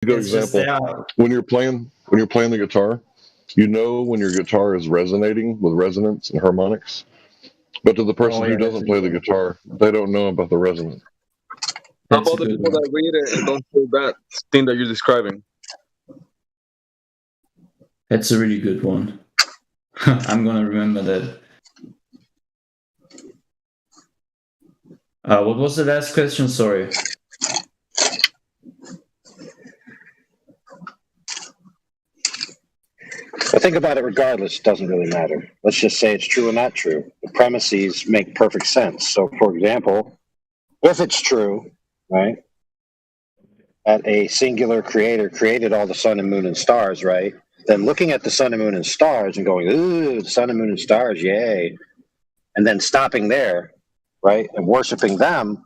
A good It's just example. there. When you're playing the guitar, you know when your guitar is resonating with resonance and harmonics. But to the person Oh who yeah, that's doesn't a play good the one. guitar, they don't know about the resonance. How That's a about the good people one. that read it and don't feel that thing that you're describing? That's a really good one. I'm gonna remember that. What was the last question? Sorry. But think about it regardless, it doesn't really matter. Let's just say it's true or not true. The premises make perfect sense. So, for example, if it's true, right, that a singular creator created all the sun and moon and stars, right, then looking at the sun and moon and stars and going, ooh, the sun and moon and stars, yay, and then stopping there, right, and worshiping them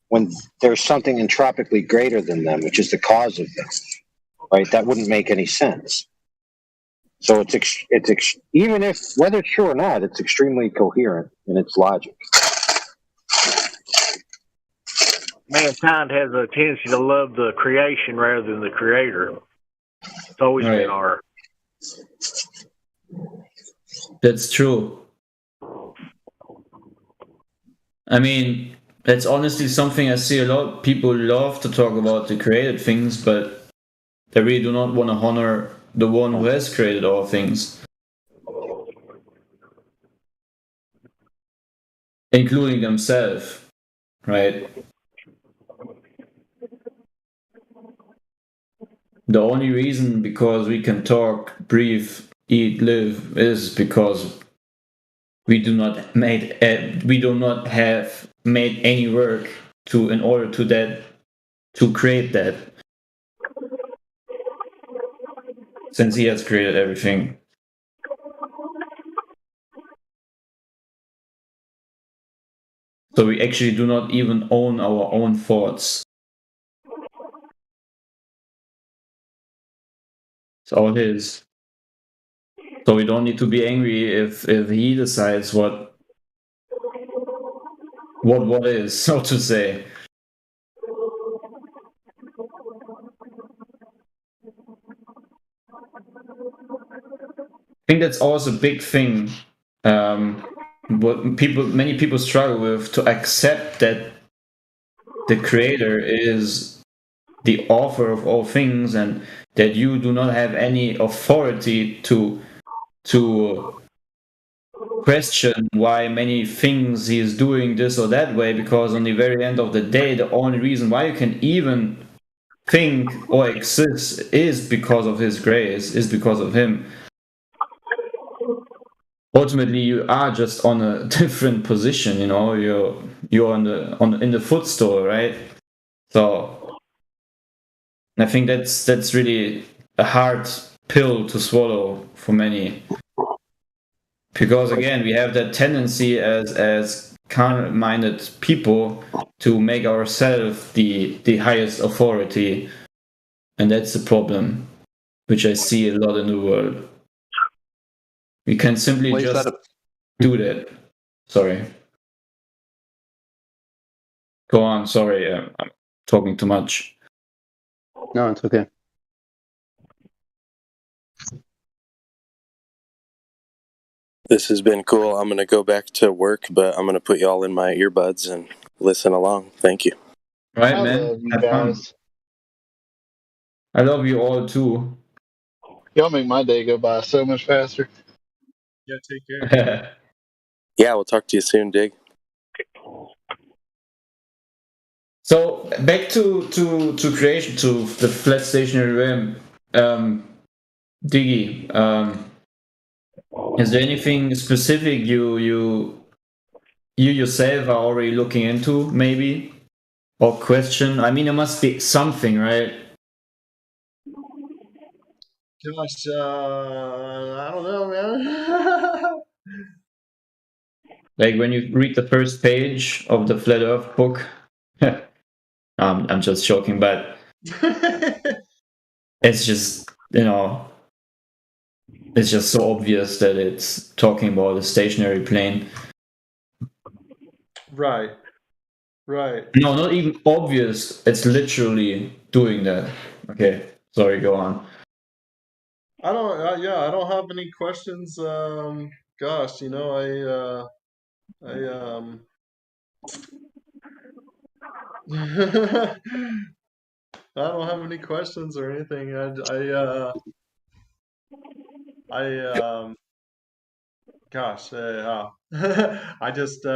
when there's something entropically greater than them, which is the cause of them, right, that wouldn't make any sense. So even if whether it's true or not, it's extremely coherent in its logic. Mankind has a tendency to love the creation rather than the creator. It's always Right. been our. That's true. I mean, that's honestly something I see a lot. People love to talk about the created things, but they really do not want to honor the one who has created all things, including themselves, right? The only reason because we can talk, breathe, eat, live is because we do not have made any work in order to create that, since he has created everything. So we actually do not even own our own thoughts. It's all his. So we don't need to be angry if he decides what is, so to say. I think that's also a big thing. What many people struggle with, to accept that the creator is the author of all things, and that you do not have any authority to question why many things he is doing this or that way, because on the very end of the day, the only reason why you can even think or exist is because of his grace, is because of him. Ultimately, you are just on a different position, you know. You're in the footstool, right? So I think that's really a hard pill to swallow for many, because again, we have that tendency as carnal-minded people to make ourselves the highest authority, and that's the problem, which I see a lot in the world. We can simply just do that. Sorry. Go on. Sorry, I'm talking too much. No, it's okay. This has been cool. I'm going to go back to work, but I'm going to put y'all in my earbuds and listen along. Thank you. Right, I man. love you Have fun. guys. I love you all too. Y'all make my day go by so much faster. Yeah, take care. Yeah, we'll talk to you soon, Dig. So back to creation, to the flat stationary realm. Diggy, is there anything specific you yourself are already looking into, maybe, or question? I mean, there must be something, right? Gosh, I don't know, man. Like when you read the first page of the Flat Earth book. I'm just joking, but it's just, it's just so obvious that it's talking about a stationary plane. Right. No, not even obvious. It's literally doing that. Okay, sorry, go on. I don't. Yeah, I don't have any questions. Gosh, I don't have any questions or anything. Gosh, I just,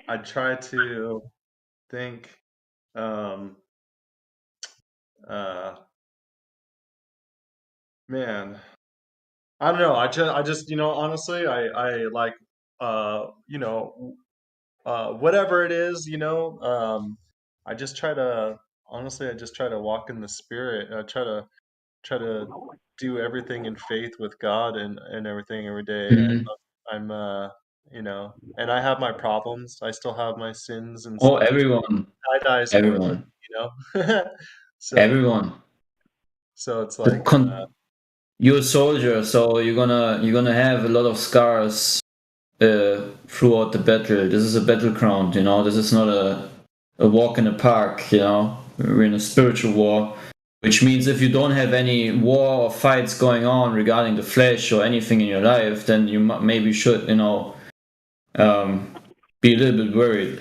I try to think, um, uh, man, I don't know. I just, honestly, I like, uh, you know, whatever it is, I just try to, honestly, I just try to walk in the spirit. I try to do everything in faith with God and everything every day. Mhm. And I have my problems. I still have my sins and Oh, stuff. everyone, I die spoiler, everyone, So, everyone. it's The like, you're a soldier, so you're gonna have a lot of scars throughout the battle. This is a battleground, you know. This is not a walk in the park, you know. We're in a spiritual war, which means if you don't have any war or fights going on regarding the flesh or anything in your life, then you maybe should, um, be a little bit worried,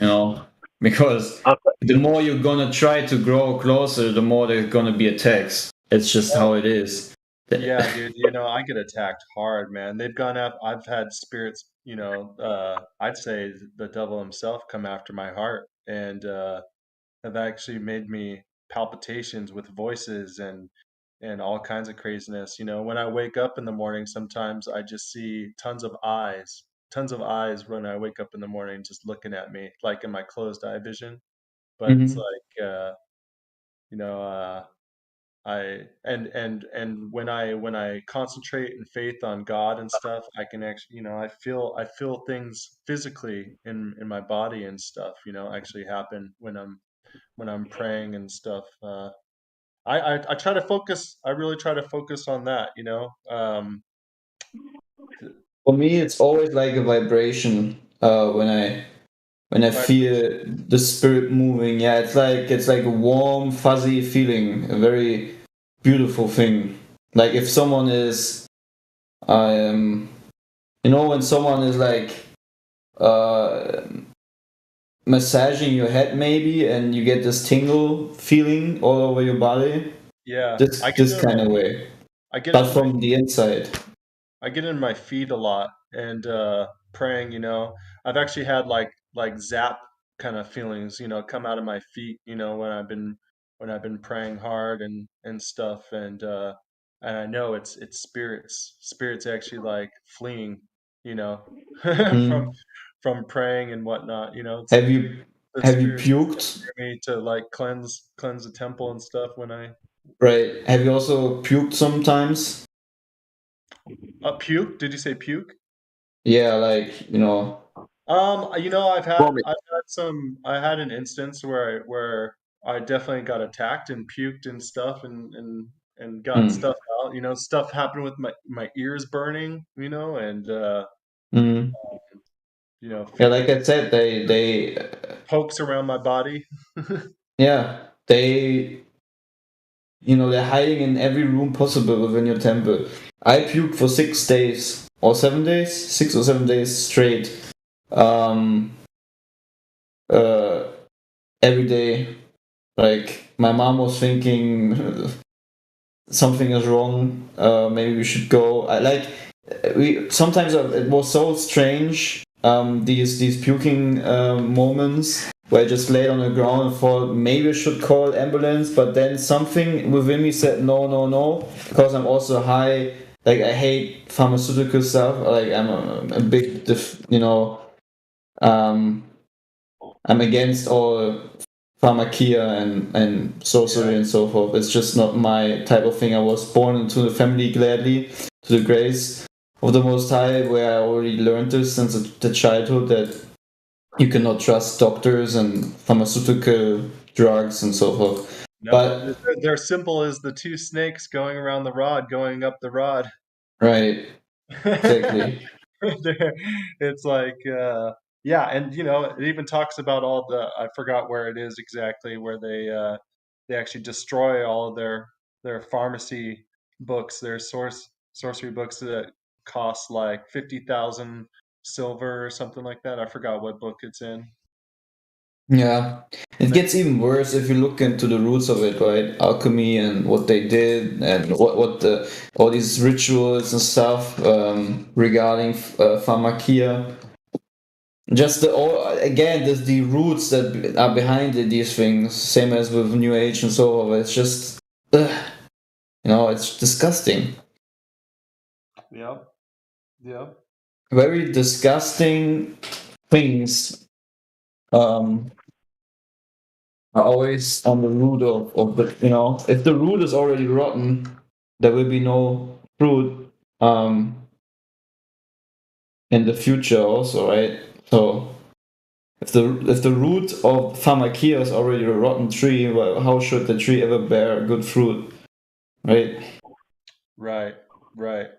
because the more you're gonna try to grow closer, the more there's gonna be attacks. It's just how it is. yeah, dude, I get attacked hard, man. They've gone up. I've had spirits, I'd say the devil himself come after my heart and have actually made me palpitations with voices and all kinds of craziness. When I wake up in the morning, sometimes I just see tons of eyes when I wake up in the morning just looking at me, like in my closed eye vision. But it's Mhm. like, you know, and when I concentrate in faith on God and stuff, I can actually, I feel things physically in my body and stuff, actually happen when I'm praying and stuff. I try to focus. I really try to focus on that. For me, it's always like a vibration when I feel the spirit moving. Yeah, it's like a warm, fuzzy feeling, a very beautiful thing. Like if someone is, when someone is like uh, massaging your head maybe, and you get this tingle feeling all over your body. Yeah, This this kind of way, I get but in my from the inside. I get in my feet a lot and praying. I've actually had like zap kind of feelings, come out of my feet, when I've been praying hard and stuff, and I know it's spirits actually like fleeing, you know, from Mm. from praying and whatnot. It's Have like you the have you spirits puked? near me to like cleanse the temple and stuff when I Right. Have you also puked sometimes? puke. Did you say puke? Yeah, like. Vomit. I had an instance where I definitely got attacked and puked and stuff and got Mm, stuff out. Stuff happened with my ears burning, and mm. Yeah, like feeling I said, they pokes around my body. yeah, they're hiding in every room possible within your temple. I puked for 6 days or 7 days, 6 or 7 days straight. Um, uh, every day. Like my mom was thinking something is wrong. Maybe we should go. We sometimes it was so strange. These puking moments where I just laid on the ground and thought maybe I should call ambulance, but then something within me said no, no, no, because I'm also high. Like I hate pharmaceutical stuff. Like I'm a big, um, I'm against all pharmakia and sorcery and so forth. It's just not my type of thing. I was born into the family gladly, to the grace of the Most High, where I already learned this since the childhood that you cannot trust doctors and pharmaceutical drugs and so forth. No, But they're simple as the two snakes going around the rod, going up the rod. right, exactly. There- it's like yeah, and it even talks about all the, I forgot where it is exactly, where they actually destroy all of their pharmacy books, their sorcery books that cost like 50,000 silver or something like that. I forgot what book it's in. Yeah, it gets even worse if you look into the roots of it, right? Alchemy and what they did, and what the all these rituals and stuff regarding pharmakia. Just the all again, there's the roots that are behind these things, same as with New Age and so on. It's just, it's disgusting. Yep. Yep. Very disgusting things. Are always on the root of the if the root is already rotten, there will be no fruit in the future also, right? So if the root of pharmakia is already a rotten tree, well, how should the tree ever bear good fruit, right? Right. Right.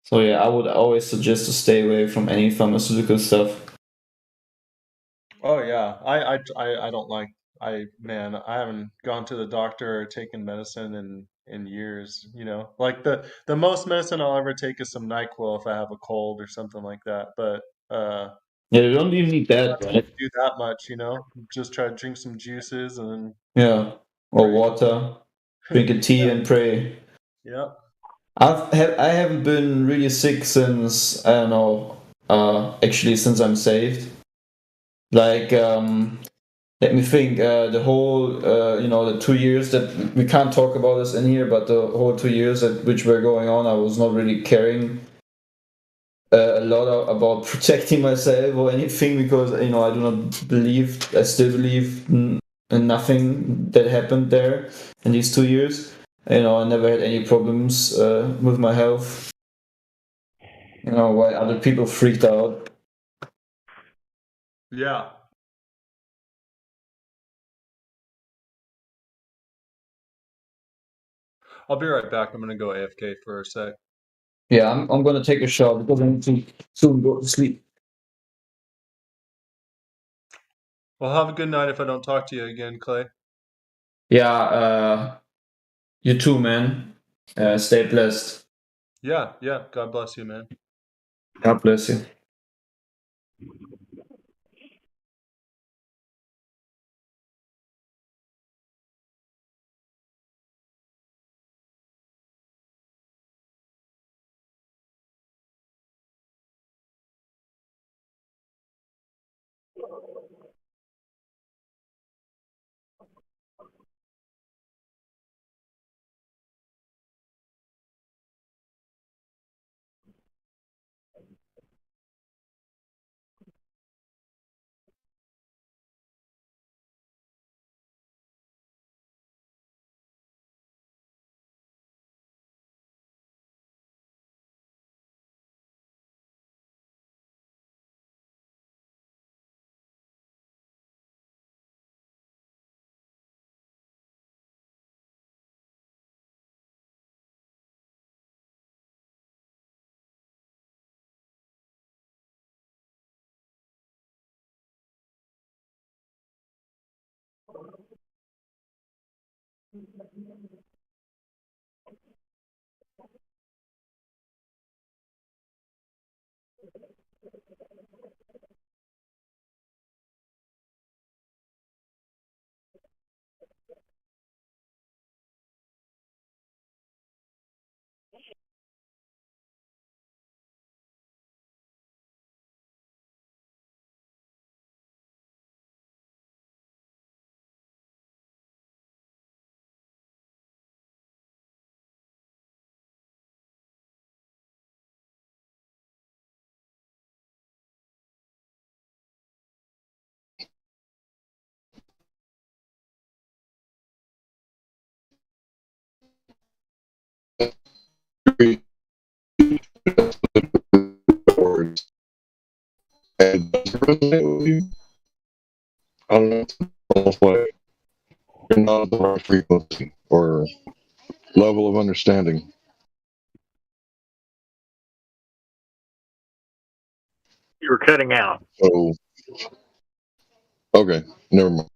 So yeah, I would always suggest to stay away from any pharmaceutical stuff. Oh yeah, I don't like I haven't gone to the doctor or taken medicine in years. Like the most medicine I'll ever take is some NyQuil if I have a cold or something like that. But Yeah, you don't even need that, not right? do that much. Just try to drink some juices and then Yeah, or pray. water, drink a tea and pray. Yep. I haven't been really sick since I don't know. Actually, since I'm saved. Like, let me think. The whole, the 2 years that we can't talk about this in here, but the whole 2 years that which were going on, I was not really caring a lot about protecting myself or anything because I do not believe. I still believe in nothing that happened there in these 2 years. I never had any problems with my health. While other people freaked out. Yeah. I'll be right back. I'm gonna go AFK for a sec. Yeah, I'm gonna take a shot because I need to soon go to sleep. Well, have a good night if I don't talk to you again, Clay. Yeah, you too, man. Stay blessed. Yeah, yeah. God bless you, man. God bless you. Words. And does it resonate with you? I don't know. It's almost like you're not at the right frequency or level of understanding. You were cutting out. So, okay, never mind.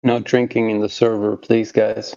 No drinking in the server, please, guys.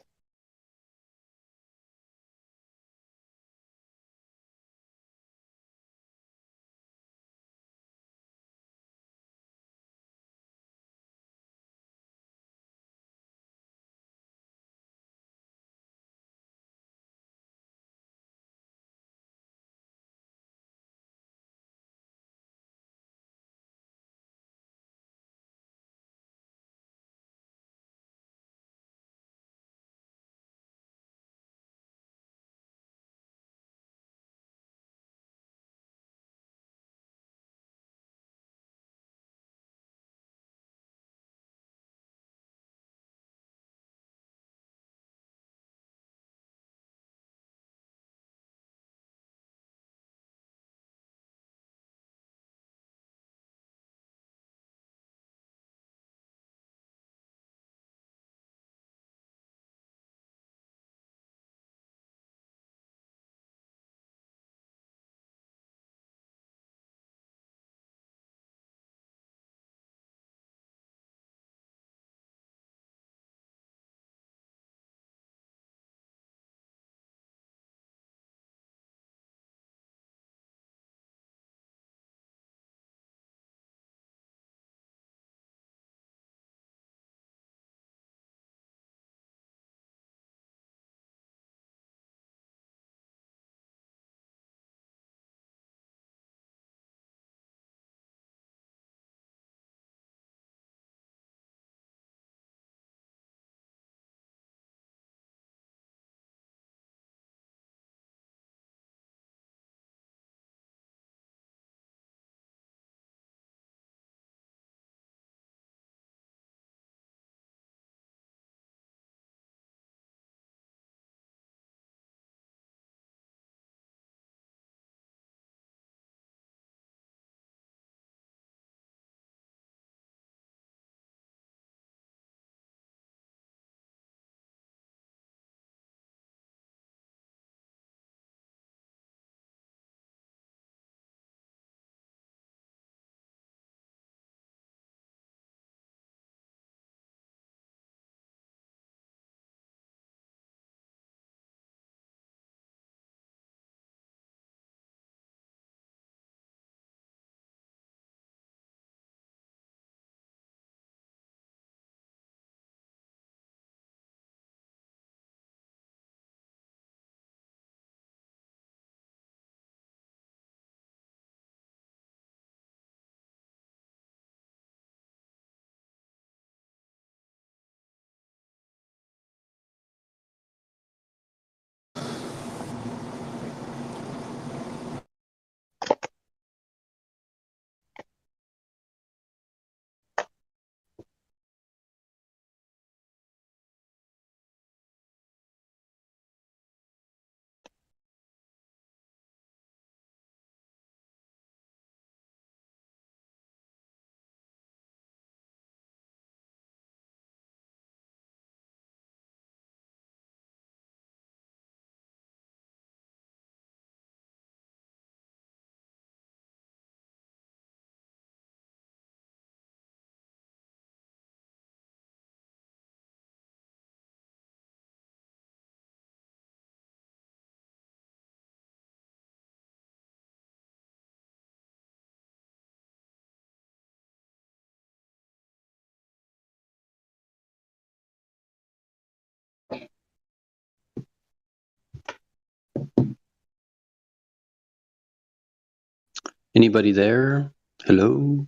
Anybody there? Hello?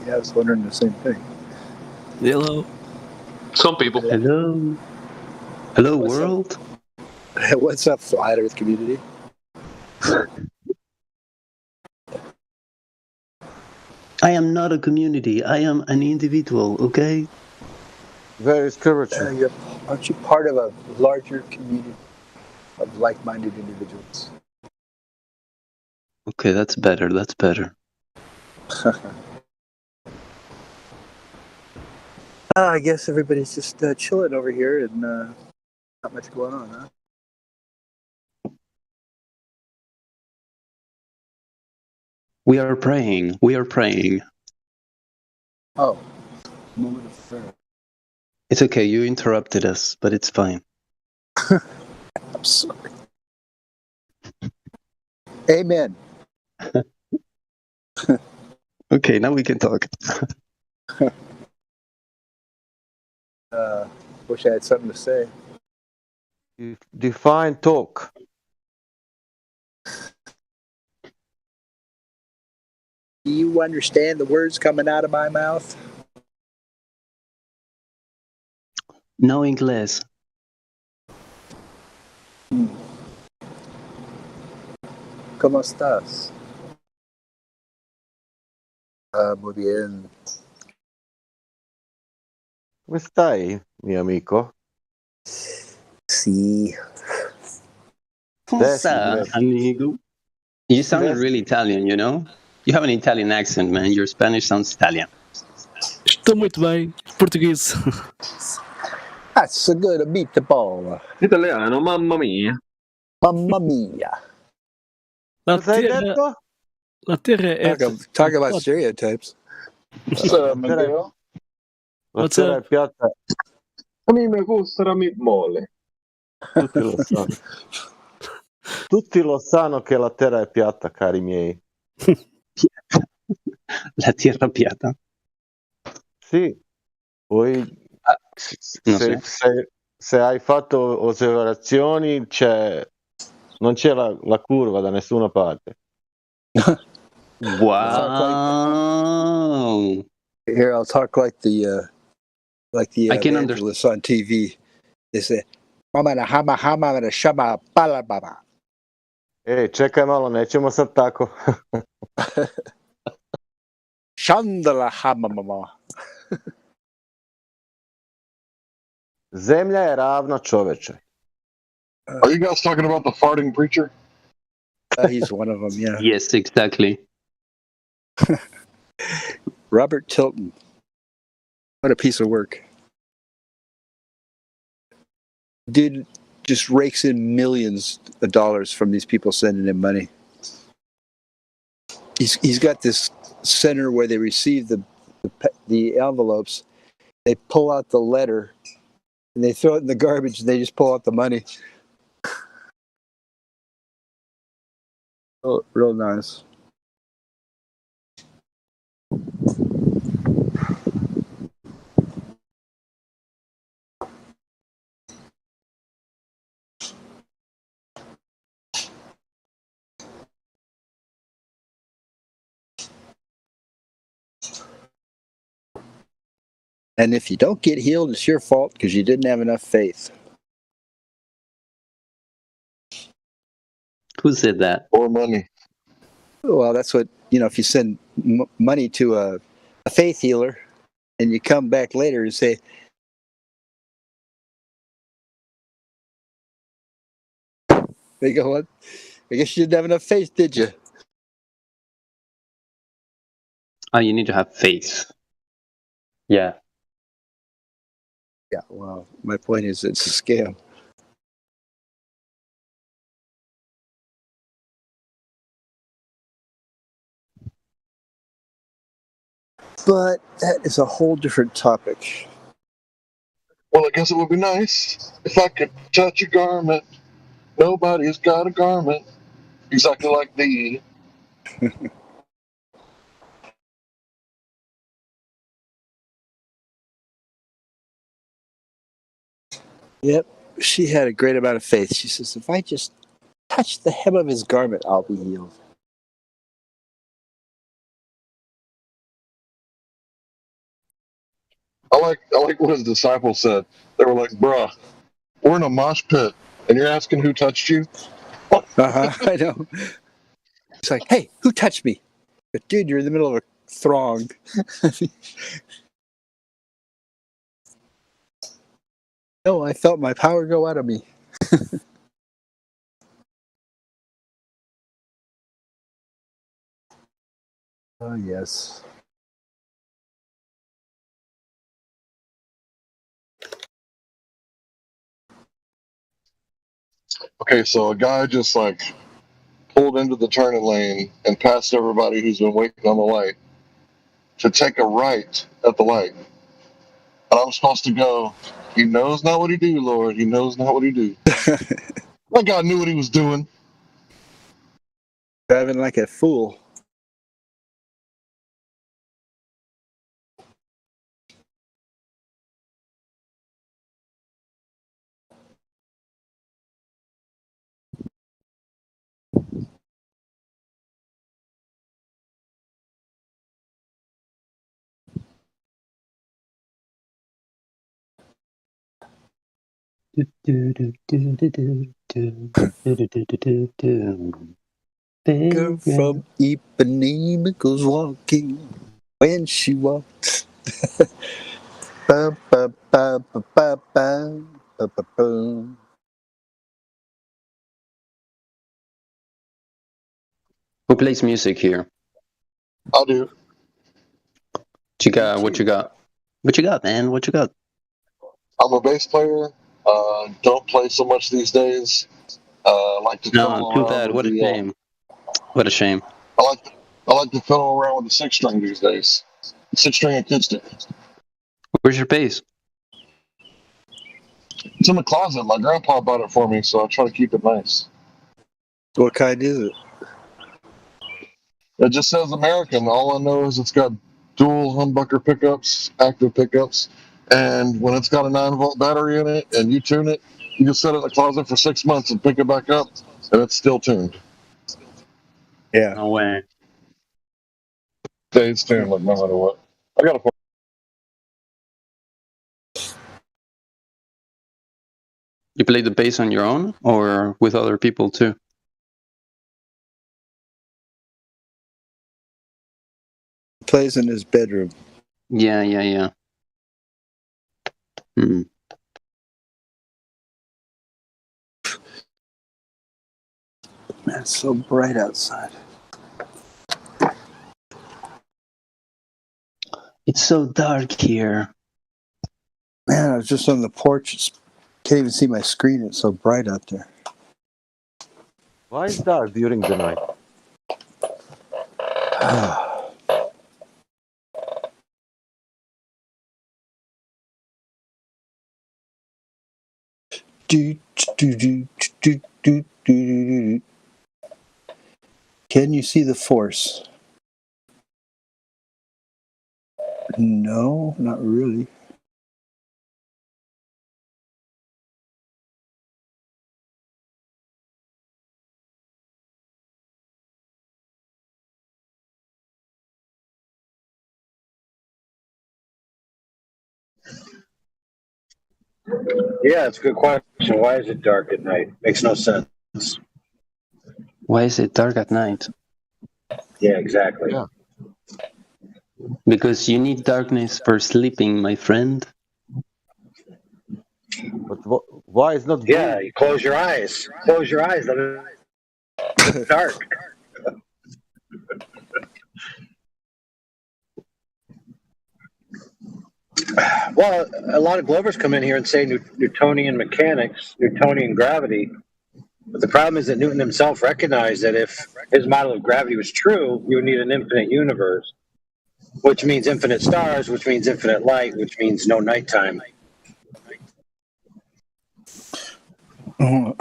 Yeah, I was wondering the same thing. Hello. Some people. Hello? Hello, What's up? world? What's up, Flat Earth community? I am not a community. I am an individual, okay? Very spiritual. Aren't you part of a larger community of like-minded individuals? Okay, that's better. That's better. I guess everybody's just chilling over here and not much going on, huh? We are praying. We are praying. Oh, moment of prayer. It's okay. You interrupted us, but it's fine. I'm sorry. Amen. Okay, now we can talk. Wish I had something to say. Define talk. Do you understand the words coming out of my mouth? No inglés. ¿Cómo estás? Muy bien. Come stai, mio amico? Sì. That's English. Amigo. You sounded That's- really Italian, you know? You have an Italian accent, man. Your Spanish sounds Italian. Estou muito bem. Português. That's a good meatball. Italiano, mamma mia. Mamma mia. La Cosa hai terra, detto? la terra è... Talk about stereotypes. What's up, Miguel? La What's terra up? è piatta. A me mi gusta la meatball. Tutti lo sanno. Tutti lo sanno che la terra è piatta, cari miei. La tierra piata. Sì. Poi Non so. se hai fatto osservazioni non c'è la curva da nessuna parte. Wow. Here, I'll talk like the I can evangelists on TV. They say, "Mama na hama hama na shama bala baba." Čekaj malo, nećemo sad tako. Shandala hama mama. Zemlja je ravna, čoveče. Are you guys talking about the farting preacher? He's one of them, yeah. Yes, exactly. Robert Tilton. What a piece of work. Dude just rakes in millions of dollars from these people sending him money. He's got this center where they receive the envelopes. They pull out the letter and they throw it in the garbage and they just pull out the money. Oh, real nice. And if you don't get healed, it's your fault because you didn't have enough faith. Who said that? Or money. Well, that's what, if you send money to a faith healer and you come back later and say, they go, what? I guess you didn't have enough faith, did you? Oh, you need to have faith. Yeah. Yeah, well, my point is it's a scam. But that is a whole different topic. Well, I guess it would be nice if I could touch a garment. Nobody's got a garment exactly like thee. Yep, she had a great amount of faith. She says, if I just touch the hem of his garment, I'll be healed. I like what his disciples said. They were like, "Bruh, we're in a mosh pit, and you're asking who touched you." I know. It's like, hey, who touched me? But dude, you're in the middle of a throng. No, I felt my power go out of me. Oh, yes. Okay, so a guy just like pulled into the turning lane and passed everybody who's been waiting on the light to take a right at the light. And I'm supposed to go, he knows not what he do, Lord. He knows not what he do. That guy knew what he was doing. Driving like a fool. Girl from Ipanema goes walking when she walks. Ba, ba, ba, ba, ba, ba, ba, ba, ba. Who plays music here? I do. What you got? What you got? What you got, man? What you got? I'm a bass player. Don't play so much these days. Like to No, fiddle too around bad. with What a the. shame. What a shame. I like to fiddle around with the 6-string these days. 6-string acoustic. Where's your bass? It's in the closet. My grandpa bought it for me, so I try to keep it nice. What kind is it? It just says American. All I know is it's got dual humbucker pickups, active pickups, and when it's got a 9-volt battery in it and you tune it, you just set it in the closet for 6 months and pick it back up, and it's still tuned. Yeah. No way. Stays tuned like no matter what. I got a. You play the bass on your own or with other people too? Plays in his bedroom. Yeah. Hmm. Man, it's so bright outside. It's so dark here. Man, I was just on the porch. Can't even see my screen. It's so bright out there. Why is dark during the night? Can you see the force? No, not really. Yeah, it's a good question. Why is it dark at night? Makes no sense. Why is it dark at night? Yeah, exactly. Yeah. Because you need darkness for sleeping, my friend. But why is not Yeah, you close your eyes. Close your eyes. Let it dark. Well, a lot of Glovers come in here and say Newtonian mechanics, Newtonian gravity. But the problem is that Newton himself recognized that if his model of gravity was true, you would need an infinite universe, which means infinite stars, which means infinite light, which means no nighttime. I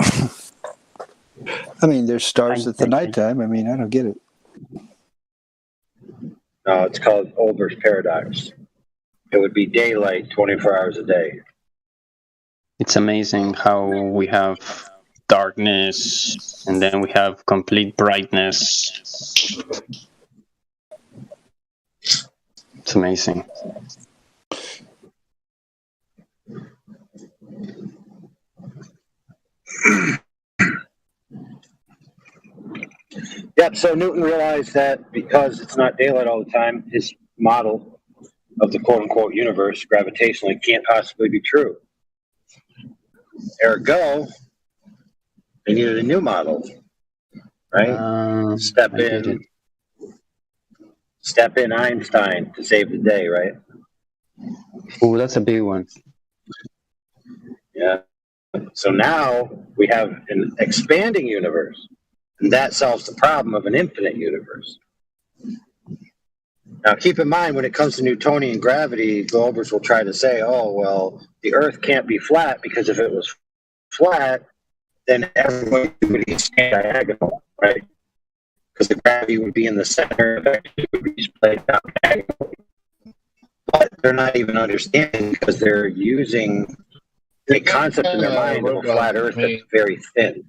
mean, there's stars at the nighttime. I mean, I don't get it. No, it's called Olber's paradox. It would be daylight 24 hours a day. It's amazing how we have darkness, and then we have complete brightness. It's amazing. Yep, so Newton realized that because it's not daylight all the time, his model of the quote-unquote universe gravitationally can't possibly be true. Ergo, they needed a new model, right? Step in Einstein to save the day, right? Oh, that's a big one. Yeah. So now we have an expanding universe, and that solves the problem of an infinite universe. Now, keep in mind, when it comes to Newtonian gravity, Globers will try to say, oh, well, the Earth can't be flat, because if it was flat, then everyone would be diagonal, right? Because the gravity would be in the center, it would be splayed out diagonally. But they're not even understanding, because they're using a concept in their mind of a flat Earth that's very thin.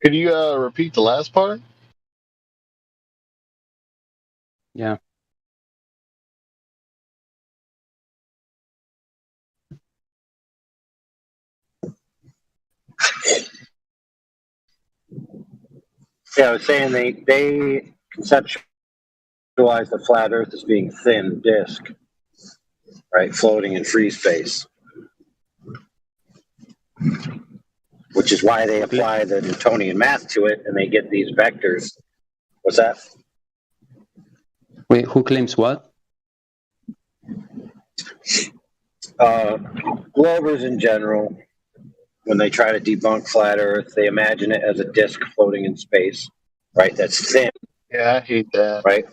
Could you repeat the last part? Yeah. Yeah, I was saying they conceptualize the flat Earth as being thin disk, right, floating in free space, which is why they apply the Newtonian math to it, and they get these vectors. What's that? Wait, who claims what? Globers in general, when they try to debunk flat Earth, they imagine it as a disk floating in space, right? That's thin. Yeah, I hate that. Right?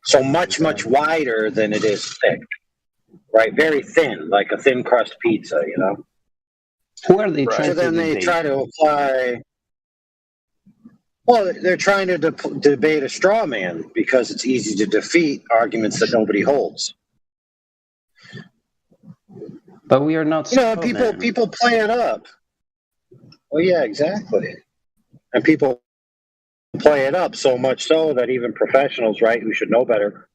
So much wider than it is thick, right? Very thin, like a thin crust pizza, you know? Who are they trying So then they try to apply... Well, they're trying to debate a straw man because it's easy to defeat arguments that nobody holds. But we are not. People play it up. Well, yeah, exactly. And people play it up so much so that even professionals, right, who should know better,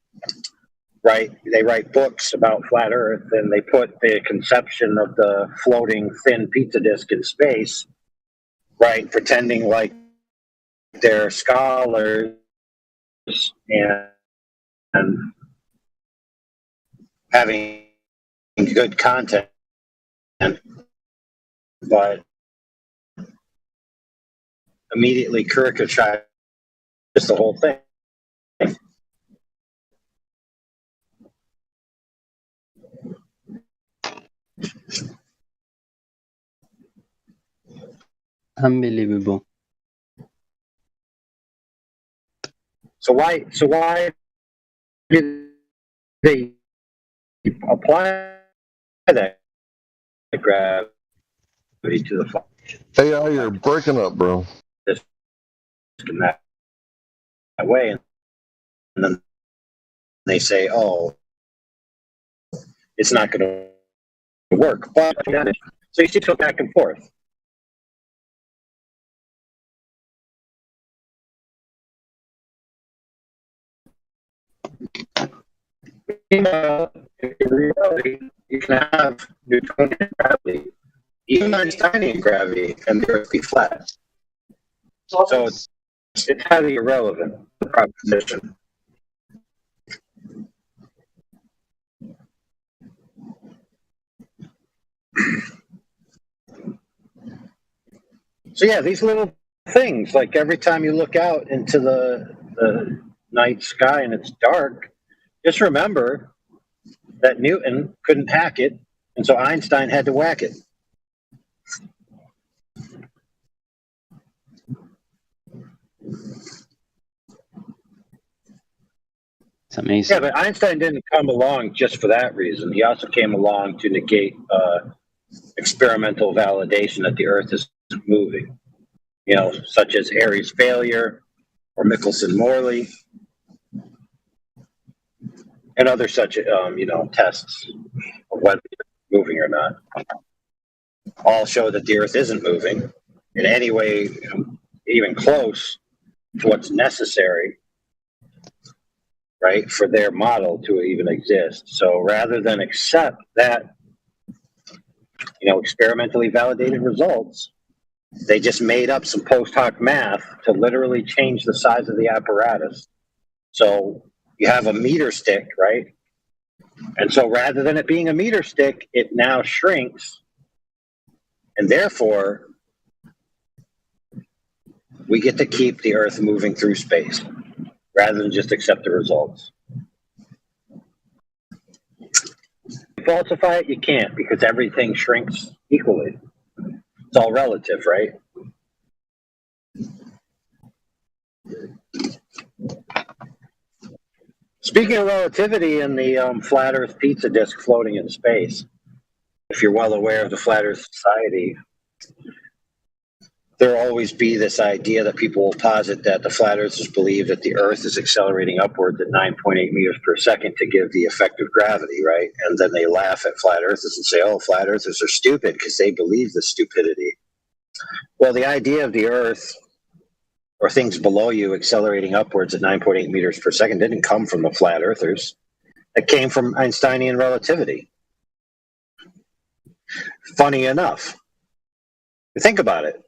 right, they write books about flat Earth and they put the conception of the floating thin pizza disk in space, right, pretending like they're scholars and having good content, but immediately caricature the whole thing. Unbelievable. So why did they apply that gravity to the flat? AI, you're breaking up, bro. In that way, and then they say, "Oh, it's not going to work." But so you see, go back and forth. In reality, you can have Newtonian gravity, even Einsteinian gravity, and the Earth be flat. So it's highly irrelevant, the proposition. So yeah, these little things, like every time you look out into the night sky and it's dark, just remember that Newton couldn't hack it, and so Einstein had to whack it. It's amazing. Yeah, but Einstein didn't come along just for that reason. He also came along to negate experimental validation that the Earth is moving, such as Airy's failure, or Michelson-Morley, and other such, tests of whether it's moving or not, all show that the Earth isn't moving in any way, even close to what's necessary, right, for their model to even exist. So rather than accept that, experimentally validated results, they just made up some post hoc math to literally change the size of the apparatus. So you have a meter stick, right? And so rather than it being a meter stick, it now shrinks. And therefore, we get to keep the Earth moving through space rather than just accept the results. Falsify it, you can't, because everything shrinks equally. It's all relative, right? Speaking of relativity and the flat Earth pizza disc floating in space, if you're well aware of the Flat Earth Society, there'll always be this idea that people will posit that the flat earthers believe that the Earth is accelerating upwards at 9.8 meters per second to give the effect of gravity, right? And then they laugh at flat earthers and say, oh, flat earthers are stupid because they believe the stupidity. Well, the idea of the Earth or things below you accelerating upwards at 9.8 meters per second didn't come from the flat earthers. It came from Einsteinian relativity. Funny enough, think about it.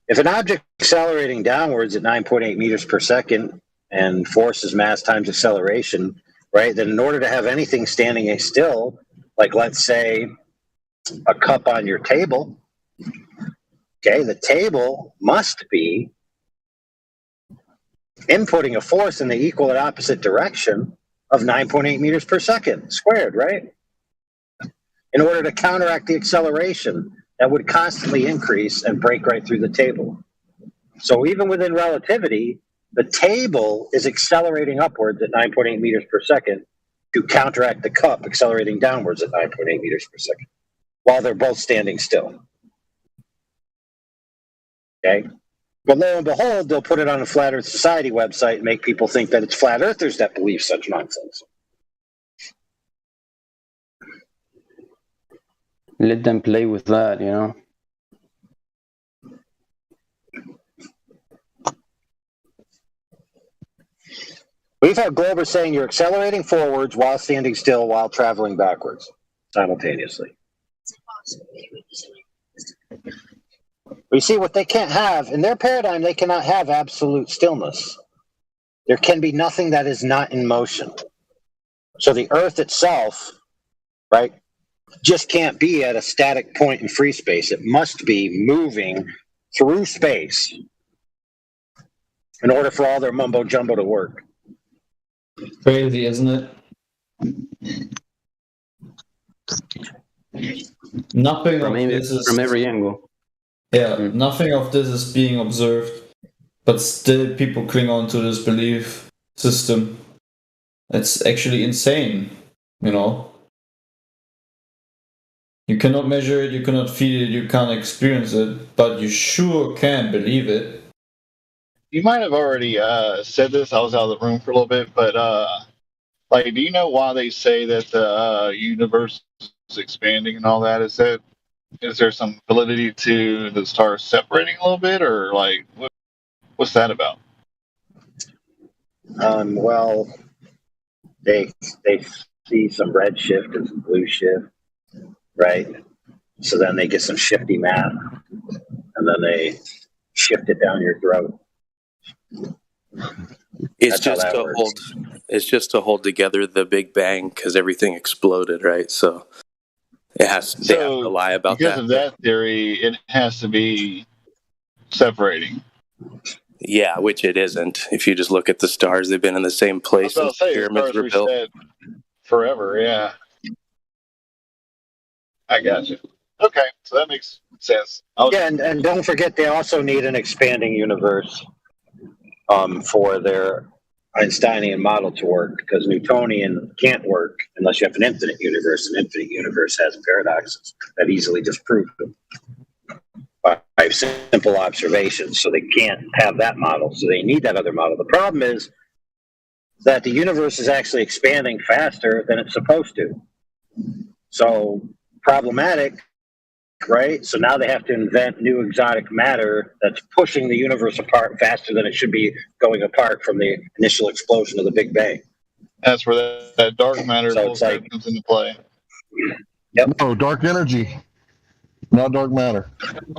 If an object accelerating downwards at 9.8 meters per second and force is mass times acceleration, right, then in order to have anything standing still, like let's say a cup on your table, okay, the table must be inputting a force in the equal and opposite direction of 9.8 meters per second squared, right? In order to counteract the acceleration that would constantly increase and break right through the table. So even within relativity, the table is accelerating upwards at 9.8 meters per second to counteract the cup accelerating downwards at 9.8 meters per second, while they're both standing still. Okay? But lo and behold, they'll put it on the Flat Earth Society website and make people think that it's flat earthers that believe such nonsense. Let them play with that, you know. We've had Glober saying you're accelerating forwards while standing still while traveling backwards simultaneously. We see what they can't have. In their paradigm, they cannot have absolute stillness. There can be nothing that is not in motion. So the Earth itself, right, just can't be at a static point in free space. It must be moving through space in order for all their mumbo jumbo to work. Crazy, isn't it? Nothing of this is from every angle. Yeah, nothing of this is being observed, but still people cling on to this belief system. It's actually insane, you know. You cannot measure it, you cannot feel it, you can't experience it, but you sure can believe it. You might have already said this. I was out of the room for a little bit, but do you know why they say that the universe is expanding and all that? Is there some validity to the stars separating a little bit, or what's that about? Well, they see some red shift and some blue shift, right? So then they get some shifty math, and then they shift it down your throat. It's just to hold together the Big Bang because everything exploded, right? So they have to lie about because that. Because of that theory, it has to be separating. Yeah, which it isn't. If you just look at the stars, they've been in the same place since the pyramids were built. Forever, yeah. I got you. Okay, so that makes sense. Yeah, and don't forget, they also need an expanding universe for their Einsteinian model to work, because Newtonian can't work unless you have an infinite universe. An infinite universe has paradoxes that easily disprove them. by simple observations. So they can't have that model. So they need that other model. The problem is that the universe is actually expanding faster than it's supposed to. So problematic, right? So now they have to invent new exotic matter that's pushing the universe apart faster than it should be going apart from the initial explosion of the Big Bang. That's where that dark matter So it's bullcrap like, comes into play. Yep. No, dark energy, not dark matter.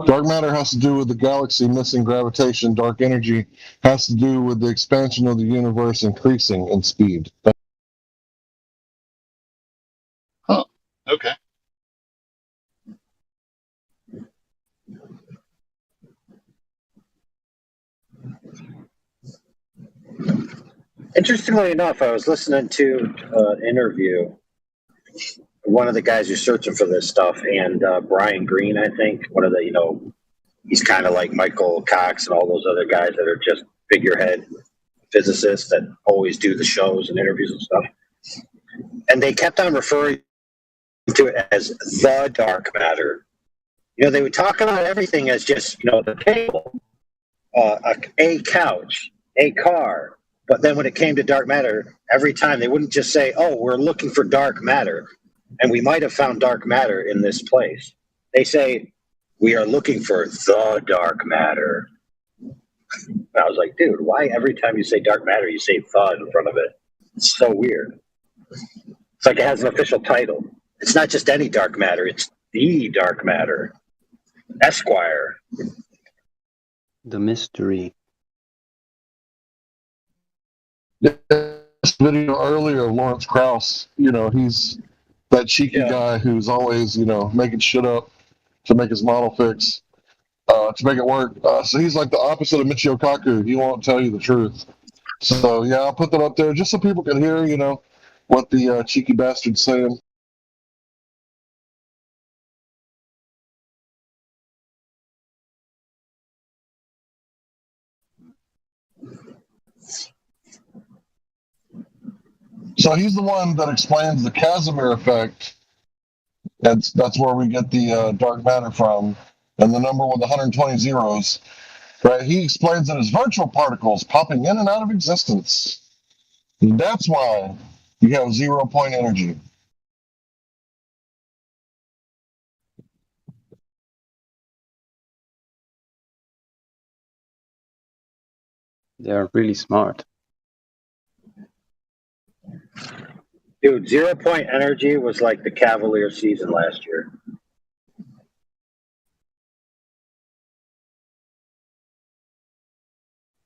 Dark matter has to do with the galaxy missing gravitation. Dark energy has to do with the expansion of the universe increasing in speed. Huh. Okay. Interestingly enough, I was listening to an interview. One of the guys who's searching for this stuff, and Brian Greene, I think, one of the, he's kind of like Michael Cox and all those other guys that are just figurehead physicists that always do the shows and interviews and stuff. And they kept on referring to it as the dark matter. They would talk about everything as just, the table, a couch, a car. But then when it came to dark matter, every time they wouldn't just say, oh, we're looking for dark matter, and we might have found dark matter in this place. They say, we are looking for the dark matter. And I was like, dude, why every time you say dark matter, you say the in front of it? It's so weird. It's like it has an official title. It's not just any dark matter, it's the dark matter. Esquire. The mystery. This video earlier of Lawrence Krauss, he's that cheeky guy who's always, making shit up to make his model fix, to make it work. So he's like the opposite of Michio Kaku. He won't tell you the truth. So yeah, I'll put that up there just so people can hear, what the cheeky bastard's saying. So he's the one that explains the Casimir effect. That's where we get the dark matter from, and the number with 120 zeros. Right? He explains it as virtual particles popping in and out of existence. And that's why you have 0 point energy. They are really smart. Dude, 0 point energy was like the Cavalier season last year.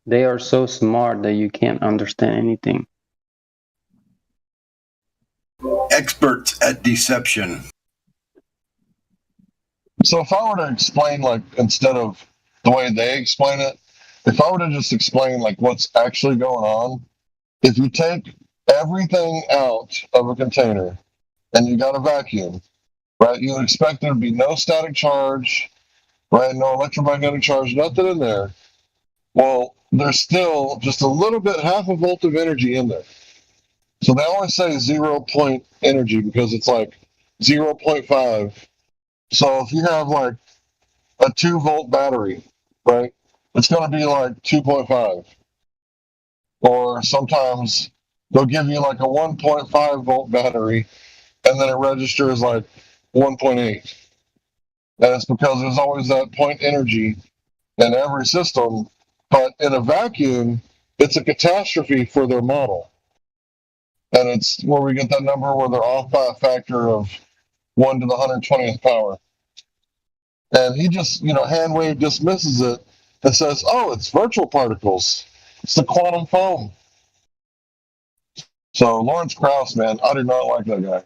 They are so smart that you can't understand anything. Experts at deception. So if I were to explain, like, instead of the way they explain it, if I were to just explain, like, what's actually going on, if you take everything out of a container and you got a vacuum, right, you would expect there to be no static charge, right, no electromagnetic charge, nothing in there. Well, there's still just a little bit, half a volt of energy in there. So they always say 0 point energy because it's like 0.5. So if you have like a 2 volt battery, right, it's going to be like 2.5. Or sometimes they'll give you like a 1.5 volt battery and then it registers like 1.8. And it's because there's always that point energy in every system. But in a vacuum, it's a catastrophe for their model. And it's where we get that number where they're off by a factor of 1 to the 120th power. And he just, hand wave dismisses it and says, oh, it's virtual particles. It's the quantum foam. So Lawrence Krauss, man, I do not like that guy.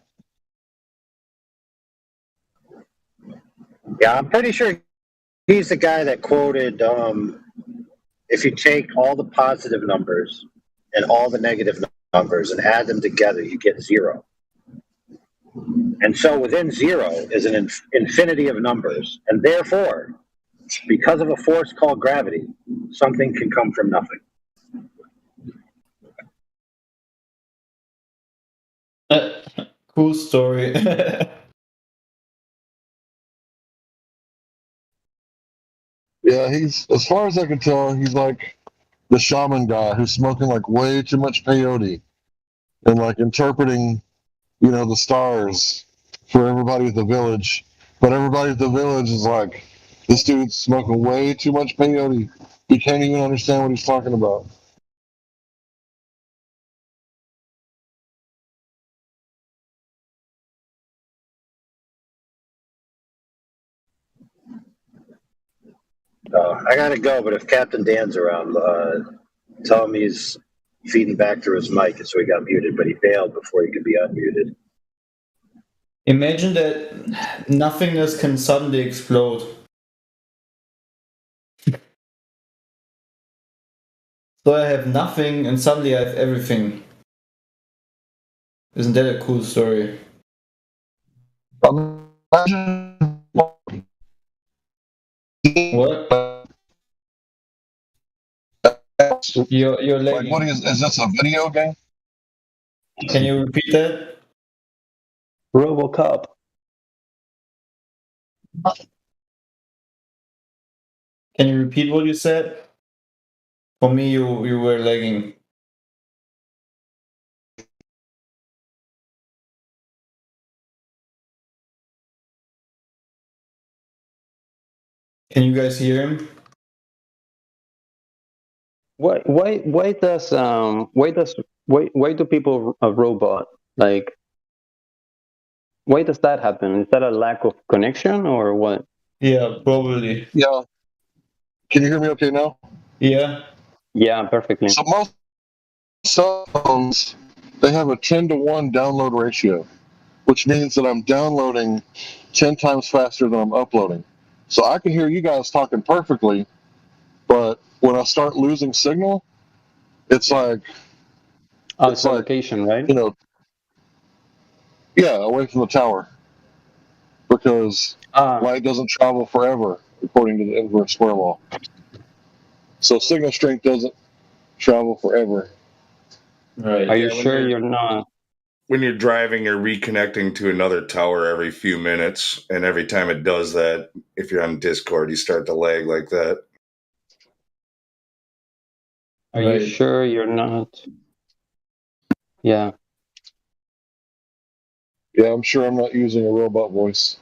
Yeah, I'm pretty sure he's the guy that quoted, if you take all the positive numbers and all the negative numbers and add them together, you get 0. And so within 0 is an infinity of numbers. And therefore, because of a force called gravity, something can come from nothing. Cool story. Yeah, he's, as far as I can tell, he's like the shaman guy who's smoking like way too much peyote and like interpreting, the stars for everybody at the village. But everybody at the village is like, this dude's smoking way too much peyote. He can't even understand what he's talking about. I gotta go, but if Captain Dan's around, tell him he's feeding back through his mic, and so he got muted, but he bailed before he could be unmuted. Imagine that nothingness can suddenly explode. So I have nothing and suddenly I have everything. Isn't that a cool story? What? You're lagging. Like, what is this a video game? Can you repeat that? RoboCop. Can you repeat what you said? For me, you were lagging. Can you guys hear him? Why do people a robot? Like, why does that happen? Is that a lack of connection or what? Yeah, probably. Yeah. Can you hear me okay now? Yeah. Yeah, perfectly. So most cell phones, they have a 10-to-1 download ratio, which means that I'm downloading 10 times faster than I'm uploading. So I can hear you guys talking perfectly, but when I start losing signal, it's like... It's like, location, right? Yeah, away from the tower. Because light doesn't travel forever, according to the inverse square law. So signal strength doesn't travel forever. Right. Are you sure you're not? When you're driving, you're reconnecting to another tower every few minutes, and every time it does that, if you're on Discord, you start to lag like that. Are you sure you're not? Yeah. Yeah, I'm sure I'm not using a robot voice.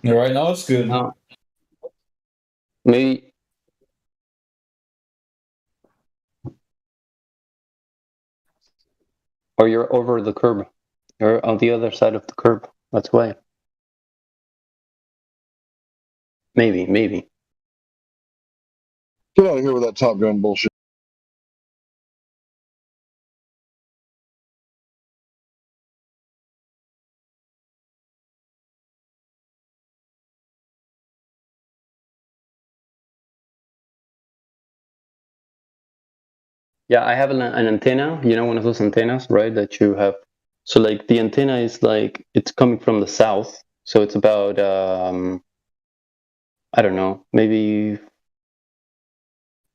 Yeah, right now it's good. Maybe. Or you're over the curb. You're on the other side of the curb. That's why. Maybe. Get out of here with that Top Gun bullshit. Yeah, I have an antenna, one of those antennas, right, that you have. So like the antenna is like, it's coming from the south. So it's about, I don't know, maybe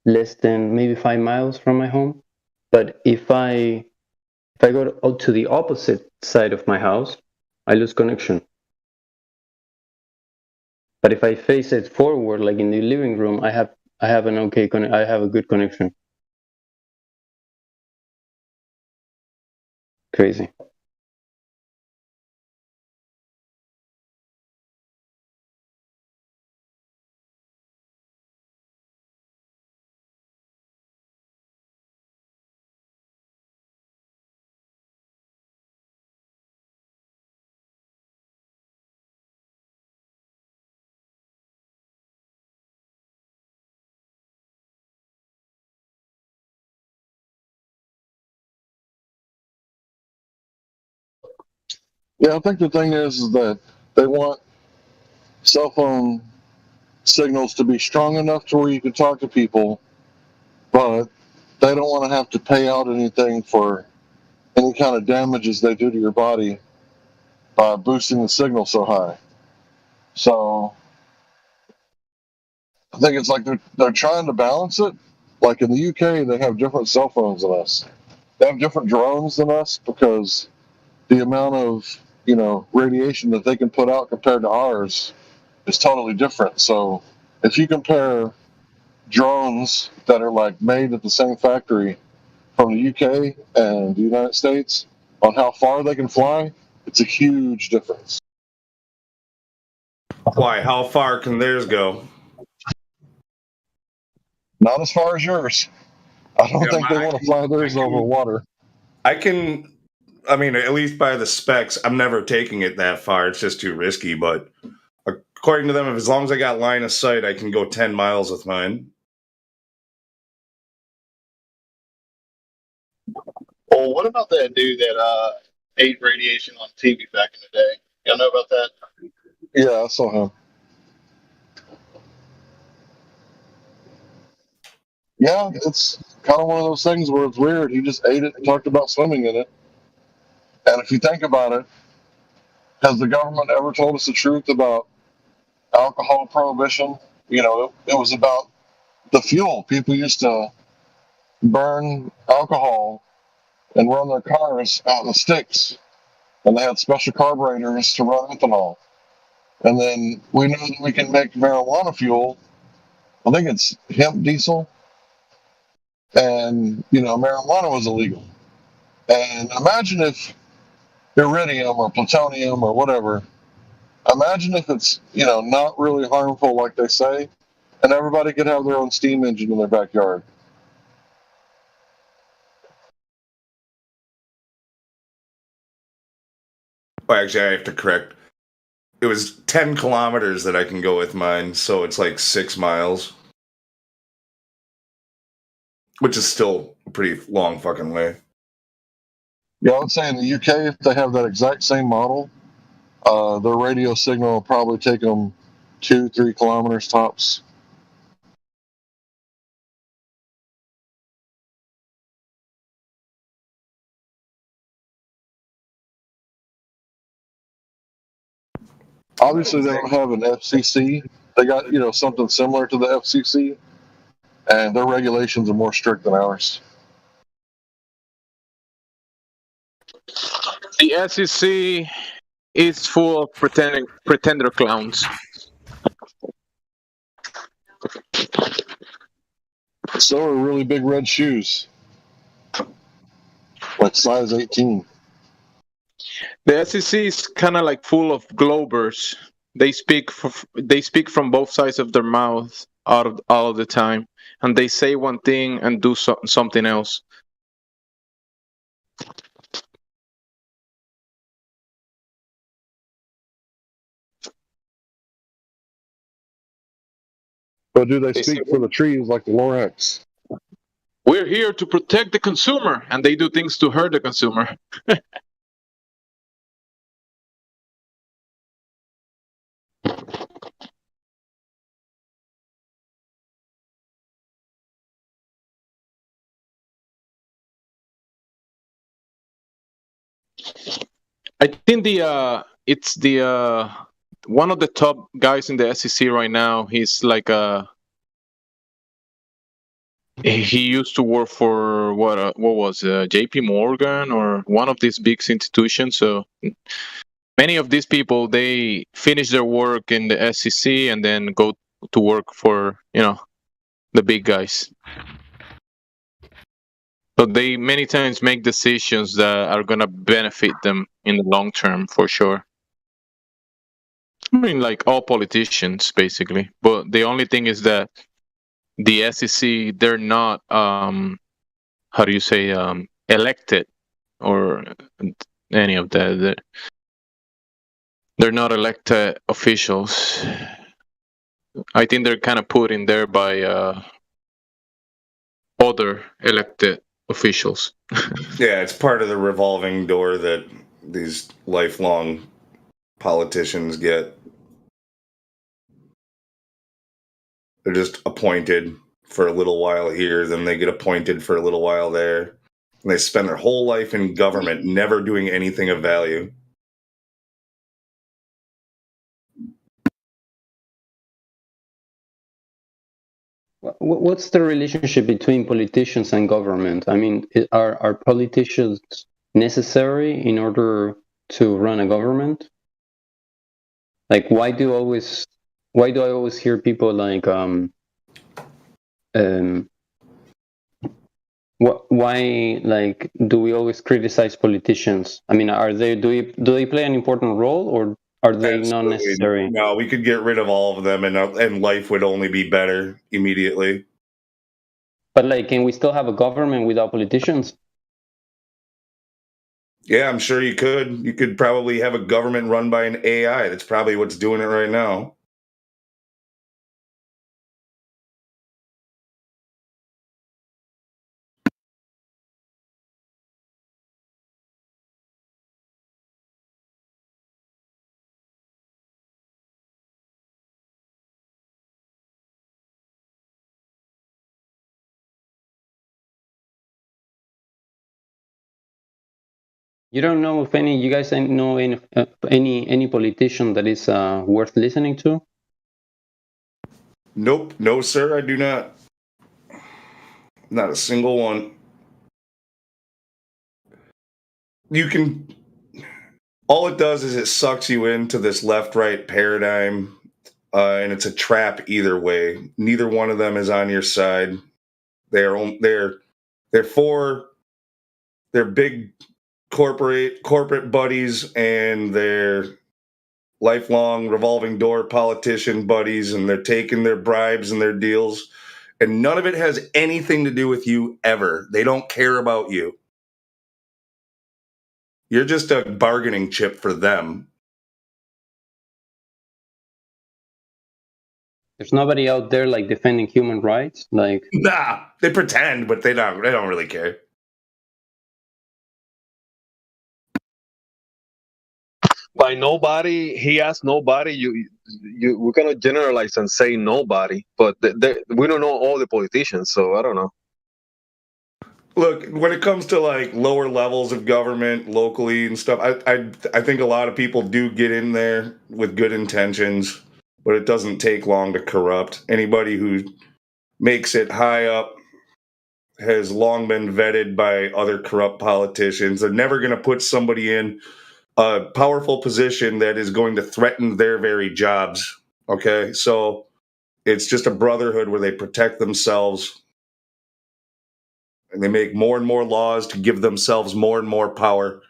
less than maybe 5 miles from my home. But if I go to the opposite side of my house, I lose connection. But if I face it forward, like in the living room, I have an okay I have a good connection. Crazy. Yeah, I think the thing is that they want cell phone signals to be strong enough to where you can talk to people, but they don't want to have to pay out anything for any kind of damages they do to your body by boosting the signal so high. So I think it's like they're trying to balance it. Like in the UK, they have different cell phones than us. They have different drones than us because the amount of radiation that they can put out compared to ours is totally different. So if you compare drones that are like made at the same factory from the UK and the United States on how far they can fly, it's a huge difference. Why? How far can theirs go? Not as far as yours. I don't Yeah, think they want to fly theirs over water. I mean, at least by the specs, I'm never taking it that far. It's just too risky. But according to them, as long as I got line of sight, I can go 10 miles with mine. Well, what about that dude that ate radiation on TV back in the day? Y'all know about that? Yeah, I saw him. Yeah, it's kind of one of those things where it's weird. He just ate it and talked about swimming in it. And if you think about it, has the government ever told us the truth about alcohol prohibition? You know, it was about the fuel. People used to burn alcohol and run their cars out of sticks. And they had special carburetors to run ethanol. And then we know that we can make marijuana fuel. I think it's hemp diesel. And, you know, marijuana was illegal. And imagine if iridium or plutonium or whatever, imagine if it's, you know, not really harmful like they say, and everybody could have their own steam engine in their backyard. Well, actually, I have to correct. It was 10 kilometers that I can go with mine, so it's like 6 miles. Which is still a pretty long fucking way. Yeah, I would say in the UK, if they have that exact same model, their radio signal will probably take them 2-3 kilometers tops. Obviously, they don't have an FCC. They got, you know, something similar to the FCC, and their regulations are more strict than ours. The SEC is full of pretender clowns. So are really big red shoes, like size 18. The SEC is kind of like full of Globers. They speak from both sides of their mouth all of the time, and they say one thing and do something else. But do they speak for the trees like the Lorax? We're here to protect the consumer, and they do things to hurt the consumer. I think it's one of the top guys in the SEC right now. He's like he used to work for what was JP Morgan or one of these big institutions. So many of these people, they finish their work in the SEC and then go to work for, you know, the big guys. So they many times make decisions that are going to benefit them in the long term, for sure. I mean, like all politicians, basically. But the only thing is that the SEC, they're not, how do you say, elected or any of that. They're not elected officials. I think they're kind of put in there by other elected officials. Yeah, it's part of the revolving door that these lifelong politicians get. They're just appointed for a little while here, then they get appointed for a little while there. And they spend their whole life in government never doing anything of value. What's the relationship between politicians and government? I mean, are politicians necessary in order to run a government? Like, why do always why do I always hear people like why like do we always criticize politicians? I mean, do they play an important role, or are they not Absolutely. necessary? No, we could get rid of all of them, and life would only be better immediately. But like, can we still have a government without politicians? Yeah, I'm sure you could. You could probably have a government run by an AI. That's probably what's doing it right now. You don't know if you guys know any politician that is worth listening to? Nope. No, sir, I do not. Not a single one. You can. All it does is it sucks you into this left-right paradigm, and it's a trap either way. Neither one of them is on your side. They're for their big corporate buddies and their lifelong revolving door politician buddies, and they're taking their bribes and their deals, and none of it has anything to do with you ever. They don't care about you. You're just a bargaining chip for them. There's nobody out there like defending human rights, like. Nah, they pretend, but they don't really care. By nobody, he asked nobody. We're gonna generalize and say nobody, but we don't know all the politicians, so I don't know. Look, when it comes to like lower levels of government locally and stuff, I think a lot of people do get in there with good intentions, but it doesn't take long to corrupt. Anybody who makes it high up has long been vetted by other corrupt politicians. They're never going to put somebody in a powerful position that is going to threaten their very jobs. Okay, so it's just a brotherhood where they protect themselves, and they make more and more laws to give themselves more and more power.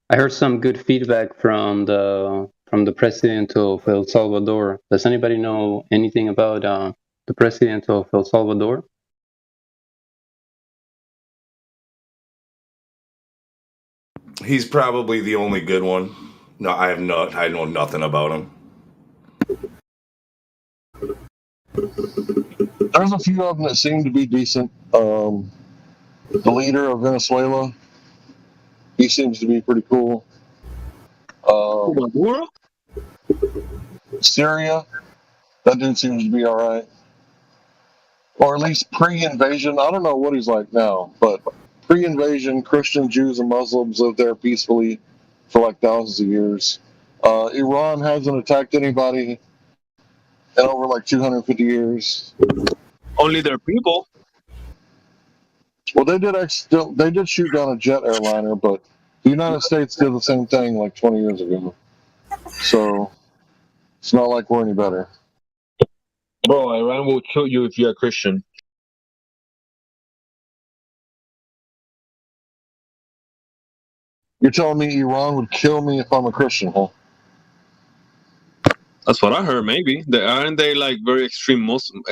I heard some good feedback from the president of El Salvador. Does anybody know anything about the president of El Salvador? He's probably the only good one. No, I know nothing about him. There's a few of them that seem to be decent. The leader of Venezuela, he seems to be pretty cool. Syria, that dude seems to be all right. Or at least pre-invasion. I don't know what he's like now, but pre-invasion, Christian, Jews, and Muslims lived there peacefully for like thousands of years. Iran hasn't attacked anybody in over like 250 years. Only their people. Well, they did shoot down a jet airliner, but the United States did the same thing like 20 years ago. So it's not like we're any better. Bro, Iran will kill you if you're a Christian. You're telling me Iran would kill me if I'm a Christian, huh? That's what I heard. Maybe aren't they like very extreme Muslim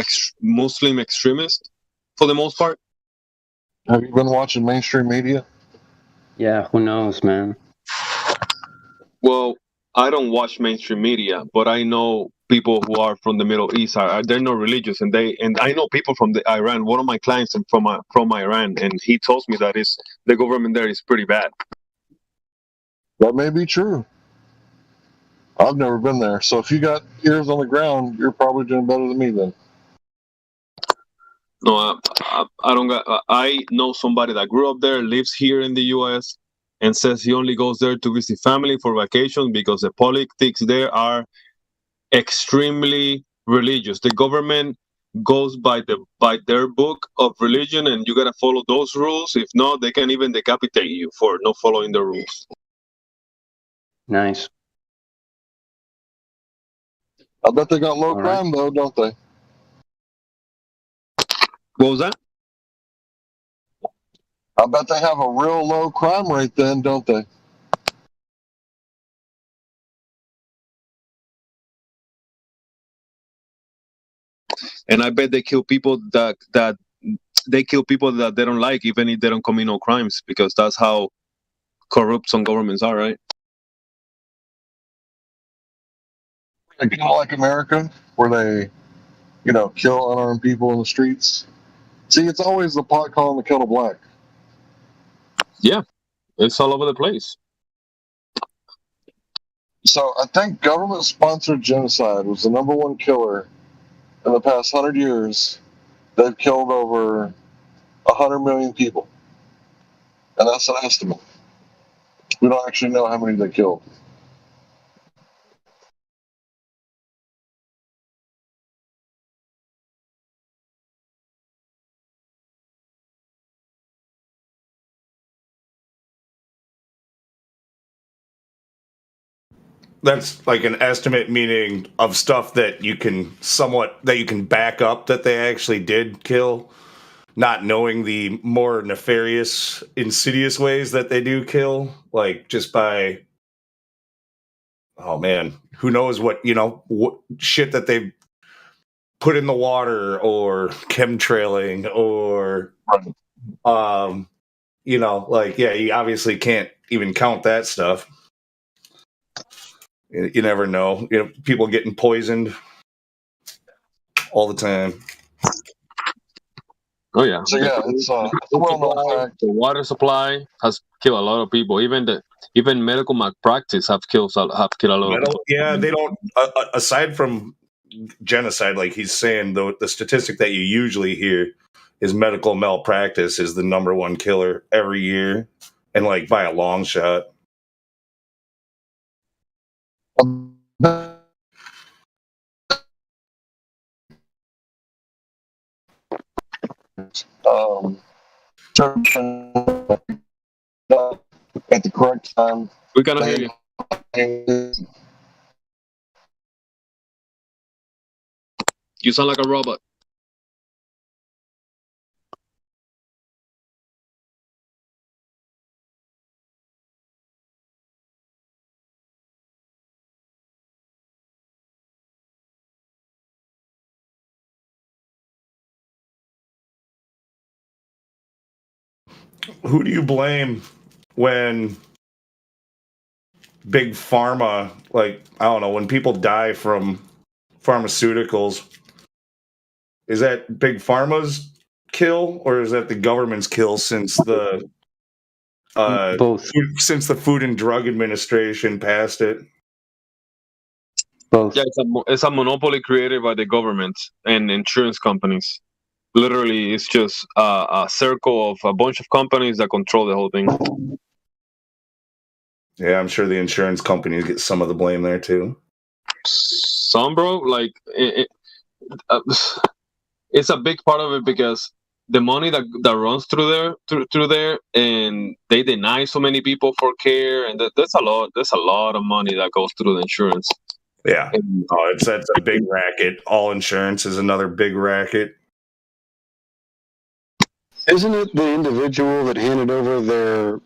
extremists for the most part? Have you been watching mainstream media? Yeah, who knows, man. Well, I don't watch mainstream media, but I know people who are from the Middle East they're not religious, and I know people from the Iran. One of my clients is from Iran, and he tells me that the government there is pretty bad. That may be true. I've never been there, so if you got ears on the ground, you're probably doing better than me then. No, I don't got. I know somebody that grew up there, lives here in the U.S., and says he only goes there to visit family for vacation because the politics there are extremely religious. The government goes by their book of religion, and you gotta follow those rules. If not, they can even decapitate you for not following the rules. Nice. I bet they got low crime though, don't they? What was that? I bet they have a real low crime rate then, don't they? And I bet they kill people that they kill people that they don't like, even if they don't commit no crimes, because that's how corrupt some governments are, right? Kind of like America, where they, kill unarmed people in the streets. See, it's always the pot calling the kettle black. Yeah, it's all over the place. So I think government-sponsored genocide was the #1 killer in the past 100 years. They've killed over 100 million people, and that's an estimate. We don't actually know how many they killed. That's like an estimate, meaning of stuff that you can back up that they actually did kill, not knowing the more nefarious, insidious ways that they do kill, like just by, oh man, who knows what shit that they put in the water or chemtrailing or, you obviously can't even count that stuff. You never know. People getting poisoned all the time. Oh yeah. So yeah, it's the water supply has killed a lot of people. Even medical malpractice have killed a lot of people. Yeah, they don't. Aside from genocide, like he's saying, the statistic that you usually hear is medical malpractice is the #1 killer every year, and like by a long shot. At the correct time. We cannot hear you. You sound like a robot. Who do you blame when big pharma, like, I don't know, when people die from pharmaceuticals, is that big pharma's kill or is that the government's kill since the both since the Food and Drug Administration passed it? Both. Yeah, it's a monopoly created by the government and insurance companies. Literally, it's just a circle of a bunch of companies that control the whole thing. Yeah, I'm sure the insurance companies get some of the blame there too. Some, bro, like it's a big part of it because the money that runs through there, and they deny so many people for care, and there's a lot of money that goes through the insurance. Yeah, that's a big racket. All insurance is another big racket. Isn't it the individual that handed over their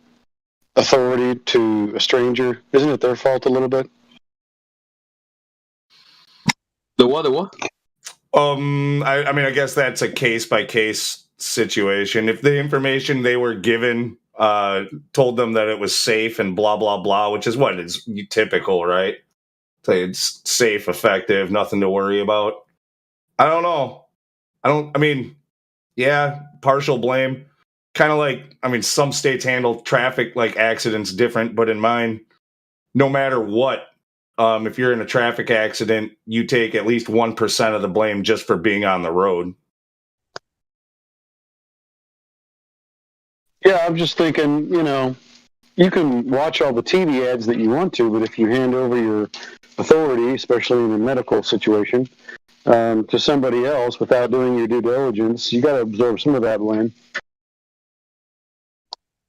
authority to a stranger? Isn't it their fault a little bit? The what? I mean, I guess that's a case by case situation. If the information they were given told them that it was safe and blah blah blah, which is what is typical, right? Say it's safe, effective, nothing to worry about. I don't know. I mean, yeah, partial blame. Kind of like, I mean, some states handle traffic like accidents different, but in mine, no matter what, if you're in a traffic accident, you take at least 1% of the blame just for being on the road. Yeah, I'm just thinking, you can watch all the TV ads that you want to, but if you hand over your authority, especially in a medical situation, to somebody else without doing your due diligence, you got to absorb some of that blame.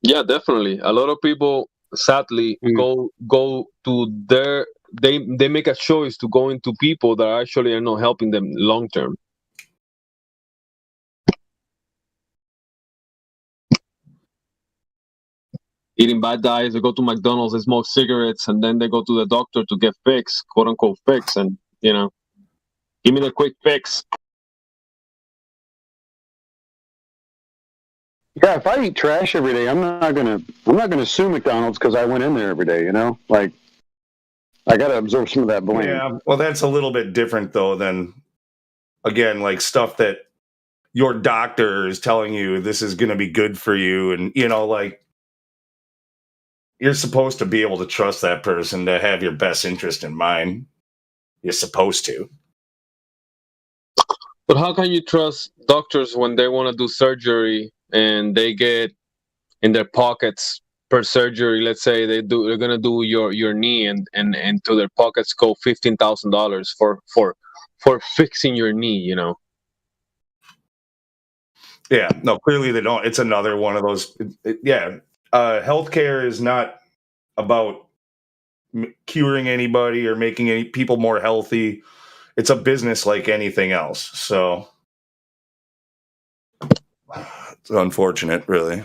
Yeah, definitely. A lot of people sadly go to their they make a choice to go into people that actually are not helping them long term. Eating bad diets, they go to McDonald's, they smoke cigarettes, and then they go to the doctor to get fixed, quote unquote fix, and give me the quick fix. Yeah, if I eat trash every day, I'm not gonna sue McDonald's because I went in there every day. Like I got to absorb some of that blame. Yeah, well, that's a little bit different though than, again, like stuff that your doctor is telling you this is going to be good for you, and like you're supposed to be able to trust that person to have your best interest in mind. You're supposed to. But how can you trust doctors when they want to do surgery and they get in their pockets per surgery? Let's say they're gonna do your knee, and to their pockets go $15,000 for fixing your knee. Yeah, no, clearly they don't. It's another one of those. Healthcare is not about curing anybody or making any people more healthy. It's a business like anything else. So it's unfortunate, really.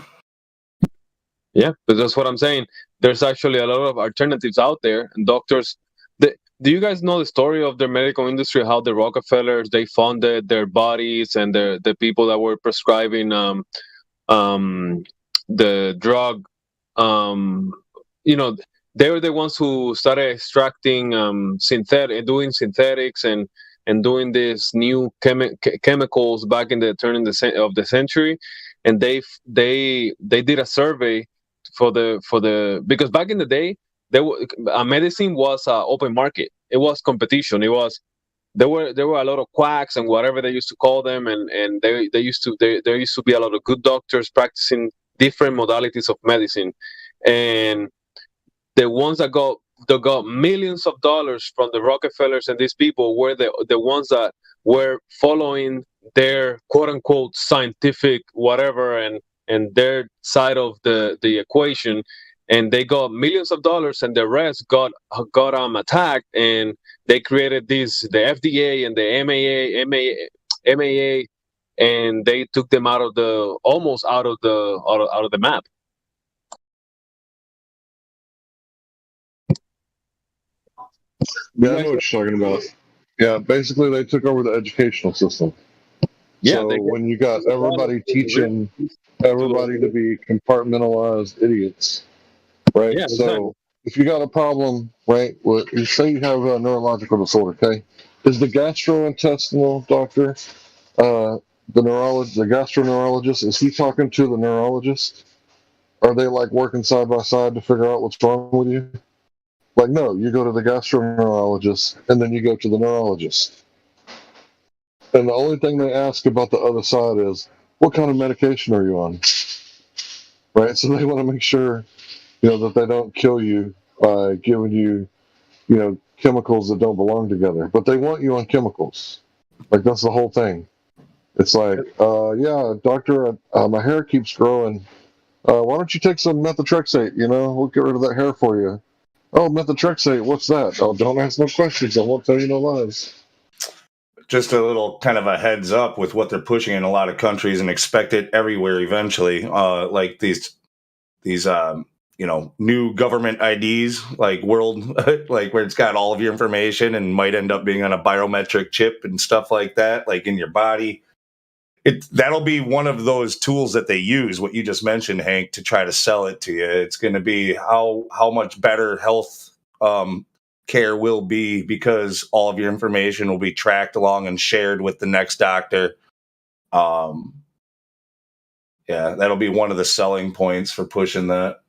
Yeah, but that's what I'm saying. There's actually a lot of alternatives out there, and doctors. Do you guys know the story of the medical industry? How the Rockefellers they funded their bodies and the people that were prescribing the drug. You know, they were the ones who started extracting doing synthetics and doing these new chemicals back in the turn of the century, and they did a survey for the because back in the day medicine was open market. It was competition. There were a lot of quacks and whatever they used to call them, and there used to be a lot of good doctors practicing different modalities of medicine, and the ones that got millions of dollars from the Rockefellers and these people were the ones that were following their quote unquote scientific whatever and their side of the equation, and they got millions of dollars, and the rest got attacked, and they created the FDA and the MAA, and they took them almost out of the map. Yeah, I know what you're talking about. Yeah, basically they took over the educational system. Yeah, so when you got everybody teaching everybody to be compartmentalized idiots, right? Yeah, so exactly. if you got a problem, right? Well, you say you have a neurological disorder, okay? Is the gastrointestinal doctor, the gastroenterologist, is he talking to the neurologist? Are they like working side by side to figure out what's wrong with you? Like, no, you go to the gastroenterologist and then you go to the neurologist. And the only thing they ask about the other side is, what kind of medication are you on? Right? So they want to make sure, that they don't kill you by giving you, chemicals that don't belong together. But they want you on chemicals. Like, that's the whole thing. It's like, yeah, doctor, my hair keeps growing. Why don't you take some methotrexate? We'll get rid of that hair for you. Oh, methotrexate, what's that? Oh, don't ask no questions. I won't tell you no lies. Just a little kind of a heads up with what they're pushing in a lot of countries, and expect it everywhere eventually. Like these new government IDs, like world, like where it's got all of your information and might end up being on a biometric chip and stuff like that, like in your body. That'll be one of those tools that they use, what you just mentioned, Hank, to try to sell it to you. It's going to be how much better health care will be, because all of your information will be tracked along and shared with the next doctor. Yeah, that'll be one of the selling points for pushing that.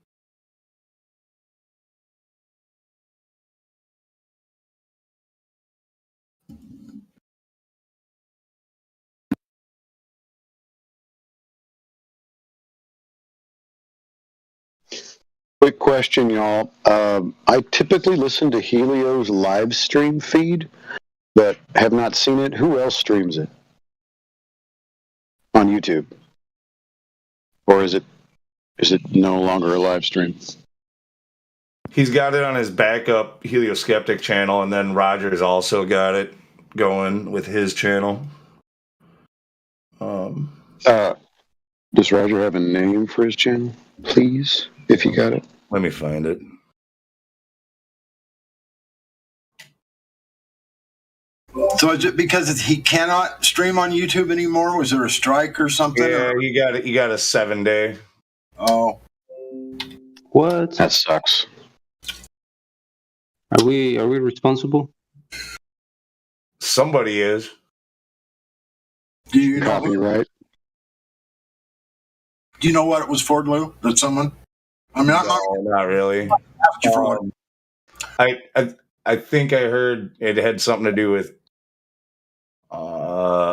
Quick question, y'all. I typically listen to Helio's live stream feed, but have not seen it. Who else streams it on YouTube? Or is it no longer a live stream? He's got it on his backup Helio Skeptic channel, and then Roger's also got it going with his channel. Does Roger have a name for his channel, please, if you got it? Let me find it. So is it because he cannot stream on YouTube anymore? Was there a strike or something? Yeah, you got it. You got a 7-day. Oh, What? That sucks. Are we Oh. responsible? Somebody is. do you know? Copyright. Do you know what it was for, Lou? Did someone? I mean, I'm No, not really. asked you for what. I think I heard it had something to do with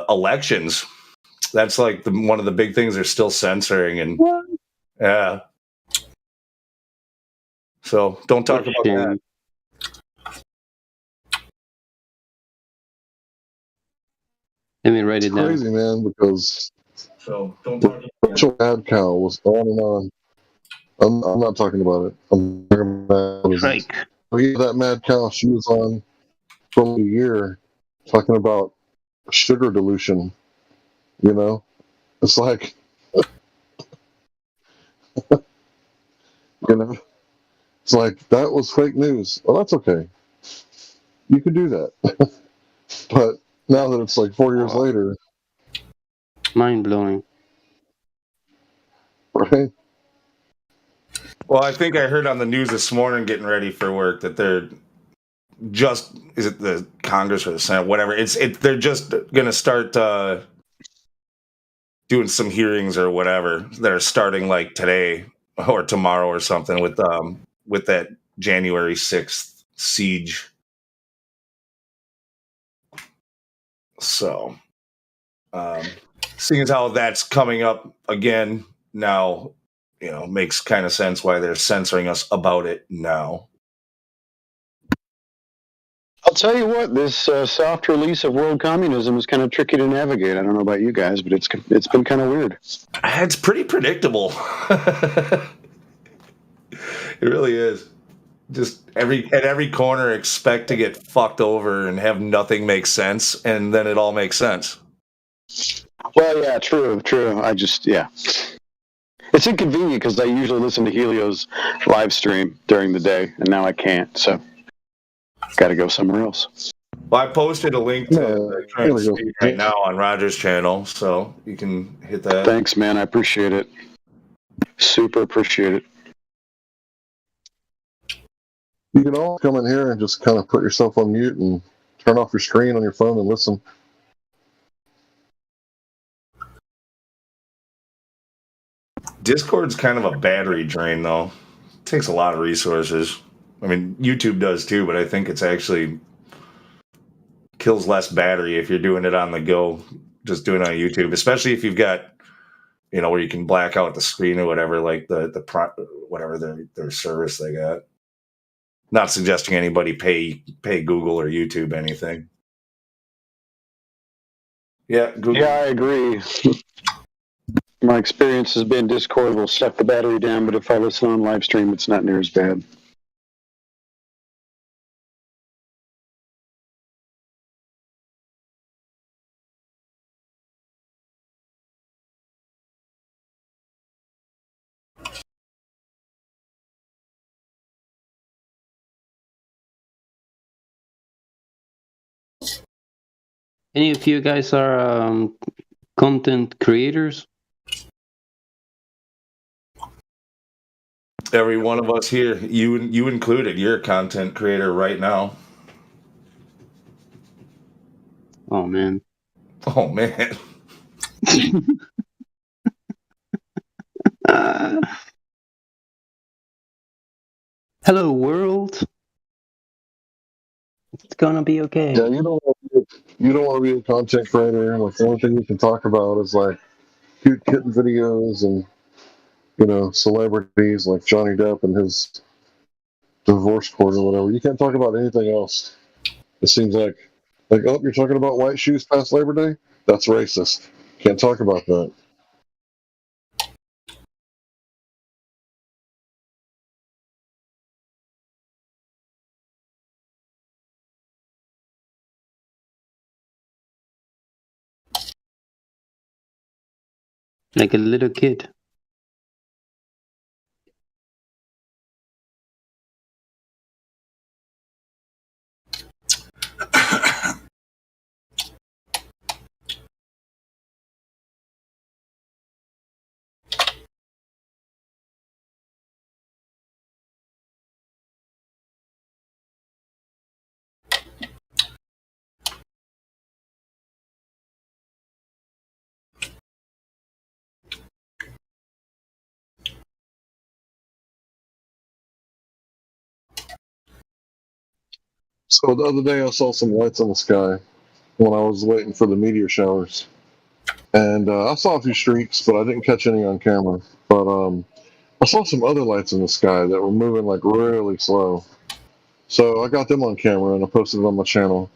elections. That's like one of the big things they're still censoring, and yeah. So don't talk about that. Let me write it It's down. crazy, man, because So don't talk about Rachel Madcow was on and on. I'm not talking about it. I'm talking about that Mad Cow. She was on for a year talking about sugar dilution. You know, it's like, you know, it's like that was fake news. Well, that's okay. You could do that, but now that it's like 4 years later, Mind blowing. right? Well, I think I heard on the news this morning, getting ready for work, that they're just, is it the Congress or the Senate, whatever? They're just going to start doing some hearings or whatever that are starting like today or tomorrow or something with that January 6th siege. So, seeing as how that's coming up again now, you know, makes kind of sense why they're censoring us about it now. I'll tell you what, this soft release of world communism is kind of tricky to navigate. I don't know about you guys, but it's been kind of weird. It's pretty predictable. It really is. Just at every corner, expect to get fucked over and have nothing make sense, and then it all makes sense. Well, yeah, true. I just, yeah. It's inconvenient because I usually listen to Helio's live stream during the day, and now I can't, so got to go somewhere else. Well, I posted a link to the current speed right now on Roger's channel, so you can hit that. Thanks, man. I appreciate it. Super appreciate it. You can all come in here and just kind of put yourself on mute and turn off your screen on your phone and listen. Discord's kind of a battery drain, though. It takes a lot of resources. I mean, YouTube does too, but I think it's actually kills less battery if you're doing it on the go, just doing it on YouTube, especially if you've got, you know, where you can black out the screen or whatever, like whatever their service they got. Not suggesting anybody pay Google or YouTube anything. Yeah, Google. Yeah, I agree. My experience has been Discord will suck the battery down, but if I listen on live stream, it's not near as bad. Any of you guys are content creators? Every one of us here, you included, you're a content creator right now. Oh man. Oh man. Hello world. It's gonna be okay. Yeah, you don't want to be a content creator. Like the only thing you can talk about is like cute kitten videos and celebrities like Johnny Depp and his divorce court or whatever. You can't talk about anything else. It seems like, oh, you're talking about white shoes past Labor Day? That's racist. Can't talk about that. Like a little kid. So the other day I saw some lights in the sky when I was waiting for the meteor showers. And I saw a few streaks, but I didn't catch any on camera. But I saw some other lights in the sky that were moving like really slow. So I got them on camera and I posted it on my channel.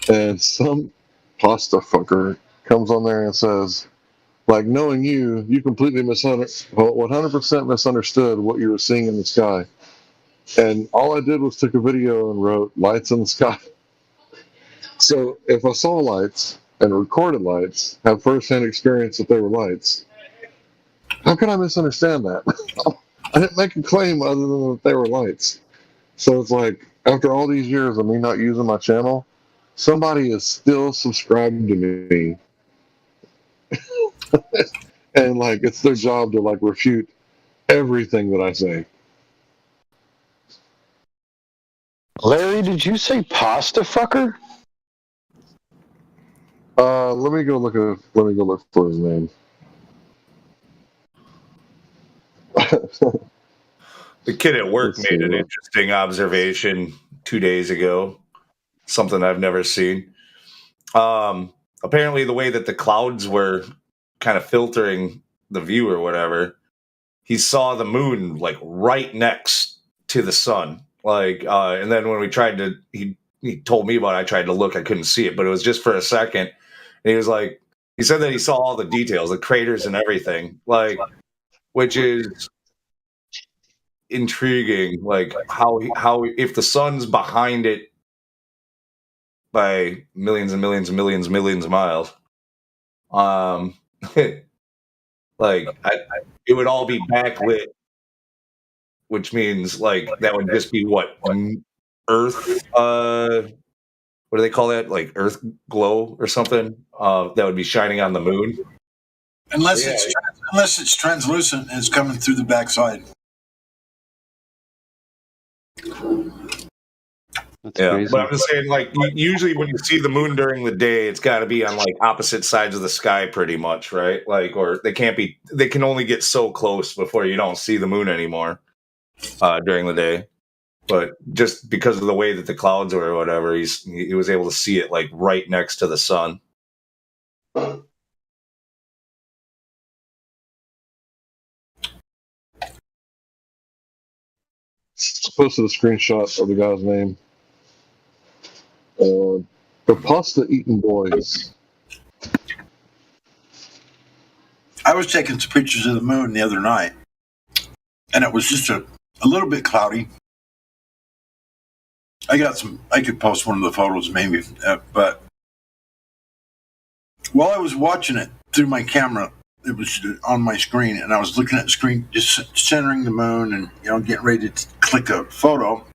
And some pasta fucker comes on there and says, like, knowing you completely 100% misunderstood what you were seeing in the sky. And all I did was took a video and wrote lights in the sky. So if I saw lights and recorded lights, have firsthand experience that they were lights, how can I misunderstand that? I didn't make a claim other than that they were lights. So it's like, after all these years of me not using my channel, somebody is still subscribed to me. And like, it's their job to like refute everything that I say. Larry, did you say pasta fucker? Let me go look for his name. The kid at work Let's made see an what- interesting observation 2 days ago. Something I've never seen. Apparently, the way that the clouds were kind of filtering the view or whatever, he saw the moon like right next to the sun. And then when we tried to, he told me about it. I tried to look, I couldn't see it, but it was just for a second. And he was like, he said that he saw all the details, the craters and everything, which is intriguing. Like how if the sun's behind it by millions and millions and millions and millions of miles, it would all be backlit, which means like that would just be what Earth. What do they call that? Like Earth glow or something? That would be shining on the moon. Unless it's translucent and it's coming through the backside. Yeah, but I'm just saying, like, usually when you see the moon during the day, it's got to be on like opposite sides of the sky, pretty much, right? Like, or they can only get so close before you don't see the moon anymore during the day. But just because of the way that the clouds were or whatever, he was able to see it like right next to the sun. Posted a screenshot of the guy's name. The pasta eating boys. I was taking some pictures of the moon the other night, and it was just a little bit cloudy. I could post one of the photos maybe, but while I was watching it through my camera, it was on my screen, and I was looking at the screen, just centering the moon and, getting ready to click a photo.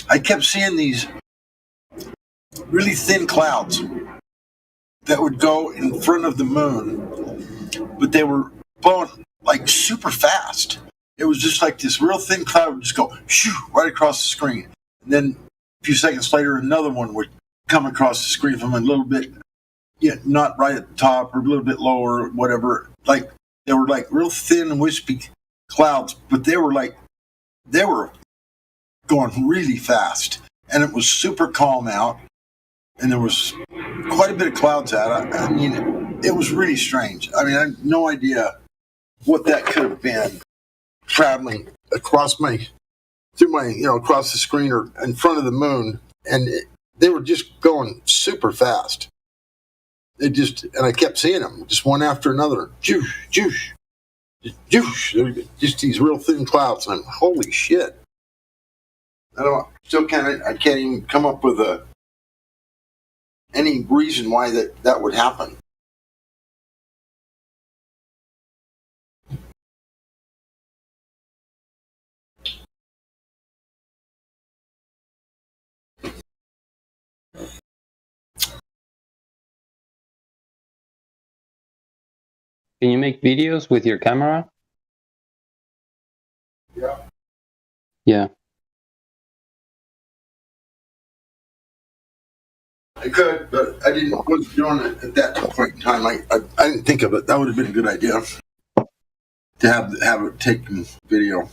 I kept seeing these really thin clouds that would go in front of the moon, but they were blowing like super fast. It was just like this real thin cloud would just go shoo, right across the screen. And then a few seconds later, another one would come across the screen from a little bit, not right at the top or a little bit lower, whatever. Like they were like real thin, wispy clouds, but they were going really fast. And it was super calm out. And there was quite a bit of clouds out. I mean, it was really strange. I mean, I have no idea what that could have been traveling across across the screen or in front of the moon, and they were just going super fast. And I kept seeing them, just one after another. Juice, juice, juice. Just these real thin clouds. And I'm, holy shit. I can't even come up with any reason why that would happen. Can you make videos with your camera? Yeah. Yeah. I could, but I wasn't doing it at that point in time. I didn't think of it. That would have been a good idea to have it taken video.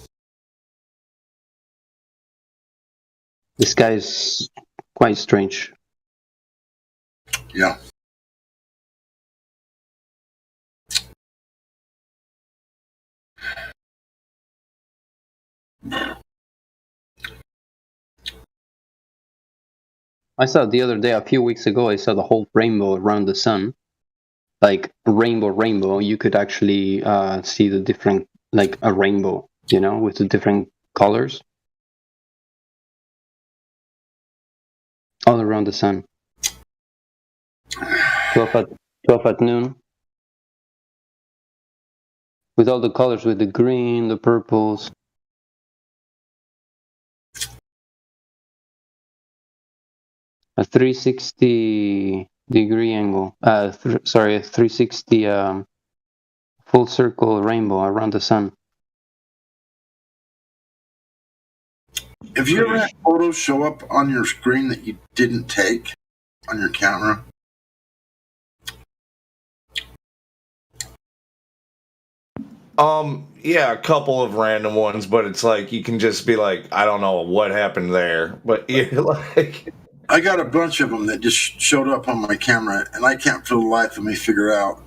This guy's quite strange. Yeah. I saw the other day, a few weeks ago, I saw the whole rainbow around the sun. Like rainbow. You could actually see the different, like a rainbow, with the different colors all around the sun. 12 at noon. With all the colors, with the green, the purples. A 360 degree angle. A 360 full circle rainbow around the sun. Have you ever had photos show up on your screen that you didn't take on your camera? Yeah, a couple of random ones, but it's like you can just be like, I don't know what happened there, but you're like, I got a bunch of them that just showed up on my camera, and I can't for the life of me figure out.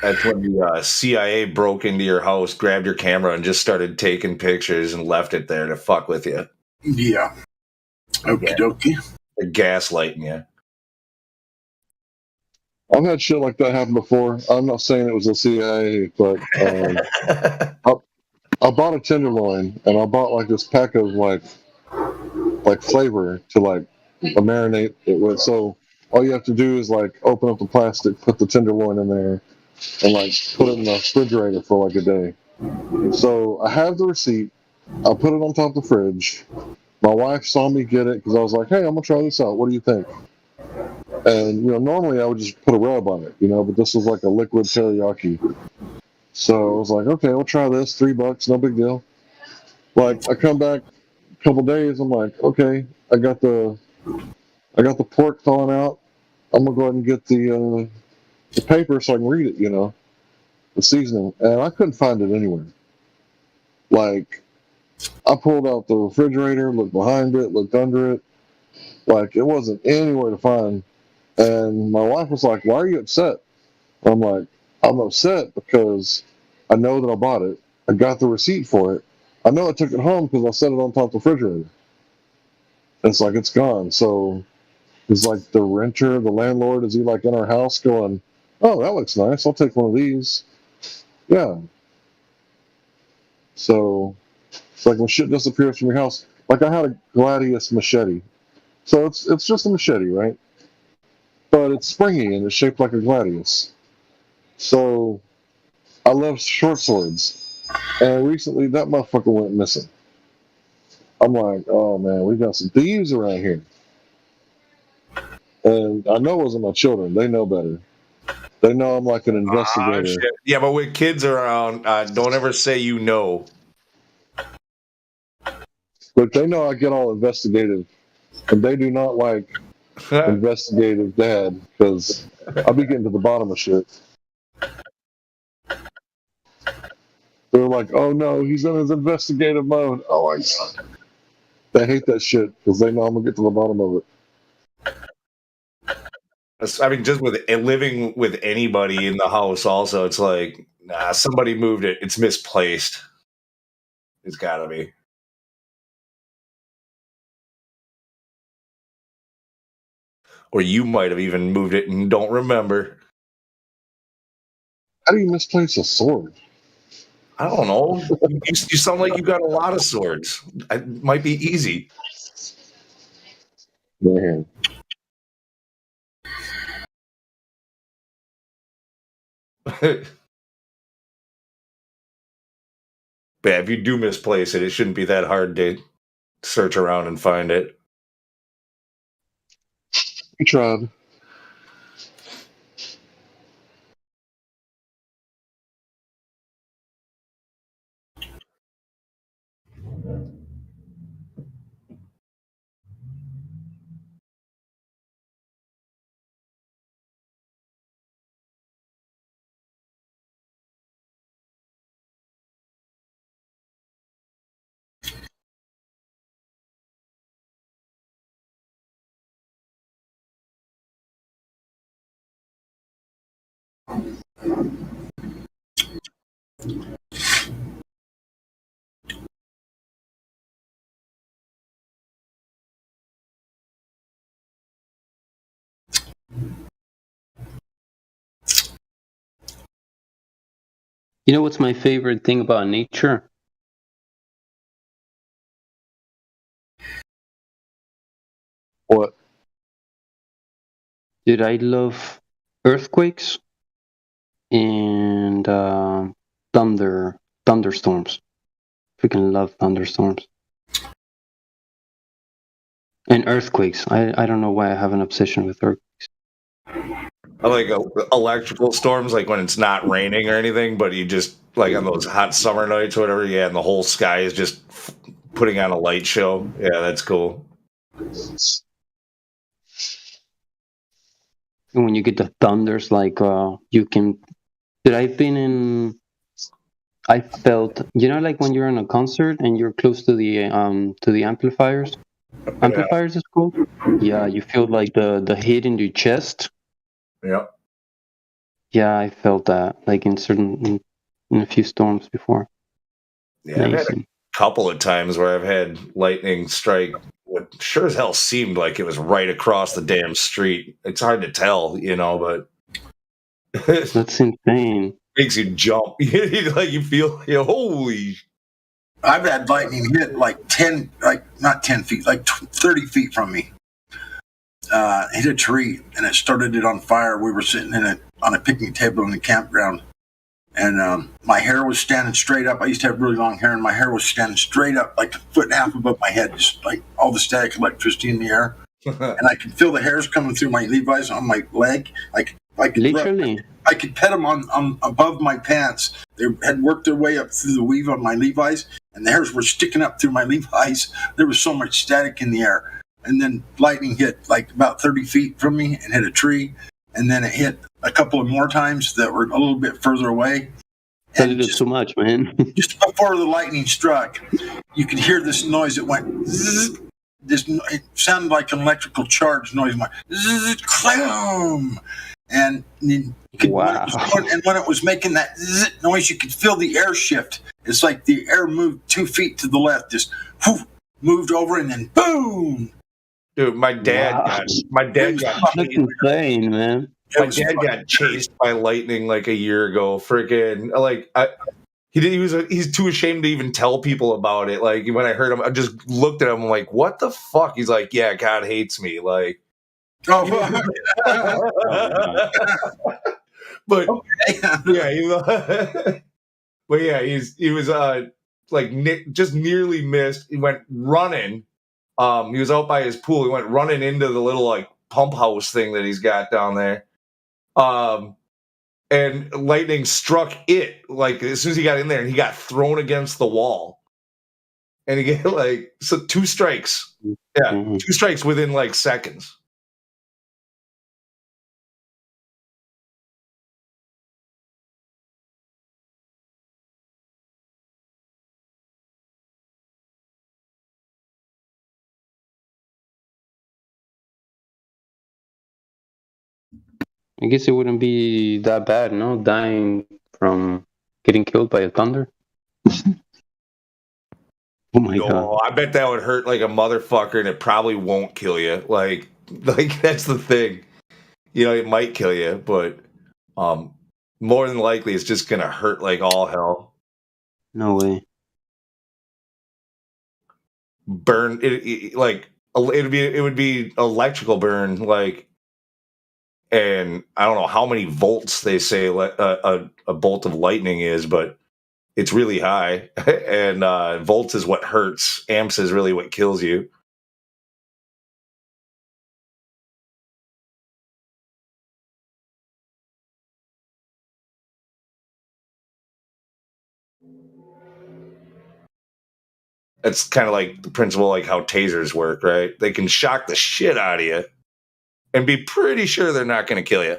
that's when the CIA broke into your house, grabbed your camera, and just started taking pictures and left it there to fuck with you. Yeah. Okie dokie. They're gaslighting you. I've had shit like that happen before. I'm not saying it was the CIA, but I bought a tenderloin, and I bought like this pack of like flavor to like marinate it with. So all you have to do is like open up the plastic, put the tenderloin in there, and like put it in the refrigerator for like a day. So I have the receipt. I put it on top of the fridge. My wife saw me get it because I was like, "Hey, I'm gonna try this out. What do you think?" And normally I would just put a rub on it, but this was like a liquid teriyaki. So I was like, "Okay, we'll try this. $3, no big deal." Like I come back a couple days, I'm like, "Okay, I got the pork thawing out. I'm gonna go ahead and get the paper so I can read it, the seasoning." And I couldn't find it anywhere. Like I pulled out the refrigerator, looked behind it, looked under it. Like it wasn't anywhere to find. And my wife was like, "Why are you upset?" I'm like, "I'm upset because I know that I bought it. I got the receipt for it. I know I took it home because I set it on top of the refrigerator. It's like it's gone." So it's like the renter, the landlord, is he like in our house going, "Oh, that looks nice. I'll take one of these." Yeah. So it's like when shit disappears from your house. Like I had a Gladius machete. So it's just a machete, right? But it's springy and it's shaped like a gladius. So I love short swords. And recently that motherfucker went missing. I'm like, oh man, we got some thieves around here. And I know it wasn't my children. They know better. They know I'm like an investigator. Shit. Yeah, but when kids are around, don't ever say you know. But they know I get all investigative. And they do not like investigative dad because I'll be getting to the bottom of shit. They're like, oh no, he's in his investigative mode. Oh my god. They hate that shit because they know I'm gonna get to the bottom of it. I mean, just with living with anybody in the house, also, it's like, nah, somebody moved it. It's misplaced. It's gotta be. Or you might have even moved it and don't remember. How do you misplace a sword? I don't know. You sound like you got a lot of swords. It might be easy. Man. But if you do misplace it, it shouldn't be that hard to search around and find it. You tried. You know what's my favorite thing about nature? What? Dude, I love earthquakes and thunderstorms. Freaking love thunderstorms. And earthquakes. I don't know why I have an obsession with earthquakes. I like electrical storms, like when it's not raining or anything, but you just, like on those hot summer nights or whatever, yeah, and the whole sky is just putting on a light show. Yeah, that's cool. And when you get the thunders, like you can. Dude, I felt, you know, like when you're in a concert and you're close to the amplifiers. Amplifiers is called. Yeah, you feel like the hit in your chest. Yep. Yeah, I felt that like in a few storms before. Yeah, I've had a couple of times where I've had lightning strike what sure as hell seemed like it was right across the damn street. It's hard to tell, you know, but that's insane. Makes you jump. Like you feel, holy. I've had lightning hit like not 10 feet, like 30 feet from me. Hit a tree and it started it on fire. We were sitting on a picnic table in the campground, and my hair was standing straight up. I used to have really long hair, and my hair was standing straight up, like a foot and a half above my head, just like all the static electricity in the air. And I could feel the hairs coming through my Levi's on my leg. I could literally. I could pet them on above my pants. They had worked their way up through the weave on my Levi's, and the hairs were sticking up through my Levi's. There was so much static in the air. And then lightning hit like about 30 feet from me and hit a tree. And then it hit a couple of more times that were a little bit further away. That is too much, man. Just before the lightning struck, you could hear this noise. It went zzz. It sounded like an electrical charge noise. It went zzz, clam. And you could, wow. when it was making that zzz noise, you could feel the air shift. It's like the air moved 2 feet to the left, just whoosh, moved over, and then boom. Dude, my dad got That's insane, man. My dad got chased by lightning like a year ago. Freaking like he's too ashamed to even tell people about it. Like when I heard him, I just looked at him I'm like, what the fuck? He's like, yeah, God hates me. Like, but yeah, but yeah, he was like just nearly missed. He went running. He was out by his pool. He went running into the little like pump house thing that he's got down there. And lightning struck it like as soon as he got in there, and he got thrown against the wall. And he get like 2 strikes. Yeah, 2 strikes within like seconds. I guess it wouldn't be that bad, no? Dying from getting killed by a thunder. Oh my god. Oh, I bet that would hurt like a motherfucker, and it probably won't kill you. Like that's the thing. You know, it might kill you, but more than likely, it's just gonna hurt like all hell. No way. Burn it like it would be electrical burn, like, and I don't know how many volts they say a bolt of lightning is, but it's really high, and volts is what hurts. Amps is really what kills you. That's kind of like the principle, like how tasers work, right? They can shock the shit out of you and be pretty sure they're not going to kill you.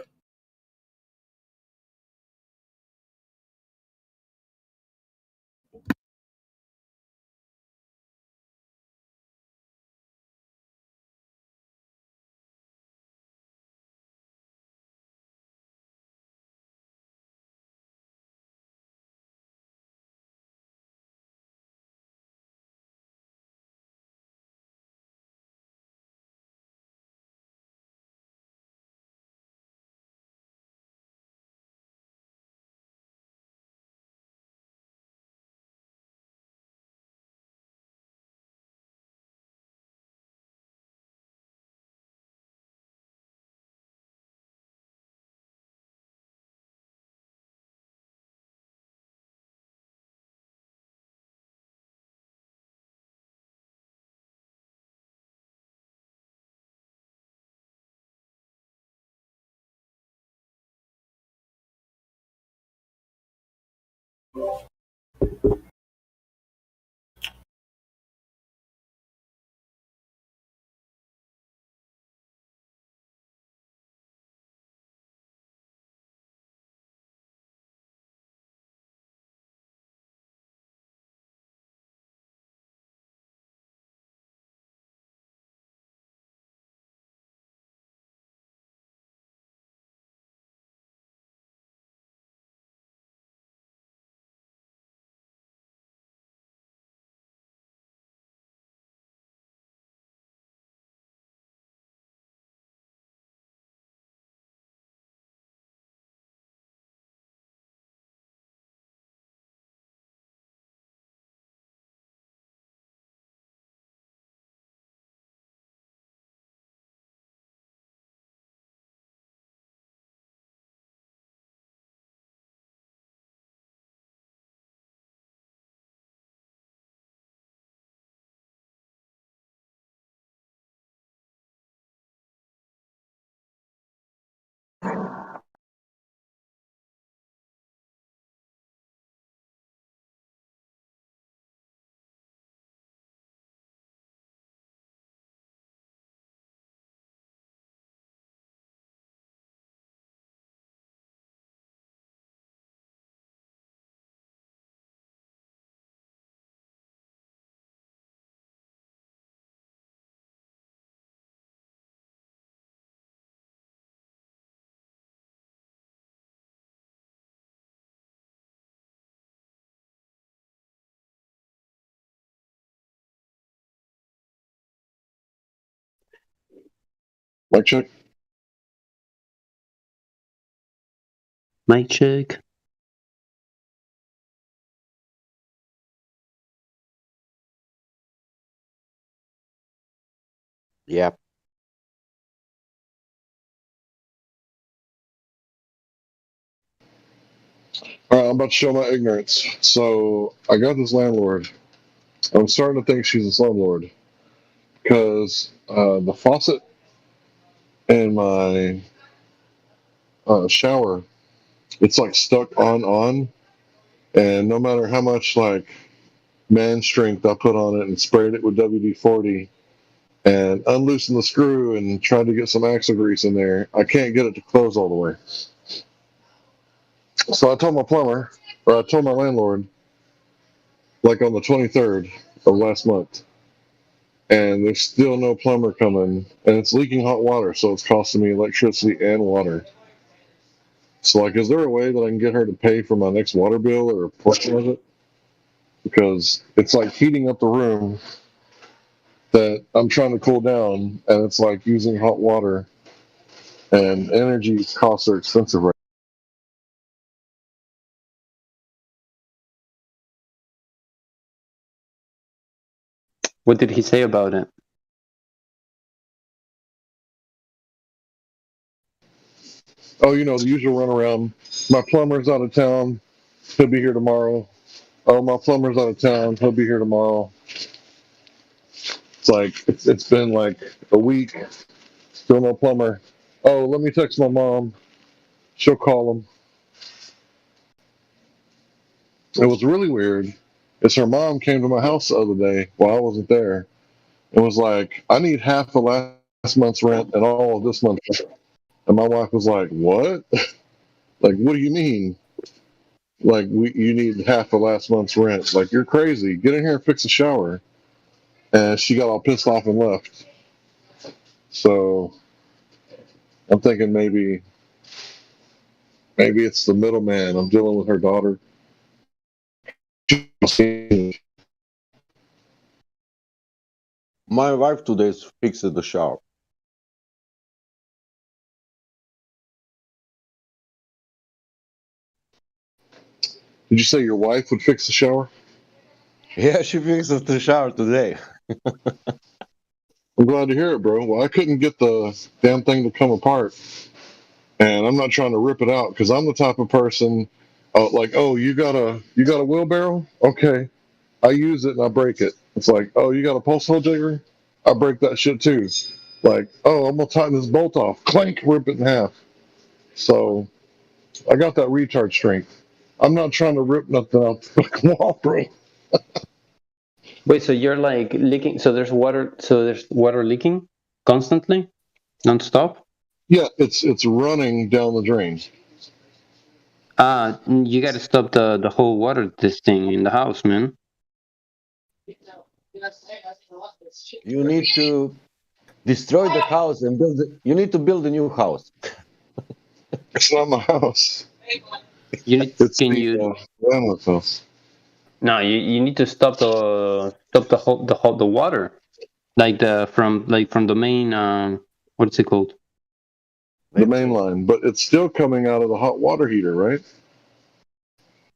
Mic check. Mic check. Yep. All right, I'm about to show my ignorance. So I got this landlord. I'm starting to think she's a slumlord because the faucet in my shower, it's like stuck on, and no matter how much like man strength I put on it and sprayed it with WD-40 and unloosened the screw and tried to get some axle grease in there, I can't get it to close all the way. So I told my plumber, or I told my landlord, like on the 23rd of last month, and there's still no plumber coming, and it's leaking hot water, so it's costing me electricity and water. So, like, is there a way that I can get her to pay for my next water bill or a portion of it? Because it's like heating up the room that I'm trying to cool down, and it's like using hot water, and energy costs are expensive right What did he say about it? now. Oh, you know, the usual runaround. My plumber's out of town. He'll be here tomorrow. Oh, my plumber's out of town. He'll be here tomorrow. It's like, it's been like a week. Still no plumber. Oh, let me text my mom. She'll call him. It was really weird. Is her mom came to my house the other day while I wasn't there. It was like, I need half of last month's rent and all of this month's rent. And my wife was like, what? Like, what do you mean? Like, you need half of last month's rent. Like, you're crazy. Get in here and fix the shower. And she got all pissed off and left. So I'm thinking maybe it's the middleman. I'm dealing with her daughter. My wife today fixed the shower. Did you say your wife would fix the shower? Yeah, she fixed the shower today. I'm glad to hear it, bro. Well, I couldn't get the damn thing to come apart, and I'm not trying to rip it out because I'm the type of person, like, oh, you got a wheelbarrow? Okay, I use it and I break it. It's like, oh, you got a pulse hole jigger? I break that shit too. Like, oh, I'm gonna tighten this bolt off. Clank, rip it in half. So I got that retard strength. I'm not trying to rip nothing out the fucking wall, bro. Wait, so you're like leaking? So there's water leaking constantly, nonstop? Yeah, it's running down the drain. You got to stop the whole water this thing in the house, man. You need to destroy the house and build it. You need to build a new house. It's not my house. You need, It's can the you? landlord's house. No, you need to stop the water, like from the main what's it called? The main line, but it's still coming out of the hot water heater, right?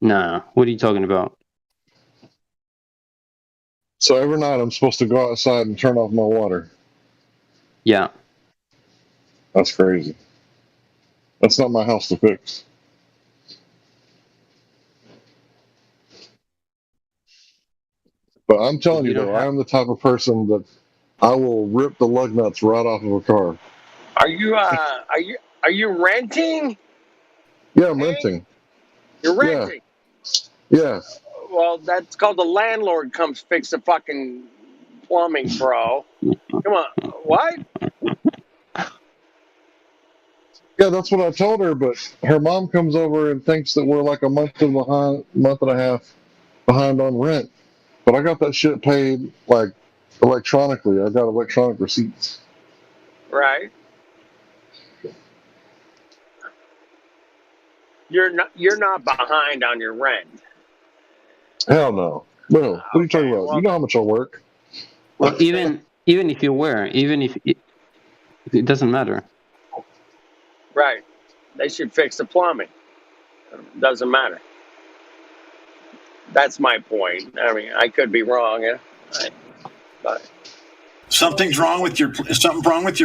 Nah, what are you talking about? So every night I'm supposed to go outside and turn off my water. Yeah. That's crazy. That's not my house to fix. But I'm telling you, though, I am the type of person that I will rip the lug nuts right off of a car. Are you renting? Yeah, I'm renting. You're renting. Yeah. Well, that's called the landlord comes fix the fucking plumbing, bro. Come on, what? Yeah, that's what I told her, but her mom comes over and thinks that we're like a month and a half behind on rent. But I got that shit paid like electronically. I got electronic receipts. Right. You're not behind on your rent. Hell no. No. What are you talking about? Well, you know how much I work. Well, even if you were, even if it doesn't matter. Right. They should fix the plumbing. Doesn't matter. That's my point. I mean, I could be wrong, but Something's wrong with your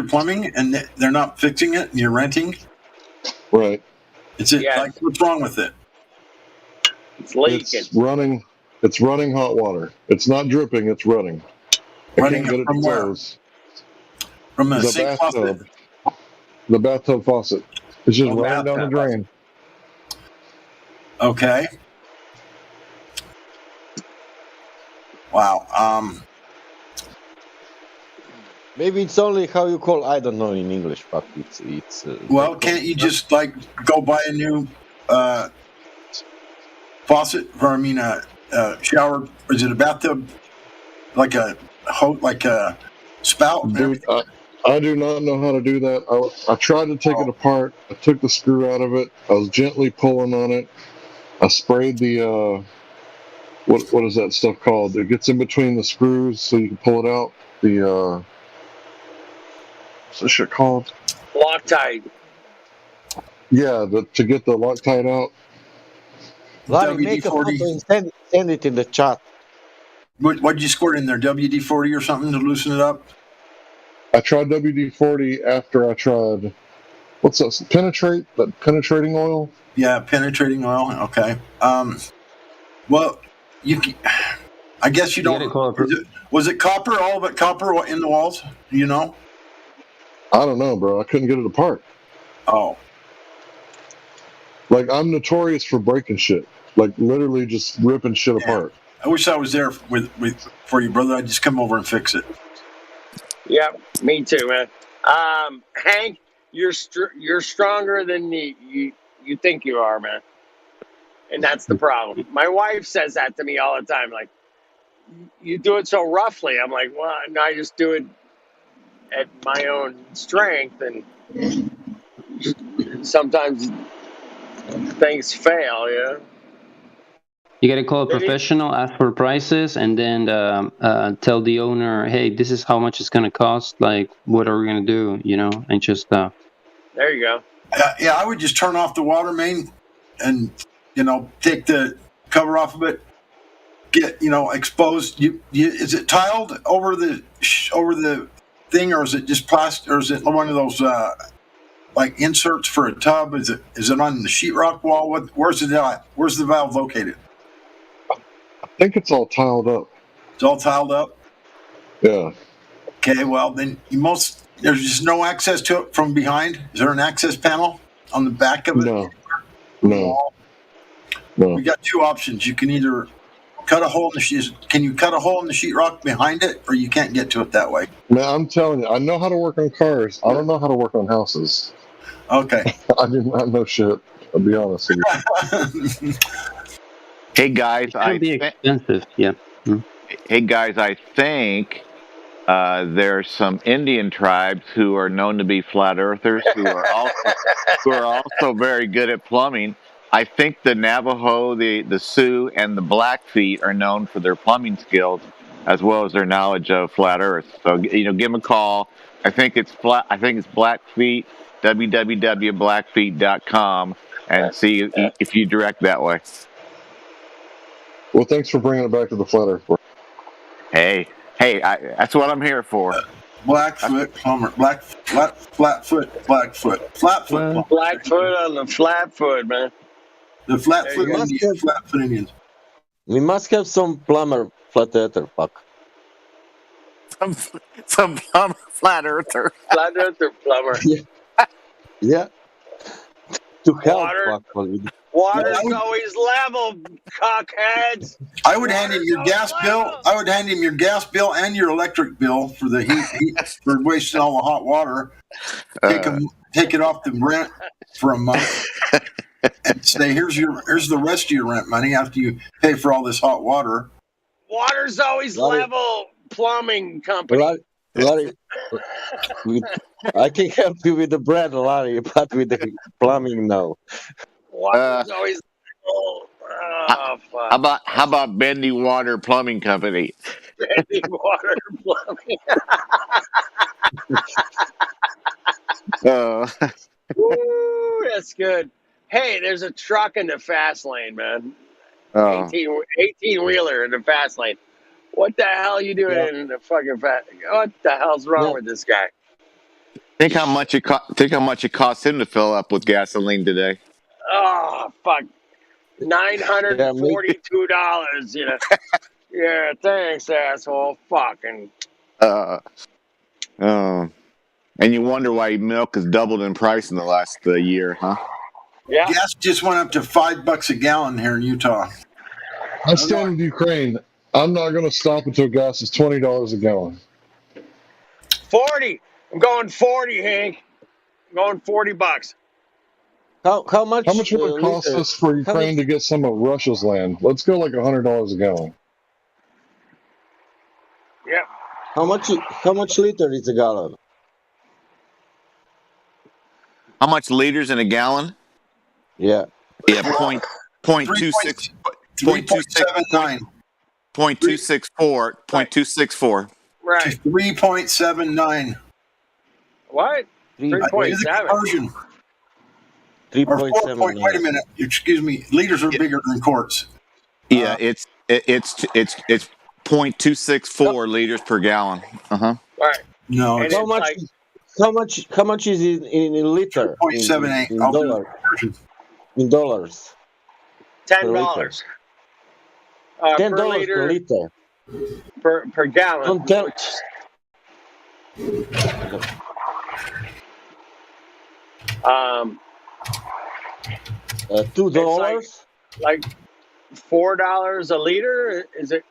plumbing, and they're not fixing it, and you're renting. Right. Like, what's wrong with it? It's leaking. It's running hot water. It's not dripping. It's running. Running from where? From the sink bathtub. faucet? The bathtub faucet. It's just running down the drain. Okay. Wow. Maybe it's only how you call. I don't know in English, but it's. Well, can't you just like go buy a new faucet? Or I mean, a shower? Is it a bathtub? Like a spout? Dude, I do not know how to do that. I tried to take it apart. I took the screw out of it. I was gently pulling on it. I sprayed the what is that stuff called? It gets in between the screws so you can pull it out. The what's this shit called? Loctite. Yeah, to get the Loctite out. Larry, make a photo and send it in the chat. What did you squirt in there? WD-40 or something to loosen it up? I tried WD-40 after I tried what's that? Penetrating oil. Yeah, penetrating oil. Okay. Well, I guess you don't. Was it copper? All of it copper in the walls? Do you know? I don't know, bro. I couldn't get it apart. Oh. Like, I'm notorious for breaking shit. Like, literally just ripping shit apart. I wish I was there for you, brother. I'd just come over and fix it. Yeah, me too, man. Hank, you're stronger than you think you are, man. And that's the problem. My wife says that to me all the time. Like, you do it so roughly. I'm like, well, no, I just do it at my own strength, and sometimes things fail, you know? You gotta call a professional, ask for prices, and then tell the owner, hey, this is how much it's gonna cost. Like, what are we gonna do? You know, and just. There you go. Yeah, I would just turn off the water main, and take the cover off of it. Get exposed. Is it tiled over the thing, or is it just plastic, or is it one of those like inserts for a tub? Is it on the sheetrock wall? Where's it at? Where's the valve located? I think it's all tiled up. It's all tiled up? Yeah. Okay, well, then there's just no access to it from behind? Is there an access panel on the back of it? No. We got two options. You can either cut a hole in the sheet. Can you cut a hole in the sheetrock behind it, or you can't get to it that way? Man, I'm telling you, I know how to work on cars. I don't know how to work on houses. Okay. I do not know shit. I'll be honest with you. Hey guys, It could be expensive. Yeah. Hey guys, I think there's some Indian tribes who are known to be flat earthers who are also very good at plumbing. I think the Navajo, the Sioux, and the Blackfeet are known for their plumbing skills as well as their knowledge of flat Earth. So give them a call. I think it's Blackfeet, www.blackfeet.com, and see if you direct that way. Well, thanks for bringing it back to the flat Earth. Hey, that's what I'm here for. Blackfoot plumber, Flatfoot. Blackfoot on the Flatfoot, man. The Flatfoot Indians. We must have some plumber flat earther, Puck. Some plumber flat earther. Flat earther plumber. Yeah. To help, Puck. Water's always level, cockheads. I would hand him your gas bill. I would hand him your gas bill and your electric bill for the heat for wasting all the hot water. Take it off the rent for a month, and say, here's the rest of your rent money after you pay for all this hot water. Water's always level, plumbing company. Larry, I can help you with the bread, Larry, but with the plumbing, no. Water's always fuck. How about Bendy Water Plumbing Company? Bendy Water Plumbing. Woo, that's good. Hey, there's a truck in the fast lane, man. 18-wheeler in the fast lane. What the hell are you doing in the fucking fast? What the hell's wrong with this guy? Think how much it cost him to fill up with gasoline today. Oh, fuck. $942, you know. Yeah, thanks, asshole. Fucking. And you wonder why milk has doubled in price in the last year, huh? Yeah. Gas just went up to $5 a gallon here in Utah. I stand with Ukraine. I'm not going to stop until gas is $20 a gallon. 40. I'm going 40, Hank. I'm going $40. How much would it cost us for Ukraine to get some of Russia's land? Let's go like $100 a gallon. Yeah. How much liter is a gallon? How much liters in a gallon? Yeah. Yeah, point 0.26 3.79. 0.264. Right. 3.79. What? Do the 3.7. conversion. Or 4 point, wait a minute. Excuse me. Liters are bigger than quarts. Yeah, it's 0.264 liters per gallon. Right. No, And it's it's How much is it in liter? 0.78. In I'll do dollar. the In dollars. $10. $10 per liter, per gallon. Don't tell. $2. Like $4 a liter. Is it?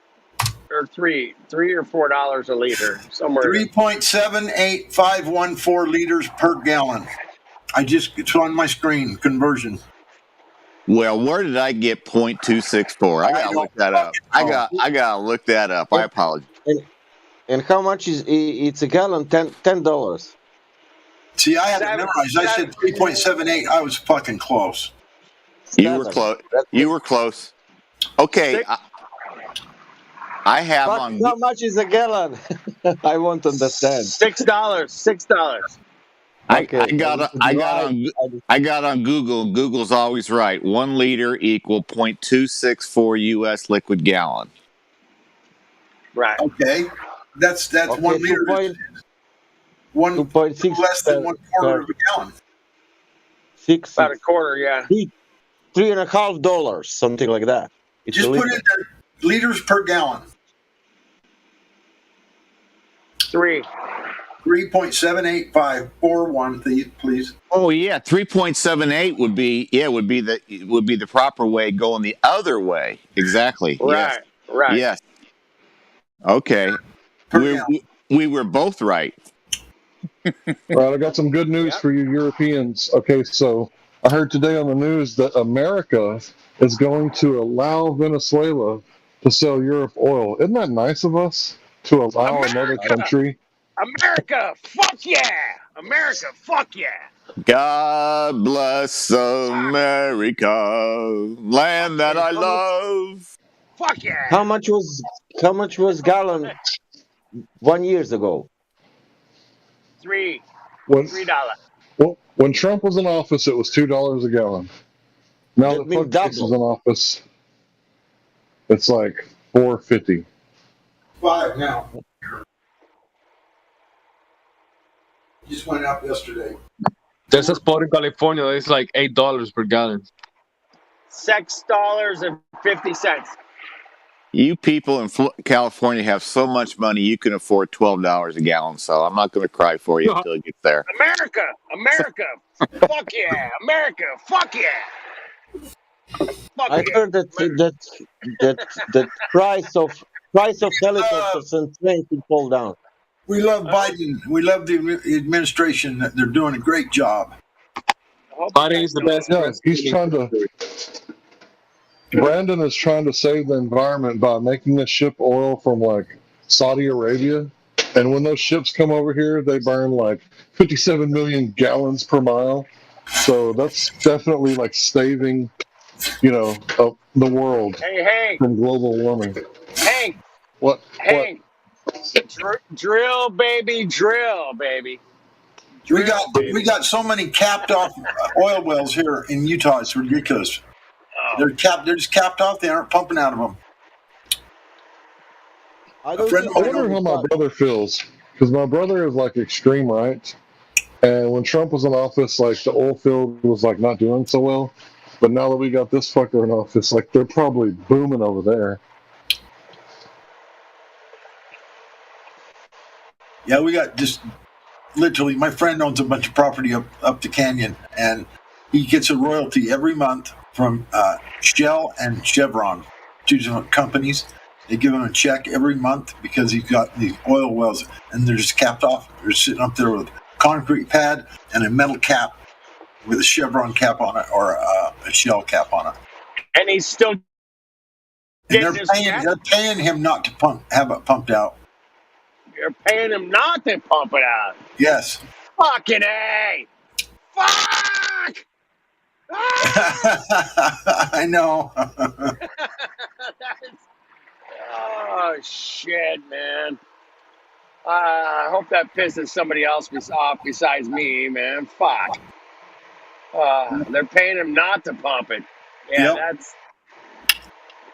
Or $3 or $4 a liter somewhere. 3.78514 liters per gallon. It's on my screen conversion. Well, where did I get 0.264? I gotta look that up. I gotta look that up. I apologize. And how much is it's a gallon? $10. See, I had it memorized. I said 3.78. I was fucking close. You were close. You were close. Okay. I have But on. how much is a gallon? I want to understand. $6. I got on Google. Google's always right. 1 liter equal 0.264 U.S. liquid gallon. Right. Okay. That's 1 liter. 2.6 less than 1/4 of a gallon. About a quarter, yeah. $3.50, something like that. It's Just put in there, liters per gallon. 3.78541, please. Oh yeah, 3.78 would be the proper way going the other way. Exactly. Right. Yes. Right. Yes. Okay. We were both right. Right, I got some good news for you Europeans. Okay, so I heard today on the news that America is going to allow Venezuela to sell Europe oil. Isn't that nice of us to allow another country? America, fuck yeah! America, fuck yeah! God bless America, land that I love. Fuck yeah! How much was gallon 1 year ago? $3. Well, when Trump was in office, it was $2 a gallon. Now that Fuckface is in office, it's like $4.50. $5 now. Just went up yesterday. There's a spot in California that is like $8 per gallon. $6.50. You people in California have so much money you can afford $12 a gallon. So I'm not going to cry for you until it gets there. America, fuck yeah! America, fuck yeah! I heard that price of helicopters and trains will fall down. We love Biden. We love the administration. They're doing a great job. Biden is the best. Yeah, he's trying to. Brandon is trying to save the environment by making us ship oil from like Saudi Arabia, and when those ships come over here, they burn like 57 million gallons per mile. So that's definitely like saving, the world from global warming. Hank. What? Hank. Drill, baby. We got so many capped off oil wells here in Utah. It's ridiculous. They're just capped off. They aren't pumping out of them. I wonder how my brother feels, because my brother is like extreme right, and when Trump was in office, like the oil field was like not doing so well, but now that we got this fucker in office, like they're probably booming over there. Yeah, we got just literally. My friend owns a bunch of property up the canyon, and he gets a royalty every month from Shell and Chevron, two different companies. They give him a check every month because he's got these oil wells, and they're just capped off. They're sitting up there with a concrete pad and a metal cap with a Chevron cap on it or a Shell cap on it. And he's still. And they're paying him not to have it pumped out. You're paying him not to pump it out. Yes. Fucking A. Fuck! I know. Oh shit, man. I hope that pisses somebody else off besides me, man. Fuck. They're paying him not to pump it. Yeah, Yep.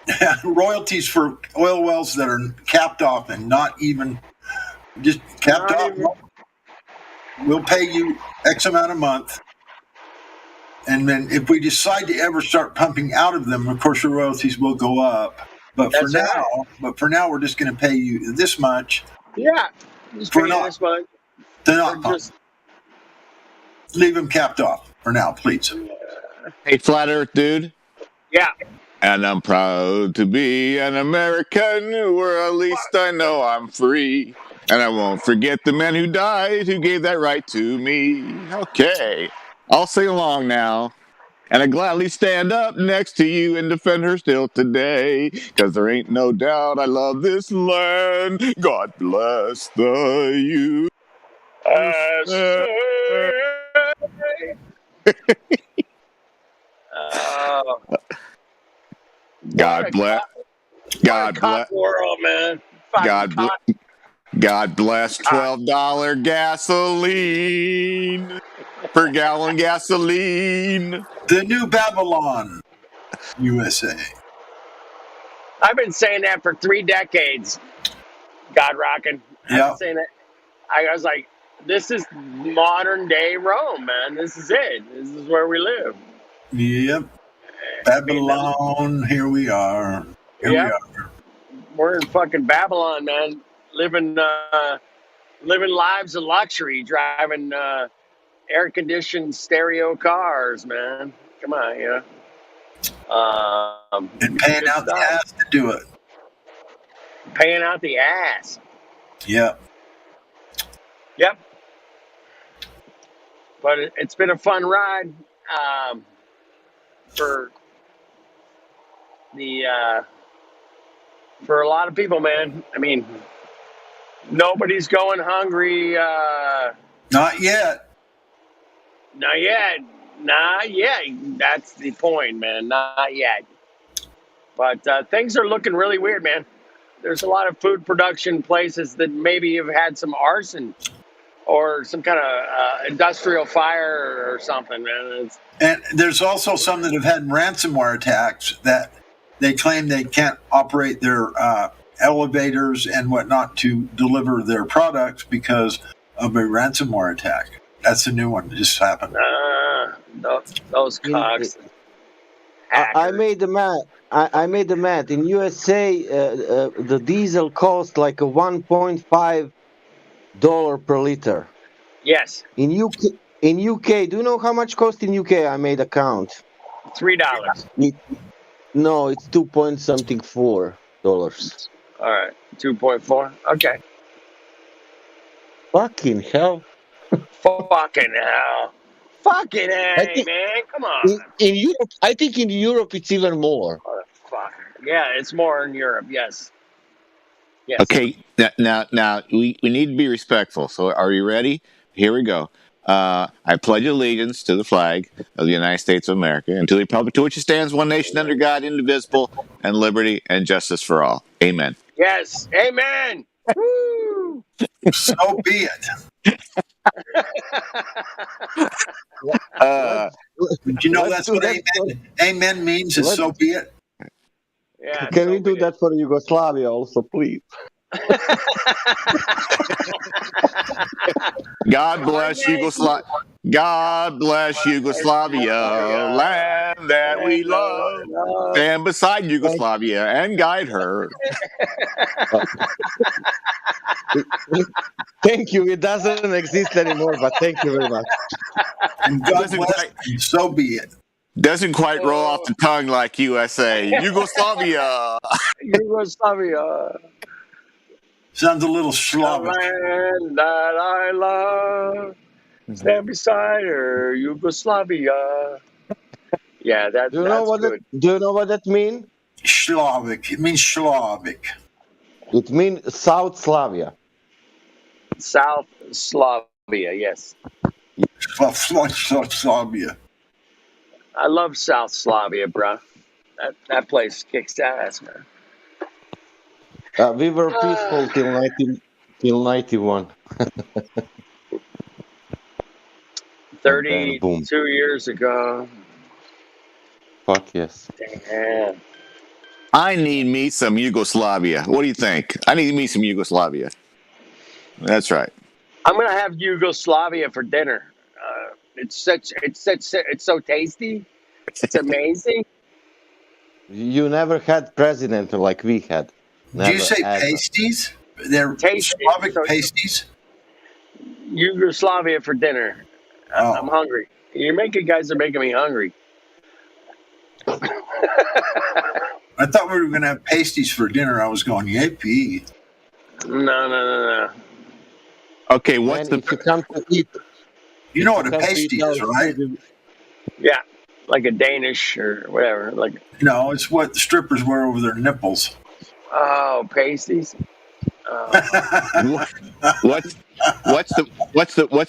that's Royalties for oil wells that are capped off and not even just capped not off. even. We'll pay you X amount a month. And then if we decide to ever start pumping out of them, of course your royalties will go up. But That's right. for now, we're just going to pay you this much Yeah. Just for paying not this much. to For not pump. just. Leave them capped off for now, please. Hey, Flat Earth dude. Yeah. And I'm proud to be an American, or at least I know I'm free. And I won't forget the man who died, who gave that right to me. Okay, I'll sing along now. And I gladly stand up next to you and defend her still today. 'Cause there ain't no doubt I love this land. God bless the USA. God bless. God bless. World, man. God bless $12 gasoline per gallon gasoline. The new Babylon, USA. I've been saying that for 3 decades. God rocking. I've been saying that. I was like, this is modern day Rome, man. This is it. This is where we live. Yep. Babylon, here we are. Here we are. We're in fucking Babylon, man. Living lives of luxury, driving air-conditioned stereo cars, man. Come on, you know. And paying out the ass to do it. Paying out the ass. Yep. Yep. But it's been a fun ride for a lot of people, man. I mean, nobody's going hungry. Not yet. Not yet. Not yet. That's the point, man. Not yet. But things are looking really weird, man. There's a lot of food production places that maybe have had some arson or some kind of industrial fire or something, man. And there's also some that have had ransomware attacks that they claim they can't operate their elevators and whatnot to deliver their products because of a ransomware attack. That's a new one that just happened. Those cogs. I made the math. I made the math. In USA, the diesel costs like a $1.5 per liter. Yes. In UK, do you know how much cost in UK? I made a count. $3. No, it's 2.4 dollars. All right, 2.4. Okay. Fucking hell. Fucking hell. Fucking hey, man. Come on. In Europe, I think in Europe it's even more. Oh, fuck. Yeah, it's more in Europe. Yes. Yes. Okay, now we need to be respectful. So are you ready? Here we go. I pledge allegiance to the flag of the United States of America and to the republic to which it stands, one nation under God, indivisible, and liberty and justice for all. Amen. Yes. Amen. Woo! So be it. Did you know that's what amen means? Is so be it. Yeah. Can we do that for Yugoslavia also, please? God bless Yugoslavia. God bless Yugoslavia, land that we love. Stand beside Yugoslavia and guide her. Thank you. It doesn't exist anymore, but thank you very much. And God bless you, so be it. Doesn't quite roll off the tongue like USA. Yugoslavia. Yugoslavia. Sounds a little Slavic. The land that I love. Stand beside her, Yugoslavia. Yeah, that's good. Do you know what that means? Slavic. It means Slavic. It means South Slavia. South Slavia, yes. Slavia. I love South Slavia, bro. That place kicks ass, man. We were peaceful till 91. And then boom. 32 years ago. Fuck yes. Damn. I need me some Yugoslavia. What do you think? I need me some Yugoslavia. That's right. I'm gonna have Yugoslavia for dinner. It's so tasty. It's amazing. You never had president like we had. Never, Do you say ever. pasties? They're Tasty. Slavic pasties? Yugoslavia for dinner. Oh. I'm hungry. Guys are making me hungry. I thought we were going to have pasties for dinner. I was going, yippee. No. Okay, what's Man, if you come to eat, You know what a pasty is, right? Yeah, like a Danish or whatever. Like No, it's what the strippers wear over their nipples. oh, pasties. What's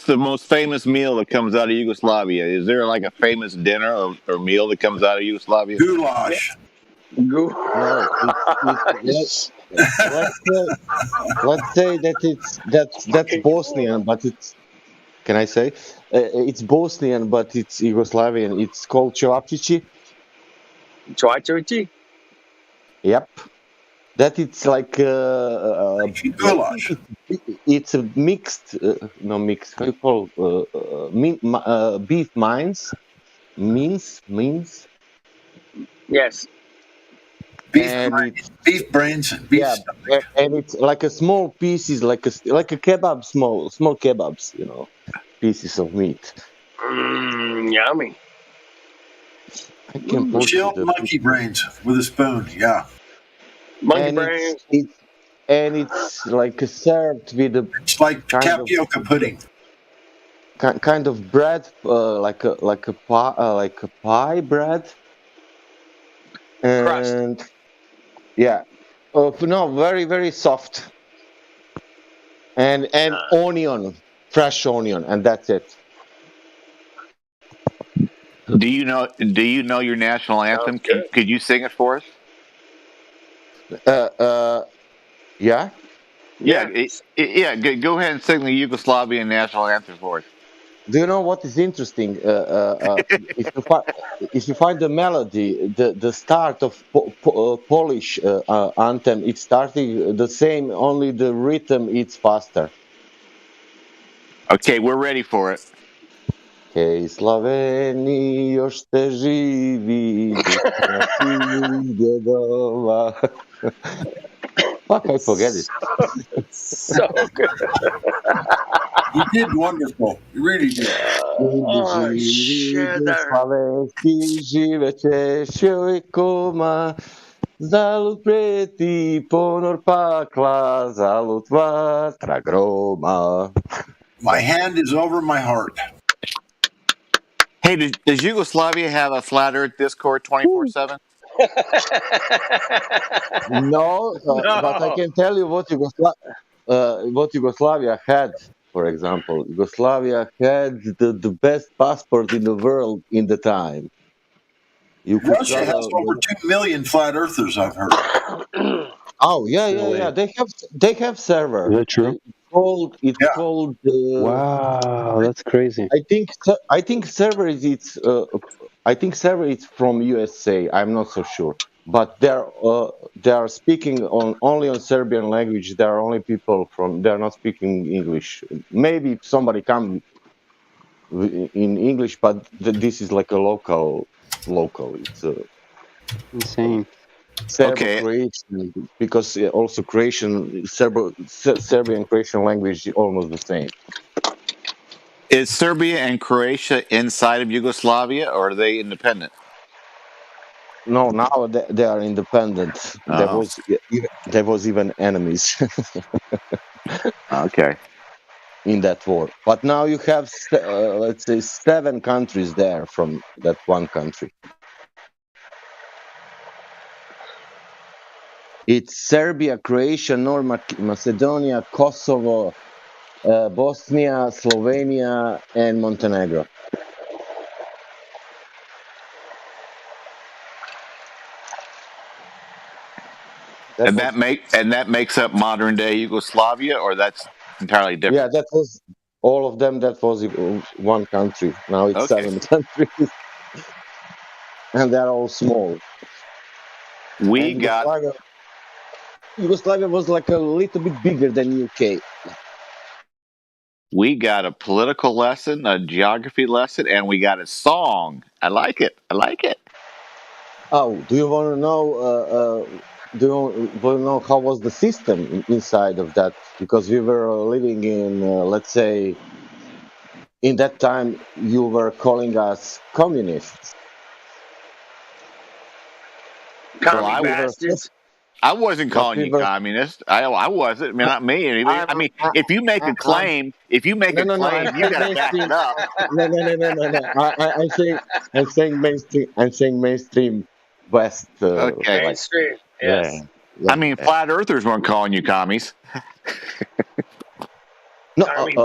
the most famous meal that comes out of Yugoslavia? Is there like a famous dinner or meal that comes out of Yugoslavia? Goulash. no, let's say that's Bosnian, but it's. Can I say? It's Bosnian, but it's Yugoslavian. It's called Čevapčići. Čevapčići? Yep. That it's like goulash. It's a mixed, no mixed. How you call beef mince? Mince. Yes. Beef brains. Beef stomach. And it's like a small pieces, like a kebab, small kebabs, pieces of meat. Yummy. I can post Chilled monkey brains with a spoon. Yeah. Monkey brains. It's like served with a. It's like tapioca pudding. Kind of bread, like a pie bread. And crust. Yeah, no, very very soft. And onion, fresh onion, and that's it. Do you know your national anthem? Could you sing it for us? Yeah. Yeah. Go ahead and sing the Yugoslavian national anthem for us. Do you know what is interesting? If you find the melody, the start of Polish anthem, it's starting the same. Only the rhythm it's faster. Okay, we're ready for it. Hej Slaveni, još te živi, djedova. Fuck, I forget it. So good. You did wonderful. You really did. Oh, shit. Slavenski živećeš joj koma, zalud prijeti ponor pakla, zalud vatra groma. My hand is over my heart. Hey, does Yugoslavia have a flat Earth Discord 24/7? No, but I can tell you what Yugoslavia had. For example, Yugoslavia had the best passport in the world in the time. Russia has over 2 million flat earthers, I've heard. Oh yeah. They have server. Is that true? It's called. Wow, that's crazy. I think server is it's from USA. I'm not so sure, but they are speaking only on Serbian language. There are only people they're not speaking English. Maybe somebody come in English, but this is like a local. It's insane. Croatian, because also Serbian Croatian language is almost the same. Is Serbia and Croatia inside of Yugoslavia, or are they independent? No, now they are independent. Oh. There was even enemies. Okay. In that war, but now you have let's say 7 countries there from that one country. It's Serbia, Croatia, North Macedonia, Kosovo, Bosnia, Slovenia, and Montenegro. And that makes up modern day Yugoslavia, or that's entirely different. Yeah, that was all of them. That was one country. Now it's Okay. 7 countries, and they're all small. We And got Yugoslavia was like a little bit bigger than UK. We got a political lesson, a geography lesson, and we got a song. I like it. I like it. Oh, do you want to know? Do you want to know how was the system inside of that? Because we were living in, let's say, in that time you were calling us communists. Commie bastards. I wasn't calling you communist. I wasn't. I mean, not me. I mean, if you make a claim, you got to back it up. No. I'm saying mainstream. I'm saying mainstream West. Okay. Mainstream. Yes. I mean, flat earthers weren't calling you commies. No, commie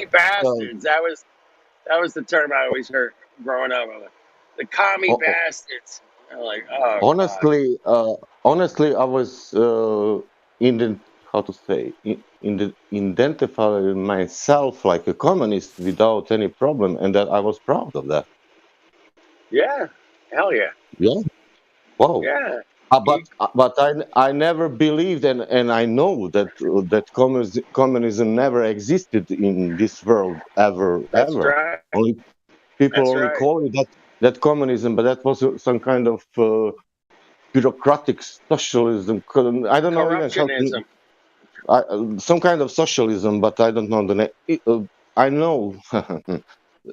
bastards. That was the term I always heard growing up. The commie bastards. I'm like, oh. Honestly, I was identifying myself like a communist without any problem, and that I was proud of that. Yeah. Hell yeah. Yeah. Wow. Yeah. But I never believed, and I know that communism never existed in this world ever. Right. Only people call it that communism, but that was some kind of bureaucratic socialism. I don't know even how to, some kind of socialism, but I don't know the name. I know.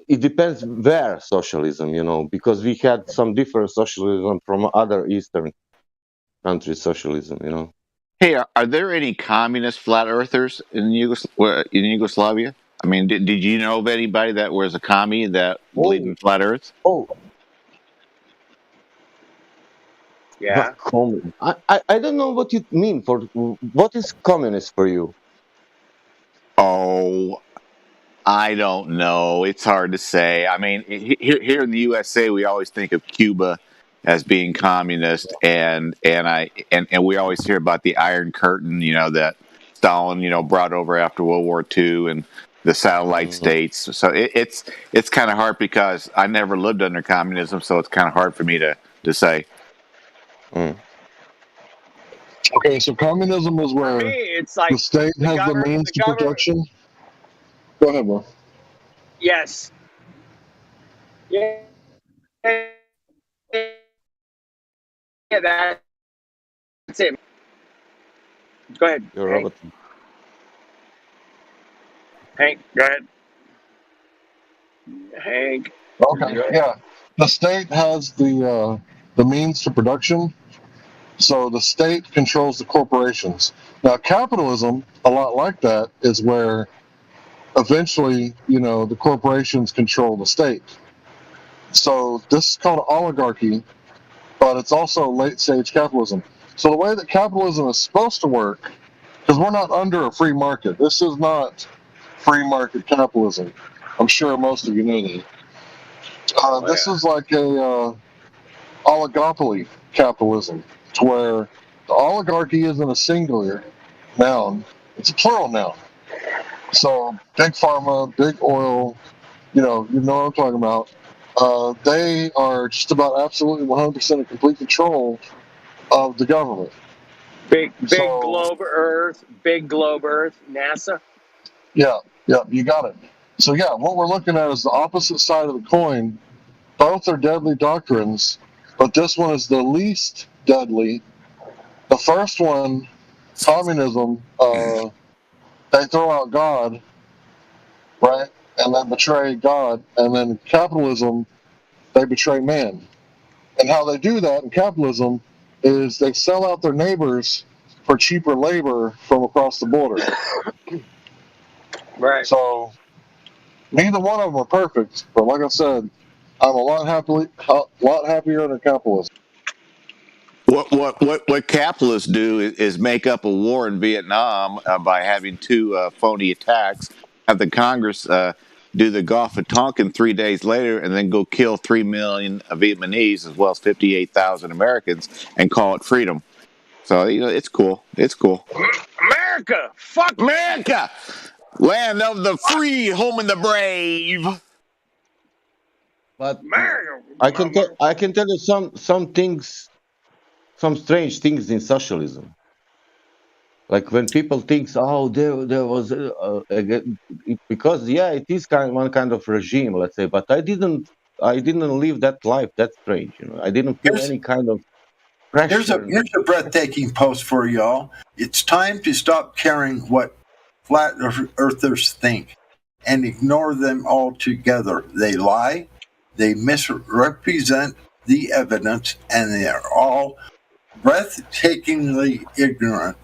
It depends where socialism, because we had some different socialism from other Eastern countries' socialism. Hey, are there any communist flat earthers in Yugoslavia? I mean, did you know of anybody that was a commie that believed in flat Earth? Oh. Yeah. I don't know what you mean. What is communist for you? Oh, I don't know. It's hard to say. I mean, here in the USA, we always think of Cuba as being communist, and we always hear about the Iron Curtain, that Stalin, brought over after World War II, and the satellite states. So it's kind of hard because I never lived under communism, so it's kind of hard for me to say. Okay, so communism is where it's like the state has the means to production. Go ahead, bro. Yes. Yeah. Yeah, that's it. Go ahead. You're Robert. Hank, go ahead. Hank. Okay, yeah. The state has the means to production, so the state controls the corporations. Now, capitalism, a lot like that, is where eventually, the corporations control the state. So this is called oligarchy, but it's also late-stage capitalism. So the way that capitalism is supposed to work, because we're not under a free market. This is not free market capitalism. I'm sure most of you know that. This is like a oligopoly capitalism, to where the oligarchy isn't a singular noun, it's a plural noun. So big pharma, big oil, you know what I'm talking about. They are just about absolutely 100% in complete control of the government. Big globe Earth, NASA. Yeah, you got it. So yeah, what we're looking at is the opposite side of the coin. Both are deadly doctrines, but this one is the least deadly. The first one, communism, they throw out God, right? And then betray God. And then capitalism, they betray man. And how they do that in capitalism is they sell out their neighbors for cheaper labor from across the border. Right. So neither one of them are perfect, but like I said, I'm a lot happier under capitalism. What capitalists do is make up a war in Vietnam by having two phony attacks, have the Congress do the Gulf of Tonkin 3 days later, and then go kill 3 million Vietnamese as well as 58,000 Americans and call it freedom. So it's cool. It's cool. America, fuck America, land of the free, home of the brave. But America. I can tell you some things, some strange things in socialism. Like when people think, oh, there was because it is one kind of regime, let's say. But I didn't live that life. That's strange, I didn't feel any kind of pressure. Here's a breathtaking post for y'all. It's time to stop caring what flat earthers think and ignore them altogether. They lie, they misrepresent the evidence, and they are all breathtakingly ignorant.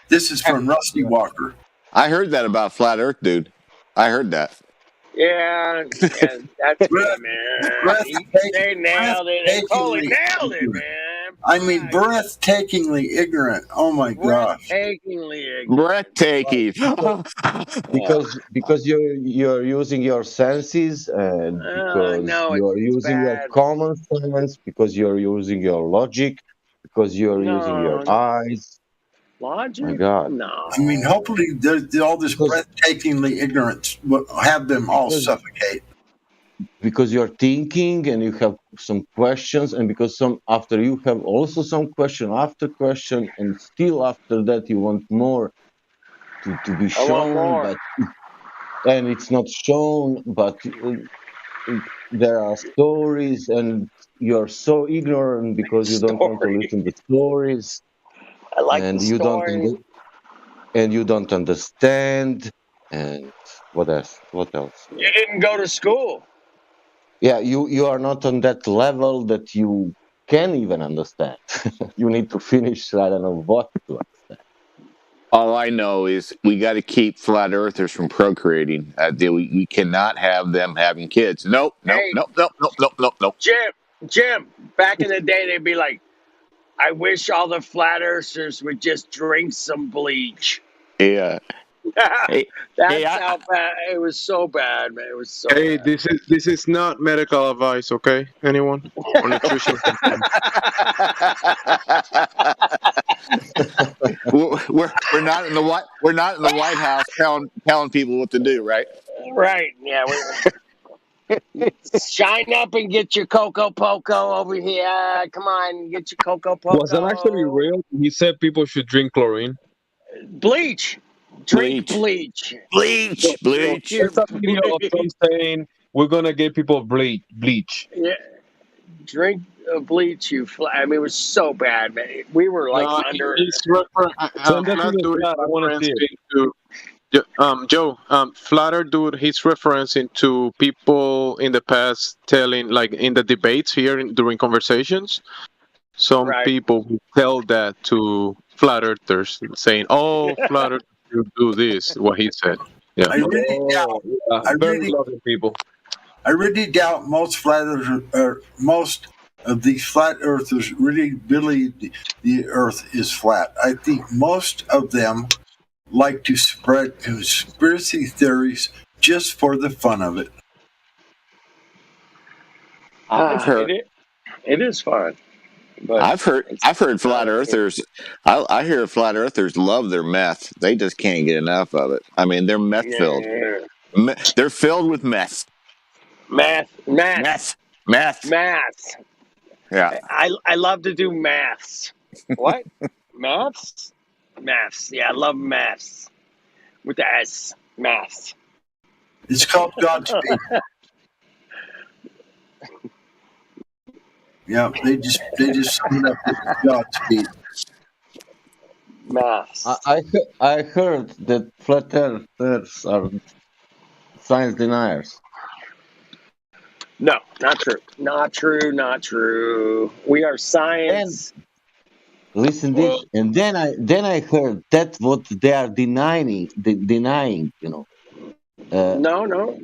This is from Rusty Walker. I heard that about Flat Earth, dude. I heard that. Yeah, that's good, man. They nailed it. They totally nailed it, man. I mean, breathtakingly ignorant. Oh my gosh. Breathtakingly ignorant. Breathtaking. because you're using your senses, and because you're using your common sense, because you're using your logic, because you're using your eyes. Logic? My God. No. I mean, hopefully all this breathtakingly ignorance will have them all suffocate. Because you're thinking and you have some questions, and because after you have also some question after question, and still after that you want more to be shown, and it's not shown, but there are stories, and you're so ignorant because you don't want to listen to stories. I like and the you story. you don't understand, and what else? You didn't go to school. Yeah, you are not on that level that you can even understand. You need to finish, I don't know what to understand. All I know is we got to keep flat earthers from procreating. We cannot have them having kids. Nope. Jim, back in the day, they'd be like, I wish all the flat earthers would just drink some bleach. Yeah. That's how bad it was. So bad, man. It was so bad. This is not medical advice, okay? Anyone? Or nutrition? we're not in the White House telling people what to do, right? Right. Yeah. Shine up and get your Coco Poco over here. Come on, get your Coco Poco. Was that actually real? He said people should drink chlorine. Bleach. Drink bleach. Bleach. There's a video of them saying we're gonna give people bleach. Yeah. Drink bleach, I mean, it was so bad, man. We were like under. Joe, Flat Earth dude, he's referencing to people in the past telling, like in the debates here during conversations, some people who tell that to Flat Earthers, saying, "Oh, Flat Earthers do this," what he said. Yeah. I really doubt most most of these flat earthers really believe the Earth is flat. I think most of them like to spread conspiracy theories just for the fun of it. I've heard it is fun. But I've heard flat earthers. I hear flat earthers love their meth. They just can't get enough of it. I mean, they're meth filled. They're filled with meth. Math. Yeah. I love to do maths. What? Maths? Maths. Yeah, I love maths. With the S. Maths. It's called Godspeed. Yeah, they just summed up with Godspeed. Maths. I heard that flat earthers are science deniers. No, not true. Not true. We are science. Listen this, and then I heard that what they are denying, you know. No.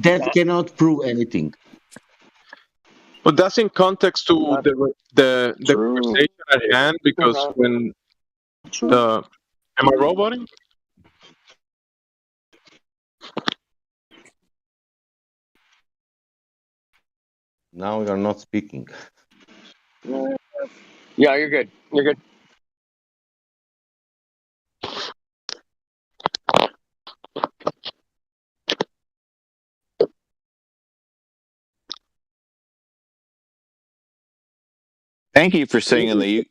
That cannot prove anything. But that's in context to the conversation at hand, because when am I roboting? Now you're not speaking. Yeah, you're good. You're good. Thank you for singing the.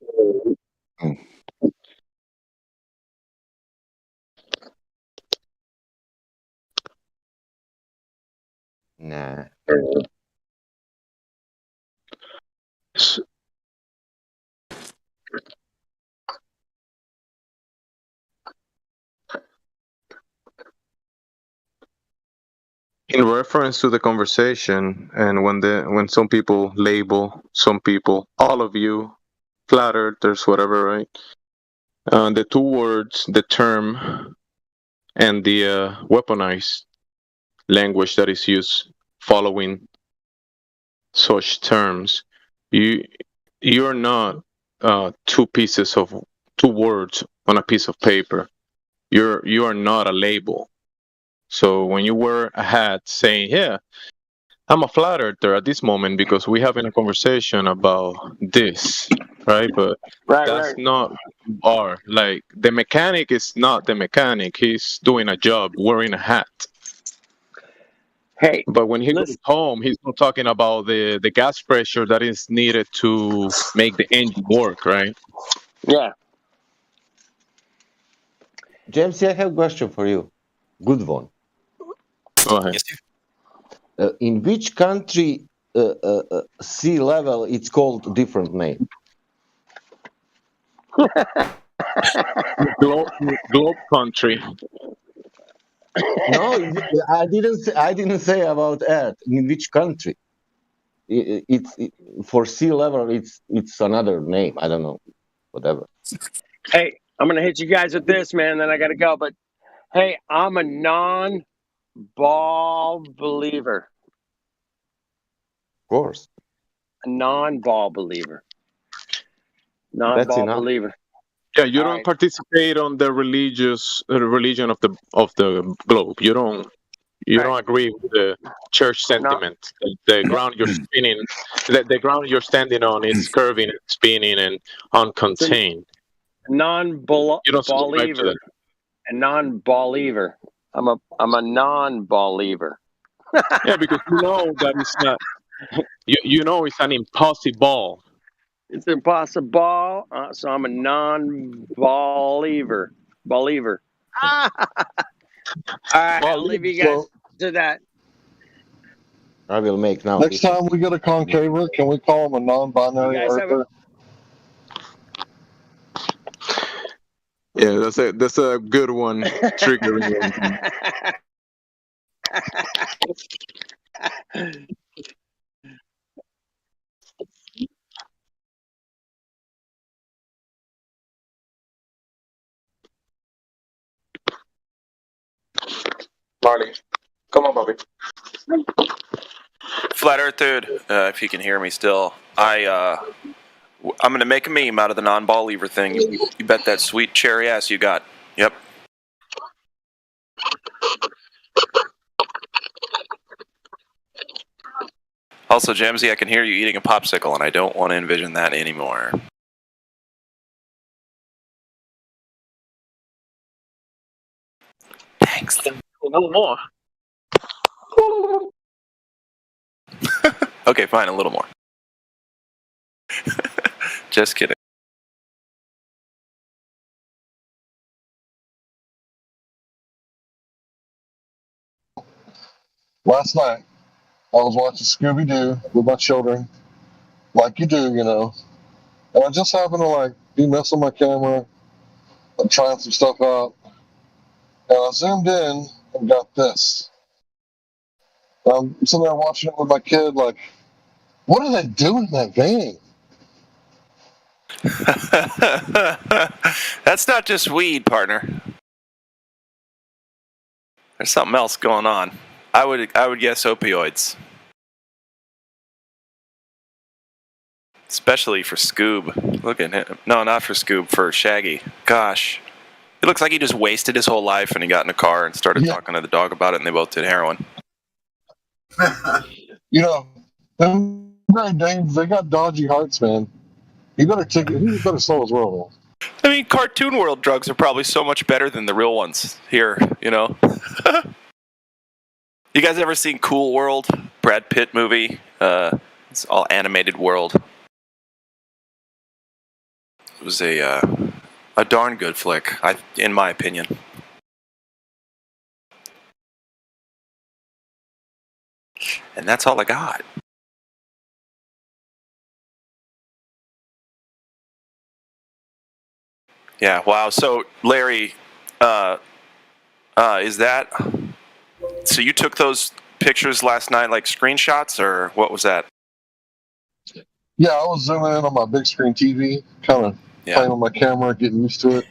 Nah. In reference to the conversation, and when some people label some people, all of you, flat earthers, whatever, right? The two words, the term, and the weaponized language that is used following such terms, you're not two words on a piece of paper. You are not a label. So when you wear a hat saying, "Yeah, I'm a flat earther at this moment because we're having a conversation about this," right? But that's not our, like, the mechanic is not the mechanic. He's doing a job wearing a hat. Hey, but when he goes home, he's not talking about the gas pressure that is needed to make the engine work, right? Yeah. James, I have a question for you. Good one. Go ahead. In which country sea level it's called different name? Globe country. No, I didn't say about Earth. In which country? For sea level, it's another name. I don't know, whatever. Hey, I'm gonna hit you guys with this, man. Then I gotta go. But hey, I'm a non-ball believer. Of course. A non-ball believer. That's Non-ball enough. believer. Yeah, you don't participate on the religion of the globe. You don't agree with the church sentiment. The ground you're spinning, the ground you're standing on is curving and spinning and uncontained. You don't subscribe to Non-believer. that. A non-believer. I'm a non-believer. Yeah, because you know that it's not. You know it's an impossible. It's impossible. So I'm a non-believer. Believer. All right, I'll leave you guys to that. I will make now. Next time we get a concaver, can we call him a non-binary earther? Yeah, that's a good one. Triggering. Marley, come on, Bobby. Flat Earth dude, if you can hear me still, I'm gonna make a meme out of the non-ball lever thing. You bet that sweet cherry ass you got. Yep. Also, Jamsey, I can hear you eating a popsicle, and I don't want to envision that anymore. Thanks. A little more. Okay, fine, a little more. Just kidding. Last night, I was watching Scooby-Doo with my children, like you do, you know. And I just happened to be messing with my camera, trying some stuff out. And I zoomed in and got this. I'm sitting there watching it with my kid, like, what are they doing in that van? That's not just weed, partner. There's something else going on. I would guess opioids. Especially for Scoob. Look at him. No, not for Scoob, for Shaggy. Gosh. It looks like he just wasted his whole life and he got in a car and started talking to the dog about it and they both did heroin. You know, them Great Danes, they got dodgy hearts, man. He better slow his roll. I mean, cartoon world drugs are probably so much better than the real ones here, you know? You guys ever seen Cool World? Brad Pitt movie? It's all animated world. It was a darn good flick, in my opinion. And that's all I got. Yeah, wow. So, Larry, is that... So you took those pictures last night, like screenshots, or what was that? Yeah, I was zooming in on my big screen TV, kind of playing with my camera, getting used to it.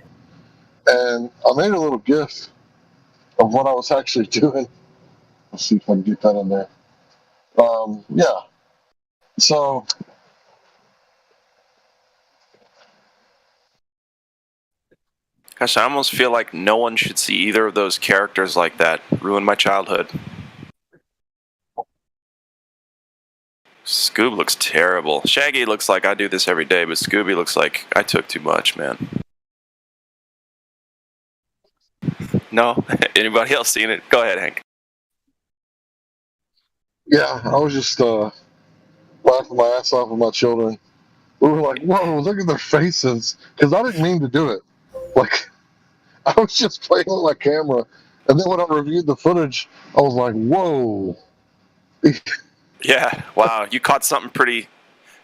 And I made a little GIF of what I was actually doing. Let's see if I can get that in there. Yeah. So... Gosh, I almost feel like no one should see either of those characters like that. Ruined my childhood. Scoob looks terrible. Shaggy looks like I do this every day, but Scooby looks like I took too much, man. No? Anybody else seen it? Go ahead, Hank. Yeah, I was just laughing my ass off with my children. We were like, whoa, look at their faces. Because I didn't mean to do it. Like, I was just playing with my camera. And then when I reviewed the footage, I was like, whoa. Yeah, wow. You caught something pretty...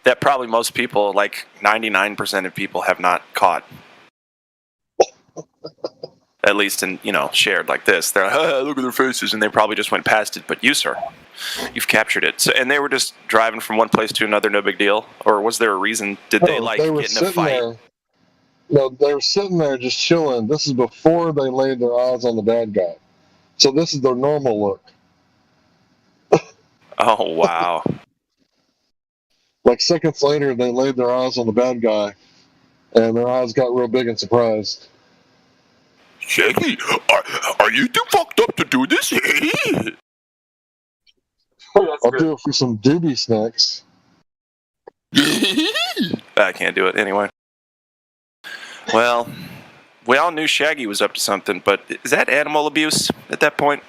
that probably most people, like 99% of people, have not caught. At least in, shared like this. They're like, look at their faces, and they probably just went past it. But you, sir, you've captured it. So, and they were just driving from one place to another, no big deal? Or was there a reason? Did they, get in a fight? No, they were sitting there just chilling. This is before they laid their eyes on the bad guy. So this is their normal look. Oh, wow. Like seconds later, they laid their eyes on the bad guy, and their eyes got real big and surprised. Shaggy, are you too fucked up to do this? I'll do it for some doobie snacks. I can't do it anyway. Well, we all knew Shaggy was up to something, but is that animal abuse at that point?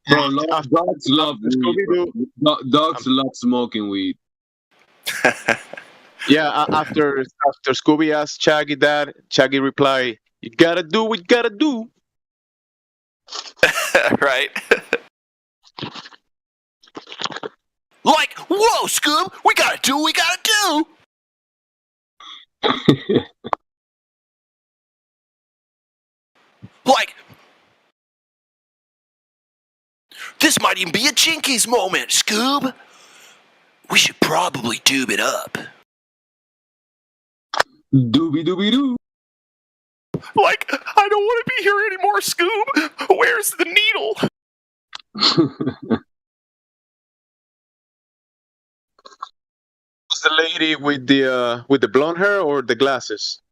Bro, dogs love weed. Dogs love smoking weed. Yeah, after Scooby asked Shaggy that, Shaggy replied, "You gotta do what you gotta do." Right? Like, whoa, Scoob, we gotta do what we gotta do. Like, this might even be a Jinkies moment, Scoob. We should probably doob it up. Doobie doobie doo. Like, I don't want to be here anymore, Scoob. Where's the needle? Was the lady with the blonde hair or the glasses?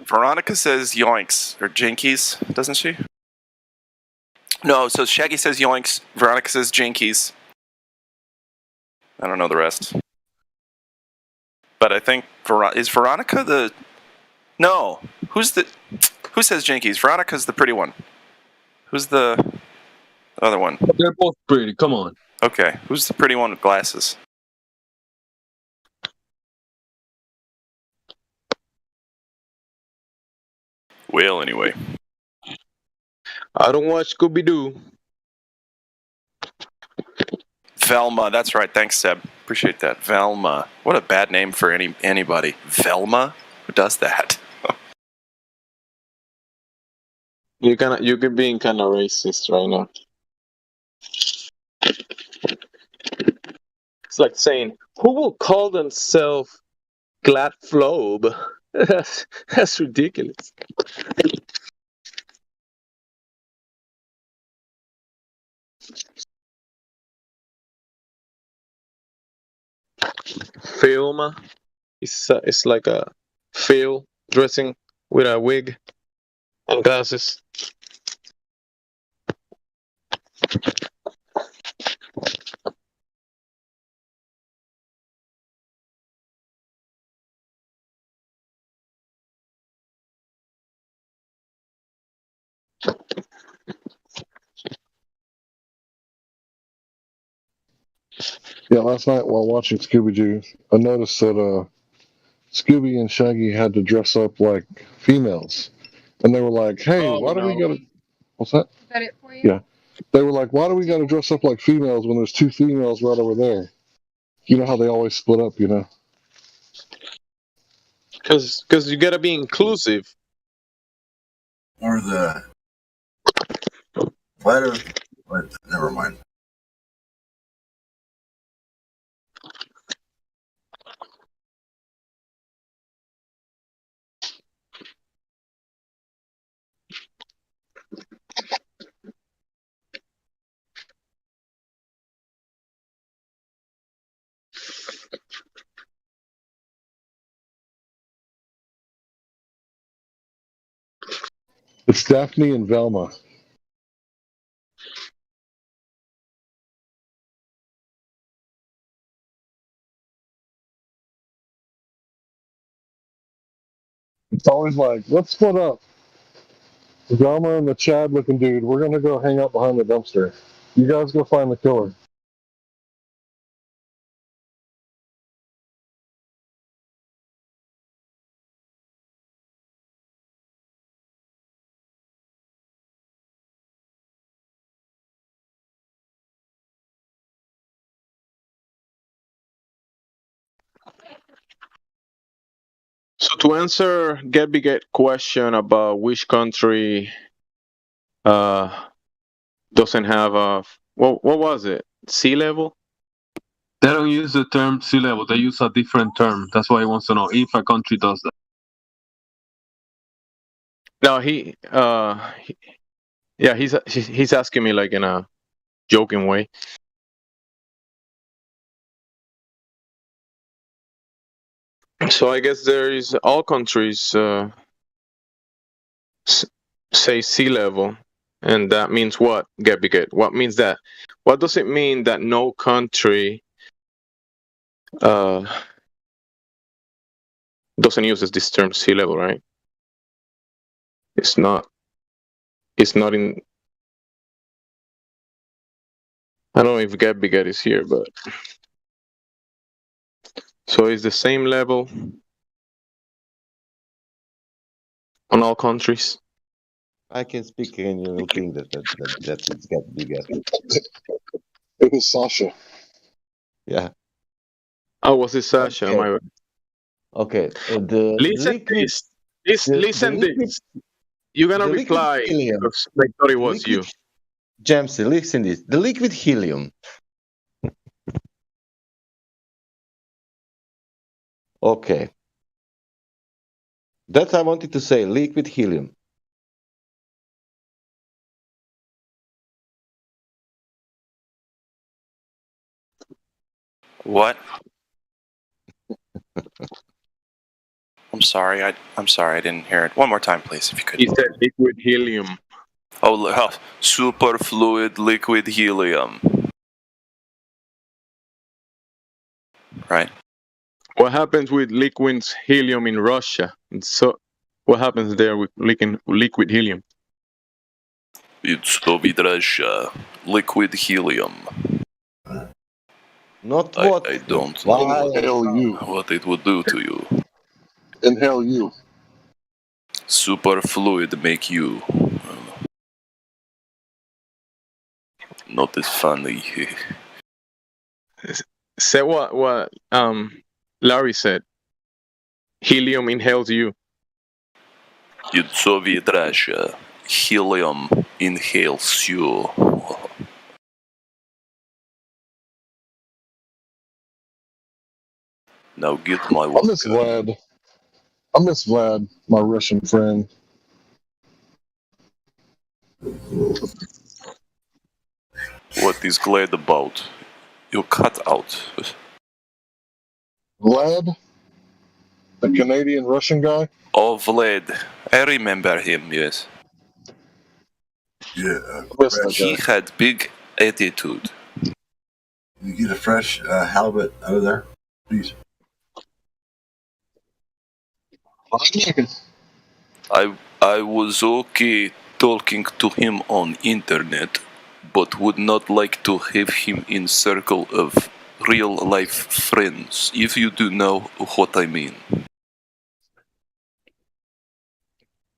Veronica says yoinks, or jinkies, doesn't she? No, so Shaggy says yoinks, Veronica says jinkies. I don't know the rest. But I think, is Veronica the... No, who says jinkies? Veronica's the pretty one. Who's the other one? They're both pretty, come on. Okay, who's the pretty one with glasses? Well, anyway. I don't watch Scooby-Doo. Velma, that's right. Thanks, Seb. Appreciate that. Velma. What a bad name for anybody. Velma? Who does that? You're being kind of racist right now. It's like saying, who will call themselves Glad Flobe? That's ridiculous. Film. It's like a Phil dressing with a wig and glasses. Yeah, last night while watching Scooby Doo, I noticed that Scooby and Shaggy had to dress up like females, and they were like, "Hey, Oh why do we no. gotta?" What's that? Is that it for you? Yeah, they were like, "Why do we gotta dress up like females when there's two females right over there?" You know how they always split up, you know? Because you gotta be inclusive. Or the letter. But never mind. It's Daphne and Velma. It's always like, let's split up. Velma and the Chad looking dude, we're gonna go hang out behind the dumpster. You guys go find the killer. So to answer Get Biget question about which country doesn't have a what was it? Sea level? They don't use the term sea level. They use a different term. That's why he wants to know if a country does that. No, yeah, he's asking me like in a joking way. So I guess there is all countries say sea level, and that means what? Get Biget. What means that? What does it mean that no country doesn't use this term sea level, right? It's not in. I don't know if Get Biget is here, but so it's the same level on all countries. I can speak and you will think that it's Get Biget. It was Sasha. Yeah. Oh, was it Sasha? Okay. Am I right? Okay. Listen this. You're gonna reply because I thought it was you. Jamesy, listen this. The liquid helium. Okay. That's I wanted to say. Liquid helium. What? I'm sorry. I'm sorry. I didn't hear it. One more time, please, if you could. He said liquid helium. Oh, superfluid liquid helium. Right. What happens with liquid helium in Russia? So, what happens there with liquid helium? It's Soviet Russia. Liquid helium. Not what. I don't Why? know what it would do to you. Inhale you. Superfluid make you not as funny. Say what Larry said. Helium inhales you. In Soviet Russia, helium inhales you. Now get my I miss Vlad. I miss Vlad, my Russian friend. What is glad about? You cut out. Vlad, the Canadian Russian guy. Oh, Vlad. I remember him, yes. Yeah. He had big attitude. You get a fresh halibut out of there, please. I was okay talking to him on internet, but would not like to have him in circle of real life friends, if you do know what I mean.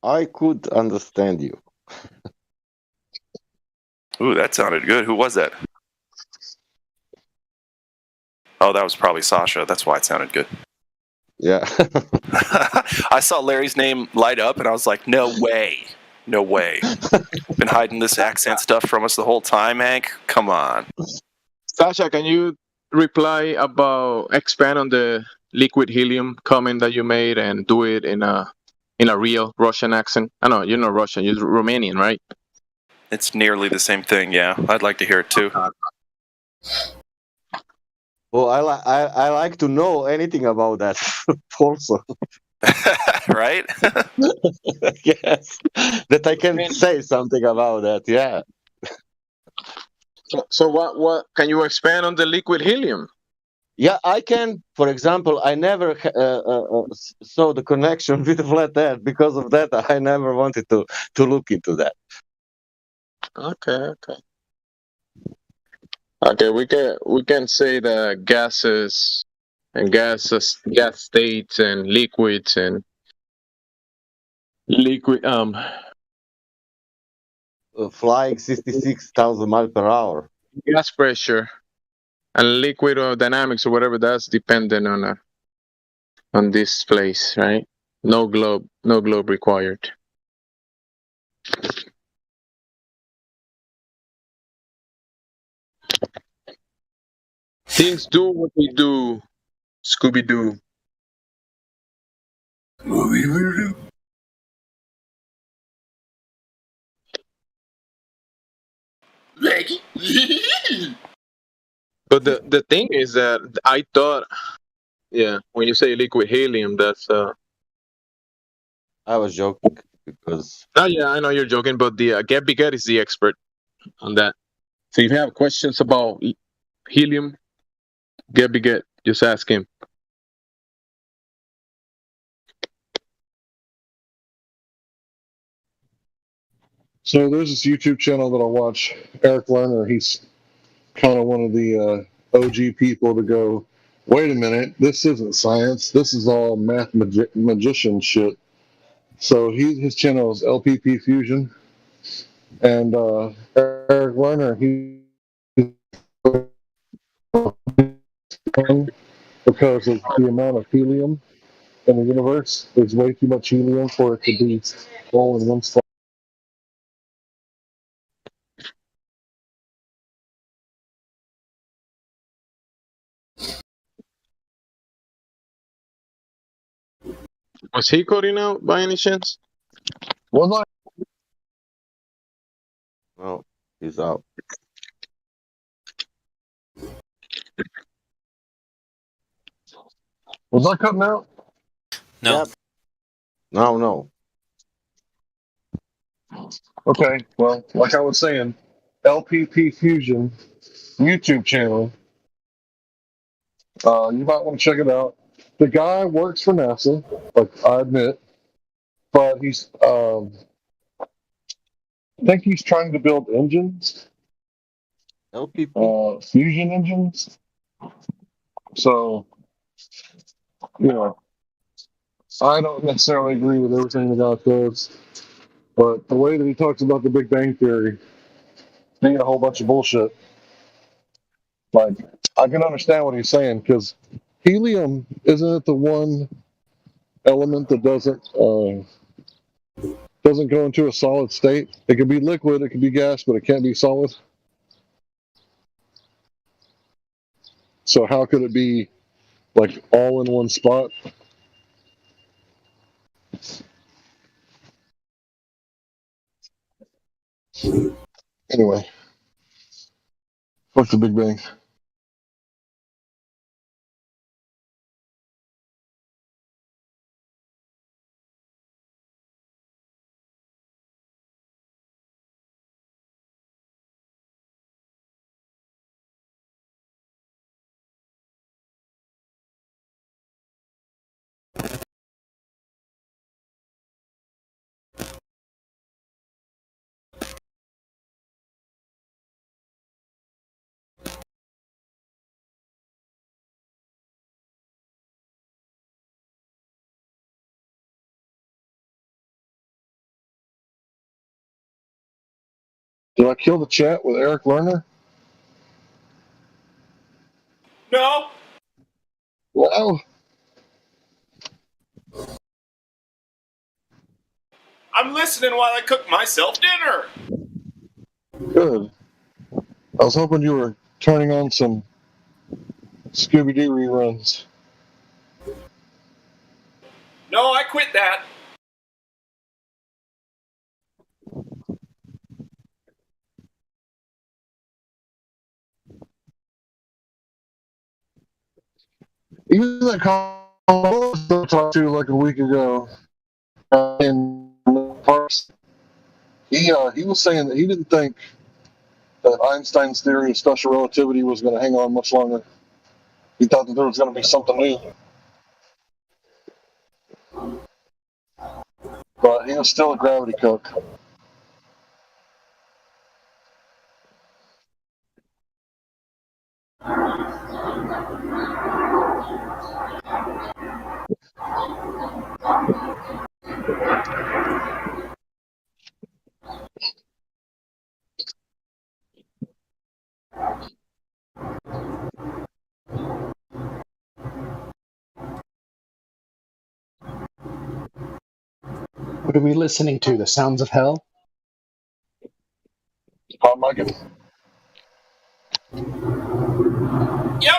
I could understand you. Ooh, that sounded good. Who was that? Oh, that was probably Sasha. That's why it sounded good. Yeah. I saw Larry's name light up and I was like, no way. No way. Been hiding this accent stuff from us the whole time, Hank? Come on. Sasha, can you expand on the liquid helium comment that you made and do it in a real Russian accent? I know you're not Russian, you're Romanian, right? It's nearly the same thing, yeah. I'd like to hear it too. Well, I like to know anything about that also. Right? Yes, that I can say something about that. Yeah. So what can you expand on the liquid helium? Yeah, I can. For example, I never saw the connection with Flat Earth. Because of that, I never wanted to look into that. Okay. We can say that gases and gas states and liquids and liquid flying 66,000 miles per hour. Gas pressure and liquid dynamics or whatever, that's dependent on this place, right? No globe required. Things do what they do, Scooby-Doo. Scooby-Doo. But the thing is that I thought, yeah, when you say liquid helium, that's I was joking because. Oh yeah, I know you're joking, but the Get Biget is the expert on that. So if you have questions about helium, Get Biget, just ask him. So there's this YouTube channel that I watch, Eric Lerner. He's kind of one of the OG people to go, wait a minute, this isn't science. This is all math magician shit. So his channel is LPP Fusion. And Eric Lerner, because of the amount of helium in the universe, there's way too much helium for it to be all in one spot. Was he coding out by any chance? Was I? No, he's out. Was I cutting out? No. Yep. No. Okay, well, like I was saying, LPP Fusion YouTube channel. You might want to check it out. The guy works for NASA, like I admit, but he's I think he's trying to build engines, LPP fusion engines. So, I don't necessarily agree with everything the guy says, but the way that he talks about the Big Bang Theory being a whole bunch of bullshit, like I can understand what he's saying because helium isn't it the one element that doesn't go into a solid state? It can be liquid, it can be gas, but it can't be solid. So how could it be like all in one spot? Anyway, fuck the Big Bang. Did I kill the chat with Eric Lerner? No. Wow. I'm listening while I cook myself dinner. Good. I was hoping you were turning on some Scooby-Doo reruns. No, I quit that. Even that call I talked to like a week ago in parks, he was saying that he didn't think that Einstein's theory of special relativity was going to hang on much longer. He thought that there was going to be something new. But he was still a gravity cook. What are we listening to? The Sounds of Hell? Tom Michael. Yep.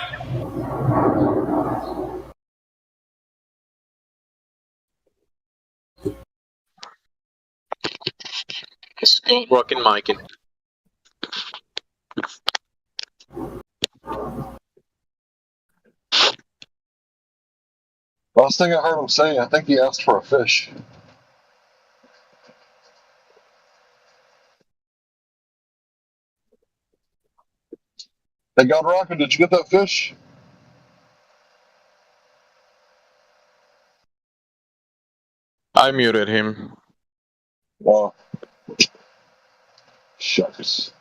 Rockin' Micin. Last thing I heard him say, I think he asked for a fish. Hey, God Rocket, did you get that fish? I muted him. Wow. Shucks.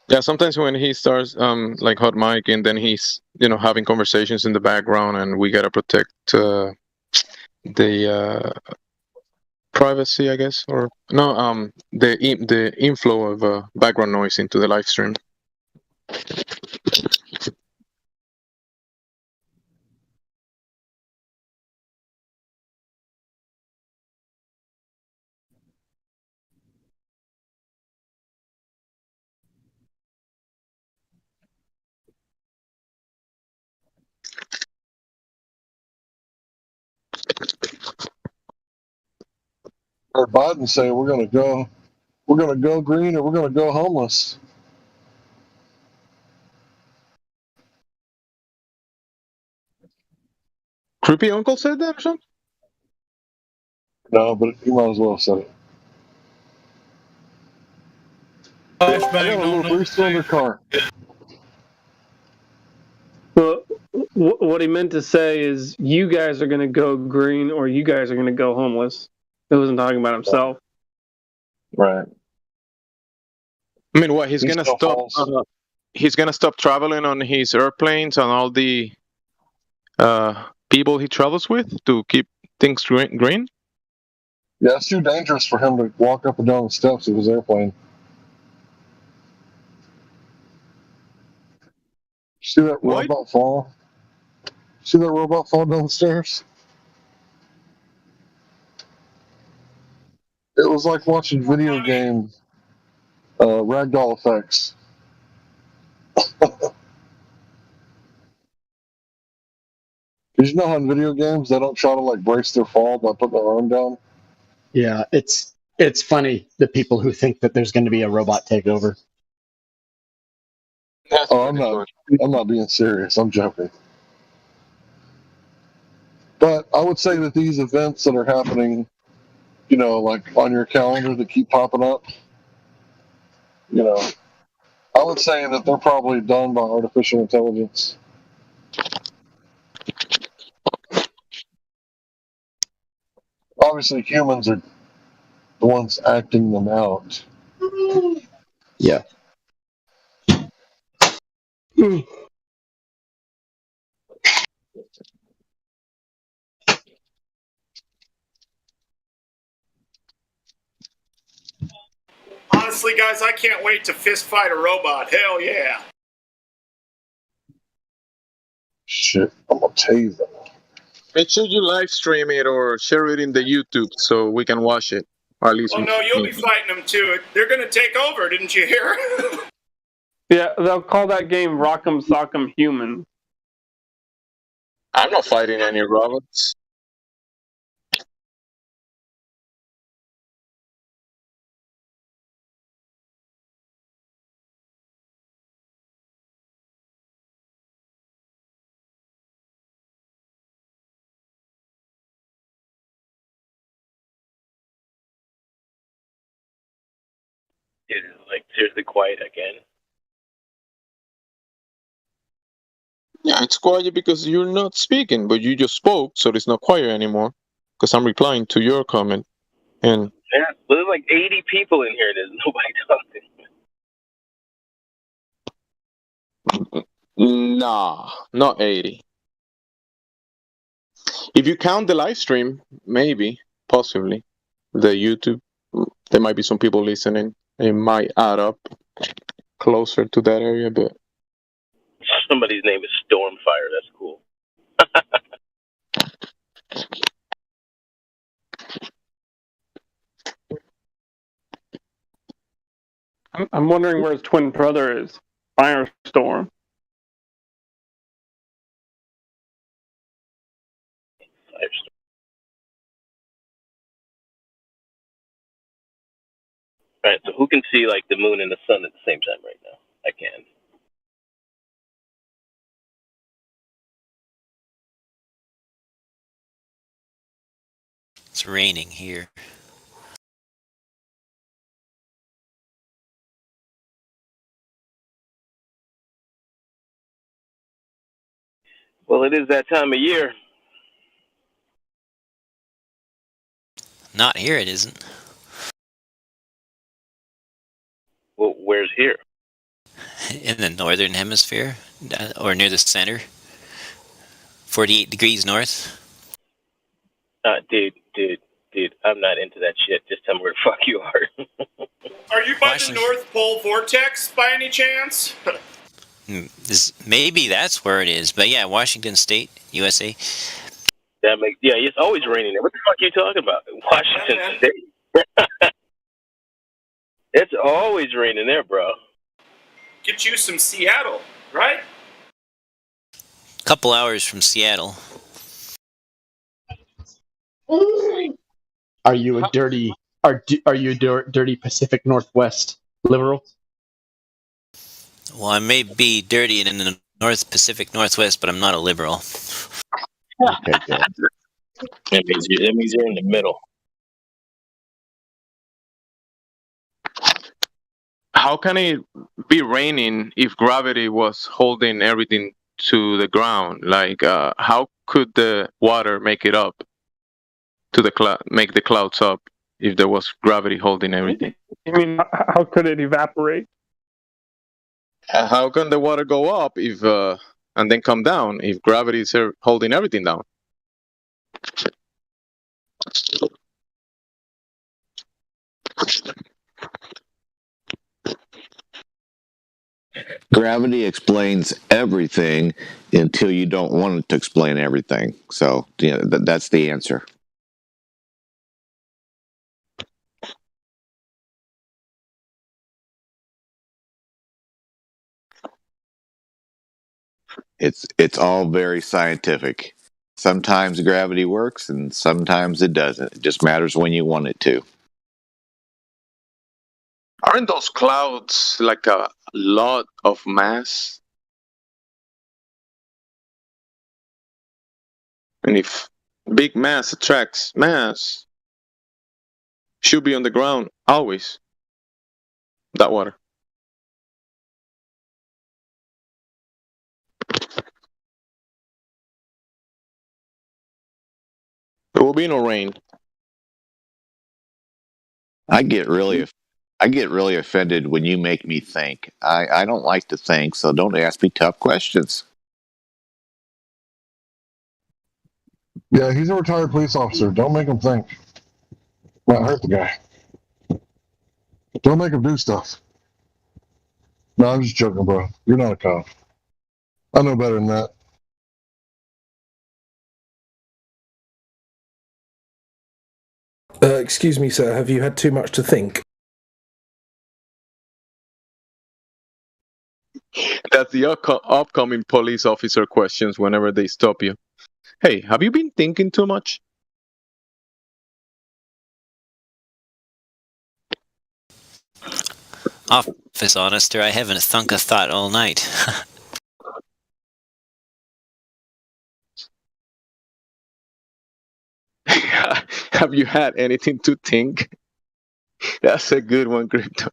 Yeah, sometimes when he starts like hot mic and then he's having conversations in the background and we gotta protect the privacy, I guess, or no, the inflow of background noise into the live stream. Heard Biden say we're gonna go green or we're gonna go homeless. Creepy Uncle said that or something? No, but he might as well have said it. I got a little three-cylinder car. Well, what he meant to say is, you guys are going to go green, or you guys are going to go homeless. He wasn't talking about himself. Right. I mean, what he's gonna still stop? false. He's gonna stop traveling on his airplanes and all the people he travels with to keep things green. Yeah, it's too dangerous for him to walk up and down the steps of his airplane. See that What? robot fall? See that robot fall down the stairs? It was like watching video game ragdoll effects. Did you know how in video games they don't try to like brace their fall by putting their arm down? Yeah, it's funny, the people who think that there's going to be a robot takeover. Oh, I'm not being serious. I'm joking. But I would say that these events that are happening, like on your calendar that keep popping up, I would say that they're probably done by artificial intelligence. Obviously, humans are the ones acting them out. Yeah. Honestly, guys, I can't wait to fist fight a robot. Hell yeah. Shit, I'm gonna tell you that. Make sure you live stream it or share it in the YouTube so we can watch it. Or at least Well, no, you'll be fighting them too. They're going to take over, didn't you hear? Yeah, they'll call that game Rock'em Sock'em Human. I'm not fighting any robots. Is it like seriously quiet again? Yeah, it's quiet because you're not speaking, but you just spoke, so it's not quiet anymore. Because I'm replying to your comment. And Yeah, but there's like 80 people in here. There's nobody talking. nah, not 80. If you count the live stream, maybe, possibly, the YouTube, there might be some people listening. It might add up closer to that area, but Somebody's name is Stormfire. That's cool. I'm wondering where his twin brother is. Firestorm. All right, so who can see like the moon and the sun at the same time right now? I can. It's raining here. Well, it is that time of year. Not here, it isn't. Well, where's here? In the northern hemisphere, or near the center. 48 degrees north. Dude, I'm not into that shit. Just tell me where the fuck you are. Are you by the North Pole Vortex by any chance? Maybe that's where it is, but yeah, Washington State, USA. That makes it's always raining there. What the fuck are you talking about? Washington State. It's always raining there, bro. Get you some Seattle, right? Couple hours from Seattle. Are you a dirty? Are you a dirty Pacific Northwest liberal? Well, I may be dirty in the North Pacific Northwest, but I'm not a liberal. Okay, good. That means you're in the middle. how can it be raining if gravity was holding everything to the ground? Like, how could the water make it up to the make the clouds up if there was gravity holding everything? You mean, how could it evaporate? How can the water go up if and then come down if gravity is holding everything down? Gravity explains everything until you don't want it to explain everything. So, you know, that's the answer. It's all very scientific. Sometimes gravity works and sometimes it doesn't. It just matters when you want it to. Aren't those clouds like a lot of mass? And if big mass attracts mass, should be on the ground always. That water. There will be no rain. I get really offended when you make me think. I don't like to think, so don't ask me tough questions. Yeah, he's a retired police officer. Don't make him think. Might hurt the guy. Don't make him do stuff. No, I'm just joking, bro. You're not a cop. I know better than that. Excuse me, sir. Have you had too much to think? That's the upcoming police officer questions whenever they stop you. Hey, have you been thinking too much? Office honester, I haven't thunk a thought all night. Have you had anything to think? That's a good one, Crypto.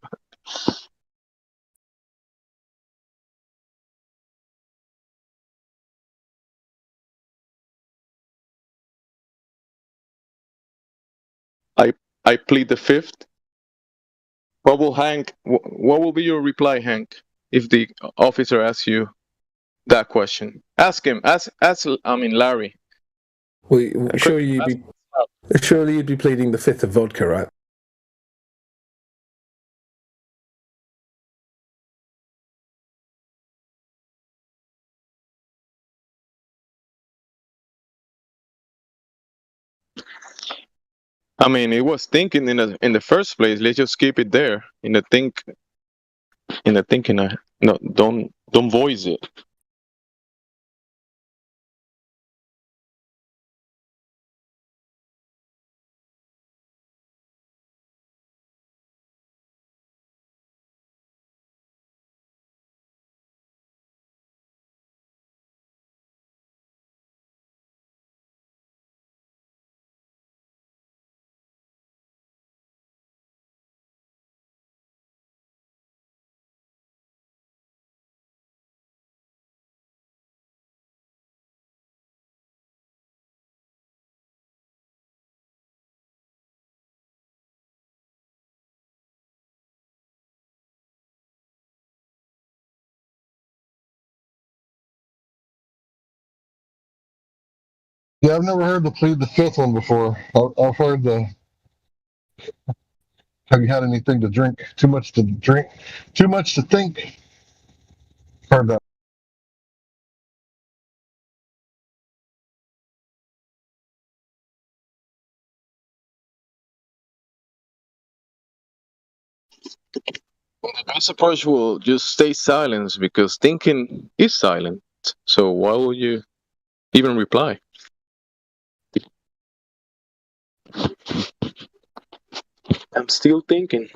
I plead the fifth. What will be your reply, Hank, if the officer asks you that question? Ask him. Ask. Larry. Well, surely you'd be pleading the fifth of vodka, right? I mean, it was thinking in the first place. Let's just keep it there in the think. In the thinking. No, don't voice it. Yeah, I've never heard the plead the fifth one before. I've heard the. Have you had anything to drink? Too much to drink? Too much to think? Heard that. The best approach will just stay silent because thinking is silent. So why will you even reply? I'm still thinking.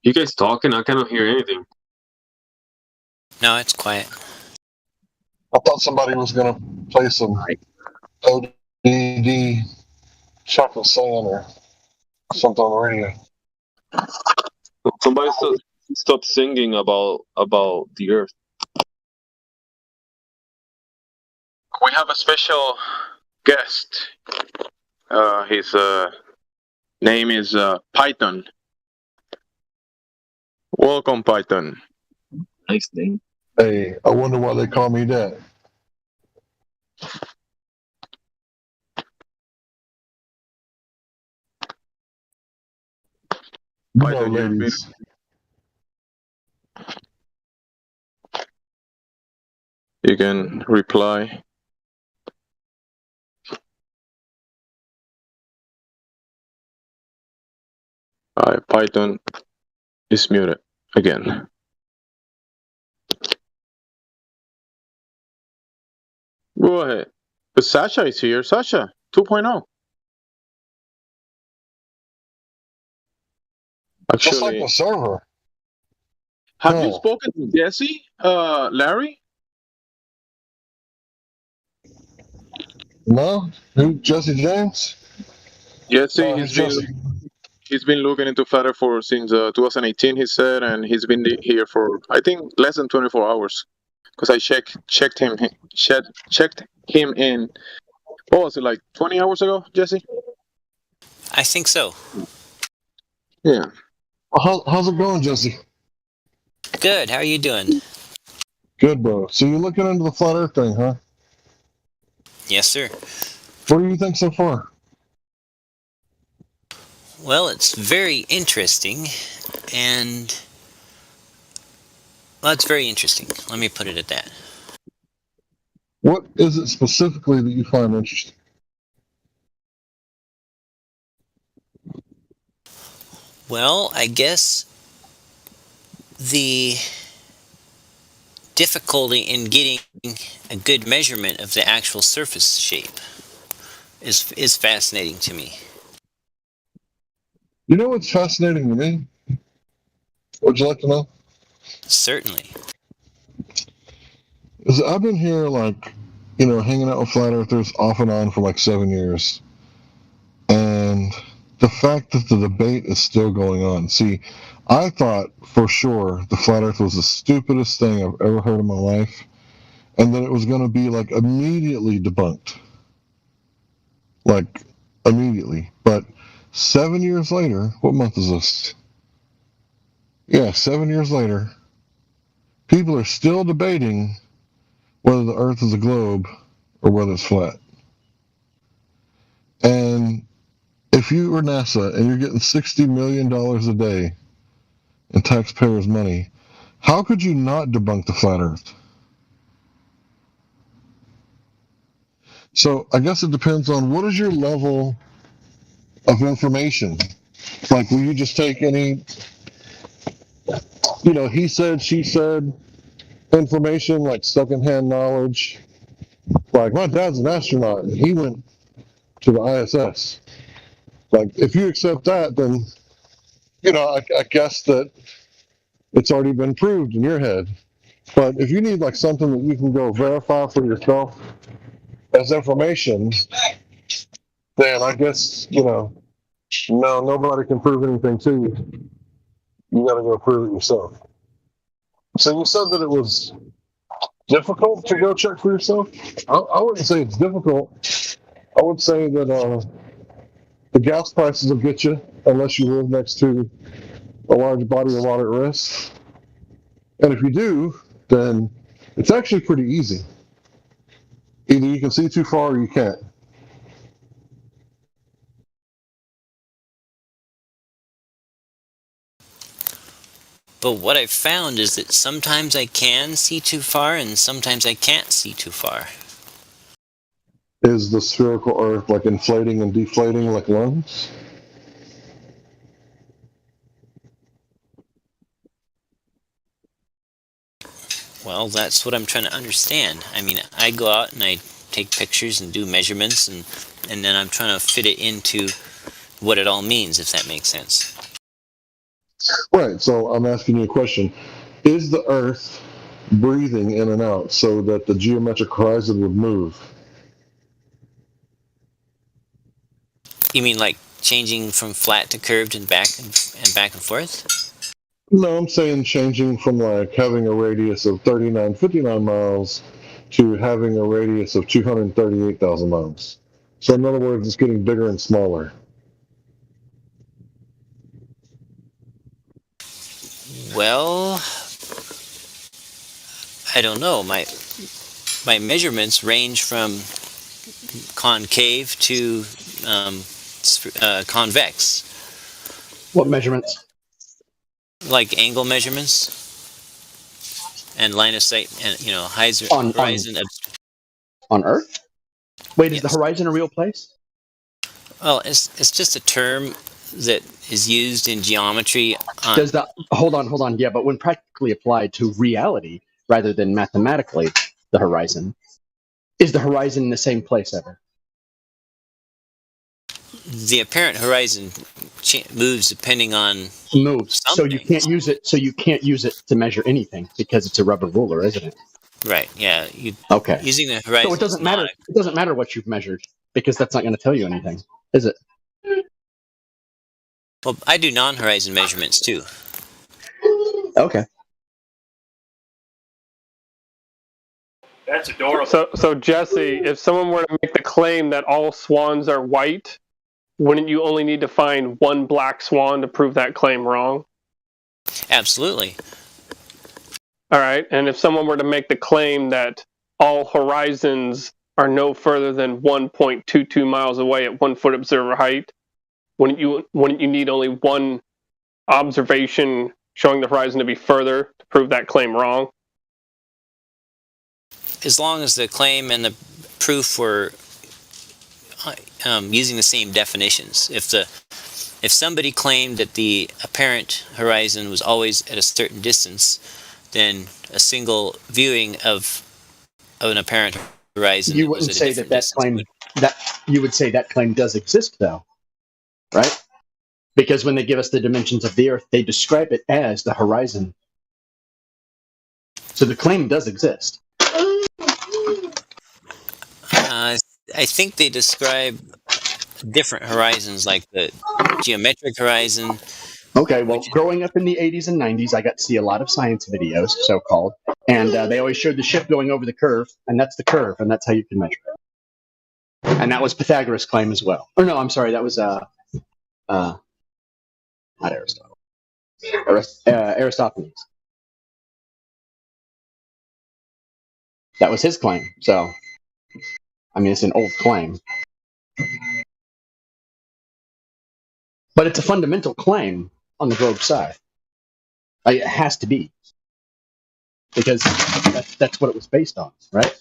You guys talking? I cannot hear anything. No, it's quiet. I thought somebody was gonna play some ODD Chocolate Sand or something on the radio. Somebody stop singing about the Earth. We have a special guest. His name is Python. Welcome, Python. Nice name. Hey, I wonder why they call me that. You know, ladies. You can reply. Python is muted again. Go ahead. But Sasha is here. Sasha 2.0. Actually, Just like the server. Have you spoken to Jesse, Larry? No? Who? Jesse James? Jesse, he's been looking into Flat Earth since 2018, he said, and he's been here for, I think, less than 24 hours. Because I checked him in, what was it, like 20 hours ago, Jesse? I think so. Yeah. How's it going, Jesse? Good. How are you doing? Good, bro. So you're looking into the Flat Earth thing, huh? Yes, sir. What do you think so far? Well, it's very interesting, and well, it's very interesting. Let me put it at that. What is it specifically that you find interesting? Well, I guess the difficulty in getting a good measurement of the actual surface shape is fascinating to me. You know what's fascinating to me? Would you like to know? Certainly. Is I've been here, like, you know, hanging out with flat earthers off and on for like 7 years. And the fact that the debate is still going on. See, I thought for sure the flat earth was the stupidest thing I've ever heard in my life, and that it was going to be like immediately debunked. Like, immediately. But 7 years later, what month is this? Yeah, 7 years later, people are still debating whether the earth is a globe or whether it's flat. And if you were NASA and you're getting $60 million a day in taxpayers' money, how could you not debunk the flat earth? So I guess it depends on what is your level of information. Like, will you just take any, you know, he said, she said information, like secondhand knowledge? Like, my dad's an astronaut and he went to the ISS. Like, if you accept that, then, you know, I guess that it's already been proved in your head. But if you need like something that you can go verify for yourself as information, then I guess, you know, no, nobody can prove anything to you. You got to go prove it yourself. So you said that it was difficult to go check for yourself? I wouldn't say it's difficult. I would say that the gas prices will get you unless you live next to a large body of water at rest. And if you do, then it's actually pretty easy. Either you can see too far or you can't. But what I've found is that sometimes I can see too far and sometimes I can't see too far. Is the spherical Earth like inflating and deflating like lungs? Well, that's what I'm trying to understand. I mean, I go out and I take pictures and do measurements, and then I'm trying to fit it into what it all means, if that makes sense. Right. So I'm asking you a question: is the Earth breathing in and out so that the geometric horizon would move? You mean like changing from flat to curved and back and forth? No, I'm saying changing from like having a radius of 3959 miles to having a radius of 238,000 miles. So in other words, it's getting bigger and smaller. Well, I don't know. My measurements range from concave to convex. What measurements? Like angle measurements and line of sight, and horizon. On Earth? Wait, is the horizon a real place? Well, it's just a term that is used in geometry. Does that hold on? Yeah, but when practically applied to reality rather than mathematically, the horizon is the horizon in the same place ever? The apparent horizon moves depending on moves. something. So you can't use it. So you can't use it to measure anything because it's a rubber ruler, isn't it? Right. Yeah. Okay. Using the horizon. So it doesn't matter. It doesn't matter what you've measured because that's not going to tell you anything, is it? Well, I do non-horizon measurements too. Okay. That's adorable. So Jesse, if someone were to make the claim that all swans are white, wouldn't you only need to find one black swan to prove that claim wrong? Absolutely. All right. And if someone were to make the claim that all horizons are no further than 1.22 miles away at 1 foot observer height, wouldn't you need only one observation showing the horizon to be further to prove that claim wrong? As long as the claim and the proof were using the same definitions. If somebody claimed that the apparent horizon was always at a certain distance, then a single viewing of an apparent horizon. You wouldn't say that claim you would say that claim does exist, though, right? Because when they give us the dimensions of the Earth, they describe it as the horizon. So the claim does exist. I think they describe different horizons, like the geometric horizon. Okay, well, growing up in the 80s and 90s, I got to see a lot of science videos, so-called, and they always showed the ship going over the curve, and that's the curve, and that's how you can measure it. And that was Pythagoras' claim as well. Or no, I'm sorry, that was not Aristotle. Aristophanes. That was his claim. So, I mean, it's an old claim. But it's a fundamental claim on the globe side. It has to be. Because that's what it was based on, right?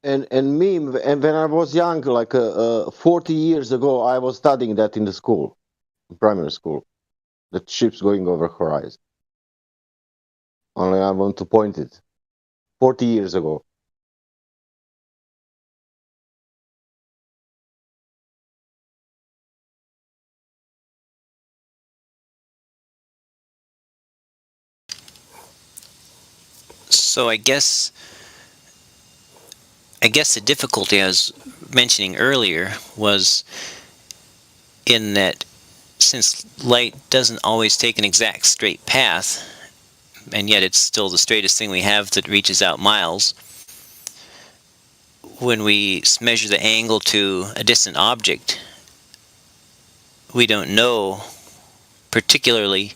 And when I was young, like 40 years ago, I was studying that in the school, primary school, the ships going over horizon. Only I want to point it. 40 years ago. So I guess the difficulty I was mentioning earlier was in that since light doesn't always take an exact straight path, and yet it's still the straightest thing we have that reaches out miles, when we measure the angle to a distant object, we don't know particularly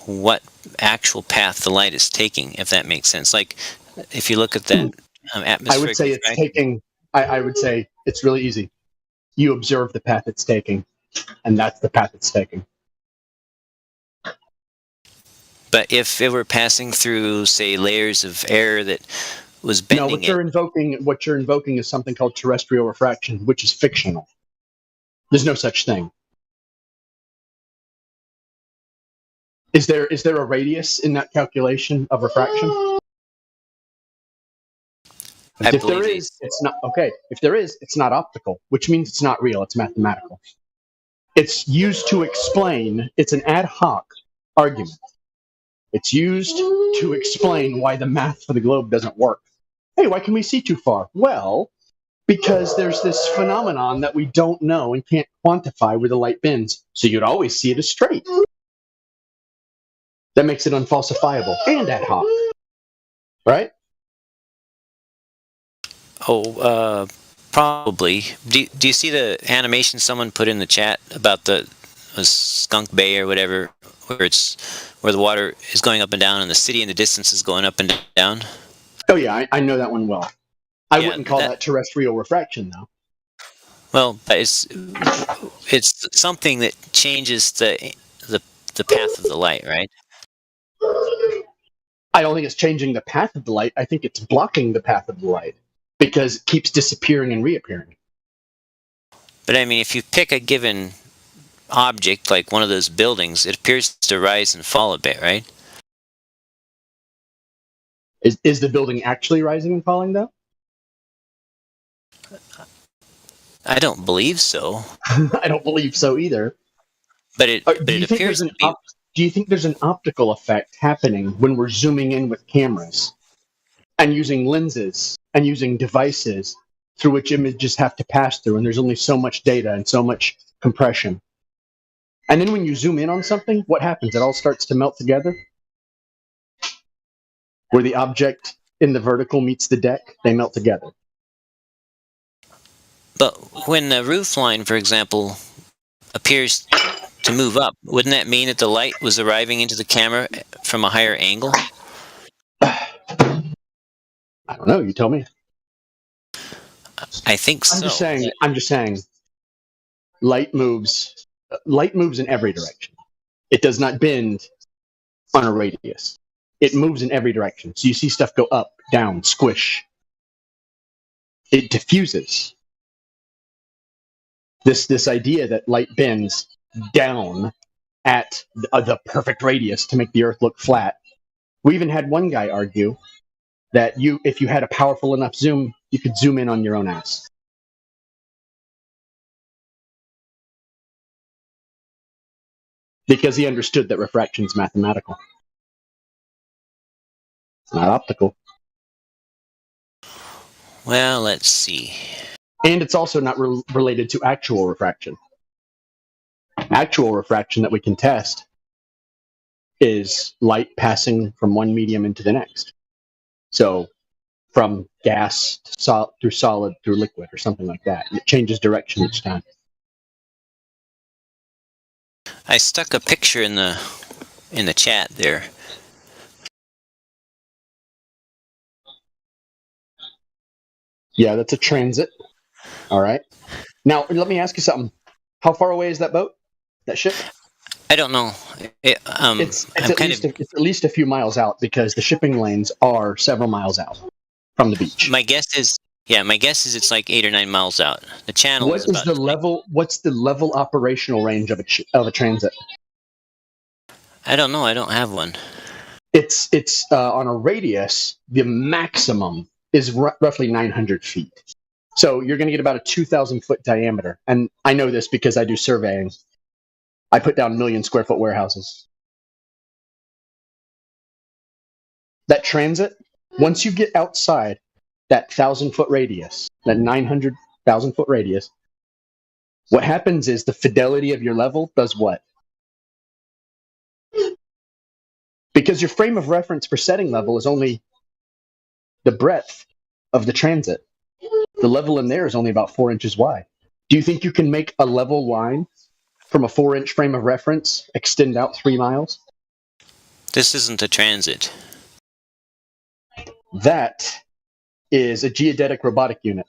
what actual path the light is taking, if that makes sense. Like, if you look at that atmospheric... I would say it's taking... I would say it's really easy. You observe the path it's taking, and that's the path it's taking. But if it were passing through, say, layers of air that was bending what you're invoking is something called terrestrial refraction, which is fictional. There's no such thing. Is there a radius in that calculation of refraction? If there is, it's not okay. If there is, it's not optical, which means it's not real. It's mathematical. It's used to explain. It's an ad hoc argument. It's used to explain why the math for the globe doesn't work. Hey, why can we see too far? Well, because there's this phenomenon that we don't know and can't quantify where the light bends, so you'd always see it as straight. That makes it unfalsifiable and ad hoc, right? Oh, probably. Do you see the animation someone put in the chat about the Skunk Bay or whatever, where the water is going up and down and the city in the distance is going up and down? Oh yeah, I know that one well. I wouldn't call that terrestrial refraction, though. Well, but it's something that changes the path of the light, right? I don't think it's changing the path of the light. I think it's blocking the path of the light because it keeps disappearing and reappearing. But I mean, if you pick a given object, like one of those buildings, it appears to rise and fall a bit, right? Is the building actually rising and falling, though? I don't believe so. I don't believe so either. But it appears to be. Do you think there's an optical effect happening when we're zooming in with cameras and using lenses and using devices through which images have to pass through, and there's only so much data and so much compression? And then when you zoom in on something, what happens? It all starts to melt together? Where the object in the vertical meets the deck, they melt together. But when the roof line, for example, appears to move up, wouldn't that mean that the light was arriving into the camera from a higher angle? I don't know. You tell me. I think so. I'm just saying. Light moves in every direction. It does not bend on a radius. It moves in every direction. So you see stuff go up, down, squish. It diffuses. This idea that light bends down at the perfect radius to make the Earth look flat. We even had one guy argue that if you had a powerful enough zoom, you could zoom in on your own ass. Because he understood that refraction is mathematical. It's not optical. Well, let's see. And it's also not related to actual refraction. Actual refraction that we can test is light passing from one medium into the next. So from gas to through solid through liquid or something like that. And it changes direction each time. I stuck a picture in the chat there. Yeah, that's a transit. All right. Now, let me ask you something. How far away is that boat? That ship? I don't know. It's at least a few miles out because the shipping lanes are several miles out from the beach. My guess is it's like 8 or 9 miles out. The channel What's the level operational range of a transit? I don't know. I don't have one. It's on a radius. The maximum is roughly 900 feet. So you're going to get about a 2,000 foot diameter. And I know this because I do surveying. I put down 1 million square foot warehouses. That transit, once you get outside that 1,000 foot radius, that 900,000 foot radius, what happens is the fidelity of your level does what? Because your frame of reference for setting level is only the breadth of the transit. The level in there is only about 4 inches wide. Do you think you can make a level line from a 4-inch frame of reference extend out 3 miles? This isn't a transit. That is a geodetic robotic unit.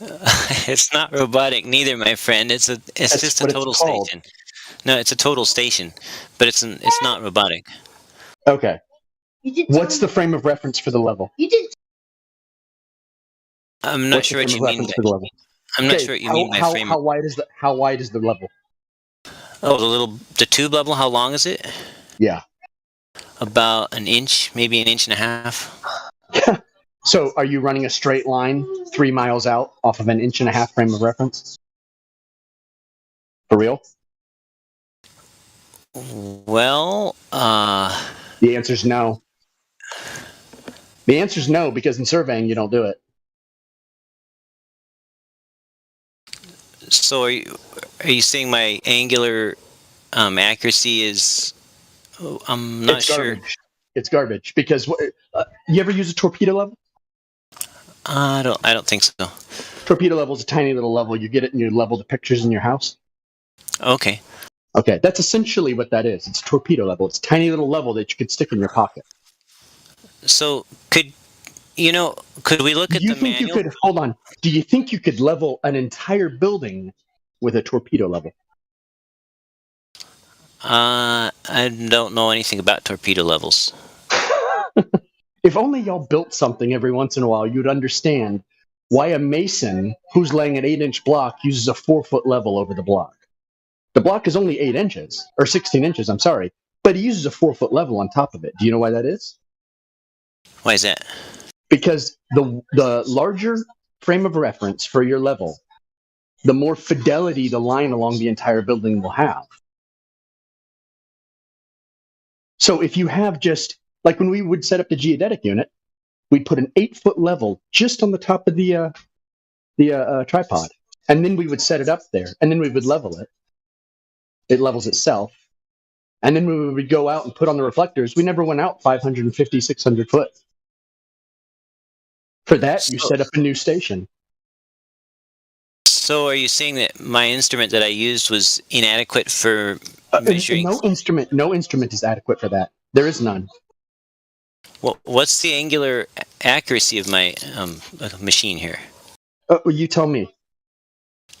It's not robotic neither, my friend. It's just a total station. No, it's a total station, but it's not robotic. Okay. What's the frame of reference for the level? I'm not sure what you mean. I'm not sure what you mean by frame. How wide is the level? Oh, the tube level. How long is it? Yeah. About an inch, maybe an inch and a half. So, are you running a straight line 3 miles out off of an inch and a half frame of reference? For real? Well, the answer's no. The answer's no, because in surveying you don't do it. So are you saying my angular accuracy is? I'm not It's sure. garbage. It's garbage because you ever use a torpedo level? I don't think so. Torpedo level is a tiny little level. You get it and you level the pictures in your house. Okay. Okay, that's essentially what that is. It's a torpedo level. It's a tiny little level that you could stick in your pocket. So could we look at the manual? Hold on. Do you think you could level an entire building with a torpedo level? I don't know anything about torpedo levels. If only y'all built something every once in a while, you'd understand why a mason who's laying an 8-inch block uses a 4-foot level over the block. The block is only 8 inches, or 16 inches, I'm sorry, but he uses a 4-foot level on top of it. Do you know why that is? Why is that? Because the larger frame of reference for your level, the more fidelity the line along the entire building will have. So if you have just, like when we would set up the geodetic unit, we'd put an 8-foot level just on the top of the tripod, and then we would set it up there, and then we would level it. It levels itself. And then when we would go out and put on the reflectors, we never went out 550, 600 foot. For that, you set up a new station. So are you saying that my instrument that I used was inadequate for measuring? No instrument is adequate for that. There is none. Well, what's the angular accuracy of my machine here? You tell me.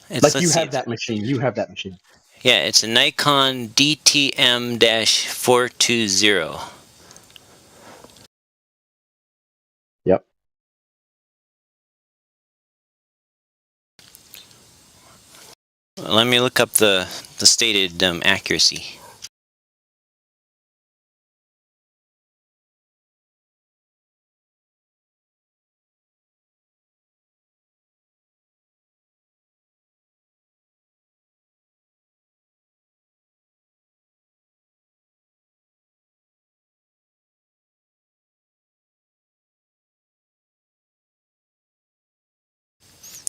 Let's you see. have that machine. You have that machine. Yeah, it's a Nikon DTM-420. Yep. Let me look up the stated accuracy.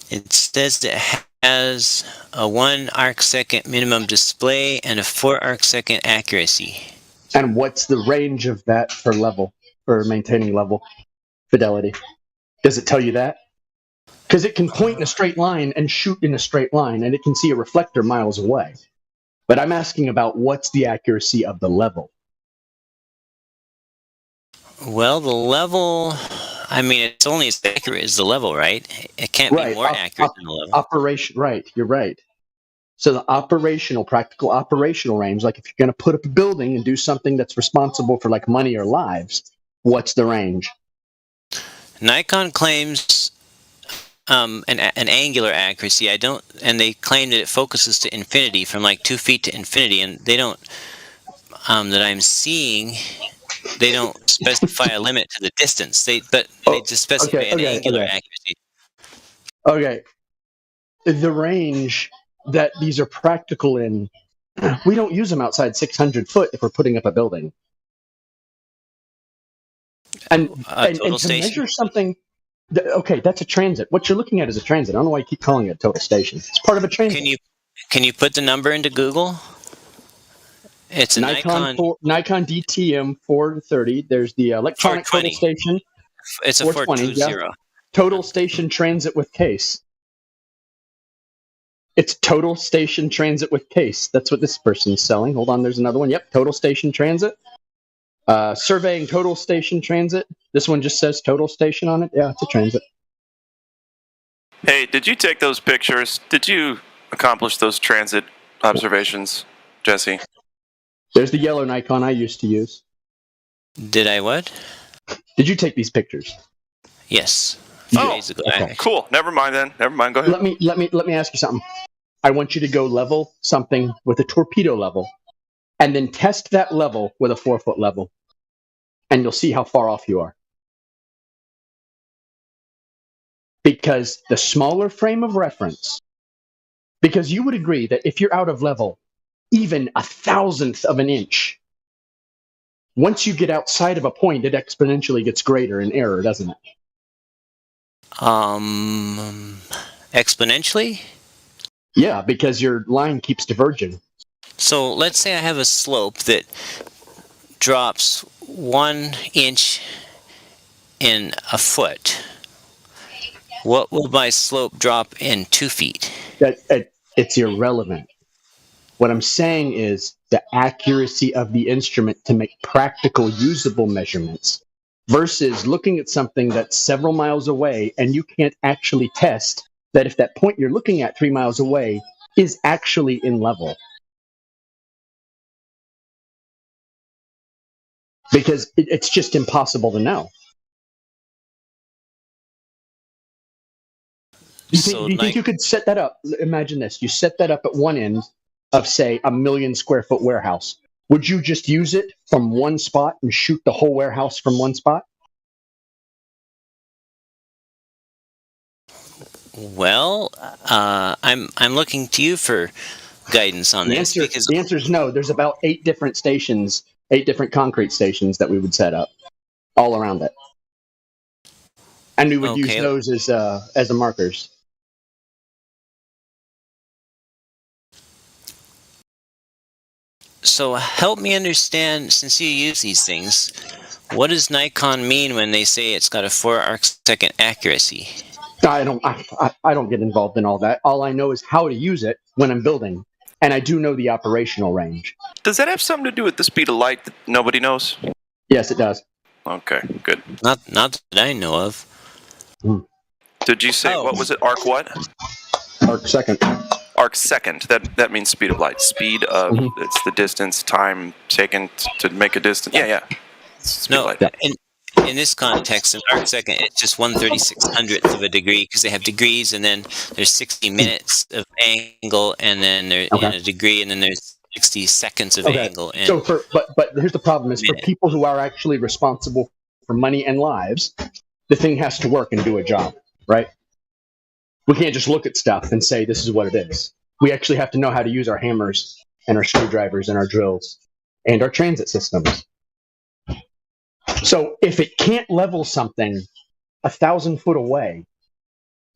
It says it has a 1 arcsecond minimum display and a 4 arcsecond accuracy. And what's the range of that per level, for maintaining level fidelity? Does it tell you that? Because it can point in a straight line and shoot in a straight line, and it can see a reflector miles away. But I'm asking about what's the accuracy of the level. Well, the level, I mean, it's only as accurate as the level, right? It can't be more accurate than the level. Operation, right, you're right. So the practical operational range, like if you're going to put up a building and do something that's responsible for like money or lives, what's the range? Nikon claims an angular accuracy. And they claim that it focuses to infinity, from like 2 feet to infinity, and they don't, that I'm seeing, they don't specify a limit to the distance. They just specify an angular accuracy. Okay. The range that these are practical in, we don't use them outside 600 foot if we're putting up a building. And to measure something, okay, that's a transit. What you're looking at is a transit. I don't know why you keep calling it a total station. It's part of a transit. Can you put the number into Google? It's a Nikon DTM 430. There's the electronic total station. It's a 420. Yeah. Total station transit with case. It's total station transit with case. That's what this person's selling. Hold on, there's another one. Yep, total station transit. Surveying total station transit. This one just says total station on it. Yeah, it's a transit. Hey, did you take those pictures? Did you accomplish those transit observations, Jesse? There's the yellow Nikon I used to use. Did I what? Did you take these pictures? Yes. Oh, cool. Never mind then. Never mind. Go ahead. Let me ask you something. I want you to go level something with a torpedo level, and then test that level with a 4-foot level, and you'll see how far off you are. Because the smaller frame of reference, because you would agree that if you're out of level, even a thousandth of an inch. Once you get outside of a point, it exponentially gets greater in error, doesn't it? Exponentially? Yeah, because your line keeps diverging. So let's say I have a slope that drops 1 inch in a foot. What will my slope drop in 2 feet? It's irrelevant. What I'm saying is the accuracy of the instrument to make practical, usable measurements versus looking at something that's several miles away and you can't actually test that if that point you're looking at 3 miles away is actually in level. Because it's just impossible to know. Do you think you could set that up? Imagine this. You set that up at one end of, say, a 1 million square foot warehouse. Would you just use it from one spot and shoot the whole warehouse from one spot? Well, I'm looking to you for guidance on this. The answer is no. There's about 8 different stations, 8 different concrete stations that we would set up all around it. And we would use those as the markers. So help me understand, since you use these things, what does Nikon mean when they say it's got a 4 arcsecond accuracy? I don't get involved in all that. All I know is how to use it when I'm building, and I do know the operational range. Does that have something to do with the speed of light that nobody knows? Yes, it does. Okay, good. Not that I know of. Did you say, what was it, arc what? Arc second. Arc second. That means speed of light. Speed of, it's the distance, time taken to make a distance. Yeah. Speed of light. In this context, an arcsecond, it's just 1/3600th of a degree because they have degrees, and then there's 60 minutes of angle, and then there's a degree, and then there's 60 seconds of angle. And so but here's the problem: is for people who are actually responsible for money and lives, the thing has to work and do a job, right? We can't just look at stuff and say this is what it is. We actually have to know how to use our hammers and our screwdrivers and our drills and our transit systems. So if it can't level something 1,000 foot away,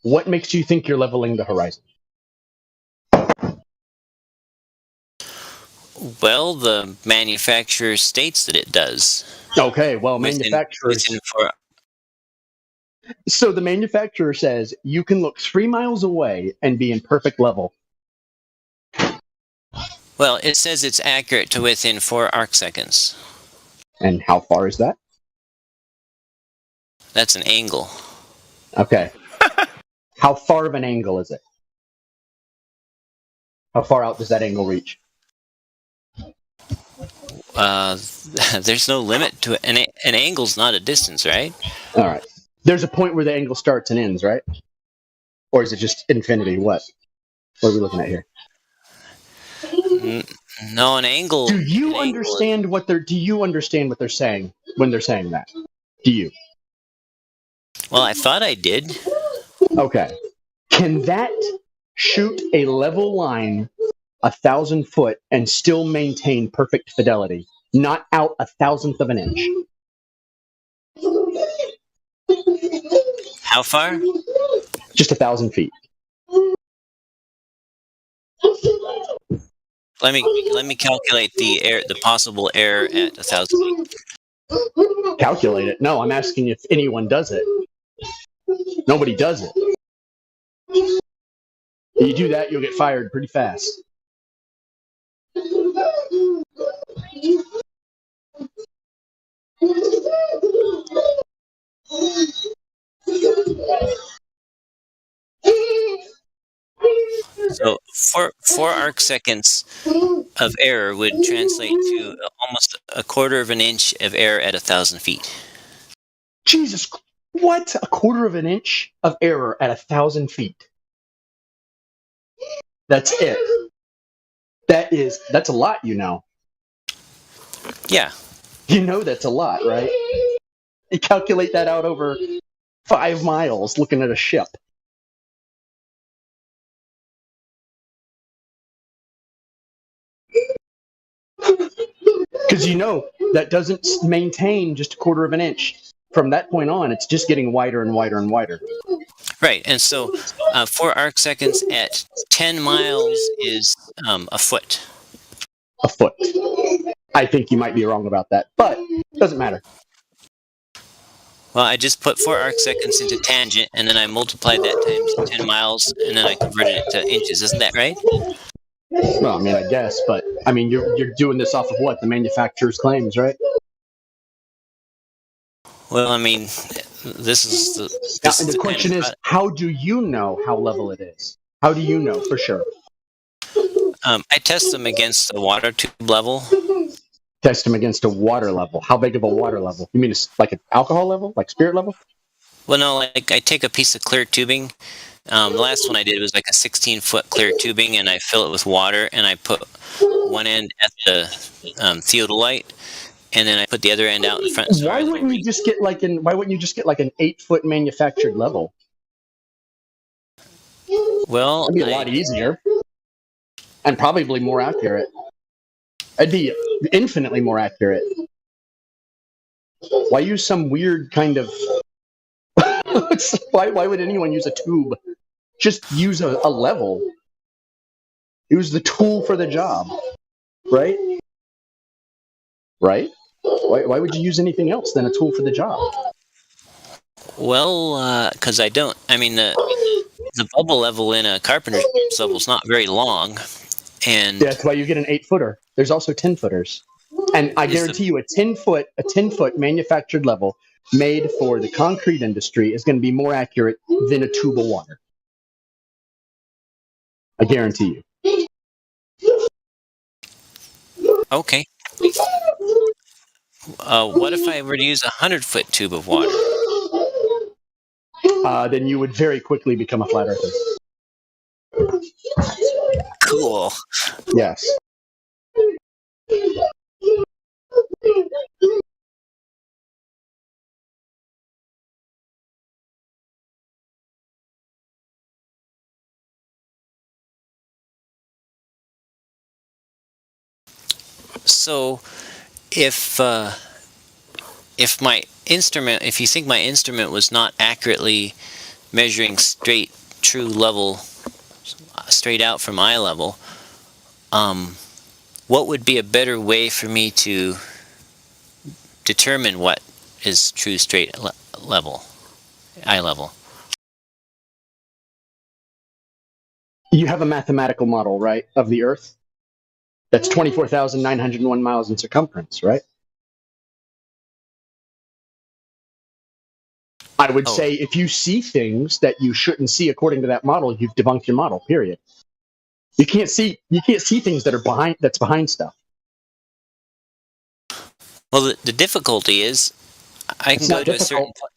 what makes you think you're leveling the horizon? well, the manufacturer states that it does. Okay, well, manufacturers. So the manufacturer says you can look 3 miles away and be in perfect level. Well, it says it's accurate to within 4 arcseconds. And how far is that? That's an angle. Okay. How far of an angle is it? How far out does that angle reach? There's no limit to it. An angle's not a distance, right? All right. There's a point where the angle starts and ends, right? Or is it just infinity? What are we looking at here? No, an angle. Do you understand what they're saying when they're saying that? Do you? Well, I thought I did. Okay. Can that shoot a level line 1,000 foot and still maintain perfect fidelity? Not out 1,000th of an inch. How far? Just 1,000 feet. Let me calculate the possible error at 1,000 feet. Calculate it? No, I'm asking if anyone does it. Nobody does it. If you do that, you'll get fired pretty fast. So 4 arcseconds of error would translate to almost a quarter of an inch of error at 1,000 feet. Jesus, what? A quarter of an inch of error at 1,000 feet. That's it. That's a lot, you know. Yeah. You know that's a lot, right? You calculate that out over 5 miles looking at a ship. Because that doesn't maintain just a quarter of an inch. From that point on, it's just getting wider and wider and wider. Right, and so 4 arc seconds at 10 miles is a foot. A foot. I think you might be wrong about that, but it doesn't matter. Well, I just put 4 arc seconds into tangent, and then I multiplied that times 10 miles, and then I converted it to inches. Isn't that right? Well, I mean, I guess, but I mean, you're doing this off of what? The manufacturer's claims, right? Well, I mean, this is the question is, how do you know how level it is? How do you know for sure? I test them against a water tube level. Test them against a water level. How big of a water level? You mean it's like an alcohol level, like spirit level? Well, no, like I take a piece of clear tubing. The last one I did was like a 16-foot clear tubing, and I fill it with water, and I put one end at the theodolite, and then I put the other end out in front. Why wouldn't you just get like an 8-foot manufactured level? Well, that'd be a lot easier, and probably more accurate. It'd be infinitely more accurate. Why use some weird kind of? Why would anyone use a tube? Just use a level. Use the tool for the job, right? Right? Why would you use anything else than a tool for the job? Well, because I don't. I mean, the bubble level in a carpenter's level is not very long, and that's why you get an 8-footer. There's also 10-footers, and I guarantee you, a 10-foot manufactured level made for the concrete industry is going to be more accurate than a tube of water. I guarantee you. Okay. What if I were to use a 100-foot tube of water? Then you would very quickly become a flat earther. Cool. Yes. So, if you think my instrument was not accurately measuring true level, straight out from eye level, what would be a better way for me to determine what is true straight level, eye level? You have a mathematical model, right, of the Earth? That's 24,901 miles in circumference, right? I would say if you see things that you shouldn't see according to that model, you've debunked your model, period. You can't see things that are behind stuff. Well, the difficulty is I can go to a certain point.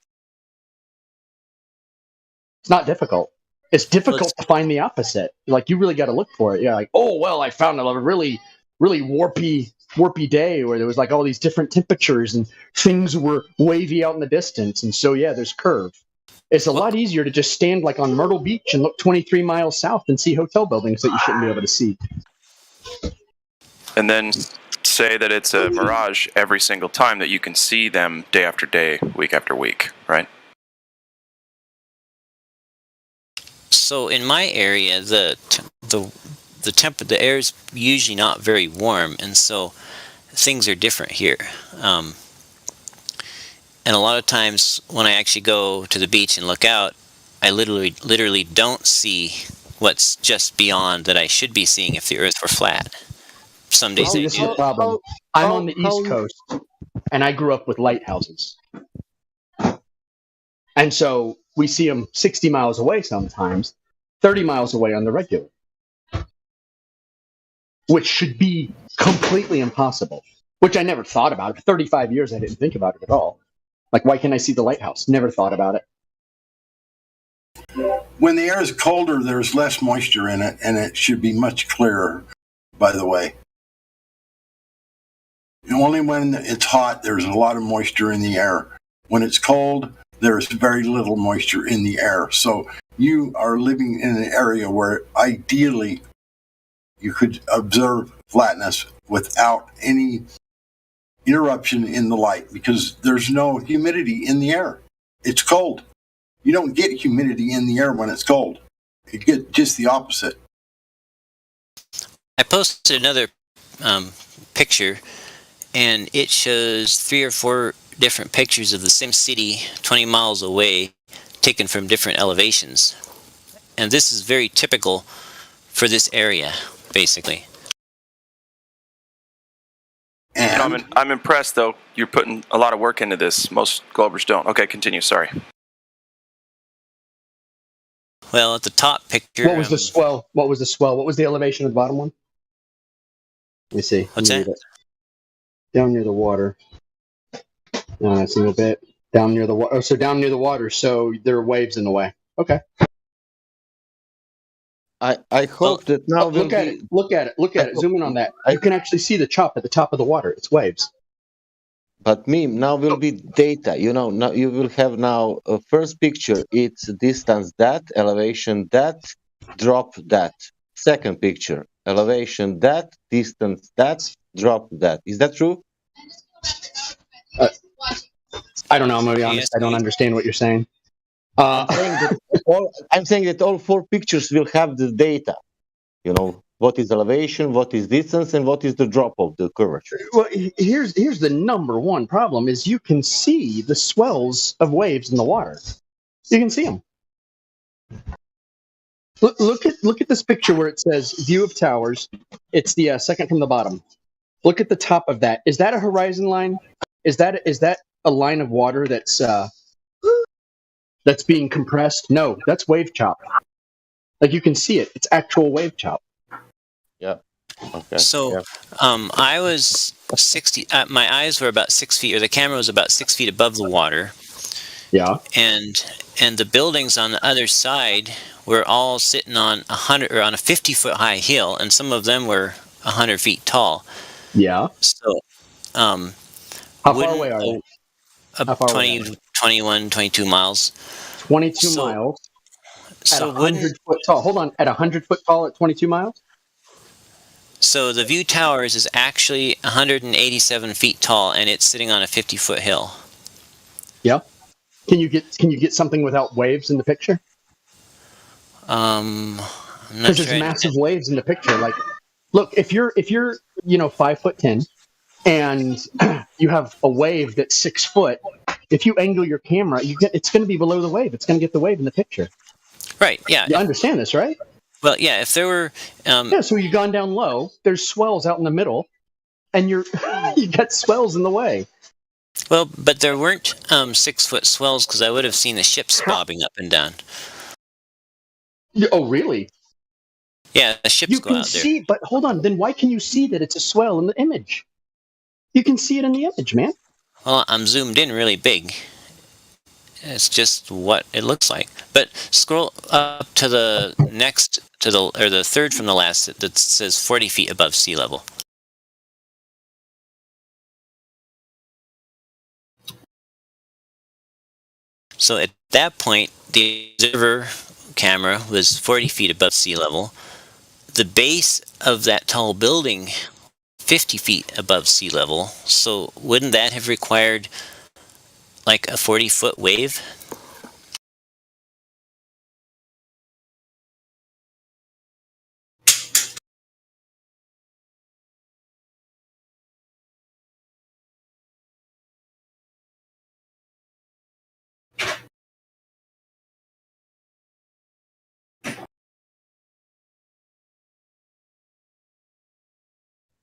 It's not difficult. It's difficult to find the opposite. Like, you really got to look for it. You're like, oh, well, I found a really, really warpy day where there was like all these different temperatures and things were wavy out in the distance. And so, yeah, there's curve. It's a lot easier to just stand like on Myrtle Beach and look 23 miles south and see hotel buildings that you shouldn't be able to see. And then say that it's a mirage every single time, that you can see them day after day, week after week, right? So in my area, the air is usually not very warm, and so things are different here. And a lot of times when I actually go to the beach and look out, I literally don't see what's just beyond that I should be seeing if the Earth were flat. Some days I This is do. the problem. I'm on the East Coast, and I grew up with lighthouses. And so we see them 60 miles away sometimes, 30 miles away on the regular, which should be completely impossible, which I never thought about. For 35 years, I didn't think about it at all. Like, why can't I see the lighthouse? Never thought about it. When the air is colder, there's less moisture in it, and it should be much clearer, by the way. And only when it's hot, there's a lot of moisture in the air. When it's cold, there's very little moisture in the air. So you are living in an area where ideally you could observe flatness without any interruption in the light because there's no humidity in the air. It's cold. You don't get humidity in the air when it's cold. You get just the opposite. I posted another picture, and it shows 3 or 4 different pictures of the same city 20 miles away, taken from different elevations. And this is very typical for this area, basically. I'm impressed, though. You're putting a lot of work into this. Most Globers don't. Okay, continue. Sorry. Well, at the top picture... What was the swell? What was the swell? What was the elevation of the bottom one? Let me see. What's that? Down near the water. No, a single bit. Down near the water. Oh, so down near the water. So there are waves in the way. Okay. I hope that now look at it. Look at it. Look at it. Zoom in on that. You can actually see the chop at the top of the water. It's waves. But Meme, now will be data. You know, now you will have now a first picture. It's distance that, elevation that, drop that. Second picture, elevation that, distance that, drop that. Is that true? I don't know. I'm gonna be honest. I don't understand what you're saying. I'm saying that all 4 pictures will have the data. You know, what is elevation, what is distance, and what is the drop of the curvature. Well, here's the number one problem: is you can see the swells of waves in the water. You can see them. Look at this picture where it says view of towers. It's the second from the bottom. Look at the top of that. Is that a horizon line? Is that a line of water that's being compressed? No, that's wave chop. Like you can see it. It's actual wave chop. Yeah. Okay. So, yeah. I was 60. My eyes were about 6 feet, or the camera was about 6 feet above the water. Yeah. And the buildings on the other side were all sitting on 100 or on a 50-foot high hill, and some of them were 100 feet tall. Yeah. So, how far away are they? How far 20, 21, 22 miles. 22 miles. At 100 foot tall. Hold on. At 100 foot tall at 22 miles? So the View Towers is actually 187 feet tall, and it's sitting on a 50-foot hill. Yeah. Can you get something without waves in the picture? Because there's massive waves in the picture. Like, look, if you're 5'10", and you have a wave that's 6 foot, if you angle your camera, it's going to be below the wave. It's going to get the wave in the picture. Right. Yeah. You understand this, right? Well, yeah. If there were, so you've gone down low. There's swells out in the middle, and you got swells in the way. Well, but there weren't 6 foot swells because I would have seen the ships bobbing up and down. Oh, really? Yeah, the ships go out there. See, but hold on. Then why can you see that it's a swell in the image? You can see it in the image, man. Well, I'm zoomed in really big. It's just what it looks like. But scroll up to the next, the third from the last that says 40 feet above sea level. So at that point, the observer camera was 40 feet above sea level. The base of that tall building, 50 feet above sea level. So wouldn't that have required like a 40-foot wave?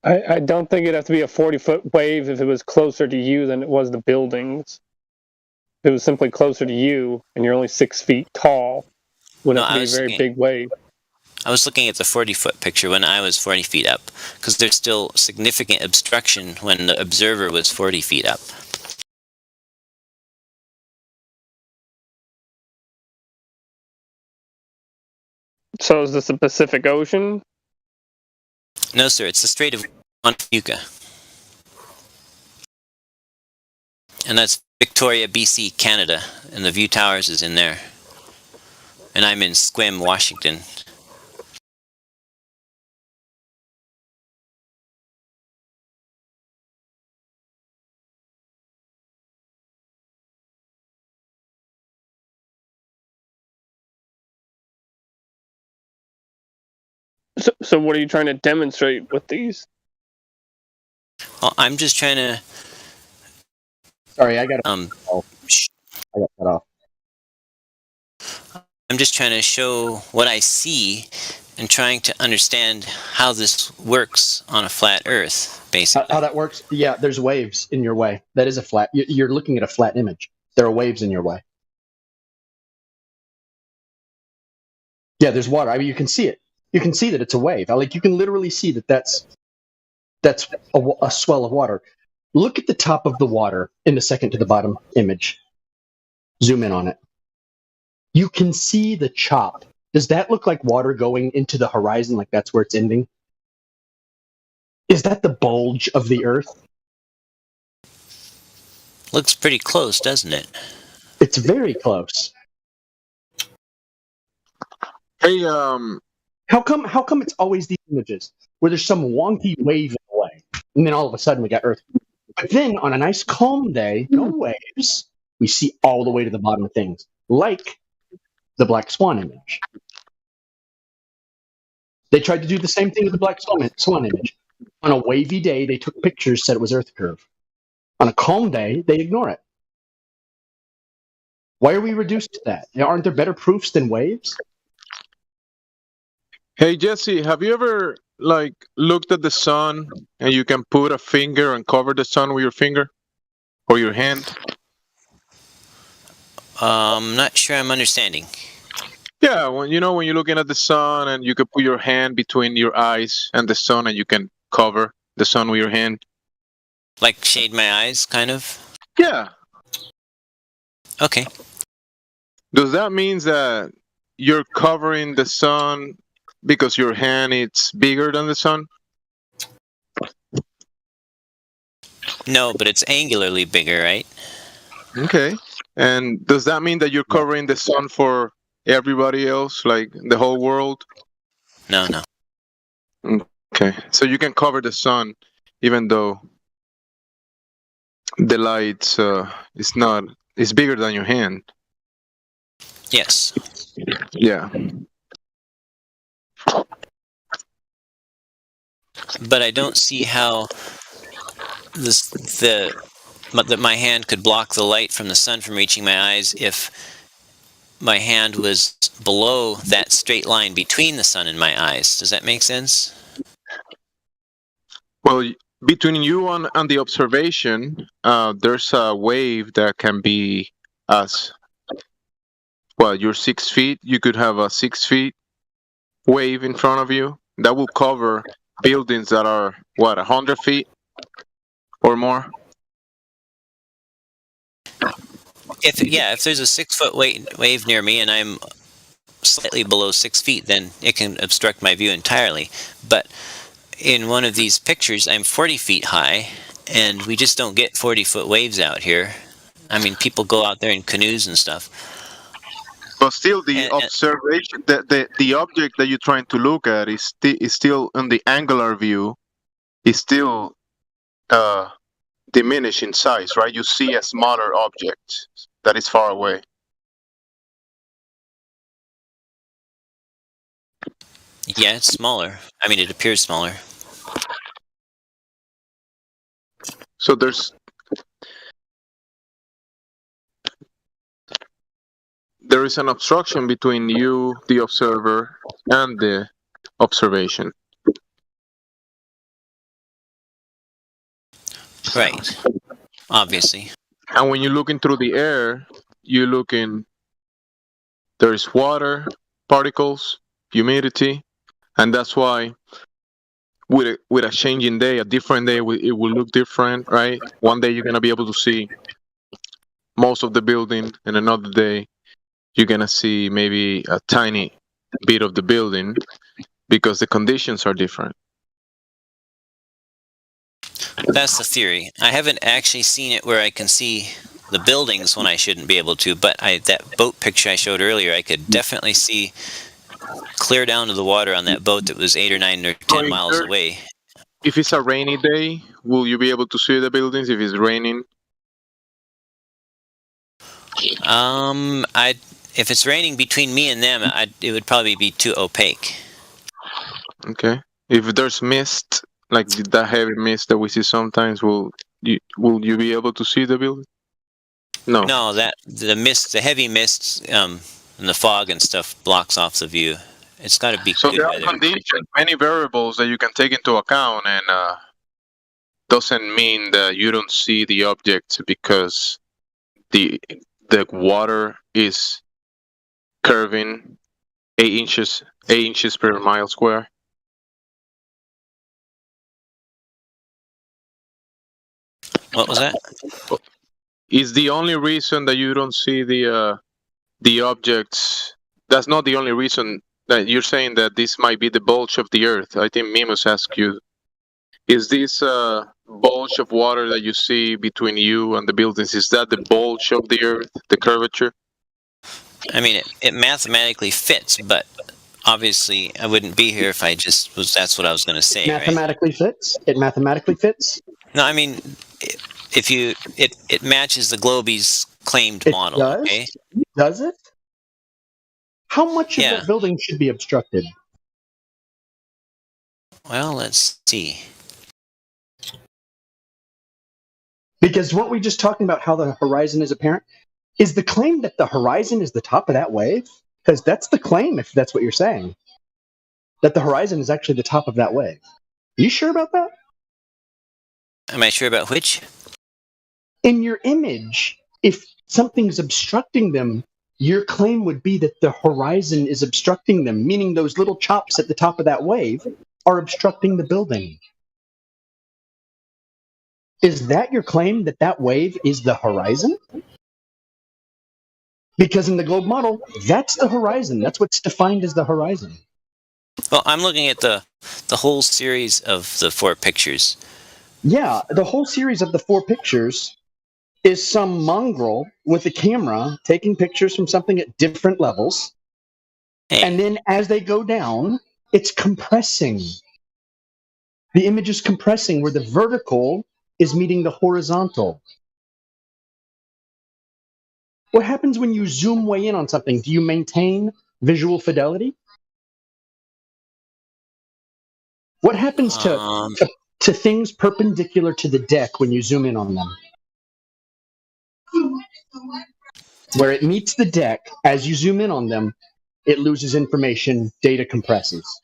I don't think it'd have to be a 40-foot wave if it was closer to you than it was the buildings. If it was simply closer to you and you're only 6 feet tall, wouldn't have to be a very big wave. I was looking at the 40-foot picture when I was 40 feet up, because there's still significant obstruction when the observer was 40 feet up. So is this the Pacific Ocean? No, sir, it's the Strait of Onfuka. And that's Victoria, BC, Canada, and the View Towers is in there. And I'm in Sequim, Washington. So what are you trying to demonstrate with these? Well, I'm just trying to. Sorry, I got I got cut off. I'm just trying to show what I see and trying to understand how this works on a flat Earth, basically. How that works? Yeah, there's waves in your way. That is a flat. You're looking at a flat image. There are waves in your way. Yeah, there's water. I mean, you can see it. You can see that it's a wave. Like you can literally see that that's a swell of water. Look at the top of the water in the second to the bottom image. Zoom in on it. You can see the chop. Does that look like water going into the horizon, like that's where it's ending? Is that the bulge of the Earth? Looks pretty close, doesn't it? It's very close. Hey, how come it's always these images where there's some wonky wave in the way, and then all of a sudden we got Earth? But then on a nice calm day, no waves, we see all the way to the bottom of things, like the Black Swan image. They tried to do the same thing with the Black Swan image. On a wavy day, they took pictures, said it was Earth curve. On a calm day, they ignore it. Why are we reduced to that? Aren't there better proofs than waves? hey Jesse, have you ever looked at the sun and you can put a finger and cover the sun with your finger or your hand? Not sure I'm understanding. Yeah, when you're looking at the sun and you can put your hand between your eyes and the sun and you can cover the sun with your hand. Like shade my eyes, kind of? Yeah. Okay. Does that mean that you're covering the sun because your hand is bigger than the sun? No, but it's angularly bigger, right? Okay. And does that mean that you're covering the sun for everybody else, like the whole world? No. Okay. So you can cover the sun even though the light is bigger than your hand. Yes. Yeah. But I don't see how that my hand could block the light from the sun from reaching my eyes if my hand was below that straight line between the sun and my eyes. Does that make sense? Well, between you and the observation, there's a wave that can be as well. You're 6 feet. You could have a 6 feet wave in front of you that will cover buildings that are 100 feet or more. If there's a 6 foot wave near me and I'm slightly below 6 feet, then it can obstruct my view entirely. But in one of these pictures, I'm 40 feet high, and we just don't get 40-foot waves out here. I mean, people go out there in canoes and stuff. But still, the observation, the object that you're trying to look at is still in the angular view, is still diminished in size, right? You see a smaller object that is far away. Yeah, it's smaller. I mean, it appears smaller. So there is an obstruction between you, the observer, and the observation. Right. Obviously. And when you're looking through the air, there's water, particles, humidity, and that's why with a changing day, a different day, it will look different, right? One day you're going to be able to see most of the building, and another day you're going to see maybe a tiny bit of the building because the conditions are different. That's the theory. I haven't actually seen it where I can see the buildings when I shouldn't be able to, but that boat picture I showed earlier, I could definitely see clear down to the water on that boat that was 8 or 9 or 10 miles away. If it's a rainy day, will you be able to see the buildings if it's raining? If it's raining between me and them, it would probably be too opaque. Okay. If there's mist, like the heavy mist that we see sometimes, will you be able to see the building? No. No, that the mist, the heavy mist, and the fog and stuff blocks off the view. It's got to be So good there are weather. conditions, many variables that you can take into account, and doesn't mean that you don't see the object because the water is curving 8 inches per mile square. What was that? Is the only reason that you don't see the objects. That's not the only reason that you're saying that this might be the bulge of the Earth. I think Mimus asked you, is this bulge of water that you see between you and the buildings, is that the bulge of the Earth, the curvature? I mean, it mathematically fits, but obviously I wouldn't be here if I just was. That's what I was going to say. Mathematically fits. It mathematically fits. No, I mean, if you it matches the Globies claimed model. Does? Okay. Does it? How much of Yeah. that building should be obstructed? Well, let's see. Because weren't we just talking about how the horizon is apparent? Is the claim that the horizon is the top of that wave? Because that's the claim, if that's what you're saying. That the horizon is actually the top of that wave. Are you sure about that? Am I sure about which? In your image, if something's obstructing them, your claim would be that the horizon is obstructing them, meaning those little chops at the top of that wave are obstructing the building. Is that your claim, that that wave is the horizon? Because in the globe model, that's the horizon. That's what's defined as the horizon. Well, I'm looking at the whole series of the 4 pictures. Yeah, the whole series of the 4 pictures is some mongrel with a camera taking pictures from something at different levels. And then as they go down, it's compressing. The image is compressing where the vertical is meeting the horizontal. What happens when you zoom way in on something? Do you maintain visual fidelity? What happens to things perpendicular to the deck when you zoom in on them? Where it meets the deck, as you zoom in on them, it loses information, data compresses.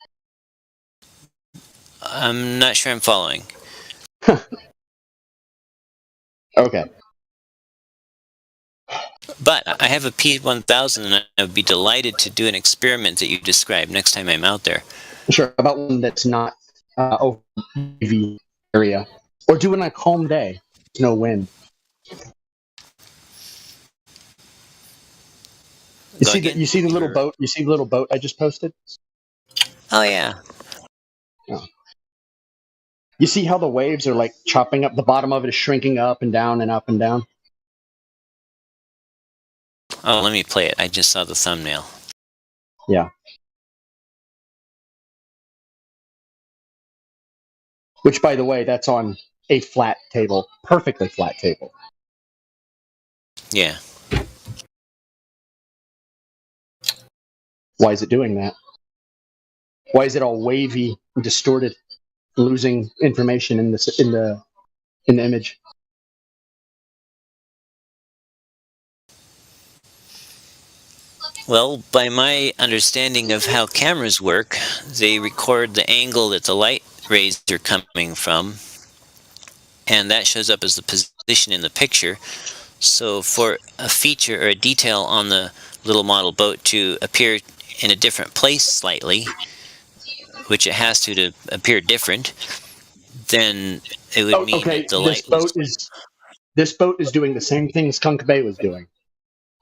I'm not sure I'm following. Okay. But I have a P1000, and I would be delighted to do an experiment that you described next time I'm out there. Sure, about one that's not over UV area. Or do it on a calm day. No wind. You see the little boat? You see the little boat I just posted? Oh, yeah. Oh. You see how the waves are like chopping up? The bottom of it is shrinking up and down and up and down. Oh, let me play it. I just saw the thumbnail. Yeah. Which, by the way, that's on a flat table. Perfectly flat table. Yeah. Why is it doing that? Why is it all wavy and distorted, losing information in the image? Well, by my understanding of how cameras work, they record the angle that the light rays are coming from, and that shows up as the position in the picture. So for a feature or a detail on the little model boat to appear in a different place slightly, which it has to appear different, then it would mean that the light this boat is doing the same thing Skunk Bay was doing.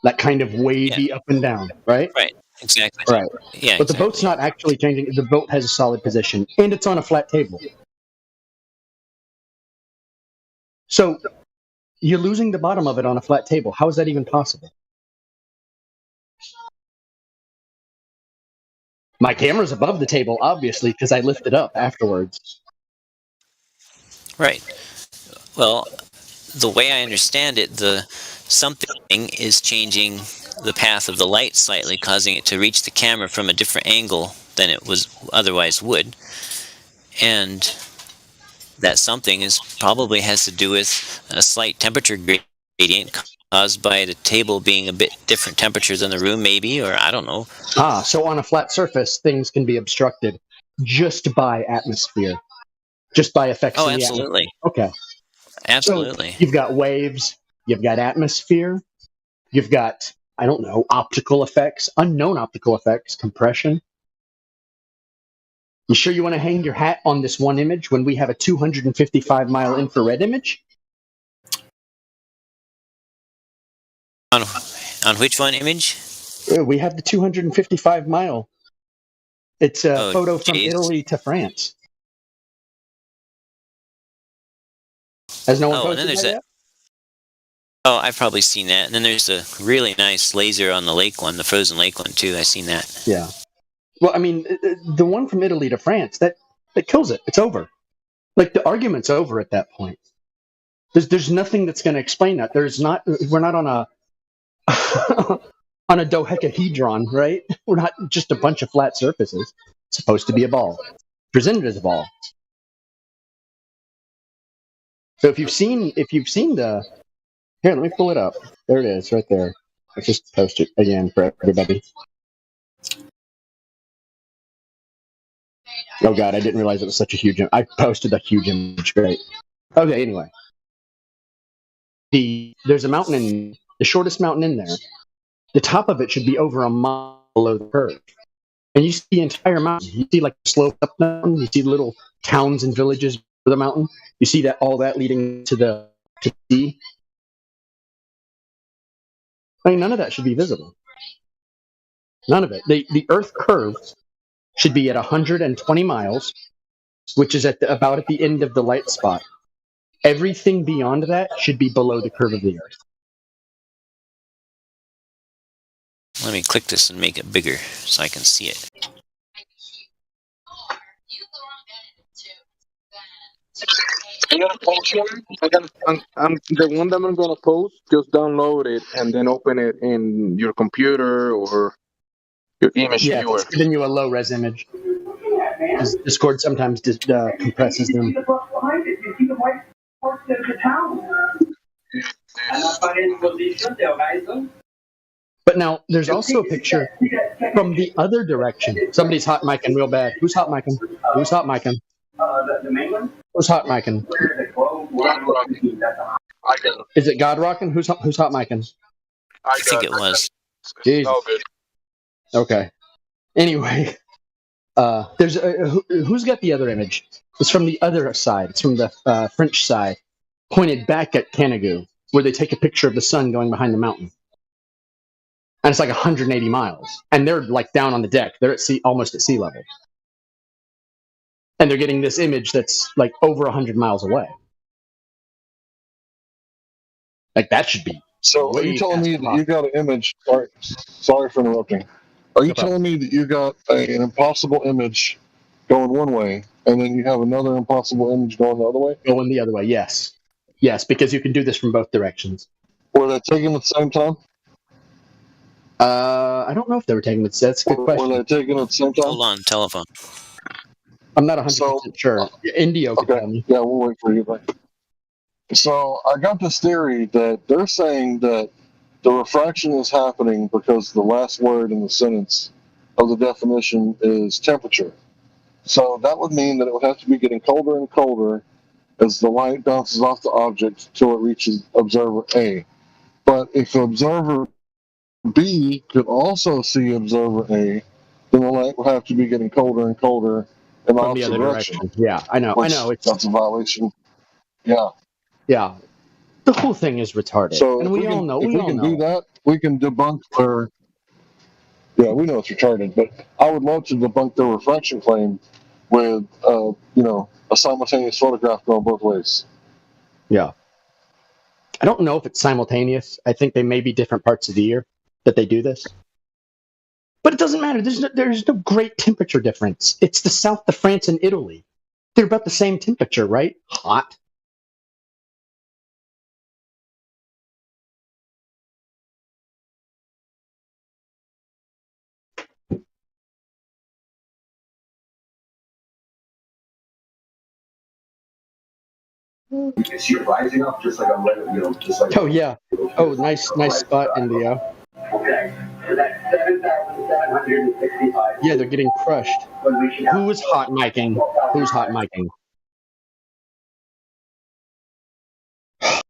That kind of wavy up and down, right? Right, exactly. Right. Yeah, but the boat's not actually changing. The boat has a solid position, and it's on a flat table. So you're losing the bottom of it on a flat table. How is that even possible? My camera's above the table, obviously, because I lift it up afterwards. Right. Well, the way I understand it, the something is changing the path of the light slightly, causing it to reach the camera from a different angle than it was otherwise would, and that something is probably has to do with a slight temperature gradient caused by the table being a bit different temperature than the room, maybe, or I don't know. So on a flat surface, things can be obstructed just by atmosphere, just by effects Oh, in the absolutely. atmosphere. Okay. Absolutely. So you've got waves, you've got atmosphere, you've got, I don't know, optical effects, unknown optical effects, compression. You sure you want to hang your hat on this one image when we have a 255-mile infrared image? On which one image? We have the 255-mile. It's a photo from geez. Italy to France. Has no one Oh, and then posted there's that that. yet? Oh, I've probably seen that. And then there's the really nice laser on the lake one, the frozen lake one too. I've seen that. Yeah. Well, I mean, the one from Italy to France, that kills it. It's over. Like, the argument's over at that point. There's nothing that's going to explain that. We're not on a on a dodecahedron, right? We're not just a bunch of flat surfaces. It's supposed to be a ball, presented as a ball. So if you've seen the, here, let me pull it up. There it is, right there. Let's just post it again for everybody. Oh god, I didn't realize it was such a huge. I posted a huge image. Great. Okay, anyway, there's a mountain in the shortest mountain in there. The top of it should be over a mile below the curve, and you see the entire mountain. You see like the slope up the mountain. You see little towns and villages below the mountain. You see that all that leading to the sea. I mean, none of that should be visible. None of it. The Earth curve should be at 120 miles, which is about at the end of the light spot. Everything beyond that should be below the curve of the Earth. Let me click this and make it bigger so I can see it. I'm gonna post one. I'm the one that I'm gonna post. Just download it and then open it in your computer or your image viewer. It's giving you a low res image. Discord sometimes compresses them. But now there's also a picture from the other direction. Somebody's hot micing real bad. Who's hot micing? Who's hot micing? Who's hot micing? Is it God Rockin'? Who's hot micing? I think it was. Jeez. Okay. Anyway, there's who's got the other image? It's from the other side. It's from the French side, pointed back at Canigou, where they take a picture of the sun going behind the mountain. And it's like 180 miles. And they're like down on the deck. They're at almost at sea level. And they're getting this image that's like over 100 miles away. Like that should be. So are you telling me that you got an image? Sorry for interrupting. Are you telling me that you got an impossible image going one way, and then you have another impossible image going the other way? Going the other way, yes. Yes, because you can do this from both directions. Were they taken at the same time? I don't know if they were taken. That's a good question. Were they taken at the same time? Hold on, telephone. I'm not 100% sure. Indio could tell me. Yeah, we'll wait for you. So I got this theory that they're saying that the refraction is happening because the last word in the sentence of the definition is temperature. So that would mean that it would have to be getting colder and colder as the light bounces off the object until it reaches observer A. But if observer B could also see observer A, then the light would have to be getting colder and colder in the opposite direction. Yeah, I know. That's a violation. Yeah. Yeah. The whole thing is retarded. So and we all know. If we can do that, we can debunk their. Yeah, we know it's retarded, but I would love to debunk their refraction claim with, a simultaneous photograph going both ways. Yeah. I don't know if it's simultaneous. I think they may be different parts of the year that they do this. But it doesn't matter. There's no great temperature difference. It's the south of France and Italy. They're about the same temperature, right? Hot. Oh yeah. Oh, nice spot, India. Yeah, they're getting crushed. Who is hot micing? Who's hot micing?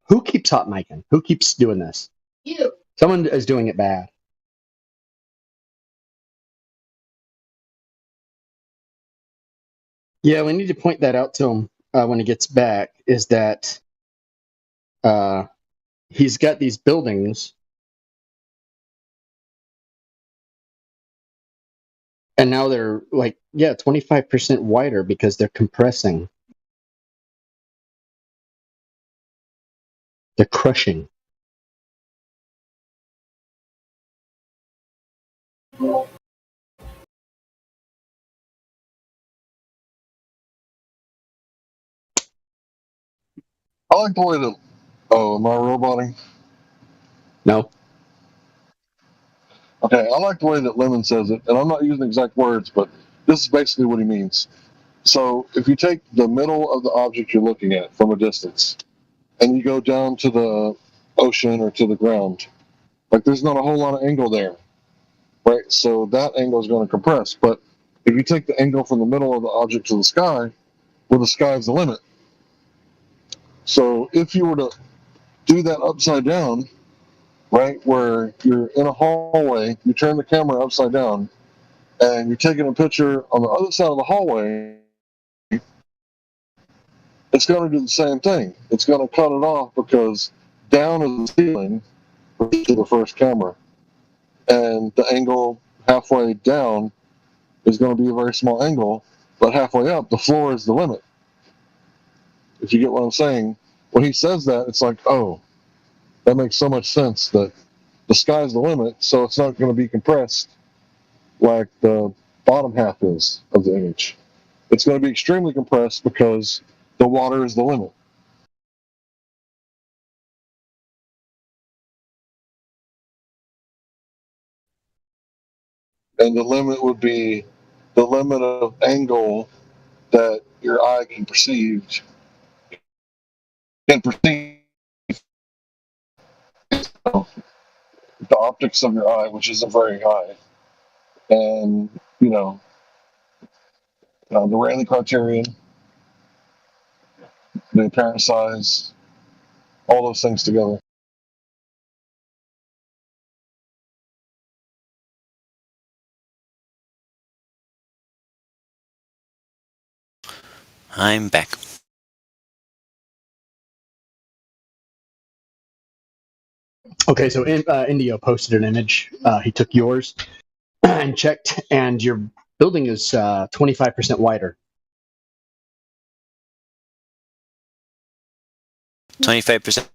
Who keeps hot micing? Who keeps doing this? You. Someone is doing it bad. Yeah, we need to point that out to him when he gets back. Is that he's got these buildings, and now they're like 25% wider because they're compressing. They're crushing. I like the way that. Oh, am I roboting? No. Okay, I like the way that Lemon says it, and I'm not using exact words, but this is basically what he means. So if you take the middle of the object you're looking at from a distance, and you go down to the ocean or to the ground, like there's not a whole lot of angle there, right? So that angle is going to compress. But if you take the angle from the middle of the object to the sky, well, the sky is the limit. So if you were to do that upside down, right, where you're in a hallway, you turn the camera upside down, and you're taking a picture on the other side of the hallway, it's going to do the same thing. It's going to cut it off because down is the ceiling to the first camera, and the angle halfway down is going to be a very small angle, but halfway up, the floor is the limit. If you get what I'm saying, when he says that, it's like, oh, that makes so much sense that the sky's the limit, so it's not going to be compressed like the bottom half is of the image. It's going to be extremely compressed because the water is the limit. And the limit would be the limit of angle that your eye can perceive. The optics of your eye, which isn't very high. And, the Rayleigh criterion, the apparent size, all those things together. I'm back. Okay, so Indio posted an image. He took yours and checked, and your building is 25% wider. 25%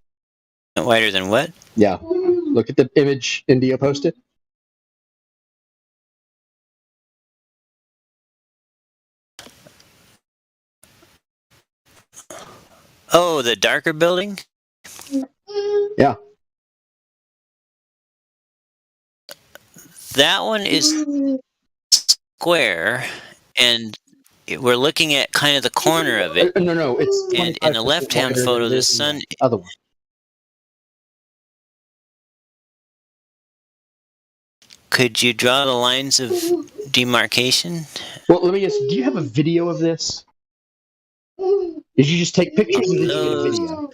wider than what? Yeah. Look at the image Indio posted. Oh, the darker building? Yeah. That one is square, and we're looking at kind of the corner of it. No, it's and in the left-hand photo, the sun. Other one. Could you draw the lines of demarcation? Well, let me ask. Do you have a video of this? Did you just take pictures, or did you get a video?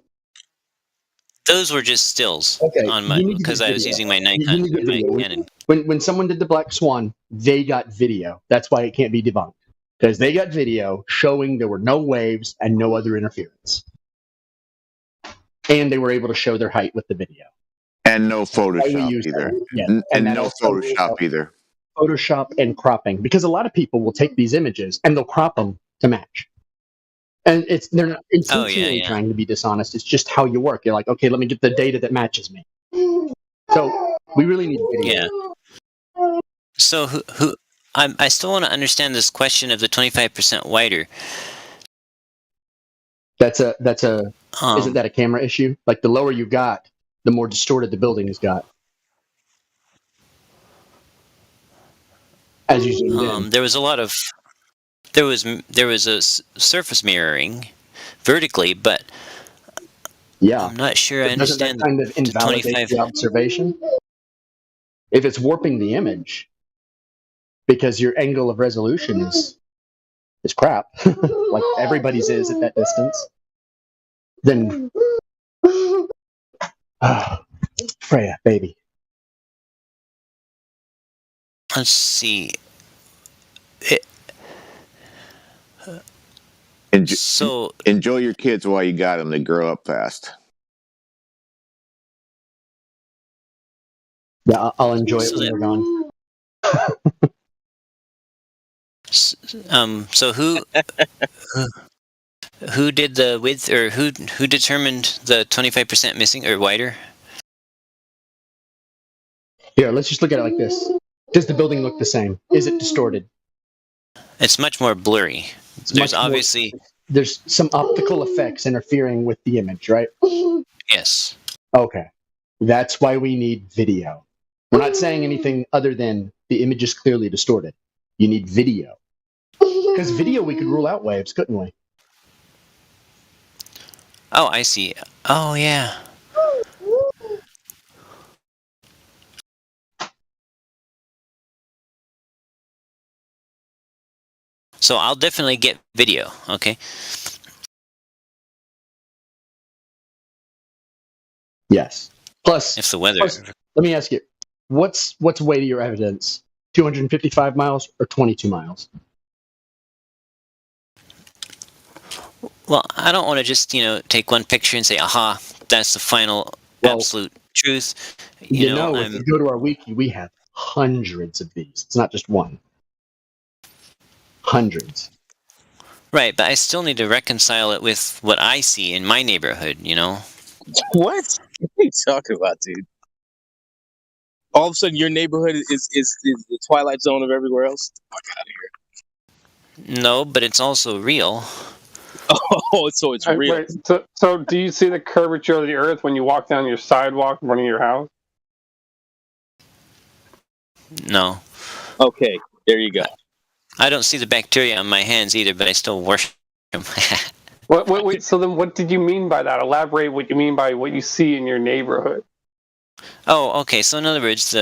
Those were just stills on my because I was using my Nikon, my Canon. When someone did the Black Swan, they got video. That's why it can't be debunked, because they got video showing there were no waves and no other interference, and they were able to show their height with the video. And no Photoshop either. Yeah. And no Photoshop either. Photoshop and cropping, because a lot of people will take these images and they'll crop them to match. And they're not intentionally trying to be dishonest. It's just how you work. You're like, okay, let me get the data that matches me. So we really need video. Yeah. So I still want to understand this question of the 25% wider. That's a isn't that a camera issue? Like the lower you got, the more distorted the building has got. As you zoomed in. There was a lot of there was a surface mirroring vertically, but Yeah. I'm not sure I But doesn't that understand kind of the invalidate 25. the observation? If it's warping the image because your angle of resolution is crap, like everybody's is at that distance, then Freya, baby. Let's see. It, Enjoy your kids while you got them. They grow up fast. Yeah, I'll enjoy it when they're gone. So who did the width, or who determined the 25% missing or wider? Here, let's just look at it like this. Does the building look the same? Is it distorted? It's much more blurry. There's obviously there's some optical effects interfering with the image, right? yes. Okay. That's why we need video. We're not saying anything other than the image is clearly distorted. You need video. Because video we could rule out waves, couldn't we? Oh, I see. Oh, yeah. So I'll definitely get video, okay? Yes. Plus, if the weather. Let me ask you, what's weightier evidence? 255 miles or 22 miles? Well, I don't want to just, take one picture and say, aha, that's the final absolute truth. You know if you go to our wiki, we have hundreds of these. It's not just one. Hundreds. Right, but I still need to reconcile it with what I see in my neighborhood, What are you talking about, dude? All of a sudden, your neighborhood is the twilight zone of everywhere else? Fuck out of here. No, but it's also real. Oh, so it's real. Wait, so do you see the curvature of the earth when you walk down your sidewalk in front of your house? No. Okay, there you go. I don't see the bacteria on my hands either, but I still worship them. Wait, so then what did you mean by that? Elaborate what you mean by what you see in your neighborhood. Oh, okay. So in other words,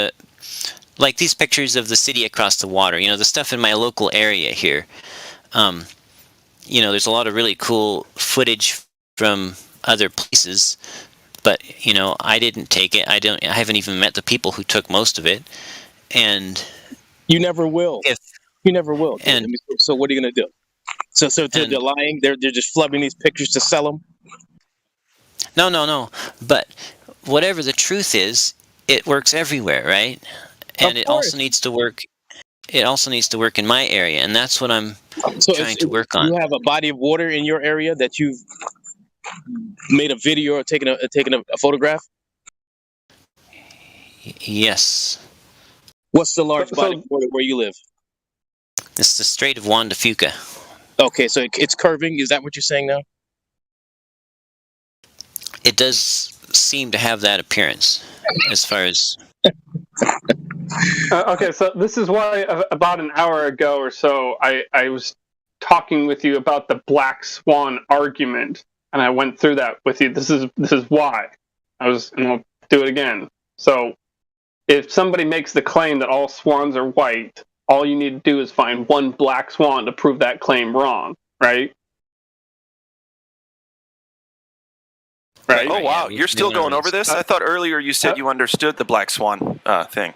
like these pictures of the city across the water, the stuff in my local area here. There's a lot of really cool footage from other places, but I didn't take it. I haven't even met the people who took most of it, and you never will. You never will. And so what are you gonna do? So they're lying. They're just flubbing these pictures to sell them. No. But whatever the truth is, it works everywhere, right? And it also needs to work. It also needs to work in my area, and that's what I'm trying to work on. You have a body of water in your area that you've made a video or taken a photograph. Yes. What's the large body of water where you live? It's the Strait of Juan de Fuca. Okay, so it's curving. Is that what you're saying now? It does seem to have that appearance, as far as. Okay, so this is why about an hour ago or so I was talking with you about the black swan argument, and I went through that with you. This is why and I'll do it again. So if somebody makes the claim that all swans are white, all you need to do is find one black swan to prove that claim wrong, right? Right. Oh wow, you're still going over this? I thought earlier you said you understood the black swan thing.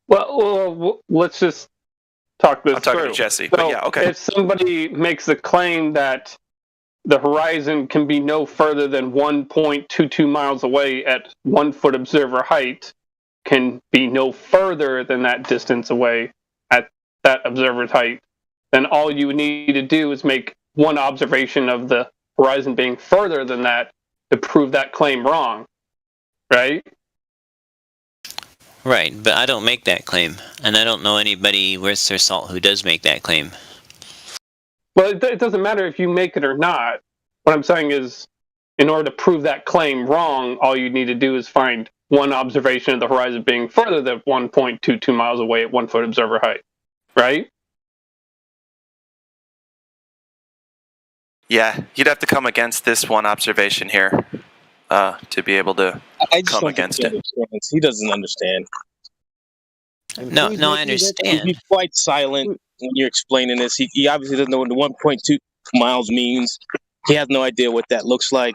Well, let's just talk this through. I'm talking to Jesse, but yeah, okay. If somebody makes the claim that the horizon can be no further than 1.22 miles away at 1 foot observer height, can be no further than that distance away at that observer's height, then all you would need to do is make one observation of the horizon being further than that to prove that claim wrong, right? Right, but I don't make that claim, and I don't know anybody worth their salt who does make that claim. Well, it doesn't matter if you make it or not. What I'm saying is, in order to prove that claim wrong, all you need to do is find one observation of the horizon being further than 1.22 miles away at 1 foot observer height, right? Yeah, you'd have to come against this one observation here. to be able to I just come don't against think it. he understands. He doesn't understand. No, I understand. He's quite silent when you're explaining this. He obviously doesn't know what the 1.2 miles means. He has no idea what that looks like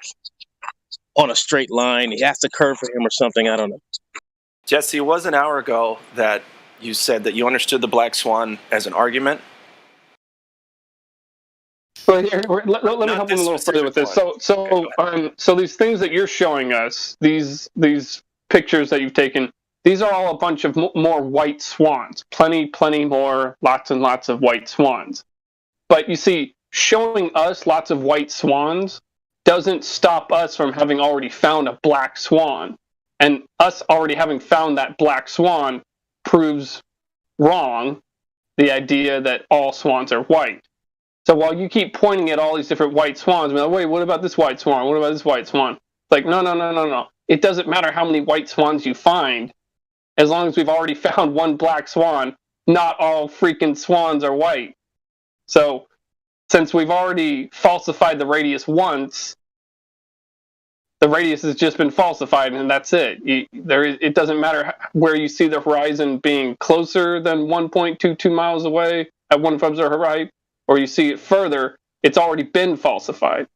on a straight line. He has to curve for him or something. I don't know. Jesse, it was an hour ago that you said that you understood the black swan as an argument. Well, here, let me help him a little further with this. So these things that you're showing us, these pictures that you've taken, these are all a bunch of more white swans. Plenty more, lots and lots of white swans. But you see, showing us lots of white swans doesn't stop us from having already found a black swan. And us already having found that black swan proves wrong the idea that all swans are white. So while you keep pointing at all these different white swans, like, wait, what about this white swan? What about this white swan? It's like, no. It doesn't matter how many white swans you find. As long as we've already found one black swan, not all freaking swans are white. So since we've already falsified the radius once, the radius has just been falsified, and that's it. It doesn't matter where you see the horizon being closer than 1.22 miles away at 1 foot observer height, or you see it further, it's already been falsified.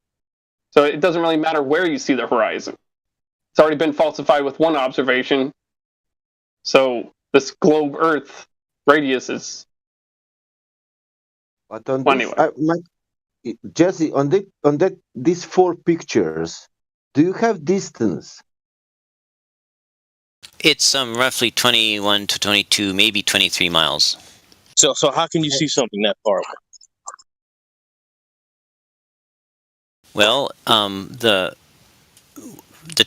So it doesn't really matter where you see the horizon. It's already been falsified with one observation. So this globe Earth radius is... But on this, Jesse, on these 4 pictures, do you have distance? It's roughly 21 to 22, maybe 23 miles. So how can you see something that far away? Well, the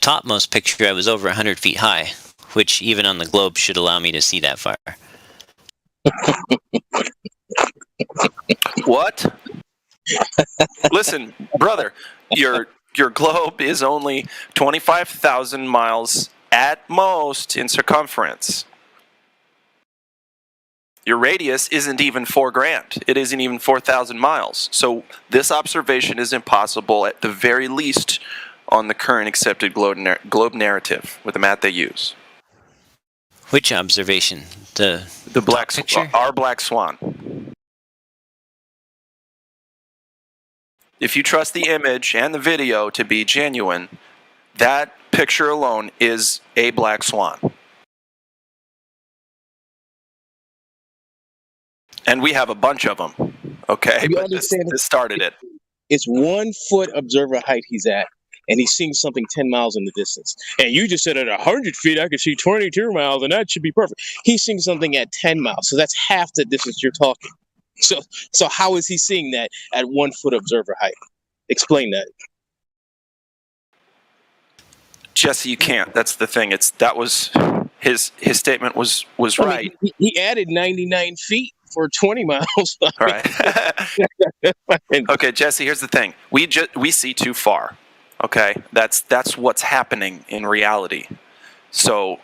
topmost picture, I was over 100 feet high, which even on the globe should allow me to see that far. What? Listen, brother, your globe is only 25,000 miles at most in circumference. Your radius isn't even 4 grand. It isn't even 4,000 miles. So this observation is impossible at the very least on the current accepted globe narrative with the math they use. Which observation? The black picture? Our black swan. If you trust the image and the video to be genuine, that picture alone is a black swan. And we have a bunch of them, okay? You But understand this started it. It's 1 foot observer height he's at, and he's seeing something 10 miles in the distance. And you just said at 100 feet, I could see 22 miles, and that should be perfect. He's seeing something at 10 miles, so that's half the distance you're talking. So how is he seeing that at 1 foot observer height? Explain that. Jesse, you can't. That's the thing. That was his statement was right. He added 99 feet for 20 miles. All right. Okay, Jesse, here's the thing. We see too far. Okay? That's what's happening in reality. So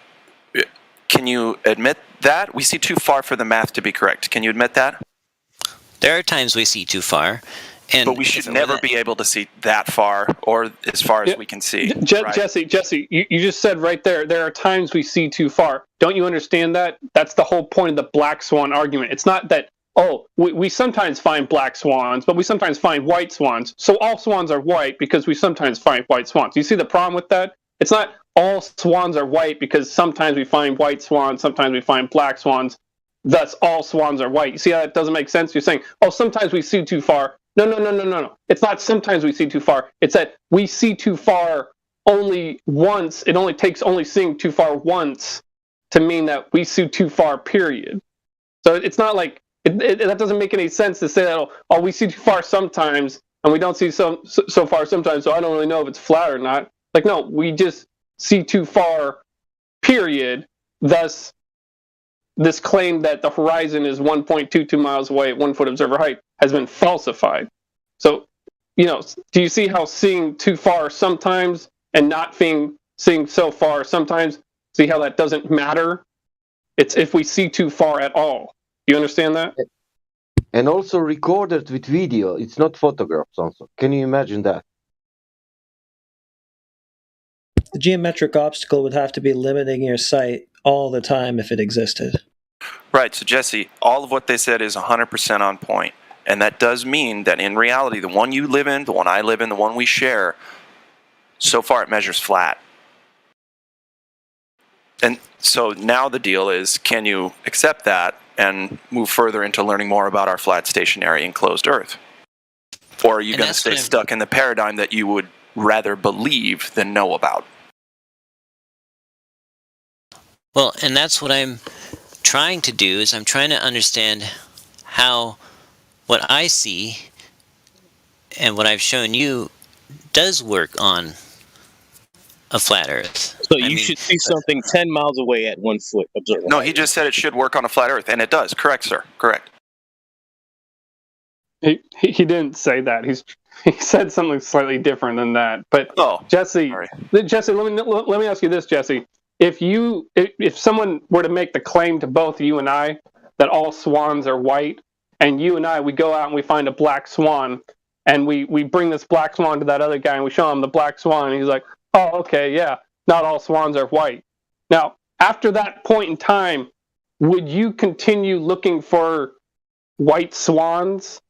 can you admit that? We see too far for the math to be correct. Can you admit that? There are times we see too far. But we should never be able to see that far, or as far as we can see. Right? Jesse, you just said right there are times we see too far. Don't you understand that? That's the whole point of the black swan argument. It's not that, we sometimes find black swans, but we sometimes find white swans. So all swans are white because we sometimes find white swans. You see the problem with that? It's not all swans are white because sometimes we find white swans, sometimes we find black swans, thus all swans are white. You see how that doesn't make sense? You're saying, sometimes we see too far. No. It's not sometimes we see too far. It's that we see too far only once. It only takes seeing too far once to mean that we see too far, period. So it's not like, that doesn't make any sense to say that, we see too far sometimes, and we don't see so far sometimes, so I don't really know if it's flat or not. Like, no, we just see too far, period. Thus, this claim that the horizon is 1.22 miles away at 1 foot observer height has been falsified. So, do you see how seeing too far sometimes and not seeing so far sometimes, see how that doesn't matter? It's if we see too far at all. Do you understand that? And also recorded with video. It's not photographs also. Can you imagine that? The geometric obstacle would have to be limiting your sight all the time if it existed. Right, so Jesse, all of what they said is 100% on point. And that does mean that in reality, the one you live in, the one I live in, the one we share, so far it measures flat. And so now the deal is, can you accept that and move further into learning more about our flat, stationary, enclosed Earth? Or are you going to stay stuck in the paradigm that you would rather believe than know about? Well, and that's what I'm trying to do, is I'm trying to understand how what I see and what I've shown you does work on a flat Earth. So you should see something 10 miles away at 1 foot observer. No, he just said it should work on a flat Earth, and it does. Correct, sir. Correct. He didn't say that. He said something slightly different than that. But Jesse, let me ask you this, Jesse. If someone were to make the claim to both you and I that all swans are white, and you and I, we go out and we find a black swan, and we bring this black swan to that other guy and we show him the black swan, and he's like, oh, okay, yeah, not all swans are white. Now, after that point in time, would you continue looking for white swans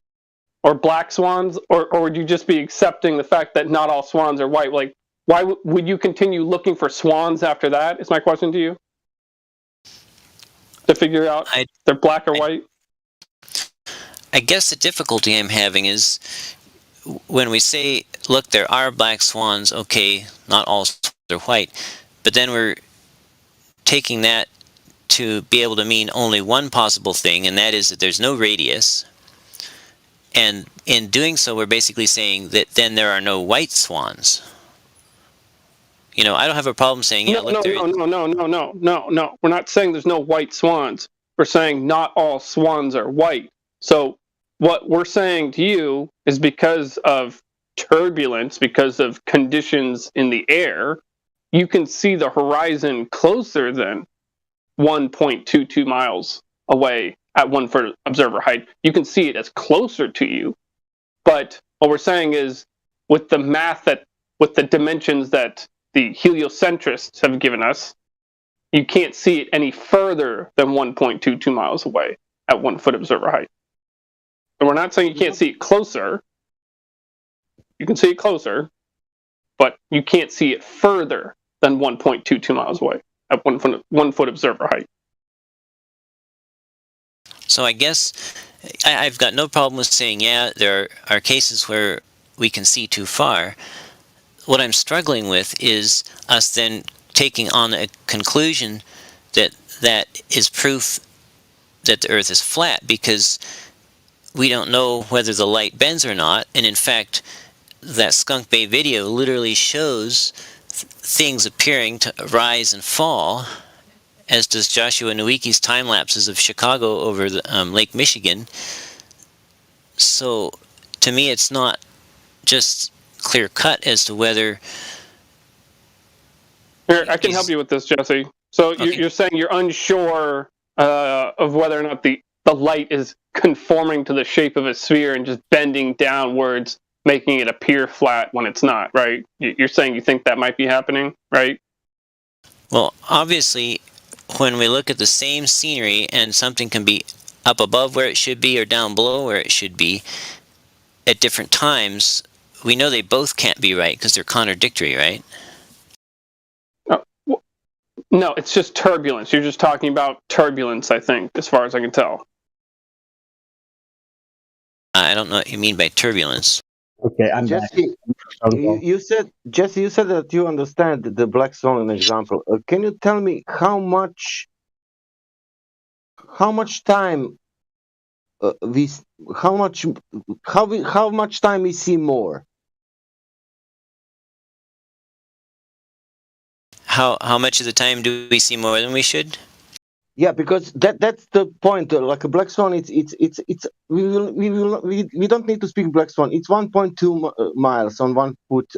or black swans, or would you just be accepting the fact that not all swans are white? Like, why would you continue looking for swans after that, is my question to you? To figure out if they're black or white? I guess the difficulty I'm having is when we say, look, there are black swans, okay, not all swans are white, but then we're taking that to be able to mean only one possible thing, and that is that there's no radius. And in doing so, we're basically saying that then there are no white swans. You know, I don't have a problem saying, yeah, look, No. We're not saying there's no white swans. We're saying not all swans are white. So what we're saying to you is because of turbulence, because of conditions in the air, you can see the horizon closer than 1.22 miles away at 1 foot observer height. You can see it as closer to you. But what we're saying is, with the math with the dimensions that the heliocentrists have given us, you can't see it any further than 1.22 miles away at 1 foot observer height. And we're not saying you can't see it closer. You can see it closer, but you can't see it further than 1.22 miles away at 1 foot observer height. So I guess I've got no problem with saying, yeah, there are cases where we can see too far. What I'm struggling with is us then taking on a conclusion that is proof that the Earth is flat, because we don't know whether the light bends or not. And in fact, that Skunk Bay video literally shows things appearing to rise and fall, as does Joshua Nowicki's time lapses of Chicago over the Lake Michigan. So to me, it's not just clear cut as to whether. Here, I can help you with this, Jesse. So okay. You're saying you're unsure of whether or not the light is conforming to the shape of a sphere and just bending downwards, making it appear flat when it's not, right? You're saying you think that might be happening, right? Well, obviously, when we look at the same scenery and something can be up above where it should be or down below where it should be at different times, we know they both can't be right because they're contradictory, right? No, it's just turbulence. You're just talking about turbulence, I think, as far as I can tell. I don't know what you mean by turbulence. Okay, I'm Jesse, you said that you understand the black swan example. Can you tell me how much time how much time we see more? How much of the time do we see more than we should? Yeah, because that's the point. Like a black swan, we don't need to speak black swan. It's 1.2 miles on 1 foot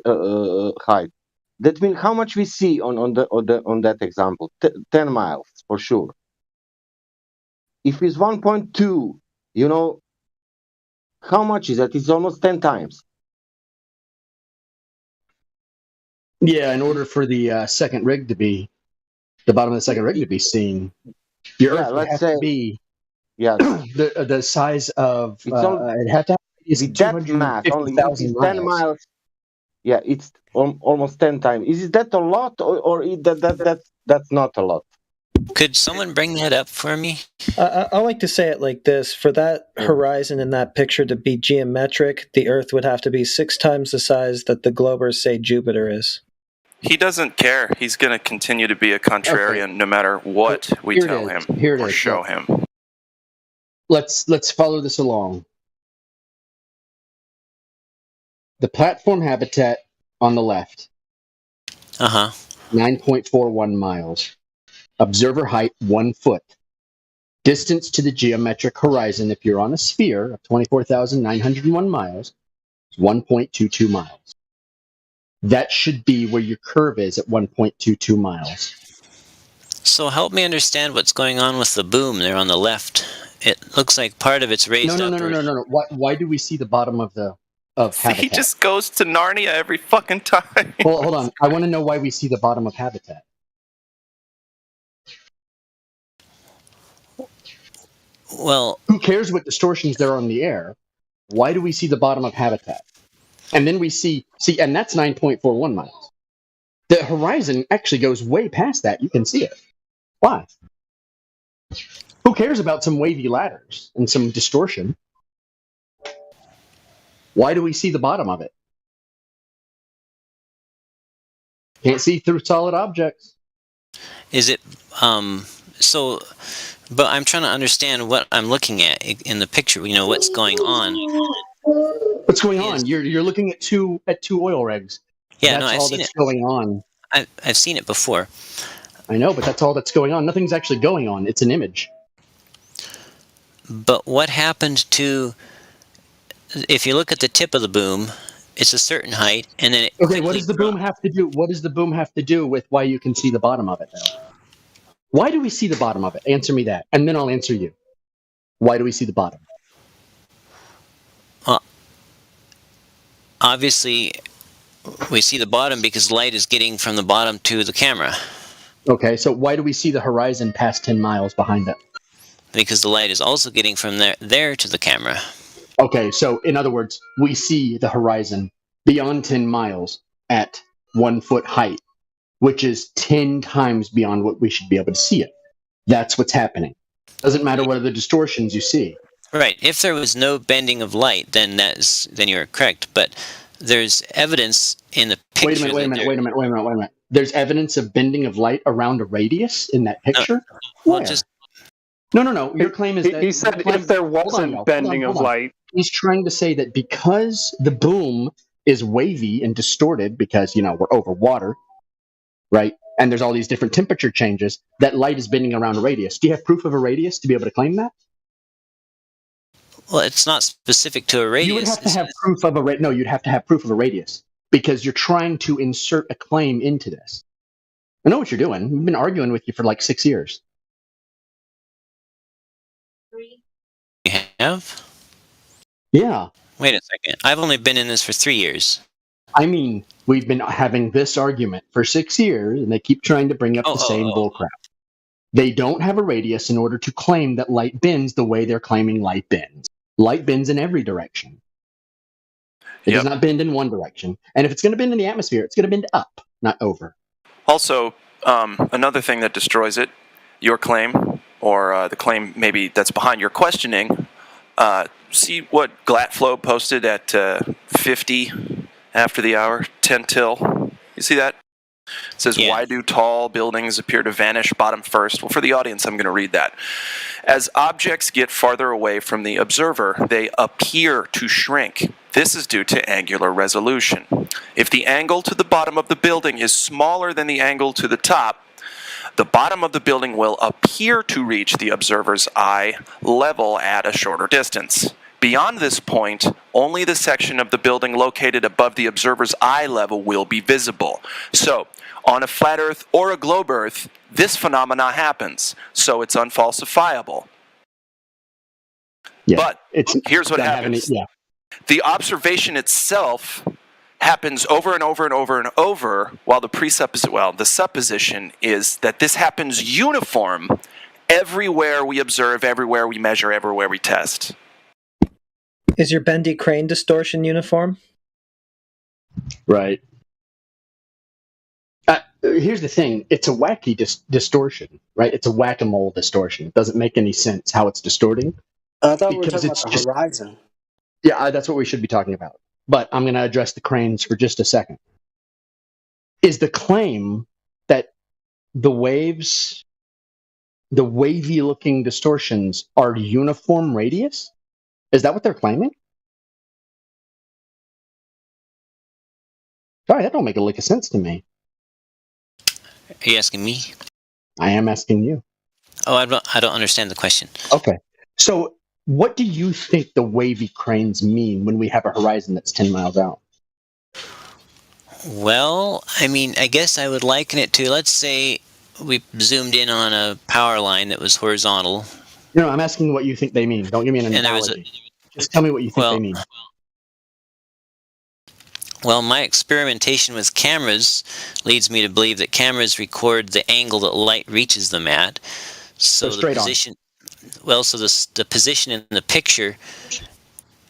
height. That means how much we see on that example? 10 miles for sure. If it's 1.2, you know, how much is that? It's almost 10 times. Yeah, in order for the second rig to be, the bottom of the second rig to be seen, your Earth would let's have say, to be yes, the size of, it's all it had to have with that mass. Only it 250,000 is 10 miles. miles. Yeah, it's almost 10 times. Is that a lot, or that's not a lot? Could someone bring that up for me? I like to say it like this. For that horizon in that picture to be geometric, the Earth would have to be 6 times the size that the globers say Jupiter is. He doesn't care. He's going to continue to be a contrarian no matter what we Here it tell is. him Here it or is. show Look. him. Let's follow this along. The platform habitat on the left. 9.41 miles. Observer height 1 foot. Distance to the geometric horizon if you're on a sphere of 24,901 miles is 1.22 miles. That should be where your curve is at 1.22 miles. So help me understand what's going on with the boom there on the left. It looks like part of it's raised No. up. Why do we see the bottom of habitat? He just goes to Narnia every fucking time. Well, hold on. I want to know why we see the bottom of habitat. Well, who cares what distortions there are on the air? Why do we see the bottom of habitat? And then we see, and that's 9.41 miles. The horizon actually goes way past that. You can see it. Why? Who cares about some wavy ladders and some distortion? Why do we see the bottom of it? Can't see through solid objects. Is it so? But I'm trying to understand what I'm looking at in the picture. You know what's going on. What's going on? You're looking at two oil rigs. Yeah, that's no, I've all seen that's it. going on. I've seen it before. I know, but that's all that's going on. Nothing's actually going on. It's an image. But what happened to? If you look at the tip of the boom, it's a certain height, and then it. Okay, what does the boom have to do? What does the boom have to do with why you can see the bottom of it? Then? Why do we see the bottom of it? Answer me that, and then I'll answer you. Why do we see the bottom? Obviously, we see the bottom because light is getting from the bottom to the camera. Okay, so why do we see the horizon past 10 miles behind it? Because the light is also getting from there to the camera. Okay, so in other words, we see the horizon beyond 10 miles at 1 foot height, which is 10 times beyond what we should be able to see it. That's what's happening. Doesn't matter what are the distortions you see. Right. If there was no bending of light, then you're correct. But there's evidence in the picture. Wait a minute. There's evidence of bending of light around a radius in that picture? Well, Where? No. Your claim is that... He said if there wasn't bending of light... He's trying to say that because the boom is wavy and distorted because, we're over water, right? And there's all these different temperature changes, that light is bending around a radius. Do you have proof of a radius to be able to claim that? Well, it's not specific to a radius. You would have to have proof of a radius. No, you'd have to have proof of a radius because you're trying to insert a claim into this. I know what you're doing. We've been arguing with you for like 6 years. You have? Yeah. Wait a second. I've only been in this for 3 years. I mean, we've been having this argument for 6 years, and they keep trying to bring up the same bullcrap. They don't have a radius in order to claim that light bends the way they're claiming light bends. Light bends in every direction. It does not bend in one direction. And if it's going to bend in the atmosphere, it's going to bend up, not over. Also, another thing that destroys it, your claim, or the claim maybe that's behind your questioning, see what Glatflow posted at 50 after the hour, 10 till. You see that? It says, why do tall buildings appear to vanish bottom first? Well, for the audience, I'm going to read that. As objects get farther away from the observer, they appear to shrink. This is due to angular resolution. If the angle to the bottom of the building is smaller than the angle to the top, the bottom of the building will appear to reach the observer's eye level at a shorter distance. Beyond this point, only the section of the building located above the observer's eye level will be visible. So, on a flat Earth or a globe Earth, this phenomena happens, so it's unfalsifiable. Yeah, but here's what happens. The observation itself happens over and over and over and over, while the supposition is that this happens uniform everywhere we observe, everywhere we measure, everywhere we test. Is your bendy crane distortion uniform? Right. Here's the thing. It's a wacky distortion, right? It's a whack-a-mole distortion. It doesn't make any sense how it's distorting. I thought we were because talking it's about the just horizon. Yeah, that's what we should be talking about. But I'm going to address the cranes for just a second. Is the claim that the waves, the wavy-looking distortions, are uniform radius? Is that what they're claiming? Sorry, that don't make a lick of sense to me. Are you asking me? I am asking you. Oh, I don't understand the question. Okay. So what do you think the wavy cranes mean when we have a horizon that's 10 miles out? Well, I mean, I guess I would liken it to, let's say we zoomed in on a power line that was horizontal. No, I'm asking what you think they mean. Don't give me an analogy. Just tell me what you think they mean. Well, my experimentation with cameras leads me to believe that cameras record the angle that light reaches them at. So the position, so the position in the picture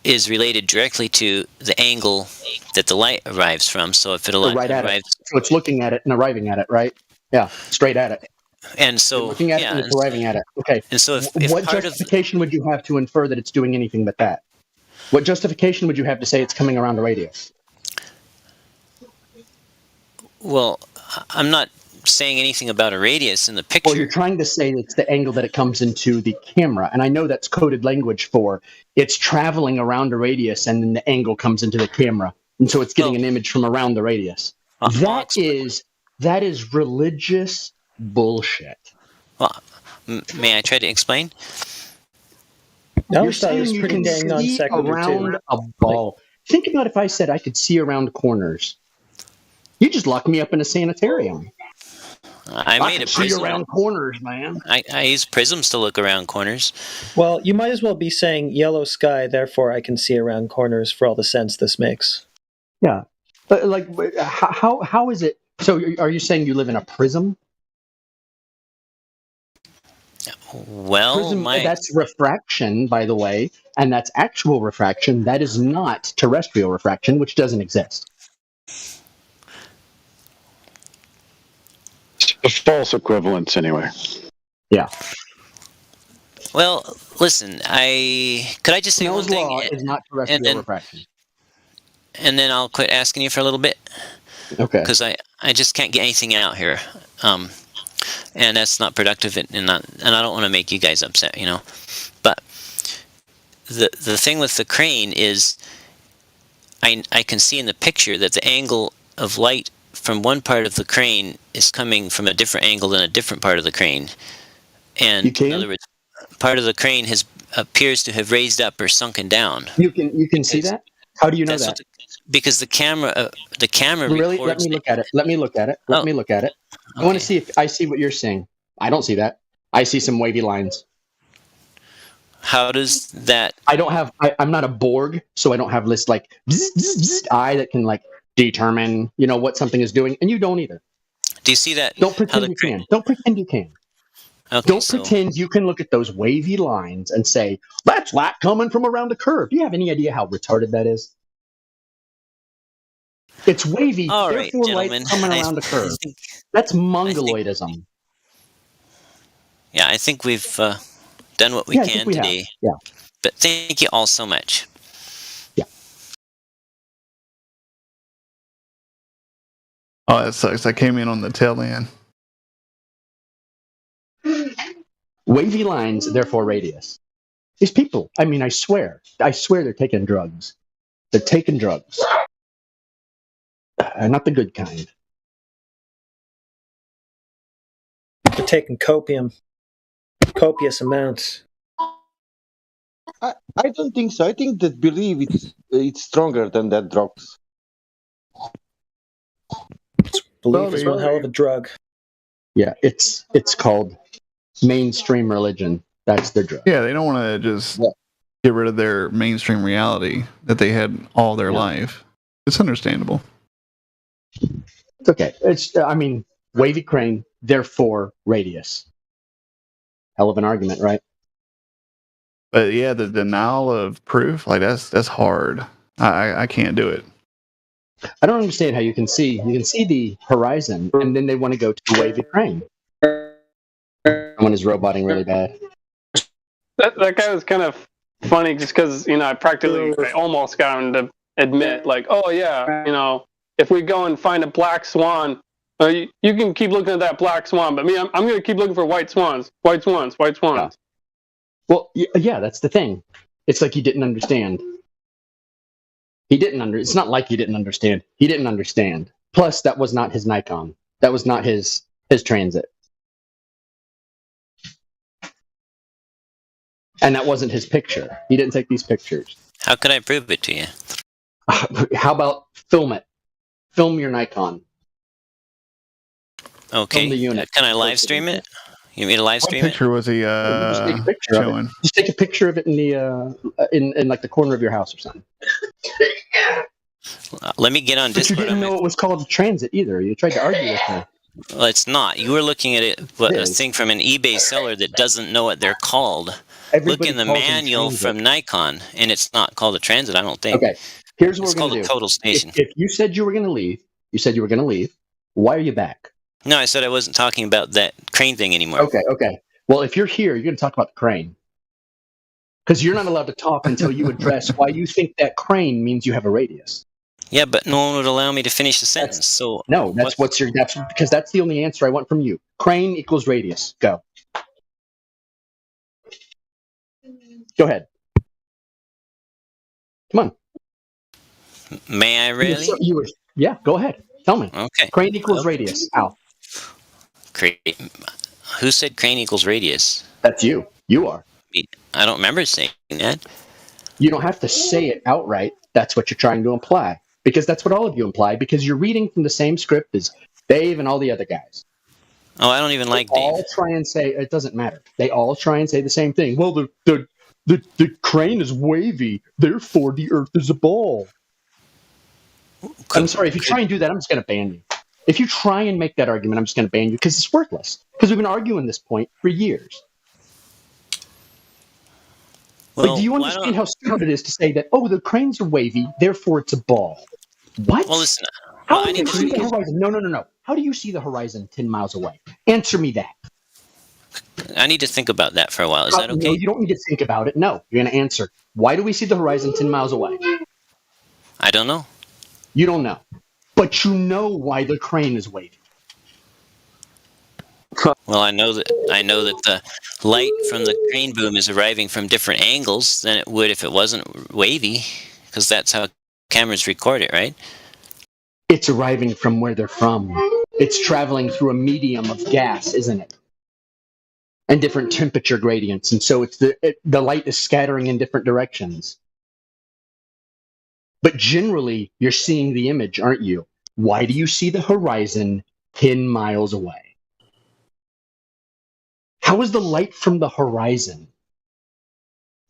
is related directly to the angle that the light arrives from. So if it right at it. So it's looking at it and arriving at it, right? Yeah, straight at it. And so you're looking at it and it's arriving at it. Okay. And so if what justification would you have to infer that it's doing anything but that? What justification would you have to say it's coming around a radius? Well, I'm not saying anything about a radius in the picture. Well, you're trying to say it's the angle that it comes into the camera, and I know that's coded language for it's traveling around a radius, and then the angle comes into the camera, and so it's getting an image from around the radius. That is religious bullshit. Well, may I try to explain? You're saying you can see around a ball. Think about if I said I could see around corners. You just locked me up in a sanitarium. I made a prism. See around corners, man. I use prisms to look around corners. Well, you might as well be saying yellow sky, therefore I can see around corners for all the sense this makes. Yeah. But like, how is it? So are you saying you live in a prism? Well, prism, that's refraction, by the way, and that's actual refraction. That is not terrestrial refraction, which doesn't exist. A false equivalence, anyway. Yeah. Well, listen, could I just say one thing? Law is not terrestrial refraction. And then I'll quit asking you for a little bit. Okay. Because I just can't get anything out here. And that's not productive, and I don't want to make you guys upset, you know. But the thing with the crane is I can see in the picture that the angle of light from one part of the crane is coming from a different angle than a different part of the crane. And in other words, part of the crane appears to have raised up or sunken down. You can see that? How do you know that? Because the camera really? records. Let me look at it. Let me look at it. Let me look at it. I want to see if I see what you're seeing. I don't see that. I see some wavy lines. How does that? I don't have. I'm not a Borg, so I don't have this like eye that can like determine, what something is doing, and you don't either. Do you see that? Don't pretend you can. Don't pretend you can. Okay, don't pretend you can look at those wavy lines and say that's light coming from around a curve. Do you have any idea how retarded that is? It's wavy, therefore light's coming around a curve. That's mongoloidism. I think we've done what we can today. Yeah. But thank you all so much. Yeah. Oh, that sucks. I came in on the tail end. Wavy lines, therefore radius. These people, I swear they're taking drugs. They're taking drugs. Not the good kind. They're taking copium. Copious amounts. I don't think so. I think that belief it's stronger than that drugs. Belief is one hell of a drug. Yeah, it's called mainstream religion. That's their drug. Yeah, they don't want to just get rid of their mainstream reality that they had all their life. It's understandable. It's okay. I mean, wavy crane, therefore radius. Hell of an argument, right? But yeah, the denial of proof, like that's hard. I can't do it. I don't understand how you can see the horizon and then they want to go to the wavy crane. Someone is roboting really bad. That guy was kind of funny just because, you know, I almost got him to admit, like, oh yeah, you know, if we go and find a black swan, you can keep looking at that black swan, but me, I'm going to keep looking for white swans. Yeah. Well, yeah, that's the thing. It's like he didn't understand. It's not like he didn't understand. He didn't understand. Plus, that was not his Nikon. That was not his transit. And that wasn't his picture. He didn't take these pictures. How could I prove it to you? How about film it? Film your Nikon. Okay. Film the unit. Can I live stream it? You want me to live stream What picture was he just take a picture showing? of it. Just take a picture of it in the in like the corner of your house or something. Let me get on But you Discord. didn't know it was called a transit either. You tried to argue with me. Well, it's not. You were looking at a thing from an eBay seller that doesn't know what they're called. Look in the calls them manual transit. from Nikon, and it's not called a transit, I don't think. Okay, here's what It's we're going called to a do. total station. If you said you were going to leave, why are you back? No, I said I wasn't talking about that crane thing anymore. Okay. Well, if you're here, you're going to talk about the crane. Because you're not allowed to talk until you address why you think that crane means you have a radius. Yeah, but no one would allow me to finish the sentence. So No, that's because that's the only answer I want from you. Crane equals radius. Go ahead. Come on. May I really? Yeah, go ahead. Tell me. Okay. Crane equals radius. How? Who said crane equals radius? That's you. You are. I don't remember saying that. You don't have to say it outright. That's what you're trying to imply. Because that's what all of you imply, because you're reading from the same script as Dave and all the other guys. Oh, I don't even like They Dave. all try and say, it doesn't matter. They all try and say the same thing. Well, the crane is wavy, therefore the earth is a ball. I'm sorry, if you try and do that, I'm just going to ban you. If you try and make that argument, I'm just going to ban you because it's worthless. Because we've been arguing this point for years. Well, do you understand how stupid it is to say that, oh, the cranes are wavy, therefore it's a ball? What? Well, listen. How do you see the horizon? No. How do you see the horizon 10 miles away? Answer me that. I need to think about that for a while. Is that okay? No, you don't need to think about it. No, you're going to answer. Why do we see the horizon 10 miles away? I don't know. You don't know. But you know why the crane is wavy. Well, I know that the light from the crane boom is arriving from different angles than it would if it wasn't wavy, because that's how cameras record it, right? It's arriving from where they're from. It's traveling through a medium of gas, isn't it? And different temperature gradients, and so it's the light is scattering in different directions. But generally, you're seeing the image, aren't you? Why do you see the horizon 10 miles away? How is the light from the horizon,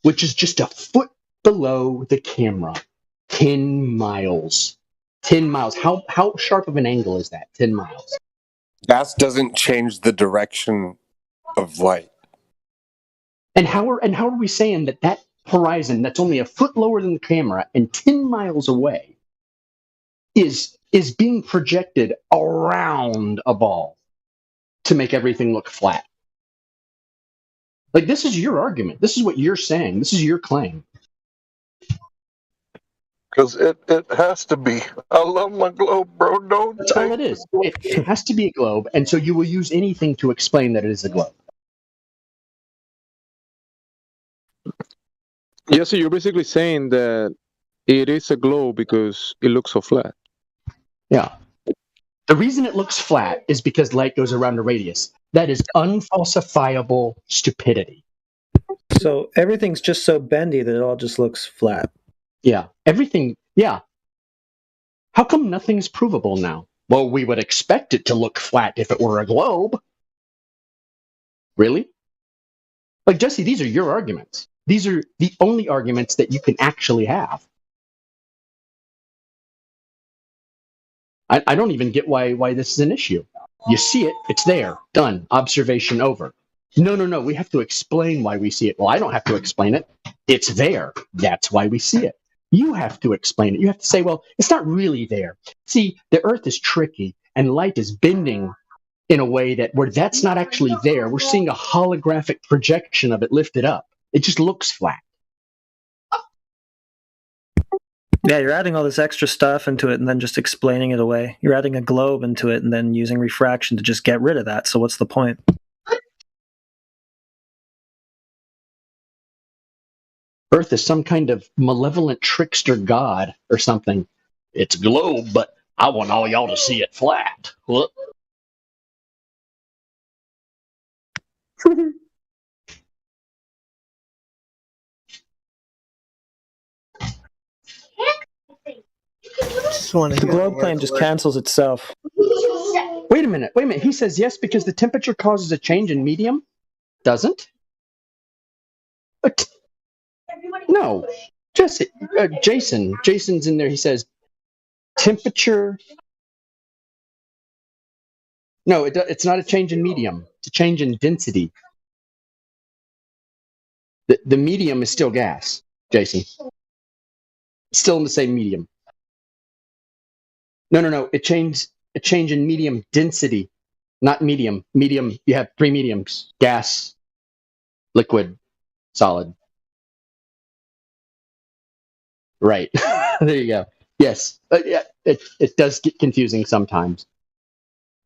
which is just a foot below the camera, 10 miles? 10 miles. How sharp of an angle is that? 10 miles. That doesn't change the direction of light. And how are we saying that horizon that's only a foot lower than the camera and 10 miles away is being projected around a ball to make everything look flat? Like, this is your argument. This is what you're saying. This is your claim. Because it has to be. I love my globe, bro. That's all it is. It has to be a globe, and so you will use anything to explain that it is a globe. Yeah, so you're basically saying that it is a globe because it looks so flat. Yeah. The reason it looks flat is because light goes around a radius. That is unfalsifiable stupidity. So everything's just so bendy that it all just looks flat. Yeah. Everything. Yeah. How come nothing's provable now? Well, we would expect it to look flat if it were a globe. Really? Like, Jesse, these are your arguments. These are the only arguments that you can actually have. I don't even get why this is an issue. You see it, it's there, done, observation over. No, we have to explain why we see it. Well, I don't have to explain it. It's there. That's why we see it. You have to explain it. You have to say, well, it's not really there. See, the Earth is tricky, and light is bending in a way that where that's not actually there. We're seeing a holographic projection of it lifted up. It just looks flat. Yeah, you're adding all this extra stuff into it and then just explaining it away. You're adding a globe into it and then using refraction to just get rid of that. So what's the point? Earth is some kind of malevolent trickster god or something. It's a globe, but I want all y'all to see it flat. What? The globe claim just cancels itself. Wait a minute. He says yes because the temperature causes a change in medium? Doesn't? No. Jason's in there. He says temperature. No, it's not a change in medium. It's a change in density. The medium is still gas, Jason. It's still in the same medium. No. A change in medium density, not medium. Medium, you have three mediums: gas, liquid, solid. Right. There you go. Yes. Yeah, it does get confusing sometimes,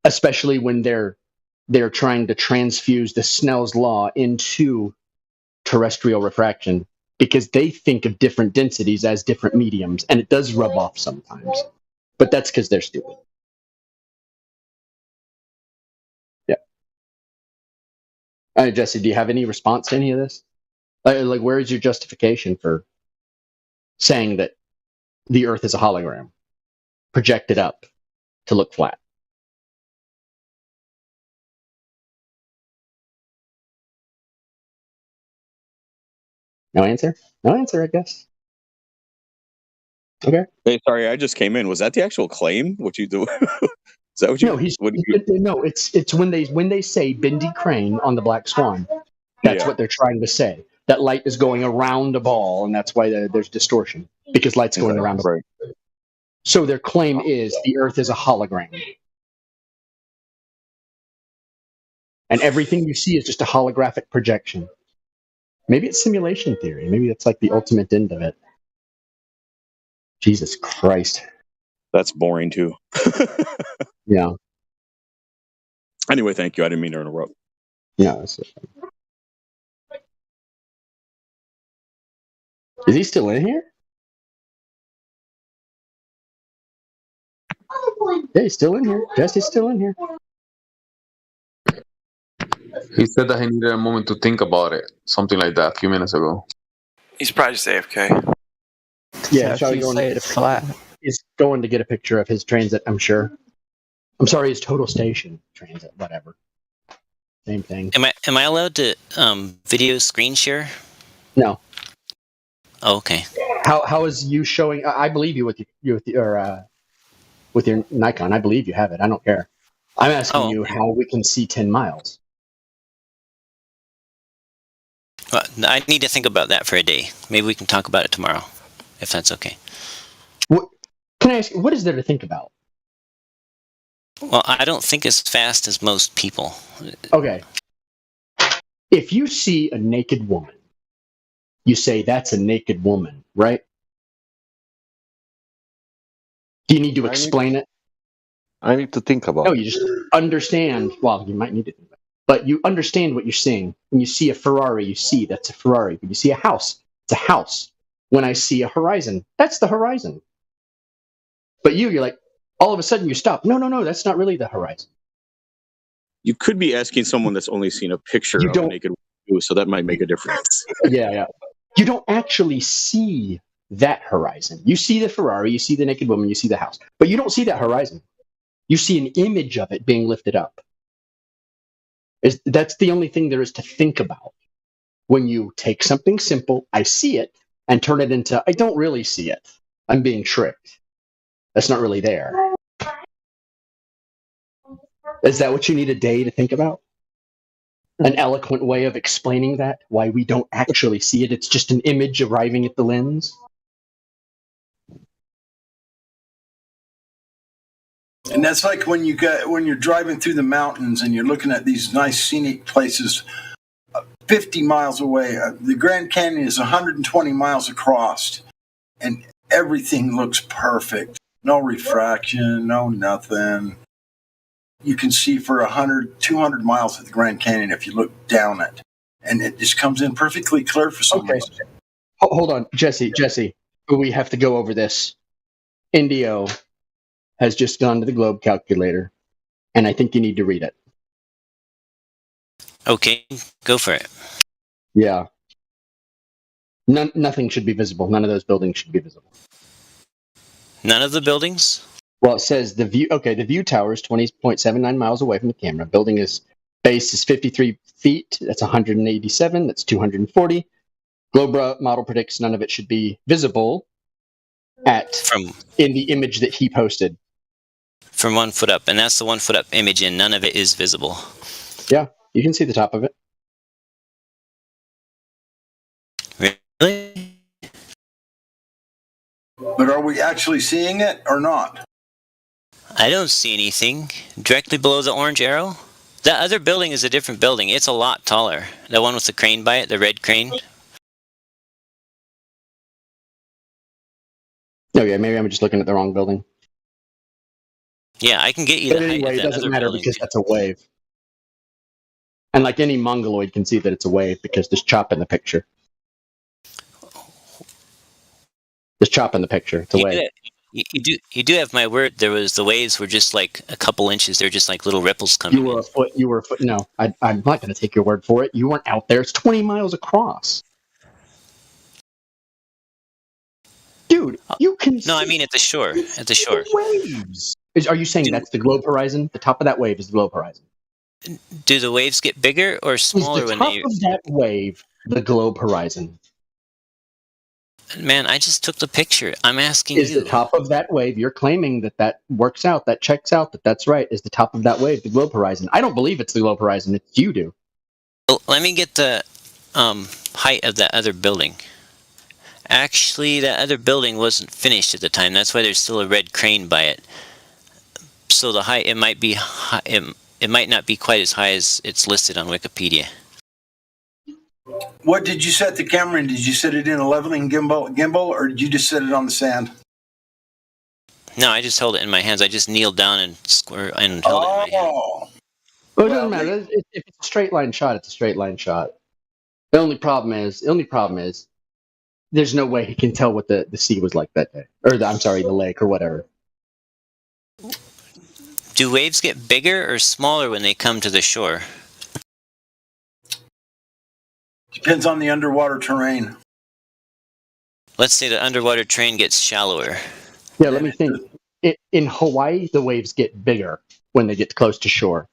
especially when they're trying to transfuse the Snell's law into terrestrial refraction, because they think of different densities as different mediums, and it does rub off sometimes. But that's because they're stupid. Yeah. Jesse, do you have any response to any of this? Like, where is your justification for saying that the Earth is a hologram projected up to look flat? No answer? No answer, I guess. Okay. Hey, sorry, I just came in. Was that the actual claim? What you do? Is that what you? No, it's when they say Bindi Crane on the Black Swan. That's what they're trying to say. That light is going around a ball, and that's why there's distortion, because light's going around a ball. So their claim is the Earth is a hologram, and everything you see is just a holographic projection. Maybe it's simulation theory. Maybe it's like the ultimate end of it. Jesus Christ. That's boring too. Yeah. Anyway, thank you. I didn't mean to interrupt. Yeah. Is he still in here? Yeah, he's still in here. Jesse's still in here. He said that he needed a moment to think about it. Something like that a few minutes ago. He's probably just AFK. Yeah, he's going to get a picture of his transit, I'm sure. I'm sorry, his total station transit, whatever. Same thing. Am I allowed to video screen share? No. Oh, okay. How is you showing? I believe you with your Nikon. I believe you have it. I don't care. I'm asking you how we can see 10 miles. I need to think about that for a day. Maybe we can talk about it tomorrow, if that's okay. Can I ask, what is there to think about? Well, I don't think as fast as most people. Okay. If you see a naked woman, you say, that's a naked woman, right? Do you need to explain it? I need to think about it. No, you just understand. Well, you might need to think about it. But you understand what you're seeing. When you see a Ferrari, you see that's a Ferrari. When you see a house, it's a house. When I see a horizon, that's the horizon. But you're like, all of a sudden you stop. No, that's not really the horizon. You could be asking someone that's only seen a picture of a naked woman, so that might make a difference. Yeah. You don't actually see that horizon. You see the Ferrari, you see the naked woman, you see the house. But you don't see that horizon. You see an image of it being lifted up. That's the only thing there is to think about. When you take something simple, I see it, and turn it into, I don't really see it. I'm being tricked. That's not really there. Is that what you need a day to think about? An eloquent way of explaining that? Why we don't actually see it? It's just an image arriving at the lens? And that's like when you're driving through the mountains and you're looking at these nice scenic places 50 miles away. The Grand Canyon is 120 miles across, and everything looks perfect. No refraction, no nothing. You can see for 100, 200 miles of the Grand Canyon if you look down it. And it just comes in perfectly clear for some reason. Hold on, Jesse, we have to go over this. Indio has just gone to the globe calculator, and I think you need to read it. Okay, go for it. Yeah. Nothing should be visible. None of those buildings should be visible. None of the buildings? Well, it says the view tower is 20.79 miles away from the camera. Building base is 53 feet. That's 187. That's 240. Globe model predicts none of it should be visible in the image that he posted. From 1 foot up, and that's the 1 foot up image, and none of it is visible. Yeah, you can see the top of it. Really? But are we actually seeing it or not? I don't see anything directly below the orange arrow. That other building is a different building. It's a lot taller. The one with the crane by it, the red crane. Okay, maybe I'm just looking at the wrong building. Yeah, I can get you But the height anyway, of it that doesn't other matter building. because that's a wave. And like any mongoloid can see that it's a wave because there's chop in the picture. There's chop in the picture. It's a wave. You do have my word. The waves were just like a couple inches. They're just like little ripples coming. You were a foot. No, I'm not going to take your word for it. You weren't out there. It's 20 miles across. Dude, you can No, I mean at the shore. At the shore. Waves. Are you saying that's the globe horizon? The top of that wave is the globe horizon. Do the waves get bigger or smaller Is the when top they? of that wave the globe horizon? Man, I just took the picture. I'm asking Is you. the top of that wave? You're claiming that works out, that checks out, that's right. Is the top of that wave the globe horizon? I don't believe it's the globe horizon. It's you do. Well, let me get the height of that other building. Actually, that other building wasn't finished at the time. That's why there's still a red crane by it. So the height, it might be high, it might not be quite as high as it's listed on Wikipedia. What did you set the camera in? Did you set it in a leveling gimbal, or did you just set it on the sand? No, I just held it in my hands. I just kneeled down and held it in my hand. Well, it doesn't matter. If it's a straight line shot, it's a straight line shot. The only problem is, there's no way he can tell what the sea was like that day, or the lake or whatever. Do waves get bigger or smaller when they come to the shore? Depends on the underwater terrain. Let's say the underwater terrain gets shallower. Yeah, let me think. In Hawaii, the waves get bigger when they get close to shore.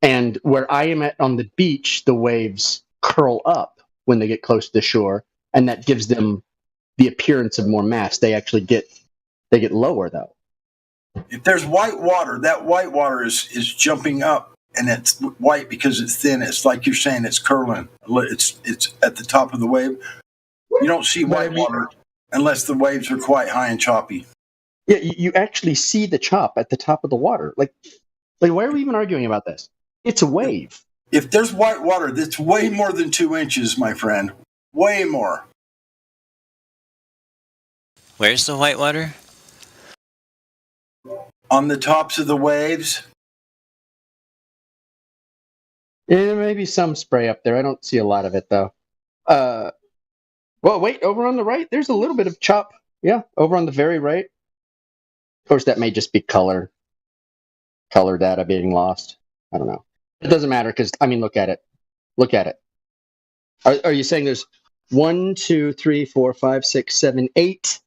And where I am at on the beach, the waves curl up when they get close to the shore, and that gives them the appearance of more mass. They get lower though. If there's white water, that white water is jumping up, and it's white because it's thin. It's like you're saying, it's curling. It's at the top of the wave. You don't see white water unless the waves are quite high and choppy. Yeah, you actually see the chop at the top of the water. Like why are we even arguing about this? It's a wave. If there's white water, that's way more than 2 inches, my friend. Way more. Where's the white water? On the tops of the waves. Yeah, there may be some spray up there. I don't see a lot of it though. Well, wait, over on the right, there's a little bit of chop. Yeah, over on the very right. Of course, that may just be color data being lost. I don't know. It doesn't matter because, look at it. Look at it. Are you saying there's 1, 2, 3, 4, 5, 6, 7, 8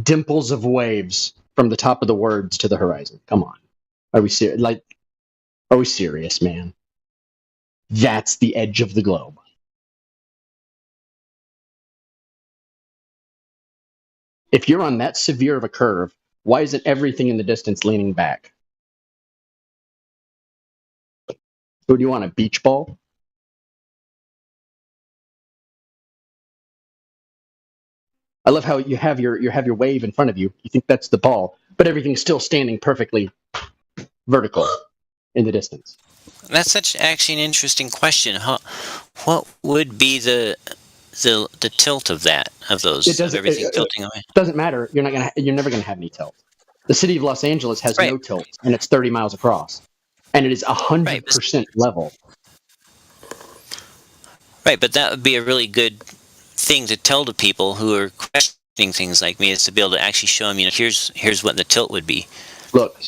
dimples of waves from the top of the words to the horizon? Come on. Are we serious? Are we serious, man? That's the edge of the globe. If you're on that severe of a curve, why isn't everything in the distance leaning back? Who do you want, a beach ball? I love how you have your wave in front of you. You think that's the ball, but everything's still standing perfectly vertical in the distance. That's actually an interesting question. What would be the tilt of those of everything tilting away? Doesn't matter. You're never gonna have any tilt. The city of Los Angeles has no tilt, and it's 30 miles across, and it is 100% level. Right, but that would be a really good thing to tell to people who are questioning things like me, is to be able to actually show them, here's what the tilt would be. Look,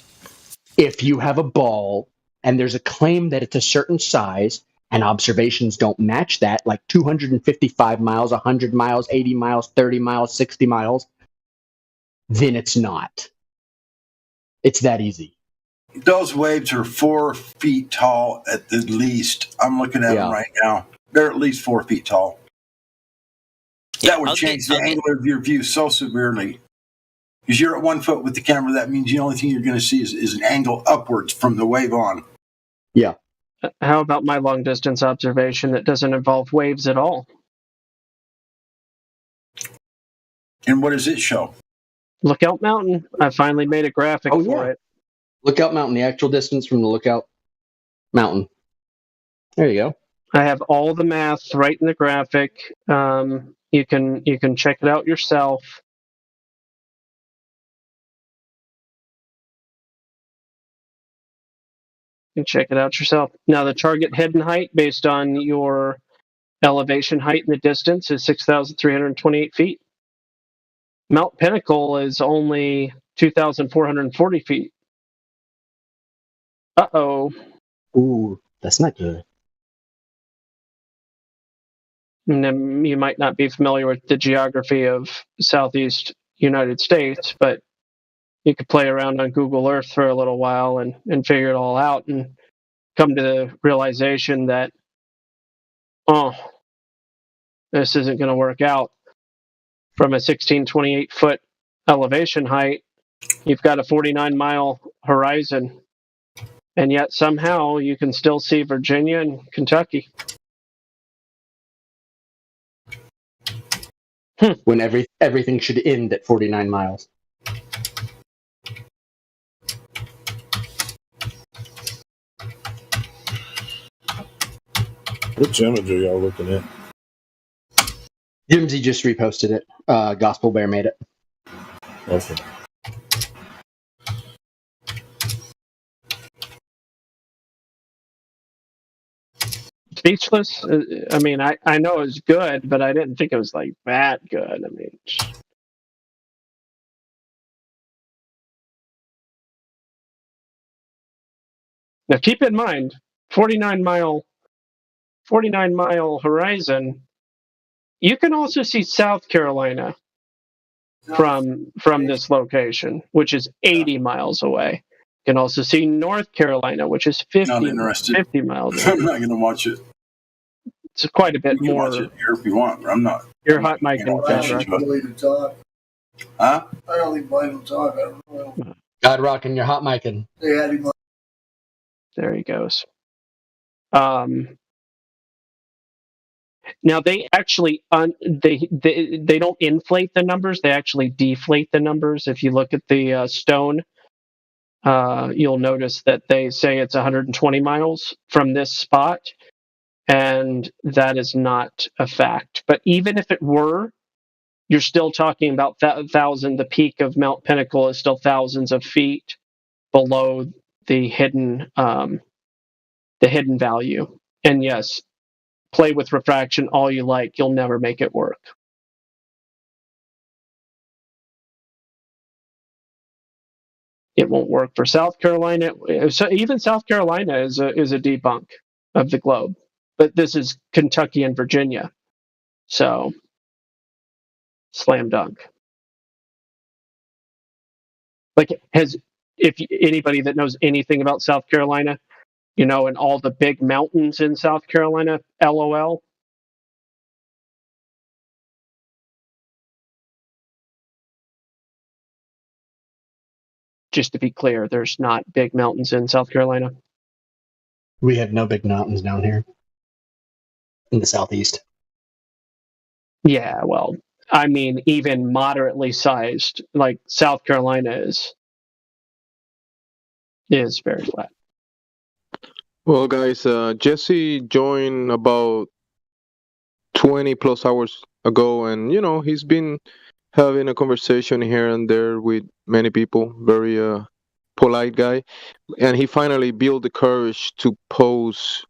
if you have a ball and there's a claim that it's a certain size and observations don't match that, like 255 miles, 100 miles, 80 miles, 30 miles, 60 miles, then it's not. It's that easy. Those waves are 4 feet tall at the least. I'm looking at them right now. They're at least 4 feet tall. That would change the angle of your view so severely. Because you're at 1 foot with the camera, that means the only thing you're going to see is an angle upwards from the wave on. Yeah. How about my long distance observation that doesn't involve waves at all? And what does it show? Lookout Mountain. I finally made a graphic for it. Lookout Mountain, the actual distance from the Lookout Mountain. There you go. I have all the math right in the graphic. You can check it out yourself. You can check it out yourself. Now, the target hidden height based on your elevation height in the distance is 6,328 feet. Mount Pinnacle is only 2,440 feet. Uh-oh. Ooh, that's not good. And you might not be familiar with the geography of Southeast United States, but you could play around on Google Earth for a little while and figure it all out and come to the realization that, this isn't going to work out. From a 1,628-foot elevation height, you've got a 49-mile horizon, and yet somehow you can still see Virginia and Kentucky. When everything should end at 49 miles. Which image are y'all looking at? Jimsy just reposted it. Gospel Bear made it. Okay. Speechless? I mean, I know it was good, but I didn't think it was like that good. I mean, now keep in mind, 49 mile horizon. You can also see South Carolina from this location, which is 80 miles away. You can also see North Carolina, which is 50 miles away. I'm not going to watch it. It's quite a bit You can more. watch it here if you want, but I'm not. You're hot mic and Huh? I only blame him talk. I don't know. God rocking your hot micing. They had him. There he goes. Now they actually they don't inflate the numbers; they actually deflate the numbers. If you look at the stone, you'll notice that they say it's 120 miles from this spot, and that is not a fact. But even if it were, you're still talking about thousand. The peak of Mount Pinnacle is still thousands of feet below the hidden value. And yes, play with refraction all you like, you'll never make it work. It won't work for South Carolina. So even South Carolina is a debunk of the globe. But this is Kentucky and Virginia. So slam dunk. Like, if anybody that knows anything about South Carolina, and all the big mountains in South Carolina, LOL. Just to be clear, there's not big mountains in South Carolina. We have no big mountains down here in the southeast. Yeah, well, I mean, even moderately sized, like South Carolina is very flat. Well, guys, Jesse joined about 20 plus hours ago, and he's been having a conversation here and there with many people. Very polite guy, and he finally built the courage to post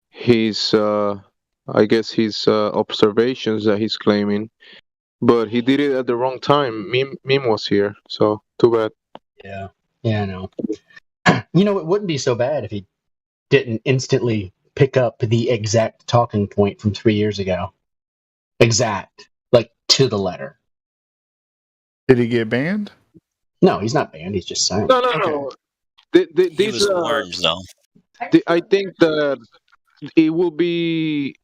his, I guess, his observations that he's claiming. But he did it at the wrong time. Meme was here, so too bad. Yeah, I know. It wouldn't be so bad if he didn't instantly pick up the exact talking point from 3 years ago. Exact, like to the letter. Did he get banned? No, he's not banned. He's just silent. No. He was warned, though. I think that it will be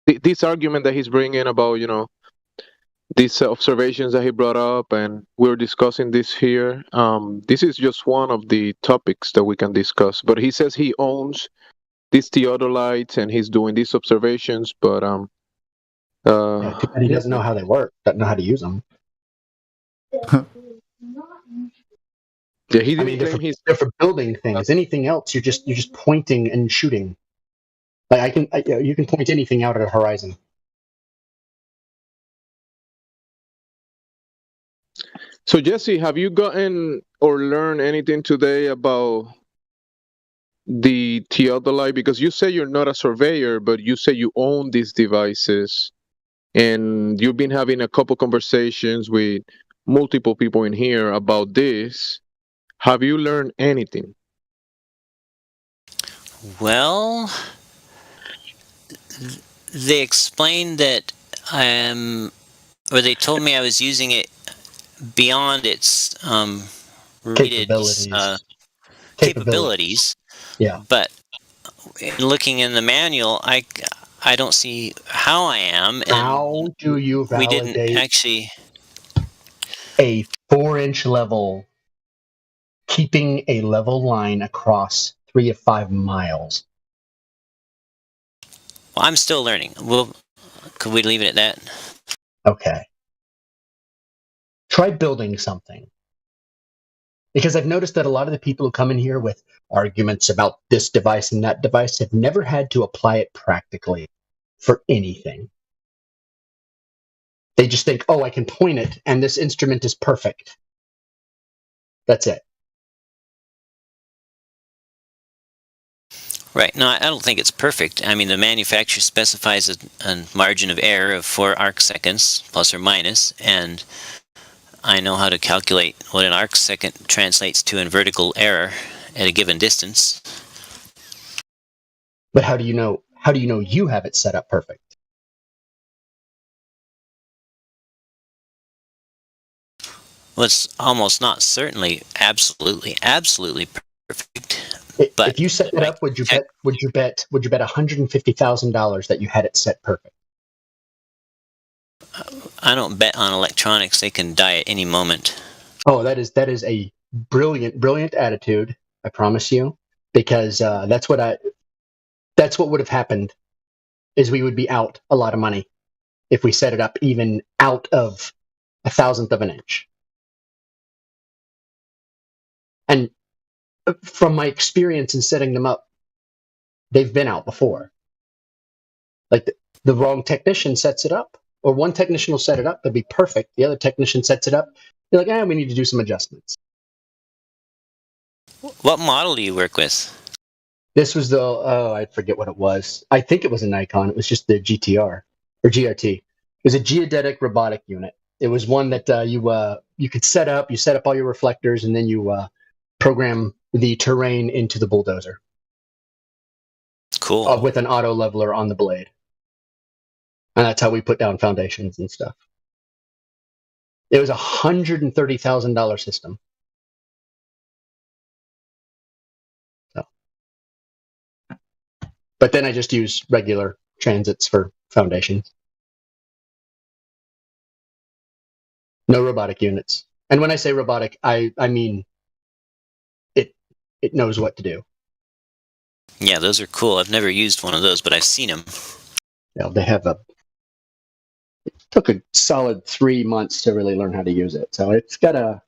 this argument that he's bringing about, these observations that he brought up, and we're discussing this here. This is just one of the topics that we can discuss. But he says he owns these theodolites and he's doing these observations, but he doesn't know how they work. Doesn't know how to use them. Yeah, he didn't claim they're for building things. Anything else, you're just pointing and shooting. Like you can point anything out at a horizon. So Jesse, have you gotten or learned anything today about the theodolite? Because you say you're not a surveyor, but you say you own these devices, and you've been having a couple conversations with multiple people in here about this. Have you learned anything? Well, they explained that or they told me I was using it beyond its rated capabilities. Yeah. But looking in the manual, I don't see how I am. And how do you validate we didn't actually a 4-inch level, keeping a level line across 3 to 5 miles? Well, I'm still learning. Could we leave it at that? Okay. Try building something. Because I've noticed that a lot of the people who come in here with arguments about this device and that device have never had to apply it practically for anything. They just think, oh, I can point it and this instrument is perfect. That's it. Right. No, I don't think it's perfect. I mean, the manufacturer specifies a margin of error of 4 arc seconds, plus or minus, and I know how to calculate what an arc second translates to in vertical error at a given distance. But how do you know you have it set up perfect? Well, it's almost not certainly absolutely perfect. But if you set it up, would you bet $150,000 that you had it set perfect? I don't bet on electronics. They can die at any moment. Oh, that is a brilliant attitude. I promise you, because that's what would have happened. Is we would be out a lot of money if we set it up even out of 1,000th of an inch. And from my experience in setting them up, they've been out before. Like the wrong technician sets it up, or one technician will set it up, it'd be perfect. The other technician sets it up, they're like, we need to do some adjustments. What model do you work with? This was I forget what it was. I think it was a Nikon. It was just the GTR or GRT. It was a geodetic robotic unit. It was one that you could set up. You set up all your reflectors, and then you program the terrain into the bulldozer. Cool. With an auto leveler on the blade. And that's how we put down foundations and stuff. It was a $130,000 system. So. But then I just use regular transits for foundations. No robotic units. And when I say robotic, I mean it knows what to do. Yeah, those are cool. I've never used one of those, but I've seen them. You know, they have a. It took a solid 3 months to really learn how to use it, so it's got a.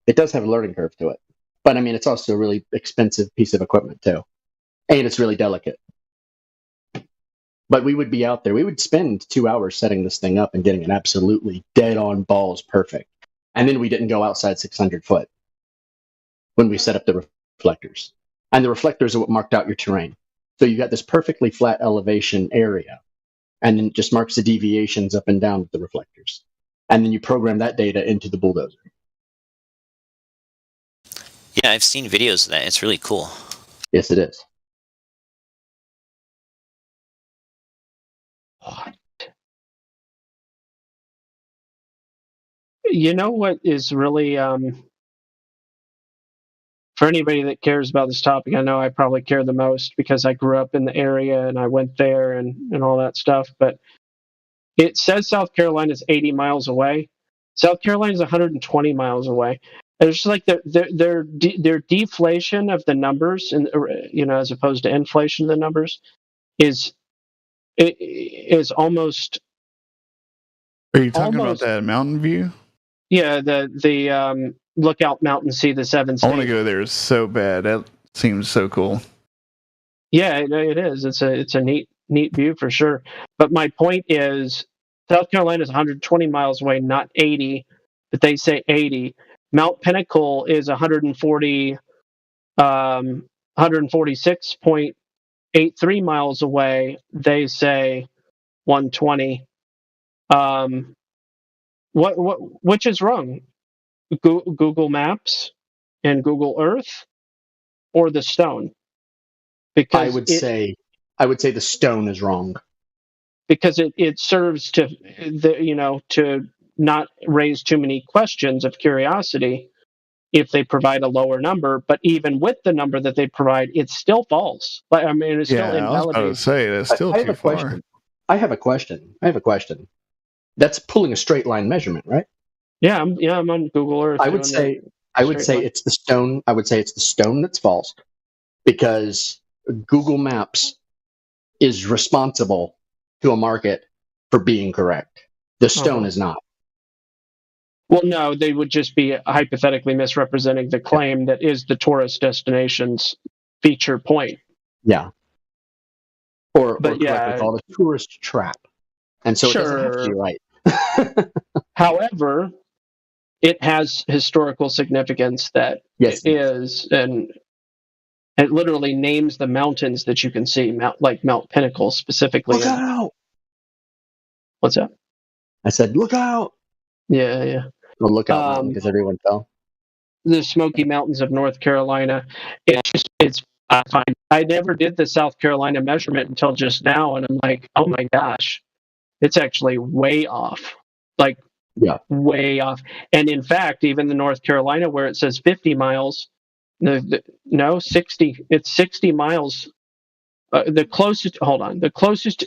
It does have a learning curve to it, but I mean, it's also a really expensive piece of equipment too, and it's really delicate. But we would be out there. We would spend 2 hours setting this thing up and getting it absolutely dead on balls perfect, and then we didn't go outside 600 foot when we set up the reflectors. And the reflectors are what marked out your terrain. So you got this perfectly flat elevation area, and then it just marks the deviations up and down with the reflectors. And then you program that data into the bulldozer. Yeah, I've seen videos of that. It's really cool. Yes, it is. You know what is really, for anybody that cares about this topic, I know I probably care the most because I grew up in the area and I went there and all that stuff, but it says South Carolina is 80 miles away. South Carolina is 120 miles away. And it's just like their deflation of the numbers, and as opposed to inflation of the numbers, is almost. Are you talking about that mountain view? Yeah, the Lookout Mountain, see the seven I states. want to go there so bad. That seems so cool. Yeah, it is. It's a neat view for sure. But my point is, South Carolina is 120 miles away, not 80, but they say 80. Mount Pinnacle is 146.83 miles away. They say 120. Which is wrong? Google Maps and Google Earth, or the stone? Because I would say the stone is wrong. Because it serves to to not raise too many questions of curiosity if they provide a lower number. But even with the number that they provide, it's still false. I mean, it's still I was about to say that's still too far. I have a question. That's pulling a straight line measurement, right? Yeah, I'm on Google Earth. I would say it's the stone. I would say it's the stone that's false, because Google Maps is responsible to a market for being correct. The stone is not. Well, no, they would just be hypothetically misrepresenting the claim that is the tourist destination's feature point. Yeah. Or correctly called a tourist trap. And so it doesn't have to be right. However, it has historical significance that it is, and it literally names the mountains that you can see, like Mount Pinnacle specifically. Look out! What's that? I said, look out! Yeah. Well, look out, because everyone fell. The Smoky Mountains of North Carolina. I never did the South Carolina measurement until just now, and I'm like, oh my gosh, it's actually way off. Like, way off. And in fact, even the North Carolina where it says 50 miles, 60. It's 60 miles. The closest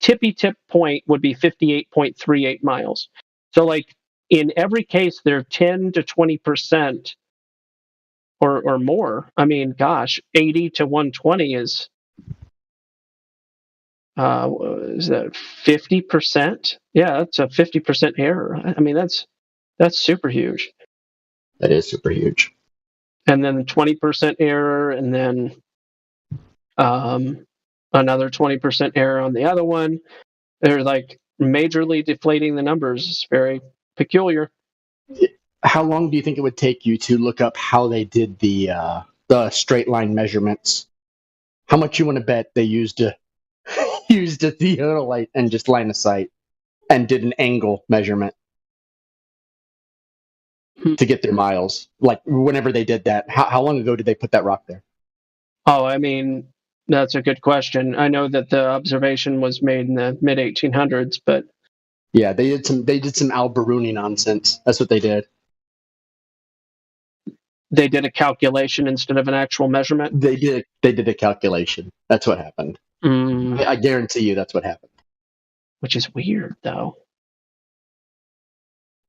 tippy tip point would be 58.38 miles. So, like, in every case, they're 10 to 20% or more. I mean, gosh, 80 to 120 is that 50%? Yeah, that's a 50% error. I mean, that's super huge. That is super huge. And then 20% error, and then another 20% error on the other one. They're like majorly deflating the numbers. It's very peculiar. How long do you think it would take you to look up how they did the straight line measurements? How much you want to bet they used a theodolite and just line of sight and did an angle measurement to get their miles? Like, whenever they did that, how long ago did they put that rock there? Oh, I mean, that's a good question. I know that the observation was made in the mid 1800s, but yeah, they did some Al-Biruni nonsense. That's what they did. They did a calculation instead of an actual measurement. They did a calculation. That's what happened. I guarantee you that's what happened. Which is weird, though.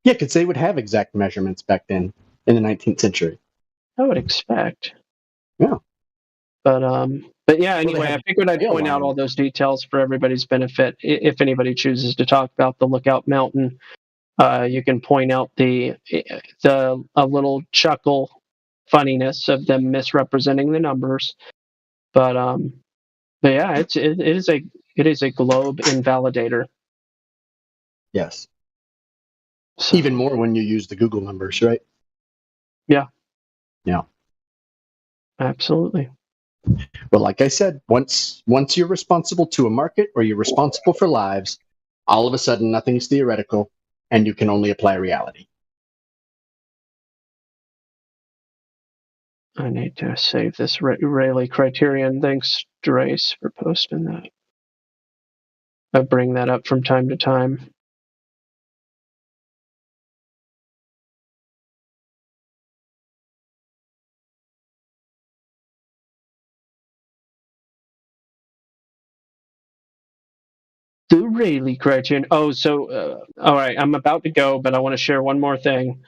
Yeah, because they would have exact measurements back then in the 19th century. I would expect. Yeah. But yeah, anyway, I figured I'd point out all those details for everybody's benefit. If anybody chooses to talk about the Lookout Mountain, you can point out a little chuckle funniness of them misrepresenting the numbers. But yeah, it is a globe invalidator. Yes. So. Even more when you use the Google numbers, right? Yeah. Yeah. Absolutely. Well, like I said, once you're responsible to a market or you're responsible for lives, all of a sudden nothing's theoretical and you can only apply reality. I need to save this Rayleigh criterion. Thanks, Drace, for posting that. I bring that up from time to time. The Rayleigh criterion. Oh, so, all right, I'm about to go, but I want to share one more thing.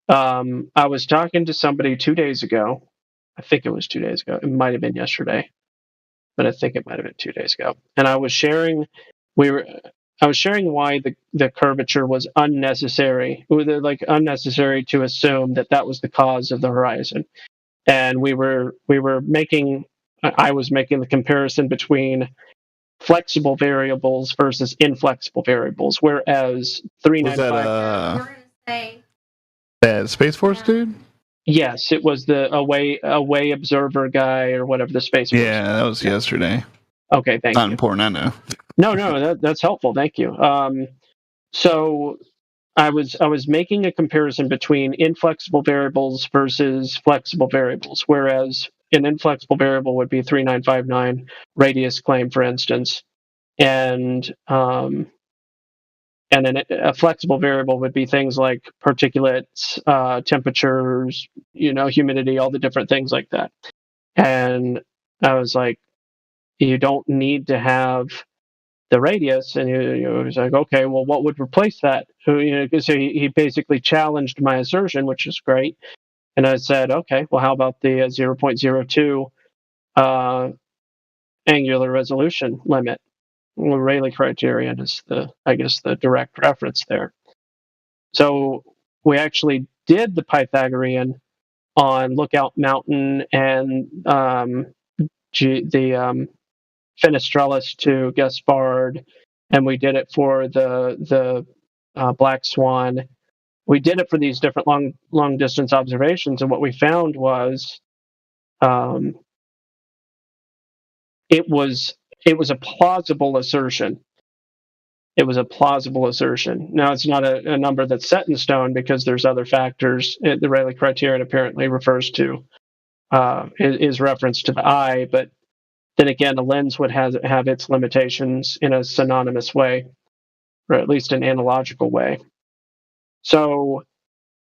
I was talking to somebody 2 days ago. I think it was 2 days ago. It might have been yesterday, but I think it might have been 2 days ago. And I was sharing why the curvature was unnecessary. Like unnecessary to assume that was the cause of the horizon. And I was making the comparison between flexible variables versus inflexible variables, whereas 395. That Space Force dude? Yes, it was the away observer guy or whatever the Space Force. Yeah, that was yesterday. Okay, thank you. Not important, I know. No, that's helpful. Thank you. So I was making a comparison between inflexible variables versus flexible variables, whereas an inflexible variable would be 3959 radius claim, for instance, and a flexible variable would be things like particulates, temperatures, humidity, all the different things like that. And I was like, you don't need to have the radius. And he was like, okay, well, what would replace that? So he basically challenged my assertion, which is great. And I said, okay, well, how about the 0.02 angular resolution limit? Well, Rayleigh criterion is the direct reference there. So we actually did the Pythagorean on Lookout Mountain and the Fenestrellus to Gaspard, and we did it for the Black Swan. We did it for these different long distance observations, and what we found was it was a plausible assertion. It was a plausible assertion. Now, it's not a number that's set in stone because there's other factors. The Rayleigh criterion apparently refers to is reference to the eye, but then again, the lens would have its limitations in a synonymous way, or at least an analogical way. So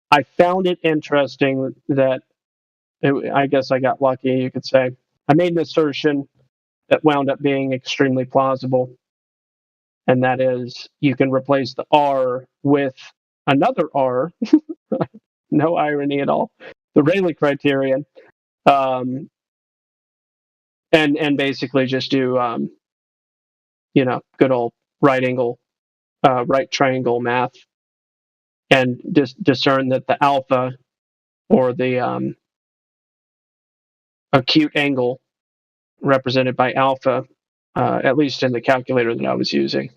I found it interesting that I guess I got lucky, you could say. I made an assertion that wound up being extremely plausible, and that is you can replace the R with another R, no irony at all, the Rayleigh criterion, and basically just do good old right triangle math, and discern that the alpha, or the acute angle represented by alpha, at least in the calculator that I was using,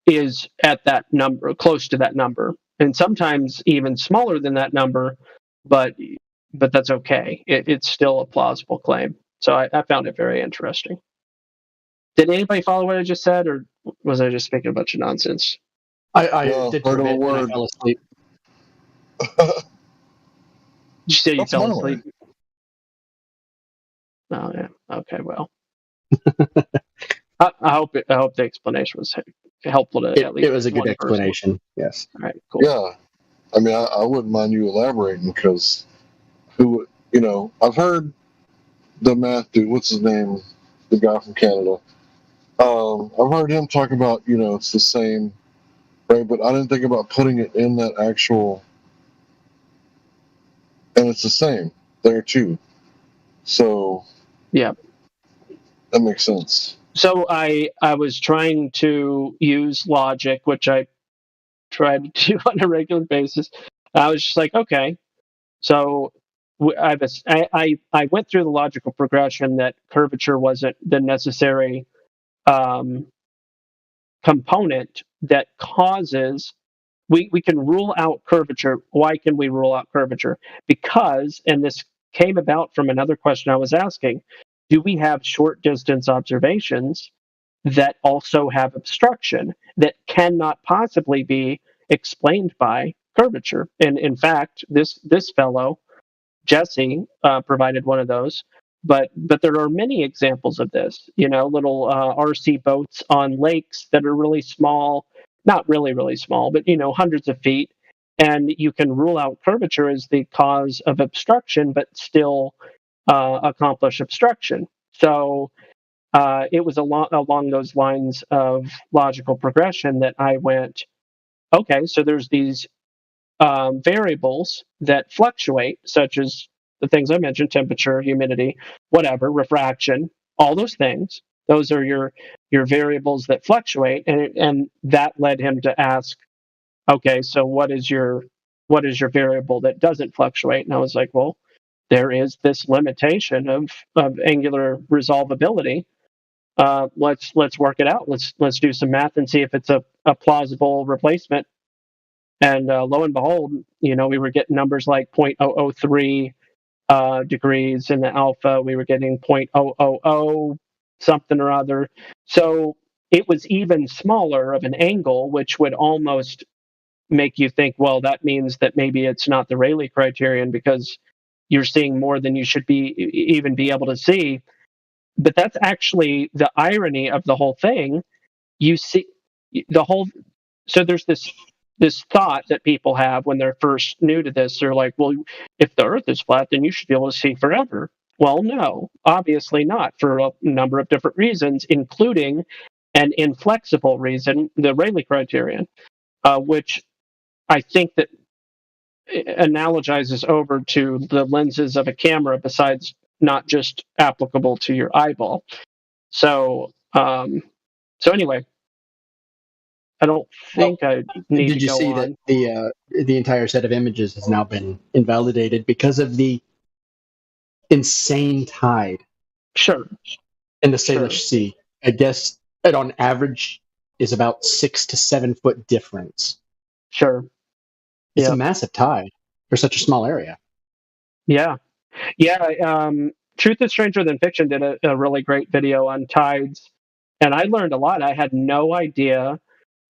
is at that number, close to that number, and sometimes even smaller than that number, but that's okay. It's still a plausible claim. So I found it very interesting. Did anybody follow what I just said, or was I just speaking a bunch of nonsense? I did for a bit and I fell asleep. Did you say you fell asleep? Oh yeah. Okay. Well, I hope the explanation was helpful to at least. It was a good explanation. Person. Yes. All right. Cool. Yeah. I mean, I wouldn't mind you elaborating, because I've heard the math dude. What's his name? The guy from Canada. I've heard him talk about it's the same, right? But I didn't think about putting it in that actual. And it's the same there too. So yeah, that makes sense. So I was trying to use logic, which I try to do on a regular basis. I was just like, okay, so I went through the logical progression that curvature wasn't the necessary component that causes. We can rule out curvature. Why can we rule out curvature? Because, and this came about from another question I was asking, do we have short distance observations that also have obstruction that cannot possibly be explained by curvature? And in fact, this fellow, Jesse, provided one of those. But there are many examples of this. Little RC boats on lakes that are really small, not really really small, but hundreds of feet, and you can rule out curvature as the cause of obstruction, but still accomplish obstruction. So it was along those lines of logical progression that I went, okay, so there's these variables that fluctuate, such as the things I mentioned: temperature, humidity, whatever, refraction, all those things. Those are your variables that fluctuate, and that led him to ask, okay, so what is your variable that doesn't fluctuate? And I was like, well, there is this limitation of angular resolvability. Let's work it out. Let's do some math and see if it's a plausible replacement. And lo and behold, we were getting numbers like 0.003 degrees in the alpha. We were getting 0.000 something or other. So it was even smaller of an angle, which would almost make you think, well, that means that maybe it's not the Rayleigh criterion, because you're seeing more than you should even be able to see. But that's actually the irony of the whole thing. You see the whole. So there's this thought that people have when they're first new to this. They're like, well, if the Earth is flat, then you should be able to see forever. Well, no, obviously not, for a number of different reasons, including an inflexible reason, the Rayleigh criterion, which I think that analogizes over to the lenses of a camera, besides not just applicable to your eyeball. So anyway, I don't think I need to go on. Did you see that the entire set of images has now been invalidated because of the insane tide? Sure. In the Salish Sea. I guess it on average is about 6 to 7 foot difference. Sure. It's a massive tide for such a small area. Yeah. Truth is Stranger Than Fiction did a really great video on tides, and I learned a lot. I had no idea.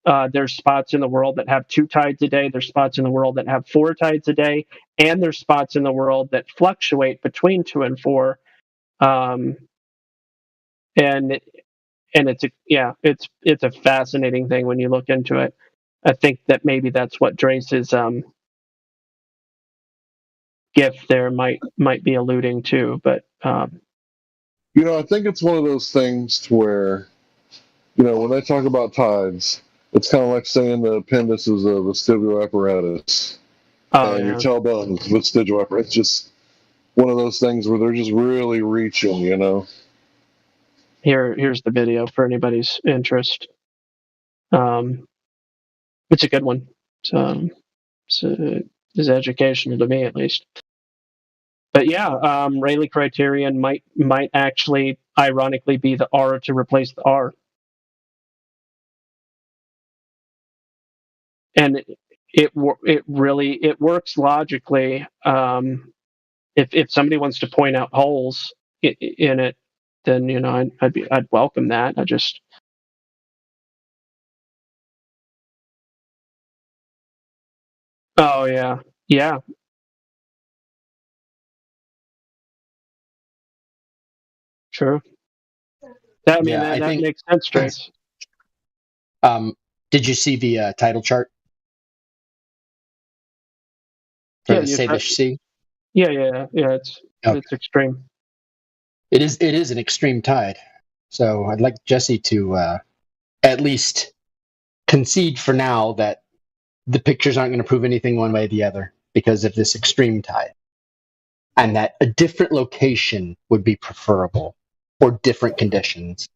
There's spots in the world that have 2 tides a day. There's spots in the world that have 4 tides a day, and there's spots in the world that fluctuate between 2 and 4. And it's a fascinating thing when you look into it. I think that maybe that's what Drace's gift there might be alluding to. But I think it's one of those things to where, when they talk about tides, it's kind of like saying the appendix is a vestibular apparatus, and your tailbone is vestibular apparatus. It's just one of those things where they're just really reaching, Here's the video for anybody's interest. It's a good one. It's educational to me, at least. But yeah, Rayleigh criterion might actually, ironically, be the R to replace the R. And it works logically. If somebody wants to point out holes in it, then I'd welcome that. I just. Oh yeah. True. That makes sense, Trace. Did you see the title chart for the Salish Sea? Yeah. It's extreme. It is an extreme tide. So I'd like Jesse to at least concede for now that the pictures aren't going to prove anything one way or the other because of this extreme tide. and that a different location would be preferable or different conditions.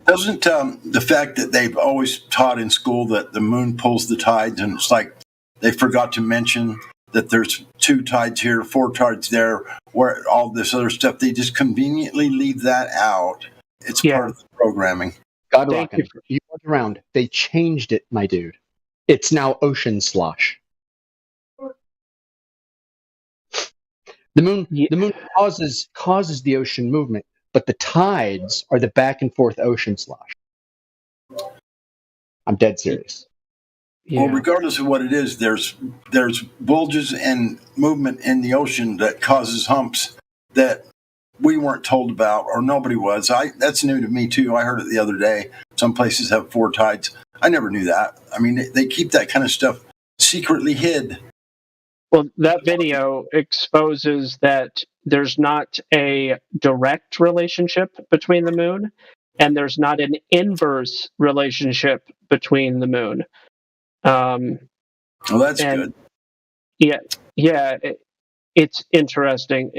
Doesn't the fact that they've always taught in school that the moon pulls the tides, and it's like they forgot to mention that there's 2 tides here, 4 tides there, where all this other stuff, they just conveniently leave that out. It's part of the programming. God rockin'. You look around. They changed it, my dude. It's now ocean slosh. The moon causes the ocean movement, but the tides are the back and forth ocean slosh. I'm dead serious. Well, regardless of what it is, there's bulges and movement in the ocean that causes humps that we weren't told about, or nobody was. That's new to me too. I heard it the other day. Some places have 4 tides. I never knew that. I mean, they keep that kind of stuff secretly hid. Well, that video exposes that there's not a direct relationship between the moon, and there's not an inverse relationship between the moon. Well, that's good. Yeah, it's interesting.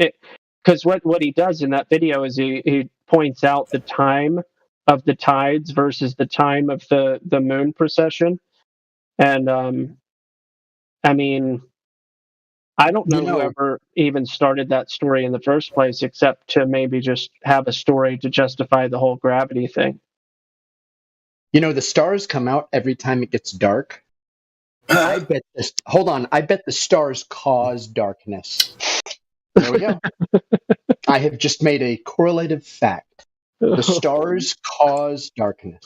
Because what he does in that video is he points out the time of the tides versus the time of the moon precession. And, I mean, I don't know whoever even started that story in the first place, except to maybe just have a story to justify the whole gravity thing. You know, the stars come out every time it gets dark. I bet the stars cause darkness. There we go. I have just made a correlative fact. The stars cause darkness.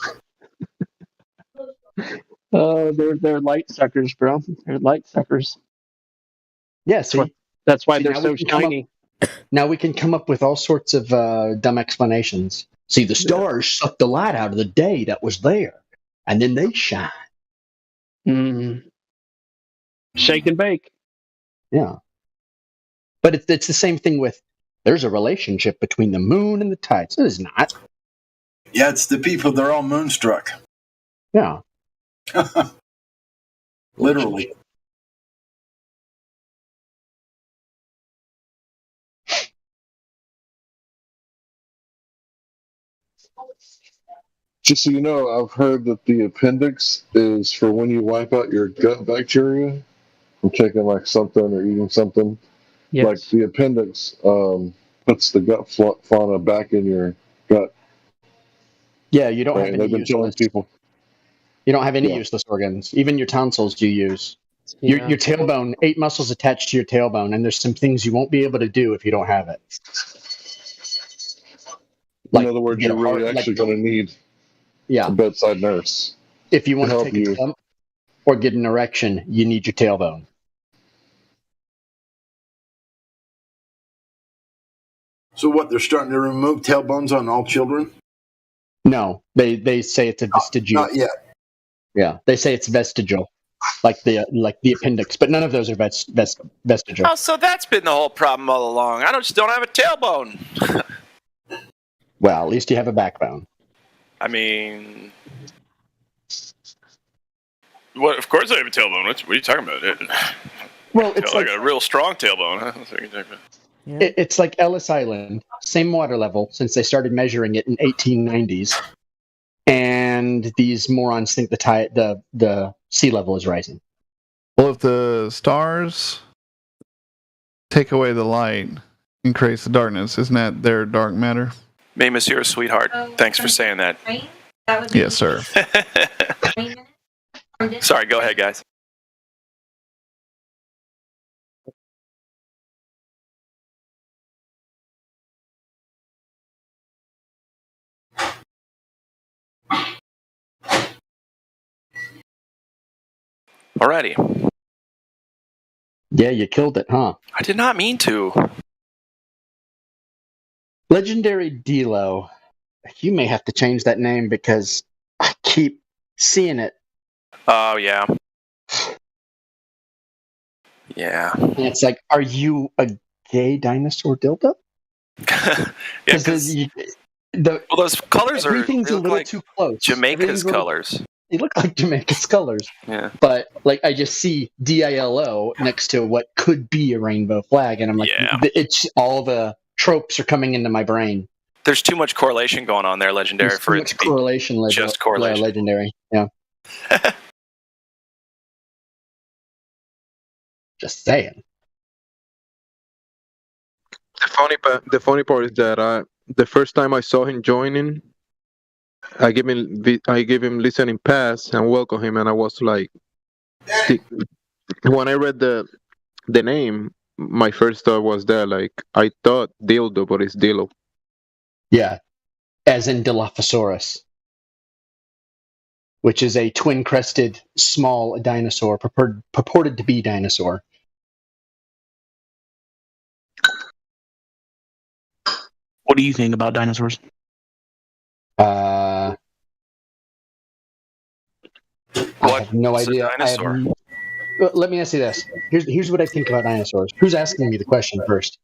Oh, they're light suckers, bro. They're light suckers. Yeah, see? That's why they're so shiny. Now we can come up with all sorts of dumb explanations. See, the stars suck the light out of the day that was there, and then they shine. Shake and bake. Yeah. But it's the same thing with, there's a relationship between the moon and the tides. It is not. Yeah, it's the people, they're all moonstruck. Yeah. Literally. Just so you know, I've heard that the appendix is for when you wipe out your gut bacteria from taking like something or eating something. Yes. Like the appendix puts the gut fauna back in your gut. Yeah, you don't have They've any been telling people. You don't have any useless organs. Even your tonsils you use. Your tailbone, 8 muscles attached to your tailbone, and there's some things you won't be able to do if you don't have it. In other words, you're really actually going to need a bedside nurse. If you want to take a dump or get an erection, you need your tailbone. So what, they're starting to remove tailbones on all children? No, they say it's a vestigial. Not yet. Yeah, they say it's vestigial, like the appendix, but none of those are vestigial. Oh, so that's been the whole problem all along. I just don't have a tailbone. Well, at least you have a backbone. I mean, what? Of course I have a tailbone. What are you talking about? Well, it's like a real strong tailbone. Huh? It's like Ellis Island, same water level since they started measuring it in 1890s, and these morons think the sea level is rising. Well, if the stars take away the light and creates the darkness, isn't that their dark matter? May Monsieur, sweetheart. Thanks for saying that. Yes, sir. Sorry, go ahead, guys. Alrighty. Yeah, you killed it, huh? I did not mean to. Legendary Delo. You may have to change that name because I keep seeing it. Oh, yeah. Yeah. And it's like, are you a gay dinosaur dildo? Because those colors are everything's a little like too close. Jamaica's colors. They look like Jamaica's colors. Yeah. But Like I just see DILO next to what could be a rainbow flag, and I'm like, it's all the tropes are coming into my brain. There's too much correlation going on there, Legendary, There's for too it much to be correlation, just correlation. Legendary. Yeah. Just saying. The funny part is that the first time I saw him joining, I gave him listening pass and welcome him, and I was like, when I read the name, my first thought was that like I thought dildo, but it's Dillo. Yeah, as in Dilophosaurus, which is a twin-crested small dinosaur, purported to be dinosaur. What do you think about dinosaurs? I have no idea. Let me ask you this. Here's what I think about dinosaurs. Who's asking me the question first?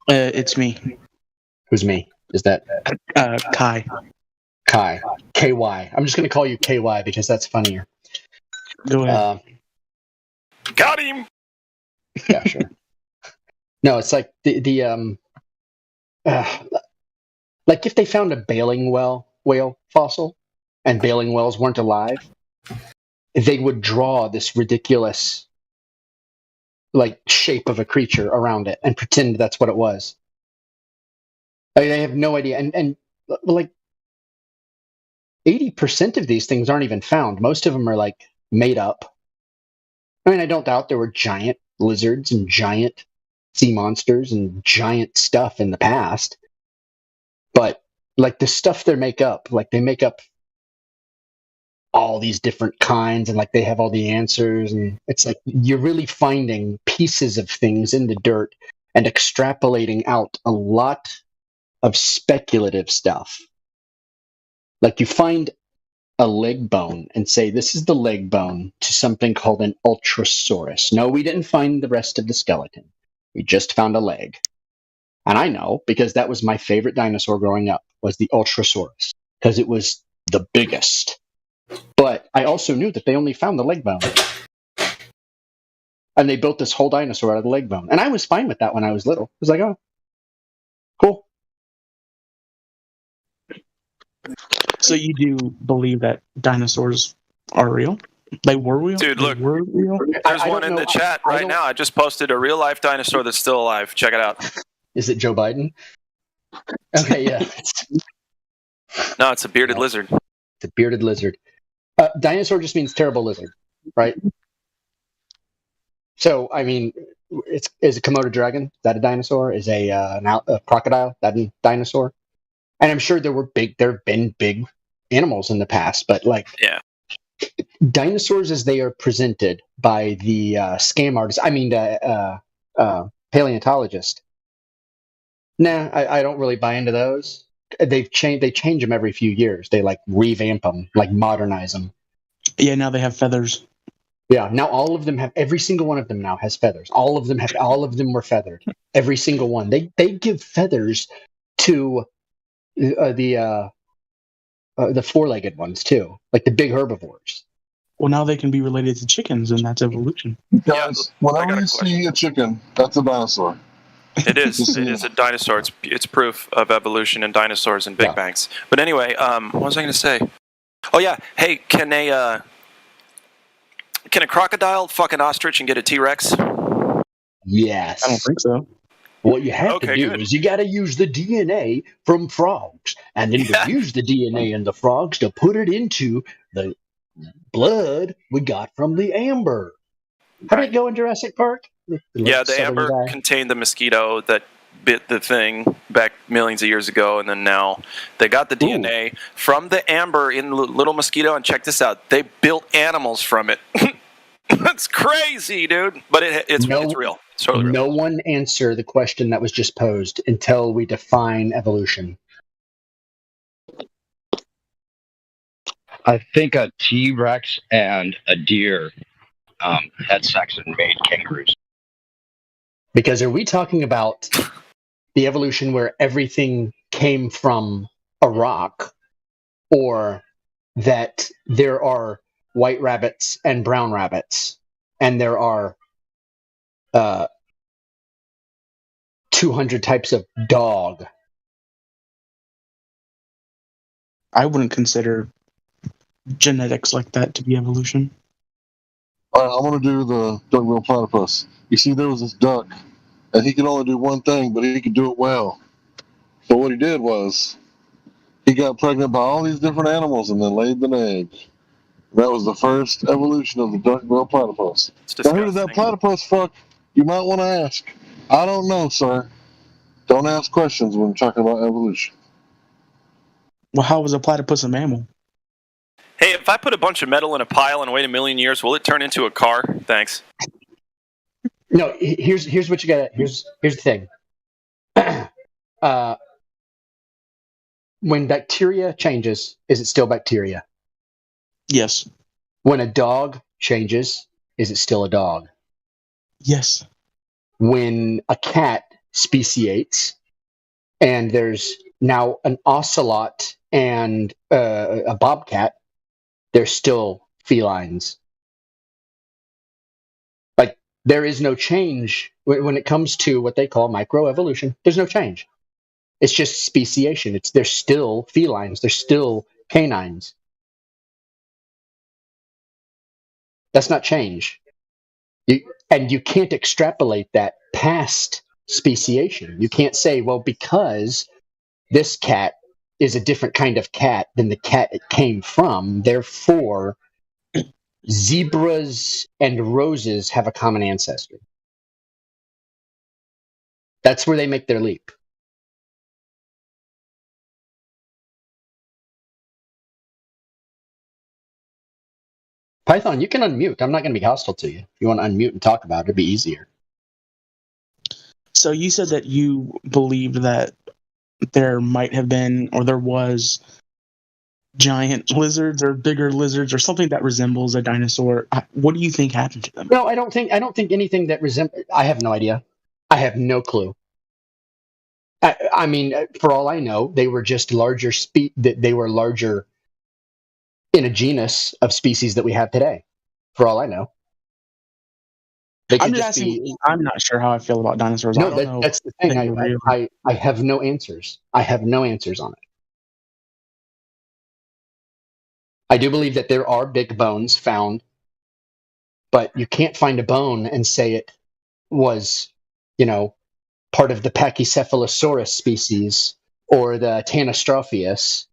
It's me. Who's me? Is that Kai? Kai. KY. I'm just going to call you KY because that's funnier. Go ahead. Got him. Yeah, sure. No, it's like like if they found a baleen whale fossil and baleen whales weren't alive, they would draw this ridiculous like shape of a creature around it and pretend that's what it was. I have no idea. And like 80% of these things aren't even found. Most of them are like made up. I mean, I don't doubt there were giant lizards and giant sea monsters and giant stuff in the past. But like the stuff they make up all these different kinds, and like they have all the answers, and it's like you're really finding pieces of things in the dirt and extrapolating out a lot of speculative stuff. Like you find a leg bone and say, this is the leg bone to something called an Ultrasaurus. No, we didn't find the rest of the skeleton. We just found a leg. And I know, because that was my favorite dinosaur growing up, was the Ultrasaurus, because it was the biggest. But I also knew that they only found the leg bone. And they built this whole dinosaur out of the leg bone. And I was fine with that when I was little. I was like, oh, cool. So you do believe that dinosaurs are real? They were real? Dude, look. They were real? There's one in the chat right now. I just posted a real-life dinosaur that's still alive. Check it out. Is it Joe Biden? Okay, yeah. No, it's a bearded lizard. It's a bearded lizard. Dinosaur just means terrible lizard, right? So, I mean, is a Komodo dragon? Is that a dinosaur? Is a crocodile? That a dinosaur? And I'm sure there have been big animals in the past, but like, yeah, dinosaurs as they are presented by the scam artists. I mean, paleontologist. Nah, I don't really buy into those. They change them every few years. They like revamp them, like modernize them. Yeah, now they have feathers. Yeah, now every single one of them now has feathers. All of them were feathered. Every single one. They give feathers to the four-legged ones too, like the big herbivores. Well, now they can be related to chickens, and that's evolution. Guys, whenever you see a chicken, that's a dinosaur. It is. It is a dinosaur. It's proof of evolution and dinosaurs and big bangs. But anyway, what was I going to say? Oh yeah. Hey, can a crocodile fuck an ostrich and get a T-Rex? Yes. I don't think so. What you have to do is you got to use the DNA from frogs, and then to use the DNA in the frogs to put it into the blood we got from the amber. How did it go in Jurassic Park? Yeah, the amber contained the mosquito that bit the thing back millions of years ago, and then now they got the DNA from the amber in the little mosquito, and check this out, they built animals from it. That's crazy, dude. But it's real. It's totally real. No one answer the question that was just posed until we define evolution. I think a T-Rex and a deer had sex and made kangaroos. Because are we talking about the evolution where everything came from a rock, or that there are white rabbits and brown rabbits, and there are 200 types of dog. I wouldn't consider genetics like that to be evolution. All right, I'm going to do the duck-billed platypus. You see, there was this duck, and he could only do one thing, but he could do it well. So what he did was, he got pregnant by all these different animals and then laid an egg. That was the first evolution of the duck-billed platypus. Now, who did that platypus fuck? You might want to ask. I don't know, sir. Don't ask questions when talking about evolution. Well, how was a platypus a mammal? Hey, if I put a bunch of metal in a pile and wait 1,000,000 years, will it turn into a car? Thanks. No, here's what you got. Here's the thing. When bacteria changes, is it still bacteria? Yes. When a dog changes, is it still a dog? Yes. When a cat speciates, and there's now an ocelot and a bobcat, they're still felines. Like, there is no change when it comes to what they call microevolution. There's no change. It's just speciation. They're still felines. They're still canines. That's not change. And you can't extrapolate that past speciation. You can't say, well, because this cat is a different kind of cat than the cat it came from, therefore zebras and roses have a common ancestor. That's where they make their leap. Python, you can unmute. I'm not going to be hostile to you. If you want to unmute and talk about it, it'd be easier. So you said that you believed that there might have been, or there was, giant lizards or bigger lizards or something that resembles a dinosaur. What do you think happened to them? No, I don't think anything that resembles. I have no idea. I have no clue. I mean, for all I know, they were just larger. They were larger in a genus of species that we have today. For all I know. I'm not sure how I feel about dinosaurs. No, I don't know that's the thing. I have no answers. I have no answers on it. I do believe that there are big bones found, but you can't find a bone and say it was, part of the Pachycephalosaurus species or the Tanystropheus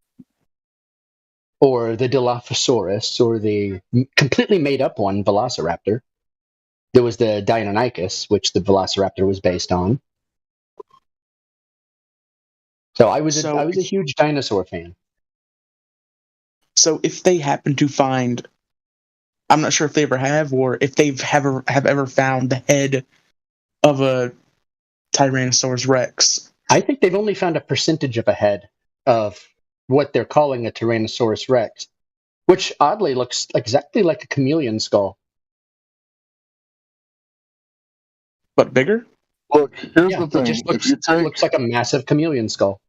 or the Dilophosaurus or the completely made up one, Velociraptor. There was the Deinonychus, which the Velociraptor was based on. So I was a huge dinosaur fan. So if they happen to find, I'm not sure if they ever have, or if they've have ever found the head of a Tyrannosaurus Rex. I think they've only found a percentage of a head of what they're calling a Tyrannosaurus Rex, which oddly looks exactly like a chameleon skull. But bigger? Look, here's the thing. It just looks like a massive chameleon skull.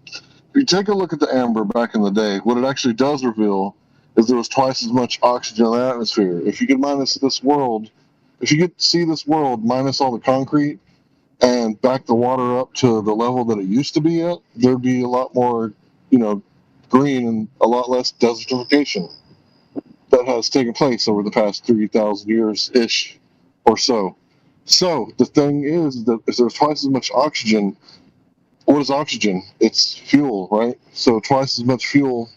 If you take a look at the amber back in the day, what it actually does reveal is there was twice as much oxygen in the atmosphere. If you could see this world minus all the concrete and back the water up to the level that it used to be at, there'd be a lot more, green and a lot less desertification that has taken place over the past 3,000 years-ish or so. So the thing is that if there's twice as much oxygen, what is oxygen? It's fuel, right? So twice as much fuel,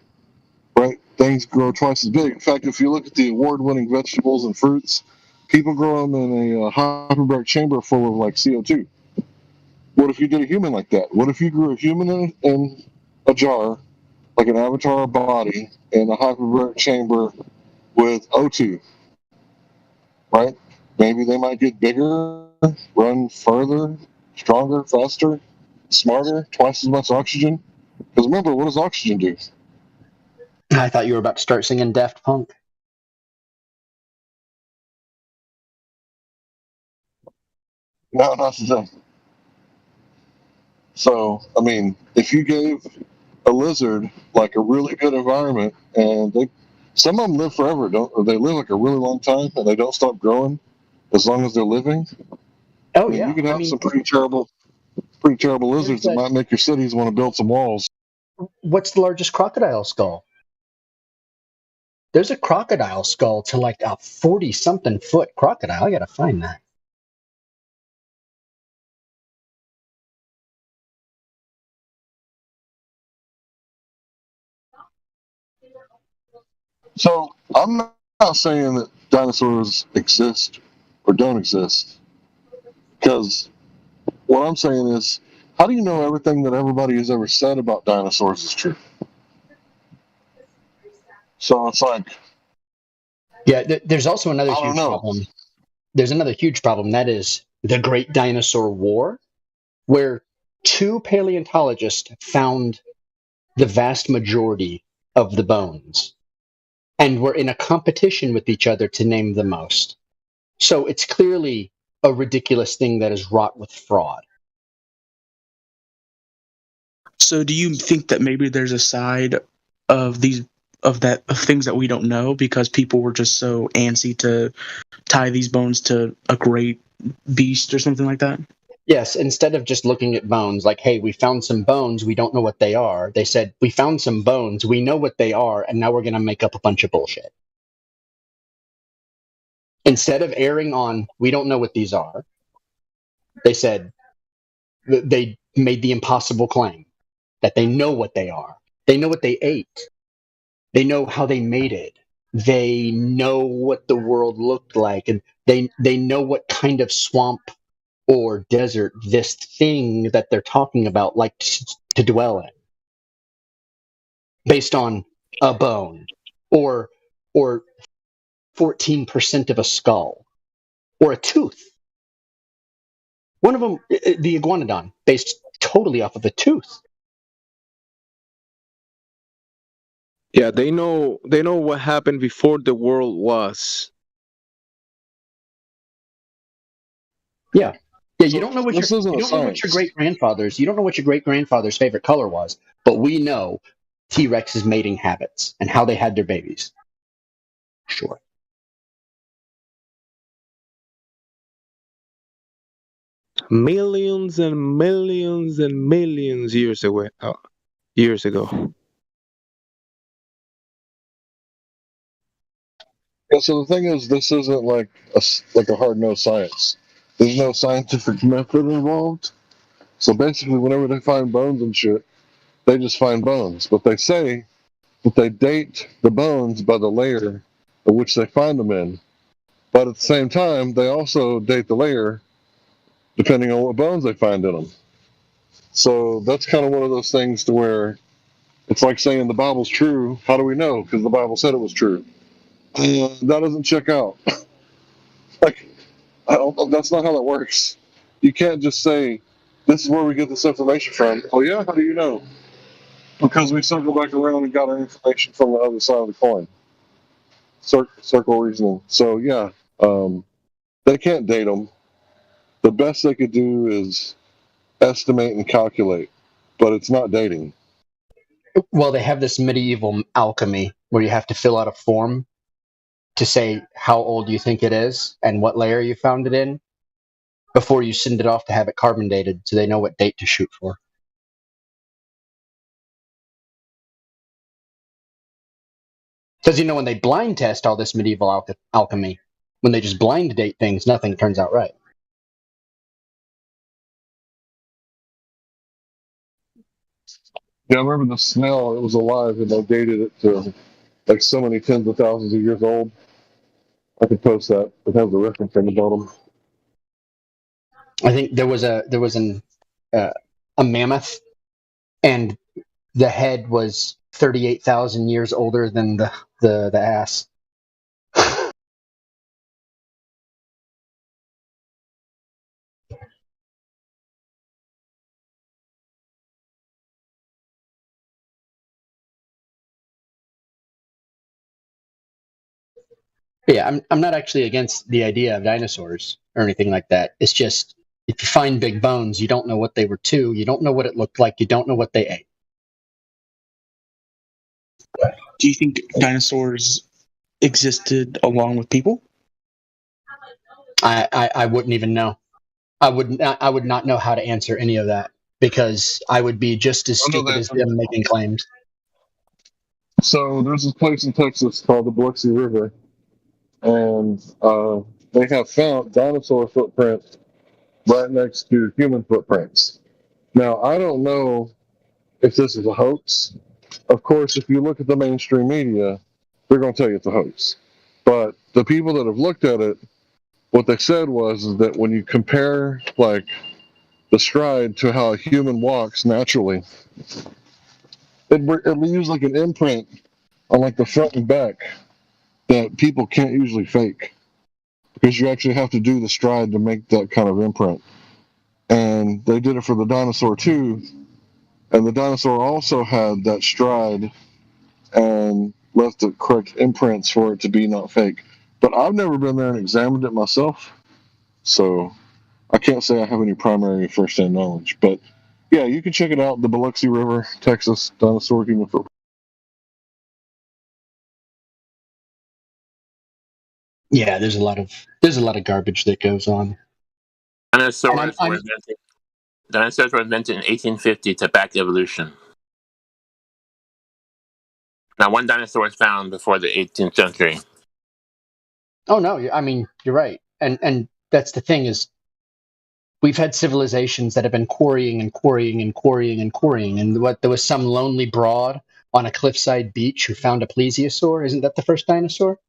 right? Things grow twice as big. In fact, if you look at the award-winning vegetables and fruits, people grow them in a hyperbaric chamber full of CO2. What if you did a human like that? What if you grew a human in a jar, like an avatar body, in a hyperbaric chamber with O2, right? Maybe they might get bigger, run further, stronger, faster, smarter, twice as much oxygen. Because remember, what does oxygen do? I thought you were about to start singing Daft Punk. No, not the thing. So, I mean, if you gave a lizard a really good environment and Some of them live forever, don't? Or they live like a really long time, and they don't stop growing as long as they're living. Oh, I mean, yeah. you can have some pretty terrible lizards that might make your cities want to build some walls. What's the largest crocodile skull? There's a crocodile skull to like a 40-something foot crocodile. I gotta find that. So I'm not saying that dinosaurs exist or don't exist, because what I'm saying is, how do you know everything that everybody has ever said about dinosaurs is true? So it's like, yeah. There's also another huge problem. There's another huge problem, that is the Great Dinosaur War, where 2 paleontologists found the vast majority of the bones and were in a competition with each other to name the most. So it's clearly a ridiculous thing that is wrought with fraud. So do you think that maybe there's a side of things that we don't know because people were just so antsy to tie these bones to a great beast or something like that? Yes, instead of just looking at bones like, hey, we found some bones, we don't know what they are, they said, we found some bones, we know what they are, and now we're going to make up a bunch of bullshit. Instead of erring on, we don't know what these are, they said, they made the impossible claim that they know what they are. They know what they ate. They know how they made it. They know what the world looked like, and they know what kind of swamp or desert this thing that they're talking about liked to dwell in, based on a bone or 14% of a skull or a tooth. One of them, the iguanodon, based totally off of a tooth. Yeah, they know what happened before the world was. Yeah. Yeah, you don't know what your great grandfather's favorite color was, but we know T-Rex's mating habits and how they had their babies. Sure. Millions and millions and millions years ago. Yeah, so the thing is, this isn't like a hard-nosed science. There's no scientific method involved. So basically, whenever they find bones and shit, they just find bones. But they say that they date the bones by the layer of which they find them in. But at the same time, they also date the layer depending on what bones they find in them. So that's kind of one of those things to where it's like saying the Bible's true. How do we know? Because the Bible said it was true. That doesn't check out. Like, that's not how that works. You can't just say, this is where we get this information from. Oh, yeah? How do you know? Because we circle back around and got our information from the other side of the coin. Circle reasoning. So, yeah, they can't date them. The best they could do is estimate and calculate, but it's not dating. Well, they have this medieval alchemy where you have to fill out a form to say how old you think it is and what layer you found it in before you send it off to have it carbon dated so they know what date to shoot for. Because, you know, when they blind test all this medieval alchemy, when they just blind date things, nothing turns out right. Yeah, I remember the snail. It was alive, and they dated it to like so many tens of thousands of years old. I could post that. It has the reference on the bottom. I think there was a mammoth, and the head was 38,000 years older than the ass. Yeah, I'm not actually against the idea of dinosaurs or anything like that. It's just, if you find big bones, you don't know what they were to, you don't know what it looked like, you don't know what they ate. Do you think dinosaurs existed along with people? I wouldn't even know. I would not know how to answer any of that because I would be just as stupid as them making claims. So there's this place in Texas called the Biloxi River, and they have found dinosaur footprints right next to human footprints. Now, I don't know if this is a hoax. Of course, if you look at the mainstream media, they're going to tell you it's a hoax. But the people that have looked at it, what they said was that when you compare like the stride to how a human walks naturally, it leaves like an imprint on like the front and back that people can't usually fake because you actually have to do the stride to make that kind of imprint. And they did it for the dinosaur too, and the dinosaur also had that stride and left the correct imprints for it to be not fake. But I've never been there and examined it myself, so I can't say I have any primary first-hand knowledge. But yeah, you can check it out, the Biloxi River, Texas dinosaur human footprint. Yeah, there's a lot of garbage that goes on. Dinosaurs were invented in 1850 to back evolution. Now, one dinosaur was found before the 18th century. Oh no, I mean you're right, and that's the thing is, we've had civilizations that have been quarrying and quarrying and quarrying and quarrying, and what there was some lonely broad on a cliffside beach who found a plesiosaur. Isn't that the first dinosaur?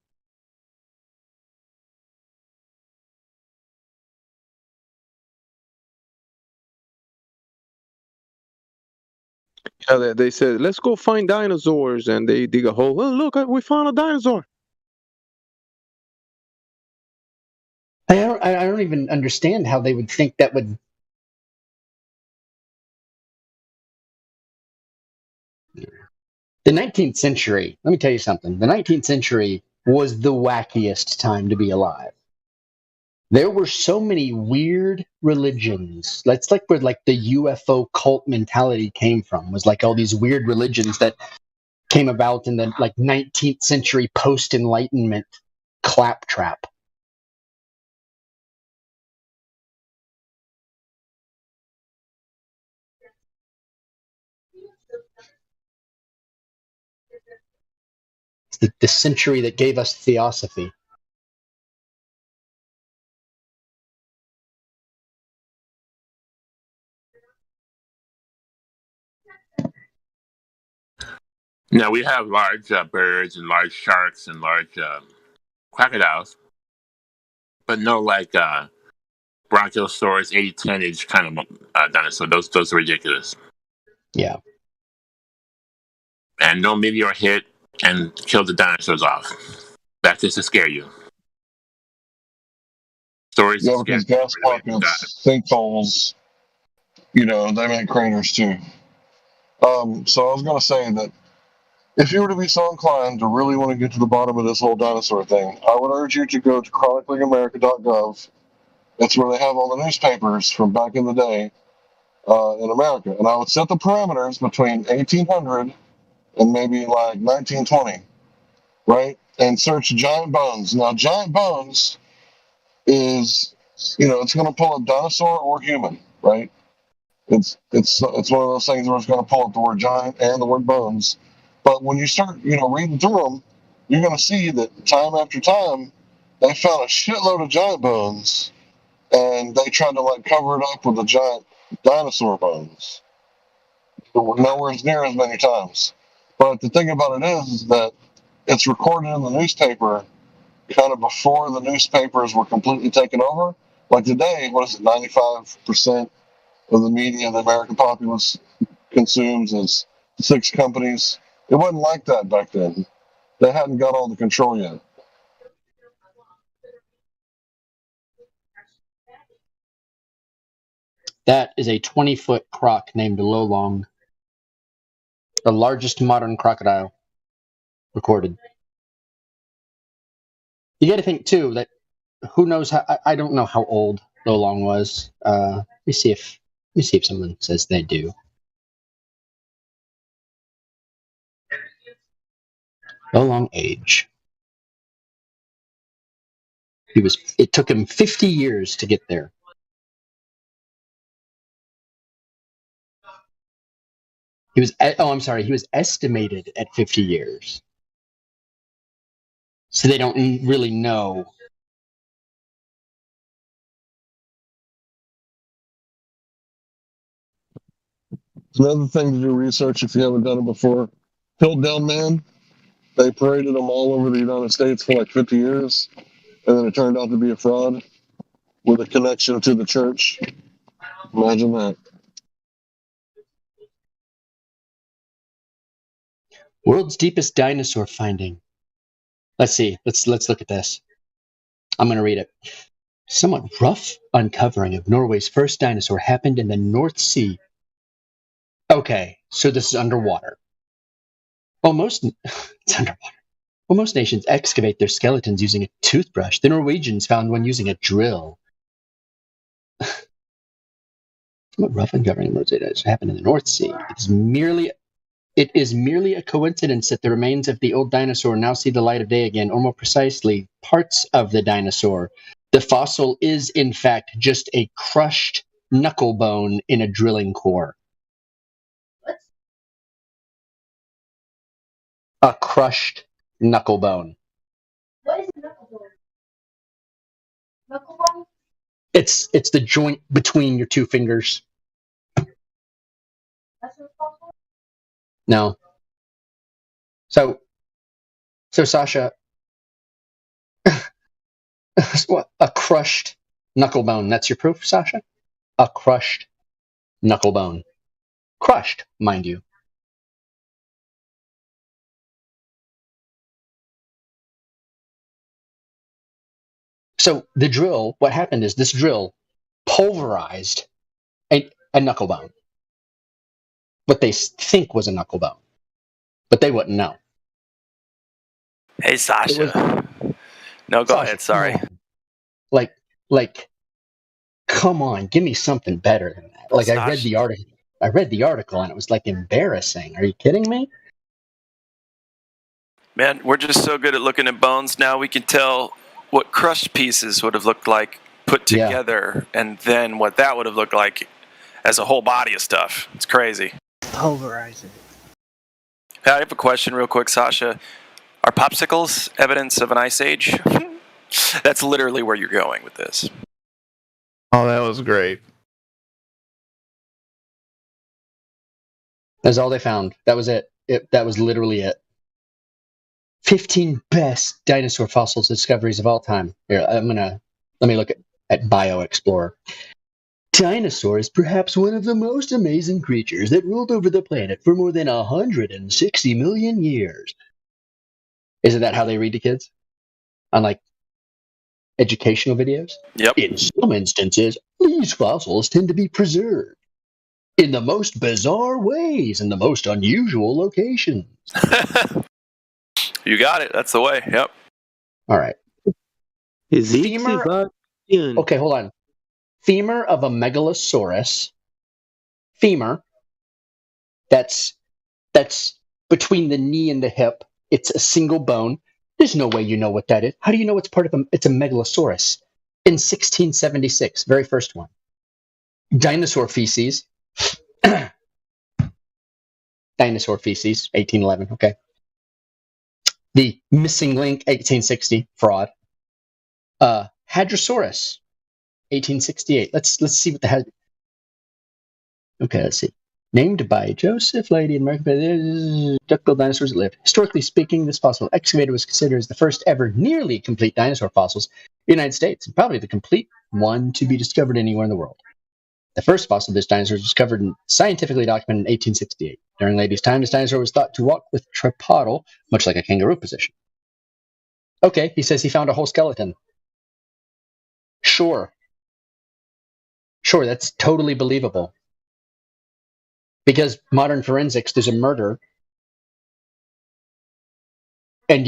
Yeah, they said, let's go find dinosaurs, and they dig a hole. Oh, look, we found a dinosaur. I don't even understand how they would think that would. The 19th century, let me tell you something. The 19th century was the wackiest time to be alive. There were so many weird religions. That's like where like the UFO cult mentality came from, was like all these weird religions that came about in the like 19th century post-enlightenment claptrap. It's the century that gave us theosophy. Now, we have large birds and large sharks and large crocodiles, but no like Brontosaurus 80-10 kind of dinosaur. Those are ridiculous. Yeah. And no meteor hit and killed the dinosaurs off. That's just to scare you. Stories Yeah, to scare because gas pockets, sinkholes, they make craters too. So I was going to say that if you were to be so inclined to really want to get to the bottom of this whole dinosaur thing, I would urge you to go to chroniclingamerica.gov. That's where they have all the newspapers from back in the day in America. And I would set the parameters between 1800 and maybe like 1920, right? And search giant bones. Now, giant bones is, it's going to pull up dinosaur or human, right? It's one of those things where it's going to pull up the word giant and the word bones. But when you start, reading through them, you're going to see that time after time, they found a shitload of giant bones, and they tried to cover it up with the giant dinosaur bones. Nowhere near as many times. But the thing about it is that it's recorded in the newspaper kind of before the newspapers were completely taken over. Like today, 95% of the media the American populace consumes is 6 companies. It wasn't like that back then. They hadn't got all the control yet. That is a 20-foot croc named Lolong, the largest modern crocodile recorded. You got to think too that who knows how? I don't know how old Lolong was. Let me see if someone says they do. Long age. It took him 50 years to get there. He was estimated at 50 years. So they don't really know. Another thing to do research if you haven't done it before. Piltdown Man, they paraded them all over the United States for like 50 years, and then it turned out to be a fraud with a connection to the church. Imagine that. World's deepest dinosaur finding. Let's see. Let's look at this. I'm going to read it. Somewhat rough uncovering of Norway's first dinosaur happened in the North Sea. Okay, so this is underwater. It's underwater. Well, most nations excavate their skeletons using a toothbrush. The Norwegians found one using a drill. Somewhat rough uncovering of Norway's dinosaur happened in the North Sea. It is merely a coincidence that the remains of the old dinosaur now see the light of day again, or more precisely, parts of the dinosaur. The fossil is, in fact, just a crushed knuckle bone in a drilling core. A crushed knuckle bone. What is a knuckle bone? Knuckle bone? It's the joint between your two fingers. That's what it's called? No. So Sasha, what? A crushed knuckle bone. That's your proof, Sasha? A crushed knuckle bone. Crushed, mind you. So the drill, what happened is this drill pulverized a knuckle bone. What they think was a knuckle bone. But they wouldn't know. Hey, Sasha. No, go ahead. Sorry. Like, come on, give me something better than that. Like, I read the article and it was like embarrassing. Are you kidding me? Man, we're just so good at looking at bones now. We can tell what crushed pieces would have looked like put together, and then what that would have looked like as a whole body of stuff. It's crazy. Pulverize it. I have a question real quick, Sasha. Are popsicles evidence of an ice age? That's literally where you're going with this. Oh, that was great. That's all they found. That was it. That was literally it. 15 best dinosaur fossils discoveries of all time. Here, let me look at BioExplorer. Dinosaur is perhaps one of the most amazing creatures that ruled over the planet for more than 160 million years. Isn't that how they read to kids? On like educational videos? Yep. In some instances, these fossils tend to be preserved in the most bizarre ways in the most unusual locations. You got it. That's the way. Yep. All right. Femur. Okay, hold on. Femur of a megalosaurus. Femur. That's between the knee and the hip. It's a single bone. There's no way you know what that is. How do you know it's part of it's a megalosaurus? In 1676, very first one. Dinosaur feces. Dinosaur feces, 1811. Okay. The missing link, 1860, fraud. Hadrosaurus, 1868. Let's see what the hell. Okay, let's see. Named by Joseph Leidy in American duck-billed dinosaurs that lived. Historically speaking, this fossil excavated was considered as the first ever nearly complete dinosaur fossils in the United States, and probably the complete one to be discovered anywhere in the world. The first fossil of this dinosaur was discovered and scientifically documented in 1868. During Leidy's time, this dinosaur was thought to walk with tripodal, much like a kangaroo position. Okay, he says he found a whole skeleton. Sure, that's totally believable. Because modern forensics, there's a murder, and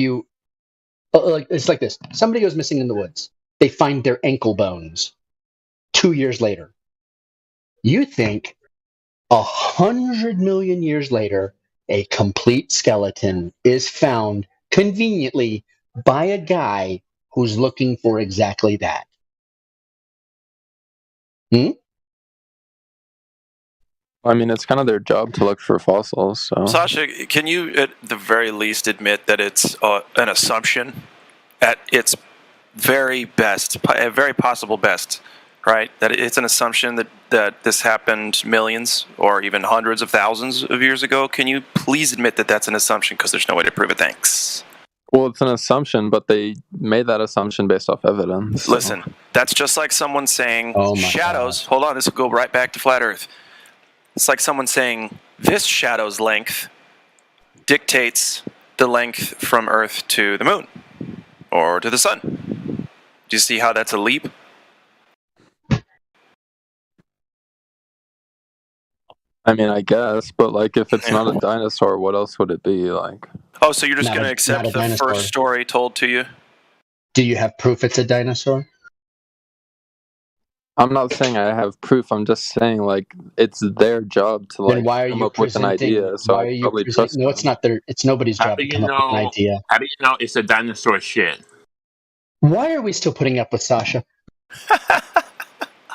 it's like this. Somebody goes missing in the woods. They find their ankle bones 2 years later. You think 100 million years later, a complete skeleton is found conveniently by a guy who's looking for exactly that. I mean, it's kind of their job to look for fossils. So, Sasha, can you at the very least admit that it's an assumption at its very best, a very possible best, right? That it's an assumption that this happened millions or even hundreds of thousands of years ago. Can you please admit that that's an assumption, because there's no way to prove it? Thanks. well, it's an assumption, but they made that assumption based off evidence. So. Listen, that's just like someone saying Oh my shadows. Hold on, this will go right back to flat Earth. It's like someone saying this shadow's length dictates the length from Earth to the moon or to the sun. Do you see how that's a leap? I mean, I guess, but like, if it's not a dinosaur, what else would it be? Like, Oh, so you're just Not going a- to accept not a the dinosaur. first story told to you? Do you have proof it's a dinosaur? I'm not saying I have proof. I'm just saying like it's their job to like Then why are come you up with an presenting? idea. So Why I are you probably trust presenting? No, it's them. not their. It's nobody's How job do to you come up with an know? idea. How do you know it's a dinosaur shit? Why are we still putting up with Sasha? I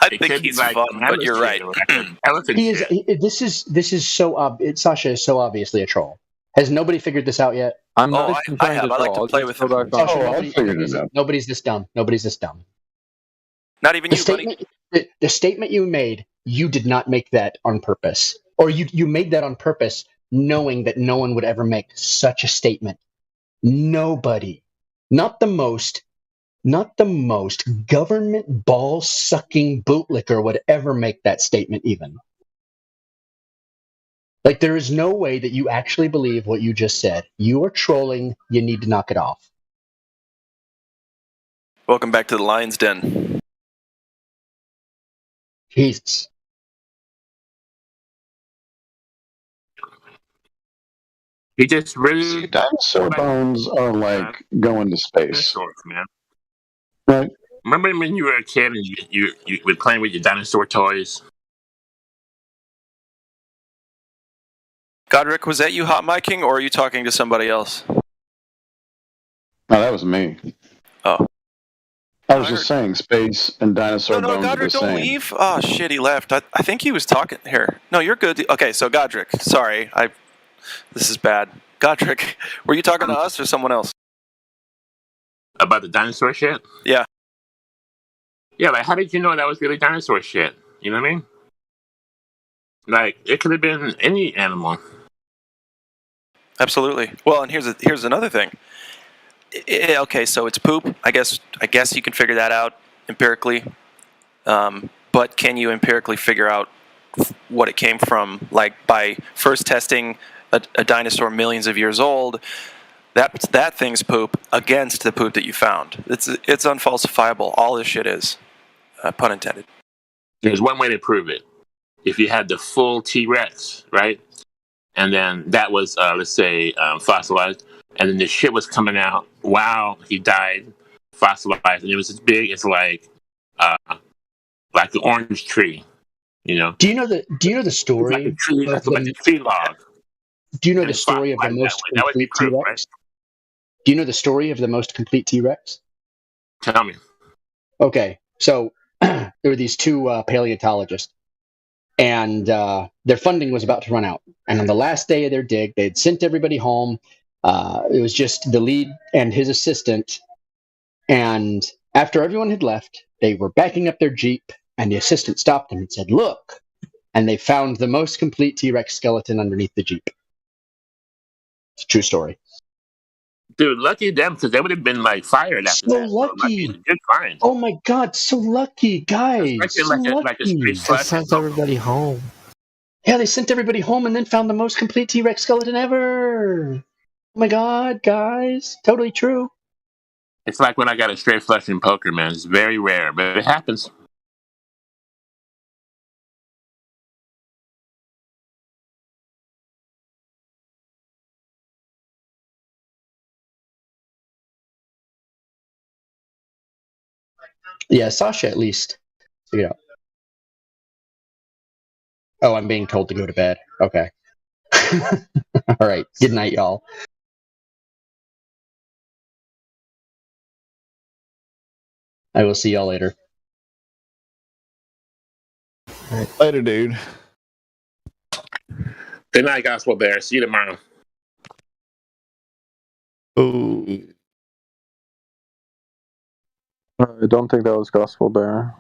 It think could be he's like fun, a but you're mammoth right. shit or like an elephant He is. shit. This is so Sasha is so obviously a troll. Has nobody figured this out yet? I'm Oh, not I even trying have. to I like draw. to I'll play just with go him. back on. Sasha, Oh, I figured it out. nobody's this dumb. Nobody's this dumb. Not even The you, buddy. statement, the statement you made, you did not make that on purpose, or you made that on purpose, knowing that no one would ever make such a statement. Nobody, not the most government ball sucking bootlicker would ever make that statement. Even like there is no way that you actually believe what you just said. You are trolling. You need to knock it off. Welcome back to the Lion's Den. Jesus. He just really Dinosaur bones are like going to space. dinosaurs, man. Right. Remember when you were a kid and you were playing with your dinosaur toys? Godric, was that you hot micing, or are you talking to somebody else? No, that was me. Oh. I was just saying space and dinosaur No, bones are the Godric, don't same. leave. Oh, shit, he left. I think he was talking here. No, you're good. Okay, so Godric, sorry. This is bad. Godric, were you talking to us or someone else? About the dinosaur shit? Yeah. Yeah, like how did you know that was really dinosaur shit? You know what I mean? Like it could have been any animal. Absolutely. Well, and here's another thing. Okay, so it's poop. I guess you can figure that out empirically. But can you empirically figure out what it came from? Like by first testing a dinosaur millions of years old, that thing's poop against the poop that you found. It's unfalsifiable. All this shit is, pun intended. There's one way to prove it. If you had the full T-Rex, right? And then that was, let's say, fossilized. And then the shit was coming out. Wow, he died, fossilized. And it was as big as like an orange tree, you know? Do you know the story? Like a tree, like a tree log. Do you know the story of the most complete T-Rex? Do you know the story of the most complete T-Rex? Tell me. Okay, so there were these two paleontologists, and their funding was about to run out. And on the last day of their dig, they'd sent everybody home. It was just the lead and his assistant. And after everyone had left, they were backing up their Jeep, and the assistant stopped them and said, "Look." And they found the most complete T-Rex skeleton underneath the Jeep. It's a true story. Dude, lucky them, because they would have been like fired after So that. lucky. So, like, good find. Oh my God, so lucky, guys. So Like a straight flush. sent everybody home. Yeah, they sent everybody home and then found the most complete T-Rex skeleton ever. Oh my God, guys. Totally true. It's like when I got a straight flush in poker, man. It's very rare, but it happens. Yeah, Sasha at least. Yeah. Oh, I'm being told to go to bed. Okay. All right. Good night, y'all. I will see y'all later. Later, dude. Good night, Gospel Bear. See you tomorrow. Oh, I don't think that was Gospel Bear.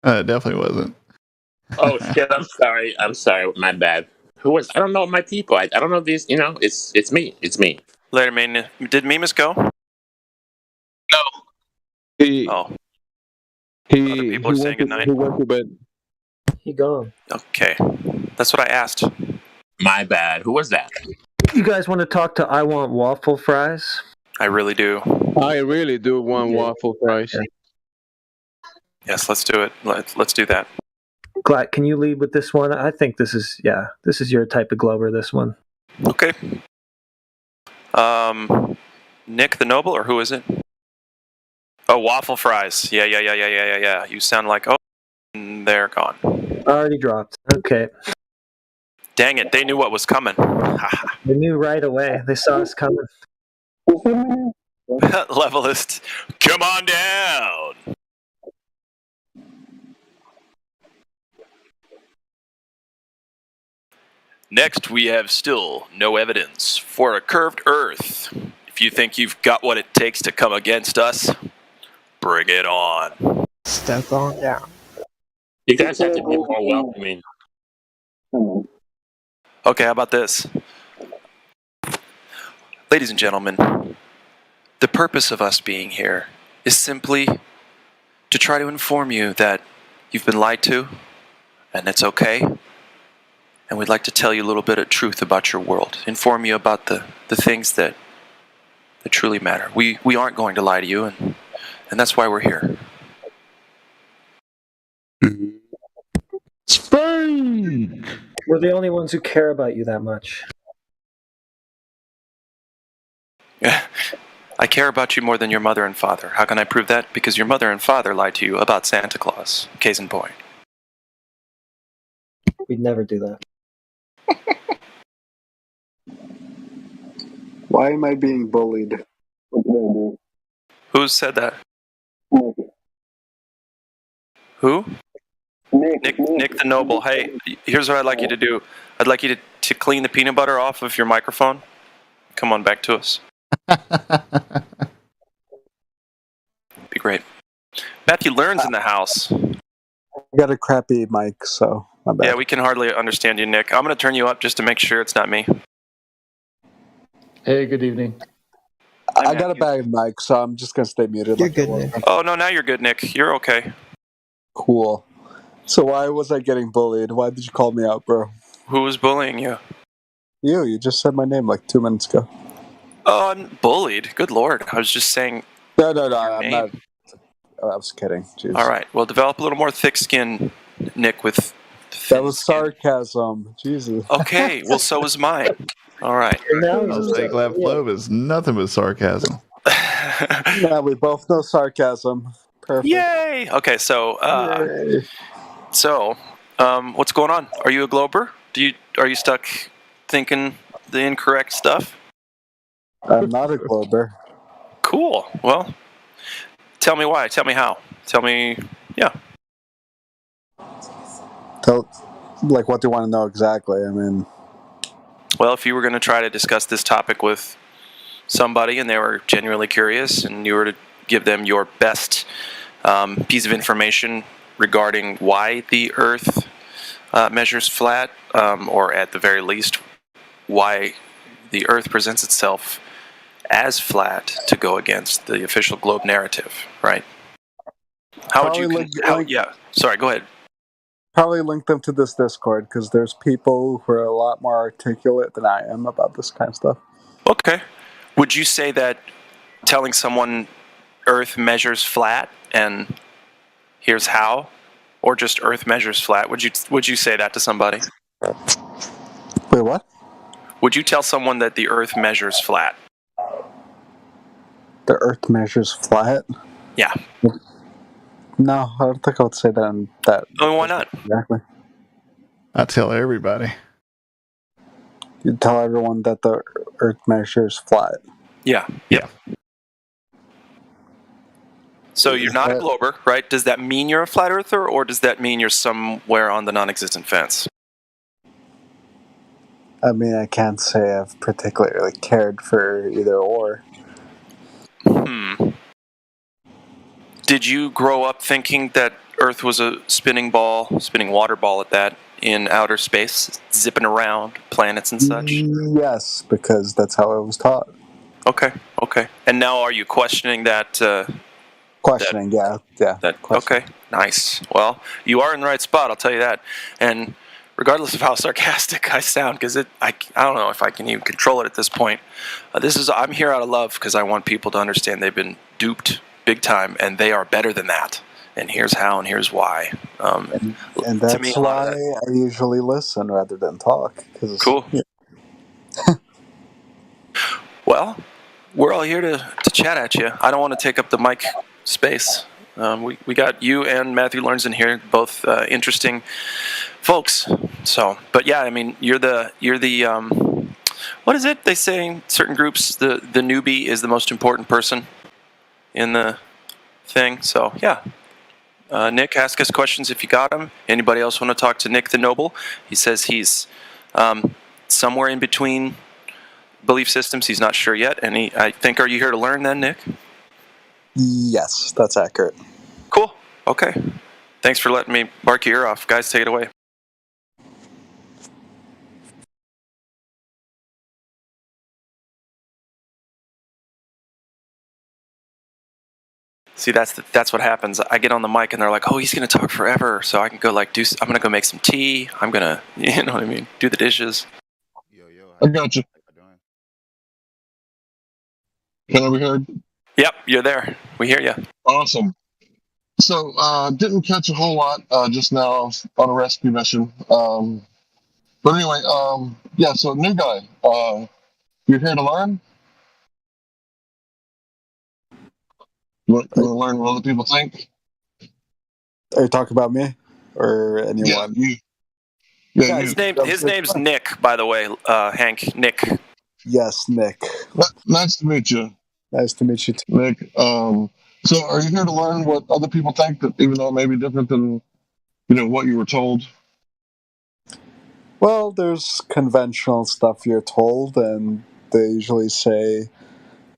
it definitely wasn't. Oh shit! I'm sorry. I'm sorry. My bad. Who was? I don't know my people. I don't know these. You know, it's me. It's me. Later, man. Did Mimas go? No. He Oh, he people are saying went goodnight. he went to bed. He gone. Okay, that's what I asked. My bad. Who was that? You guys want to talk to I Want Waffle Fries? I really do. I really do want waffle fries. Yes, let's do it. Let's do that. Glad, can you lead with this one? I think this is your type of Glober, this one. Okay. Nick the Noble, or who is it? Oh, Waffle Fries. Yeah. You sound like, they're gone. Already dropped. Okay. Dang it, they knew what was coming. They knew right away. They saw us coming. Levelist, come on down. Next, we have still no evidence for a curved Earth. If you think you've got what it takes to come against us, bring it on. Step on down. You guys have to be more welcoming. Okay, how about this? Ladies and gentlemen, the purpose of us being here is simply to try to inform you that you've been lied to, and it's okay. And we'd like to tell you a little bit of truth about your world, inform you about the things that truly matter. We aren't going to lie to you, and that's why we're here. Spank! We're the only ones who care about you that much. I care about you more than your mother and father. How can I prove that? Because your mother and father lied to you about Santa Claus. Case in point. We'd never do that. Why am I being bullied? What did I do? Who said that? Who? Nick the Noble. Hey, here's what I'd like you to do. I'd like you to clean the peanut butter off of your microphone. Come on back to us. Be great. Matthew Learn's in the house. I got a crappy mic, so my bad. Yeah, we can hardly understand you, Nick. I'm going to turn you up just to make sure it's not me. Hey, good evening. I got a bad mic, so I'm just gonna stay muted. You're good, Nick. Oh, no, now you're good, Nick. You're okay. Cool. So why was I getting bullied? Why did you call me out, bro? Who was bullying you? You just said my name like 2 minutes ago. Oh, I'm bullied. Good Lord. I was just saying. No, I'm not. I was kidding. Jeez. All right. Well, develop a little more thick skin, Nick, with that was sarcasm. Jesus. Okay. Well, so was mine. All right. I'll say Glad Flow is nothing but sarcasm. Yeah, we both know sarcasm. Perfect. Yay! Okay, so what's going on? Are you a Glober? Are you stuck thinking the incorrect stuff? I'm not a Glober. Cool. Well, tell me why. Tell me how. Tell me, yeah. Like, what do you want to know exactly? I mean, well, if you were going to try to discuss this topic with somebody and they were genuinely curious and you were to give them your best piece of information regarding why the Earth measures flat, or at the very least, why the Earth presents itself as flat to go against the official globe narrative, right? How would you... yeah, sorry, go ahead. Probably link them to this Discord, because there's people who are a lot more articulate than I am about this kind of stuff. Okay. Would you say that telling someone Earth measures flat and here's how, or just Earth measures flat, would you say that to somebody? Wait, what? Would you tell someone that the Earth measures flat? The Earth measures flat? Yeah. No, I don't think I would say that in that. Oh, why not? Exactly. I tell everybody. You tell everyone that the Earth measures flat. Yeah. So you're not a glober, right? Does that mean you're a flat earther, or does that mean you're somewhere on the non-existent fence? I mean, I can't say I've particularly cared for either or. Did you grow up thinking that Earth was a spinning water ball at that, in outer space, zipping around planets and such? Yes, because that's how I was taught. Okay. And now are you questioning that? Questioning, yeah. Okay, nice. Well, you are in the right spot, I'll tell you that. And regardless of how sarcastic I sound, because I don't know if I can even control it at this point. I'm here out of love because I want people to understand they've been duped big time, and they are better than that. And here's how, and here's why. And that's why I usually listen rather than talk. Cool. Yeah. Well, we're all here to chat at you. I don't want to take up the mic space. We got you and Matthew Learns in here, both interesting folks. So, but yeah, I mean, you're the what is it they say in certain groups? The newbie is the most important person in the thing. So yeah, Nick, ask us questions if you got them. Anybody else want to talk to Nick the Noble? He says he's somewhere in between belief systems. He's not sure yet, and I think, are you here to learn then, Nick? Yes, that's accurate. Cool. Okay. Thanks for letting me bark your ear off. Guys, take it away. See, that's what happens. I get on the mic and they're like, "Oh, he's gonna talk forever," so I can go like I'm gonna go make some tea. I'm gonna, you know what I mean, do the dishes. I got you. Can I be heard? Yep, you're there. We hear you. Awesome. So, didn't catch a whole lot just now. I was on a rescue mission. But anyway, yeah. So, new guy. You're here to learn. You want to learn what other people think? Are you talking about me or anyone? Yeah, his name's Nick, by the way, Hank. Nick. Yes, Nick. Nice to meet you. Nice to meet you too, Nick. So, are you here to learn what other people think, that even though it may be different than what you were told? Well, there's conventional stuff you're told, and they usually say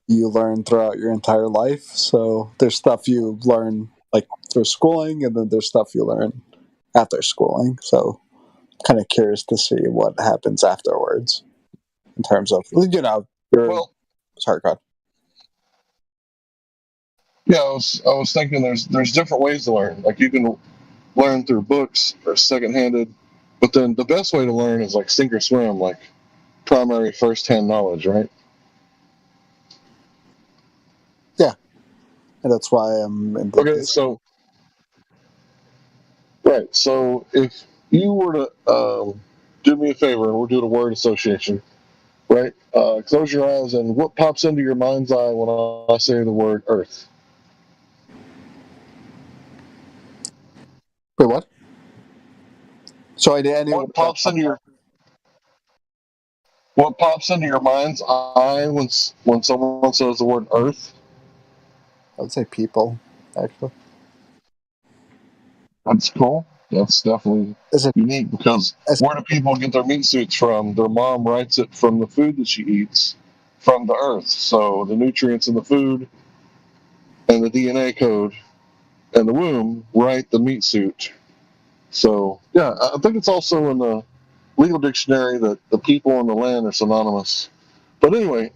you learn throughout your entire life. So there's stuff you learn like through schooling, and then there's stuff you learn after schooling. So kind of curious to see what happens afterwards in terms of, sorry, God. Yeah, I was thinking there's different ways to learn. Like, you can learn through books or secondhanded, but then the best way to learn is like sink or swim, like primary first-hand knowledge, right? Yeah, and that's why I'm in okay. So if you were to do me a favor, and we'll do the word association, right? Close your eyes, and what pops into your mind's eye when I say the word Earth? Wait, what? So what pops into your mind's eye when someone says the word Earth? I would say people, actually. That's cool. That's definitely unique, because where do people get their meat suits from? Their mom writes it from the food that she eats from the earth. So the nutrients in the food and the DNA code and the womb write the meat suit. So, yeah, I think it's also in the legal dictionary that the people and the land are synonymous. But anyway,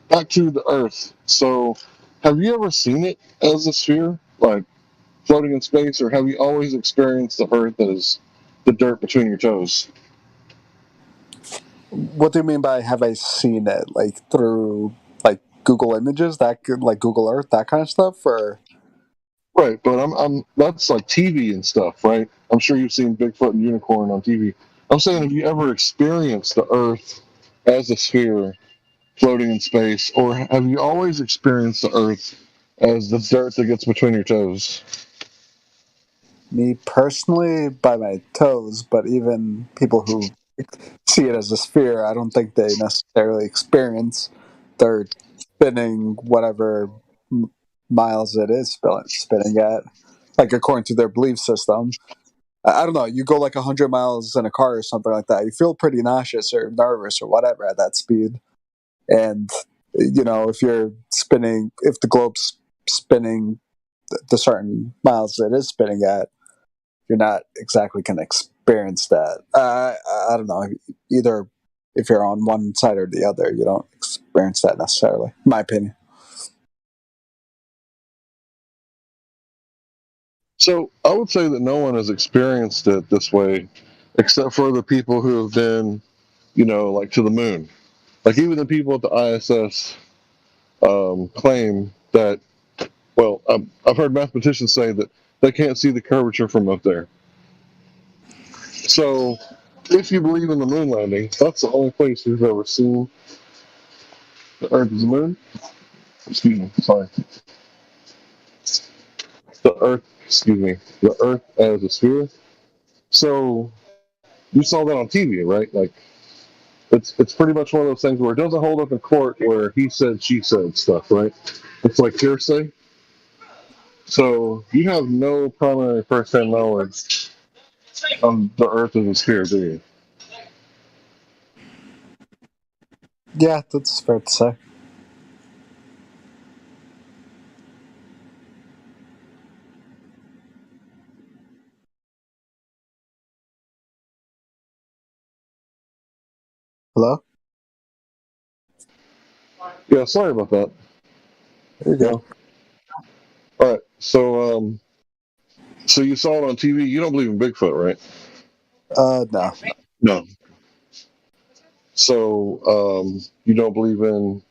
back to the earth. So, have you ever seen it as a sphere, like floating in space, or have you always experienced the earth as the dirt between your toes? What do you mean by have I seen it? Like through like Google Images, like Google Earth, that kind of stuff, or? Right, but I'm that's like TV and stuff, right? I'm sure you've seen Bigfoot and Unicorn on TV. I'm saying, have you ever experienced the Earth as a sphere floating in space, or have you always experienced the Earth as the dirt that gets between your toes? Me personally, by my toes, but even people who see it as a sphere, I don't think they necessarily experience their spinning whatever miles it is spinning at, like according to their belief system. I don't know. You go like 100 miles in a car or something like that. You feel pretty nauseous or nervous or whatever at that speed. And if you're spinning, if the globe's spinning the certain miles it is spinning at, you're not exactly going to experience that. I don't know. Either if you're on one side or the other, you don't experience that necessarily, in my opinion. So I would say that no one has experienced it this way, except for the people who have been, like to the moon. Like even the people at the ISS claim that. Well, I've heard mathematicians say that they can't see the curvature from up there. So, if you believe in the moon landing, that's the only place we've ever seen the Earth as a moon. Excuse me, sorry. The Earth as a sphere. So, you saw that on TV, right? Like, it's pretty much one of those things where it doesn't hold up in court where he said, she said stuff, right? It's like hearsay. So, you have no primary first-hand knowledge on the Earth as a sphere, do you? Yeah, that's fair to say. Hello? Yeah, sorry about that. There you go. All right, so you saw it on TV. You don't believe in Bigfoot, right? No. No. So you don't believe in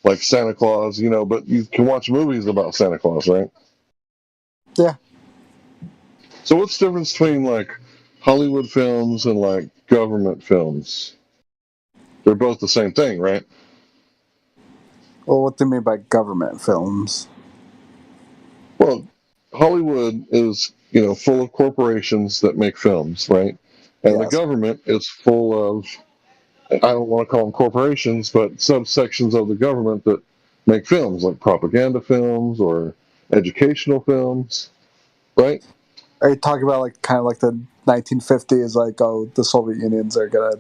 like Santa Claus, but you can watch movies about Santa Claus, right? Yeah. So what's the difference between like Hollywood films and like government films? They're both the same thing, right? Well, what do you mean by government films? Well, Hollywood is, full of corporations that make films, right? And the government is full of, I don't want to call them corporations, but subsections of the government that make films, like propaganda films or educational films, right? Are you talking about like kind of like the 1950s, like, oh, the Soviet Unions are gonna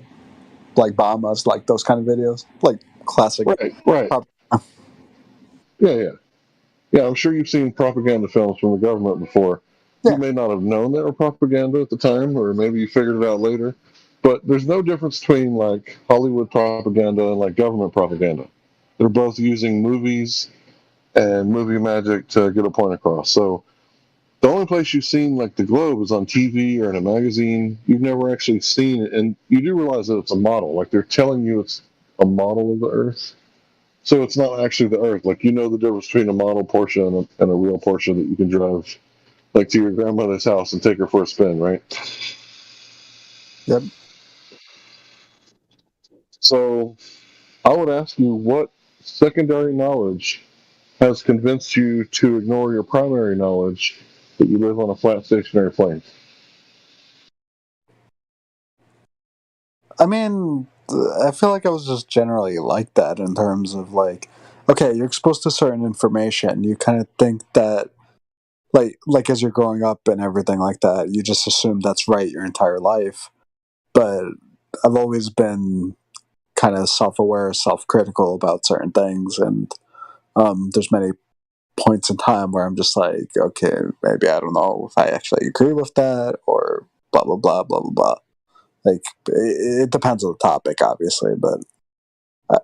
like bomb us, like those kind of videos, like classic. Right. Yeah. I'm sure you've seen propaganda films from the government before. Yeah. You may not have known they were propaganda at the time, or maybe you figured it out later. But there's no difference between like Hollywood propaganda and like government propaganda. They're both using movies and movie magic to get a point across. So the only place you've seen like the globe is on TV or in a magazine. You've never actually seen it, and you do realize that it's a model. Like they're telling you it's a model of the Earth. So it's not actually the Earth. Like, the difference between a model Porsche and a real Porsche that you can drive, like, to your grandmother's house and take her for a spin, right? Yep. So I would ask you, what secondary knowledge has convinced you to ignore your primary knowledge that you live on a flat stationary plane? I mean, I feel like I was just generally like that in terms of like, okay, you're exposed to certain information. You kind of think that, like as you're growing up and everything like that, you just assume that's right your entire life. But I've always been kind of self-aware, self-critical about certain things, and there's many points in time where I'm just like, okay, maybe I don't know if I actually agree with that, or blah blah blah blah blah blah. Like it depends on the topic, obviously, but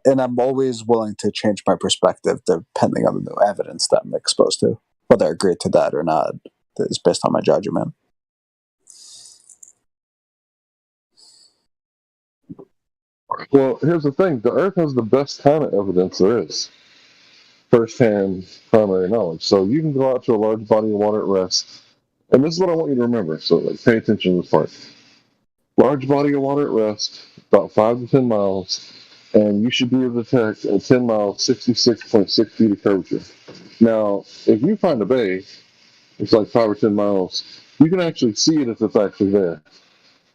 and I'm always willing to change my perspective depending on the new evidence that I'm exposed to. Whether I agree to that or not is based on my judgment. Well, here's the thing. The Earth has the best kind of evidence there is. First-hand primary knowledge. So you can go out to a large body of water at rest, and this is what I want you to remember, so pay attention to this part. Large body of water at rest, about 5 to 10 miles, and you should be able to detect at 10 miles 66.6 feet of curvature. Now, if you find a bay, it's like 5 or 10 miles, you can actually see it if it's actually there.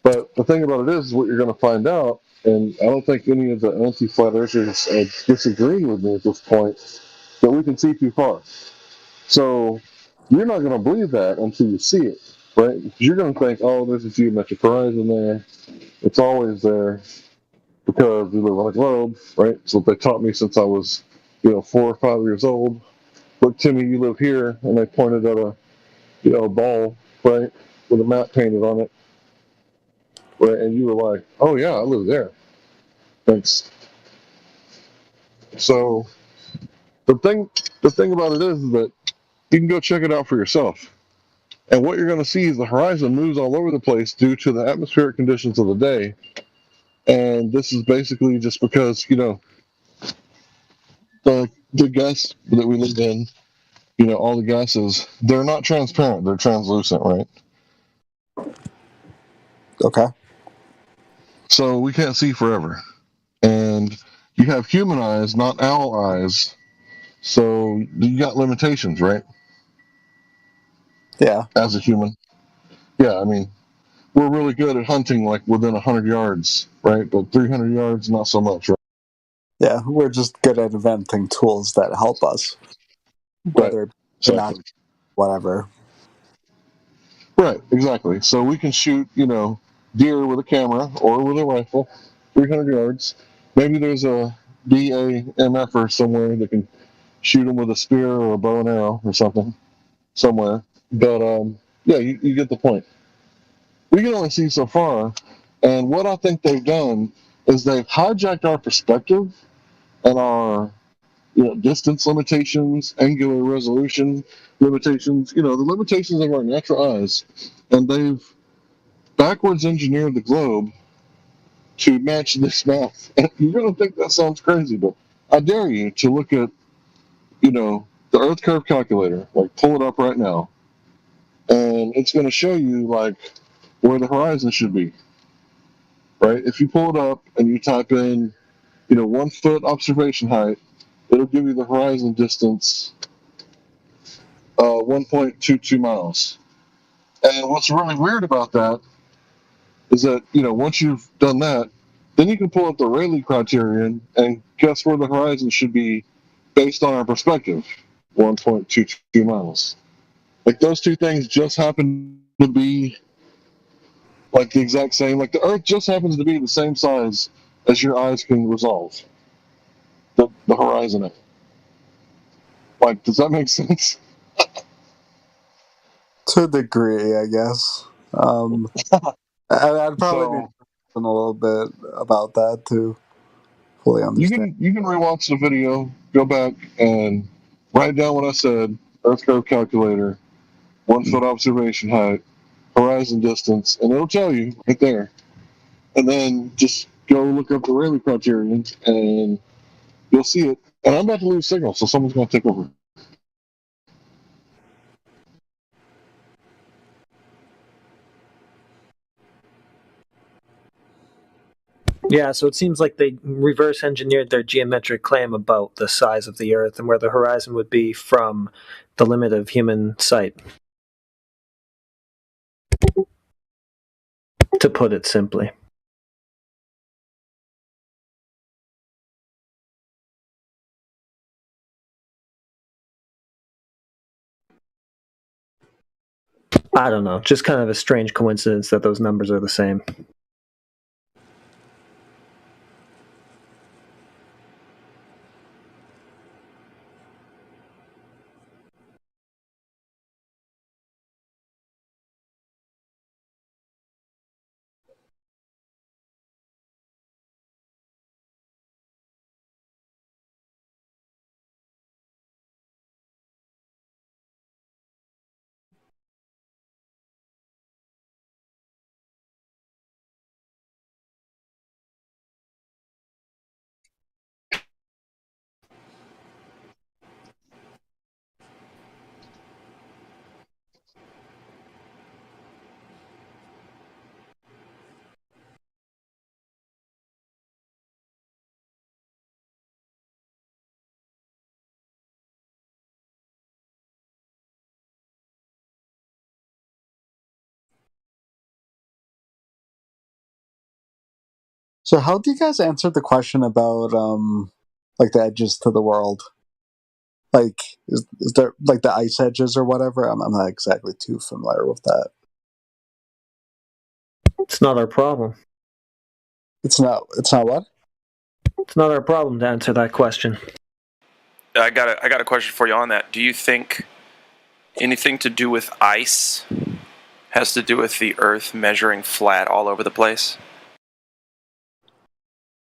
But the thing about it is what you're going to find out, and I don't think any of the anti-flat earthers disagree with me at this point, that we can see too far. So you're not going to believe that until you see it, right? You're going to think, oh, there's a geometric horizon there. It's always there because we live on a globe, right? So they taught me since I was, 4 or 5 years old. Look, Timmy, you live here, and they pointed at a ball, right, with a map painted on it, right? And you were like, oh yeah, I live there. Thanks. So the thing about it is that you can go check it out for yourself. And what you're going to see is the horizon moves all over the place due to the atmospheric conditions of the day. And this is basically just because, the gas that we live in, all the gases, they're not transparent, they're translucent, right? Okay. So we can't see forever. And you have human eyes, not owl eyes. So you got limitations, right? Yeah. As a human. Yeah, I mean, we're really good at hunting like within 100 yards, right? But 300 yards, not so much, right? Yeah, we're just good at inventing tools that help us. Whether Right. Exactly. not whatever. Right, exactly. So we can shoot, deer with a camera or with a rifle, 300 yards. Maybe there's a BAMFer somewhere that can shoot them with a spear or a bow and arrow or something somewhere. But yeah, you get the point. We can only see so far, and what I think they've done is they've hijacked our perspective and our distance limitations, angular resolution limitations, the limitations of our natural eyes, and they've backwards engineered the globe to match this math. And you're going to think that sounds crazy, but I dare you to look at, the Earth curve calculator, like pull it up right now, and it's going to show you like where the horizon should be, right? If you pull it up and you type in, 1 foot observation height, it'll give you the horizon distance, 1.22 miles. And what's really weird about that is that, once you've done that, then you can pull up the Rayleigh criterion and guess where the horizon should be based on our perspective, 1.22 miles. Like those two things just happen to be like the exact same. Like the Earth just happens to be the same size as your eyes can resolve the horizon. Like, does that make sense? To a degree, I guess. I'd probably need to know a little bit about that to fully understand. You can rewatch the video, go back and write down what I said. Earth curve calculator, 1 foot observation height, horizon distance, and it'll tell you right there. And then just go look up the Rayleigh criterion, and you'll see it. And I'm about to lose signal, so someone's going to take over. Yeah, so it seems like they reverse engineered their geometric claim about the size of the Earth and where the horizon would be from the limit of human sight. To put it simply. I don't know, just kind of a strange coincidence that those numbers are the same. So how do you guys answer the question about like the edges to the world? Like, is there like the ice edges or whatever? I'm not exactly too familiar with that. It's not our problem. It's not what? It's not our problem to answer that question. I got a question for you on that. Do you think anything to do with ice has to do with the Earth measuring flat all over the place?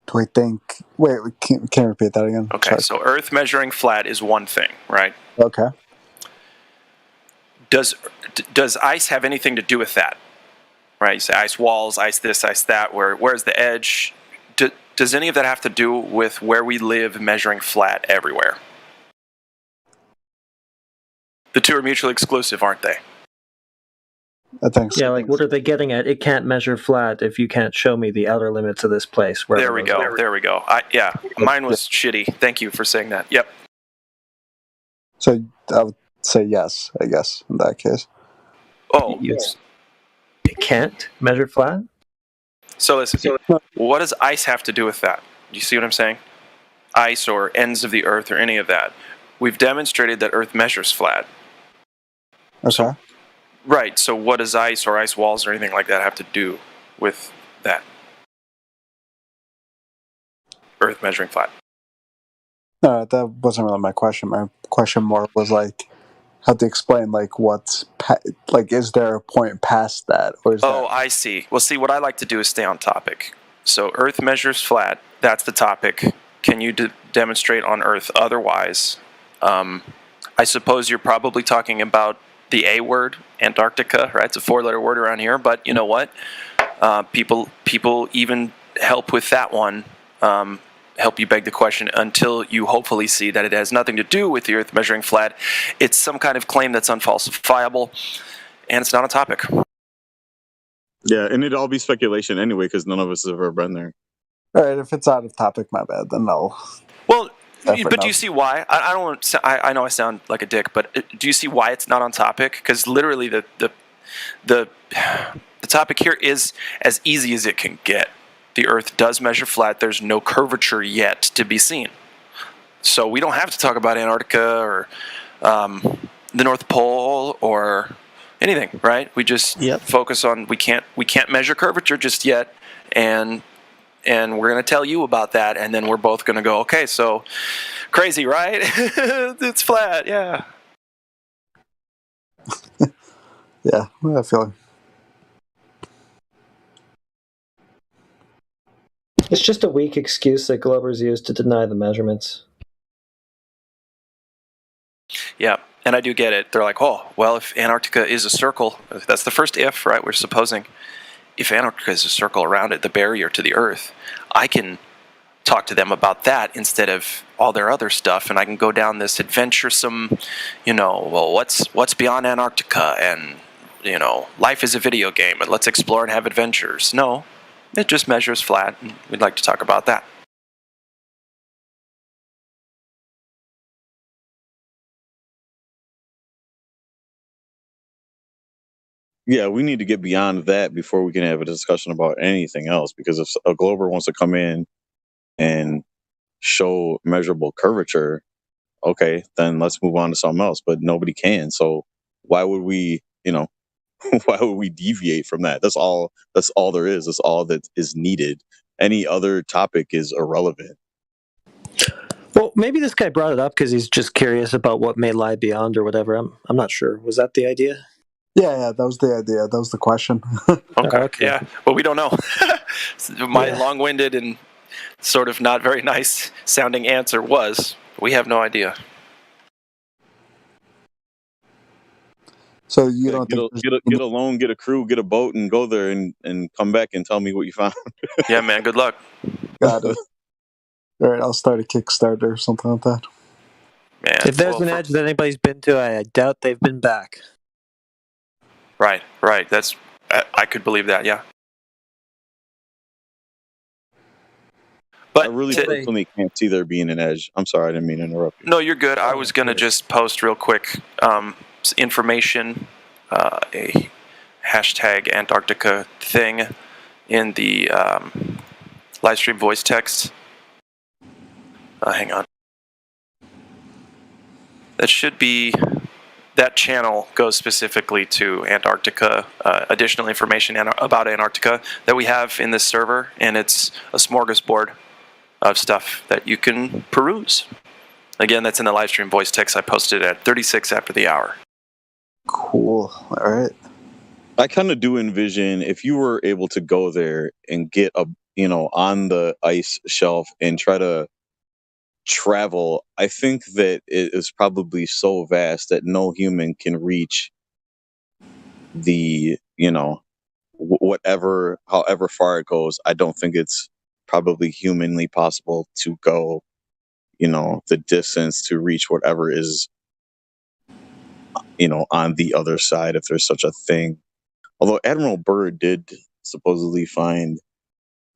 Do I think? Wait, can you repeat that again? Okay, Sorry. so Earth measuring flat is one thing, right? Okay. Does ice have anything to do with that? Right, you say ice walls, ice this, ice that. Where's the edge? Does any of that have to do with where we live measuring flat everywhere? The two are mutually exclusive, aren't they? I think so. Yeah, like what are they getting at? It can't measure flat if you can't show me the outer limits of this place. There we go. There we go. Yeah, mine was shitty. Thank you for saying that. Yep. So I would say yes, I guess, in that case. Oh, it can't measure flat? So listen, what does ice have to do with that? Do you see what I'm saying? Ice or ends of the Earth or any of that. We've demonstrated that Earth measures flat. Okay. Right, so what does ice or ice walls or anything like that have to do with that? Earth measuring flat. No, that wasn't really my question. My question more was like, how to explain like what's like, is there a point past that, or is Oh, I see. Well, see, what I like to do is stay on topic. So Earth measures flat. That's the topic. Can you demonstrate on Earth otherwise? I suppose you're probably talking about the A word, Antarctica, right? It's a 4-letter word around here, but you know what? People even help with that one. Help you beg the question until you hopefully see that it has nothing to do with the Earth measuring flat. It's some kind of claim that's unfalsifiable, and it's not a topic. Yeah, and it'd all be speculation anyway, because none of us have ever been there. All right, if it's out of topic, my bad. Then no. Well, but do you see why? I don't want to, I know I sound like a dick, but do you see why it's not on topic? Because literally the topic here is as easy as it can get. The Earth does measure flat. There's no curvature yet to be seen. So we don't have to talk about Antarctica or the North Pole or anything, right? We just focus on we can't measure curvature just yet, and we're going to tell you about that, and then we're both going to go, okay, so crazy, right? It's flat, yeah. Yeah, I feel like It's just a weak excuse that Globers use to deny the measurements. Yeah, and I do get it. They're like, oh, well, if Antarctica is a circle, that's the first if, right? We're supposing if Antarctica is a circle around it, the barrier to the Earth, I can talk to them about that instead of all their other stuff, and I can go down this adventuresome, well, what's beyond Antarctica, and, life is a video game, and let's explore and have adventures. No, it just measures flat, and we'd like to talk about that. Yeah, we need to get beyond that before we can have a discussion about anything else. Because if a Glober wants to come in and show measurable curvature, okay, then let's move on to something else. But nobody can. So why would we, why would we deviate from that? That's all there is. That's all that is needed. Any other topic is irrelevant. Well, maybe this guy brought it up because he's just curious about what may lie beyond or whatever. I'm not sure. Was that the idea? Yeah, that was the idea. That was the question. Okay. Yeah. Well, we don't know. My long-winded and sort of not very nice sounding answer was, we have no idea. So you don't get a loan, get a crew, get a boat, and go there and come back and tell me what you found. Yeah, man. Good luck. Got it. All right, I'll start a Kickstarter or something like that. Man, if there's an edge that anybody's been to, I doubt they've been back. Right. That's I could believe that. Yeah. But I really personally can't see there being an edge. I'm sorry, I didn't mean to interrupt you. No, you're good. I was gonna just post real quick information, a hashtag Antarctica thing in the live stream voice text. Hang on. that channel goes specifically to Antarctica, additional information about Antarctica that we have in this server, and it's a smorgasbord of stuff that you can peruse. Again, that's in the live stream voice text I posted at 36 after the hour. Cool. All right. I kind of do envision if you were able to go there and get on the ice shelf and try to travel, I think that it is probably so vast that no human can reach the, however far it goes. I don't think it's probably humanly possible to go, the distance to reach whatever is, on the other side, if there's such a thing. Although Admiral Byrd did supposedly find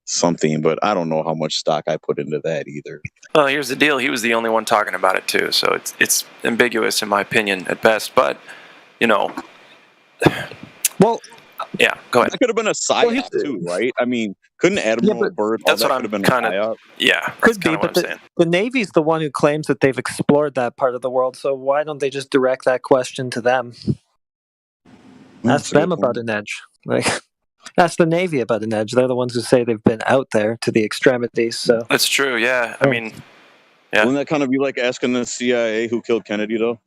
something, but I don't know how much stock I put into that either. Well, here's the deal. He was the only one talking about it too, so it's ambiguous in my opinion at best. But well, yeah, go ahead. That could have been a psyop too, right? I mean, couldn't Admiral Byrd? That's what could have been kind a psyop? of. Yeah, could be, but the Navy's the one who claims that they've explored that part of the world. So why don't they just direct that question to them? Ask them about an edge. Ask the Navy about an edge. They're the ones who say they've been out there to the extremities. So that's true. Yeah, I mean, yeah. Wouldn't that kind of be like asking the CIA who killed Kennedy, though?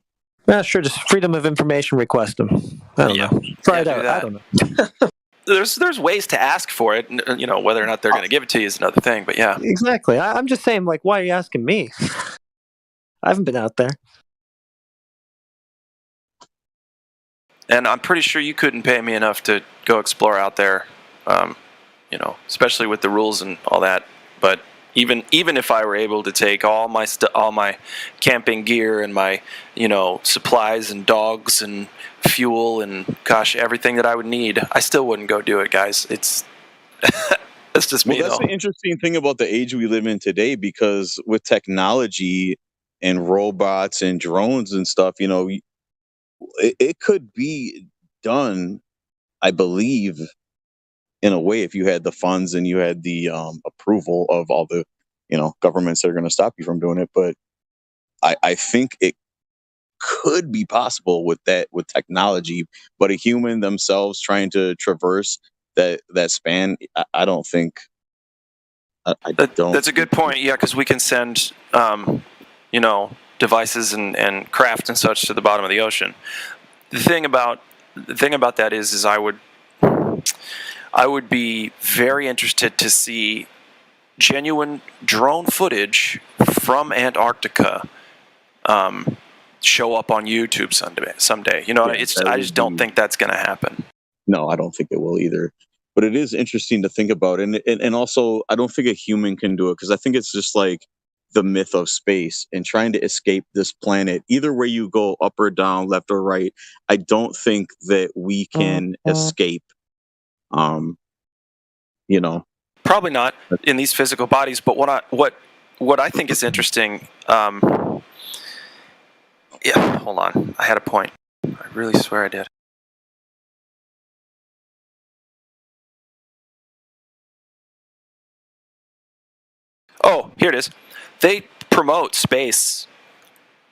Yeah, sure. Just freedom of information request them. I don't know. Try it out. I don't know. There's ways to ask for it. Whether or not they're going to give it to you is another thing. But yeah, exactly. I'm just saying, why are you asking me? I haven't been out there. And I'm pretty sure you couldn't pay me enough to go explore out there, especially with the rules and all that. But even if I were able to take all my camping gear and my supplies and dogs and fuel and everything that I would need, I still wouldn't go do it, guys. It's that's just me. Well, that's though. the interesting thing about the age we live in today, because with technology and robots and drones and stuff, it could be done, I believe, in a way, if you had the funds and you had the approval of all the governments that are going to stop you from doing it. But I think it could be possible with technology, but a human themselves trying to traverse that span, I don't think. That's a good point. Yeah, because we can send devices and craft and such to the bottom of the ocean. The thing about that is I would be very interested to see genuine drone footage from Antarctica show up on YouTube someday. I just don't think that's going to happen. No, I don't think it will either. But it is interesting to think about, and also I don't think a human can do it, because I think it's just like the myth of space and trying to escape this planet. Either way you go, up or down, left or right, I don't think that we can escape. Probably not in these physical bodies. But what I think is interesting. Yeah, hold on. I had a point. I really swear I did. Oh, here it is. They promote space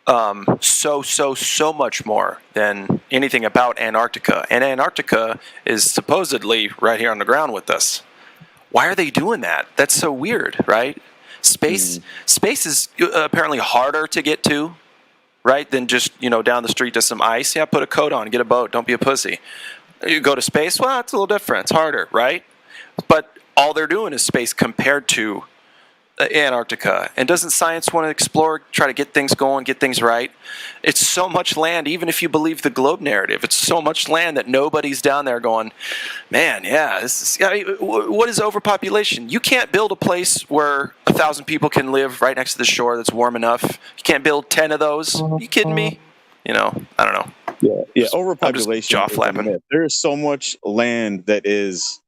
so much more than anything about Antarctica. And Antarctica is supposedly right here on the ground with us. Why are they doing that? That's so weird, right? Space is apparently harder to get to, right, than just, down the street to some ice. Yeah, put a coat on, get a boat, don't be a pussy. You go to space, well, it's a little different. It's harder, right? But all they're doing is space compared to Antarctica. And doesn't science want to explore, try to get things going, get things right? It's so much land, even if you believe the globe narrative, it's so much land that nobody's down there going, man, yeah, what is overpopulation? You can't build a place where 1,000 people can live right next to the shore that's warm enough. You can't build 10 of those. Are you kidding me? I don't know. Yeah, overpopulation. Jaw flapping. There is so much land that is.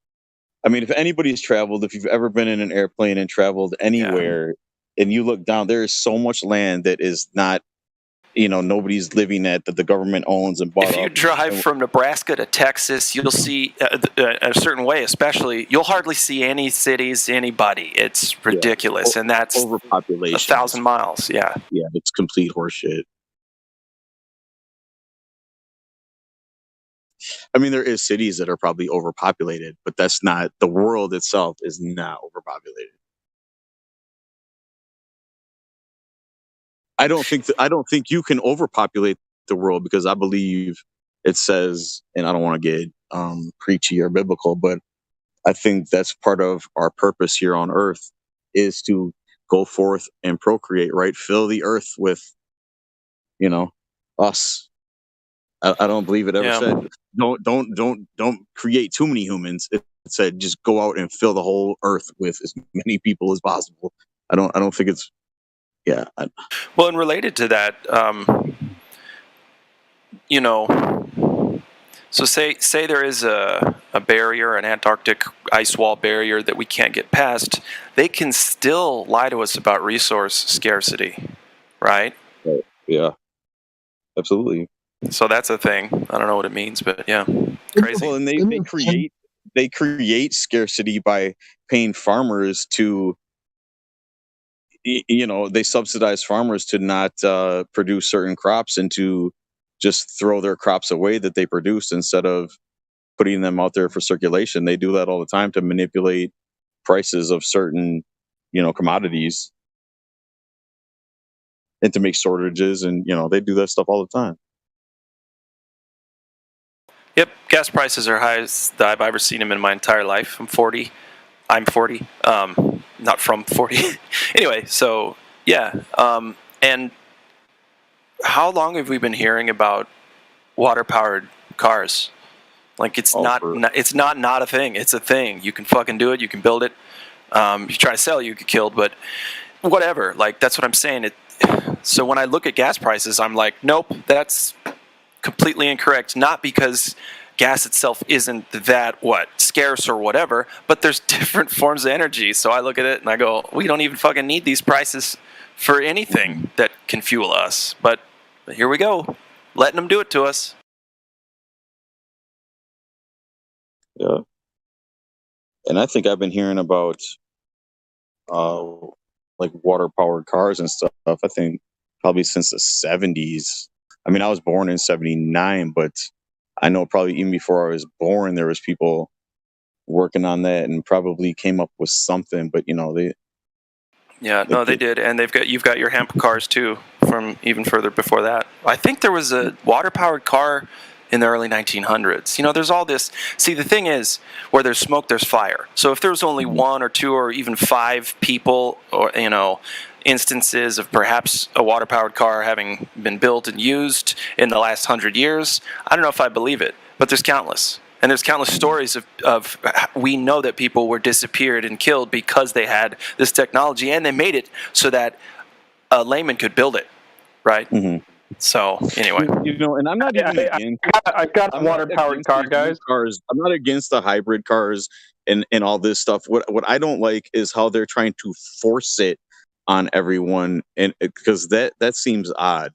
I mean, if anybody's traveled, if you've ever been in an airplane and traveled anywhere, and you look down, there is so much land that is not, nobody's living at, that the government owns and bought up. If you drive from Nebraska to Texas, you'll see a certain way, especially, you'll hardly see any cities, anybody. It's ridiculous, and that's overpopulation. 1,000 miles. Yeah. Yeah, it's complete horseshit. I mean, there is cities that are probably overpopulated, but that's not the world itself is not overpopulated. I don't think you can overpopulate the world, because I believe it says, and I don't want to get preachy or biblical, but I think that's part of our purpose here on earth is to go forth and procreate, right? Fill the earth with, us. I don't believe it ever said don't create too many humans. It said just go out and fill the whole earth with as many people as possible. I don't think it's Well, and related to that, so say there is a barrier, an Antarctic ice wall barrier that we can't get past. They can still lie to us about resource scarcity, right? Yeah, absolutely. So that's a thing. I don't know what it means, but yeah, crazy. Well, and they create scarcity by paying farmers to, they subsidize farmers to not produce certain crops and to just throw their crops away that they produced instead of putting them out there for circulation. They do that all the time to manipulate prices of certain, commodities and to make shortages, and they do that stuff all the time. Yep, gas prices are highest that I've ever seen them in my entire life. I'm 40. Not from 40. Anyway, so yeah. And how long have we been hearing about water-powered cars? Like it's not a thing. It's a thing. You can fucking do it. You can build it. You try to sell, you get killed. But whatever. Like that's what I'm saying. So when I look at gas prices, I'm like, nope, that's completely incorrect. Not because gas itself isn't that scarce or whatever, but there's different forms of energy. So I look at it and I go, we don't even fucking need these prices for anything that can fuel us. But here we go, letting them do it to us. Yeah, and I think I've been hearing about like water powered cars and stuff. I think probably since the 70s. I mean, I was born in 79, but I know probably even before I was born, there was people working on that and probably came up with something. But they did, and you've got your hemp cars too from even further before that. I think there was a water powered car in the early 1900s. There's all this. See, the thing is, where there's smoke, there's fire. So if there's only one or two or even five people, or instances of perhaps a water-powered car having been built and used in the last 100 years, I don't know if I believe it, but there's countless. And there's countless stories of we know that people were disappeared and killed because they had this technology, and they made it so that a layman could build it, right? Mm-hmm. So anyway, and I'm not even against. I got a water-powered car, guys. I'm not against the hybrid cars and all this stuff. What I don't like is how they're trying to force it on everyone, and because that seems odd.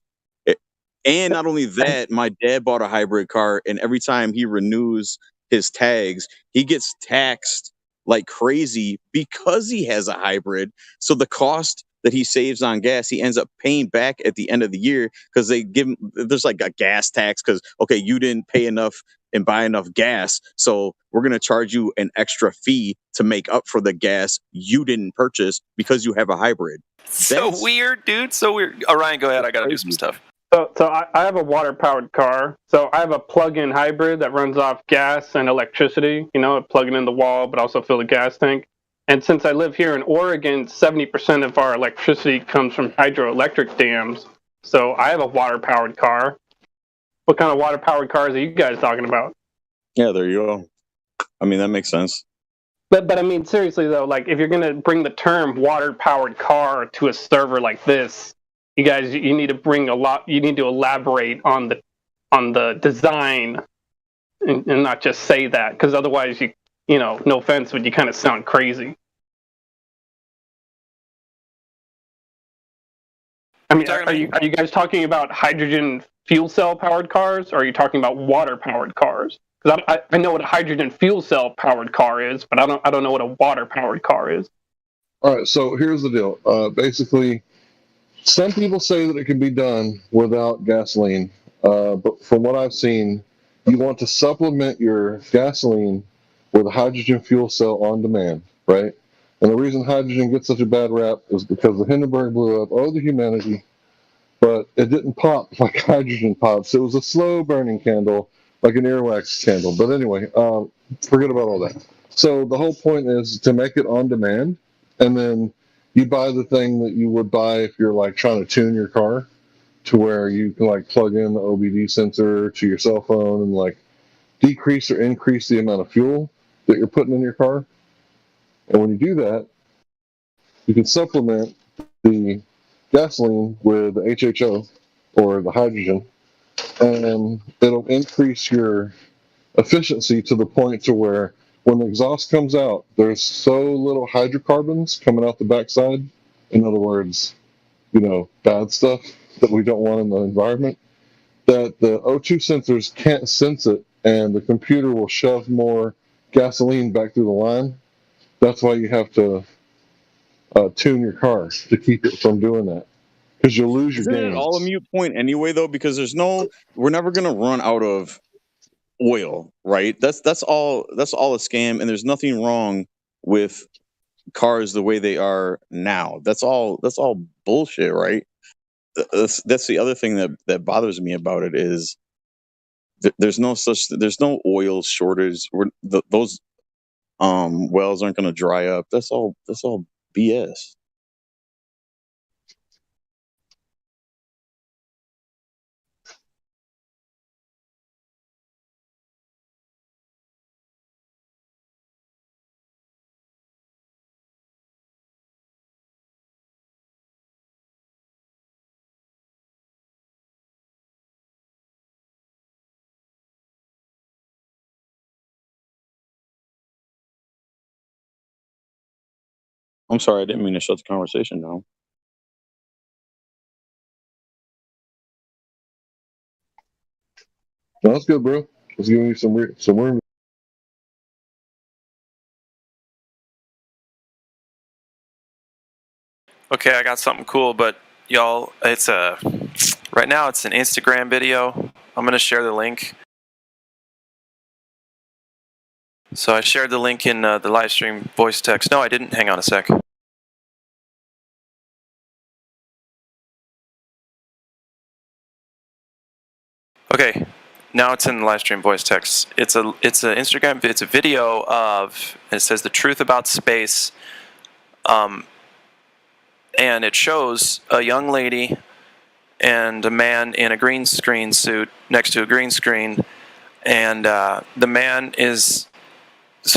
And not only that, my dad bought a hybrid car, and every time he renews his tags, he gets taxed like crazy because he has a hybrid. So the cost that he saves on gas, he ends up paying back at the end of the year, because they give him, there's like a gas tax because, okay, you didn't pay enough and buy enough gas, so we're going to charge you an extra fee to make up for the gas you didn't purchase because you have a hybrid. So weird, dude. So weird. Oh, Ryan, go ahead. I got to do some stuff. So I have a water-powered car. So I have a plug-in hybrid that runs off gas and electricity. Plug it in the wall, but also fill the gas tank. And since I live here in Oregon, 70% of our electricity comes from hydroelectric dams. So I have a water-powered car. What kind of water-powered cars are you guys talking about? Yeah, there you go. I mean, that makes sense. But I mean, seriously though, like if you're gonna bring the term water-powered car to a server like this, you guys, you need to bring you need to elaborate on the design, and not just say that, because otherwise no offense, but you kind of sound crazy. I mean, are you guys talking about hydrogen fuel cell powered cars, or are you talking about water powered cars? Because I know what a hydrogen fuel cell powered car is, but I don't know what a water powered car is. All right, so here's the deal. Basically, some people say that it can be done without gasoline, but from what I've seen, you want to supplement your gasoline with a hydrogen fuel cell on demand, right? And the reason hydrogen gets such a bad rap is because the Hindenburg blew up. Oh, the humanity. But it didn't pop like hydrogen pops. It was a slow burning candle, like an earwax candle. But anyway, forget about all that. So the whole point is to make it on demand, and then you buy the thing that you would buy if you're like trying to tune your car, to where you can like plug in the OBD sensor to your cell phone and like decrease or increase the amount of fuel that you're putting in your car. And when you do that, you can supplement the gasoline with the HHO or the hydrogen, and it'll increase your efficiency to the point to where when the exhaust comes out, there's so little hydrocarbons coming out the backside. In other words, bad stuff that we don't want in the environment, that the O2 sensors can't sense it, and the computer will shove more gasoline back through the line. That's why you have to tune your car to keep it from doing that, because you'll lose your Isn't it all a gains. mute point anyway, though? Because we're never gonna run out of oil, right? That's all a scam, and there's nothing wrong with cars the way they are now. That's all bullshit, right? That's the other thing that bothers me about it is there's no oil shortage. Those wells aren't going to dry up. That's all BS. I'm sorry, I didn't mean to shut the conversation down. No, that's good, bro. Let's give you some room. Okay, I got something cool, but y'all, right now it's an Instagram video. I'm gonna share the link. So I shared the link in the live stream voice text. No, I didn't. Hang on a sec. Okay, now it's in the live stream voice text. It's a Instagram. It's a video of. It says the truth about space. And it shows a young lady and a man in a green screen suit next to a green screen, and the man is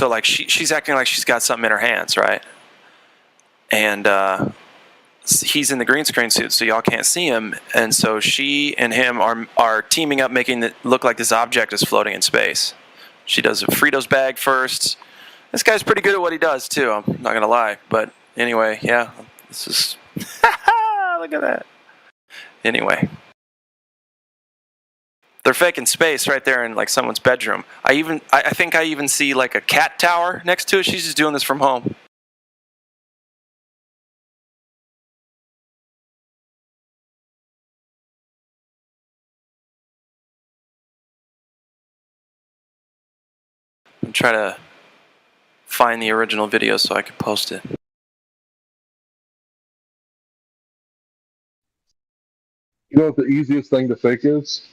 like she's acting like she's got something in her hands, right? And he's in the green screen suit, so y'all can't see him, and so she and him are teaming up, making it look like this object is floating in space. She does a Fritos bag first. This guy's pretty good at what he does too, I'm not gonna lie, but anyway, yeah, this is look at that. Anyway, they're faking space right there in like someone's bedroom. I think I even see like a cat tower next to it. She's just doing this from home. I'm trying to find the original video so I can post it. You know what the easiest thing to fake is?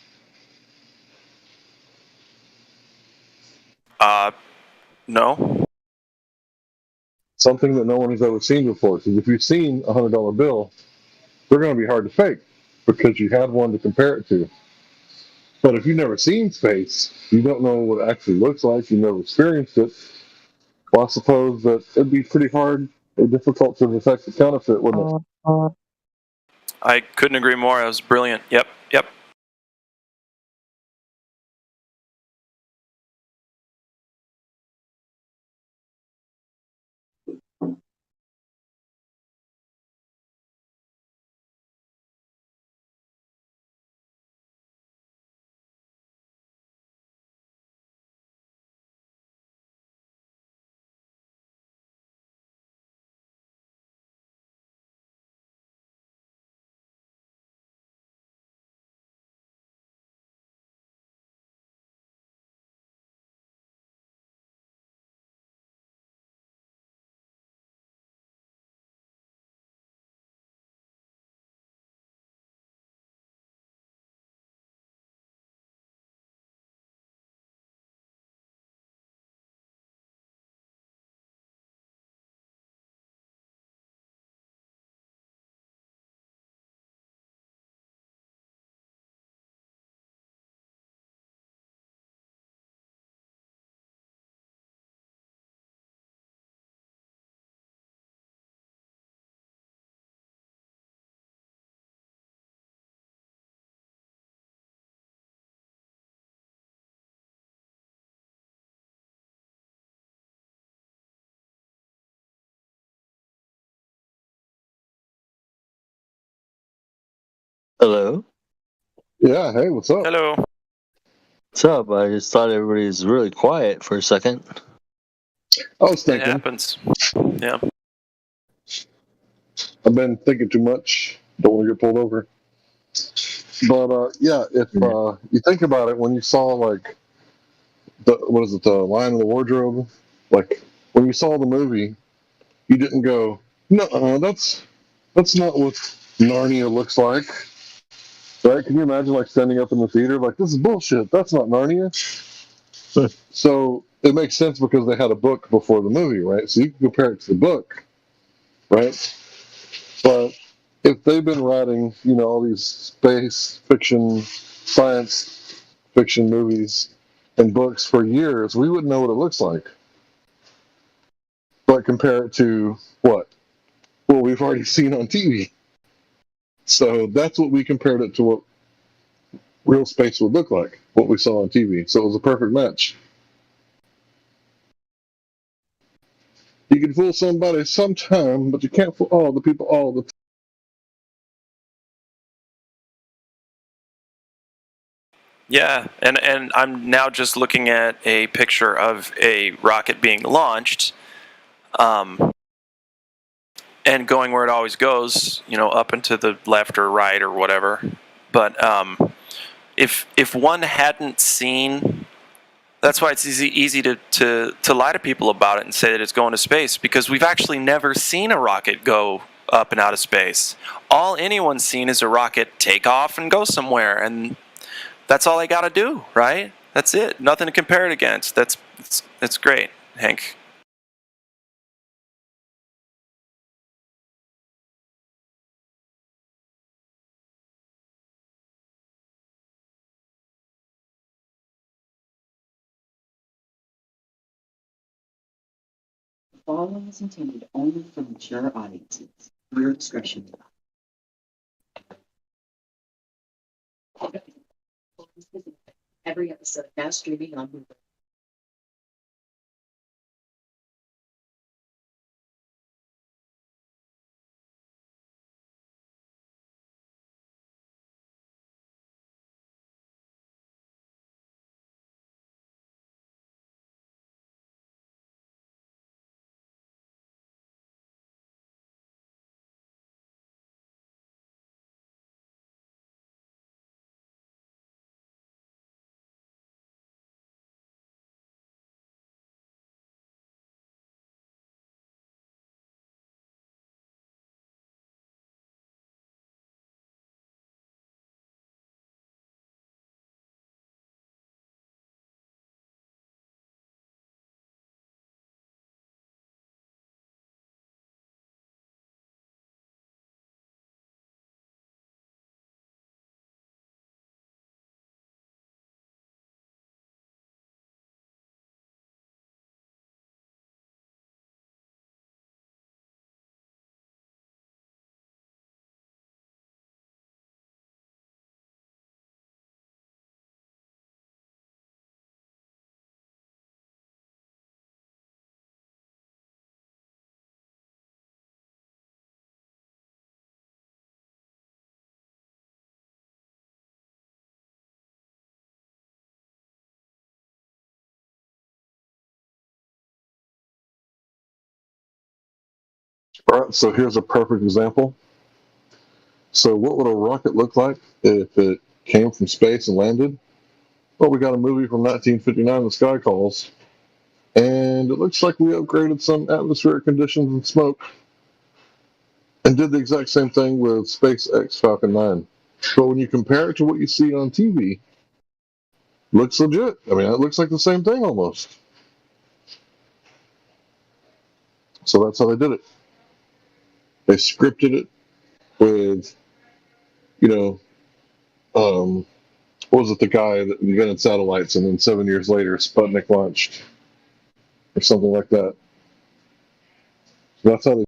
No. Something that no one has ever seen before. Because if you've seen a $100 bill, they're going to be hard to fake because you had one to compare it to. But if you've never seen space, you don't know what it actually looks like, you've never experienced it, well, I suppose that it'd be pretty hard or difficult to detect the counterfeit, wouldn't it? I couldn't agree more. That was brilliant. Yep. Hello. Yeah, hey, what's up? Hello. What's up? I just thought everybody was really quiet for a second. I was It thinking. happens. Yeah. I've been thinking too much. Don't want to get pulled over. But yeah, if you think about it, when you saw like the Lion in the Wardrobe, like when you saw the movie, you didn't go, no, that's not what Narnia looks like, right? Can you imagine like standing up in the theater like, this is bullshit? That's not Narnia. So it makes sense because they had a book before the movie, right? So you can compare it to the book, right? But if they've been writing, all these space fiction, science fiction movies and books for years, we wouldn't know what it looks like. But compare it to what? Well, we've already seen on TV. So that's what we compared it to, what real space would look like, what we saw on TV. So it was a perfect match. You can fool somebody sometime, but you can't fool all the people all the time. Yeah, and I'm now just looking at a picture of a rocket being launched, and going where it always goes, up and to the left or right or whatever. But if one hadn't seen, that's why it's easy to lie to people about it and say that it's going to space, because we've actually never seen a rocket go up and out of space. All anyone's seen is a rocket take off and go somewhere, and that's all they got to do, right? That's it. Nothing to compare it against. That's great, Hank. The following is intended only for mature audiences. Your discretion. Every episode now streaming on Hulu. All right, so here's a perfect example. So what would a rocket look like if it came from space and landed? Well, we got a movie from 1959, The Sky Calls, and it looks like we upgraded some atmospheric conditions and smoke and did the exact same thing with SpaceX Falcon 9. But when you compare it to what you see on TV, looks legit. I mean, it looks like the same thing almost. So that's how they did it. They scripted it with, what was it, the guy that invented satellites, and then 7 years later, Sputnik launched, or something like that. So that's how they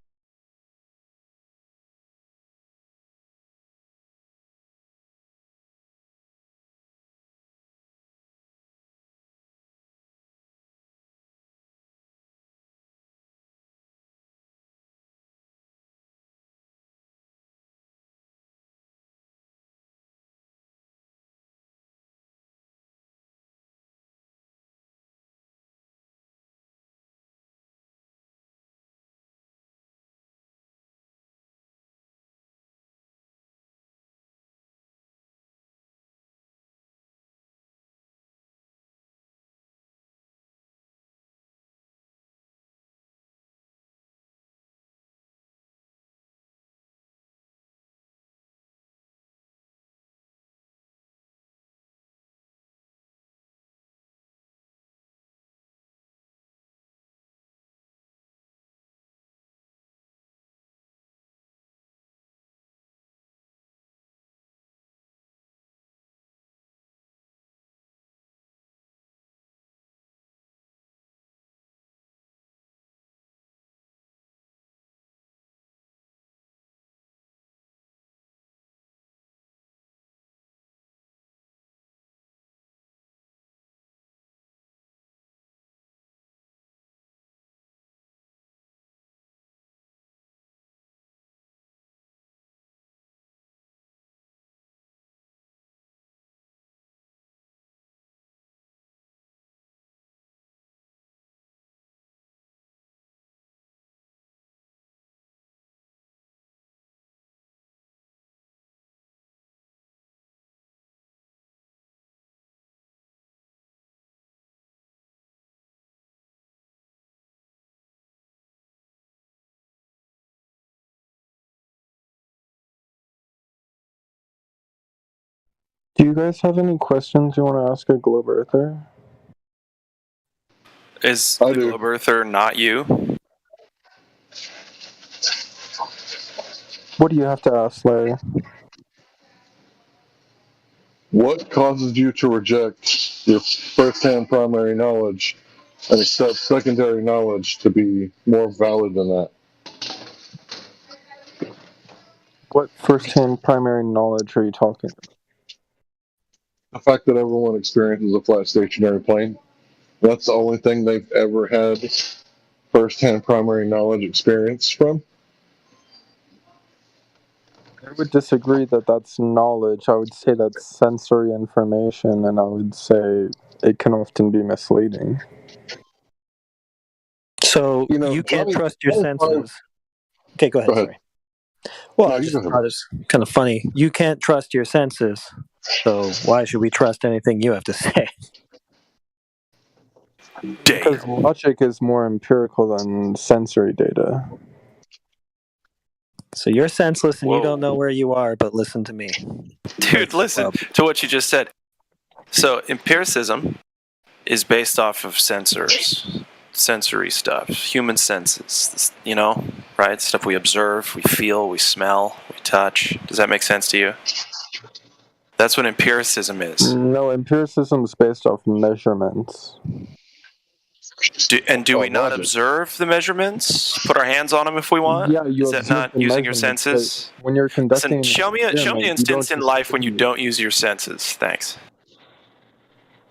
Do you guys have any questions you want to ask a globe earther? Is the globe earther not you? What do you have to ask, Larry? What causes you to reject your first-hand primary knowledge and accept secondary knowledge to be more valid than that? What first-hand primary knowledge are you talking about? The fact that everyone experiences a flat stationary plane, that's the only thing they've ever had first-hand primary knowledge experience from. I would disagree that that's knowledge. I would say that's sensory information, and I would say it can often be misleading. So you can't trust your senses. Okay, go ahead. Sorry. Well, I just thought it's kind of funny. You can't trust your senses, so why should we trust anything you have to say? Because logic is more empirical than sensory data. So you're senseless and you don't know where you are, but listen to me. Dude, listen to what you just said. So empiricism is based off of sensors, sensory stuff, human senses, you know, right? Stuff we observe, we feel, we smell, we touch. Does that make sense to you? That's what empiricism is. No, empiricism is based off measurements. Do we not observe the measurements? Put our hands on them if we want? Yeah, you is that not using your senses? When you're conducting, listen, show me an instance in life when you don't use your senses. Thanks.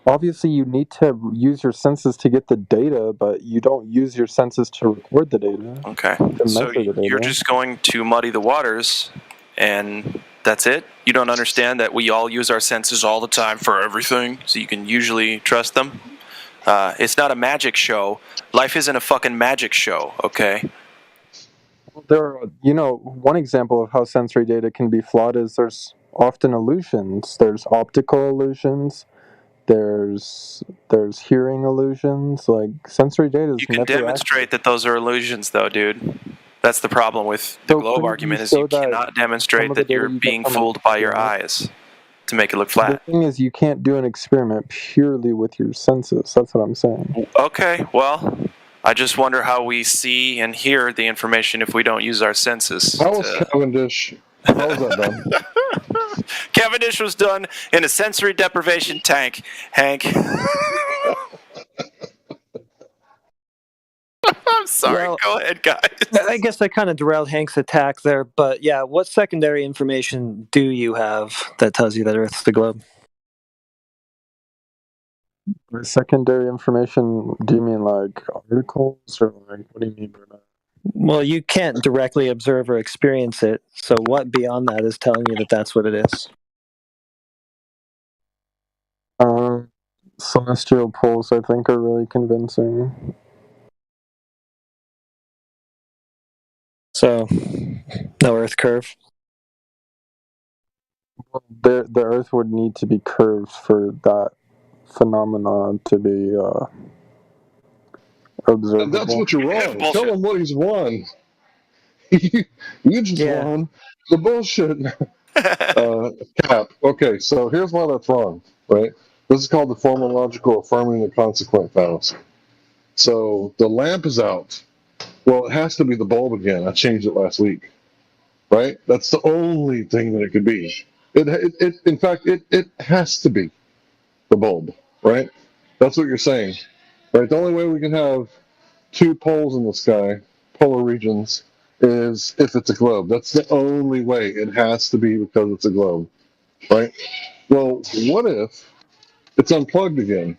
Obviously, you need to use your senses to get the data, but you don't use your senses to record the data. Okay. To So measure the data. you're just going to muddy the waters, and that's it? You don't understand that we all use our senses all the time for everything, so you can usually trust them? It's not a magic show. Life isn't a fucking magic show, okay? There are, one example of how sensory data can be flawed is there's often illusions. There's optical illusions. There's hearing illusions. Like, sensory data is You can never demonstrate that those are illusions, though, dude. That's the problem with the globe argument, is you cannot demonstrate that you're being fooled by your eyes to make it look flat. The thing is, you can't do an experiment purely with your senses. That's what I'm saying. Okay, well, I just wonder how we see and hear the information if we don't use our senses. How was Cavendish? How was that done? Cavendish was done in a sensory deprivation tank, Hank. I'm sorry, go ahead, guys. I guess I kind of derailed Hank's attack there, but yeah, what secondary information do you have that tells you that Earth's the globe? Secondary information, do you mean like articles, or like, what do you mean by that? Well, you can't directly observe or experience it, so what beyond that is telling you that that's what it is? Celestial poles, I think, are really convincing. So, no Earth curve? The Earth would need to be curved for that phenomenon to be observable. And that's what you're wrong. Tell him what he's won. You just won the bullshit cap. Okay, so here's why that's wrong, right? This is called the phenomenological affirming the consequent fallacy. So the lamp is out. Well, it has to be the bulb again. I changed it last week, right? That's the only thing that it could be. In fact, it has to be the bulb, right? That's what you're saying, right? The only way we can have two poles in the sky, polar regions, is if it's a globe. That's the only way. It has to be because it's a globe, right? Well, what if it's unplugged again,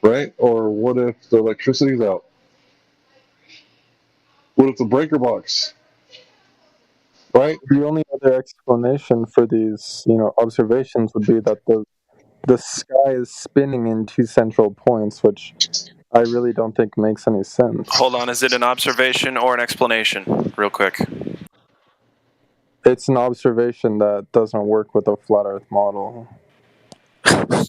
right? Or what if the electricity's out? What if the breaker box, right? The only other explanation for these, observations would be that the sky is spinning in two central points, which I really don't think makes any sense. Hold on, is it an observation or an explanation? Real quick. It's an observation that doesn't work with a flat Earth model. Well,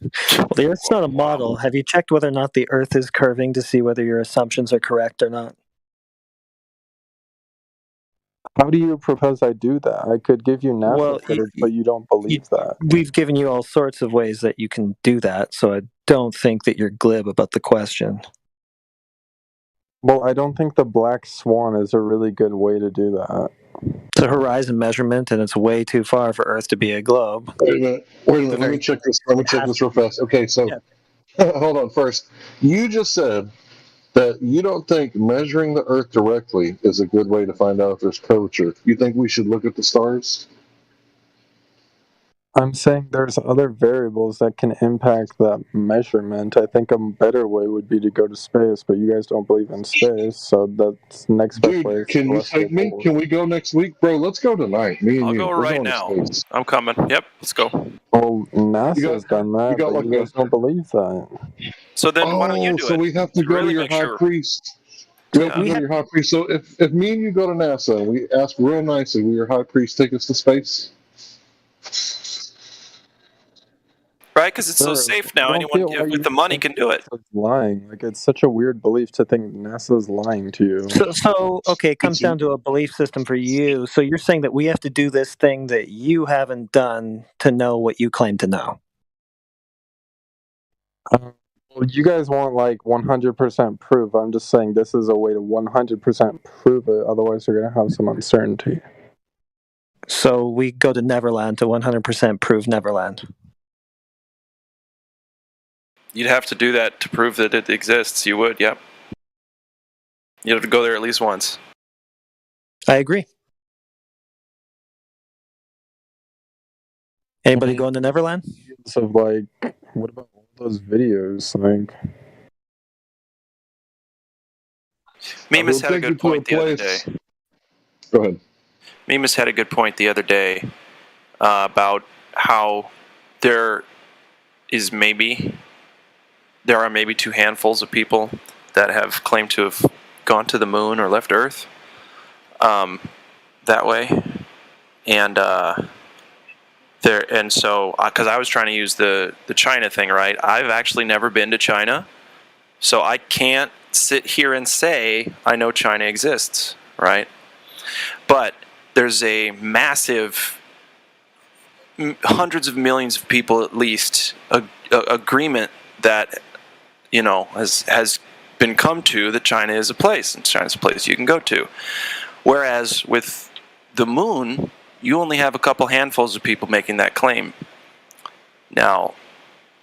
the Earth's not a model. Have you checked whether or not the Earth is curving to see whether your assumptions are correct or not? How do you propose I do that? I could give you NASA Well, footage, but you don't believe that. we've given you all sorts of ways that you can do that, so I don't think that you're glib about the question. Well, I don't think the black swan is a really good way to do that. It's a horizon measurement, and it's way too far for Earth to be a globe. Wait a minute. Let me check this. Let me check this real fast. Okay, so hold on. First, you just said that you don't think measuring the Earth directly is a good way to find out if there's curvature. You think we should look at the stars? I'm saying there's other variables that can impact that measurement. I think a better way would be to go to space, but you guys don't believe in space, so that's the next best way. Dude, can you take me? Can we go next week? Bro, let's go tonight. Me and I'll you. go We're right going to now. space. I'm coming. Yep, let's go. Well, NASA's done that, got but like you guys don't believe that. So then why don't you do so it? we have to go really to your make high sure. priest. We have to go to your high priest. So if me and you go to NASA and we ask real nicely, will your high priest take us to space? Right, because it's so Sure. safe now. I don't Anyone feel why with the you money think can do it. NASA's lying. Like, it's such a weird belief to think NASA's lying to you. So okay, it comes down to a belief system for you. So you're saying that we have to do this thing that you haven't done to know what you claim to know. Well, you guys want like 100% proof. I'm just saying this is a way to 100% prove it. Otherwise, you're going to have some uncertainty. So we go to Neverland to 100% prove Neverland. You'd have to do that to prove that it exists. You would, yep. You'd have to go there at least once. I agree. Anybody going to Neverland? So, like, what about all those videos? Like, Mimas had a good point the other day. Go ahead. Mimas had a good point the other day about how there are maybe two handfuls of people that have claimed to have gone to the moon or left Earth that way, and so because I was trying to use the China thing, right? I've actually never been to China, so I can't sit here and say I know China exists, right? But there's a massive, hundreds of millions of people at least, agreement that has been come to that China is a place, and China's a place you can go to. Whereas with the moon, you only have a couple handfuls of people making that claim. Now,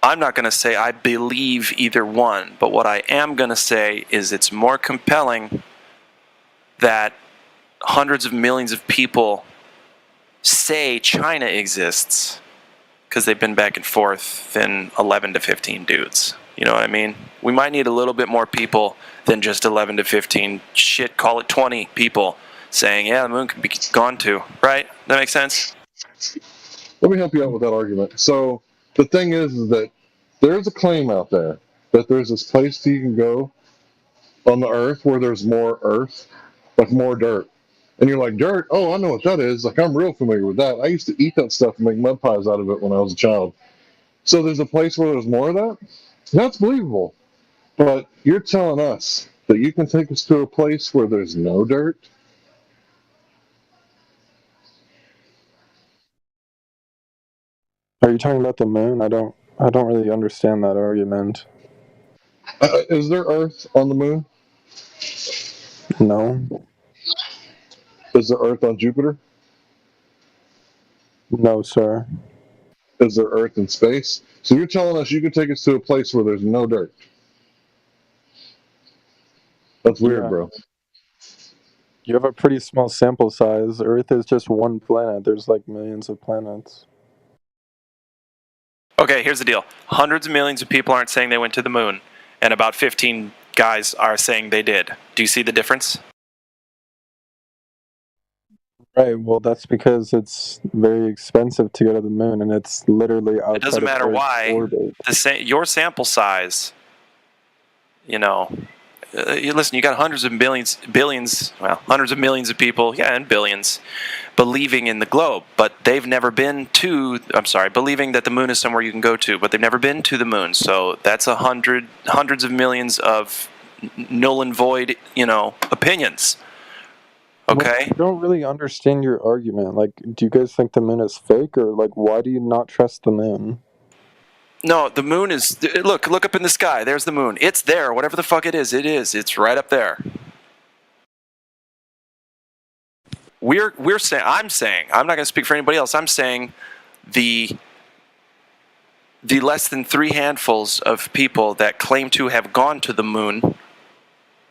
I'm not going to say I believe either one, but what I am going to say is it's more compelling that hundreds of millions of people say China exists because they've been back and forth than 11 to 15 dudes. You know what I mean? We might need a little bit more people than just 11 to 15, call it 20 people saying, yeah, the moon can be gone to, right? That makes sense? Let me help you out with that argument. So the thing is that there's a claim out there that there's this place that you can go on the Earth where there's more Earth, like more dirt. And you're like, dirt? Oh, I know what that is. Like, I'm real familiar with that. I used to eat that stuff and make mud pies out of it when I was a child. So there's a place where there's more of that? That's believable. But you're telling us that you can take us to a place where there's no dirt? are you talking about the moon? I don't really understand that argument. Is there Earth on the moon? No. Is there Earth on Jupiter? No, sir. Is there Earth in space? So you're telling us you can take us to a place where there's no dirt? That's weird, bro. You have a pretty small sample size. Earth is just one planet. There's like millions of planets. Okay, here's the deal. Hundreds of millions of people aren't saying they went to the moon, and about 15 guys are saying they did. Do you see the difference? Right, well, that's because it's very expensive to go to the moon, and it's literally outside It doesn't matter of Earth's why. orbit. Your sample size, listen, you got hundreds of millions of people, and billions, believing in the globe, but they've never been believing that the moon is somewhere you can go to, but they've never been to the moon. So that's hundreds of millions of null and void, opinions. Well, I don't really understand your argument. Like, do you guys think the moon is fake, or like, why do you not trust the moon? No, the moon is. Look up in the sky. There's the moon. It's there. Whatever the fuck it is, it is. It's right up there. We're saying. I'm not going to speak for anybody else. I'm saying the less than 3 handfuls of people that claim to have gone to the moon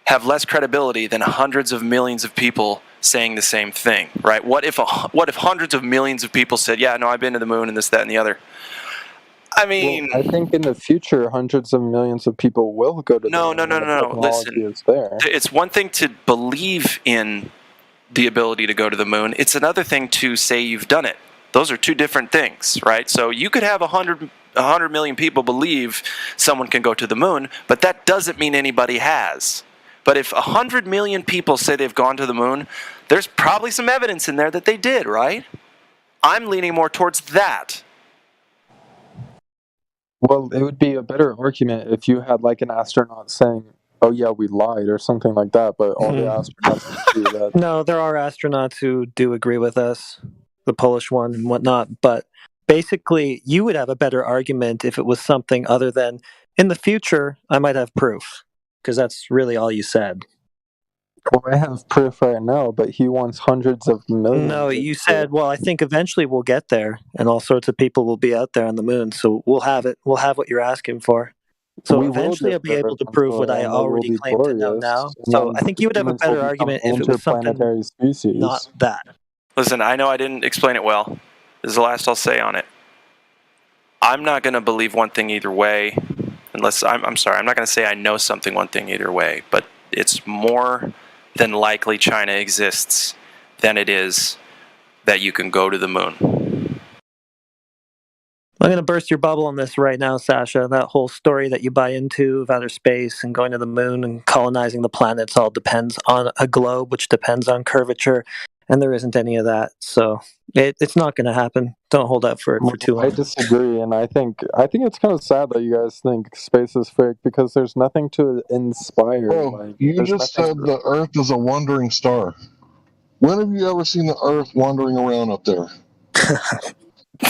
have less credibility than hundreds of millions of people saying the same thing, right? What if hundreds of millions of people said, "Yeah, no, I've been to the moon and this, that, and the other." I mean, well, I think in the future, hundreds of millions of people will go to the moon. No. Listen, is there. It's one thing to believe in the ability to go to the moon. It's another thing to say you've done it. Those are two different things, right? So you could have 100 million people believe someone can go to the moon, but that doesn't mean anybody has. But if 100 million people say they've gone to the moon, there's probably some evidence in there that they did, right? I'm leaning more towards that. Well, it would be a better argument if you had like an astronaut saying, "Oh yeah, we lied" or something like that. But all the astronauts would do that. No, there are astronauts who do agree with us, the Polish one and whatnot. But basically, you would have a better argument if it was something other than, "In the future, I might have proof," because that's really all you said. Well, I have proof right now, but he wants hundreds of millions. No, you said, "Well, I think eventually we'll get there, and all sorts of people will be out there on the moon, so we'll have it. We'll have what you're asking for." So eventually, I'll be able to prove what I already claim to know now. So I think you would have a better argument if it was something species. not that. Listen, I know I didn't explain it well. This is the last I'll say on it. I'm not going to believe one thing either way, unless I'm sorry. I'm not going to say I know something one thing either way, but it's more than likely China exists than it is that you can go to the moon. I'm going to burst your bubble on this right now, Sasha. That whole story that you buy into of outer space and going to the moon and colonizing the planets all depends on a globe, which depends on curvature, and there isn't any of that. So it's not going to happen. Don't hold out for it for too long. I disagree, and I think it's kind of sad that you guys think space is fake because there's nothing to inspire. Bro, you just said the Earth is a wandering star. When have you ever seen the Earth wandering around up there?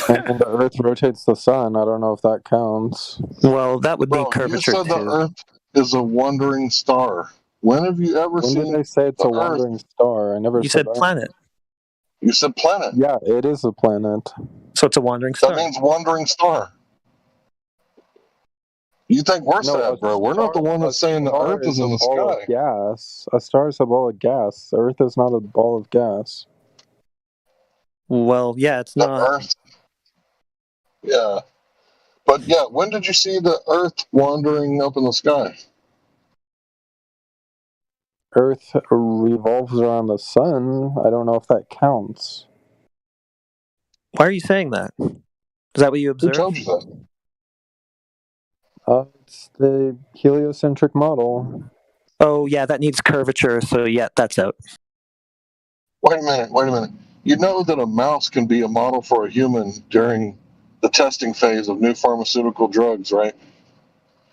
And the Earth rotates the sun. I don't know if that counts. Well, that would be curvature you said the Earth is a wandering star. When have you ever seen? When did I say it's a wandering star? I never. You said planet. You said planet. Yeah, it is a planet. So it's a wandering star. That means wandering star. You think we're sad, bro? We're not the one that's saying the Earth is in the sky. Gas. A star is a ball of gas. Earth is not a ball of gas. Well, yeah, it's not. Earth. Yeah. But yeah, when did you see the Earth wandering up in the sky? Earth revolves around the sun. I don't know if that counts. Why are you saying that? Is that what you observed? Who told you that? It's the heliocentric model. Oh, yeah, that needs curvature, so yeah, that's out. Wait a minute. You know that a mouse can be a model for a human during the testing phase of new pharmaceutical drugs, right?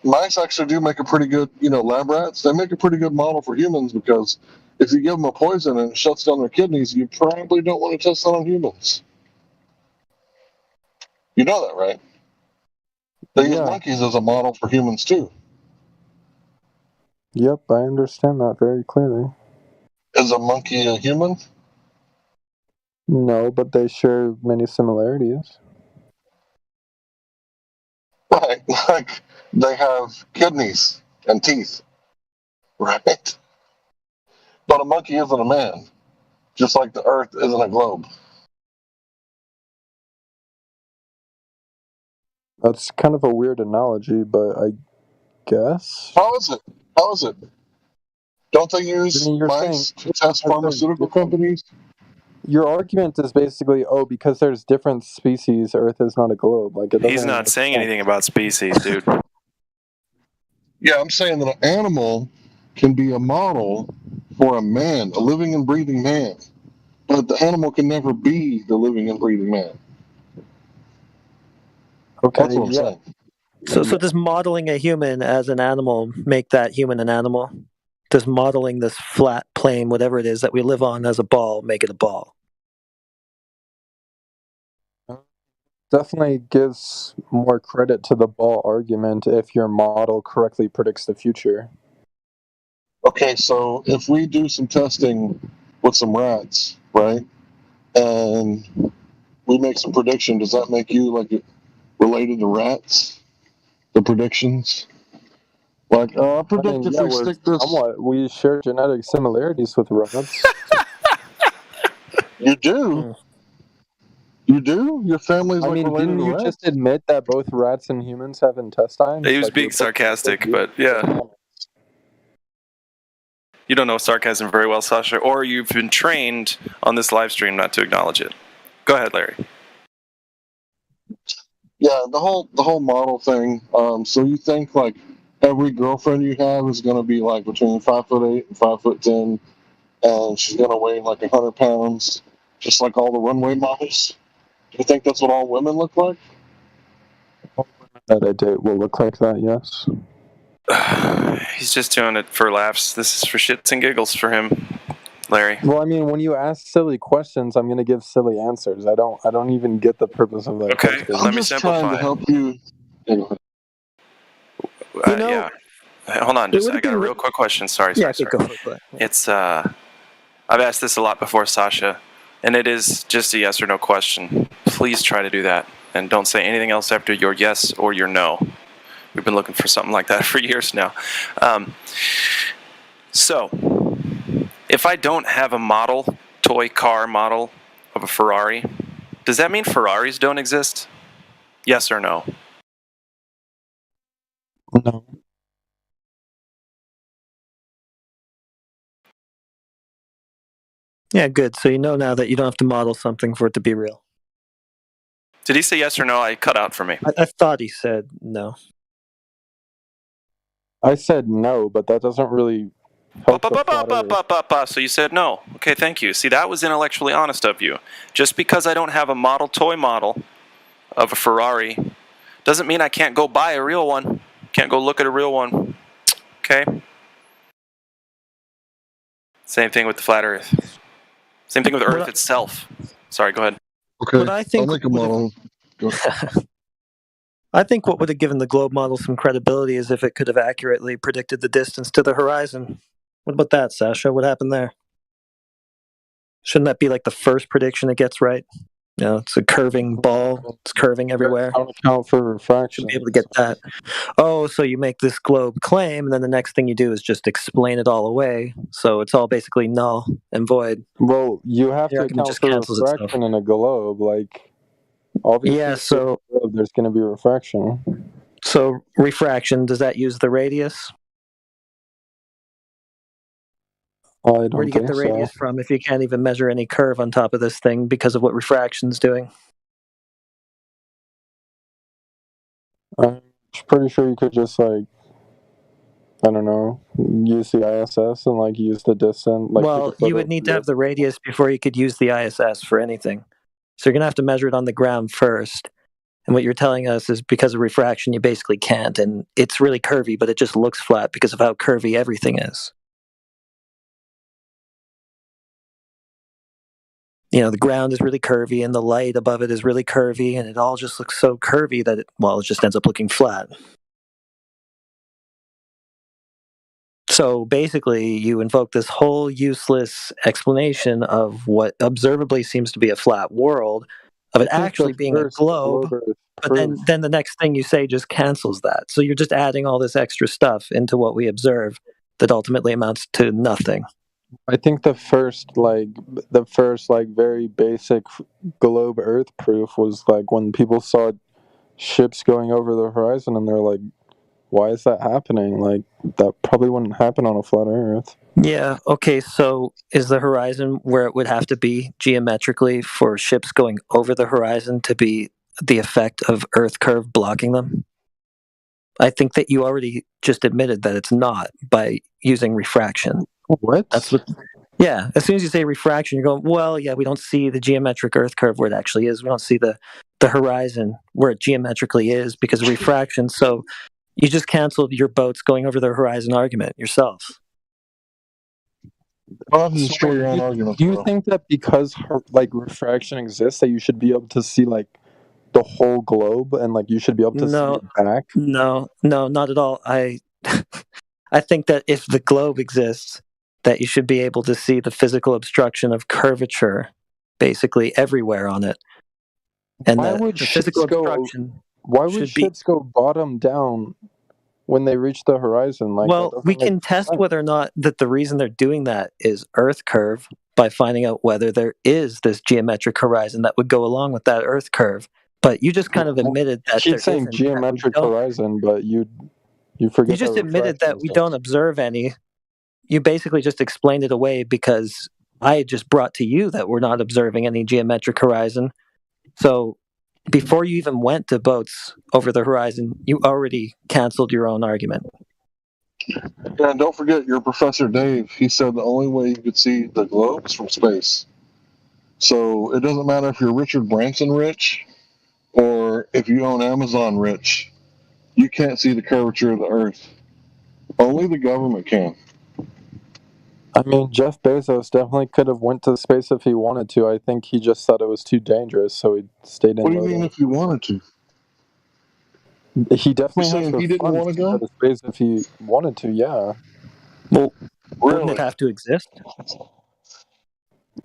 Mice actually do make a pretty good, lab rats, they make a pretty good model for humans because if you give them a poison and it shuts down their kidneys, you probably don't want to test that on humans. You know that, right? They use monkeys as a model for humans too. Yep, I understand that very clearly. Is a monkey a human? No, but they share many similarities. Right, like they have kidneys and teeth, right? But a monkey isn't a man, just like the Earth isn't a globe. That's kind of a weird analogy, but I guess. How is it? Don't they use mice to test pharmaceutical companies? Your argument is basically, because there's different species, Earth is not a globe. Like He's not saying anything about species, dude. Yeah, I'm saying that an animal can be a model for a man, a living and breathing man. But the animal can never be the living and breathing man. Okay, that's what I'm saying. So does modeling a human as an animal make that human an animal? does modeling this flat plane, whatever it is that we live on, as a ball, make it a ball? Definitely gives more credit to the ball argument if your model correctly predicts the future. Okay, so if we do some testing with some rats, right, and we make some prediction, does that make you like related to rats? The predictions, like I predict if we stick this. We share genetic similarities with rats. You do. You do? Your family's like related didn't to you rats? just admit that both rats and humans have intestines? He was Like, being sarcastic, but yeah. You don't know sarcasm very well, Sasha, or you've been trained on this live stream not to acknowledge it. Go ahead, Larry. Yeah, the whole model thing. So you think like every girlfriend you have is going to be like between 5'8" and 5'10", and she's going to weigh like 100 pounds, just like all the runway models? Do you think that's what all women look like? That I date will look like that, yes. He's just doing it for laughs. This is for shits and giggles for him, Larry. Well, I mean, when you ask silly questions, I'm going to give silly answers. I don't even get the purpose of that question. Let me simplify. Trying to help you. Yeah. Hold on, just I got a real quick question. Sorry. Go for it. It's I've asked this a lot before, Sasha, and it is just a yes or no question. Please try to do that, and don't say anything else after your yes or your no. We've been looking for something like that for years now. So, if I don't have a toy car model of a Ferrari, does that mean Ferraris don't exist? Yes or no? No. Yeah, good. So you know now that you don't have to model something for it to be real. Did he say yes or no? I cut out for me. I thought he said no. I said no, but that doesn't really help the flat earth. So you said no. Okay, thank you. See, that was intellectually honest of you. Just because I don't have a toy model of a Ferrari doesn't mean I can't go buy a real one. Can't go look at a real one. Okay? Same thing with the flat earth. Same thing with Earth itself. Sorry, go ahead. Okay, But I think I'll make a model. I think what would have given the globe model some credibility is if it could have accurately predicted the distance to the horizon. What about that, Sasha? What happened there? Shouldn't that be like the first prediction it gets right? You know, it's a curving ball. It's curving everywhere. Don't account for refraction. Should be able to get that. Oh, so you make this globe claim, and then the next thing you do is just explain it all away. So it's all basically null and void. Well, you have to argument account just for cancels refraction in a globe. Like, obviously, Yeah, so there's going to be refraction. So refraction, does that use the radius? I Where don't do you get think the radius so. from if you can't even measure any curve on top of this thing because of what refraction's doing? I'm pretty sure you could just, like, I don't know, use the ISS and, like, use the distance. Like, Well, you would need to have the radius before you could use the ISS for anything. So you're going to have to measure it on the ground first. And what you're telling us is because of refraction, you basically can't. And it's really curvy, but it just looks flat because of how curvy everything is. You know, the ground is really curvy and the light above it is really curvy, and it all just looks so curvy that it just ends up looking flat. So basically, you invoke this whole useless explanation of what observably seems to be a flat world, of it actually being a globe, but then the next thing you say just cancels that. So you're just adding all this extra stuff into what we observe that ultimately amounts to nothing. I think the first very basic globe Earth proof was like when people saw ships going over the horizon and they're like, why is that happening? Like, that probably wouldn't happen on a flat Earth. Yeah, okay, so is the horizon where it would have to be geometrically for ships going over the horizon to be the effect of Earth curve blocking them? I think that you already just admitted that it's not by using refraction. What? That's what. Yeah, as soon as you say refraction, you're going, well, yeah, we don't see the geometric Earth curve where it actually is. We don't see the horizon where it geometrically is because of refraction. So you just canceled your boats going over the horizon argument yourself. I'll have to destroy your own do arguments, you bro. think that because like refraction exists, that you should be able to see like the whole globe and like you should be able to see No, it back? no, not at all. I think that if the globe exists, that you should be able to see the physical obstruction of curvature basically everywhere on it. And Why the would physical ships go? obstruction Why would should be. ships go bottom down when they reach the horizon? Like that Well, doesn't we make can test sense. whether or not that the reason they're doing that is Earth curve by finding out whether there is this geometric horizon that would go along with that Earth curve. But you just kind of admitted that Keep there saying isn't. geometric horizon, but you You forget just that admitted that refraction we don't exists. observe any. You basically just explained it away because I had just brought to you that we're not observing any geometric horizon. So before you even went to boats over the horizon, you already canceled your own argument. Yeah, and don't forget your Professor Dave. He said the only way you could see the globe is from space. So it doesn't matter if you're Richard Branson rich or if you own Amazon rich. You can't see the curvature of the Earth. Only the government can. I mean, Jeff Bezos definitely could have went to space if he wanted to. I think he just thought it was too dangerous, so he stayed in What do you low mean Earth. if you wanted to? He definitely You're has saying the he didn't funds want to to go go? to space if he wanted to, yeah. Well, wouldn't Really? it have to exist?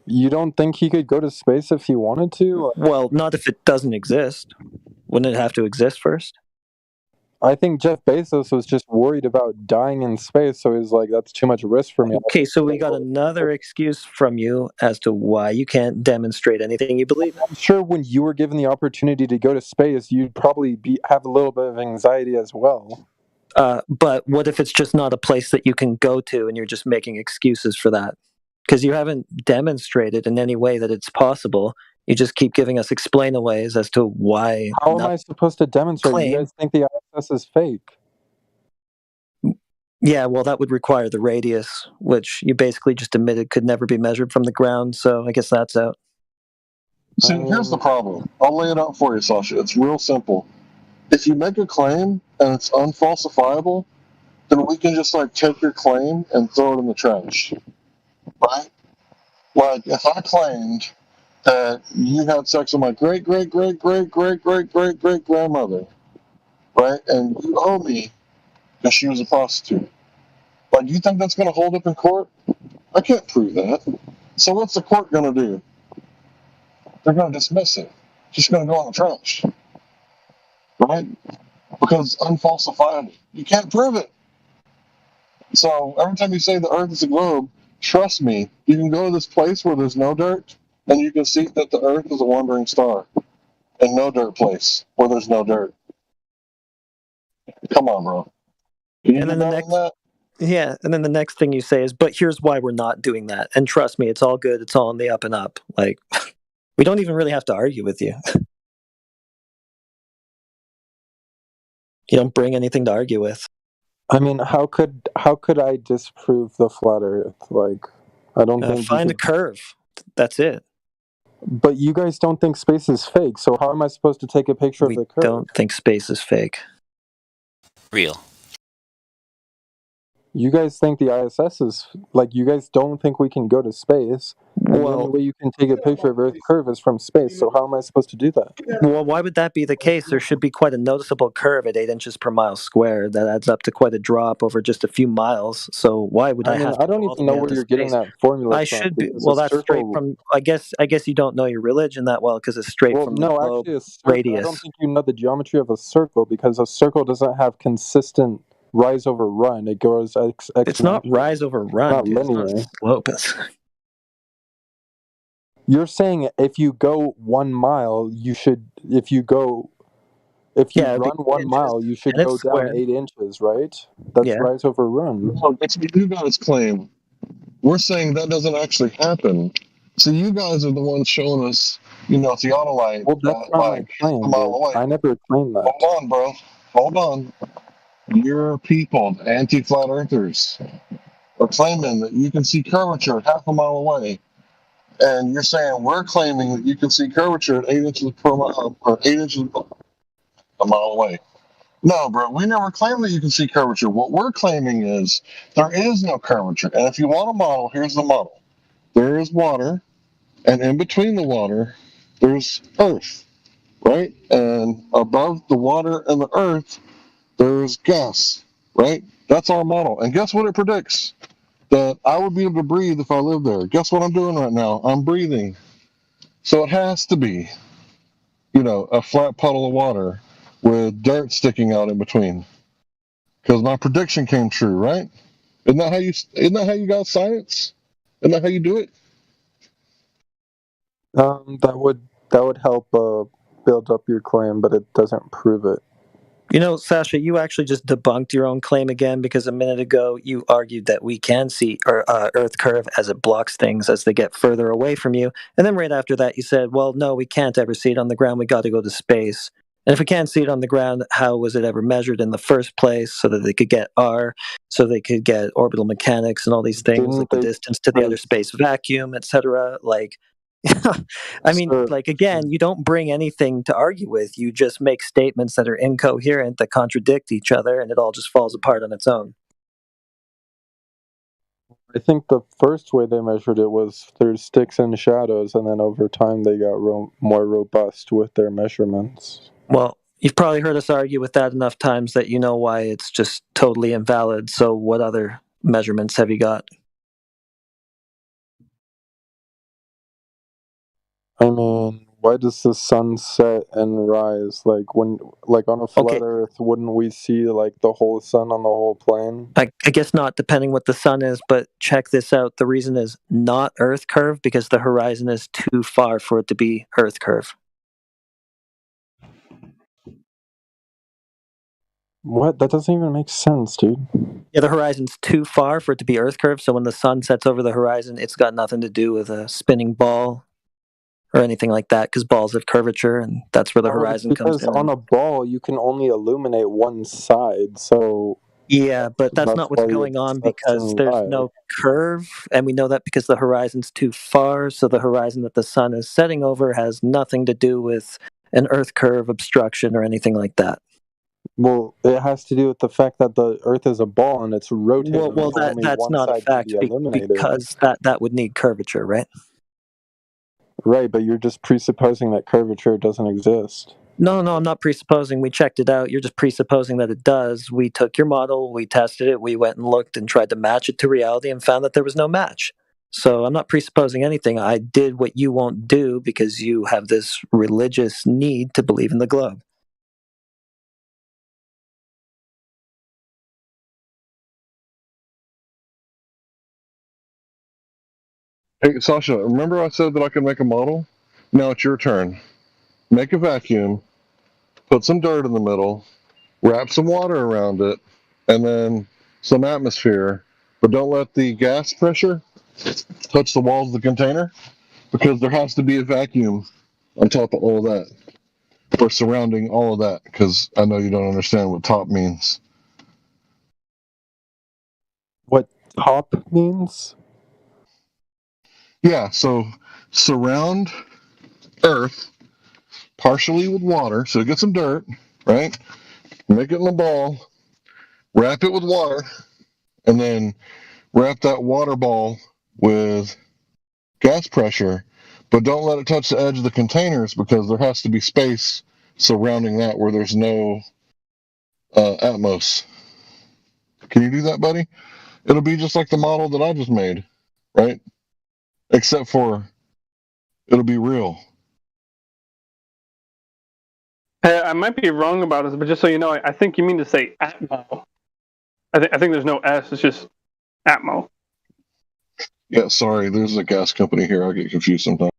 You don't think he could go to space if he wanted to? Well, not if it doesn't exist. Wouldn't it have to exist first? I think Jeff Bezos was just worried about dying in space, so he's like, that's too much risk for me. Okay, so we got another excuse from you as to why you can't demonstrate anything you believe in. I'm sure when you were given the opportunity to go to space, you'd probably have a little bit of anxiety as well. But what if it's just not a place that you can go to and you're just making excuses for that? Because you haven't demonstrated in any way that it's possible. You just keep giving us explainaways as to why. How am I supposed to demonstrate? claim. You guys think the ISS is fake? Yeah, well, that would require the radius, which you basically just admitted could never be measured from the ground. So I guess that's out. See, here's the problem. I'll lay it out for you, Sasha. It's real simple. If you make a claim and it's unfalsifiable, then we can just like take your claim and throw it in the trash, right? Like if I claimed that you had sex with my great great great great great great great great grandmother, right? And you owe me because she was a prostitute. Like, you think that's going to hold up in court? I can't prove that. So what's the court going to do? They're going to dismiss it. It's just going to go in the trash, right? Because it's unfalsifiable. You can't prove it. So every time you say the Earth is a globe, trust me, you can go to this place where there's no dirt, and you can see that the Earth is a wandering star, and no dirt place where there's no dirt. Come on, bro. Can you And do then the better next, than that? yeah, and then the next thing you say is, "But here's why we're not doing that." And trust me, it's all good. It's all on the up and up. Like, we don't even really have to argue with you. You don't bring anything to argue with. I mean, how could I disprove the flat Earth? Like, I don't think Find a curve. That's it. But you guys don't think space is fake, so how am I supposed to take a picture of the curve? Don't think space is fake. Real. You guys think the ISS is like, you guys don't think we can go to space, and the only way you can take a picture of Earth's curve is from space, so how am I supposed to do that? Well, why would that be the case? There should be quite a noticeable curve at 8 inches per mile squared. That adds up to quite a drop over just a few miles. So why would I mean, have to I don't go all even the know way out where to you're getting space? that formula I from. should be. because Well, a that's straight circle- from. I guess you don't know your religion that well because it's straight Well, from no, the globe actually, a circle, I radius. don't think you know the geometry of a circle, because a circle doesn't have consistent rise over run. It goes It's not rise over run. not Dude. It's not linear. slope. You're saying if you go 1 mile, you should. If you run 1 mile, you should and it's go down squared. 8 inches, right? That's Yeah. rise over run. No, that's what you guys claim. We're saying that doesn't actually happen. So you guys are the ones showing us, theodolite Well, that's not my claim, a mile dude. away. I never claimed that. Hold on, bro. Hold on. Your people, the anti-flat earthers, are claiming that you can see curvature half a mile away. And you're saying we're claiming that you can see curvature at 8 inches per mile, or 8 inches a mile away. No, bro, we never claimed that you can see curvature. What we're claiming is there is no curvature. And if you want a model, here's the model. There is water, and in between the water, there's earth, right? And above the water and the earth, there's gas, right? That's our model. And guess what it predicts? That I would be able to breathe if I lived there. Guess what I'm doing right now? I'm breathing. So it has to be, a flat puddle of water with dirt sticking out in between. Because my prediction came true, right? Isn't that how you got science? Isn't that how you do it? That would help build up your claim, but it doesn't prove it. Sasha, you actually just debunked your own claim again, because a minute ago you argued that we can see Earth curve as it blocks things as they get further away from you. And then right after that you said, well, no, we can't ever see it on the ground. We got to go to space. And if we can't see it on the ground, how was it ever measured in the first place so that they could get R, so they could get orbital mechanics and all these things, like the distance to the outer space vacuum, etc.? I mean, again, you don't bring anything to argue with. You just make statements that are incoherent, that contradict each other, and it all just falls apart on its own. I think the first way they measured it was through sticks and shadows, and then over time they got more robust with their measurements. Well, you've probably heard us argue with that enough times that you know why it's just totally invalid. So what other measurements have you got? I mean, why does the sun set and rise? Like on a flat Earth, wouldn't we see the whole sun on the whole plane? I guess not, depending what the sun is, but check this out. The reason is not Earth curve because the horizon is too far for it to be Earth curve. What? That doesn't even make sense, dude. Yeah, the horizon's too far for it to be Earth curve, so when the sun sets over the horizon, it's got nothing to do with a spinning ball or anything like that, because balls have curvature, and that's where the horizon comes in. Because on a ball, you can only illuminate one side, so... Yeah, but that's not what's going on, because there's no curve, and we know that because the horizon's too far, so the horizon that the sun is setting over has nothing to do with an Earth curve obstruction or anything like that. Well, it has to do with the fact that the Earth is a ball and it's rotating. Well, that's not a fact, because that would need curvature, right? Right, but you're just presupposing that curvature doesn't exist. No, I'm not presupposing. We checked it out. You're just presupposing that it does. We took your model, we tested it, we went and looked and tried to match it to reality and found that there was no match. So I'm not presupposing anything. I did what you won't do because you have this religious need to believe in the globe. Hey, Sasha, remember I said that I could make a model? Now it's your turn. Make a vacuum, put some dirt in the middle, wrap some water around it, and then some atmosphere, but don't let the gas pressure touch the walls of the container, because there has to be a vacuum on top of all that, or surrounding all of that, because I know you don't understand what top means. What top means? Yeah, so surround Earth partially with water, so get some dirt, right? Make it in a ball, wrap it with water, and then wrap that water ball with gas pressure, but don't let it touch the edge of the containers, because there has to be space surrounding that where there's no atmos. Can you do that, buddy? It'll be just like the model that I just made, right? Except for it'll be real. Hey, I might be wrong about this, but just so you know, I think you mean to say Atmo. I think there's no S, it's just Atmo. Yeah, sorry, there's a gas company here. I get confused sometimes.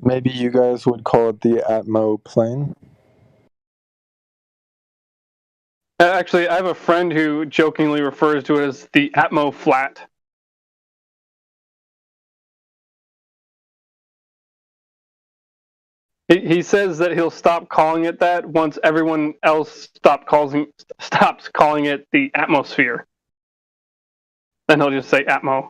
Maybe you guys would call it the Atmo plane? Actually, I have a friend who jokingly refers to it as the Atmo flat. He says that he'll stop calling it that once everyone else stops calling it the atmosphere. Then he'll just say Atmo.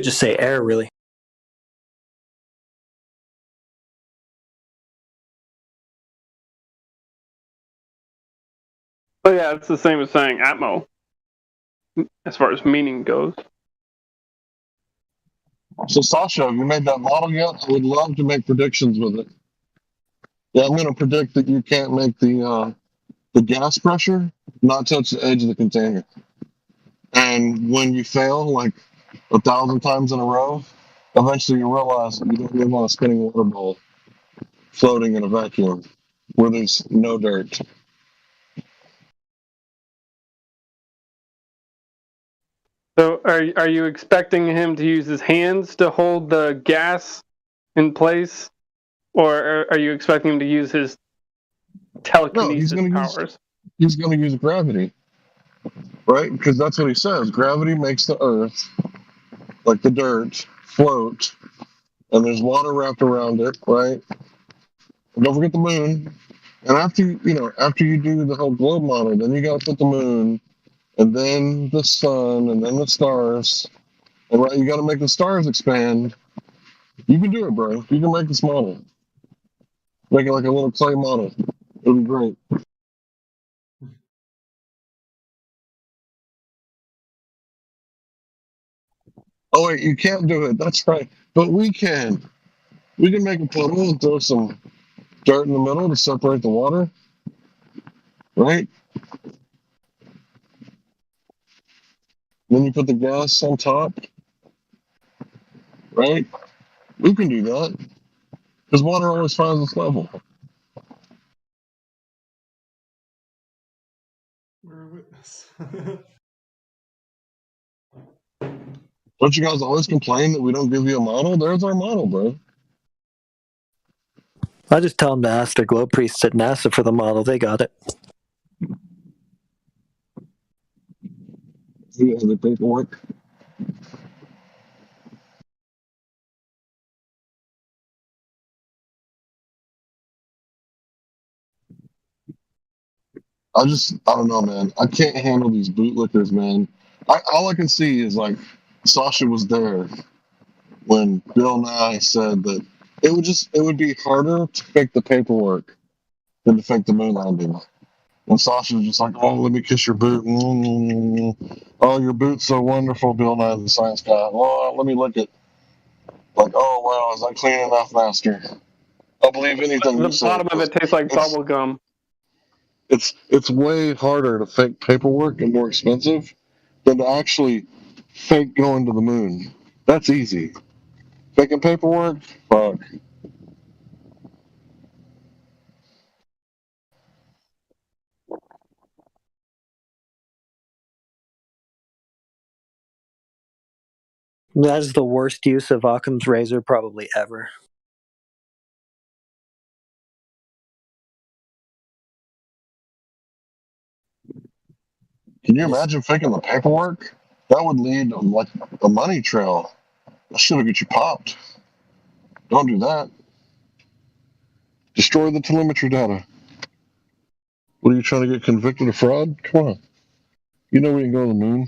could just say air, really. But yeah, it's the same as saying Atmo, as far as meaning goes. So, Sasha, have you made that model yet? I would love to make predictions with it. Yeah, I'm going to predict that you can't make the gas pressure not touch the edge of the container. And when you fail, like 1,000 times in a row, eventually you realize that you don't live on a spinning water ball floating in a vacuum where there's no dirt. So are you expecting him to use his hands to hold the gas in place? Or are you expecting him to use his telekinesis powers? He's going to use gravity, right? Because that's what he says. Gravity makes the earth, like the dirt, float, and there's water wrapped around it, right? And don't forget the moon. And after you do the whole globe model, then you got to put the moon, and then the sun, and then the stars, and right, you got to make the stars expand. You can do it, bro. You can make this model. Make it like a little clay model. It'll be great. Oh wait, you can't do it. That's right, but we can. We can make a puddle and throw some dirt in the middle to separate the water, right? Then you put the gas on top, right? We can do that because water always finds its level. We're a witness. Don't you guys always complain that we don't give you a model? There's our model, bro. I just tell them to ask their globe priests at NASA for the model. They got it. You have the paperwork. I don't know, man. I can't handle these bootlickers, man. All I can see is like Sasha was there when Bill Nye said that it would be harder to fake the paperwork than to fake the moon landing. And Sasha was just like, oh, let me kiss your boot. Oh, your boot's so wonderful, Bill Nye the Science Guy. Oh, let me lick it. Like, oh, wow, is that clean enough, master? I'll believe anything you The say. bottom of it tastes like bubble gum. It's way harder to fake paperwork and more expensive than to actually fake going to the moon. That's easy. Faking paperwork, fuck. That is the worst use of Occam's razor probably ever. Can you imagine faking the paperwork? That would lead to like a money trail. That should have got you popped. Don't do that. Destroy the telemetry data. What are you trying to get convicted of fraud? Come on. You know we didn't go to the moon.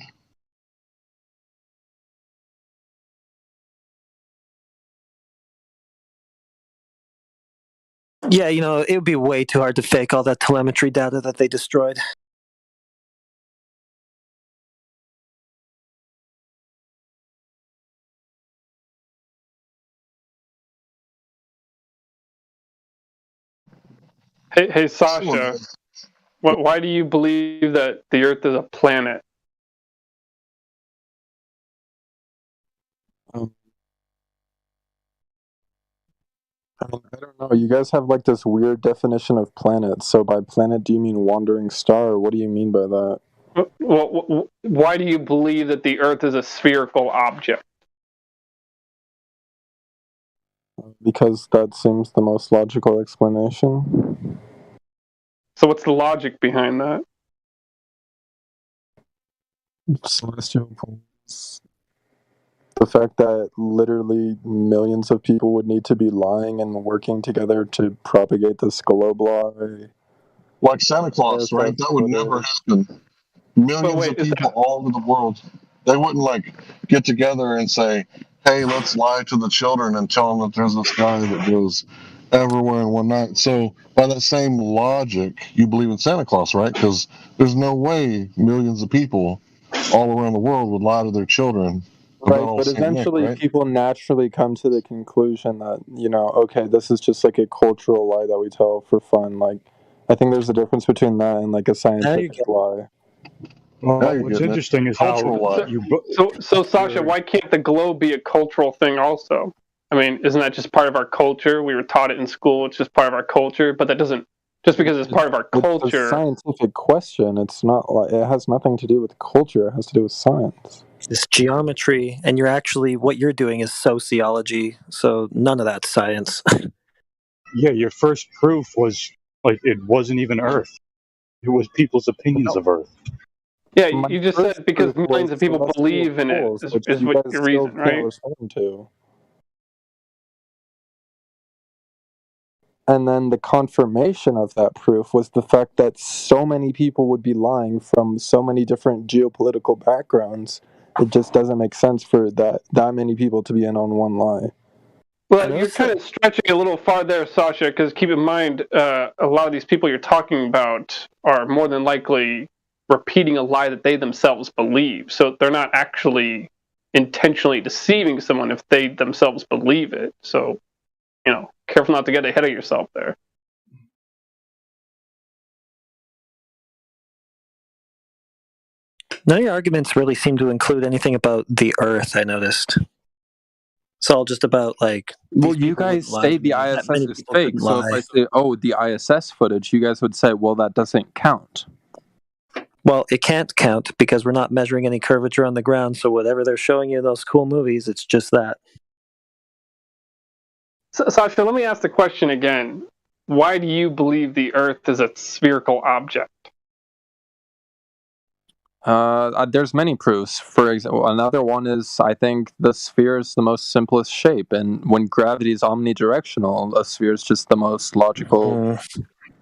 Yeah, it would be way too hard to fake all that telemetry data that they destroyed. Hey, Sasha, why do you believe that the Earth is a planet? I don't know. You guys have like this weird definition of planet. So by planet, do you mean wandering star? What do you mean by that? Well, why do you believe that the Earth is a spherical object? Because that seems the most logical explanation. So what's the logic behind that? Celestial poles. The fact that literally millions of people would need to be lying and working together to propagate this globe lie. Like Santa Claus, right? That would never happen. Millions of people all over the world. They wouldn't like get together and say, "Hey, let's lie to the children and tell them that there's this guy that goes everywhere in one night." So by that same logic, you believe in Santa Claus, right? Because there's no way millions of people all around the world would lie to their children Right, about but Saint Nick, eventually right? people naturally come to the conclusion that, okay, this is just like a cultural lie that we tell for fun. Like, I think there's a difference between that and like a scientific lie. Now Well, you're what's getting it. interesting is how Cultural lie. So Sasha, why can't the globe be a cultural thing also? I mean, isn't that just part of our culture? We were taught it in school. It's just part of our culture, but that doesn't just because it's part of our It's a culture. scientific question. It's not like it has nothing to do with culture. It has to do with science. It's geometry, and what you're doing is sociology. So none of that's science. Yeah, your first proof was like it wasn't even Earth. It was people's opinions of Earth. Yeah, My you just first said because proof millions was of people celestial believe in it poles, which is you what guys your still reason, can't right? respond to. And then the confirmation of that proof was the fact that so many people would be lying from so many different geopolitical backgrounds. It just doesn't make sense for that many people to be in on one lie. Well, you're kind of stretching a little far there, Sasha, because keep in mind, a lot of these people you're talking about are more than likely repeating a lie that they themselves believe. So they're not actually intentionally deceiving someone if they themselves believe it. So, careful not to get ahead of yourself there. None of your arguments really seem to include anything about the Earth, I noticed. It's all just about, like... Well, you guys say the ISS is fake, so if I say, the ISS footage, you guys would say, well, that doesn't count. Well, it can't count because we're not measuring any curvature on the ground, so whatever they're showing you in those cool movies, it's just that. So, Sasha, let me ask the question again. Why do you believe the Earth is a spherical object? There's many proofs. For example, another one is I think the sphere is the most simplest shape, and when gravity is omnidirectional, a sphere is just the most logical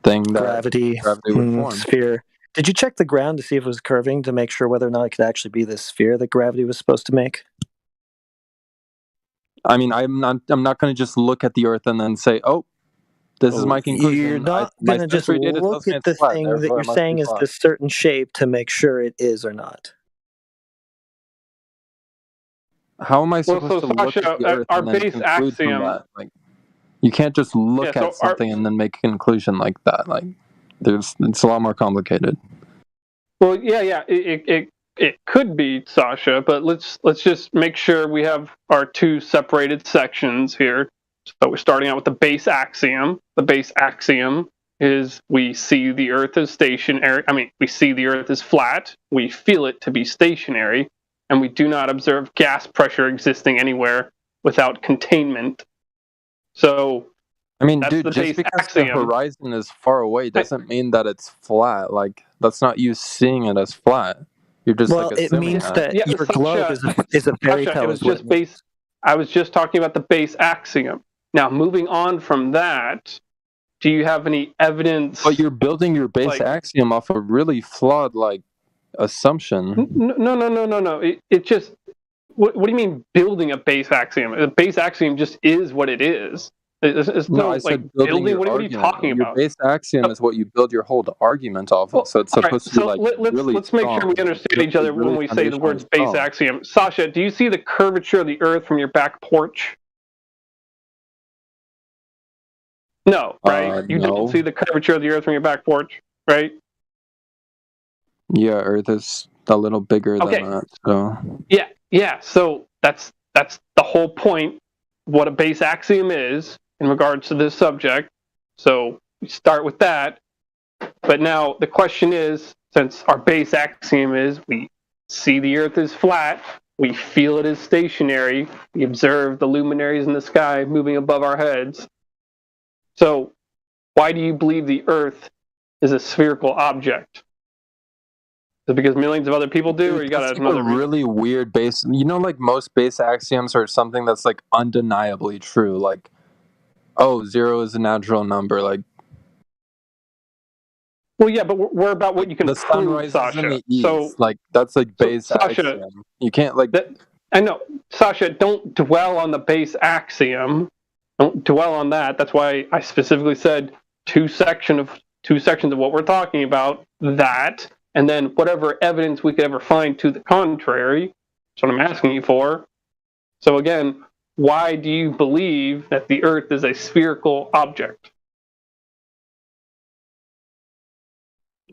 thing that gravity would form. Sphere. Did you check the ground to see if it was curving to make sure whether or not it could actually be the sphere that gravity was supposed to make? I mean, I'm not going to just look at the Earth and then say, "Oh, this is my conclusion." You're not going to just look at the thing that you're saying is this certain shape to make sure it is or not. How am I supposed to look at the Earth and then conclude from that? Like, you can't just look at something and then make a conclusion like that. Like, it's a lot more complicated. Well, yeah, it could be, Sasha, but let's just make sure we have our two separated sections here. So we're starting out with the base axiom. The base axiom is we see the Earth as stationary. I mean, we see the Earth as flat. We feel it to be stationary, and we do not observe gas pressure existing anywhere without containment. So, I mean, dude, just because the horizon is far away doesn't mean that it's flat. Like, that's not you seeing it as flat. You're just it assuming means that your globe is a fairy tale. It was just base. I was just talking about the base axiom. Now, moving on from that, do you have any evidence? But you're building your base axiom off a really flawed, assumption. No. It just. What do you mean building a base axiom? A base axiom just is what it is. It's I said building. What are you talking about? Your base axiom is what you build your whole argument off of. So it's supposed to be really let's make sure we understand each other when we say the words base axiom. Sasha, do you see the curvature of the Earth from your back porch? No, right? You don't see the curvature of the Earth from your back porch, right? Yeah, Earth is a little bigger than that. So yeah. So that's the whole point. What a base axiom is in regards to this subject. So we start with that. But now the question is, since our base axiom is we see the Earth as flat, we feel it as stationary, we observe the luminaries in the sky moving above our heads. So why do you believe the Earth is a spherical object? Is it because millions of other people do, or you got another reason? Really weird base? Most base axioms are something that's undeniably true. 0 is a natural number. Well, yeah, but we're about what you can The sun prove, rises Sasha. in the east. So, Like that's like base Sasha, axiom. You can't like. I know, Sasha. Don't dwell on the base axiom. Don't dwell on that. That's why I specifically said two sections of what we're talking about. That, and then whatever evidence we could ever find to the contrary. That's what I'm asking you for. So again, why do you believe that the Earth is a spherical object?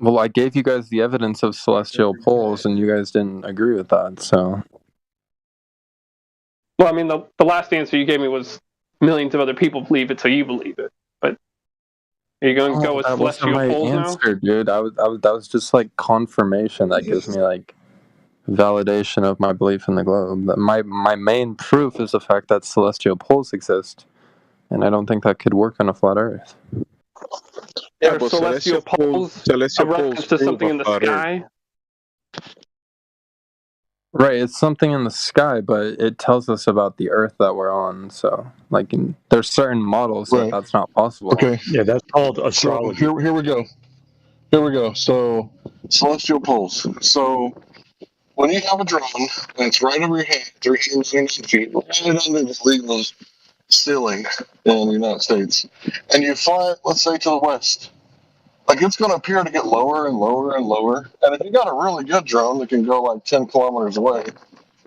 Well, I gave you guys the evidence of celestial poles, and you guys didn't agree with that. So. Well, I mean, the last answer you gave me was millions of other people believe it, so you believe it. But are you going to go with that wasn't celestial my poles answer, dude. That was just like confirmation. That gives me like validation of my belief in the globe. My main proof is the fact that celestial poles exist, and I don't think that could work on a flat Earth. Yeah, Are but celestial poles a reference to prove something a in the flat Earth. sky? Right, it's something in the sky, but it tells us about the Earth that we're on. So, like, there's certain models that Right. that's not possible. Okay. Yeah, that's called So astrology. here we go. Here we go. So celestial poles. So when you have a drone and it's right over your head, 399 feet, right under the legal ceiling in the United States, and you fly it, let's say, to the west, like it's going to appear to get lower and lower and lower. And if you got a really good drone that can go like 10 kilometers away,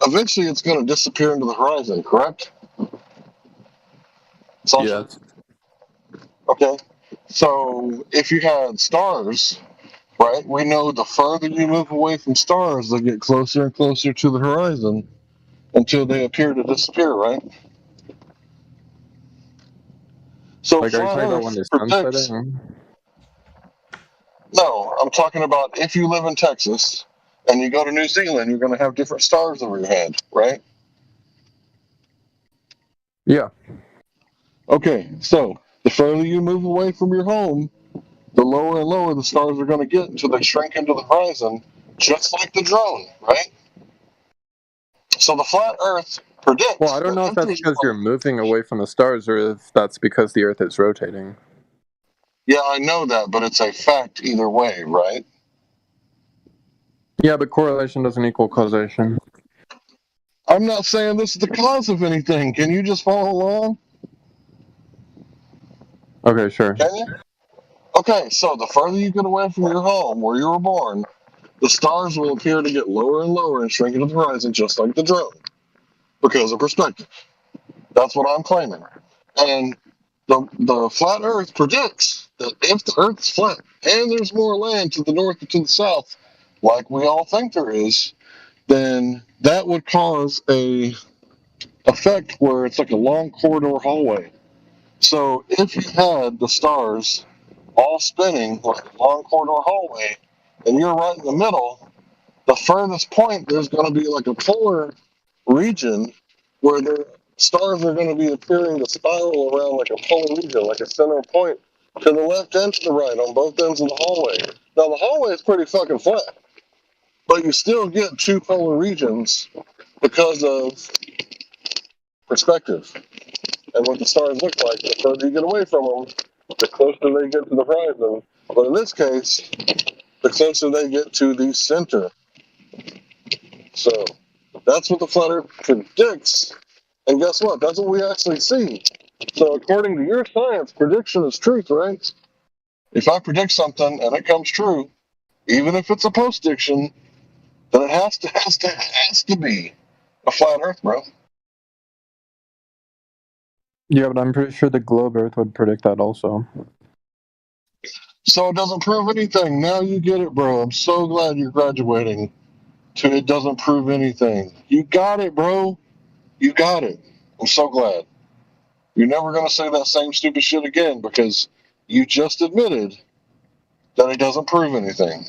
eventually it's going to disappear into the horizon, correct? Yeah. Okay. So if you had stars, right, we know the further you move away from stars, they get closer and closer to the horizon until they appear to disappear, right? So Like, are you flat talking about when Earth the sun's predicts. setting? No, I'm talking about if you live in Texas and you go to New Zealand, you're going to have different stars over your head, right? Yeah. Okay, so the further you move away from your home, the lower and lower the stars are going to get until they shrink into the horizon, just like the drone, right? So the flat Earth predicts. Well, I don't know if that's because you're moving away from the stars or if that's because the Earth is rotating. Yeah, I know that, but it's a fact either way, right? Yeah, but correlation doesn't equal causation. I'm not saying this is the cause of anything. Can you just follow along? Okay, sure. Can you? Okay, so the further you get away from your home where you were born, the stars will appear to get lower and lower and shrink into the horizon just like the drone because of perspective. That's what I'm claiming. And the flat Earth predicts that if the Earth is flat and there's more land to the north and to the south, like we all think there is, then that would cause a effect where it's like a long corridor hallway. So if you had the stars all spinning like a long corridor hallway, and you're right in the middle, the furthest point there's going to be like a polar region where the stars are going to be appearing to spiral around like a polar region, like a center point to the left and to the right on both ends of the hallway. Now the hallway is pretty fucking flat, but you still get two polar regions because of perspective and what the stars look like. The further you get away from them, the closer they get to the horizon. But in this case, the closer they get to the center. So that's what the flat Earth predicts. And guess what? That's what we actually see. So according to your science, prediction is truth, right? If I predict something and it comes true, even if it's a post-diction, then it has to be a flat Earth, bro. Yeah, but I'm pretty sure the globe Earth would predict that also. So it doesn't prove anything. Now you get it, bro. I'm so glad you're graduating to it doesn't prove anything. You got it, bro. You got it. I'm so glad. You're never going to say that same stupid shit again because you just admitted that it doesn't prove anything.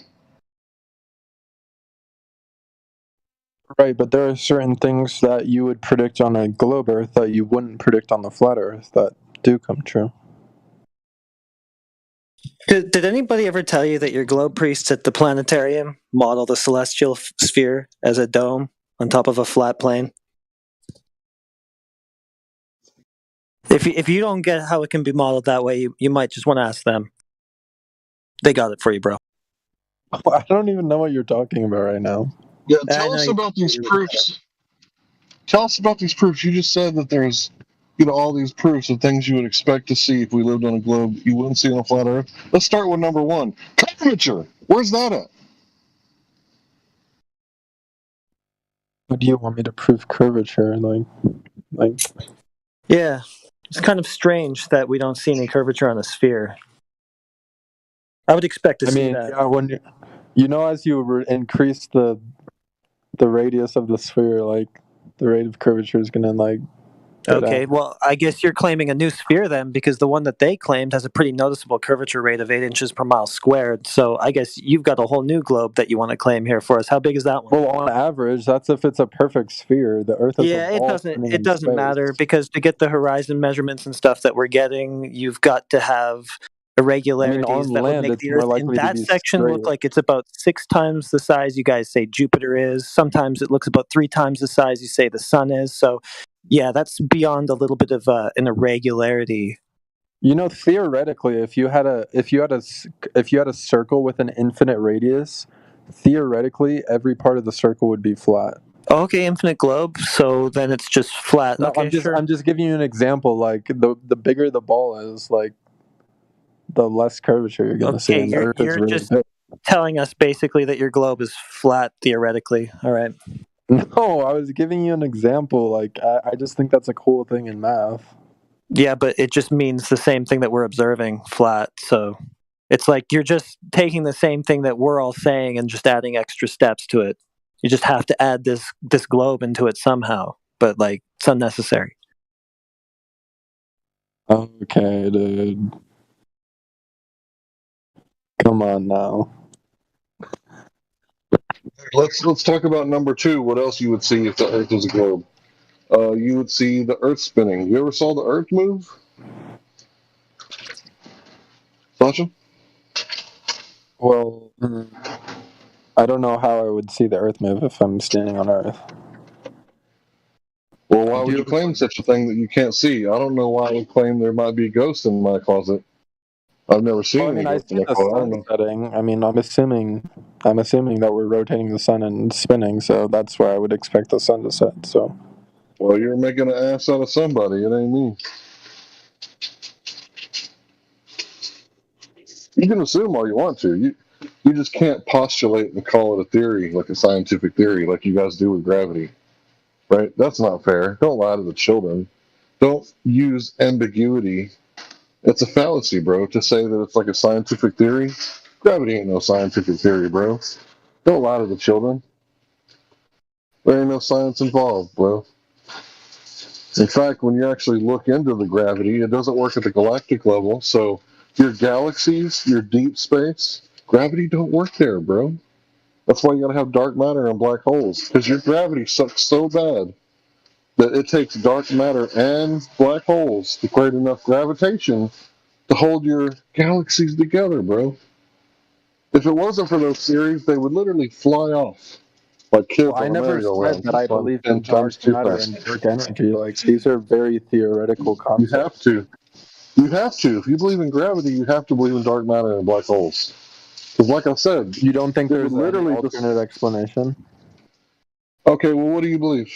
Right, but there are certain things that you would predict on a globe Earth that you wouldn't predict on the flat Earth that do come true. Did anybody ever tell you that your globe priests at the planetarium model the celestial sphere as a dome on top of a flat plane? If you don't get how it can be modeled that way, you might just want to ask them. They got it for you, bro. I don't even know what you're talking about right now. Yeah, I tell know us you- about these proofs. Tell us about these proofs. You just said that there's, all these proofs of things you would expect to see if we lived on a globe you wouldn't see on a flat Earth. Let's start with number one. Curvature. Where's that at? What do you want me to prove curvature? Like Yeah, it's kind of strange that we don't see any curvature on a sphere. I would expect to see that. Yeah, when as you increase the radius of the sphere, like the rate of curvature is gonna go Okay, down. well, I guess you're claiming a new sphere then, because the one that they claimed has a pretty noticeable curvature rate of 8 inches per mile squared. So I guess you've got a whole new globe that you want to claim here for us. How big is that one? Well, on average, that's if it's a perfect sphere. The Earth is Yeah, a it ball doesn't. spinning It in doesn't space. matter, because to get the horizon measurements and stuff that we're getting, you've got to have irregularities on that would land, make it's the more Earth in likely to that be section look straight. like it's about 6 times the size you guys say Jupiter is. Sometimes it looks about 3 times the size you say the Sun is. So, yeah, that's beyond a little bit of an irregularity. Theoretically, if you had a circle with an infinite radius, theoretically every part of the circle would be flat. Okay, infinite globe. So then it's just flat. No, okay, sure. I'm just giving you an example. Like the bigger the ball is, like the less curvature you're gonna see. Okay, And the Earth is you're really just big. telling us basically that your globe is flat theoretically. All right. No, I was giving you an example. Like I just think that's a cool thing in math. Yeah, but it just means the same thing that we're observing, flat. So it's like you're just taking the same thing that we're all saying and just adding extra steps to it. You just have to add this globe into it somehow, but like it's unnecessary. Okay, dude. Come on now. Let's talk about number two. What else you would see if the Earth was a globe? You would see the Earth spinning. You ever saw the Earth move? Sasha? Well, I don't know how I would see the Earth move if I'm standing on Earth. Well, why would you claim such a thing that you can't see? I don't know why I would claim there might be ghosts in my closet. I've never seen any I ghosts see in my the closet. I don't sun know. setting. I mean, I'm assuming that we're rotating the sun and spinning, so that's where I would expect the sun to set. So, well, you're making an ass out of somebody. It ain't me. You can assume all you want to. You just can't postulate and call it a theory, like a scientific theory, like you guys do with gravity. Right? That's not fair. Don't lie to the children. Don't use ambiguity. It's a fallacy, bro, to say that it's like a scientific theory. Gravity ain't no scientific theory, bro. Don't lie to the children. There ain't no science involved, bro. In fact, when you actually look into the gravity, it doesn't work at the galactic level. So your galaxies, your deep space, gravity don't work there, bro. That's why you gotta have dark matter and black holes, because your gravity sucks so bad that it takes dark matter and black holes to create enough gravitation to hold your galaxies together, bro. If it wasn't for those theories, they would literally fly off like kids I on a never merry-go-round. said that I Flying believe 10 in times dark too matter fast. and dark energy. Like these are very theoretical You concepts. have to. You have to. If you believe in gravity, you have to believe in dark matter and black holes. Because, like I said, You don't think they there's would an literally alternate explanation? Okay, well, what do you believe?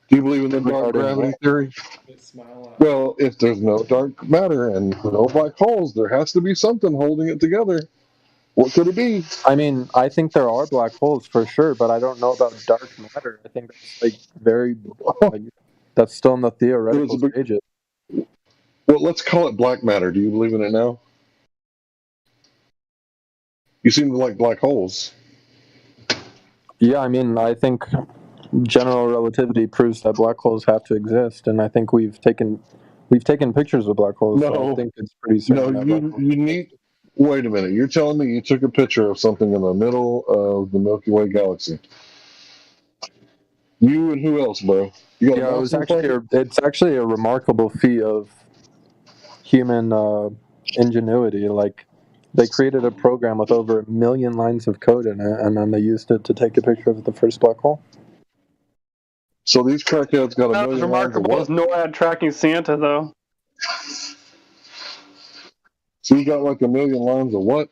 Do you believe in the dark Regarding gravity what? theory? Well, if there's no dark matter and no black holes, there has to be something holding it together. What could it be? I mean, I think there are black holes for sure, but I don't know about dark matter. I think that's like that's still in the theoretical stages. Well, let's call it black matter. Do you believe in it now? You seem to like black holes. Yeah, I mean, I think general relativity proves that black holes have to exist, and I think we've taken pictures of black holes. So I think it's pretty certain. No, that black holes you need. Wait a minute. You're telling me you took a picture of something in the middle of the Milky Way galaxy? You and who else, bro? You got a mouse in the pocket? It's actually a remarkable feat of human ingenuity. Like they created a program with over 1 million lines of code in it, and then they used it to take a picture of the first black hole. So these crackheads got Not as remarkable as NOAD tracking Santa, though. So you got like a million lines of what?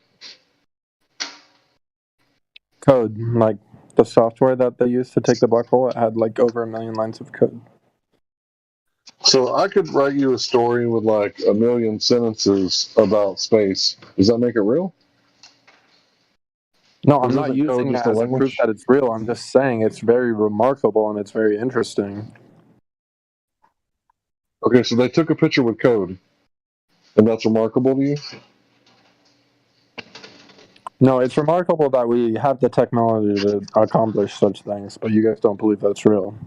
Code, like the software that they used to take the black hole, it had like over 1 million lines of code. So I could write you a story with like 1 million sentences about space. Does that make it real? No, Or I'm not isn't code using just that a as a proof language? that it's real. I'm just saying it's very remarkable and it's very interesting. Okay, so they took a picture with code, and that's remarkable to you? No, it's remarkable that we have the technology to accomplish such things, but you guys don't believe that's real.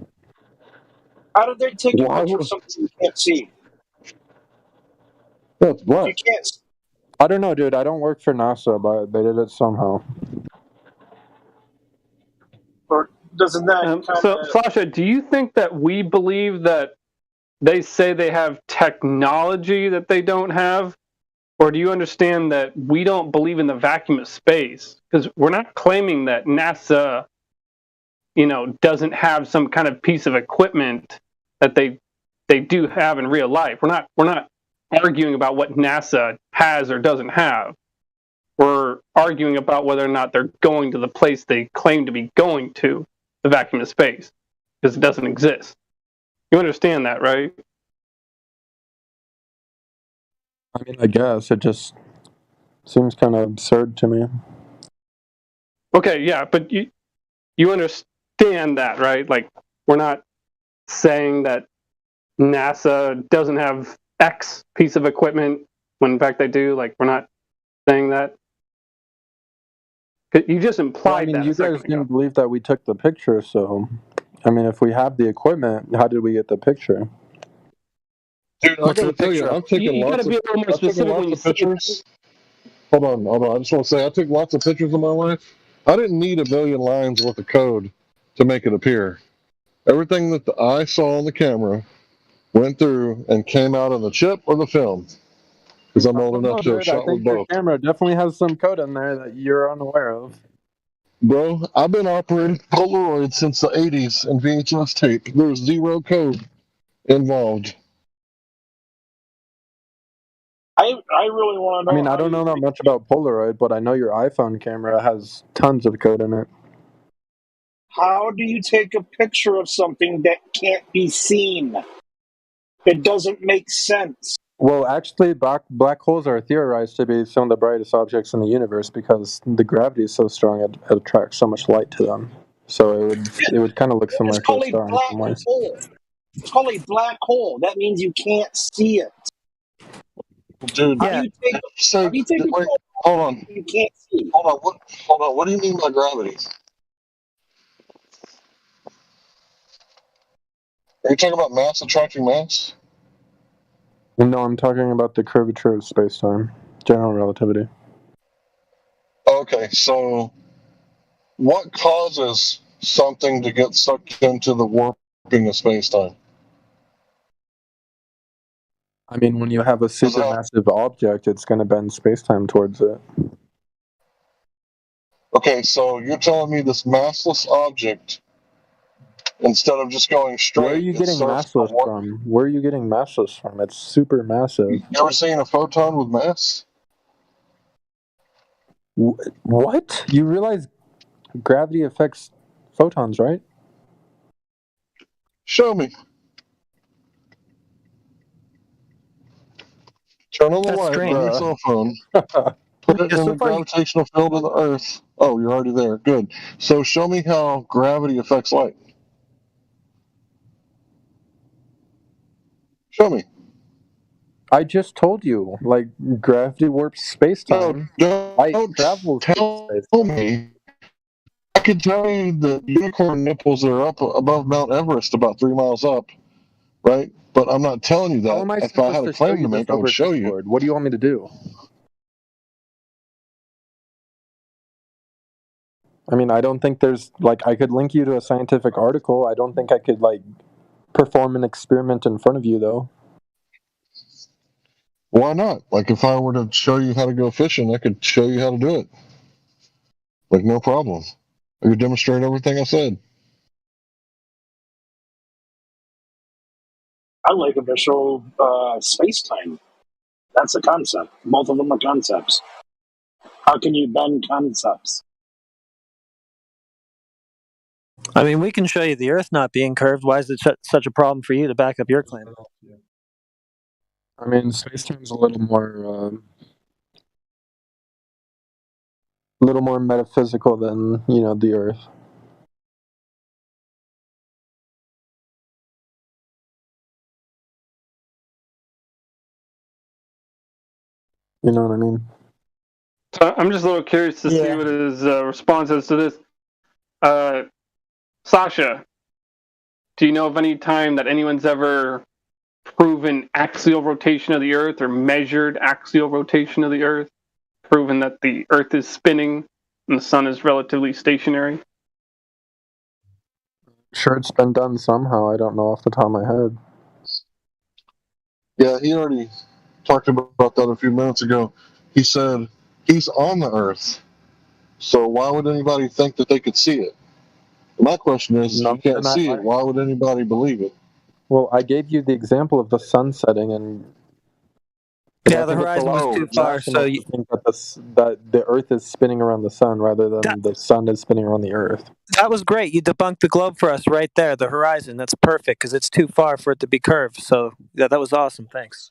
How did they take a Why picture of would- something you can't see? That's You black. can't. I don't know, dude. I don't work for NASA, but they did it somehow. Or doesn't that kind So, of? Sasha, do you think that we believe that they say they have technology that they don't have? Or do you understand that we don't believe in the vacuum of space? Because we're not claiming that NASA, doesn't have some kind of piece of equipment that they do have in real life. We're not arguing about what NASA has or doesn't have. We're arguing about whether or not they're going to the place they claim to be going to, the vacuum of space, because it doesn't exist. You understand that, right? I mean, I guess it just seems kind of absurd to me. Okay, yeah, but you understand that, right? Like, we're not saying that NASA doesn't have X piece of equipment when in fact they do. Like, we're not saying that. You just implied Well, I mean, that you a second guys ago. didn't believe that we took the picture, so I mean, if we have the equipment, how did we get the picture? Dude, I What's gotta the tell you, picture of? I've taken You got lots to be of a little more specific when you say pictures. Hold on. I just want to say I took lots of pictures in my life. I didn't need 1 million lines worth of code to make it appear. Everything that the eye saw on the camera went through and came out on the chip or the film. Because I'm old enough to have Dude, I shot with think your both. camera definitely has some code in there that you're unaware of. Bro, I've been operating Polaroid since the 80s and VHS tape. There's zero code involved. I really want to I know. mean, I don't know that much about Polaroid, but I know your iPhone camera has tons of code in it. How do you take a picture of something that can't be seen? It doesn't make sense. Well, actually, black holes are theorized to be some of the brightest objects in the universe because the gravity is so strong it attracts so much light to them. So it would kind of look similar It's to a called a star in black some ways. hole. It's called a black hole. That means you can't see it. Dude, How do you take? so How do you take a wait, photo hold on. you can't see? Hold on. What do you mean by gravity? Are you talking about mass attracting mass? No, I'm talking about the curvature of space-time, general relativity. Okay, so what causes something to get sucked into the warping of space-time? I mean, when you have a supermassive object, it's going to bend space-time towards it. Okay, so you're telling me this massless object, instead of just going straight, Where are you getting massless from? Where are you getting massless from? It's super massive. You ever seen a photon with mass? What? You realize gravity affects photons, right? Show me. Turn on the That's light, strange. grab your cell phone, put it Yeah, in so the far- gravitational field of the Earth. Oh, you're already there. Good. So show me how gravity affects light. Show me. I just told you, like, gravity warps space-time. Light travels through Tell me. I could tell you the unicorn nipples are up above Mount Everest, about 3 miles up, right? But I'm not telling you that. How am I If I had supposed a to show claim you to this make, I would over show you. Discord? What do you want me to do? I mean, I don't think there's, like, I could link you to a scientific article. I don't think I could, like, perform an experiment in front of you, though. Why not? Like, if I were to show you how to go fishing, I could show you how to do it. Like, no problem. I could demonstrate everything I said. I like a visual space time. That's a concept. Both of them are concepts. How can you bend concepts? I mean, we can show you the Earth not being curved. Why is it such a problem for you to back up your claim? I mean, space-time's a little more metaphysical than, the Earth. You know what I mean? So I'm just a little curious to see what his response is to this. Sasha, do you know of any time that anyone's ever proven axial rotation of the Earth or measured axial rotation of the Earth, proven that the Earth is spinning and the sun is relatively stationary? Sure, it's been done somehow. I don't know off the top of my head. Yeah, he already talked about that a few minutes ago. He said he's on the Earth, so why would anybody think that they could see it? My question is, if you can't see it, why would anybody believe it? Well, I gave you the example of the sun setting, and yeah, the horizon was too far. So you think that the Earth is spinning around the sun rather than the sun is spinning around the Earth. That was great. You debunked the globe for us right there. The horizon. That's perfect because it's too far for it to be curved. So yeah, that was awesome. Thanks.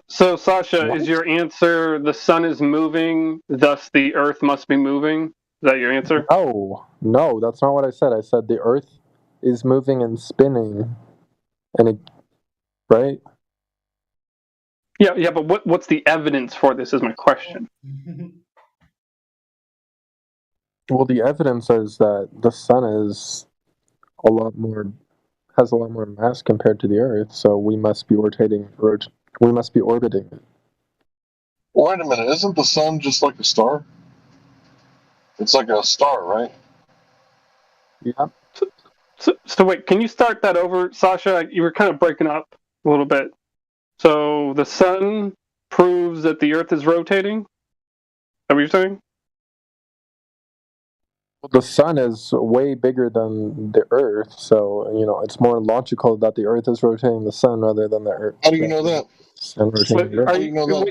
So Sasha, is your answer the sun is moving, thus the Earth must be moving? Is that your answer? No, that's not what I said. I said the Earth is moving and spinning, right? Yeah, but what's the evidence for this is my question. Well, the evidence is that the sun has a lot more mass compared to the Earth, so we must be orbiting it. Wait a minute, isn't the sun just like a star? It's like a star, right? Yeah. So wait, can you start that over, Sasha? You were kind of breaking up a little bit. So the sun proves that the Earth is rotating? Is that what you're saying? The sun is way bigger than the Earth, so it's more logical that the Earth is rotating the sun rather than the Earth. How do you know that?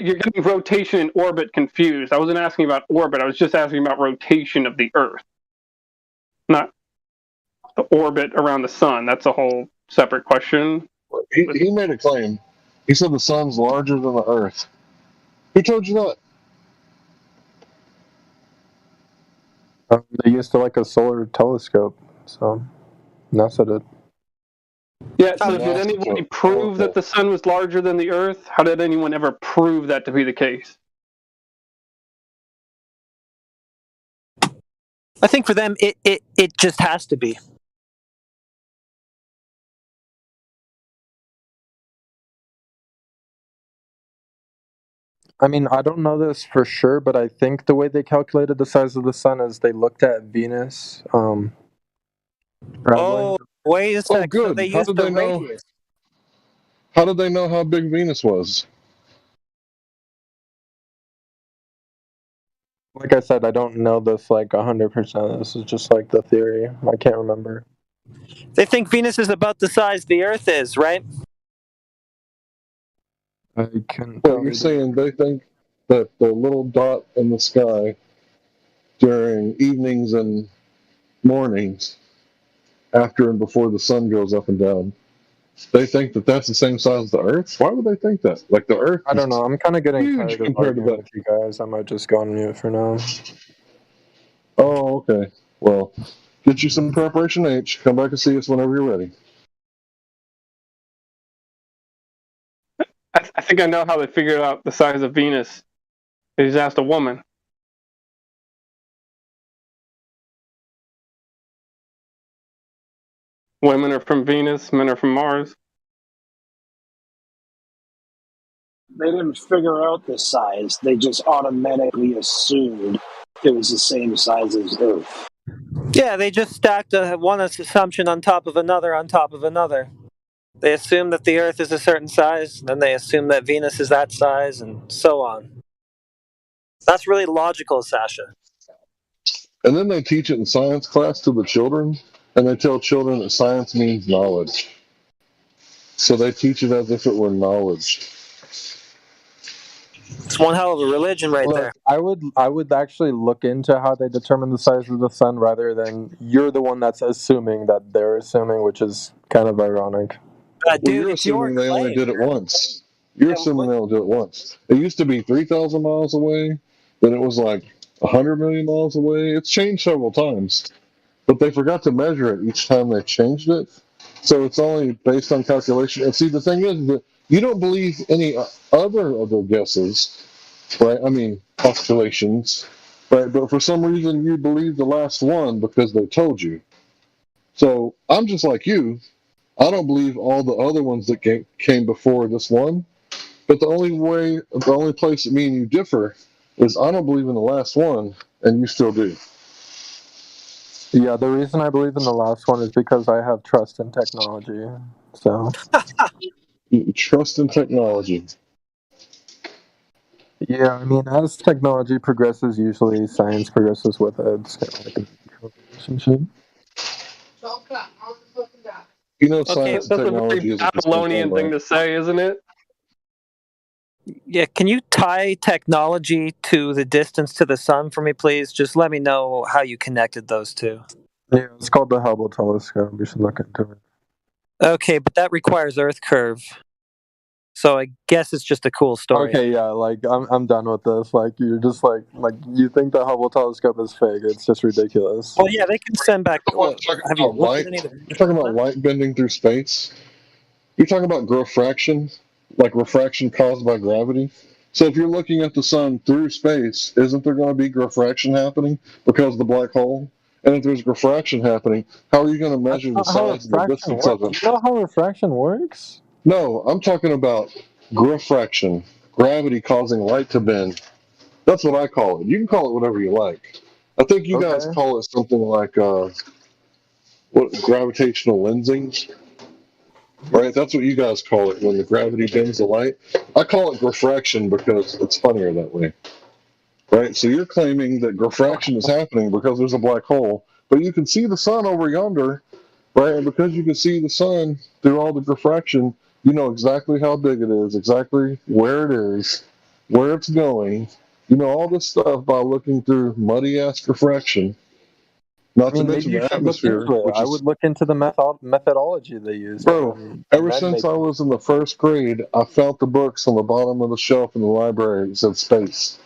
You're getting rotation and orbit confused. I wasn't asking about orbit. I was just asking about rotation of the Earth, not the orbit around the sun. That's a whole separate question. He made a claim. He said the sun's larger than the Earth. Who told you that? They used a solar telescope, so NASA did. Yeah, so did anybody prove that the sun was larger than the Earth? How did anyone ever prove that to be the case? I think for them, it just has to be. I mean, I don't know this for sure, but I think the way they calculated the size of the sun is they looked at Venus. Wait a sec. good. So they How used did the they know? radius. How did they know how big Venus was? Like I said, I don't know this 100%. This is just the theory. I can't remember. They think Venus is about the size the Earth is, right? Well, you're saying they think that the little dot in the sky during evenings and mornings, after and before the sun goes up and down, they think that that's the same size as the Earth? Why would they think that? The Earth? I don't know. I'm kind of getting huge tired of compared to arguing that. with you guys. I might just go on mute for now. Oh, okay. Well, get you some preparation H. Come back and see us whenever you're ready. I think I know how they figured out the size of Venus. They just asked a woman. Women are from Venus, men are from Mars. They didn't figure out the size. They just automatically assumed it was the same size as Earth. Yeah, they just stacked one assumption on top of another on top of another. They assume that the Earth is a certain size, then they assume that Venus is that size, and so on. That's really logical, Sasha. And then they teach it in science class to the children, and they tell children that science means knowledge. So they teach it as if it were knowledge. It's one hell of a religion right there. Look, I would actually look into how they determine the size of the sun rather than you're the one that's assuming that they're assuming, which is kind of ironic. Well, Dude, you're it's your assuming they only claim. did it once. You're assuming they only did it once. It used to be 3,000 miles away, then it was like 100 million miles away. It's changed several times, but they forgot to measure it each time they changed it. So it's only based on calculation. And see, the thing is that you don't believe any other of their guesses, right? I mean, postulations, right? But for some reason, you believe the last one because they told you. So I'm just like you. I don't believe all the other ones that came before this one. But the only place that me and you differ is I don't believe in the last one, and you still do. Yeah, the reason I believe in the last one is because I have trust in technology. So Trust in technology. yeah, I mean, as technology progresses, usually science progresses with it. It's kind of like a relationship. You know, Okay, science and that's a very technology is a Babylonian thing to say, isn't it? Yeah, can you tie technology to the distance to the sun for me, please? Just let me know how you connected those two. Yeah, it's called the Hubble telescope. You should look into it. Okay, but that requires Earth curve. So I guess it's just a cool story. Okay, yeah, like I'm done with this. Like you're just like you think the Hubble telescope is fake. It's just ridiculous. Well, yeah, they can send back. Have you looked at any of the? You're talking about light bending through space. You're talking about growfraction, like refraction caused by gravity. So if you're looking at the sun through space, isn't there going to be growfraction happening because of the black hole? And if there's growfraction happening, how are you going to measure the size and the distance of it? You know how refraction works? No, I'm talking about growfraction, gravity causing light to bend. That's what I call it. You can call it whatever you like. I think you guys call it something like what gravitational lensing, right? That's what you guys call it when the gravity bends the light. I call it growfraction because it's funnier that way, right? So you're claiming that growfraction is happening because there's a black hole, but you can see the sun over yonder, right? And because you can see the sun through all the growfraction, you know exactly how big it is, exactly where it is, where it's going. You know all this stuff by looking through muddy ass growfraction. Not to mention the atmosphere. I would look into the methodology they use. Bro, ever since I was in the first grade, I felt the books on the bottom of the shelf in the library that said space.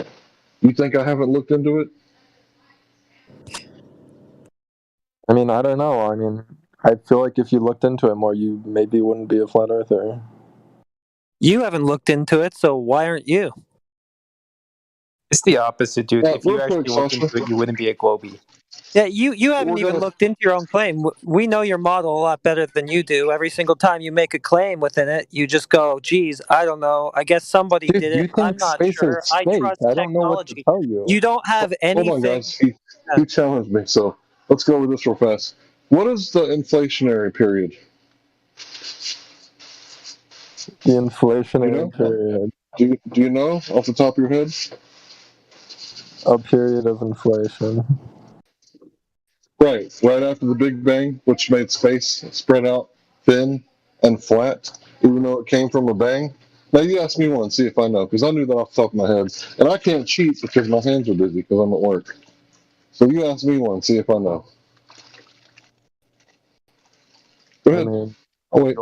You think I haven't looked into it? I mean, I don't know. I mean, I feel like if you looked into it more, you maybe wouldn't be a flat earther. You haven't looked into it, so why aren't you? It's the opposite, dude. If you actually looked into it, you wouldn't be a globie. Yeah, you haven't even looked into your own claim. We know your model a lot better than you do. Every single time you make a claim within it, you just go, geez, I don't know. I guess somebody Dude, did you it. think I'm not space sure. is I fake. trust I don't know what to technology. tell you. You don't have anything. Hold on, guys. He challenged me, so let's go with this real fast. What is the inflationary period? The inflationary period. Do you know off the top of your head? A period of inflation. Right after the Big Bang, which made space spread out thin and flat, even though it came from a bang. Now you ask me one, see if I know, because I knew that off the top of my head, and I can't cheat because my hands are busy because I'm at work. So you ask me one, see if I know. Go ahead. Oh wait.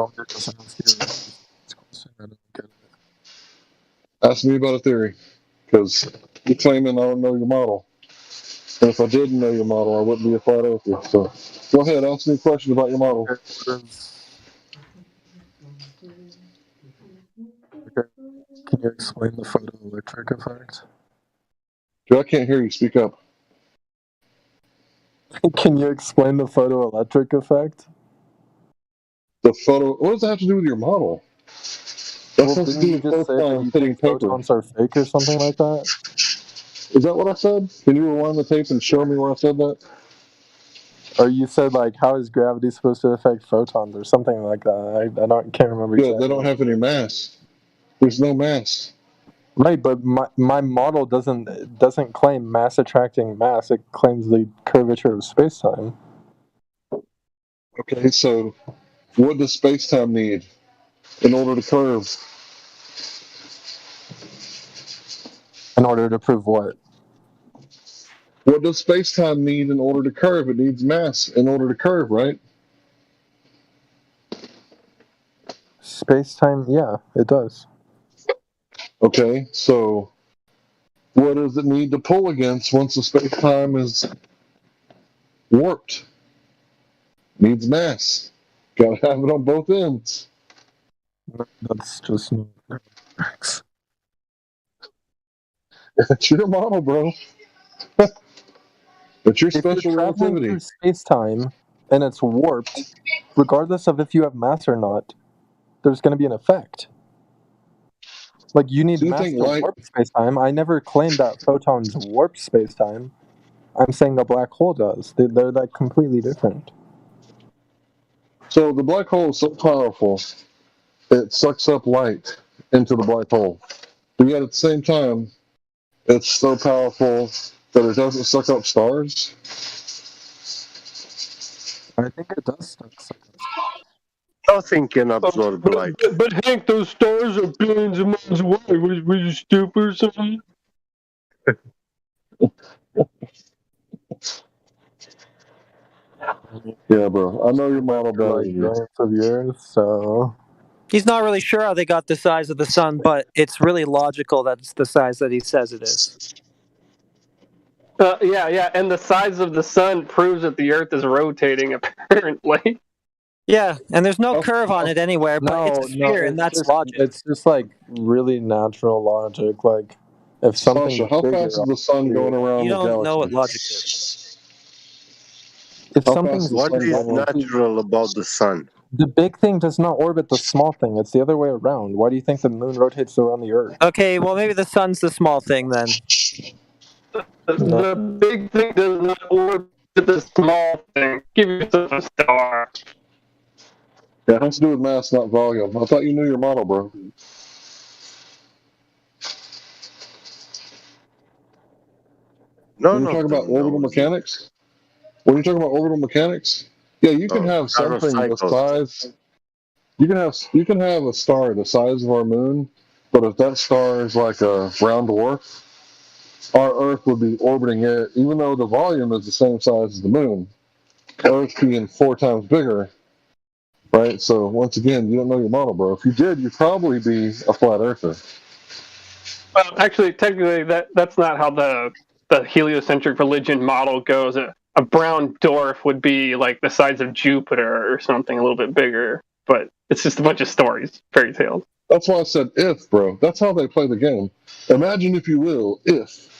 Ask me about a theory, because you're claiming I don't know your model. And if I didn't know your model, I wouldn't be a flat earther. So go ahead, ask me a question about your model. Okay. Can you explain the photoelectric effect? Dude, I can't hear you. Speak up. Can you explain the photoelectric effect? The photo. What does that have to do with your model? That has to do with photons hitting paper. Photons are fake or something like that? Is that what I said? Can you rewind the tape and show me where I said that? Or you said like, how is gravity supposed to affect photons or something like that? I can't remember. Yeah, they don't have any mass. There's no mass. Right, but my model doesn't claim mass attracting mass. It claims the curvature of space-time. Okay, so what does space-time need in order to curve? In order to prove what? What does space-time need in order to curve? It needs mass in order to curve, right? Space-time, yeah, it does. Okay, so what does it need to pull against once the space-time is warped? Needs mass. Gotta have it on both ends. That's just It's your model, bro. It's your if you're special traveling relativity. through space-time and it's warped, regardless of if you have mass or not, there's going to be an effect. Like, you need So you mass think to light? warp space-time. I never claimed that photons warp space-time. I'm saying a black hole does. They're like completely different. So the black hole is so powerful, it sucks up light into the black hole. But yet at the same time, it's so powerful that it doesn't suck up stars. I think it does suck up. Nothing can absorb light. But Hank, those stars are billions of miles away. Were you stupid or something? Yeah, bro. I know your model better Like than you. brilliance of years, so He's not really sure how they got the size of the sun, but it's really logical that it's the size that he says it is. Yeah, and the size of the sun proves that the Earth is rotating, apparently. Yeah, and there's no curve on it anywhere, but it's a sphere, and that's logic. It's just like really natural logic. Like, if something Sasha, how bigger, fast is the sun going around You the don't galaxy? know what logic is. if How something's fast is the What sun is going around? natural about the sun? the big thing does not orbit the small thing. It's the other way around. Why do you think the moon rotates around the Earth? Okay, well maybe the sun's the small thing then. The big thing does not orbit the small thing. Give yourself a star. Yeah, it has to do with mass, not volume. I thought you knew your model, bro. None When you of talk about them orbital knows. mechanics, when you talk about orbital mechanics, yeah, you can have something the size. You can have a star the size of our moon, but if that star is like a round dwarf, our Earth would be orbiting it, even though the volume is the same size as the moon. Earth being 4 times bigger, right? So once again, you don't know your model, bro. If you did, you'd probably be a flat earther. Well, actually, technically, that's not how the heliocentric religion model goes. A brown dwarf would be like the size of Jupiter or something a little bit bigger, but it's just a bunch of stories, fairy tales. That's why I said if, bro. That's how they play the game. Imagine, if you will, if.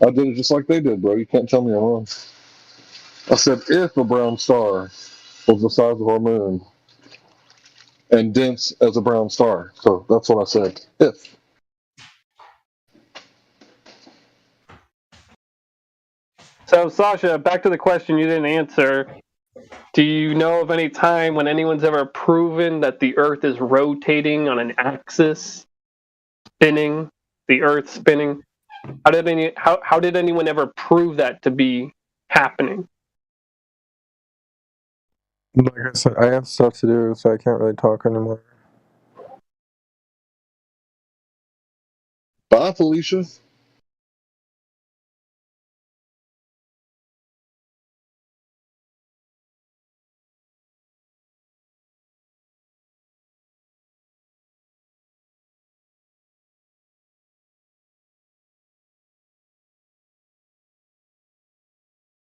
I did it just like they did, bro. You can't tell me I'm wrong. I said if a brown star was the size of our moon and dense as a brown star. So that's what I said. If. So, Sasha, back to the question you didn't answer. Do you know of any time when anyone's ever proven that the Earth is rotating on an axis, spinning, the Earth spinning? How did anyone ever prove that to be happening? Like I said, I have stuff to do, so I can't really talk anymore. Bye, Felicia.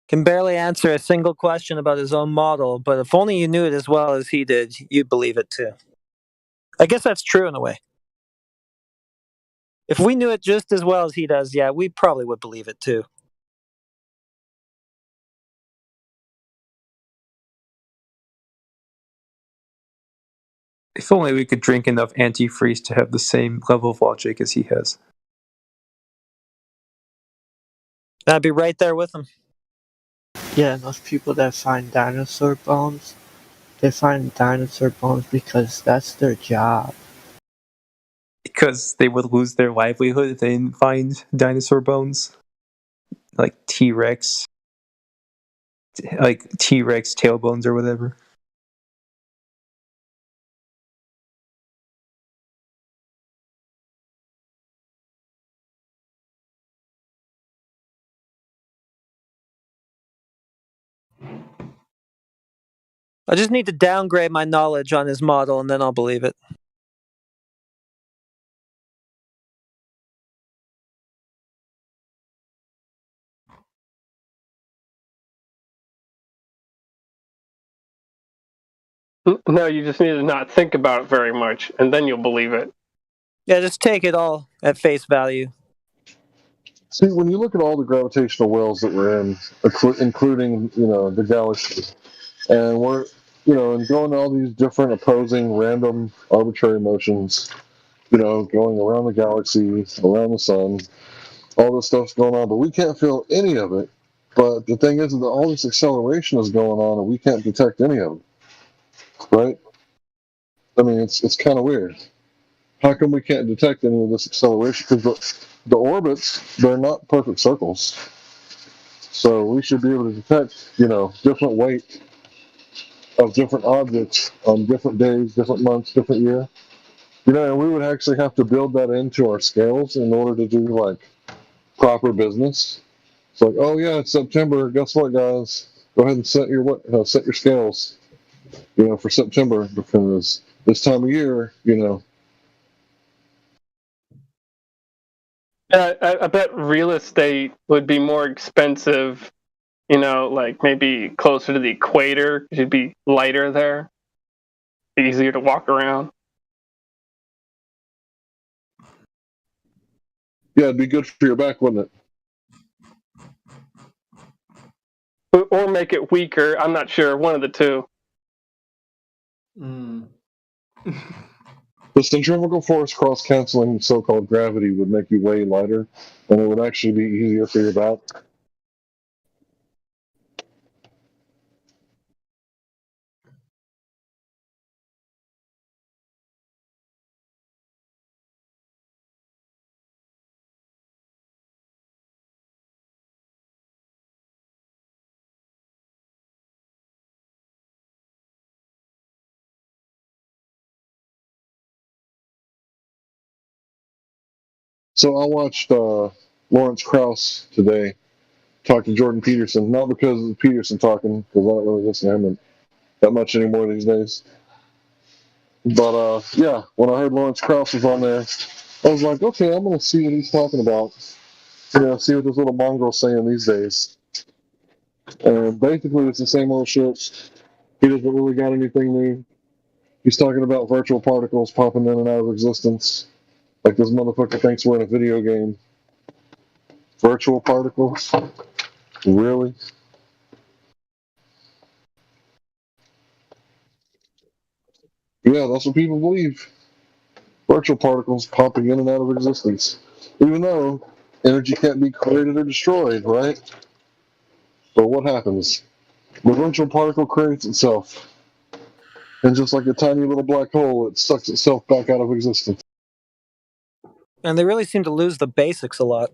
Can barely answer a single question about his own model, but if only you knew it as well as he did, you'd believe it too. I guess that's true in a way. If we knew it just as well as he does, yeah, we probably would believe it too. If only we could drink enough antifreeze to have the same level of logic as he has. I'd be right there with him. Yeah, and those people that find dinosaur bones, they find dinosaur bones because that's their job. Because they would lose their livelihood if they didn't find dinosaur bones. Like T-Rex. Like T-Rex tailbones or whatever. I just need to downgrade my knowledge on his model, and then I'll believe it. No, you just need to not think about it very much, and then you'll believe it. Yeah, just take it all at face value. See, when you look at all the gravitational wells that we're in, including, the galaxy, and we're, and going all these different opposing, random, arbitrary motions, going around the galaxy, around the sun, all this stuff's going on, but we can't feel any of it. But the thing is that all this acceleration is going on, and we can't detect any of it, right? I mean, it's kind of weird. How come we can't detect any of this acceleration? Because the orbits, they're not perfect circles. So we should be able to detect, different weight of different objects on different days, different months, different year. And we would actually have to build that into our scales in order to do, like, proper business. It's like, oh yeah, it's September. Guess what, guys? Go ahead and set your scales, for September, because this time of year, I bet real estate would be more expensive, like maybe closer to the equator. It'd be lighter there, easier to walk around. Yeah, it'd be good for your back, wouldn't it? Or make it weaker. I'm not sure. One of the two. The centrifugal force cross-canceling so-called gravity would make you way lighter, and it would actually be easier for your back. So I watched Lawrence Krauss today talk to Jordan Peterson, not because of Peterson talking, because I don't really listen to him that much anymore these days. But yeah, when I heard Lawrence Krauss was on there, I was like, okay, I'm going to see what he's talking about. See what this little mongrel's saying these days. And basically, it's the same old shit. He doesn't really got anything new. He's talking about virtual particles popping in and out of existence. Like this motherfucker thinks we're in a video game. Virtual particles? Really? Yeah, that's what people believe. Virtual particles popping in and out of existence. Even though energy can't be created or destroyed, right? But what happens? The virtual particle creates itself. And just like a tiny little black hole, it sucks itself back out of existence. And they really seem to lose the basics a lot.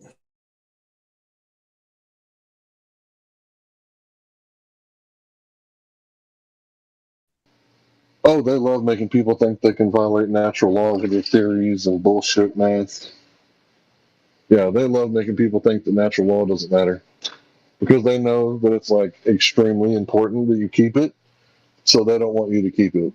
Oh, they love making people think they can violate natural law with their theories and bullshit, man. Yeah, they love making people think that natural law doesn't matter. Because they know that it's, like, extremely important that you keep it, so they don't want you to keep it.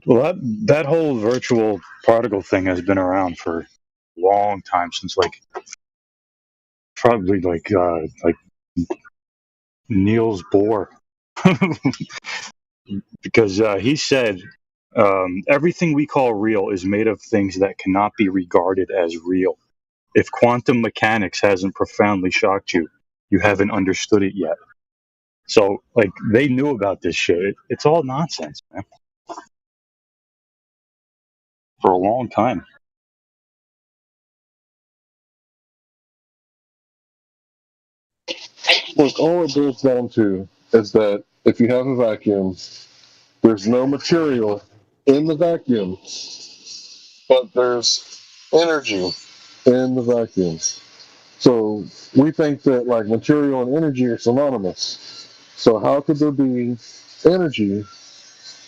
Well, that whole virtual particle thing has been around for a long time, since probably like Niels Bohr, because he said everything we call real is made of things that cannot be regarded as real. If quantum mechanics hasn't profoundly shocked you, you haven't understood it yet. So, like, they knew about this shit. It's all nonsense, man. For a long time. Look, all it boils down to is that if you have a vacuum, there's no material in the vacuum, but there's energy in the vacuum. So we think that, like, material and energy are synonymous. So how could there be energy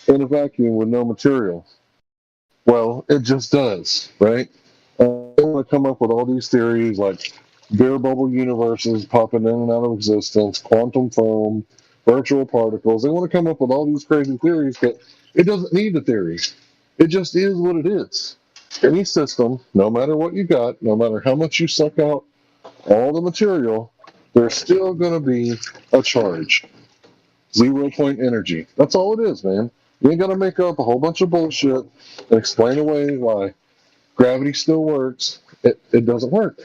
in a vacuum with no material. Well, it just does, right? They want to come up with all these theories like beer bubble universes popping in and out of existence, quantum foam, virtual particles. They want to come up with all these crazy theories, but it doesn't need the theories. It just is what it is. Any system, no matter what you got, no matter how much you suck out all the material, there's still going to be a charge. 0 point energy. That's all it is, man. You ain't got to make up a whole bunch of bullshit and explain away why gravity still works. It doesn't work.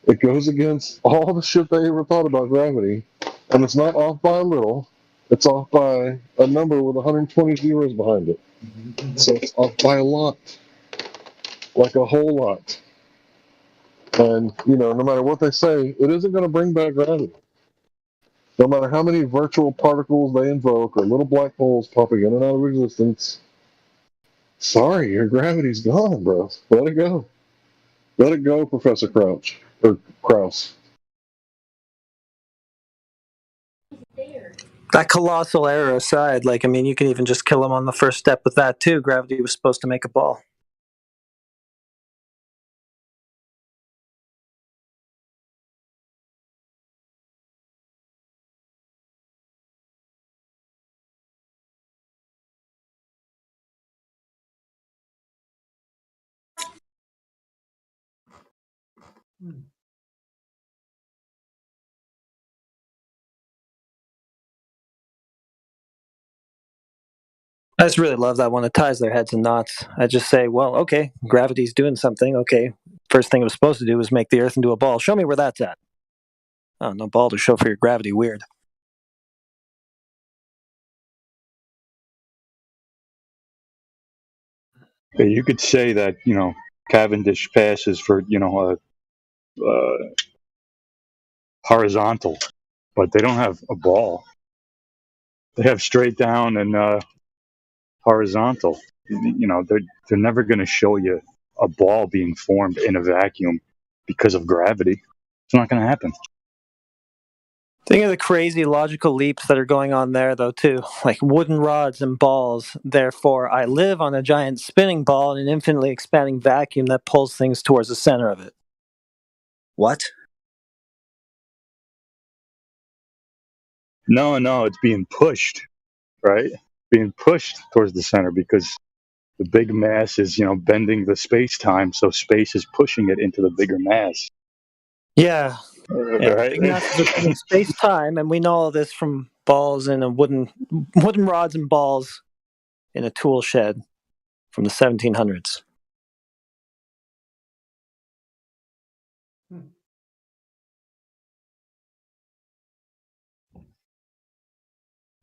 It goes against all the shit they ever thought about gravity, and it's not off by a little. It's off by a number with 120 zeros behind it. So it's off by a lot, like a whole lot. And, no matter what they say, it isn't going to bring back gravity. No matter how many virtual particles they invoke or little black holes popping in and out of existence, sorry, your gravity's gone, bro. Let it go. Let it go, Professor Crouch. Or Krauss. That colossal error aside, you can even just kill him on the first step with that too. Gravity was supposed to make a ball. I just really love that one. It ties their heads in knots. I just say, well, okay, gravity's doing something. Okay, first thing it was supposed to do was make the Earth into a ball. Show me where that's at. Oh, no ball to show for your gravity. Weird. Yeah, you could say that, Cavendish passes for, horizontal, but they don't have a ball. They have straight down and horizontal. They're never going to show you a ball being formed in a vacuum because of gravity. It's not going to happen. Think of the crazy logical leaps that are going on there, though, too. Like wooden rods and balls. Therefore, I live on a giant spinning ball in an infinitely expanding vacuum that pulls things towards the center of it. What? No, it's being pushed, right? Being pushed towards the center because the big mass is, bending the space-time, so space is pushing it into the bigger mass. Yeah. Right? Big masses are in space-time, and we know all this from balls and wooden rods and balls in a tool shed from the 1700s.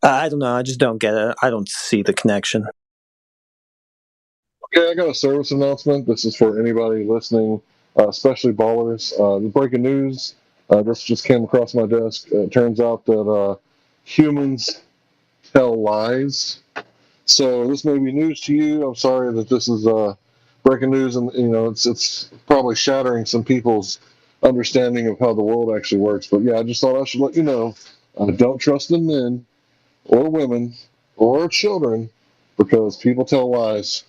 I don't know. I just don't get it. I don't see the connection. Okay, I got a service announcement. This is for anybody listening, especially ballers. The breaking news, this just came across my desk. It turns out that humans tell lies. So this may be news to you. I'm sorry that this is breaking news, and it's probably shattering some people's understanding of how the world actually works. But yeah, I just thought I should let you know. Don't trust in men or women or children because people tell lies.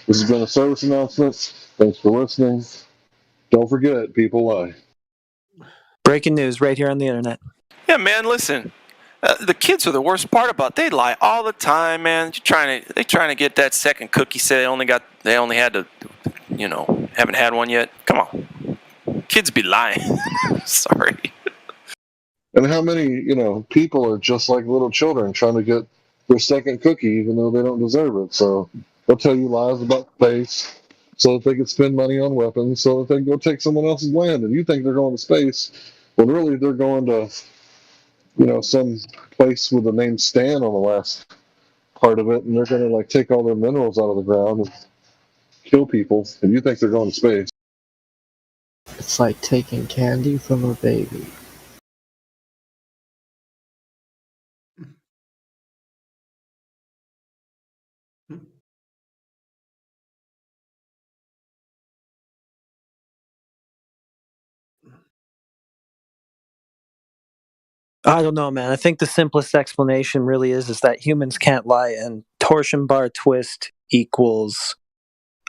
This has been a service announcement. Thanks for listening. Don't forget, people lie. Breaking news right here on the internet. Yeah, man, listen. The kids are the worst part about it. They lie all the time, man. They're trying to get that second cookie. Say they only had to, haven't had one yet. Come on, kids be lying. Sorry. And how many, people are just like little children trying to get their second cookie even though they don't deserve it. So they'll tell you lies about space so that they can spend money on weapons so that they can go take someone else's land. And you think they're going to space when really they're going to, some place with the name Stan on the last part of it. And they're going to take all their minerals out of the ground and kill people. And you think they're going to space. It's like taking candy from a baby. I don't know, man. I think the simplest explanation really is that humans can't lie and torsion bar twist equals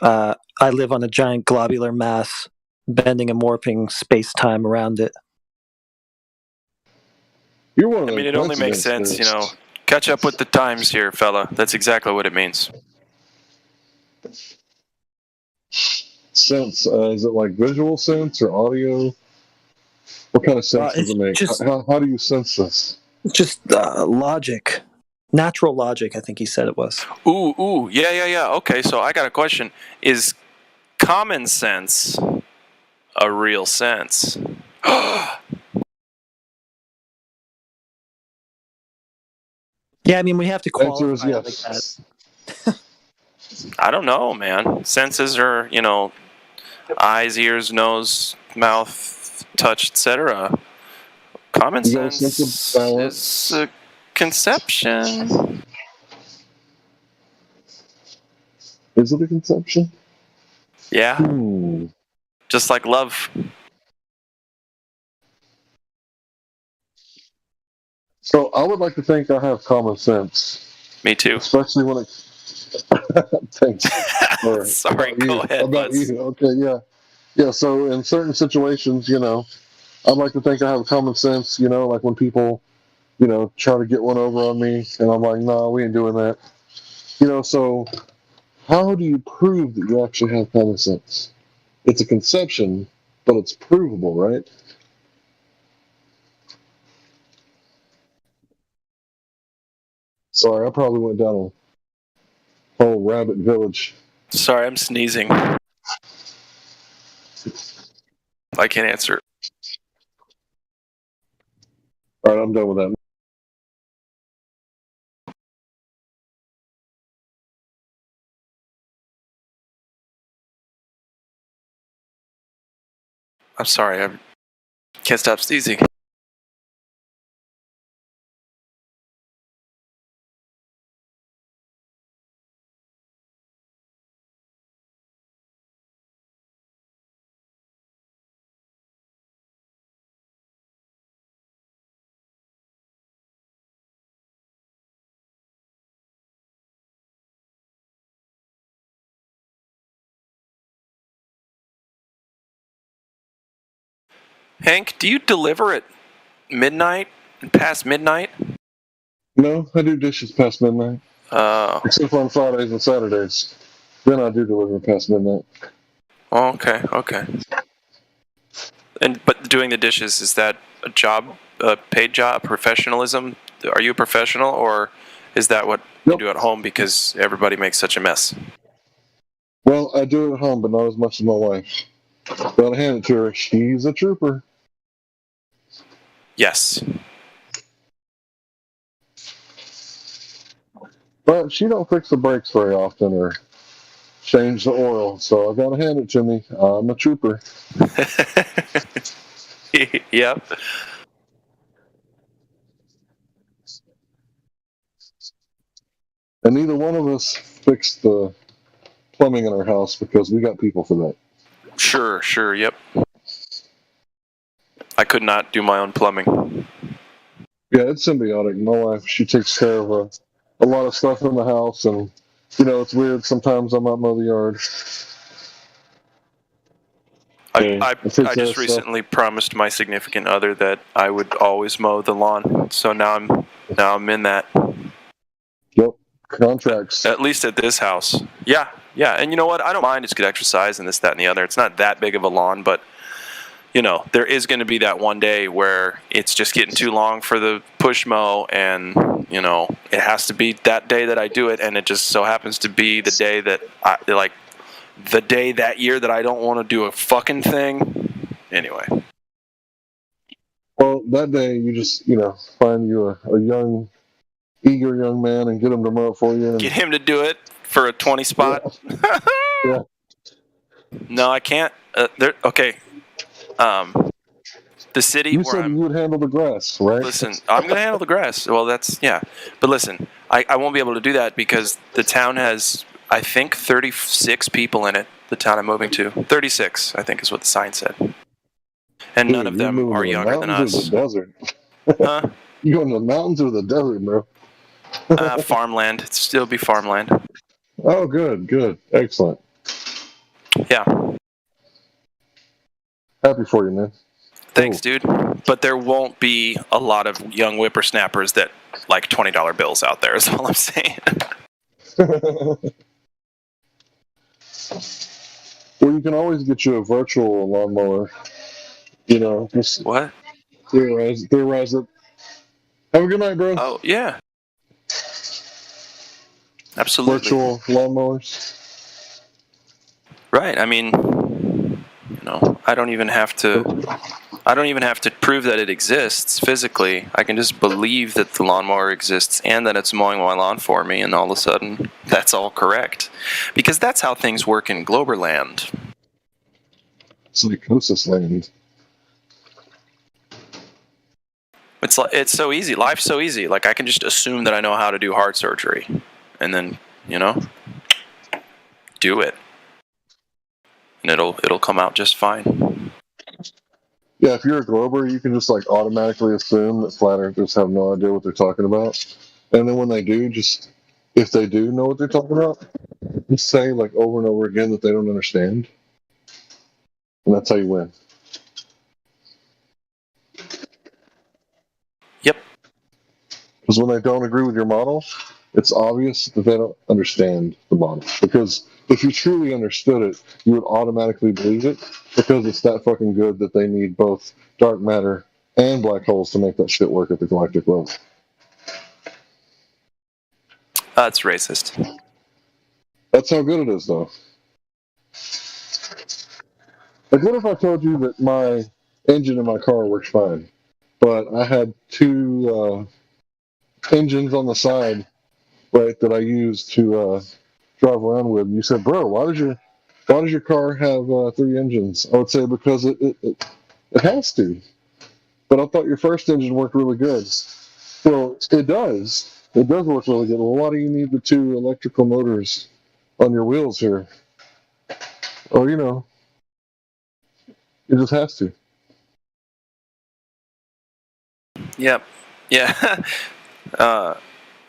I live on a giant globular mass, bending and warping space-time around it. You're one of I the mean, it only makes coincidence sense, you know. theorists. Catch up with the times here, fella. That's exactly what it means. Sense, is it like visual sense or audio? What kind of sense does It's it make? just How do you sense this? logic. Natural logic, I think he said it was. Ooh, yeah. Okay, so I got a question. Is common sense a real sense? Yeah, I mean, we have to Answer is qualify it yes. like that. I don't know, man. Senses are, you know, eyes, ears, nose, mouth, touch, etc. Common You got a sense sense of balance. is a conception. Is it a conception? Yeah. Just like love. So I would like to think I have common sense. Me too. Especially when it. Thanks. Sorry, go ahead. About you. Okay, yeah. Yeah, so in certain situations, you know, I'd like to think I have common sense, you know, like when people, you know, try to get one over on me, and I'm like, no, we ain't doing that. You know, so how do you prove that you actually have common sense? It's a conception, but it's provable, right? Sorry, I probably went down a whole rabbit village. Sorry, I'm sneezing. I can't answer. All right, I'm done with that. I'm sorry, I can't stop sneezing. Hank, do you deliver at midnight and past midnight? No, I do dishes past midnight. Except on Fridays and Saturdays. Then I do deliver past midnight. Okay. But doing the dishes, is that a job, a paid job, professionalism? Are you a professional, or is that what you do at home because everybody makes such a mess? Well, I do it at home, but not as much as my wife. Gotta hand it to her. She's a trooper. Yes. But she don't fix the brakes very often or change the oil, so I gotta hand it to me. I'm a trooper. Yep. And neither one of us fixed the plumbing in our house because we got people for that. Sure, yep. I could not do my own plumbing. Yeah, it's symbiotic. My wife, she takes care of a lot of stuff in the house, and, you know, it's weird. Sometimes I might mow the yard. I just recently promised my significant other that I would always mow the lawn. So now I'm in that. Yep. Contracts. At least at this house. Yeah. And you know what? I don't mind. It's good exercise and this, that, and the other. It's not that big of a lawn, but you know, there is going to be that one day where it's just getting too long for the push mow, and you know, it has to be that day that I do it, and it just so happens to be the day that the day that year that I don't want to do a fucking thing. Anyway. Well, that day you just, you know, find you a young, eager young man and get him to mow it for you. And get him to do it for a 20 spot. Yeah. No, I can't. Okay. The city you where said you would handle the grass, right? Listen, I'm going to handle the grass. Well, but listen, I won't be able to do that because the town has, I think, 36 people in it. The town I'm moving to, 36, I think, is what the sign said, and none of them are younger than us. The desert. Huh? You going to the mountains or the desert, bro? Farmland. It'd still be farmland. Oh, good, excellent. Yeah. Happy for you, man. Thanks, dude. But there won't be a lot of young whippersnappers that like $20 bills out there, is all I'm saying. Well, you can always get you a virtual lawnmower. You know, just what? Theorize it. Have a good night, bro. Oh, yeah. Absolutely. Virtual lawnmowers. Right. I mean, I don't even have to prove that it exists physically. I can just believe that the lawnmower exists and that it's mowing my lawn for me, and all of a sudden, that's all correct. Because that's how things work in Globerland. Psychosis land. It's so easy. Life's so easy. Like, I can just assume that I know how to do heart surgery, and then do it, and it'll come out just fine. Yeah, if you're a Glober, you can just automatically assume that flat earthers have no idea what they're talking about, and then when they do, if they do know what they're talking about, just say over and over again that they don't understand, and that's how you win. Yep. Because when they don't agree with your model, it's obvious that they don't understand the model. Because if you truly understood it, you would automatically believe it, because it's that fucking good that they need both dark matter and black holes to make that shit work at the galactic level. That's racist. That's how good it is, though. What if I told you that my engine in my car works fine, but I had two engines on the side, right, that I use to drive around with? And you said, "Bro, why does your car have 3 engines?" I would say because it has to. But I thought your first engine worked really good. Well, it does. It does work really good. Well, why do you need the 2 electrical motors on your wheels here? Oh, it just has to. Yep. Yeah.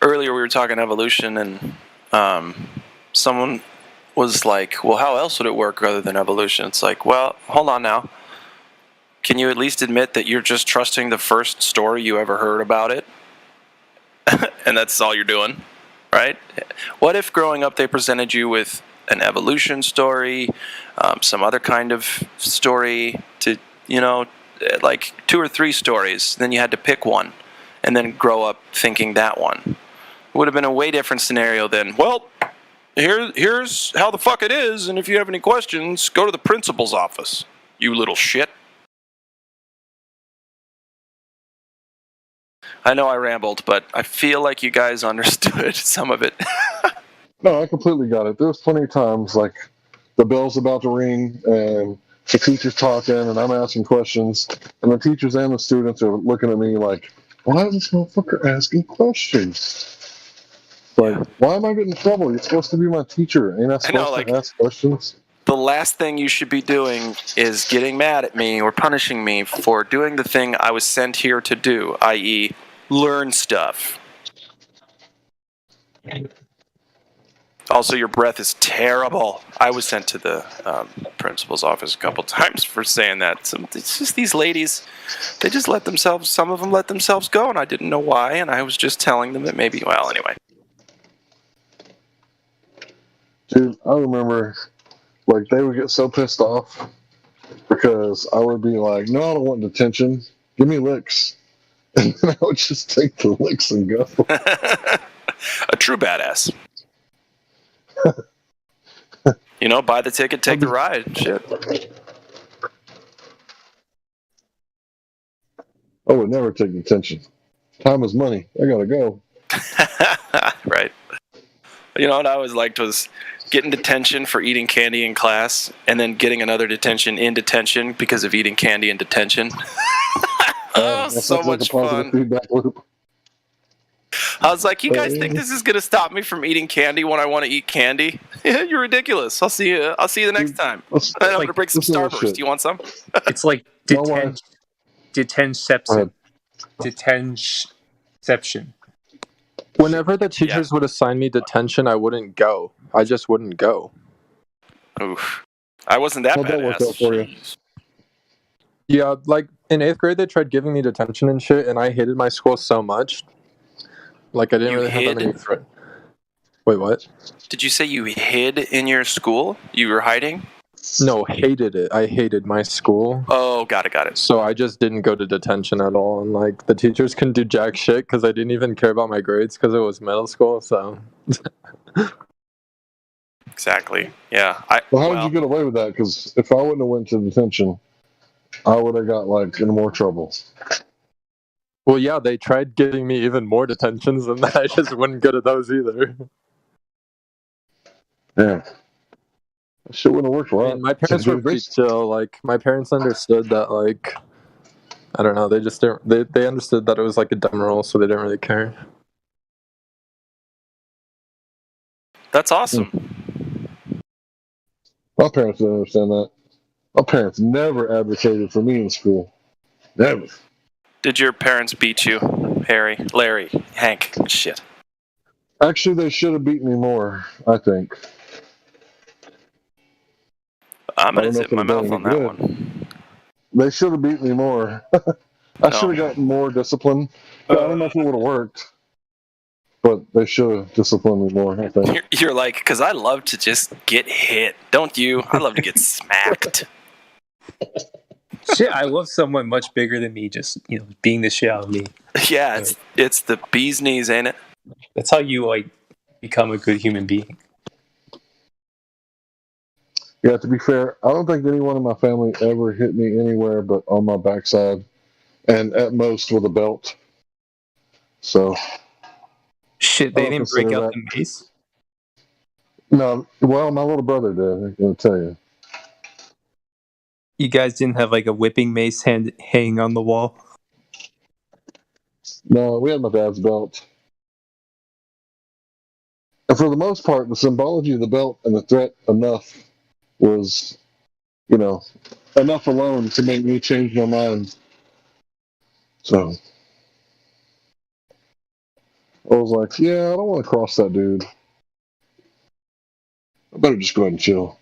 Earlier we were talking evolution, and someone was like, well, how else would it work other than evolution? It's like, well, hold on now. Can you at least admit that you're just trusting the first story you ever heard about it? And that's all you're doing, right? What if growing up they presented you with an evolution story, some other kind of story, to, 2 or 3 stories, then you had to pick one and then grow up thinking that one? It would have been a way different scenario than, well, here's how the fuck it is, and if you have any questions, go to the principal's office, you little shit. I know I rambled, but I feel like you guys understood some of it. No, I completely got it. There's plenty of times the bell's about to ring and the teacher's talking and I'm asking questions, and the teachers and the students are looking at me like, why is this motherfucker asking questions? Why am I getting in trouble? You're supposed to be my teacher. Ain't I supposed to ask questions? The last thing you should be doing is getting mad at me or punishing me for doing the thing I was sent here to do, i.e., learn stuff. Also, your breath is terrible. I was sent to the principal's office a couple times for saying that. It's just these ladies, they just some of them let themselves go, and I didn't know why, and I was just telling them that maybe, well, anyway. Dude, I remember, they would get so pissed off because I would be like, no, I don't want detention. Give me licks. And then I would just take the licks and go. A true badass. Buy the ticket, take the ride. Shit. I would never take detention. Time is money. I gotta go. Right. What I always liked was getting detention for eating candy in class, and then getting another detention in detention because of eating candy in detention. Oh, so much fun. Feedback loop. I was like, you guys think this is going to stop me from eating candy when I want to eat candy? You're ridiculous. I'll see you the next time. I'm going to bring some Starburst. Do you want some? It's like detenception. Detenception. Whenever the teachers would assign me detention, I wouldn't go. I just wouldn't go. Oof. I wasn't that How'd that work out badass. for you? Yeah, like in 8th grade, they tried giving me detention and shit, and I hated my school so much. Like I didn't You really have that hid? many friends. Wait, what? Did you say you hid in your school? You were hiding? No, hated it. I hated my school. Oh, got it. So I just didn't go to detention at all, and like the teachers couldn't do jack shit because I didn't even care about my grades because it was middle school. So Exactly. Yeah. Well, how did you get away with that? Because if I wouldn't have went to detention, I would have got like in more trouble. well, yeah, they tried giving me even more detentions, and I just wouldn't go to those either. Yeah. That shit wouldn't have worked well. I mean, my parents were pretty chill. Like my parents understood that, like, I don't know, they just didn't. They understood that it was like a dumb rule, so they didn't really care. That's awesome. My parents didn't understand that. My parents never advocated for me in school. Never. Did your parents beat you, Harry, Larry, Hank? Shit. Actually, they should have beat me more, I think. I'm gonna I don't know zip if it my would've mouth done on any that good. one. They should have beat me more. I should have gotten more discipline. I don't know if it would have worked, but they should have disciplined me more, I think. You're like, because I love to just get hit, don't you? I love to get smacked. Shit, I love someone much bigger than me just, being the shit out of me. Yeah, it's the bee's knees, ain't it? That's how you, become a good human being. Yeah, to be fair, I don't think anyone in my family ever hit me anywhere but on my backside, and at most with a belt. So. Shit, they didn't break out the mace? No, well, my little brother did, I'm going to tell you. You guys didn't have, a whipping mace hanging on the wall? No, we had my dad's belt. And for the most part, the symbology of the belt and the threat enough was, enough alone to make me change my mind. So I was like, yeah, I don't want to cross that dude. I better just go ahead and chill.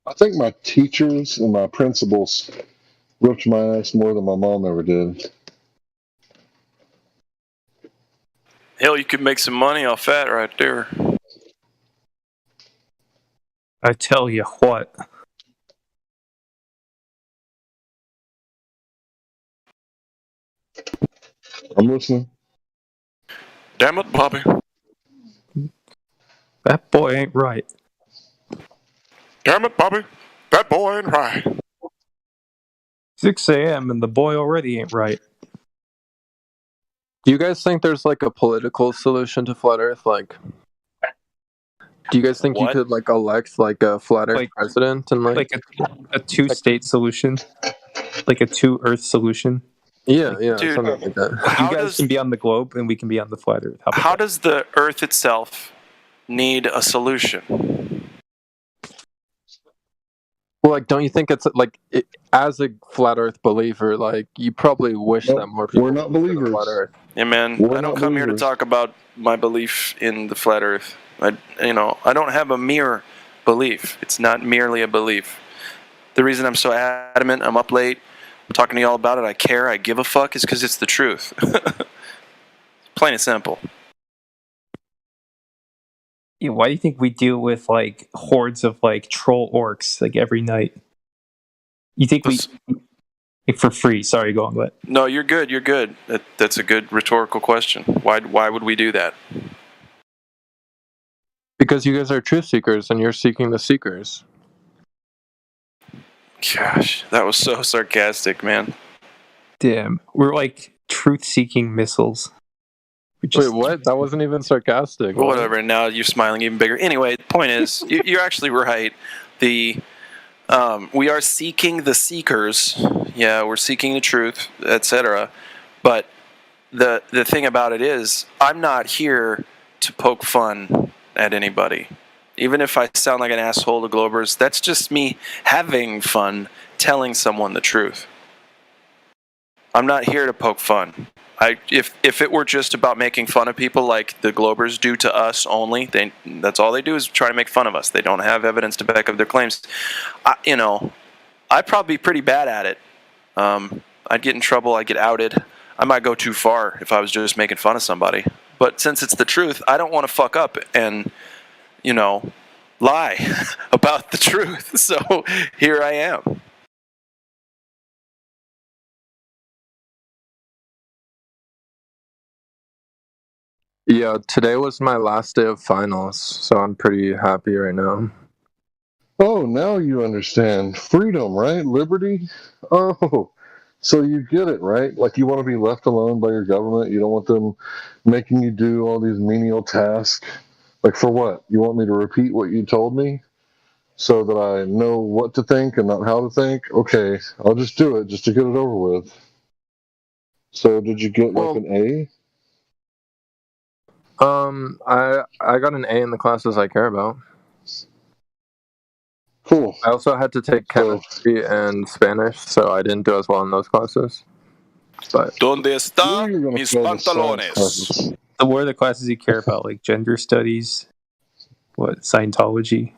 I think my teachers and my principals ripped my ass more than my mom ever did. Hell, you could make some money off that right there. I tell you what. I'm listening. Damn it, Bobby. That boy ain't right. Damn it, Bobby. That boy ain't right. 6 a.m. and the boy already ain't right. Do you guys think there's a political solution to flat Earth? Do you guys think you could elect a flat Earth president and a two-state solution, a two-Earth solution? Yeah, Dude, something like that. You guys can be on the globe and we can be on the flat Earth. How does the Earth itself need a solution? Well, don't you think it's as a flat Earth believer, you probably wish that more people we're not believers. Flat Earth. Yeah, man, I don't come here to talk about my belief in the flat Earth. I don't have a mere belief. It's not merely a belief. The reason I'm so adamant, I'm up late, I'm talking to y'all about it, I care, I give a fuck, is because it's the truth. Plain and simple. Yeah, why do you think we deal with hordes of troll orcs every night? You think we for free? Sorry, go on. But No, you're good. You're good. That's a good rhetorical question. Why would we do that? Because you guys are truth seekers and you're seeking the seekers. Gosh, that was so sarcastic, man. damn, we're truth-seeking missiles. Wait, what? That wasn't even sarcastic. Whatever. Now you're smiling even bigger. Anyway, the point is, you're actually right. We are seeking the seekers. Yeah, we're seeking the truth, etc. But the thing about it is, I'm not here to poke fun at anybody. Even if I sound like an asshole to Globers, that's just me having fun telling someone the truth. I'm not here to poke fun. If it were just about making fun of people like the Globers do to us only, that's all they do is try to make fun of us. They don't have evidence to back up their claims. I'd probably be pretty bad at it. I'd get in trouble. I'd get outed. I might go too far if I was just making fun of somebody. But since it's the truth, I don't want to fuck up and, lie about the truth. So here I am. Yeah, today was my last day of finals, so I'm pretty happy right now. Oh, now you understand. Freedom, right? Liberty? Oh, so you get it, right? Like you want to be left alone by your government. You don't want them making you do all these menial tasks. Like for what? You want me to repeat what you told me so that I know what to think and not how to think? Okay, I'll just do it just to get it over with. So did you get like an A? I got an A in the classes I care about. Cool. I also had to take chemistry and Spanish, so I didn't do as well in those classes. But ¿Dónde está mis pantalones? So what are the classes you care about? Like gender studies? What, Scientology?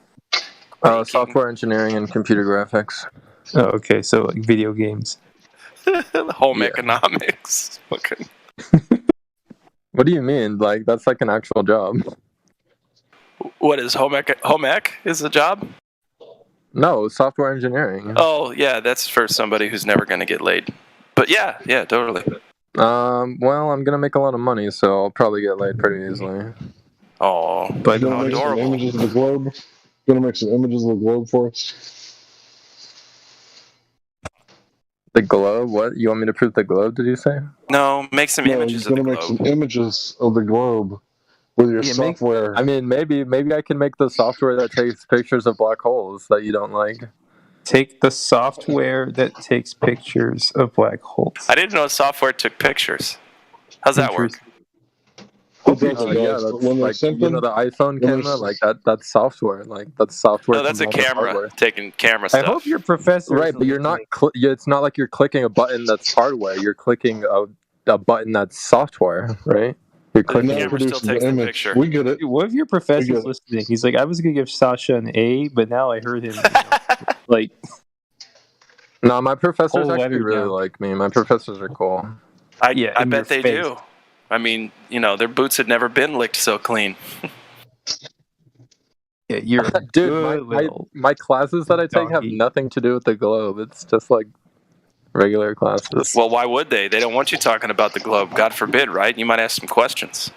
Software engineering and computer graphics. Oh, okay. So like video games. Home economics. Okay. What do you mean? Like that's like an actual job? What is home ec is a job? No, software engineering. Oh yeah, that's for somebody who's never going to get laid. But yeah, totally. Well, I'm gonna make a lot of money, so I'll probably get laid pretty easily. Oh, but gonna make some images of the globe. Gonna make some images of the globe for us. The globe? What? You want me to prove the globe? Did you say? No, make some images of the globe. Gonna make some images of the globe with your software. I mean, maybe I can make the software that takes pictures of black holes that you don't like. Take the software that takes pictures of black holes. I didn't know software took pictures. How's that work? Yeah, that's like the iPhone camera, like that's software. Like that's software. No, that's a camera taking camera stuff. I hope your professor. Right, but you're not. It's not like you're clicking a button that's hardware. You're clicking a button that's software, right? You're clicking. The camera still takes the picture. We get it. What if your professor's listening? He's like, I was gonna give Sasha an A, but now I heard him. Like, no, my professors actually really like me. My professors are cool. I bet they do. I mean, their boots had never been licked so clean. Yeah, you're dude. My classes that I take have nothing to do with the globe. It's just like regular classes. Well, why would they? They don't want you talking about the globe. God forbid, right? You might ask some questions.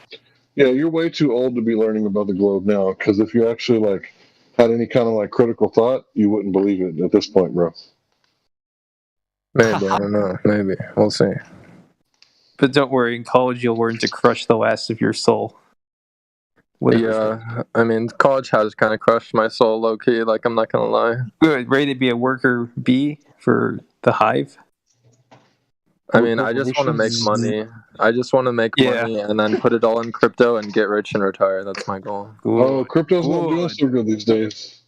Yeah, you're way too old to be learning about the globe now. Because if you actually had any kind of critical thought, you wouldn't believe it at this point, bro. Maybe, I don't know. Maybe we'll see. But don't worry, in college you'll learn to crush the last of your soul. Yeah, I mean, college has kind of crushed my soul low key. Like, I'm not gonna lie. Good, ready to be a worker bee for the Hive? I mean, I just want to make money. I just want to make money and then put it all in crypto and get rich and retire. That's my goal. Oh, crypto's not doing so good these days.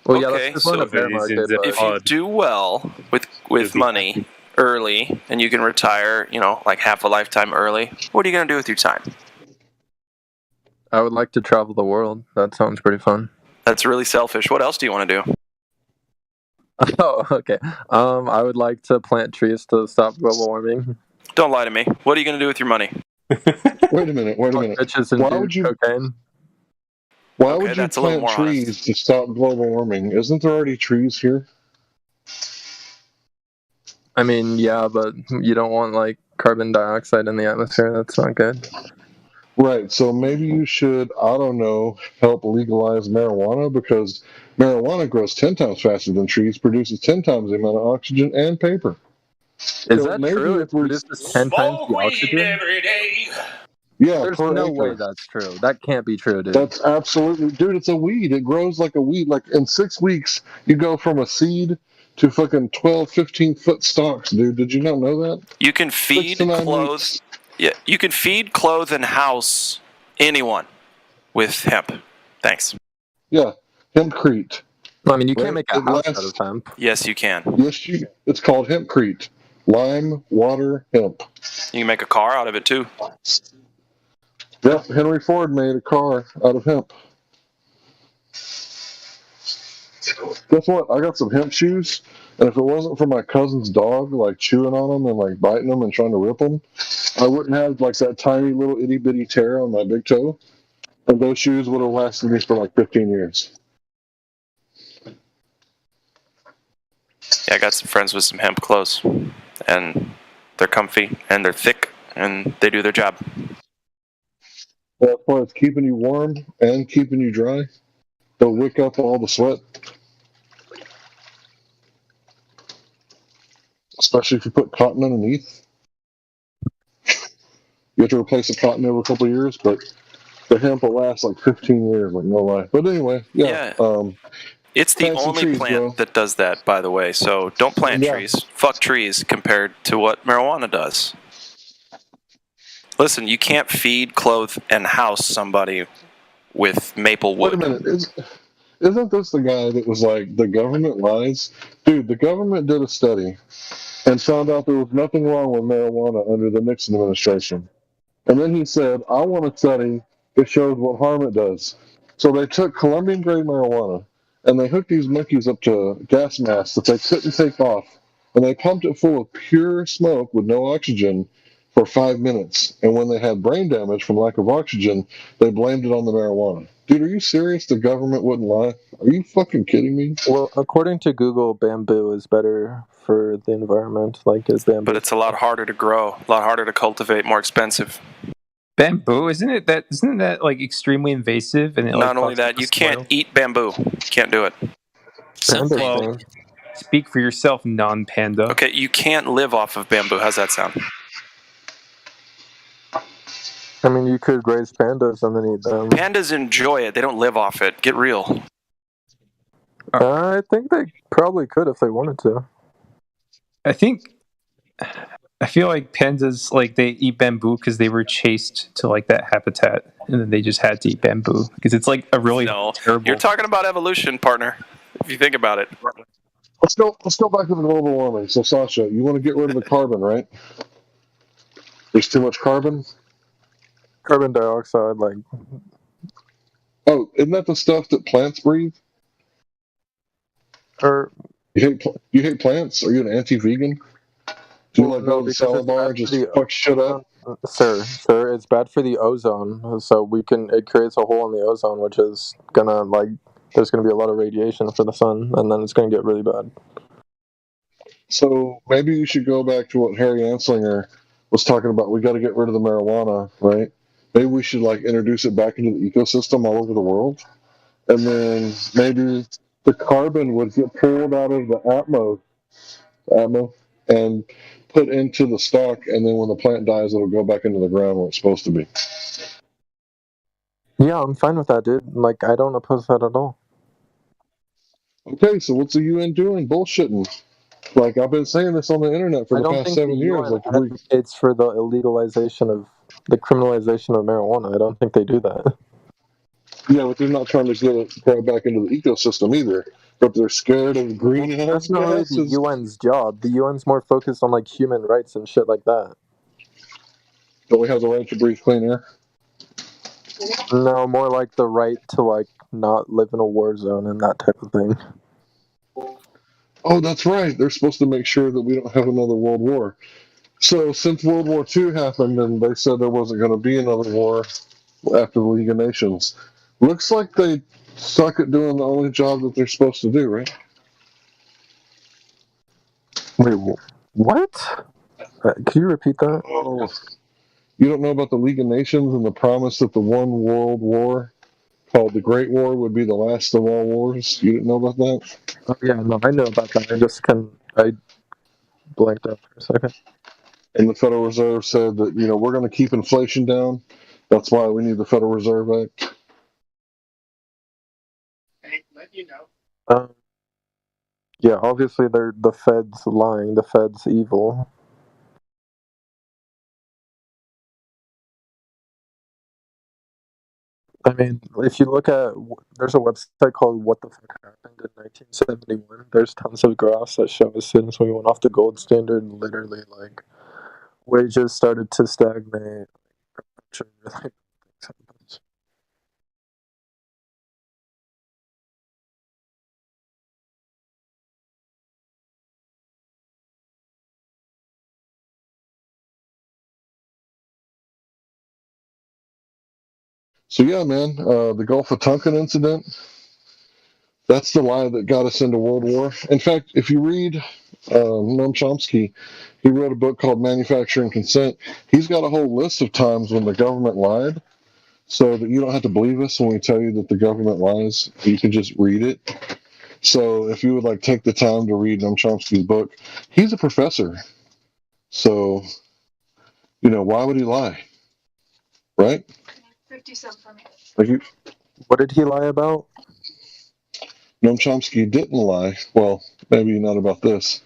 Well, yeah, okay, let's just a bear market. If you do well with money early and you can retire, like half a lifetime early, what are you going to do with your time? I would like to travel the world. That sounds pretty fun. That's really selfish. What else do you want to do? Oh, okay. I would like to plant trees to stop global warming. Don't lie to me. What are you going to do with your money? Wait a minute. Why would you plant trees to stop global warming? Isn't there already trees here? I mean, yeah, but you don't want carbon dioxide in the atmosphere. That's not good. Right, so maybe you should, I don't know, help legalize marijuana, because marijuana grows 10 times faster than trees, produces 10 times the amount of oxygen and paper. Is that true? It produces 10 times the oxygen? Every day. Yeah, there's no way that's true. That can't be true, dude. That's absolutely, dude, it's a weed. It grows like a weed. Like in 6 weeks, you go from a seed to fucking 12, 15-foot stalks, dude. Did you not know that? You can feed, clothe. Yeah, you can feed, clothe, and house anyone with hemp. Thanks. Yeah, hempcrete. I mean, you can't Right? make a It house out lasts. of hemp. Yes, you can. Yes, it's called hempcrete. Lime, water, hemp. You can make a car out of it too. Yep, Henry Ford made a car out of hemp. Guess what? I got some hemp shoes, and if it wasn't for my cousin's dog, like chewing on them and like biting them and trying to rip them, I wouldn't have like that tiny little itty bitty tear on my big toe. And those shoes would have lasted me for like 15 years. Yeah, I got some friends with some hemp clothes, and they're comfy and they're thick and they do their job. Well, as far as keeping you warm and keeping you dry, they'll wick up all the sweat. Especially if you put cotton underneath. You have to replace the cotton every couple of years, but the hemp will last like 15 years, like no lie. But anyway, yeah. It's the plant some only trees, plant bro. that does that, by the way. So don't plant Yeah. trees. Fuck trees compared to what marijuana does. Listen, you can't feed, clothe, and house somebody with maple wood. Wait a minute. Isn't this the guy that was like, the government lies? Dude, the government did a study and found out there was nothing wrong with marijuana under the Nixon administration. And then he said, I want a study that shows what harm it does. So they took Colombian grade marijuana and they hooked these monkeys up to gas masks that they couldn't take off. And they pumped it full of pure smoke with no oxygen for 5 minutes. And when they had brain damage from lack of oxygen, they blamed it on the marijuana. Dude, are you serious? The government wouldn't lie? Are you fucking kidding me? Well, according to Google, bamboo is better for the environment. Like, bamboo. But it's a lot harder to grow, a lot harder to cultivate, more expensive. Bamboo, isn't that like extremely invasive? And it, Not like, only that, you can't soil? eat bamboo. You can't do it. Well, speak for yourself, non-panda. Okay, you can't live off of bamboo. How's that sound? I mean, you could raise pandas and then eat them. Pandas enjoy it. They don't live off it. Get real. I think they probably could if they wanted to. I feel like pandas, like, they eat bamboo because they were chased to like that habitat, and then they just had to eat bamboo because it's like a really terrible. You're talking about evolution, partner. If you think about it. Let's go back to the global warming. So, Sasha, you want to get rid of the carbon, right? There's too much carbon? Carbon dioxide, like... Oh, isn't that the stuff that plants breathe? Or you hate plants? Are you an anti-vegan? Do you like go to the salad bar and just fuck shit up? Sir, it's bad for the ozone. So it creates a hole in the ozone, which is gonna, like, there's gonna be a lot of radiation for the sun, and then it's gonna get really bad. So maybe you should go back to what Harry Anslinger was talking about. We got to get rid of the marijuana, right? Maybe we should like introduce it back into the ecosystem all over the world, and then maybe the carbon would get pulled out of the atmo, and put into the stock, and then when the plant dies, it'll go back into the ground where it's supposed to be. Yeah, I'm fine with that, dude. Like, I don't oppose that at all. Okay, so what's the UN doing? Bullshitting. Like, I've been saying this on the internet for the past 7 years. Like, It's for the the criminalization of marijuana. I don't think they do that. yeah, but they're not trying to get it brought back into the ecosystem either. But they're scared of greenhouse That's not really gases. the UN's job. The UN's more focused on, like, human rights and shit like that. Don't we have the right to breathe clean air? No, more like the right to, like, not live in a war zone and that type of thing. Oh, that's right. They're supposed to make sure that we don't have another world war. So since World War II happened and they said there wasn't going to be another war after the League of Nations, looks like they suck at doing the only job that they're supposed to do, right? Wait, what? Can you repeat that? Oh, you don't know about the League of Nations and the promise that the one world war called the Great War would be the last of all wars? You didn't know about that? Oh, yeah, no, I know about that. I blanked out for a second. And the Federal Reserve said that, we're going to keep inflation down. That's why we need the Federal Reserve Act. Yeah, obviously the Fed's lying. The Fed's evil. I mean, if you look at, there's a website called What the Fuck Happened in 1971. There's tons of graphs that show us since we went off the gold standard, literally, like, wages started to stagnate. I'm sure really things happened. So yeah, man, the Gulf of Tonkin incident, that's the lie that got us into World War. In fact, if you read Noam Chomsky, he wrote a book called Manufacturing Consent. He's got a whole list of times when the government lied, so that you don't have to believe us when we tell you that the government lies. You can just read it. So if you would like take the time to read Noam Chomsky's book, he's a professor. So, why would he lie? Right? 50 cents for me. Like What did he lie about? Noam Chomsky didn't lie. Well, maybe not about this.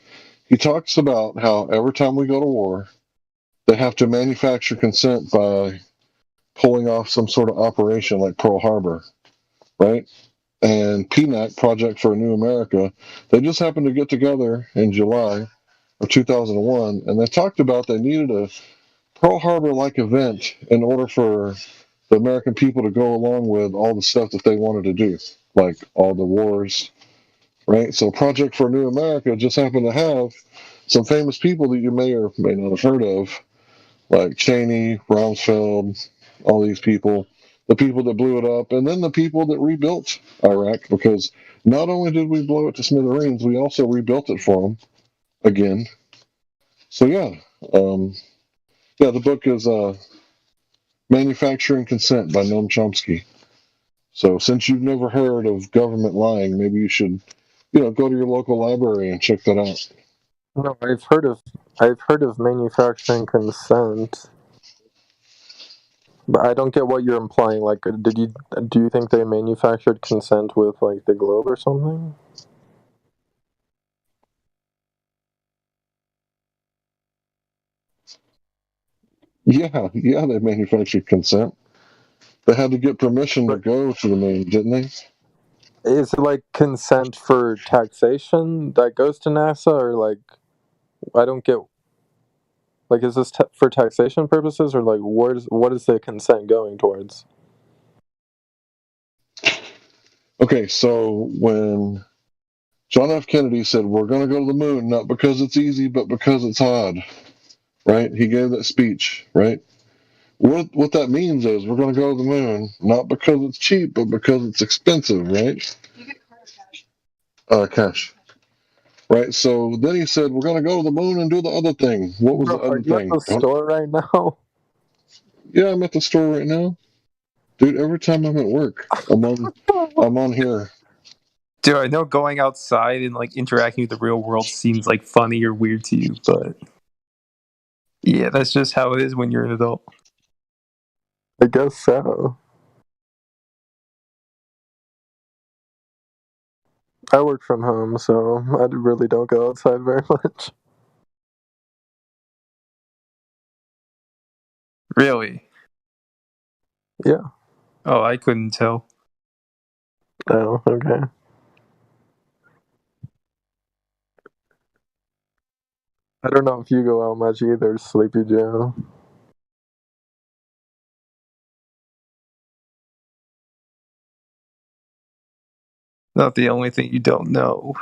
He talks about how every time we go to war, they have to manufacture consent by pulling off some sort of operation like Pearl Harbor, right? And PNAC, Project for a New America, they just happened to get together in July of 2001, and they talked about they needed a Pearl Harbor-like event in order for the American people to go along with all the stuff that they wanted to do, like all the wars, right? So Project for a New America just happened to have some famous people that you may or may not have heard of, like Cheney, Rumsfeld, all these people, the people that blew it up, and then the people that rebuilt Iraq, because not only did we blow it to smithereens, we also rebuilt it for them again. So yeah, the book is Manufacturing Consent by Noam Chomsky. So since you've never heard of government lying, maybe you should, go to your local library and check that out. No, I've heard of manufacturing consent, but I don't get what you're implying. Like, do you think they manufactured consent with like the globe or something? Yeah, they manufactured consent. They had to get permission to go to the moon, didn't they? Is it like consent for taxation that goes to NASA, or like, I don't get. Like, is this for taxation purposes, or like, what is the consent going towards? Okay, so when John F. Kennedy said, we're going to go to the moon, not because it's easy, but because it's hard, right? He gave that speech, right? What that means is we're going to go to the moon, not because it's cheap, but because it's expensive, right? You get credit cash. Cash. Right, so then he said, we're going to go to the moon and do the other thing. What was the Are other you thing? at the store right now? Yeah, I'm at the store right now. Dude, every time I'm at work, I'm on here. Dude, I know going outside and like interacting with the real world seems like funny or weird to you, but yeah, that's just how it is when you're an adult. I guess so. I work from home, so I really don't go outside very much. Really? Yeah. Oh, I couldn't tell. Oh, okay. I don't know if you go out much either, Sleepy Joe. Not the only thing you don't know.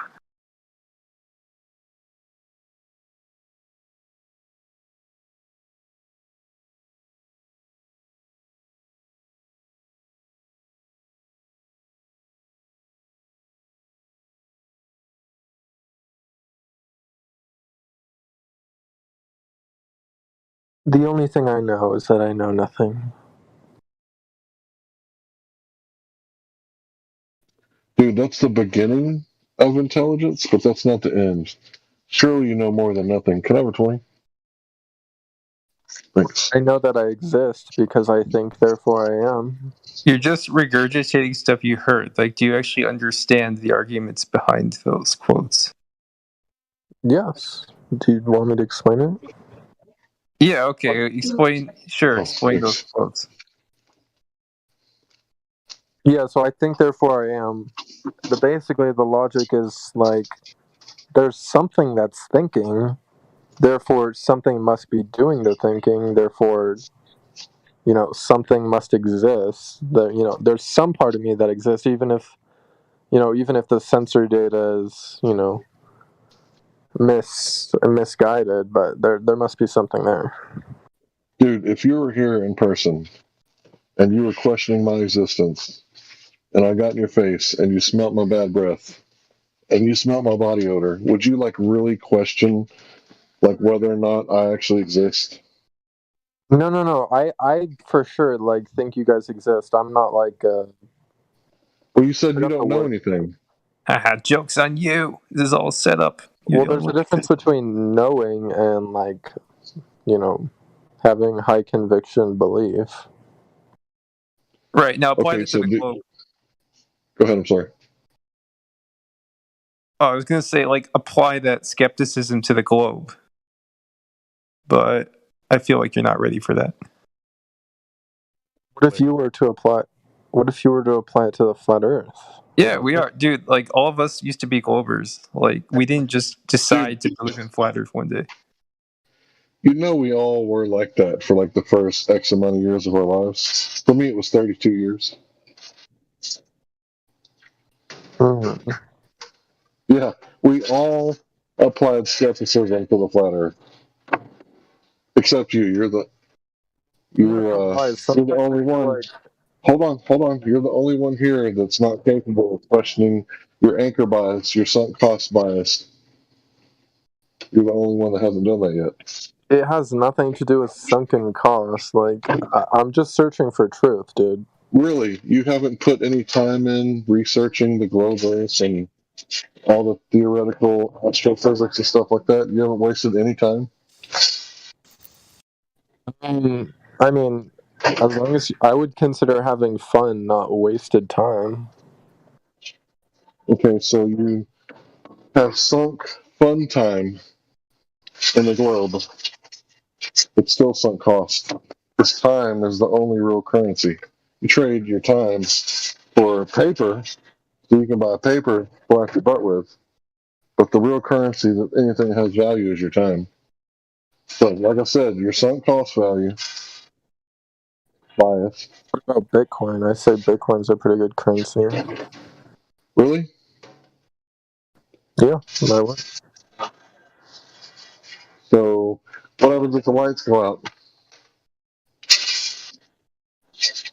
The only thing I know is that I know nothing. Dude, that's the beginning of intelligence, but that's not the end. Surely you know more than nothing. Can I have a 20? Thanks. I know that I exist because I think, therefore I am. You're just regurgitating stuff you heard. Like, do you actually understand the arguments behind those quotes? Yes. Do you want me to explain it? Yeah, okay. Explain Oh, those quotes. Yeah, so I think therefore I am. Basically, the logic is like there's something that's thinking, therefore something must be doing the thinking, therefore, something must exist. There's some part of me that exists, even if the sensory data is, misguided, but there must be something there. Dude, if you were here in person and you were questioning my existence, and I got in your face and you smelt my bad breath and you smelt my body odor, would you really question whether or not I actually exist? No. I for sure think you guys exist. I'm not Well, you said you don't know anything. Haha, joke's on you. This is all set up. Well, there's a difference between knowing and having high conviction belief. Right, now apply Okay, that to the globe. Go ahead, I'm sorry. Oh, I was going to say, apply that skepticism to the globe. But I feel like you're not ready for that. What if you were to apply it to the flat Earth? Yeah, we are. Dude, all of us used to be Globers. We didn't just decide to believe in flat Earth one day. We all were like that for the first X amount of years of our lives. For me, it was 32 years. Mm-hmm. Yeah, we all applied skepticism to the flat Earth, except you. You're the only one. Hold on. You're the only one here that's not capable of questioning your anchor bias, your sunk cost bias. You're the only one that hasn't done that yet. It has nothing to do with sunken costs. I'm just searching for truth, dude. Really, you haven't put any time in researching the globe Earth and all the theoretical astrophysics and stuff like that? You haven't wasted any time? I mean, as long as I would consider having fun not wasted time. Okay, so you have sunk fun time in the globe. It's still sunk cost. This time is the only real currency. You trade your time for paper, so you can buy paper to black your butt with. But the real currency that anything has value is your time. So, like I said, your sunk cost value bias. What about Bitcoin? I say Bitcoin's a pretty good currency. Really? Yeah, my what? So, what happens if the lights go out?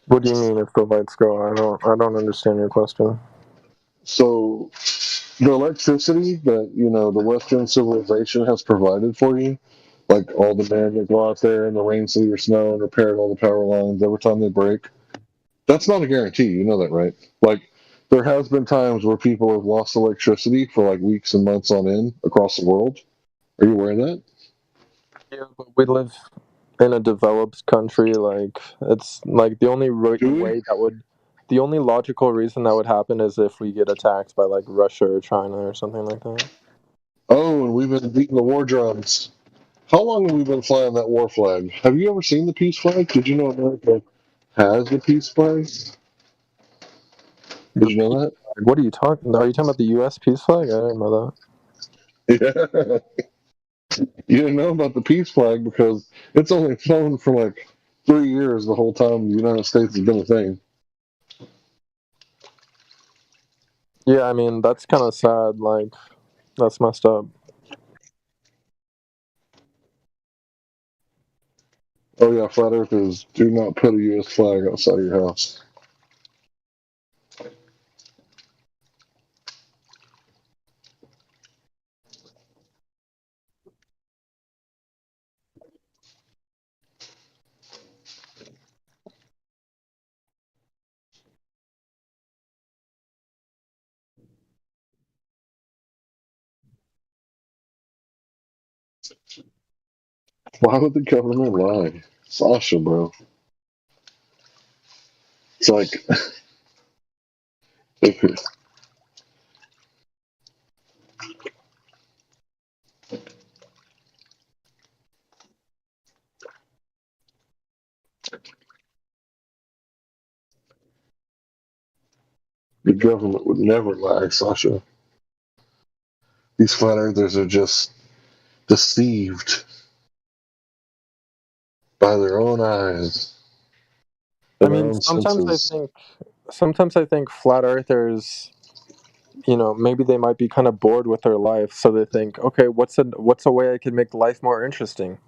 What do you mean if the lights go? I don't understand your question. So, the electricity that the Western civilization has provided for you, all the men that go out there in the rain, sleet, or snow and repair all the power lines every time they break, that's not a guarantee. You know that, right? There has been times where people have lost electricity for weeks and months on end across the world. Are you aware of that? Yeah, but we live in a developed country. It's the only way that would, the only logical reason that would happen is if we get attacked by Russia or China or something like that. Oh, and we've been beating the war drums. How long have we been flying that war flag? Have you ever seen the peace flag? Did you know America has the peace flag? Did you know that? What are you talking? Are you talking about the U.S. peace flag? I didn't know that. Yeah. You didn't know about the peace flag because it's only flown for 3 years the whole time the United States has been a thing. Yeah, I mean, that's kind of sad. That's messed up. Oh yeah, flat earthers, do not put a U.S. flag outside of your house. Why would the government lie? Sasha, bro. It's okay. The government would never lie, Sasha. These flat earthers are just deceived by their own eyes. I mean, sometimes I think flat earthers, you know, maybe they might be kind of bored with their life, so they think, okay, what's a way I can make life more interesting?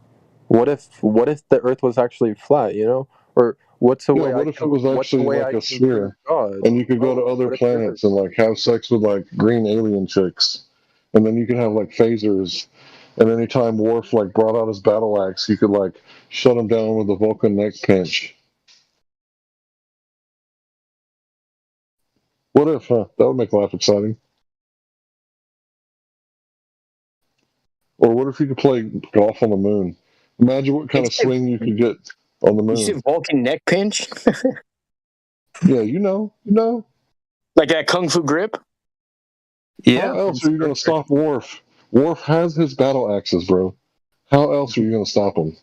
What if the Earth was actually flat? You know, or what's a Yeah, way what if it was actually like a can be sphere, God? and you could go to other planets and like have sex with like green alien chicks, and then you could have like phasers, and anytime Worf like brought out his battle axe, you could like shut him down with a Vulcan neck pinch. What if, huh? That would make life exciting. Or what if you could play golf on the moon? Imagine what kind of swing you could get on the moon. You said Vulcan neck pinch? Yeah, you know. Like that Kung Fu grip? Yeah. How else are you going to stop Worf? Worf has his battle axes, bro. How else are you going to stop him?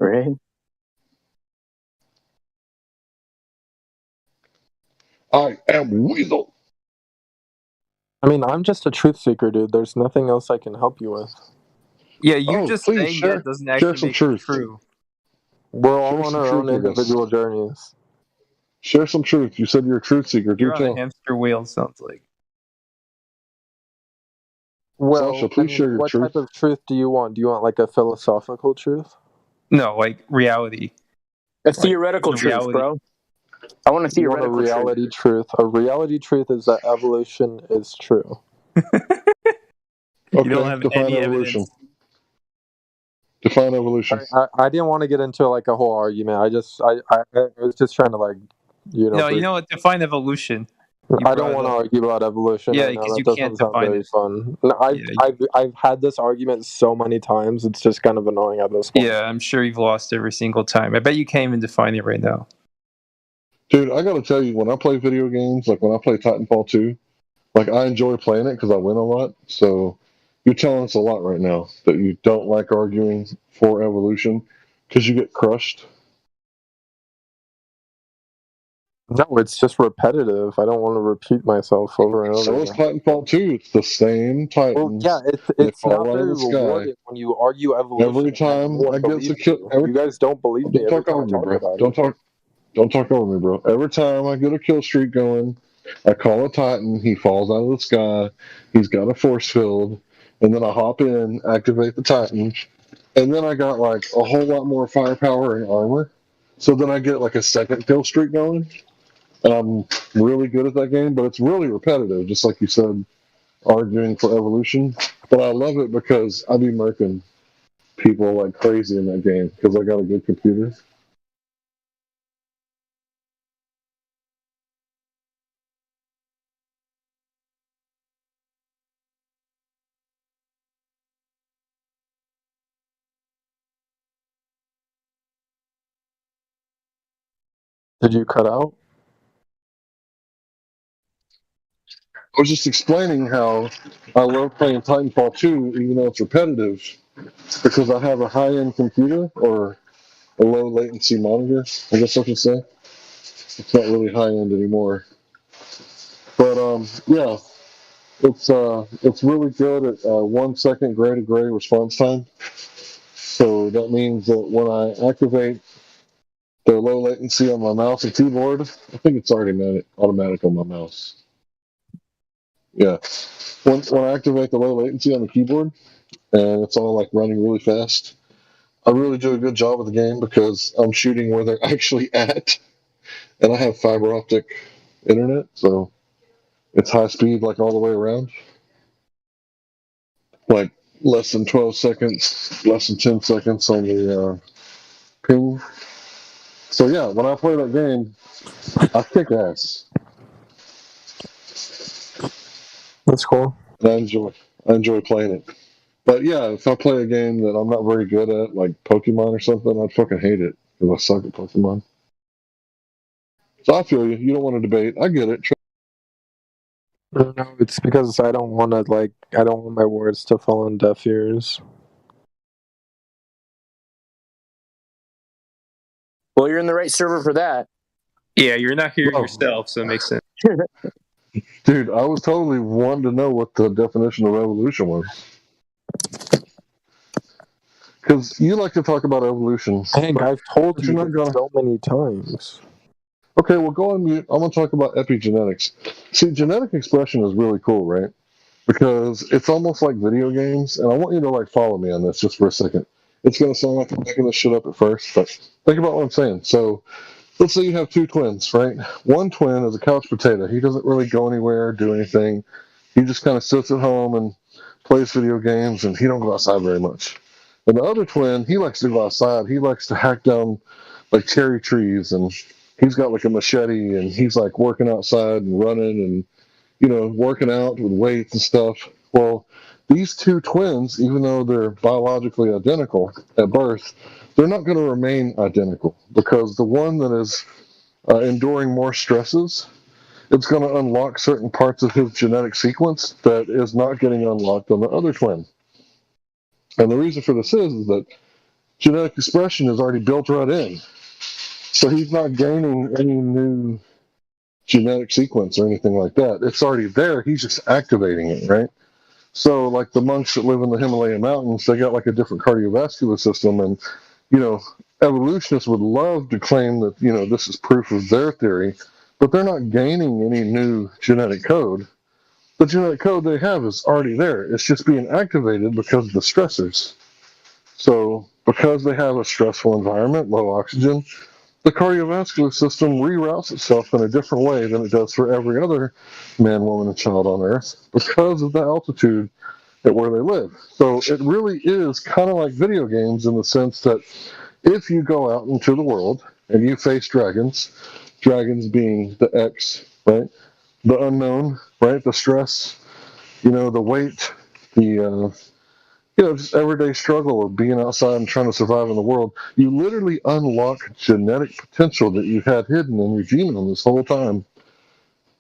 Right. I am Weasel. I mean, I'm just a truth seeker, dude. There's nothing else I can help you with. Yeah, you just saying that doesn't actually make it true. We're all on our own individual journeys. Share some truth. You said you're a truth seeker. You're on a hamster wheel, sounds like. Well, Sasha, please share your what truth. type of truth do you want? Do you want like a philosophical truth? No, like reality. A theoretical truth, bro. I want a theoretical you want a reality truth. A reality truth is that evolution is true. Okay, don't have define any evolution. evidence. Define evolution. I didn't want to get into like a whole argument. I was just trying to like, you know. No, you know what? Define evolution. I don't want to argue about evolution. Yeah, right now. because That you doesn't can't sound define very it. fun. No, I've had this argument so many times. It's just kind of annoying at this point. Yeah, I'm sure you've lost every single time. I bet you can't even define it right now. Dude, I gotta tell you, when I play video games, like when I play Titanfall 2, like I enjoy playing it because I win a lot. So you're telling us a lot right now that you don't like arguing for evolution because you get crushed. No, it's just repetitive. I don't want to repeat myself over and over. So is Titanfall 2. It's the same Titans. Well, yeah, it's not very rewarding when you argue evolution. Every time I get to kill, you guys don't believe me. Don't talk over me, bro. Don't talk over me, bro. Every time I get a kill streak going, I call a Titan. He falls out of the sky. He's got a force field, and then I hop in, activate the Titan, and then I got like a whole lot more firepower and armor. So then I get like a second kill streak going. And I'm really good at that game, but it's really repetitive, just like you said, arguing for evolution. But I love it because I be murking people like crazy in that game because I got a good computer. Did you cut out? I was just explaining how I love playing Titanfall 2, even though it's repetitive, because I have a high-end computer or a low latency monitor. I guess I should say it's not really high-end anymore. But yeah, it's really good at 1 second gray to gray response time. So that means that when I activate the low latency on my mouse and keyboard, I think it's already automatic on my mouse. Yeah. When I activate the low latency on the keyboard and it's all like running really fast, I really do a good job of the game because I'm shooting where they're actually at. And I have fiber optic internet, so it's high speed like all the way around. Like less than 12 seconds, less than 10 seconds on the ping. So yeah, when I play that game, I kick ass. That's cool. And I enjoy playing it. But yeah, if I play a game that I'm not very good at, like Pokemon or something, I'd fucking hate it because I suck at Pokemon. So I feel you. You don't want to debate. I get it. No, it's because I don't want my words to fall on deaf ears. Well, you're in the right server for that. Yeah, you're not hearing No. yourself, so it makes sense. Dude, I was totally wanting to know what the definition of evolution was. Because you like to talk about evolution. Hank, but I've told you're you not this gonna. so many times. Okay, well, go on mute. I'm going to talk about epigenetics. See, genetic expression is really cool, right? Because it's almost like video games, and I want you to like follow me on this just for a second. It's going to sound like I'm making this shit up at first, but think about what I'm saying. So, let's say you have two twins, right? One twin is a couch potato. He doesn't really go anywhere, do anything. He just kind of sits at home and plays video games, and he don't go outside very much. And the other twin, he likes to go outside. He likes to hack down like cherry trees, and he's got like a machete, and he's like working outside and running and working out with weights and stuff. Well, these two twins, even though they're biologically identical at birth, they're not going to remain identical because the one that is enduring more stresses, it's going to unlock certain parts of his genetic sequence that is not getting unlocked on the other twin. And the reason for this is that genetic expression is already built right in. So he's not gaining any new genetic sequence or anything like that. It's already there. He's just activating it, right? So, like the monks that live in the Himalayan mountains, they got like a different cardiovascular system, and evolutionists would love to claim that this is proof of their theory, but they're not gaining any new genetic code. The genetic code they have is already there. It's just being activated because of the stressors. So, because they have a stressful environment, low oxygen, the cardiovascular system reroutes itself in a different way than it does for every other man, woman, and child on Earth because of the altitude at where they live. So it really is kind of like video games in the sense that if you go out into the world and you face dragons being the X, right? The unknown, right? The stress, the weight, the just everyday struggle of being outside and trying to survive in the world, you literally unlock genetic potential that you had hidden in your genome this whole time.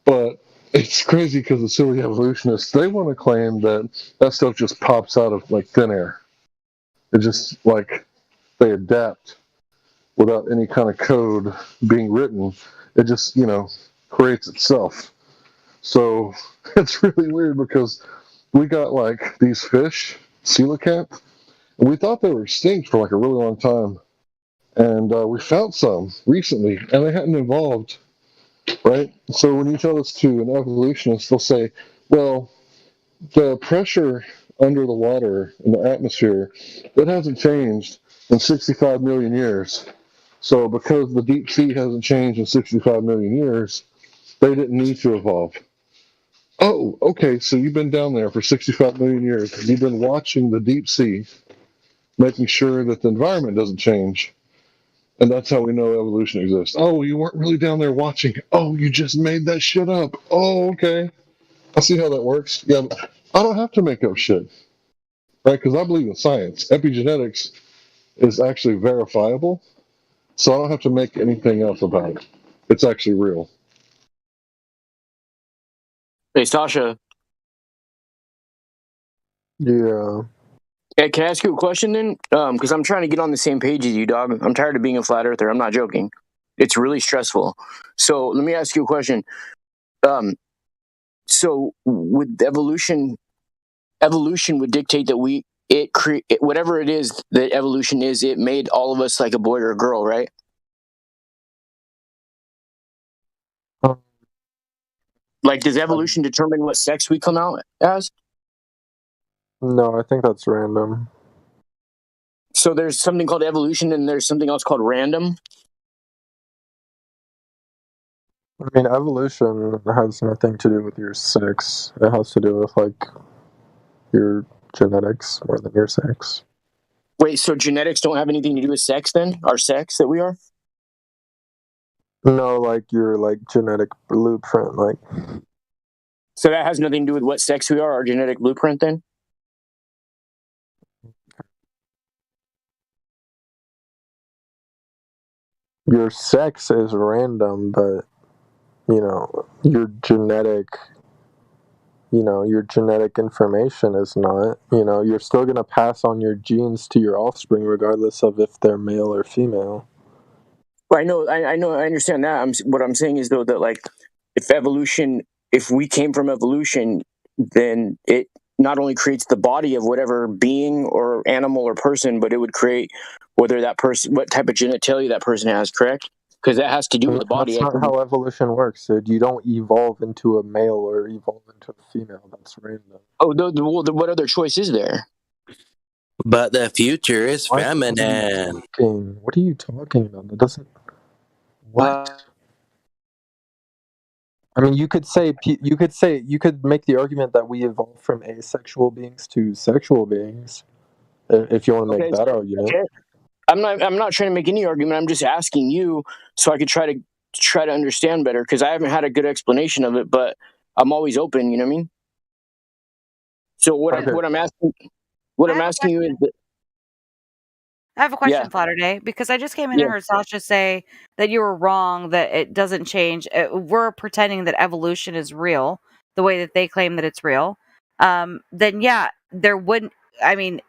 But it's crazy because the silly evolutionists, they want to claim that stuff just pops out of like thin air. It just like they adapt without any kind of code being written. It just, creates itself. So it's really weird because we got like these fish, coelacanth, and we thought they were extinct for like a really long time. And we found some recently, and they hadn't evolved, right? So when you tell this to an evolutionist, they'll say, well, the pressure under the water in the atmosphere, that hasn't changed in 65 million years. So because the deep sea hasn't changed in 65 million years, they didn't need to evolve. Oh, okay, so you've been down there for 65 million years, and you've been watching the deep sea, making sure that the environment doesn't change. And that's how we know evolution exists. Oh, you weren't really down there watching. Oh, you just made that shit up. Oh, okay. I see how that works. Yeah, but I don't have to make up shit, right? Because I believe in science. Epigenetics is actually verifiable, so I don't have to make anything else about it. It's actually real. Hey, Sasha. Yeah. Hey, can I ask you a question then? Because I'm trying to get on the same page as you, dog. I'm tired of being a flat earther. I'm not joking. It's really stressful. So let me ask you a question. So with evolution would dictate that whatever it is that evolution is, it made all of us like a boy or a girl, right? Like, does evolution determine what sex we come out as? No, I think that's random. So there's something called evolution and there's something else called random? I mean, evolution has nothing to do with your sex. It has to do with, like, your genetics more than your sex. Wait, so genetics don't have anything to do with sex then? Our sex that we are? No, like, your, like, genetic blueprint, like... So that has nothing to do with what sex we are, our genetic blueprint then? Your sex is random, but, your genetic information is not. You're still going to pass on your genes to your offspring regardless of if they're male or female. I know, I understand that. What I'm saying is though that like, if we came from evolution, then it not only creates the body of whatever being or animal or person, but it would create whether that person, what type of genitalia that person has. Correct? Because that has to do with the body. That's not how evolution works, dude. You don't evolve into a male or evolve into a female. That's random. Oh, what other choice is there? But the future is What? feminine. What are you talking about? That doesn't. What? I mean, you could make the argument that we evolved from asexual beings to sexual beings, if you want to make that argument. Okay. I'm not trying to make any argument. I'm just asking you so I could try to understand better, because I haven't had a good explanation of it, but I'm always open. You know what I mean? So what I'm asking you is that, I have a question, Yeah. Flutterday, because I just came in and heard Sasha say that you were wrong, that it doesn't change. We're pretending that evolution is real, the way that they claim that it's real. Then yeah, there wouldn't. I mean,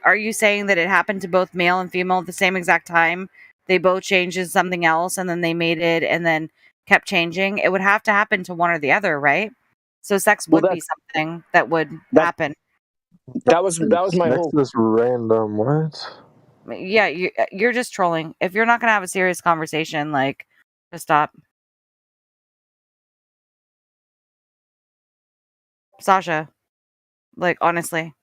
are you saying that it happened to both male and female at the same exact time? They both changed into something else, and then they mated, and then kept changing. It would have to happen to one or the other, right? So sex would be something that would happen. That was my Next whole. to this random what? Yeah, you're just trolling. If you're not gonna have a serious conversation, like, just stop. Sasha, like, honestly,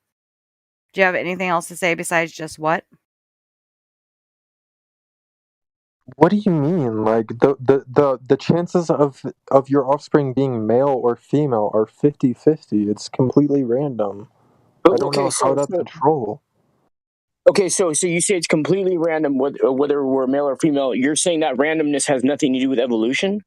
do you have anything else to say besides just what? What do you mean? Like the chances of your offspring being male or female are 50-50. It's completely random. I don't know how that's a troll. Okay, so you say it's completely random whether we're male or female. You're saying that randomness has nothing to do with evolution?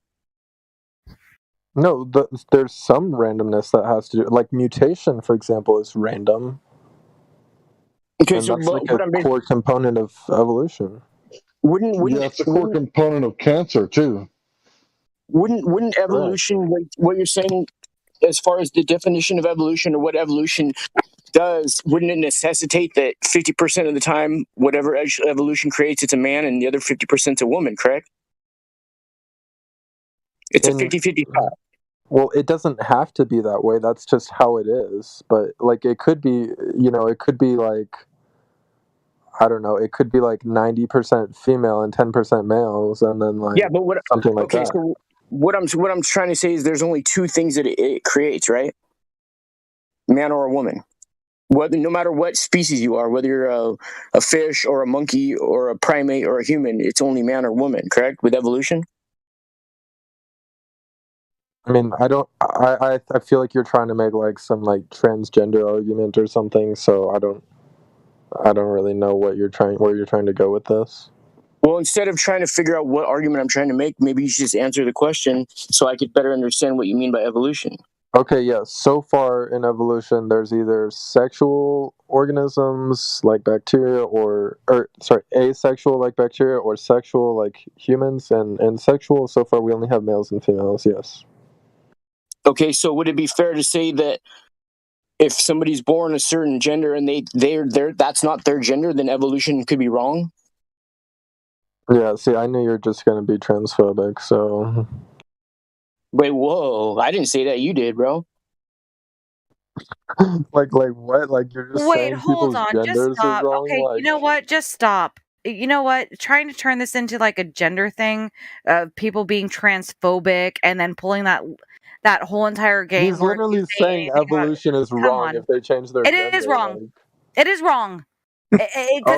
No, there's some randomness that has to do, like mutation, for example, is random. Okay, and so that's like a core component of evolution. Yeah, it's a core component of cancer too. Wouldn't evolution, like what you're saying, as far as the definition of evolution or what evolution does, wouldn't it necessitate that 50% of the time, whatever evolution creates, it's a man, and the other 50% is a woman, correct? It's a 50-50 shot. Well, it doesn't have to be that way. That's just how it is. But like, it could be, it could be like, I don't know, it could be like 90% female and 10% males, and then like something like that. So what I'm trying to say is there's only two things that it creates, right? Man or a woman. No matter what species you are, whether you're a fish or a monkey or a primate or a human, it's only man or woman, correct? With evolution. I mean, I feel like you're trying to make like some like transgender argument or something. So I don't really know where you're trying to go with this. Well, instead of trying to figure out what argument I'm trying to make, maybe you should just answer the question so I could better understand what you mean by evolution. Okay, yes. So far in evolution, there's either sexual organisms like bacteria or asexual like bacteria, or sexual like humans, and sexual, so far we only have males and females, yes. Okay, so would it be fair to say that if somebody's born a certain gender and they're that's not their gender, then evolution could be wrong? Yeah, see, I knew you were just going to be transphobic, so... Wait, whoa, I didn't say that, you did, bro. like what? Like, you're just saying people's genders just stop. are wrong? Okay, Like... you know what? Just stop. You know what? Trying to turn this into like a gender thing, people being transphobic, and then pulling that whole entire game. He's literally saying evolution is wrong if they change their gender. It is wrong. Like... It is wrong. Because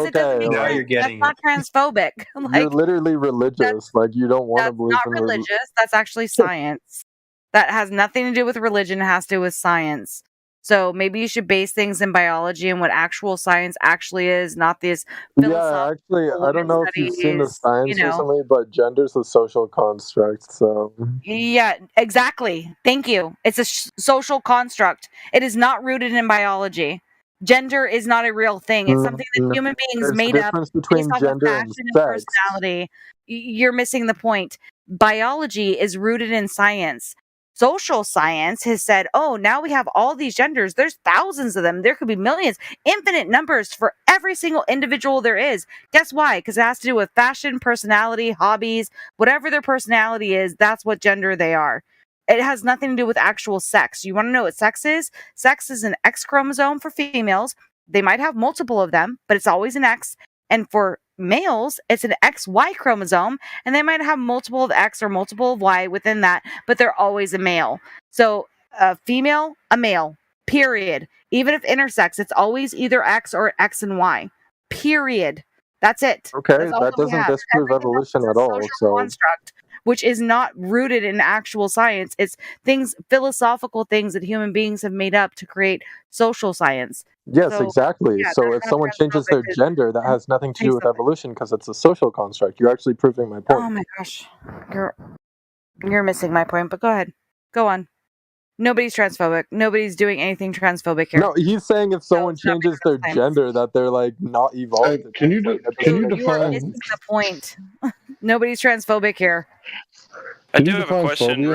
it doesn't make sense. That's not transphobic. Like, you're literally religious. Like, you don't want to believe in religious. That's actually science. That has nothing to do with religion. It has to do with science. So maybe you should base things in biology and what actual science actually is, not this philosophical. Yeah, actually, I don't know if you've seen the science recently, but gender's a social construct, so... Yeah, exactly. Thank you. It's a social construct. It is not rooted in biology. Gender is not a real thing. It's something that human beings made up based off of fashion and personality. You're missing the point. Biology is rooted in science. Social science has said, oh, now we have all these genders. There's thousands of them. There could be millions, infinite numbers for every single individual there is. Guess why? Because it has to do with fashion, personality, hobbies, whatever their personality is, that's what gender they are. It has nothing to do with actual sex. You want to know what sex is? Sex is an X chromosome for females. They might have multiple of them, but it's always an X. And for males, it's an XY chromosome, and they might have multiple of X or multiple of Y within that, but they're always a male. So a female, a male, period. Even if intersex, it's always either X or X and Y, period. That's it. Okay, That's all that we doesn't have. disprove Everything else evolution is at a all. social So construct, which is not rooted in actual science. It's things, philosophical things that human beings have made up to create social science. yes, So exactly. yeah, So they're if not someone changes their transphobic. gender, that has nothing to Say do with something. evolution because it's a social construct. You're actually proving my Oh point. my gosh, you're missing my point. But go ahead, go on. Nobody's transphobic. Nobody's doing anything transphobic here. No, he's saying if someone stop making changes their those claims. gender, that they're like not evolved. Hey, can you Like, that can doesn't you make You are define missing the point. Nobody's transphobic here. I can do you have a define question, phobia?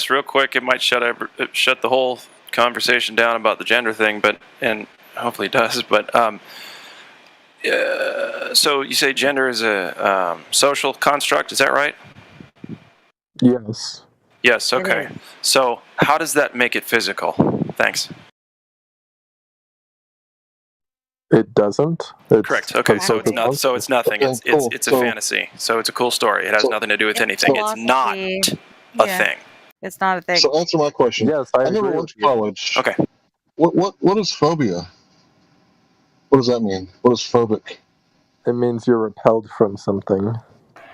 real quick. It might shut the whole conversation down about the gender thing, and hopefully it does. But so you say gender is a social construct? Is that right? Yes. Yes. Okay. So how does that make it physical? Thanks. It doesn't. It's Correct. Okay. So it's not. So it's nothing. Okay, cool. It's a So- fantasy. So it's a cool story. It has So- nothing to do with It's anything. It's not philosophy. a Yeah. thing. It's not a thing. So answer my question. Yes, I I never agree went with to you. college. Okay. What is phobia? What does that mean? What is phobic? It means you're repelled from something.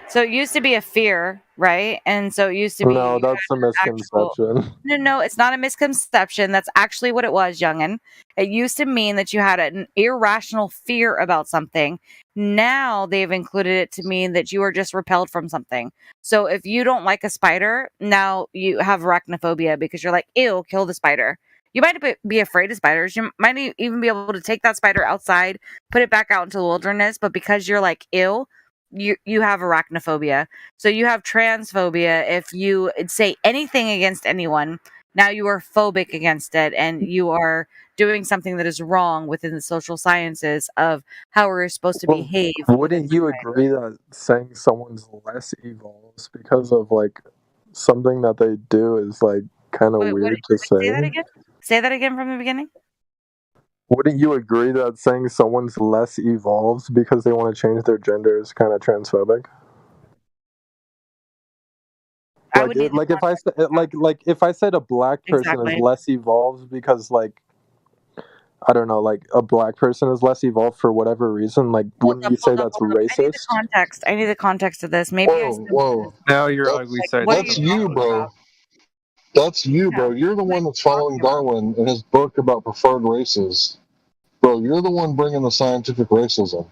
So it used to be a fear, right? And so it used to be No, you that's a had actual. misconception. No, it's not a misconception. That's actually what it was, youngin. It used to mean that you had an irrational fear about something. Now they've included it to mean that you are just repelled from something. So if you don't like a spider, now you have arachnophobia because you're like, ew, kill the spider. You might be afraid of spiders. You might even be able to take that spider outside, put it back out into the wilderness. But because you're like, ew, you have arachnophobia. So you have transphobia if you say anything against anyone. Now you are phobic against it, and you are doing something that is wrong within the social sciences of how we're supposed to Well, behave. within wouldn't you society. agree that saying someone's less evolved because of like something that they do is like kind of Wait, weird to say that say? again. Say that again from the beginning. Wouldn't you agree that saying someone's less evolved because they want to change their gender is kind of transphobic? I would need Like if I said like if I said a black person Exactly. is less evolved because like I don't know, like a black person is less evolved for whatever reason, like wouldn't you say that's I need the racist? context. I need the context of this. Maybe I Whoa, said whoa. Now your That's, ugly side. what are that's you you, talking bro. about? That's you, bro. You're the one that's following Darwin in his book about preferred races. Bro, you're the one bringing the scientific racism.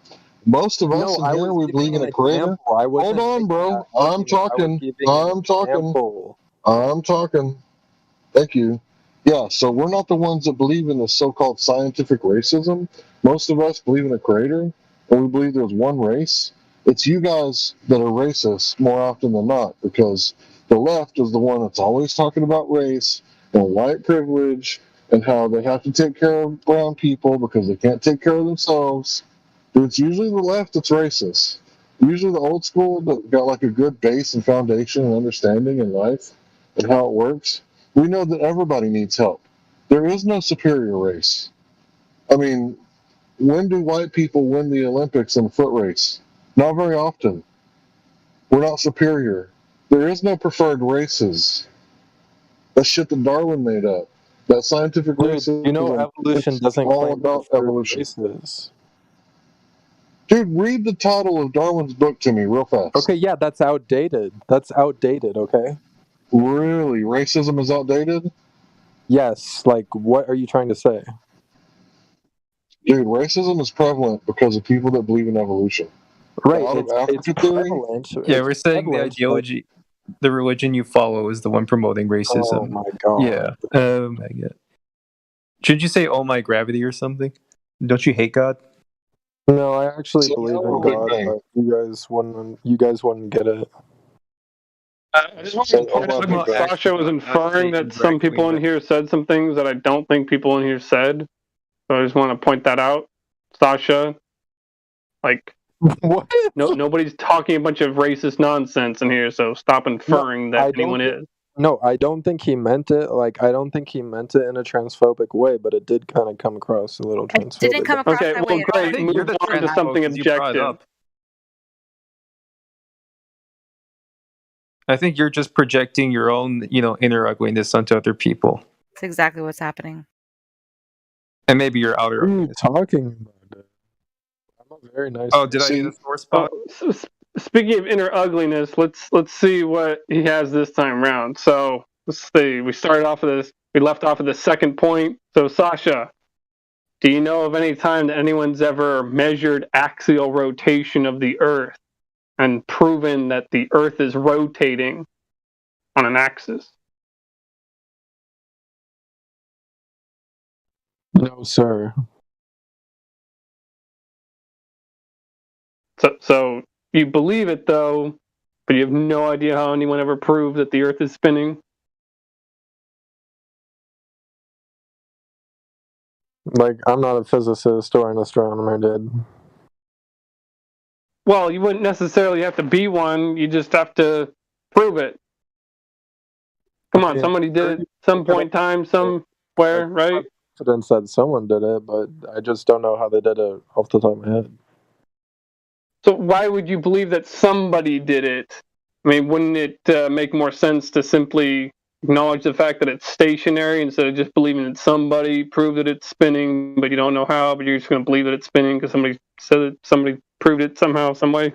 Most of us No, I in here, was we believe giving in an a creator. example. I wasn't Hold on, making bro. that I'm argument. I was talking. giving an I'm talking. example. I'm talking. Thank you. Yeah, so we're not the ones that believe in the so-called scientific racism. Most of us believe in a creator, and we believe there's one race. It's you guys that are racist more often than not, because the left is the one that's always talking about race and white privilege and how they have to take care of brown people because they can't take care of themselves. It's usually the left that's racist. Usually the old school that got like a good base and foundation and understanding in life and how it works. We know that everybody needs help. There is no superior race. I mean, when do white people win the Olympics in a foot race? Not very often. We're not superior. There is no preferred races. That's shit that Darwin made up. That scientific Dude, racism, you know evolution it's doesn't all claim about preferred evolution. races. Dude, read the title of Darwin's book to me real fast. Okay, yeah, that's outdated. That's outdated, okay? Really? Racism is outdated? Yes, like what are you trying to say? Dude, racism is prevalent because of people that believe in evolution. Right, Out of it's Africa theory? prevalent. Yeah, It's we're saying the prevalent, but- ideology, the religion you follow is the one promoting racism. Oh my god. Yeah. Oh my god. Should you say "Oh my gravity" or something? Don't you hate God? No, I actually So believe now in Big God, Bang. but you guys wouldn't get it. I just wanted to point out that Sasha was inferring that some people in here said some things that I don't think people in here said. So I just want to point that out. Sasha, like, what? Nobody's talking a bunch of racist nonsense in here, so stop inferring that anyone is. No, I don't think he meant it. Like, I don't think he meant it in a transphobic way, but it did kind of come across a little transphobic. Didn't come across Okay, that well, way at all. great. Move on to something objective. I think you're just projecting your own, inner ugliness onto other people, That's exactly what's happening. and maybe your outer. What are you talking about? I'm a very nice. Oh, did I hit a sore spot? Speaking of inner ugliness, let's see what he has this time around. So let's see. We started off with this. We left off at the second point. So Sasha, do you know of any time that anyone's ever measured axial rotation of the Earth and proven that the Earth is rotating on an axis? No, sir. So you believe it though, but you have no idea how anyone ever proved that the Earth is spinning? Like, I'm not a physicist or an astronomer, dude. Well, you wouldn't necessarily have to be one. You just have to prove it. Come on, somebody did it some point in time, somewhere, right? Confidence that someone did it, but I just don't know how they did it off the top of my head. So why would you believe that somebody did it? I mean, wouldn't it make more sense to simply acknowledge the fact that it's stationary instead of just believing that somebody proved that it's spinning, but you don't know how, but you're just going to believe that it's spinning because somebody said it, somebody proved it somehow, some way?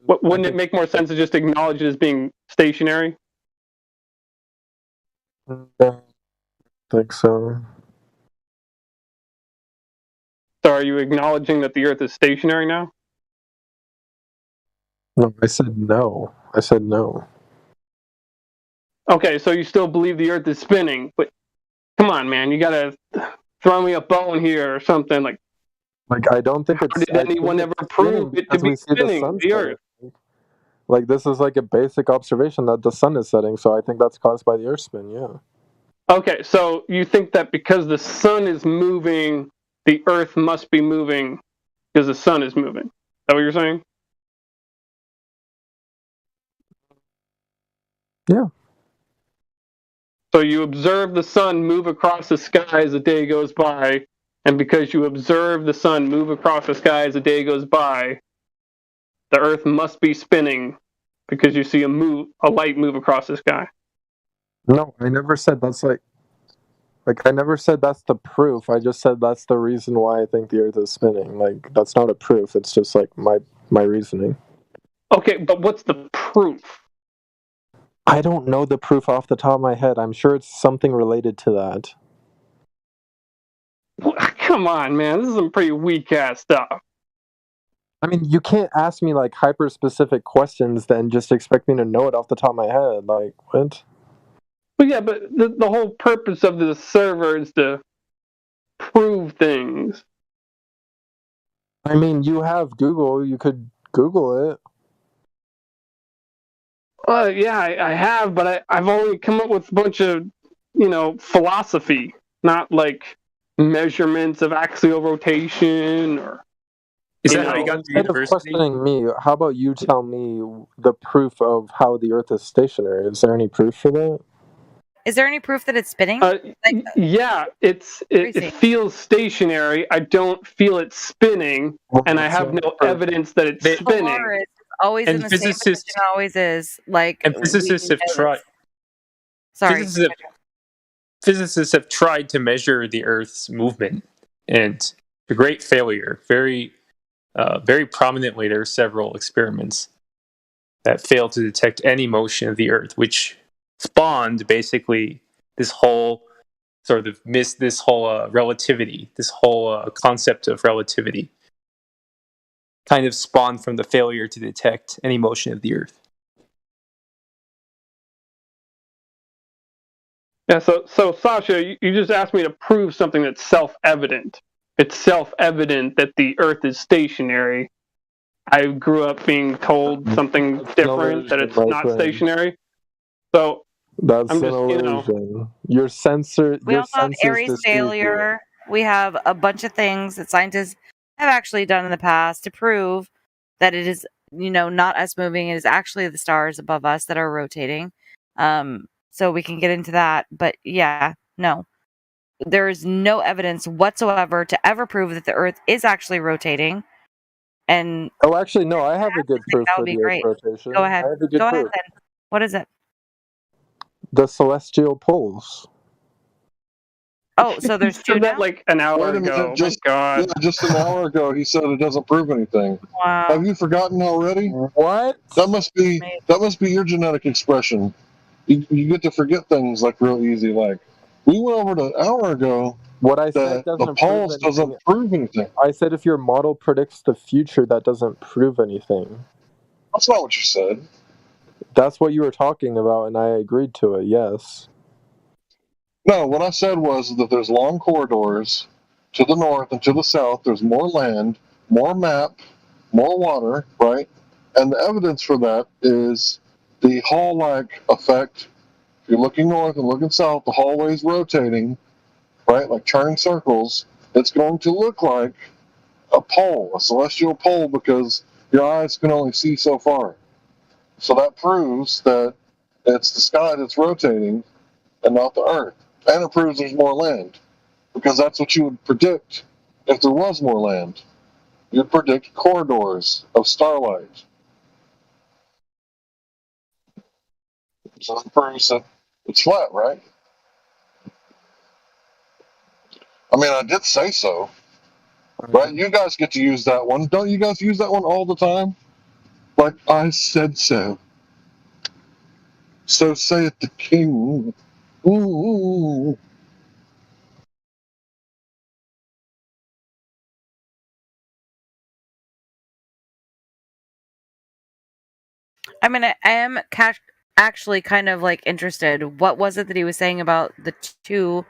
Wouldn't it make more sense to just acknowledge it as being stationary? I think so. So are you acknowledging that the Earth is stationary now? No, I said no. I said no. Okay, so you still believe the Earth is spinning, but come on, man, you gotta throw me a bone here or something. Like I don't think it's. Did anyone ever prove it to be spinning the Earth? Like, this is like a basic observation that the sun is setting, so I think that's caused by the Earth spin. Yeah. Okay, so you think that because the sun is moving, the Earth must be moving because the sun is moving. Is that what you're saying? Yeah. So you observe the sun move across the sky as the day goes by, and because you observe the sun move across the sky as the day goes by, the Earth must be spinning because you see a light move across the sky. No, I never said that's like I never said that's the proof. I just said that's the reason why I think the Earth is spinning. Like, that's not a proof. It's just like my reasoning. Okay, but what's the proof? I don't know the proof off the top of my head. I'm sure it's something related to that. Come on, man. This is some pretty weak ass stuff. I mean, you can't ask me like hyper specific questions then just expect me to know it off the top of my head. Like, what? Well, yeah, but the whole purpose of the server is to prove things. I mean, you have Google. You could Google it. Yeah, I have, but I've only come up with a bunch of, philosophy, not like measurements of axial rotation or. Is that how you got to Instead of questioning me, how about you tell me the proof of how the Earth is stationary? Is there any proof for that? Is there any proof that it's spinning? Yeah, it feels stationary. I don't feel it spinning, and I have no evidence that it's spinning. It's always in the same position. Always is. And physicists have tried. Sorry. Physicists have tried to measure the Earth's movement, and to great failure. Very prominently, there are several experiments that failed to detect any motion of the Earth, which spawned basically this whole relativity, this whole concept of relativity, kind of spawned from the failure to detect any motion of the Earth. Yeah, so Sasha, you just asked me to prove something that's self-evident. It's self-evident that the Earth is stationary, I grew up being told something different, that it's my not friend. stationary. So That's I'm an just, illusion. Your sensor, We your also have sensors Aries deceive you. failure. We have a bunch of things that scientists have actually done in the past to prove that it is, not us moving. It is actually the stars above us that are rotating. So we can get into that. But yeah, no. There is no evidence whatsoever to ever prove that the Earth is actually rotating. And Oh, actually, no. I have a good proof that for would be the Earth great. rotation. Go ahead. I have a good Go ahead proof. then. What is it? The celestial poles. Oh, so there's two said that now? like an hour Wait a ago. minute, just God. just an hour ago he said it doesn't prove anything. Wow. Have you forgotten already? What? That must be your genetic expression. You get to forget things like real easy. Like we went over an hour ago. What I said That the doesn't prove pulse anything. doesn't prove anything. I said if your model predicts the future, that doesn't prove anything. That's not what you said. That's what you were talking about, and I agreed to it, yes. No, what I said was that there's long corridors to the north and to the south. There's more land, more map, more water, right? And the evidence for that is the hall-like effect. If you're looking north and looking south, the hallway's rotating, right? Like turning circles. It's going to look like a pole, a celestial pole, because your eyes can only see so far. So that proves that it's the sky that's rotating and not the earth. And it proves there's more land, because that's what you would predict if there was more land. You'd predict corridors of starlight. So that proves that it's flat, right? I mean, I did say so. Right? You guys get to use that one. Don't you guys use that one all the time? Like, I said so. So saith the king. Ooh. I mean, I am actually kind of like interested. What was it that he was saying about the two?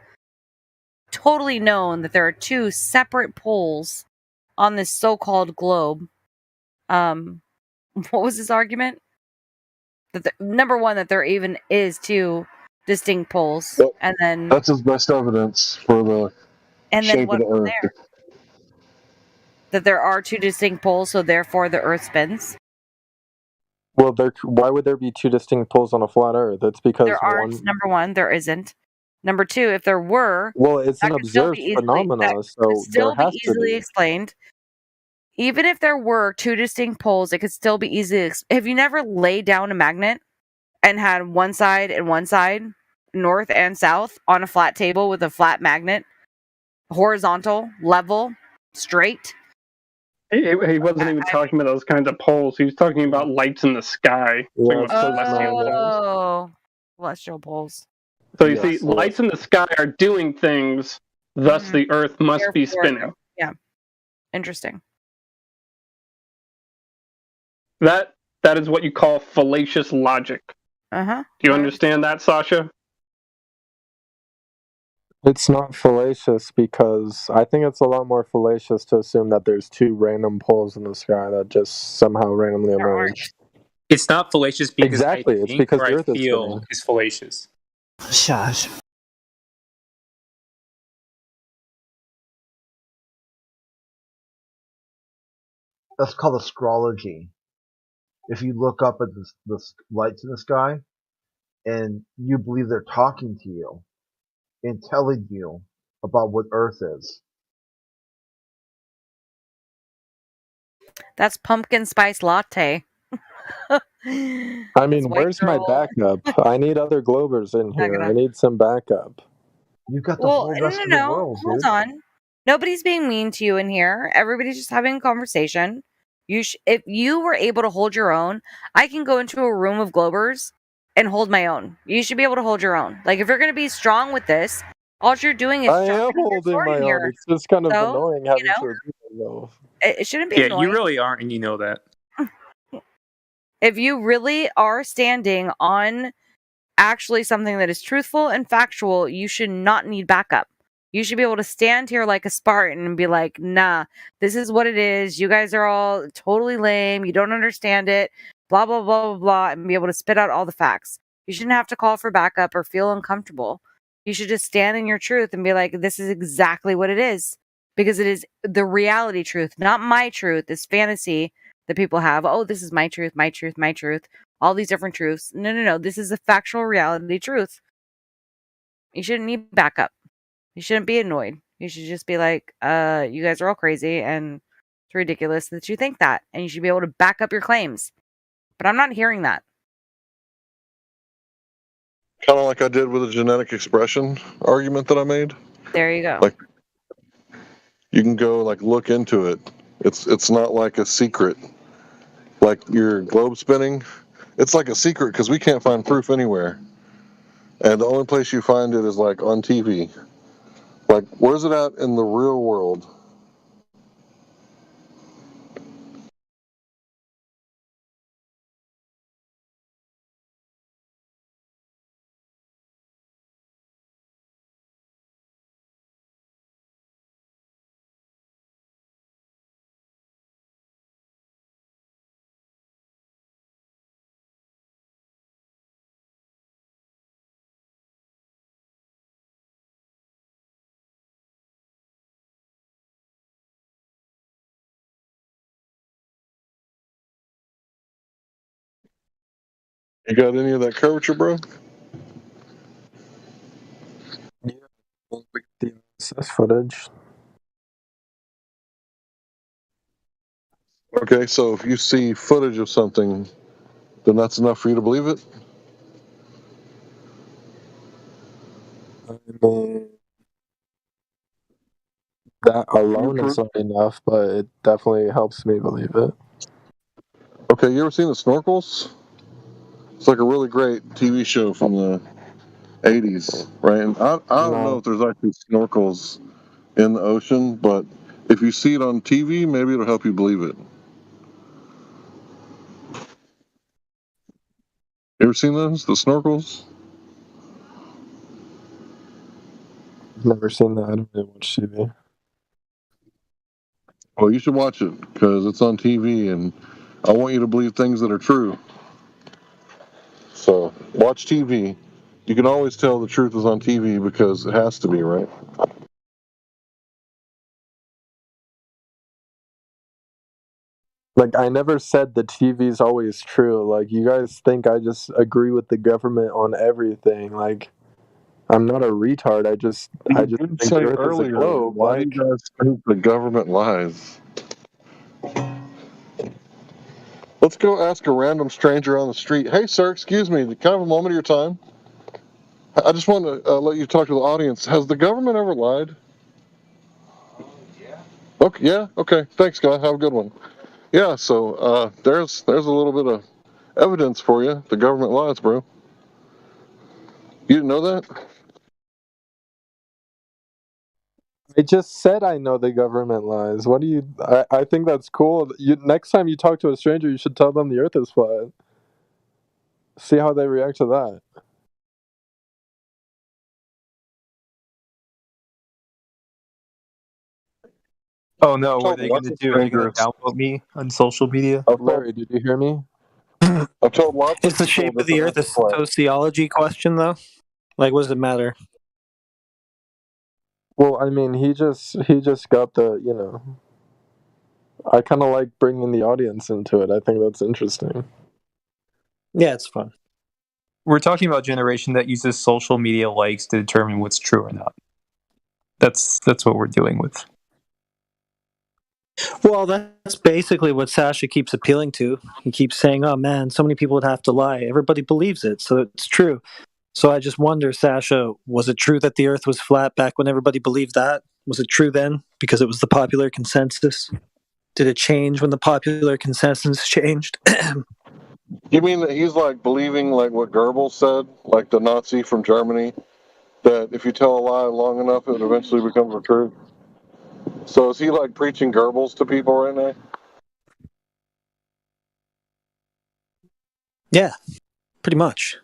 Totally known that there are two separate poles on this so-called globe. What was his argument? That number one, that there even is two distinct poles, Well, and then that's his best evidence for the shape of the earth. that there are two distinct poles, so therefore the Earth spins. Well, why would there be two distinct poles on a flat Earth? It's because There aren't. Number one, there isn't. Number two, if there were, well, it's that an could still observed be phenomena, so there has to easily be. explained. Even if there were two distinct poles, it could still be easily. Have you never laid down a magnet and had one side and one side, north and south, on a flat table with a flat magnet, horizontal, level, straight? He wasn't even talking about those kinds of poles. He was talking about lights in the sky. Yeah, celestial poles. Oh, celestial poles. So you see, lights in the sky are doing things, thus the Earth must be spinning. Yeah. Interesting. That is what you call fallacious logic. Uh-huh. Do you understand that, Sasha? It's not fallacious because I think it's a lot more fallacious to assume that there's two random poles in the sky that just somehow randomly emerge. It's not fallacious because exactly. I It's think because or the I Earth is feel spinning. is fallacious. Shush. That's called astrology. If you look up at the lights in the sky and you believe they're talking to you and telling you about what Earth is. That's pumpkin spice latte. I mean, where's my backup? I need other Globers in here. I need some backup. You got the whole rest of the world, hold dude. on. Nobody's being mean to you in here. Everybody's just having a conversation. If you were able to hold your own, I can go into a room of Globers and hold my own. You should be able to hold your own. Like, if you're going to be strong with this, all you're doing is I am sharpening your holding sword my in own. here. It's just kind of So, annoying having you know, to repeat myself. It shouldn't be Yeah, annoying. you really aren't, and you know that. If you really are standing on actually something that is truthful and factual, you should not need backup. You should be able to stand here like a Spartan and be like, nah, this is what it is. You guys are all totally lame. You don't understand it. Blah, blah, blah, blah, blah. And be able to spit out all the facts. You shouldn't have to call for backup or feel uncomfortable. You should just stand in your truth and be like, this is exactly what it is. Because it is the reality truth, not my truth, this fantasy that people have. Oh, this is my truth, my truth, my truth. All these different truths. No, no, no. This is the factual reality truth. You shouldn't need backup. You shouldn't be annoyed. You should just be like, you guys are all crazy and it's ridiculous that you think that. And you should be able to back up your claims. But I'm not hearing that. Kind of like I did with the genetic expression argument that I made. There you go. Like, you can go like look into it. It's not like a secret. Like your globe spinning, it's like a secret because we can't find proof anywhere. And the only place you find it is like on TV. Like, where's it at in the real world? You got any of that curvature, bro? Yeah, the ISS footage. Okay, so if you see footage of something, then that's enough for you to believe it? I mean, that alone is not enough, but it definitely helps me believe it. Okay, you ever seen the Snorkels? It's like a really great TV show from the 80s, right? And I don't know No. if there's actually snorkels in the ocean, but if you see it on TV, maybe it'll help you believe it. You ever seen those, the snorkels? I've never seen that. I don't really watch TV. Well, you should watch it because it's on TV, and I want you to believe things that are true. So watch TV. You can always tell the truth is on TV because it has to be, right? Like, I never said the TV's always true. Like, you guys think I just agree with the government on everything. Like, I'm not a retard. I just You did think say the Earth is a earlier, globe. why do you guys think the government lies? Let's go ask a random stranger on the street. Hey, sir, excuse me, can I have a moment of your time? I just want to let you talk to the audience. Has the government ever lied? Okay, yeah, okay. Thanks, guy. Have a good one. Yeah, so there's a little bit of evidence for you. The government lies, bro. You didn't know that? I just said I know the government lies. What do you... I think that's cool. Next time you talk to a stranger, you should tell them the Earth is flat. See how they react to that. Oh no, what are they gonna do? Are they gonna downvote me on social media? Larry, did you hear me? I've told lots Is the shape of the Earth a sociology question, though? Like, what does it matter? Well, I mean, he just got the, you know... I kind of like bringing the audience into it. I think that's interesting. Yeah, it's fun. We're talking about a generation that uses social media likes to determine what's true or not. That's what we're dealing with. Well, that's basically what Sasha keeps appealing to. He keeps saying, oh man, so many people would have to lie. Everybody believes it, so it's true. So I just wonder, Sasha, was it true that the Earth was flat back when everybody believed that? Was it true then because it was the popular consensus? Did it change when the popular consensus changed? You mean that he's like believing like what Goebbels said, like the Nazi from Germany, that if you tell a lie long enough, it eventually becomes the truth? So is he like preaching Goebbels to people right now? Yeah, pretty much.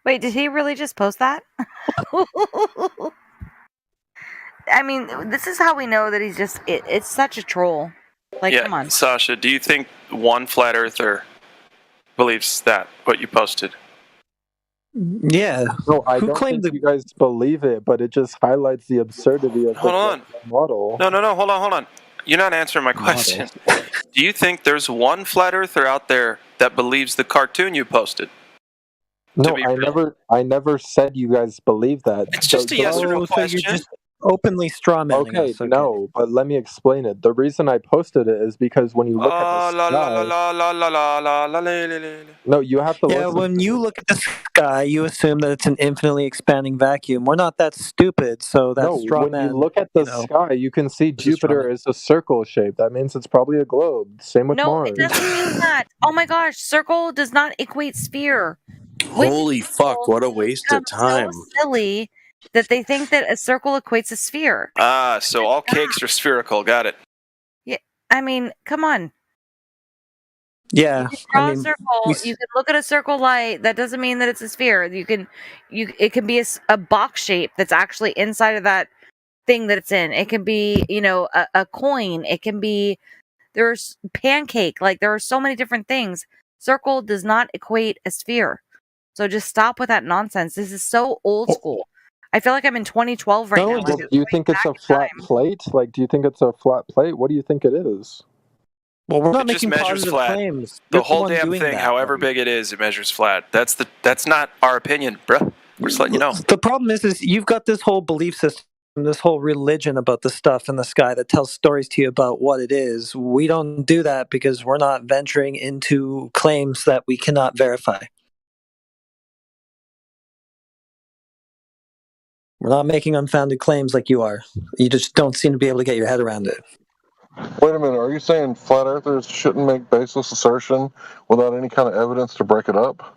Wait, did he really just post that? I mean, this is how we know that he's just, it's such a troll. Like, Yeah, come on. Sasha, do you think one flat earther believes that, what you posted? Yeah. No, I Who don't claimed think you guys believe it, but it just highlights the absurdity of Hold the on. model. No, hold on. You're not answering my question. Do you think there's one flat earther out there that believes the cartoon you posted? No, I never said you guys believe that. It's just a yes or no So you're question. just openly strawmanning Okay, us. Okay. no, but let me explain it. The reason I posted it is because when you look at the sky, no, you have to Yeah, listen. when you look at the sky, you assume that it's an infinitely expanding vacuum. We're not that stupid, so that No, straw when you man, look at the sky, you can see Jupiter is a circle shape. That means it's probably a globe. Same with No, Mars. it doesn't mean that. Oh my gosh, circle does not equate sphere. Holy fuck, what a waste of time. So silly that they think that a circle equates a sphere. Ah, so all cakes are spherical. Got it. Yeah, I mean, come on. Yeah, You can draw a circle. You can look at a circle light. That doesn't mean that it's a sphere. It can be a box shape that's actually inside of that thing that it's in. It can be, a coin. It can be, there's pancake. Like, there are so many different things. Circle does not equate a sphere. So just stop with that nonsense. This is so old school. I feel like I'm in 2012 right now. Well, do you think it's a flat plate? Like, do you think it's a flat plate? What do you think it is? Well, we're not It just making measures positive flat. claims. The You're whole one damn doing thing, that. however big it is, it measures flat. That's not our opinion, bruh. We're just letting you know. The problem is you've got this whole belief system, this whole religion about the stuff in the sky that tells stories to you about what it is. We don't do that because we're not venturing into claims that we cannot verify. We're not making unfounded claims like you are. You just don't seem to be able to get your head around it. Wait a minute, are you saying flat earthers shouldn't make baseless assertion without any kind of evidence to break it up?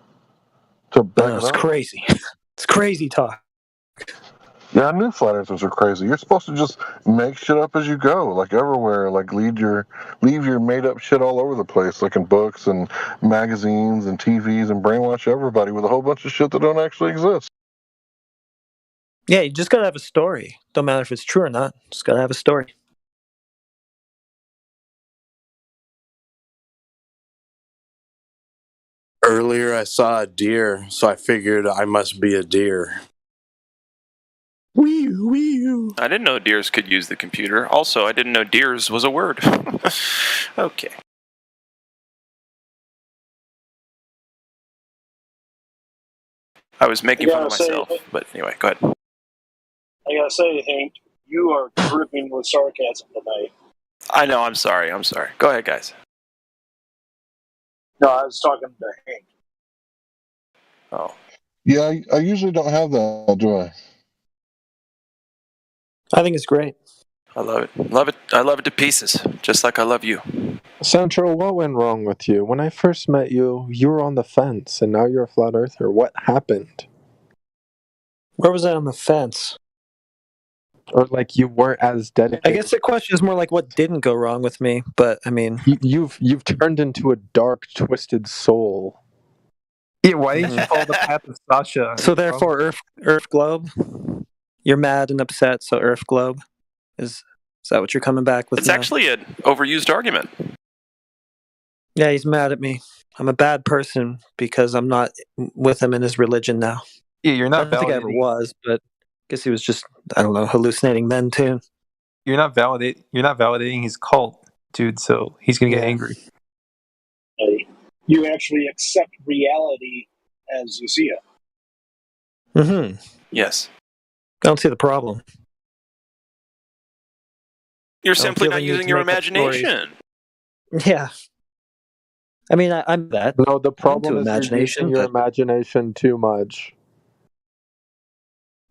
To back it It's up? crazy. It's crazy talk. Yeah, I knew flat earthers are crazy. You're supposed to just make shit up as you go, like everywhere, like leave your made up shit all over the place, like in books and magazines and TVs, and brainwash everybody with a whole bunch of shit that don't actually exist. Yeah, you just gotta have a story. Don't matter if it's true or not. Just gotta have a story. Earlier I saw a deer, so I figured I must be a deer. Wee-oo. I didn't know deers could use the computer. Also, I didn't know deers was a word. Okay. I was making fun of myself, but anyway, go ahead. I gotta say, Hank, you are dripping with sarcasm tonight. I know, I'm sorry. Go ahead, guys. No, I was talking to Hank. Oh. Yeah, I usually don't have that, do I? I think it's great. I love it. Love it. I love it to pieces, just like I love you. Central, what went wrong with you? When I first met you, you were on the fence, and now you're a flat earther. What happened? Where was I on the fence? Or like you weren't as dedicated. I guess the question is more like what didn't go wrong with me, but I mean, you've turned into a dark, twisted soul. Yeah, why didn't you follow the path of Sasha? So therefore, Earth Globe, you're mad and upset. So Earth Globe, is that what you're coming back with? It's now? actually an overused argument. Yeah, he's mad at me. I'm a bad person because I'm not with him in his religion now. Yeah, you're not. I don't think I ever was, but I guess he was just, I don't know, hallucinating then too. You're not validating his cult, dude. So he's gonna get angry. You actually accept reality as you see it. Mm-hmm. Yes. I don't see the problem. You're simply not using your imagination. Yeah. I mean, I'm that. No, the problem is imagination, you're using your imagination too much.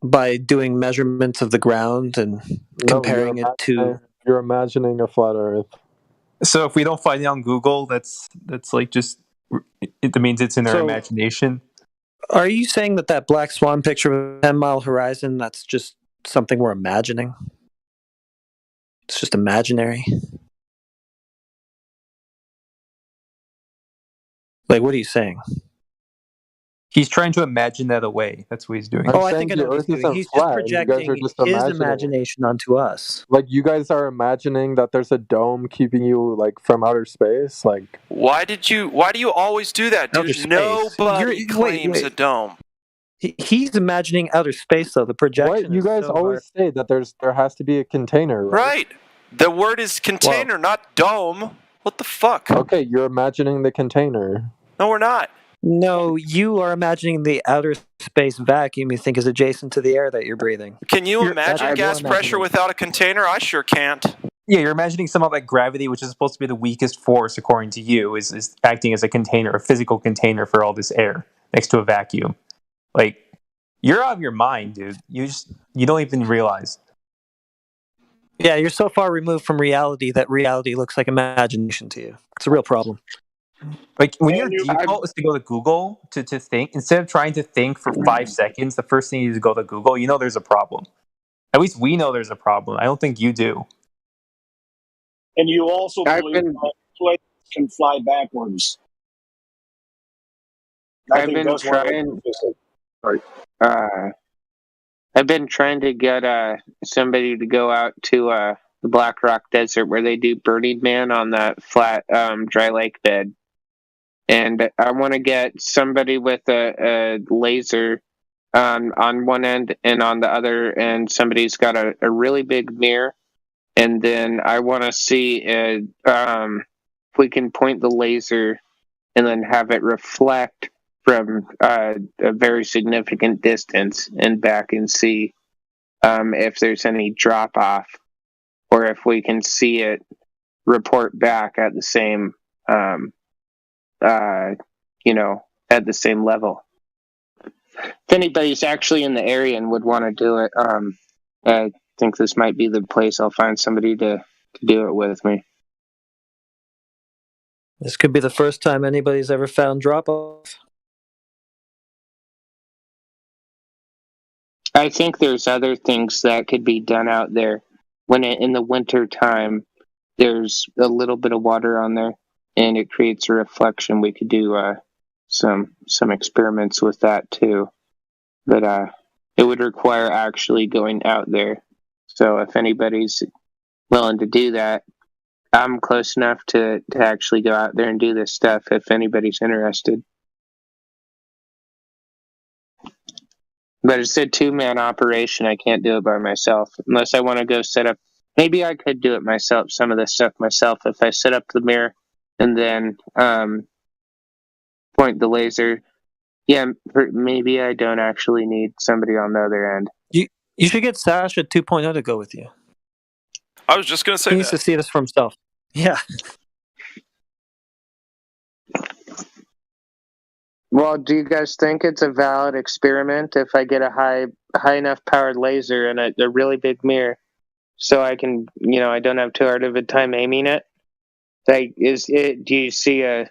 By doing measurements of the ground and comparing it to... You're imagining a flat Earth. So if we don't find it on Google, that's like just... It means it's in our imagination. Are you saying that Black Swan picture of a 10-mile horizon, that's just something we're imagining? It's just imaginary? Like, what are you saying? He's trying to imagine that away. That's what he's doing. I'm I saying think I the know what he's Earth doing. isn't He's just flat. You guys are projecting just his imagining. imagination onto us. Like you guys are imagining that there's a dome keeping you like from outer space. Like Why do you always do that, Outer dude? space. Nobody claims a dome. He's imagining outer space, though. The projection. What you guys so always say that there has to be a container, right? Right. The word is container, not dome. What the fuck? Okay, you're imagining the container. No, we're not. No, you are imagining the outer space vacuum you think is adjacent to the air that you're breathing. Can you imagine gas pressure without a container? I sure can't. Yeah, you're imagining somehow like gravity, which is supposed to be the weakest force, according to you, is acting as a container, a physical container for all this air next to a vacuum. Like, you're out of your mind, dude. You don't even realize. Yeah, you're so far removed from reality that reality looks like imagination to you. It's a real problem. Like when your default is to go to Google to think, instead of trying to think for 5 seconds, the first thing you do is go to Google. You know there's a problem. At least we know there's a problem. I don't think you do. And you also believe that planes can fly backwards. I've been trying to get somebody to go out to the Black Rock Desert where they do Burning Man on that flat dry lake bed, and I want to get somebody with a laser on one end, and on the other end somebody's got a really big mirror, and then I want to see if we can point the laser and then have it reflect from a very significant distance and back and see if there's any drop off, or if we can see it report back at the same at the same level. If anybody's actually in the area and would want to do it, I think this might be the place. I'll find somebody to do it with me. This could be the first time anybody's ever found drop-off. I think there's other things that could be done out there. When in the winter time, there's a little bit of water on there, and it creates a reflection. We could do some experiments with that too, but it would require actually going out there. So if anybody's willing to do that, I'm close enough to actually go out there and do this stuff if anybody's interested. But it's a 2-man operation. I can't do it by myself unless I want to go set up. Maybe I could do it myself, some of this stuff myself, if I set up the mirror and then point the laser. Yeah, maybe I don't actually need somebody on the other end. You should get Sasha 2.0 to go with you. I was just going to say He needs to see this for himself. Yeah. Well, do you guys think it's a valid experiment if I get a high enough powered laser and a really big mirror, so I can, I don't have too hard of a time aiming it? Like, do you see a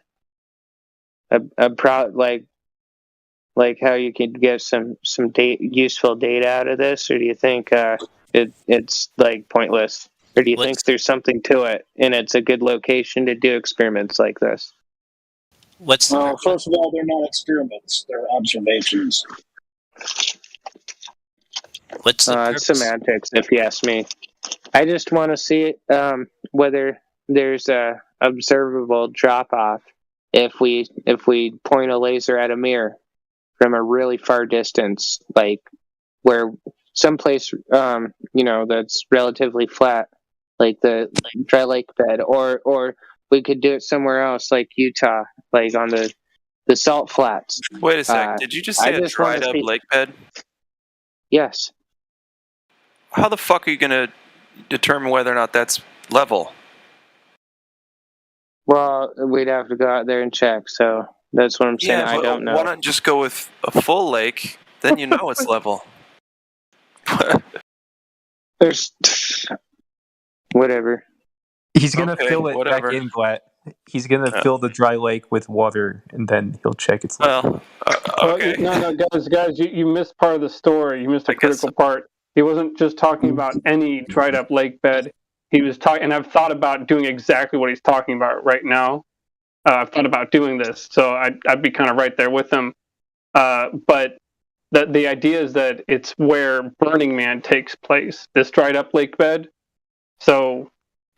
like how you could get some useful data out of this, or do you think it's like pointless, or do you think there's something to it and it's a good location to do experiments like this? What's well, first of all, they're not experiments; they're observations. What's the it's semantics, if you ask me. I just want to see whether there's a observable drop off if we point a laser at a mirror from a really far distance, like where someplace that's relatively flat, like the dry lake bed, or we could do it somewhere else, like Utah, like on the salt flats. Wait a sec. Did you just say a dried up lake bed? Yes. How the fuck are you going to determine whether or not that's level? Well, we'd have to go out there and check, so that's what I'm saying. I don't know. Why not just go with a full lake? Then you know it's level. There's whatever. He's gonna fill it back in, Glatt. He's gonna fill the dry lake with water, and then he'll check its level. Okay. No, guys, you missed part of the story. You missed a critical part. He wasn't just talking about any dried up lake bed. He was talking, and I've thought about doing exactly what he's talking about right now. I've thought about doing this, so I'd be kind of right there with him. But the idea is that it's where Burning Man takes place, this dried up lake bed. So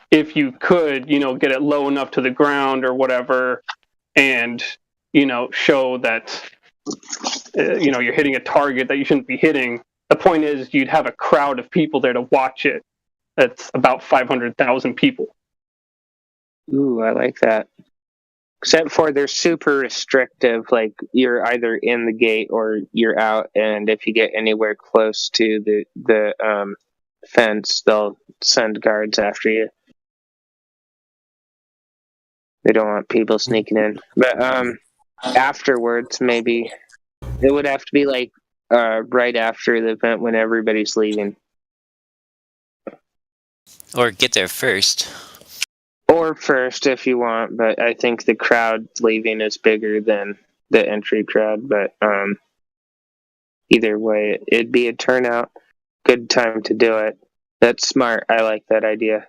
if you could, get it low enough to the ground or whatever, and, show that, you're hitting a target that you shouldn't be hitting, the point is you'd have a crowd of people there to watch it. That's about 500,000 people. Ooh, I like that. Except for they're super restrictive, like you're either in the gate or you're out, and if you get anywhere close to the fence, they'll send guards after you. They don't want people sneaking in. But afterwards, maybe it would have to be like right after the event when everybody's leaving. Or get there first. Or first if you want, but I think the crowd leaving is bigger than the entry crowd. But either way, it'd be a turnout. Good time to do it. That's smart. I like that idea.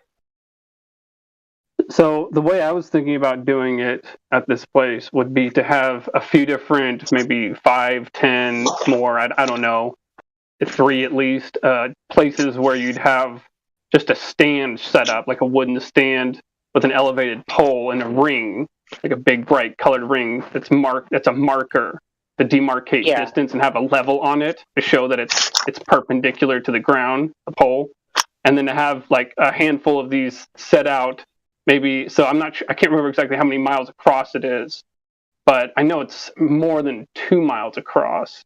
So the way I was thinking about doing it at this place would be to have a few different, maybe 5, 10 more, I don't know, 3 at least, places where you'd have just a stand set up, like a wooden stand with an elevated pole and a ring, like a big bright colored ring that's a marker to demarcate distance and have a level on it to show that it's perpendicular to the ground, the pole. And then to have like a handful of these set out, maybe, so I'm not sure, I can't remember exactly how many miles across it is, but I know it's more than 2 miles across,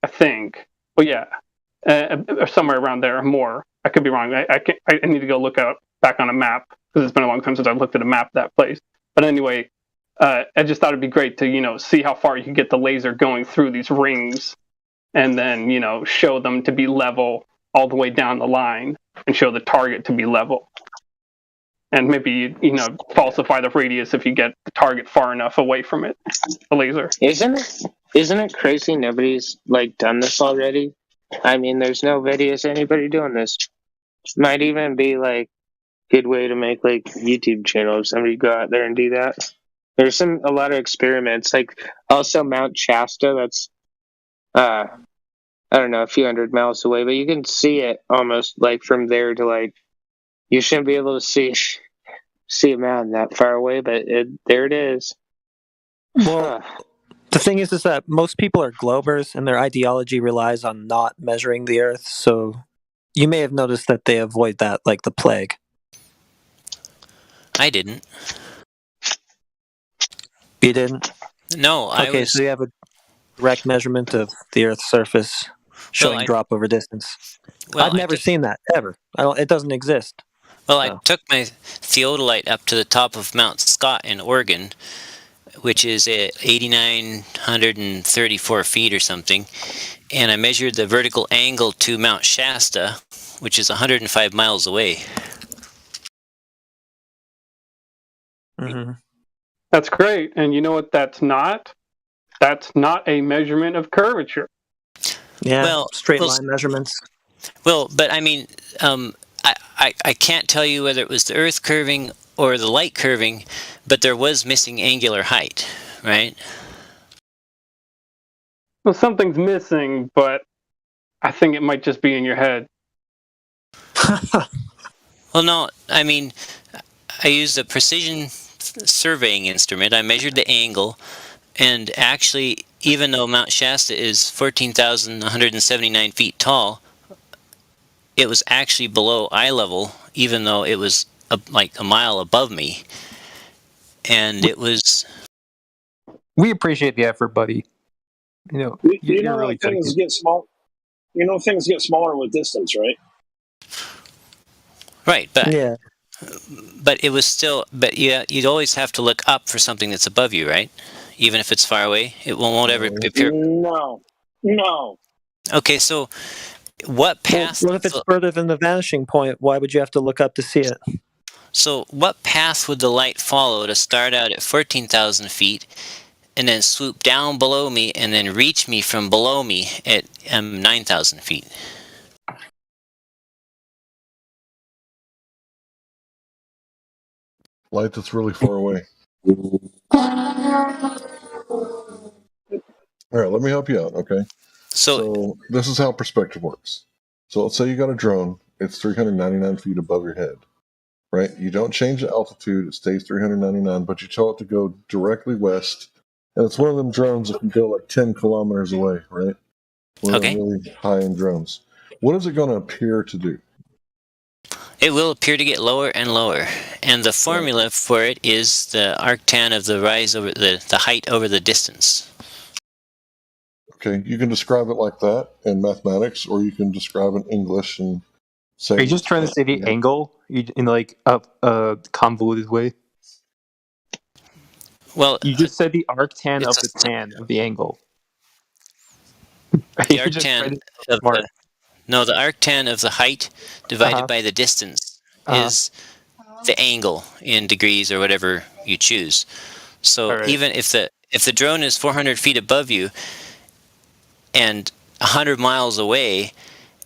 I think. But yeah, or somewhere around there or more. I could be wrong. I need to go look back on a map because it's been a long time since I've looked at a map of that place. But anyway, I just thought it'd be great to, see how far you can get the laser going through these rings and then, show them to be level all the way down the line and show the target to be level. And maybe, falsify the radius if you get the target far enough away from it, the laser. Isn't it crazy nobody's done this already? I mean, there's no videos of anybody doing this. Might even be good way to make YouTube channels. Somebody go out there and do that. There's a lot of experiments, also Mount Shasta. That's I don't know, a few hundred miles away, but you can see it almost from there to you shouldn't be able to see a mountain that far away, but there it is. Well, the thing is that most people are globers and their ideology relies on not measuring the Earth, so you may have noticed that they avoid that like the plague. I didn't. You didn't? No, Okay, so you have a direct measurement of the Earth's surface showing drop over distance. Well, I've never seen that, ever. It doesn't exist. Well, I took my theodolite up to the top of Mount Scott in Oregon, which is at 8,934 feet or something, and I measured the vertical angle to Mount Shasta, which is 105 miles away. Mm-hmm. That's great. And you know what that's not? That's not a measurement of curvature. Yeah, straight line measurements. Well, but I mean, I can't tell you whether it was the Earth curving or the light curving, but there was missing angular height, right? Well, something's missing, but I think it might just be in your head. Well, no, I mean, I used a precision surveying instrument. I measured the angle, and actually, even though Mount Shasta is 14,179 feet tall, it was actually below eye level, even though it was like a mile above me. And it was... We appreciate the effort, buddy. You're really things get small. Things get smaller with distance, right? Right, but it was still... But you'd always have to look up for something that's above you, right? Even if it's far away, it won't ever appear. No. Okay, so what path... Well, if it's further than the vanishing point, why would you have to look up to see it? So what path would the light follow to start out at 14,000 feet and then swoop down below me and then reach me from below me at 9,000 feet? Light that's really far away. All right, let me help you out, okay? So this is how perspective works. So let's say you got a drone. It's 399 feet above your head, right? You don't change the altitude. It stays 399, but you tell it to go directly west. And it's one of them drones that can go like 10 kilometers away, right? One of them really high-end drones. What is it going to appear to do? It will appear to get lower and lower. And the formula for it is the arctan of the rise over the height over the distance. Okay, you can describe it like that in mathematics, or you can describe it in English and say... Are you just trying to say the angle in like a convoluted way? Well, you just said the arctan of the tan of the angle. The arctan of the arctan of the height divided by the distance is the angle in degrees or whatever you choose. So even if the drone is 400 feet above you and 100 miles away,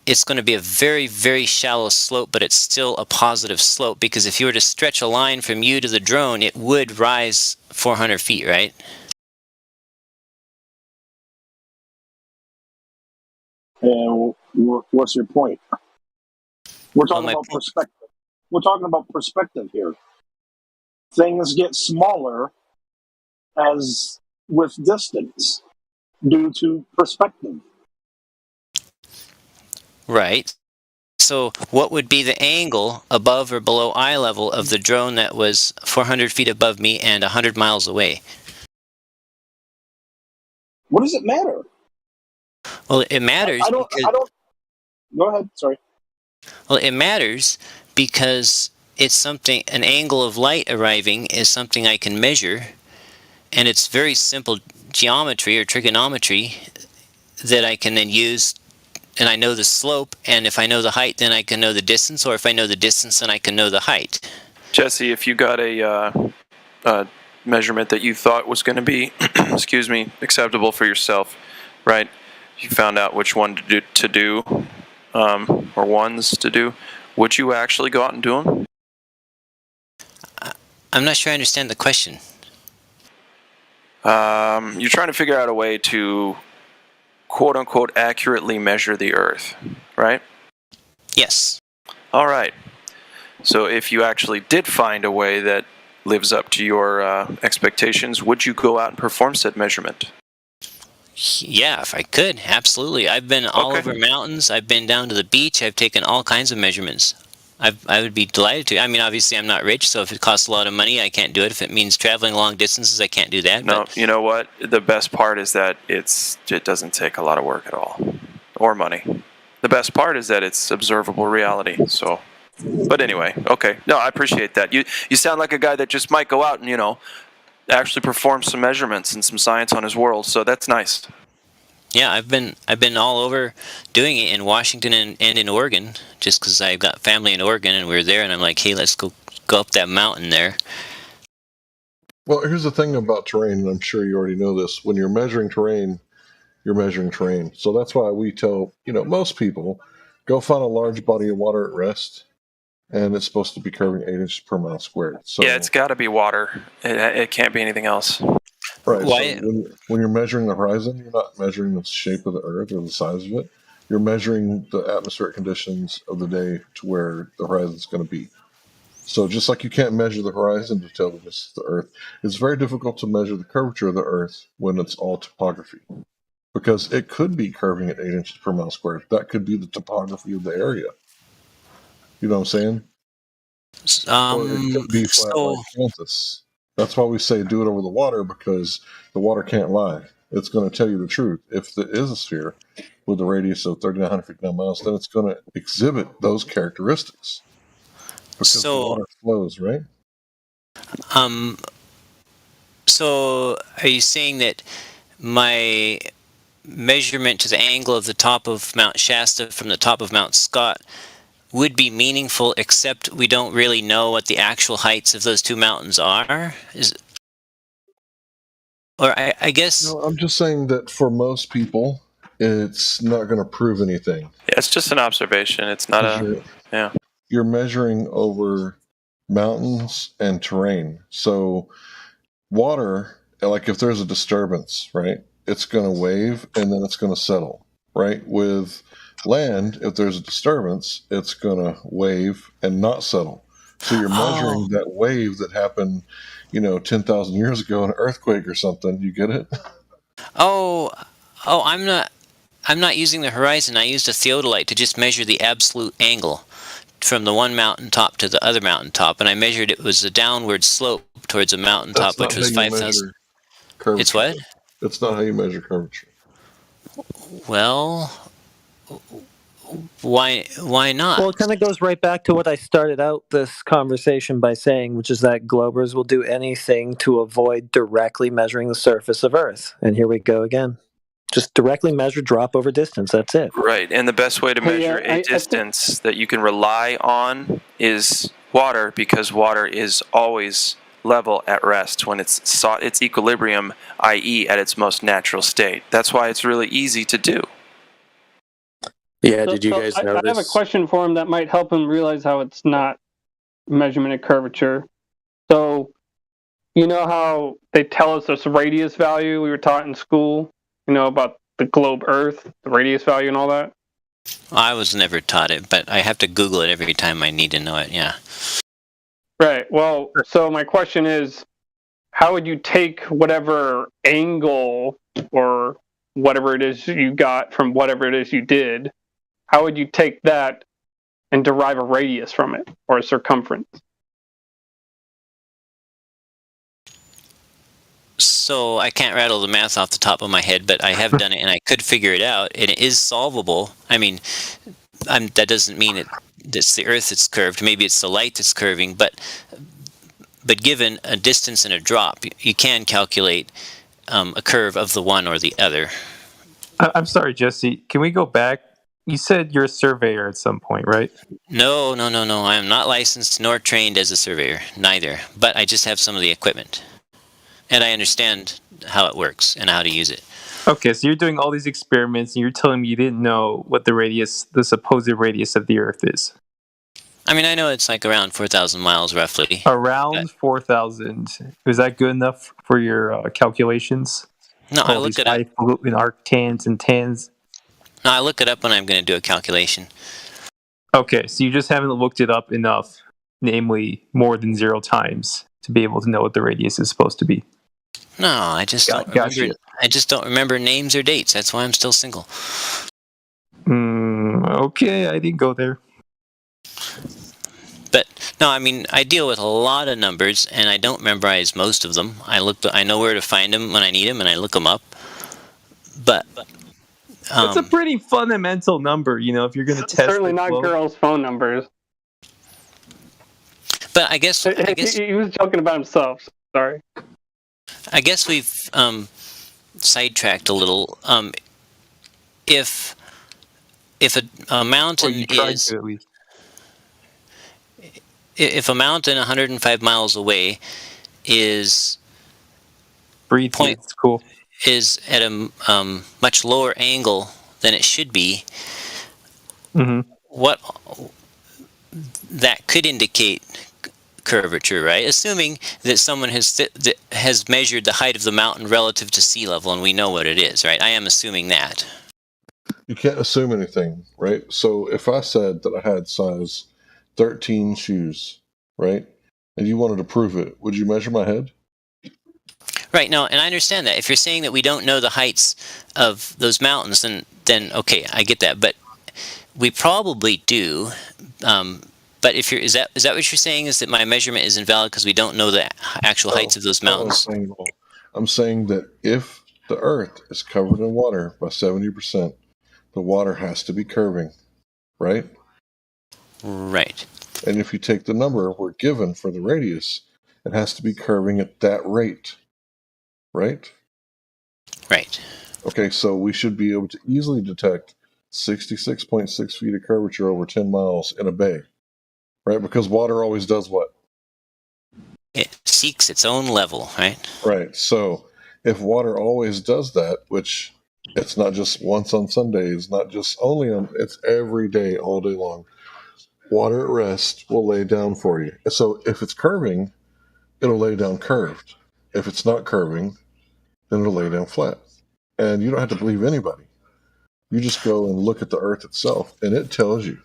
it's going to be a very, very shallow slope, but it's still a positive slope, because if you were to stretch a line from you to the drone, it would rise 400 feet, right? And what's your point? We're talking about perspective. We're talking about perspective here. Things get smaller as with distance due to perspective. Right. So what would be the angle above or below eye level of the drone that was 400 feet above me and 100 miles away? What does it matter? Well, it matters. I don't. Go ahead. Sorry. Well, it matters because it's something. An angle of light arriving is something I can measure, and it's very simple geometry or trigonometry that I can then use. And I know the slope, and if I know the height, then I can know the distance, or if I know the distance, then I can know the height. Jesse, if you got a measurement that you thought was going to be, excuse me, acceptable for yourself, right? You found out which one to do, or ones to do. Would you actually go out and do them? I'm not sure I understand the question. You're trying to figure out a way to quote-unquote accurately measure the Earth, right? Yes. All right. So if you actually did find a way that lives up to your expectations, would you go out and perform said measurement? Yeah, if I could, absolutely. I've been all over mountains. I've been down to the beach. I've taken all kinds of measurements. I would be delighted to. I mean, obviously, I'm not rich, so if it costs a lot of money, I can't do it. If it means traveling long distances, I can't do that. No, you know what? The best part is that it doesn't take a lot of work at all, or money. The best part is that it's observable reality. So, but anyway, okay. No, I appreciate that. You sound like a guy that just might go out and actually perform some measurements and some science on his world. So that's nice. Yeah, I've been all over doing it in Washington and in Oregon, just because I've got family in Oregon and we're there, and I'm like, hey, let's go up that mountain there. Well, here's the thing about terrain, and I'm sure you already know this. When you're measuring terrain, you're measuring terrain. So that's why we tell most people, go find a large body of water at rest, and it's supposed to be curving 8 inches per mile squared. So yeah, it's got to be water. It can't be anything else. Right. So when you're measuring the horizon, you're not measuring the shape of the Earth or the size of it. You're measuring the atmospheric conditions of the day to where the horizon is going to be. So just like you can't measure the horizon to tell the distance of the Earth, it's very difficult to measure the curvature of the Earth when it's all topography, because it could be curving at 8 inches per mile squared. That could be the topography of the area. You know what I'm saying? Or it could be flat like Kansas. That's why we say do it over the water, because the water can't lie. It's going to tell you the truth. If there is a sphere with a radius of 3,900 feet 9 miles, then it's going to exhibit those characteristics because the water flows, right? So are you saying that my measurement to the angle of the top of Mount Shasta from the top of Mount Scott would be meaningful, except we don't really know what the actual heights of those two mountains are? I guess... No, I'm just saying that for most people, it's not going to prove anything. Yeah, it's just an observation. It's not You're measuring over mountains and terrain. So water, like if there's a disturbance, right? it's going to wave and then it's going to settle, right? With land, if there's a disturbance, it's going to wave and not settle. So you're measuring that wave that happened, 10,000 years ago, an earthquake or something. You get it? Oh, I'm not using the horizon. I used a theodolite to just measure the absolute angle from the one mountaintop to the other mountaintop, and I measured it was a downward slope towards a mountaintop, which was 5,000. It's what? It's not how you measure curvature. Well, why not? Well, it kind of goes right back to what I started out this conversation by saying, which is that Globers will do anything to avoid directly measuring the surface of Earth. And here we go again. Just directly measure drop over distance. That's it. Right, and the best way to measure a distance that you can rely on is water, because water is always level at rest when it's sought its equilibrium, i.e. at its most natural state. That's why it's really easy to do. Yeah, did you guys notice? I have a question for him that might help him realize how it's not measurement of curvature. So, you know how they tell us this radius value we were taught in school? About the globe Earth, the radius value and all that? I was never taught it, but I have to Google it every time I need to know it, yeah. Right. Well, so my question is, how would you take whatever angle or whatever it is you got from whatever it is you did, how would you take that and derive a radius from it, or a circumference? So I can't rattle the math off the top of my head, but I have done it and I could figure it out, and it is solvable. I mean, that doesn't mean it's the Earth that's curved. Maybe it's the light that's curving, but given a distance and a drop, you can calculate a curve of the one or the other. I'm sorry, Jesse. Can we go back? You said you're a surveyor at some point, right? No. I am not licensed nor trained as a surveyor, neither. But I just have some of the equipment. And I understand how it works and how to use it. Okay, so you're doing all these experiments and you're telling me you didn't know what the supposed radius of the Earth is. I mean, I know it's like around 4,000 miles roughly. Around 4,000. Is that good enough for your calculations? No, I look it up. In arctans and tans. No, I look it up when I'm going to do a calculation. Okay, so you just haven't looked it up enough, namely more than 0 times, to be able to know what the radius is supposed to be. No, I just don't remember names or dates. That's why I'm still single. Okay, I didn't go there. But no, I mean, I deal with a lot of numbers, and I don't memorize most of them. I know where to find them when I need them, and I look them up. But it's a pretty fundamental number, if you're going to test. Certainly not girls' phone numbers. But I guess he was joking about himself. Sorry. I guess we've sidetracked a little. If a mountain is, if a mountain 105 miles away is it's cool. Is at a much lower angle than it should be, what that could indicate curvature, right? Assuming that someone has measured the height of the mountain relative to sea level, and we know what it is, right? I am assuming that. You can't assume anything, right? So if I said that I had size 13 shoes, right, and you wanted to prove it, would you measure my head? Right, no, and I understand that. If you're saying that we don't know the heights of those mountains, then okay, I get that. But we probably do. But is that what you're saying? Is that my measurement is invalid because we don't know the actual heights of those mountains? I'm saying that if the Earth is covered in water by 70%, the water has to be curving, right? Right. And if you take the number we're given for the radius, it has to be curving at that rate. Right? Right. Okay, so we should be able to easily detect 66.6 feet of curvature over 10 miles in a bay. Right? Because water always does what? It seeks its own level, right? Right. So if water always does that, which it's not just once on Sundays, not just only on, it's every day, all day long. Water at rest will lay down for you. So if it's curving, it'll lay down curved. If it's not curving, then it'll lay down flat. And you don't have to believe anybody. You just go and look at the Earth itself, and it tells you.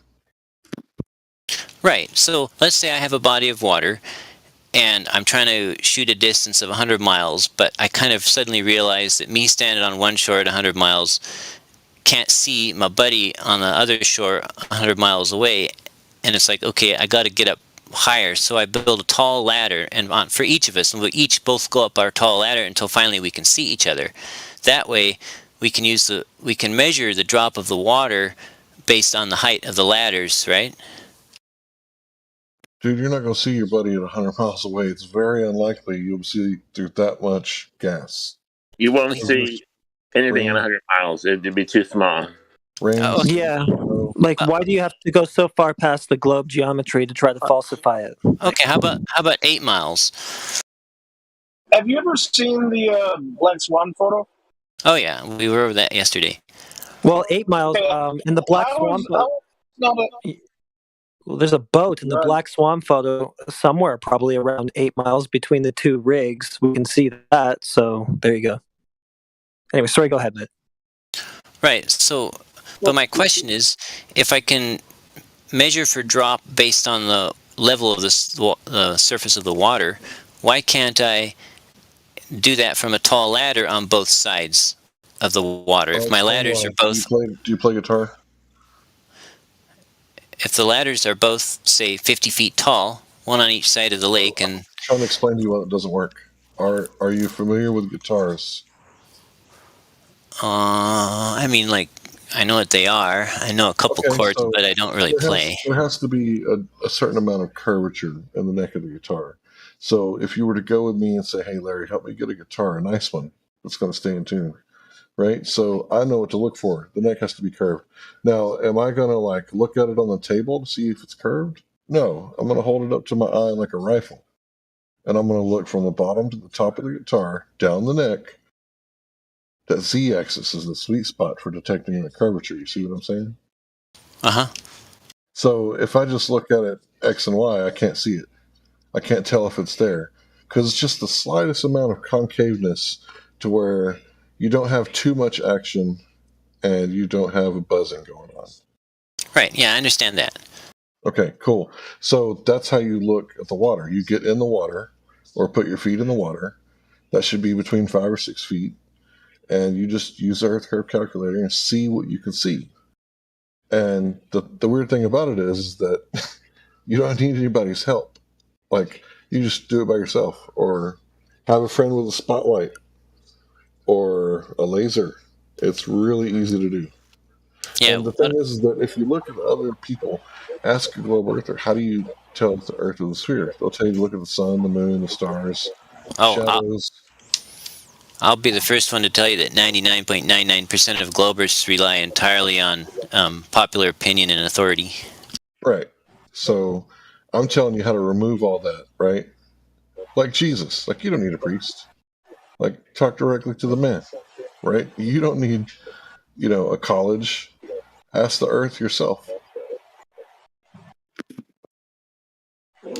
Right. So let's say I have a body of water, and I'm trying to shoot a distance of 100 miles, but I kind of suddenly realize that me standing on one shore at 100 miles can't see my buddy on the other shore 100 miles away, and it's like, okay, I got to get up higher. So I build a tall ladder, and for each of us, and we each both go up our tall ladder until finally we can see each other. That way, we can measure the drop of the water based on the height of the ladders, right? Dude, you're not going to see your buddy at 100 miles away. It's very unlikely you'll see through that much gas. You won't see anything at 100 miles. It'd be too small. Yeah. Like, why do you have to go so far past the globe geometry to try to falsify it? Okay, how about 8 miles? Have you ever seen the Black Swan photo? Oh yeah, we were over that yesterday. Well, 8 miles in the Black Swan photo. Well, there's a boat in the Black Swan photo somewhere, probably around 8 miles between the two rigs. We can see that, so there you go. Anyway, sorry, go ahead, Matt. Right, so, but my question is, if I can measure for drop based on the level of the surface of the water, why can't I do that from a tall ladder on both sides of the water? If my ladders are both... Do you play guitar? If the ladders are both, say, 50 feet tall, one on each side of the lake, and... I'm trying to explain to you why it doesn't work. Are you familiar with guitars? I mean, like, I know what they are. I know a couple chords, but I don't really play. There has to be a certain amount of curvature in the neck of the guitar. So if you were to go with me and say, hey, Larry, help me get a guitar, a nice one, that's going to stay in tune, right? So I know what to look for. The neck has to be curved. Now, am I going to, like, look at it on the table to see if it's curved? No. I'm going to hold it up to my eye like a rifle. And I'm going to look from the bottom to the top of the guitar, down the neck. That Z-axis is the sweet spot for detecting the curvature. You see what I'm saying? Uh-huh. So if I just look at it X and Y, I can't see it. I can't tell if it's there. Because it's just the slightest amount of concaveness to where you don't have too much action and you don't have a buzzing going on. Right, yeah, I understand that. Okay, cool. So that's how you look at the water. You get in the water or put your feet in the water. That should be between 5 or 6 feet. And you just use the Earth Curve calculator and see what you can see. And the weird thing about it is that you don't need anybody's help. Like, you just do it by yourself, or have a friend with a spotlight or a laser. It's really easy to do. Yeah. And the thing is that if you look at other people, ask a globe earther, how do you tell if the Earth is a sphere? They'll tell you to look at the sun, the moon, the stars, shadows. I'll be the first one to tell you that 99.99% of Globers rely entirely on popular opinion and authority. Right. So I'm telling you how to remove all that, right? Like Jesus. Like, you don't need a priest. Like, talk directly to the man, right? You don't need, a college. Ask the Earth yourself.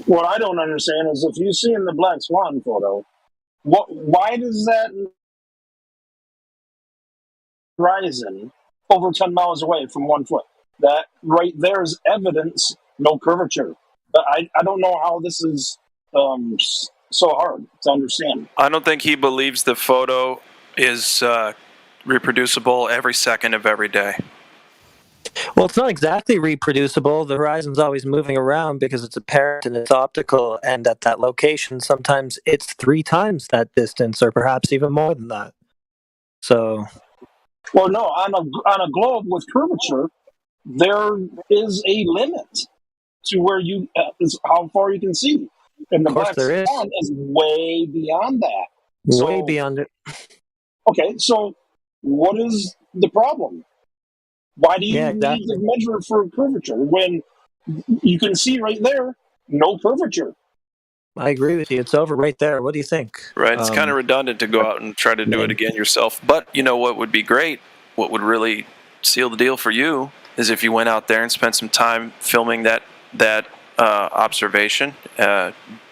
What I don't understand is if you see in the Black Swan photo, why does that horizon over 10 miles away from 1 foot? That right there is evidence, no curvature. But I don't know how this is so hard to understand. I don't think he believes the photo is reproducible every second of every day. Well, it's not exactly reproducible. The horizon's always moving around because it's apparent and it's optical, and at that location, sometimes it's 3 times that distance, or perhaps even more than that. So, well, no, on a globe with curvature, there is a limit to where is how far you can see, and the Black Swan is way beyond that. Way beyond it. Okay, so what is the problem? Why do you need to measure for curvature when you can see right there, no curvature? I agree with you. It's over right there. What do you think? Right, it's kind of redundant to go out and try to do it again yourself. But you know what would be great, what would really seal the deal for you, is if you went out there and spent some time filming that observation,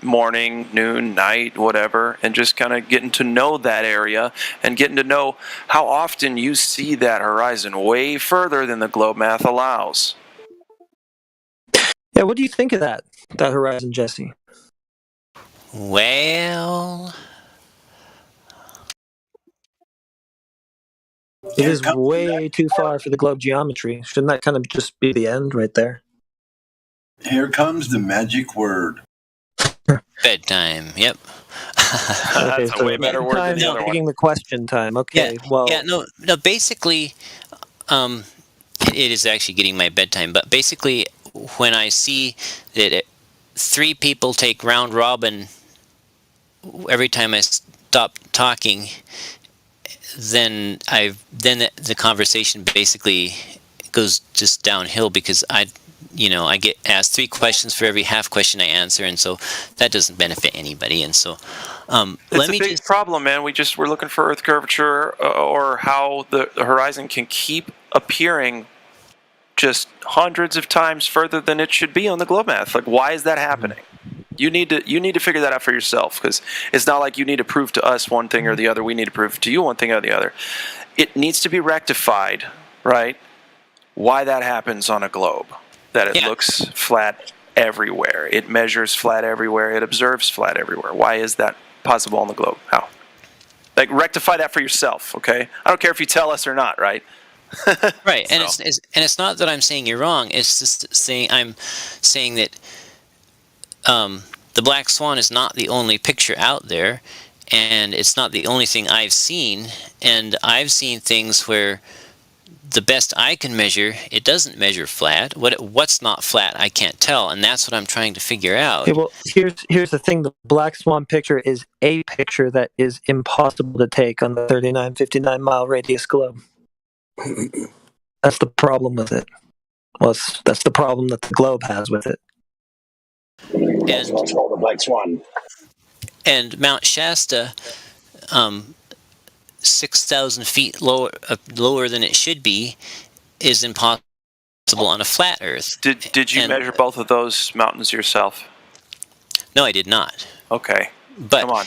morning, noon, night, whatever, and just kind of getting to know that area and getting to know how often you see that horizon way further than the globe math allows. Yeah, what do you think of that horizon, Jesse? Well, it is way too far for the globe geometry. Shouldn't that kind of just be the end right there? Here comes the magic word. Bedtime. Yep. That's a way better word than the other one. The question time. Okay. Yeah, well. Yeah. No. Basically, it is actually getting my bedtime. But basically, when I see that 3 people take round robin every time I stop talking, then the conversation basically goes just downhill because I get asked 3 questions for every half question I answer, and so that doesn't benefit anybody. And so, it's a big problem, man. We're looking for Earth curvature or how the horizon can keep appearing just hundreds of times further than it should be on the globe math. Like, why is that happening? You need to figure that out for yourself, because it's not like you need to prove to us one thing or the other. We need to prove to you one thing or the other. It needs to be rectified, right? Why that happens on a globe. That it looks flat everywhere. It measures flat everywhere. It observes flat everywhere. Why is that possible on the globe? How? Like, rectify that for yourself, okay? I don't care if you tell us or not, right? Right, and it's not that I'm saying you're wrong. It's just I'm saying that the black swan is not the only picture out there, and it's not the only thing I've seen. And I've seen things where the best I can measure, it doesn't measure flat. What's not flat, I can't tell, and that's what I'm trying to figure out. Okay, well, here's the thing: the black swan picture is a picture that is impossible to take on the 3959 mile radius globe. That's the problem with it. Well, that's the problem that the globe has with it. And that's called the black swan. And Mount Shasta, 6,000 feet lower than it should be, is impossible on a flat Earth. Did you measure both of those mountains yourself? No, I did not. Okay. But come on,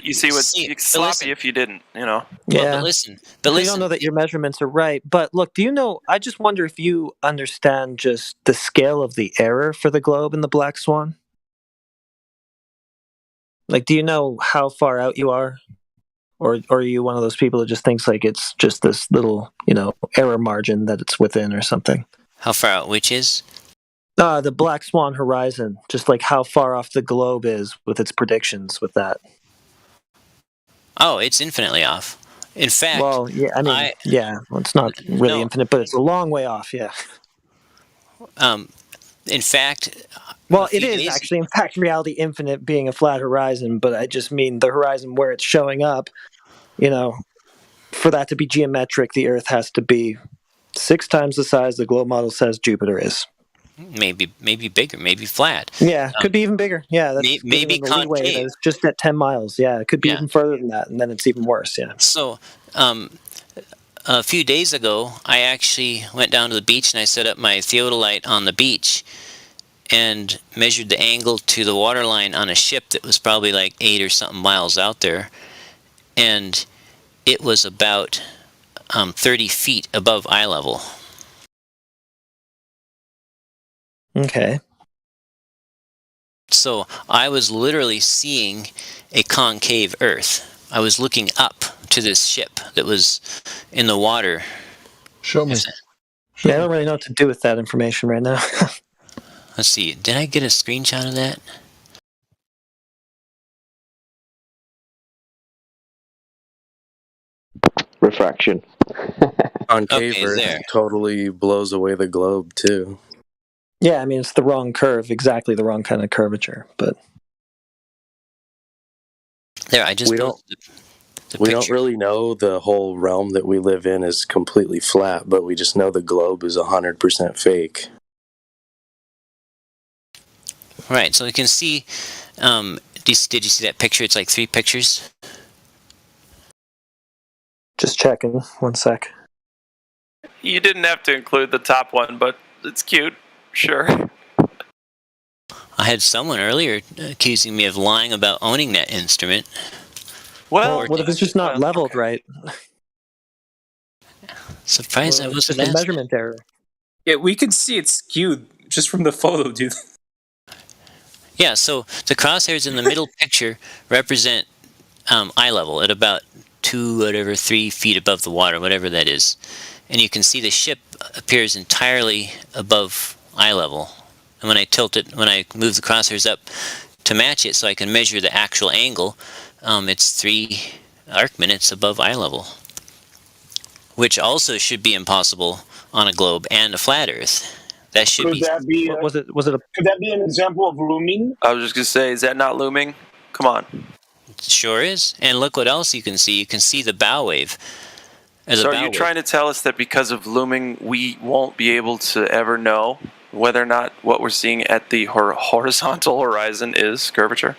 you see what it's sloppy if you didn't, Yeah, but listen. We don't know that your measurements are right. But look, do you know? I just wonder if you understand just the scale of the error for the globe and the black swan. Like, do you know how far out you are, or are you one of those people that just thinks like it's just this little, error margin that it's within or something? How far out? Which is? The black swan horizon, just like how far off the globe is with its predictions with that. Oh, it's infinitely off. In fact, well, yeah, I mean, well, it's not really infinite, but it's a long way off. Yeah. In fact, well, it is actually, in fact, reality infinite being a flat horizon, but I just mean the horizon where it's showing up. For that to be geometric, the Earth has to be 6 times the size the globe model says Jupiter is. Maybe bigger, maybe flat. Yeah, could be even bigger. Yeah, that's maybe concave. It's just at 10 miles. Yeah, it could be even further than that, and then it's even worse. Yeah. So, a few days ago, I actually went down to the beach and I set up my theodolite on the beach and measured the angle to the waterline on a ship that was probably like 8 or something miles out there, and it was about 30 feet above eye level. Okay. So I was literally seeing a concave Earth. I was looking up to this ship that was in the water. Show me. Yeah, I don't really know what to do with that information right now. Let's see. Did I get a screenshot of that? Refraction. Concave Earth totally blows away the globe too. Yeah, I mean, it's the wrong curve, exactly the wrong kind of curvature, but... There, I just... We don't really know the whole realm that we live in is completely flat, but we just know the globe is 100% fake. Right, so you can see... did you see that picture? It's like 3 pictures. Just checking. 1 sec. You didn't have to include the top one, but it's cute. Sure. I had someone earlier accusing me of lying about owning that instrument. Well, what if it's just not leveled right? Surprised I wasn't asked. It's a measurement error. Yeah, we could see it skewed just from the photo, dude. Yeah, so the crosshairs in the middle picture represent eye level at about 3 feet above the water, whatever that is. And you can see the ship appears entirely above eye level. And when I move the crosshairs up to match it so I can measure the actual angle, it's 3 arc minutes above eye level. Which also should be impossible on a globe and a flat Earth. That should Could that be? Was it? Could that be an example of looming? I was just gonna say, is that not looming? Come on. It sure is. And look what else you can see. You can see the bow wave. So are you trying to tell us that because of looming, we won't be able to ever know whether or not what we're seeing at the horizontal horizon is curvature?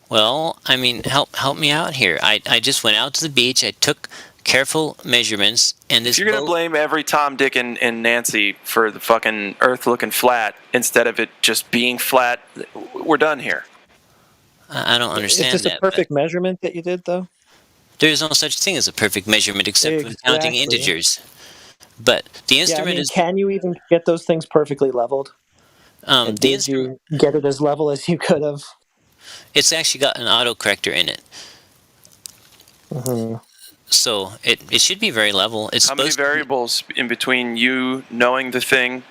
Well, I mean, help me out here. I just went out to the beach. I took careful measurements, and this. If you're gonna blame every Tom, Dick, and Nancy for the fucking Earth looking flat instead of it just being flat, we're done here. I don't understand Is this a perfect measurement that you did, though? There's no such thing as a perfect measurement except for counting integers. But the instrument is. Can you even get those things perfectly leveled? Did you get it as level as you could have? It's actually got an autocorrector in it. Mm-hmm. So it should be very level. It's how many variables in between you knowing the thing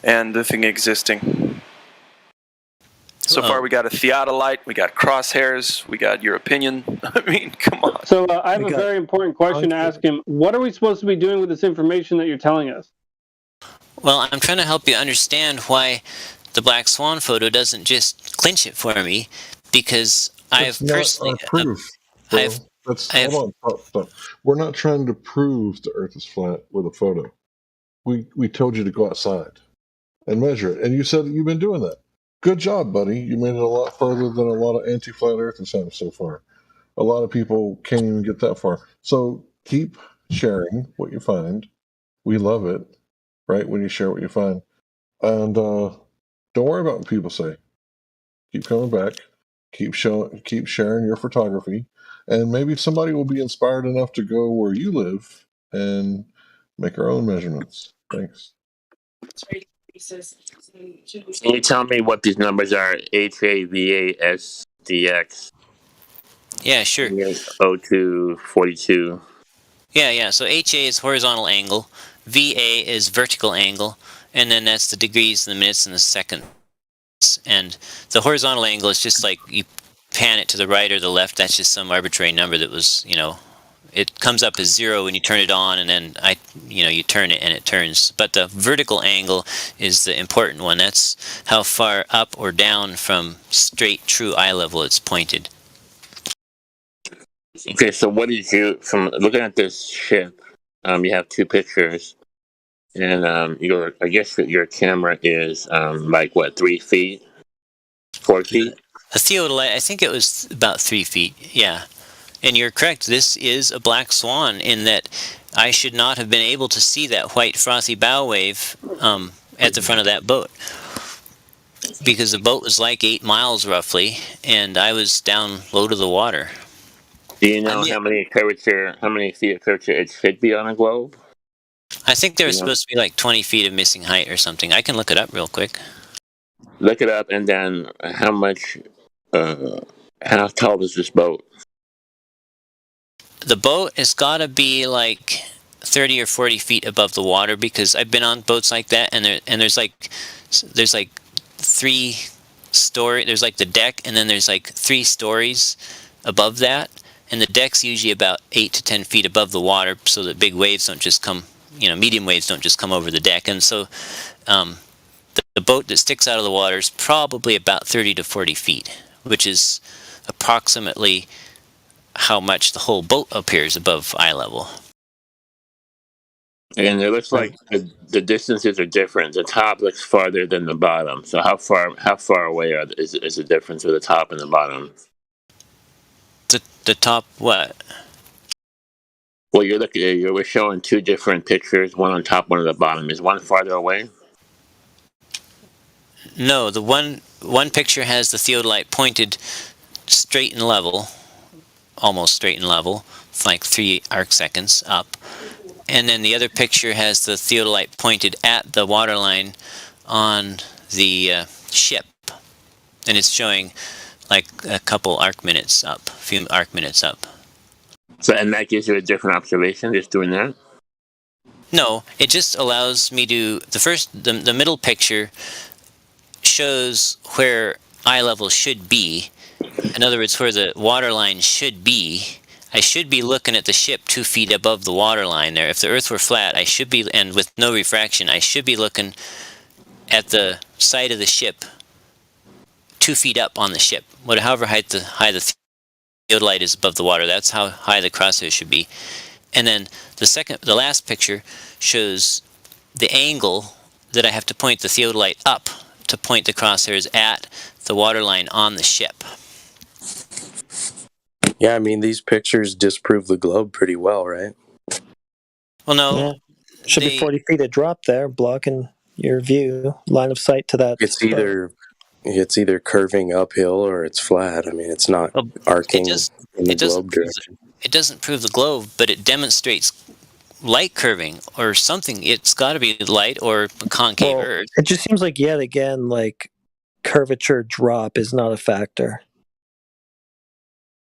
and the thing existing? So far, we got a theodolite, we got crosshairs, we got your opinion. I mean, come on. So I have a very important question to ask him. What are we supposed to be doing with this information that you're telling us? Well, I'm trying to help you understand why the Black Swan photo doesn't just clinch it for me, because I have personally. Proof. Hold on. Stop. We're not trying to prove the Earth is flat with a photo. We told you to go outside and measure it, and you said that you've been doing that. Good job, buddy. You made it a lot further than a lot of anti-flat earthers have so far. A lot of people can't even get that far. So keep sharing what you find. We love it, right, when you share what you find. And don't worry about what people say. Keep coming back. Keep sharing your photography. And maybe somebody will be inspired enough to go where you live and make our own measurements. Thanks. Can you tell me what these numbers are? HAVASDX. Yeah, sure. 0242. Yeah. So HA is horizontal angle, VA is vertical angle, and then that's the degrees, the minutes, and the seconds. And the horizontal angle is just like you pan it to the right or the left. That's just some arbitrary number that was, it comes up as 0 when you turn it on, and then you turn it and it turns. But the vertical angle is the important one. That's how far up or down from straight true eye level it's pointed. Okay, so what did you, from looking at this ship, you have 2 pictures, and I guess your camera is 3 feet, 4 feet? A theodolite, I think it was about 3 feet, yeah. And you're correct, this is a black swan in that I should not have been able to see that white frothy bow wave at the front of that boat. Because the boat was like 8 miles roughly, and I was down low to the water. Do you know how many feet of curvature it should be on a globe? I think there was supposed to be like 20 feet of missing height or something. I can look it up real quick. Look it up, and then how tall is this boat? The boat has got to be like 30 or 40 feet above the water, because I've been on boats like that, and there's like 3 story. There's like the deck, and then there's like 3 stories above that, and the deck's usually about 8 to 10 feet above the water, so that big waves don't just come. Medium waves don't just come over the deck, and so the boat that sticks out of the water is probably about 30 to 40 feet, which is approximately how much the whole boat appears above eye level. And it looks like the distances are different. The top looks farther than the bottom. So how far away is the difference with the top and the bottom? The top what? Well, we're showing 2 different pictures, one on top, one on the bottom. Is one farther away? No, the one one picture has the theodolite pointed straight and level, almost straight and level, like 3 arc seconds up. And then the other picture has the theodolite pointed at the waterline on the ship. And it's showing like a couple arc minutes up, a few arc minutes up. So, and that gives you a different observation, just doing that? No, it just allows me to, the middle picture shows where eye level should be. In other words, where the waterline should be. I should be looking at the ship 2 feet above the waterline there. If the Earth were flat, I should be, and with no refraction, I should be looking at the side of the ship 2 feet up on the ship. However high the theodolite is above the water, that's how high the crosshair should be. And then the last picture shows the angle that I have to point the theodolite up to point the crosshairs at the waterline on the ship. Yeah, I mean, these pictures disprove the globe pretty well, right? Well, no. Yeah. Should be 40 feet of drop there, blocking your view, line of sight to that. It's either curving uphill or it's flat. I mean, it's not arcing in the globe direction. It doesn't prove the globe, but it demonstrates light curving or something. It's got to be light or concave Earth. It just seems like yet again, like curvature drop is not a factor.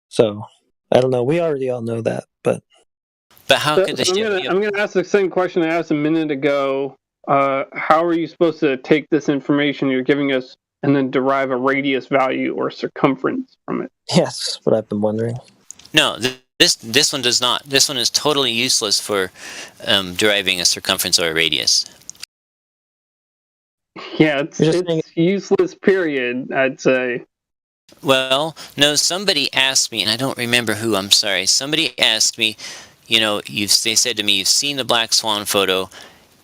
So I don't know. We already all know that, but how could the ship? I'm going to ask the same question I asked a minute ago. How are you supposed to take this information you're giving us and then derive a radius value or circumference from it? Yes, what I've been wondering. No, this one does not. This one is totally useless for deriving a circumference or a radius. Yeah, it's useless, period, I'd say. Well, no, somebody asked me, and I don't remember who, I'm sorry. Somebody asked me, they said to me, you've seen the black swan photo.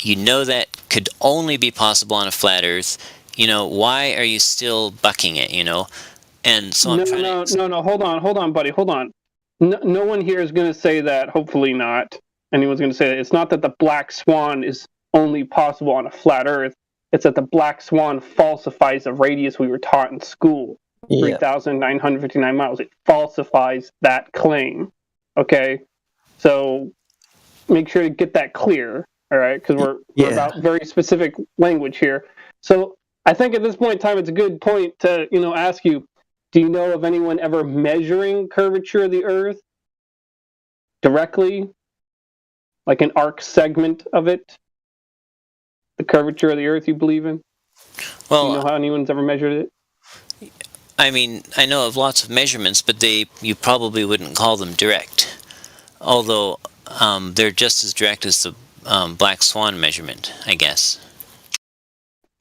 You know that could only be possible on a flat Earth. Why are you still bucking it, And so I'm trying No, hold on, buddy, hold on. No one here is going to say that, hopefully not. Anyone's going to say that. It's not that the black swan is only possible on a flat Earth. It's that the black swan falsifies the radius we were taught in school. 3,959 miles. It falsifies that claim. Okay? So make sure to get that clear, all right? Because we're about very specific language here. So I think at this point in time, it's a good point to, ask you, do you know of anyone ever measuring curvature of the Earth directly? Like an arc segment of it? The curvature of the Earth you believe in? Well, do you know how anyone's ever measured it? I mean, I know of lots of measurements, but you probably wouldn't call them direct. Although they're just as direct as the black swan measurement, I guess.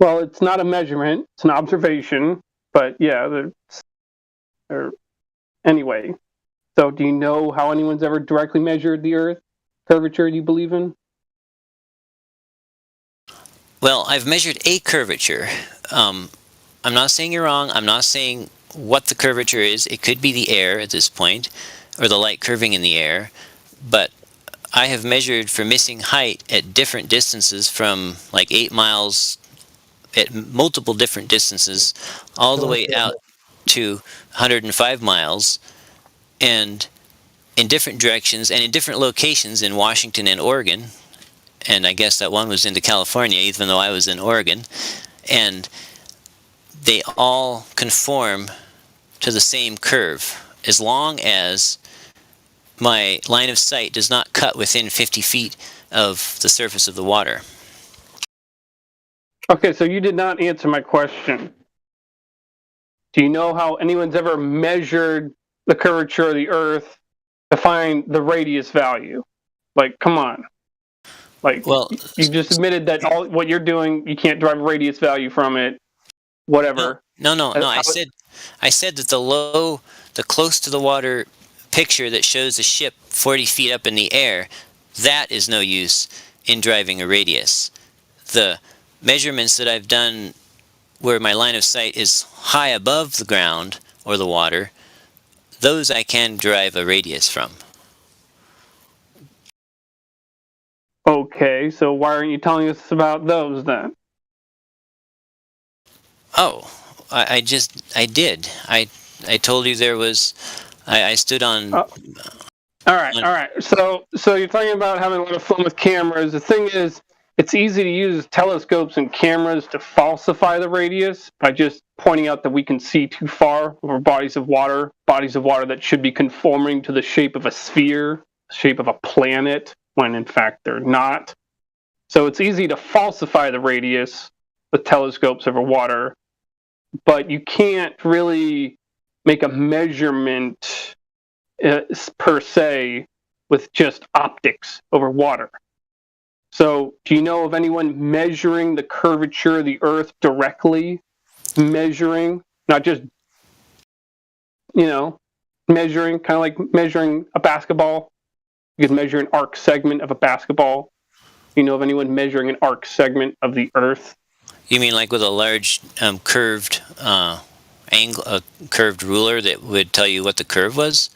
Well, it's not a measurement, it's an observation, but yeah, anyway. So do you know how anyone's ever directly measured the Earth curvature, do you believe in? Well, I've measured a curvature. I'm not saying you're wrong. I'm not saying what the curvature is. It could be the air at this point, or the light curving in the air. But I have measured for missing height at different distances from like 8 miles, at multiple different distances, all the way out to 105 miles, and in different directions and in different locations in Washington and Oregon. And I guess that one was into California, even though I was in Oregon. And they all conform to the same curve, as long as my line of sight does not cut within 50 feet of the surface of the water. Okay, so you did not answer my question. Do you know how anyone's ever measured the curvature of the Earth to find the radius value? Like, come on. Like, well, you just admitted that all what you're doing, you can't derive a radius value from it. Whatever. No. I said that the close to the water picture that shows a ship 40 feet up in the air, that is no use in driving a radius. The measurements that I've done where my line of sight is high above the ground or the water, those I can derive a radius from. Okay, so why aren't you telling us about those then? Oh, I did. I told you there was. I stood on. All right. So you're talking about having a lot of fun with cameras. The thing is, it's easy to use telescopes and cameras to falsify the radius by just pointing out that we can see too far over bodies of water that should be conforming to the shape of a sphere, shape of a planet, when in fact they're not. So it's easy to falsify the radius with telescopes over water, but you can't really make a measurement per se with just optics over water. So do you know of anyone measuring the curvature of the Earth directly? Measuring, not just, measuring, kind of like measuring a basketball. You could measure an arc segment of a basketball. Do you know of anyone measuring an arc segment of the Earth? You mean like with a large curved angle, a curved ruler that would tell you what the curve was?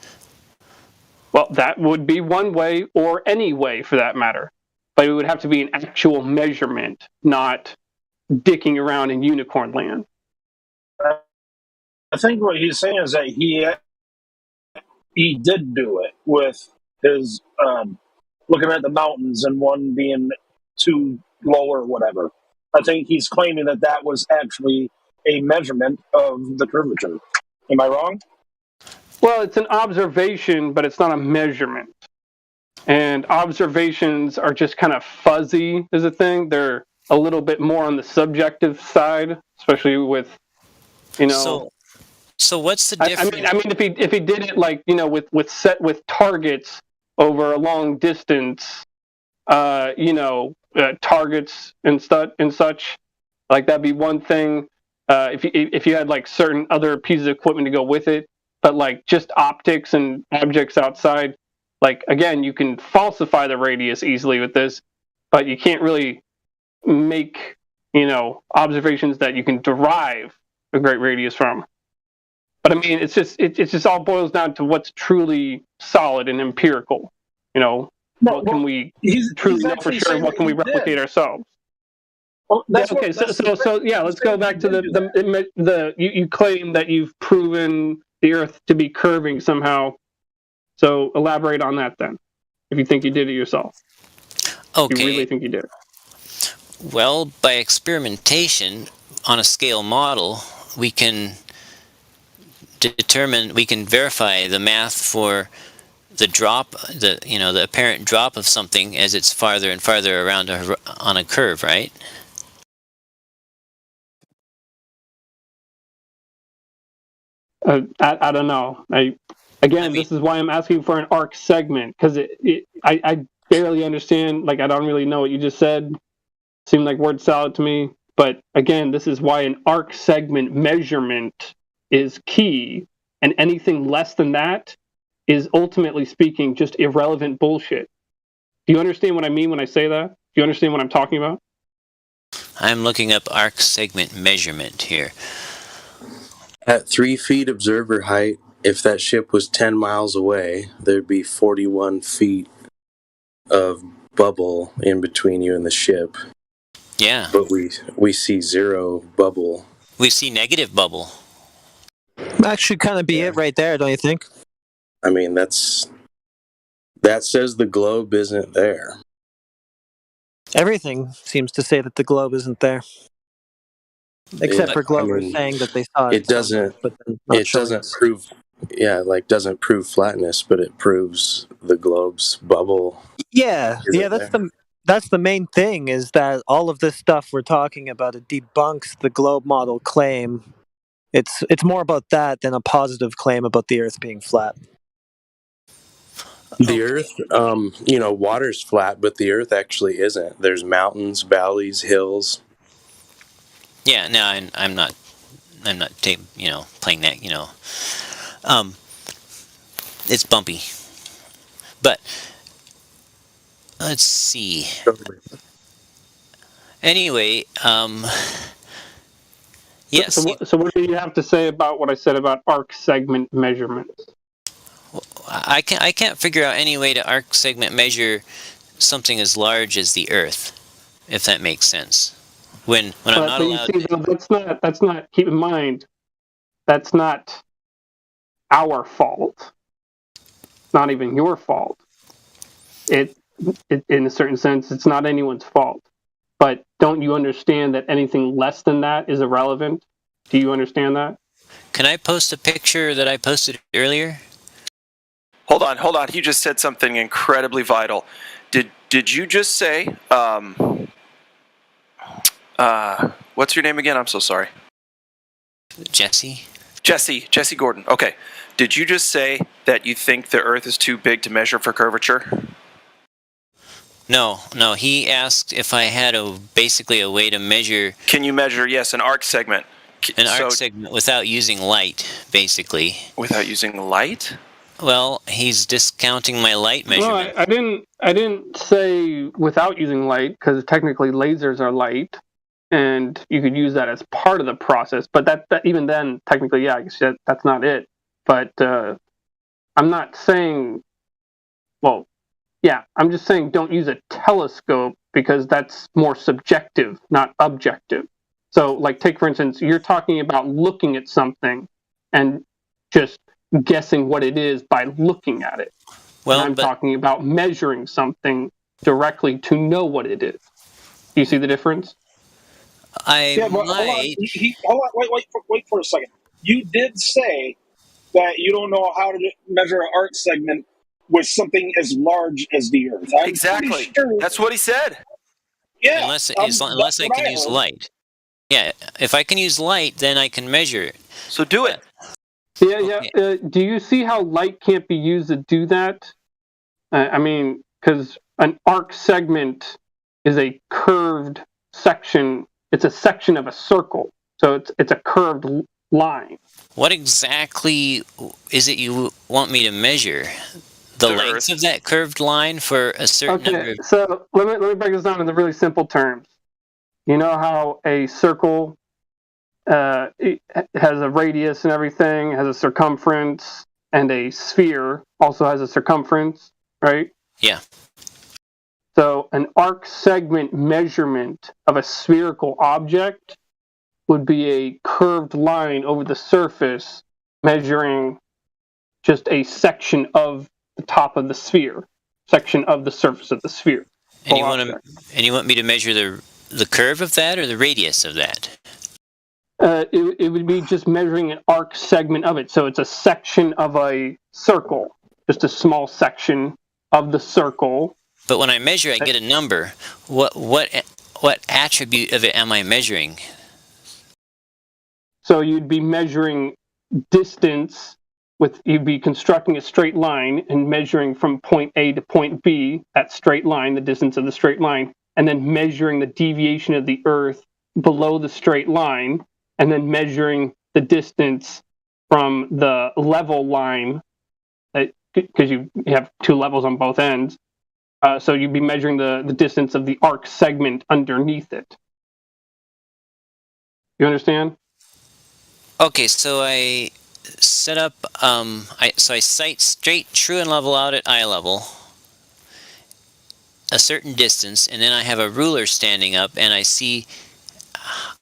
Well, that would be one way, or any way for that matter. But it would have to be an actual measurement, not dicking around in unicorn land. I think what he's saying is that he did do it with his looking at the mountains and one being too low or whatever. I think he's claiming that was actually a measurement of the curvature. Am I wrong? Well, it's an observation, but it's not a measurement. And observations are just kind of fuzzy is a thing. They're a little bit more on the subjective side, especially with, So what's the difference? I mean, if he did it like with targets over a long distance, targets and such, like that'd be one thing. If you had like certain other pieces of equipment to go with it, but like just optics and objects outside, like again, you can falsify the radius easily with this, but you can't really make observations that you can derive a great radius from. But I mean, it's just all boils down to what's truly solid and empirical. What can we truly know for sure? What can we replicate ourselves? Well, let's go back to you claim that you've proven the Earth to be curving somehow. So elaborate on that then, if you think you did it yourself. Okay. If you really think you did it. Well, by experimentation on a scale model, we can verify the math for the drop, the apparent drop of something as it's farther and farther around on a curve, right? I don't know. This is why I'm asking for an arc segment, because I barely understand. Like, I don't really know what you just said. Seemed like word salad to me. But again, this is why an arc segment measurement is key, and anything less than that is, ultimately speaking, just irrelevant bullshit. Do you understand what I mean when I say that? Do you understand what I'm talking about? I'm looking up arc segment measurement here. At 3 feet observer height, if that ship was 10 miles away, there'd be 41 feet of bubble in between you and the ship. Yeah. But we see zero bubble. We see negative bubble. That should kind of be it right there, don't you think? I mean, that says the globe isn't there. Everything seems to say that the globe isn't there. Except for Glover saying that they saw it. It doesn't prove flatness, but it proves the globe's bubble. Yeah, that's the main thing, is that all of this stuff we're talking about, it debunks the globe model claim. It's more about that than a positive claim about the Earth being flat. The Earth, water's flat, but the Earth actually isn't. There's mountains, valleys, hills. Yeah, no, I'm not playing that. It's bumpy, but let's see. Anyway, yes. So what do you have to say about what I said about arc segment measurements? I can't figure out any way to arc segment measure something as large as the Earth, if that makes sense. When I'm not but you allowed. see, though, that's not. Keep in mind, that's not our fault. Not even your fault. It in a certain sense, it's not anyone's fault. But don't you understand that anything less than that is irrelevant? Do you understand that? Can I post a picture that I posted earlier? Hold on. He just said something incredibly vital. Did you just say, what's your name again? I'm so sorry. Jesse Gordon. Okay. Did you just say that you think the Earth is too big to measure for curvature? No. He asked if I had basically a way to measure. Can you measure? Yes, an arc segment. An arc segment without using light, basically. Without using light? Well, he's discounting my light measurement. No, I didn't say without using light, because technically lasers are light, and you could use that as part of the process. But that even then, technically, yeah, I guess that's not it. But I'm not saying. Well, yeah, I'm just saying don't use a telescope because that's more subjective, not objective. So, like, take for instance, you're talking about looking at something and just guessing what it is by looking at it. Well, and I'm talking about measuring something directly to know what it is. Do you see the difference? Hold on, wait for a second. You did say that you don't know how to measure an arc segment with something as large as the Earth. Exactly. Sure. That's what he said. Yeah. Unless I can use light. Yeah, if I can use light, then I can measure it. So do it. Yeah. Do you see how light can't be used to do that? I mean, because an arc segment is a curved section. It's a section of a circle, so it's a curved line. What exactly is it you want me to measure? The length of that curved line for a certain number of... So let me break this down into really simple terms. You know how a circle it has a radius and everything, has a circumference, and a sphere also has a circumference, right? Yeah. So an arc segment measurement of a spherical object would be a curved line over the surface measuring just a section of the top of the sphere, section of the surface of the sphere. And you want me to measure the curve of that or the radius of that? It would be just measuring an arc segment of it. So it's a section of a circle, just a small section of the circle. But when I measure, I get a number. What attribute of it am I measuring? So you'd be measuring distance. You'd be constructing a straight line and measuring from point A to point B, that straight line, the distance of the straight line, and then measuring the deviation of the Earth below the straight line, and then measuring the distance from the level line, because you have two levels on both ends. So you'd be measuring the distance of the arc segment underneath it. You understand? Okay, so I set up, I sight straight, true and level out at eye level, a certain distance, and then I have a ruler standing up, and I see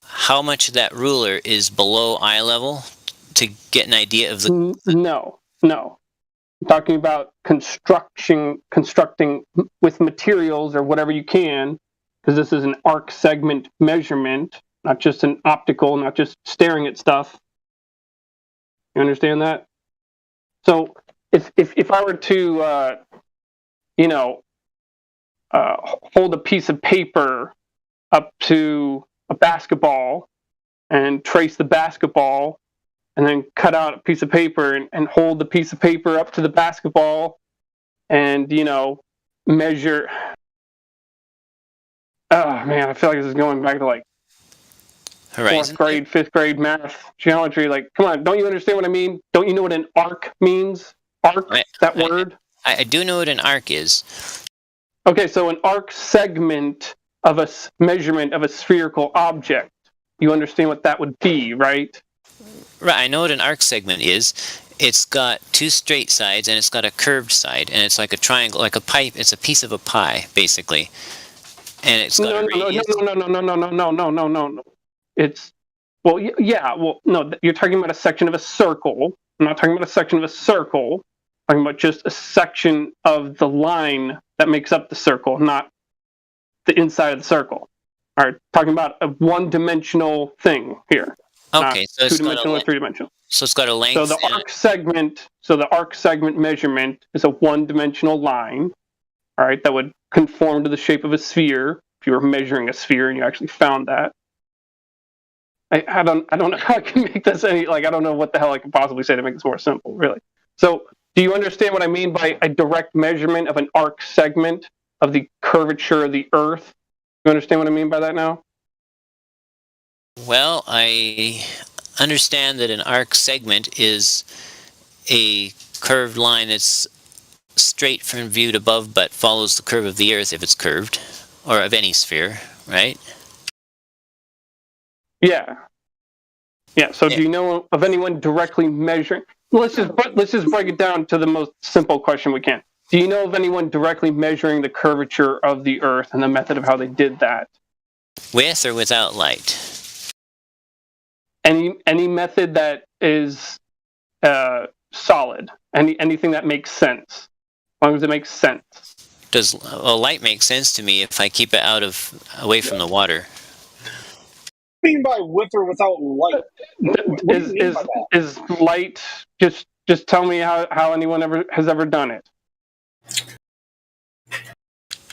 how much of that ruler is below eye level to get an idea of the... No. I'm talking about constructing with materials or whatever you can, because this is an arc segment measurement, not just an optical, not just staring at stuff. You understand that? So if I were to, hold a piece of paper up to a basketball and trace the basketball, and then cut out a piece of paper and hold the piece of paper up to the basketball and, measure. Oh, man, I feel like this is going back to like Horizon. 4th grade, 5th grade math, geometry. Like, come on, don't you understand what I mean? Don't you know what an arc means? Arc, that word? I do know what an arc is. Okay, so an arc segment of a measurement of a spherical object. You understand what that would be, right? Right, I know what an arc segment is. It's got two straight sides and it's got a curved side, and it's like a triangle, like a pipe. It's a piece of a pie, basically. and it's got a radius. No. It's you're talking about a section of a circle. I'm not talking about a section of a circle. I'm talking about just a section of the line that makes up the circle, not the inside of the circle. All right, talking about a one-dimensional thing here. Okay, so it's two-dimensional or three-dimensional. So it's got a length. So the arc segment measurement is a one-dimensional line. All right, that would conform to the shape of a sphere if you were measuring a sphere and you actually found that. I don't know how I can make this any, I don't know what the hell I can possibly say to make this more simple, really. So do you understand what I mean by a direct measurement of an arc segment of the curvature of the Earth? You understand what I mean by that now? Well, I understand that an arc segment is a curved line that's straight from viewed above but follows the curve of the Earth if it's curved, or of any sphere, right? Yeah. So do you know of anyone directly measuring? Let's just break it down to the most simple question we can. Do you know of anyone directly measuring the curvature of the Earth and the method of how they did that? With or without light? Any method that is solid. Anything that makes sense. As long as it makes sense. Light makes sense to me if I keep it away from the water. What do you mean by with or without light? Is light just tell me how anyone has ever done it?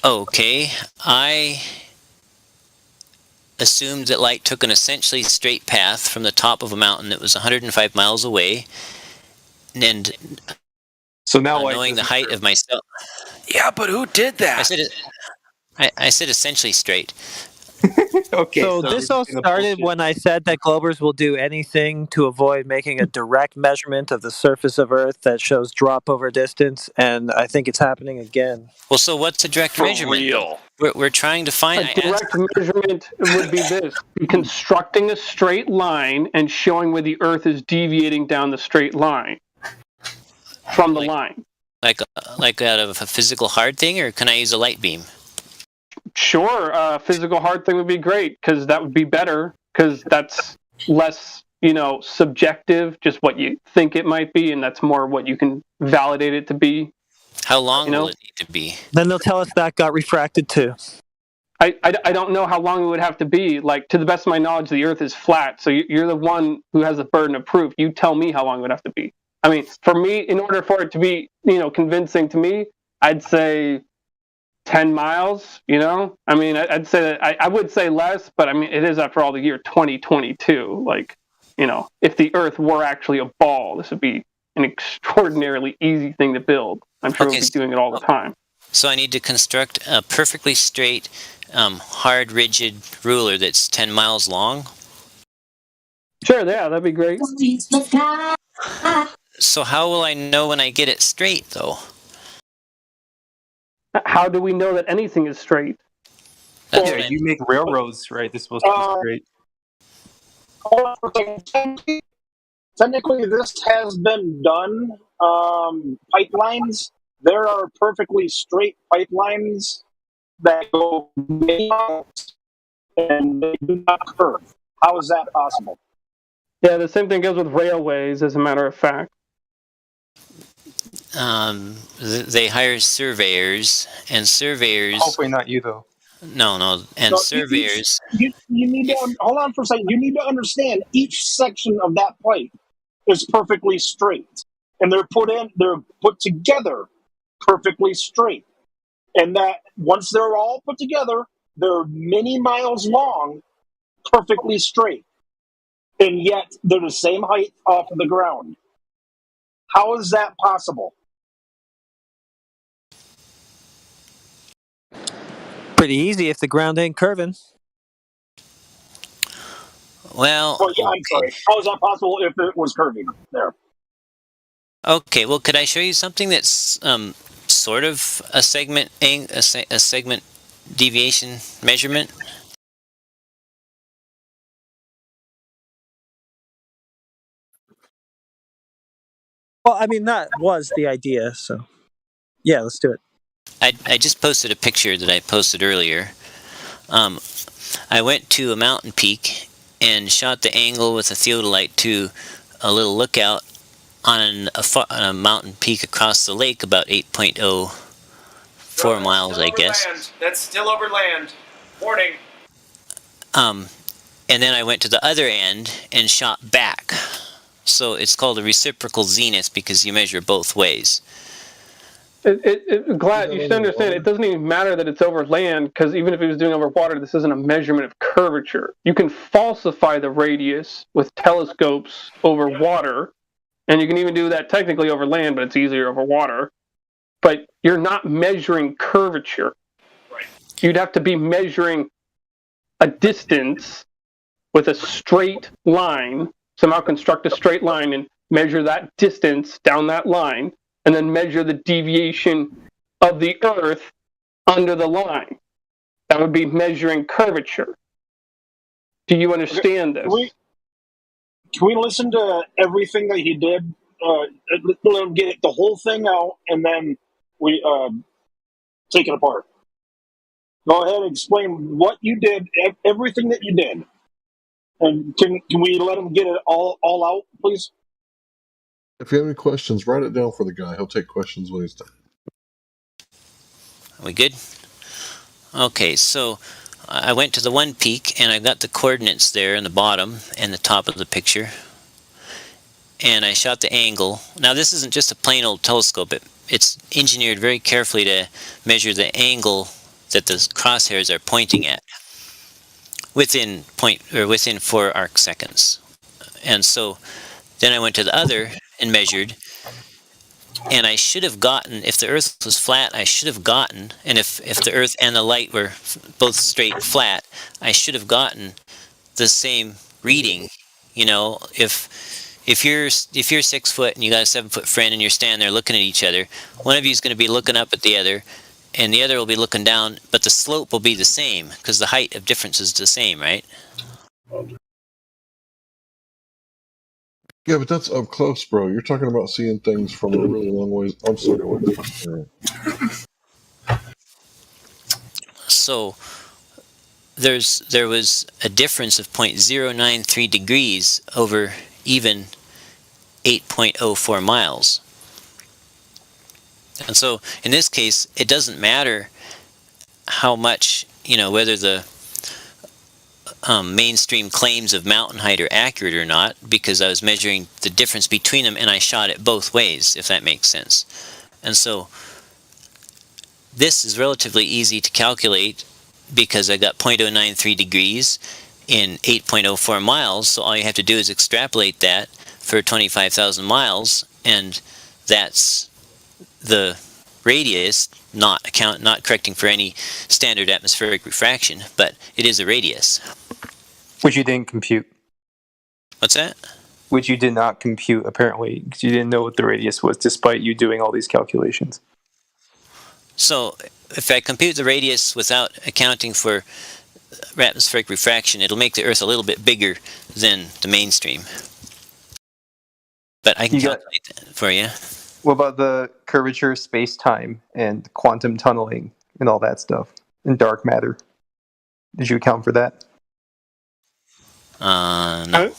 Okay, I assumed that light took an essentially straight path from the top of a mountain that was 105 miles away, and so now knowing the height of myself. Yeah, but who did that? I said essentially straight. Okay, so this all started when I said that Globers will do anything to avoid making a direct measurement of the surface of Earth that shows drop over distance, and I think it's happening again. Well, so what's a direct measurement? Real. We're trying to find a direct measurement would be this: constructing a straight line and showing where the Earth is deviating down the straight line from the line. Like out of a physical hard thing, or can I use a light beam? Sure, physical hard thing would be great, because that would be better, because that's less, subjective, just what you think it might be, and that's more what you can validate it to be. How long will it need to be? Then they'll tell us that got refracted too. I don't know how long it would have to be. To the best of my knowledge, the Earth is flat, so you're the one who has the burden of proof. You tell me how long it would have to be. I mean, for me, in order for it to be, convincing to me, I'd say 10 miles, I mean, I'd say that I would say less, but I mean, it is after all the year 2022. If the Earth were actually a ball, this would be an extraordinarily easy thing to build. I'm sure we'll be doing it all the time. So I need to construct a perfectly straight, hard, rigid ruler that's 10 miles long? Sure, yeah, that'd be great. So how will I know when I get it straight, though? How do we know that anything is straight? You make railroads, right? They're supposed to be straight. Technically, this has been done. Pipelines. There are perfectly straight pipelines that go miles and they do not curve. How is that possible? Yeah, the same thing goes with railways, as a matter of fact. They hire surveyors, and surveyors... Hopefully not you, though. No, and surveyors... You need to... Hold on for a second. You need to understand each section of that pipe is perfectly straight. And they're put together perfectly straight. And that once they're all put together, they're many miles long, perfectly straight. And yet they're the same height off of the ground. How is that possible? Pretty easy if the ground ain't curving. Well, yeah, I'm sorry. How is that possible if it was curving there? Okay, well, could I show you something that's sort of a segment deviation measurement? Well, I mean, that was the idea, so yeah, let's do it. I just posted a picture that I posted earlier. I went to a mountain peak and shot the angle with a theodolite to a little lookout on a mountain peak across the lake, about 8.04 miles, I guess. Land. That's still over land. Warning. And then I went to the other end and shot back. So it's called a reciprocal zenith because you measure both ways. Glad you should understand. It doesn't even matter that it's over land, because even if he was doing over water, this isn't a measurement of curvature. You can falsify the radius with telescopes over water, and you can even do that technically over land, but it's easier over water. But you're not measuring curvature. Right. You'd have to be measuring a distance with a straight line, somehow construct a straight line and measure that distance down that line, and then measure the deviation of the Earth under the line. That would be measuring curvature. Do you understand this? Can we listen to everything that he did? Let him get the whole thing out, and then we take it apart. Go ahead and explain what you did, everything that you did. And can we let him get it all out, please? If you have any questions, write it down for the guy. He'll take questions when he's done. Are we good? Okay, so I went to the one peak and I got the coordinates there in the bottom and the top of the picture. And I shot the angle. Now this isn't just a plain old telescope. It's engineered very carefully to measure the angle that the crosshairs are pointing at within 4 arc seconds. And so then I went to the other and measured, and I should have gotten, if the Earth was flat, I should have gotten, and if the Earth and the light were both straight flat, I should have gotten the same reading. You know, if you're 6 foot and you got a 7 foot friend and you're standing there looking at each other, one of you is going to be looking up at the other, and the other will be looking down, but the slope will be the same because the height of difference is the same, right? Yeah, but that's up close, bro. You're talking about seeing things from a really long ways. I'm sorry. So there was a difference of 0.093 degrees over even 8.04 miles. And so in this case, it doesn't matter how much, whether the mainstream claims of mountain height are accurate or not, because I was measuring the difference between them and I shot it both ways, if that makes sense. And so this is relatively easy to calculate because I got 0.093 degrees in 8.04 miles, so all you have to do is extrapolate that for 25,000 miles, and that's the radius, not correcting for any standard atmospheric refraction, but it is a radius. Which you didn't compute. What's that? Which you did not compute, apparently, because you didn't know what the radius was, despite you doing all these calculations. So, if I compute the radius without accounting for atmospheric refraction, it'll make the Earth a little bit bigger than the mainstream. But I can calculate that for you. What about the curvature of space-time and quantum tunneling and all that stuff? And dark matter? Did you account for that? No.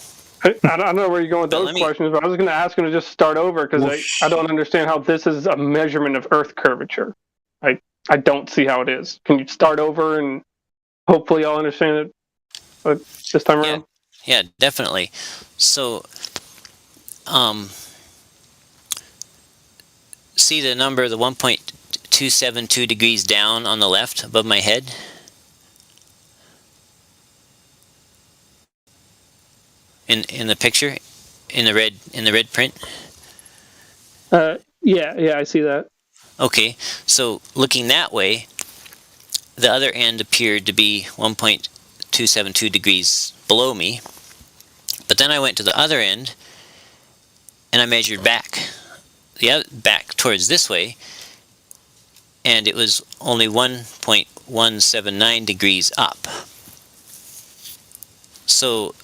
I don't know where you're going with those questions, but I was going to ask him to just start over because I don't understand how this is a measurement of Earth curvature. I don't see how it is. Can you start over and hopefully I'll understand it this time around? Yeah, definitely. So, see the number, the 1.272 degrees down on the left above my head? In the picture, in the red print. Yeah, I see that. Okay, so looking that way, the other end appeared to be 1.272 degrees below me. But then I went to the other end, and I measured back towards this way, and it was only 1.179 degrees up. So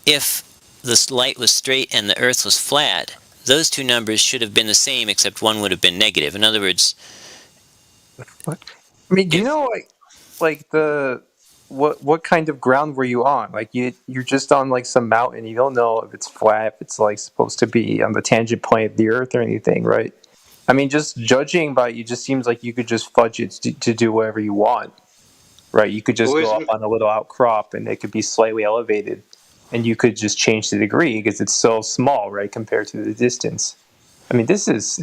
if the light was straight and the Earth was flat, those two numbers should have been the same, except one would have been negative. In other words, what? I mean, do you know, like what kind of ground were you on? Like you're just on like some mountain. You don't know if it's flat, if it's like supposed to be on the tangent plane of the Earth or anything, right? I mean, just judging by it just seems like you could just fudge it to do whatever you want, right? You could just go up on a little outcrop and it could be slightly elevated, and you could just change the degree because it's so small, right, compared to the distance. I mean, this is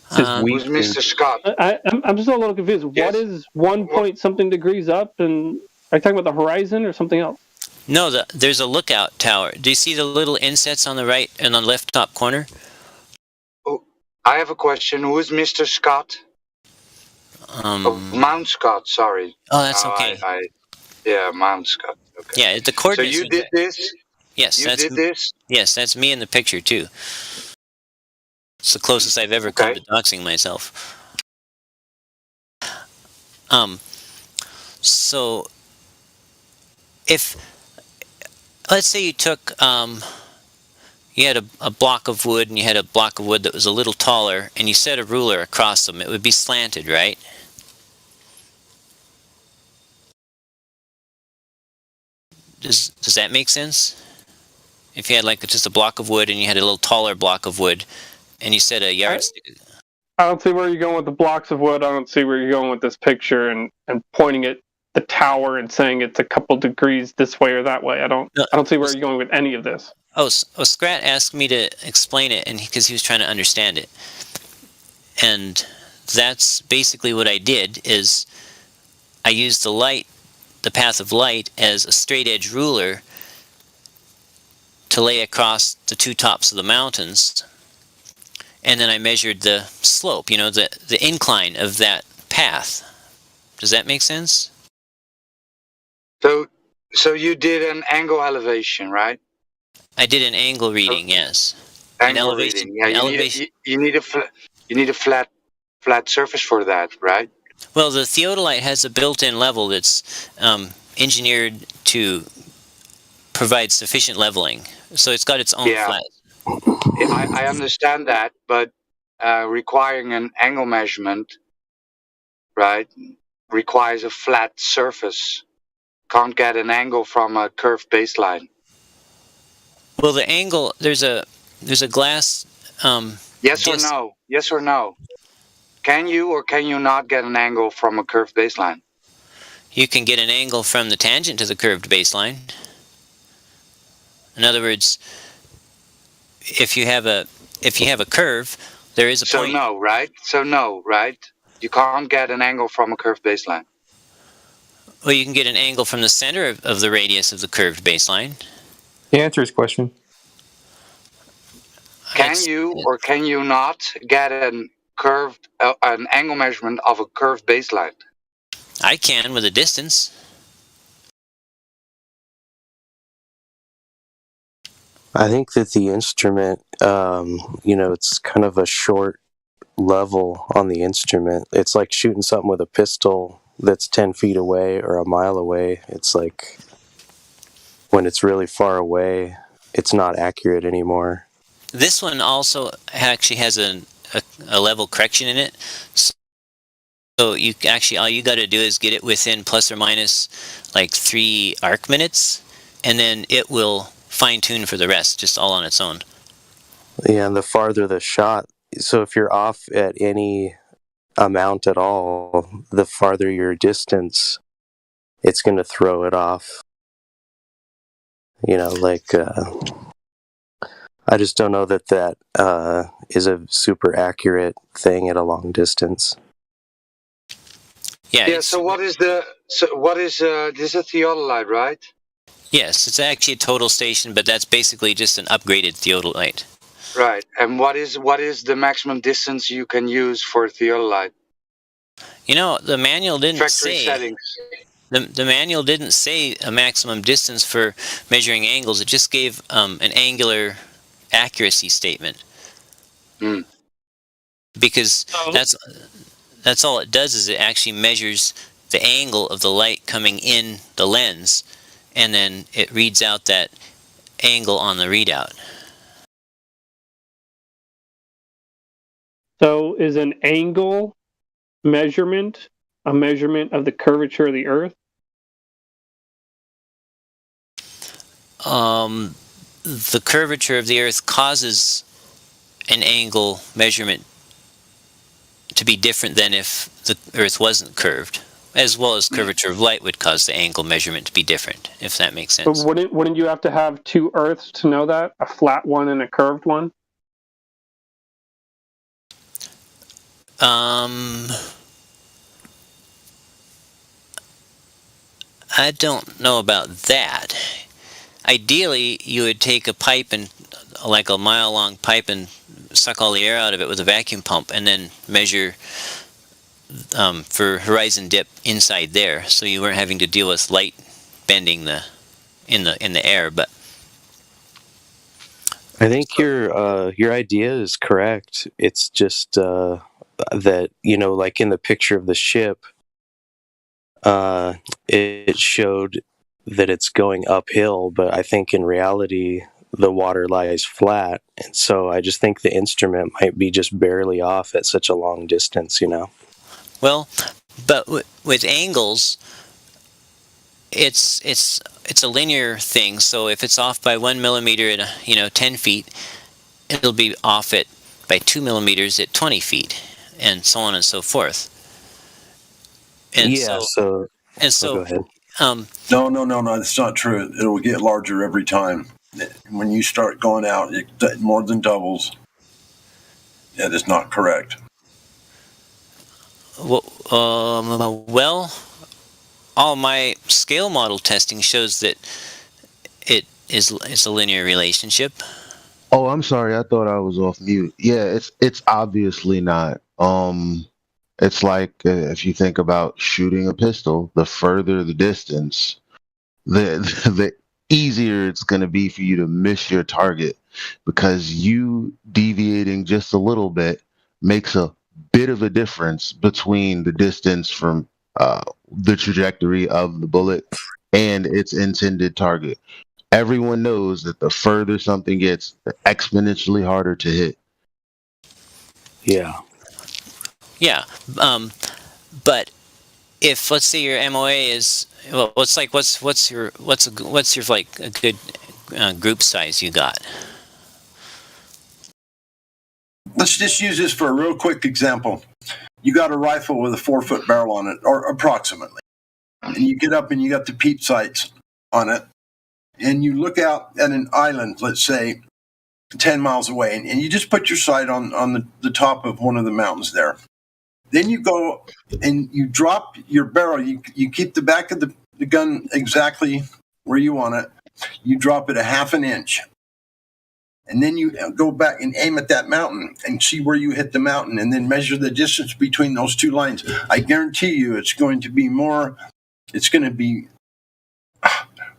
Who's Mr. Scott? I'm still a little confused. Yes. What is 1 point something degrees up? And are you talking about the horizon or something else? No, there's a lookout tower. Do you see the little insets on the right and on the left top corner? Oh, I have a question. Who is Mr. Scott? Mount Scott, sorry. Oh, that's okay. Yeah, Mount Scott. Okay. Yeah, the coordinates. So you did this? Yes, you did this? Yes, that's me in the picture too. It's the closest I've ever come to doxing myself. So if let's say you took you had a block of wood and you had a block of wood that was a little taller and you set a ruler across them, it would be slanted, right? Does that make sense? If you had like just a block of wood and you had a little taller block of wood and you set a yardstick. I don't see where you're going with the blocks of wood. I don't see where you're going with this picture and pointing at the tower and saying it's a couple degrees this way or that way. I don't see where you're going with any of this. Scrat asked me to explain it, and because he was trying to understand it, and that's basically what I did. Is I used the path of light, as a straight edge ruler to lay across the two tops of the mountains, and then I measured the slope. You know, the incline of that path. Does that make sense? So you did an angle elevation, right? I did an angle reading, yes. Angle reading. Yeah, you need a flat surface for that, right? Well, the theodolite has a built-in level that's engineered to provide sufficient leveling, so it's got its own flat. I understand that, but requiring an angle measurement, right, requires a flat surface. Can't get an angle from a curved baseline. Well, the angle, there's a glass. Yes or no? Yes or no? Can you or can you not get an angle from a curved baseline? You can get an angle from the tangent to the curved baseline. In other words, if you have a curve, there is a point. So no, right? You can't get an angle from a curved baseline. Well, you can get an angle from the center of the radius of the curved baseline. He answers question. Can you or can you not get an angle measurement of a curved baseline? I can with a distance. I think that the instrument, it's kind of a short level on the instrument. It's like shooting something with a pistol that's 10 feet away or a mile away. It's like when it's really far away, it's not accurate anymore. This one also actually has a level correction in it. So you actually, all you got to do is get it within plus or minus like 3 arc minutes, and then it will fine-tune for the rest, just all on its own. Yeah, and the farther the shot, so if you're off at any amount at all, the farther your distance, it's going to throw it off. I just don't know that is a super accurate thing at a long distance. Yeah. So what is this is a theodolite, right? Yes, it's actually a total station, but that's basically just an upgraded theodolite. Right. And what is the maximum distance you can use for theodolite? The manual didn't Factory say. settings. The manual didn't say a maximum distance for measuring angles. It just gave an angular accuracy statement. Because that's all it does, is it actually measures the angle of the light coming in the lens, and then it reads out that angle on the readout. So is an angle measurement a measurement of the curvature of the Earth? The curvature of the Earth causes an angle measurement to be different than if the Earth wasn't curved, as well as curvature of light would cause the angle measurement to be different, if that makes sense. But wouldn't you have to have two Earths to know that? A flat one and a curved one? I don't know about that. Ideally, you would take a pipe and, like a mile-long pipe, and suck all the air out of it with a vacuum pump, and then measure for horizon dip inside there, so you weren't having to deal with light bending in the air. But I think your idea is correct. It's just that, like in the picture of the ship, it showed that it's going uphill, but I think in reality the water lies flat, and so I just think the instrument might be just barely off at such a long distance. Well, but with angles, it's a linear thing. So if it's off by 1 millimeter at 10 feet, it'll be off it by 2 millimeters at 20 feet, and so on and so forth. And go ahead. No, it's not true. It will get larger every time. When you start going out, it more than doubles. That is not correct. Well, all my scale model testing shows that it's a linear relationship. Oh, I'm sorry. I thought I was off mute. Yeah, it's obviously not. It's like if you think about shooting a pistol, the further the distance, the easier it's going to be for you to miss your target, because you deviating just a little bit makes a bit of a difference between the distance from the trajectory of the bullet and its intended target. Everyone knows that the further something gets, the exponentially harder to hit. Yeah. Yeah. But if, let's say, your MOA is, well, what's your like a good group size you got? Let's just use this for a real quick example. You got a rifle with a 4-foot barrel on it, or approximately, and you get up and you got the peep sights on it, and you look out at an island, let's say 10 miles away, and you just put your sight on the top of one of the mountains there. Then you go and you drop your barrel. You keep the back of the gun exactly where you want it. You drop it a half an inch. And then you go back and aim at that mountain and see where you hit the mountain, and then measure the distance between those two lines. I guarantee you it's going to be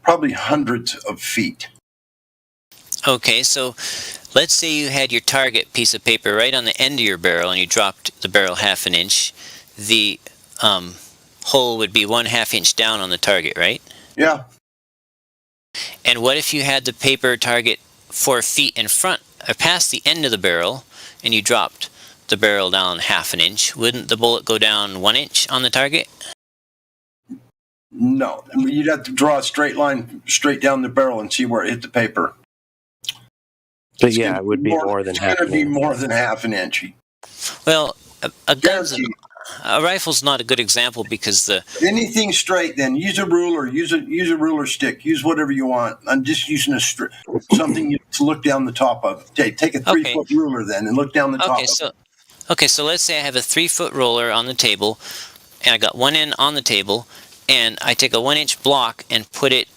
probably hundreds of feet. Okay, so let's say you had your target piece of paper right on the end of your barrel, and you dropped the barrel half an inch. The hole would be 1/2 inch down on the target, right? Yeah. And what if you had the paper target 4 feet in front, or past the end of the barrel, and you dropped the barrel down half an inch? Wouldn't the bullet go down 1 inch on the target? No, you'd have to draw a straight line straight down the barrel and see where it hit the paper. But yeah, it would be more than half. It's going to be more than half an inch. Well, a rifle's not a good example because anything straight. Then use a ruler. Use a ruler stick. Use whatever you want. I'm just using something to look down the top of. Take a 3-foot ruler then and look down the top. Okay, so let's say I have a 3-foot roller on the table, and I got one end on the table, and I take a 1-inch block and put it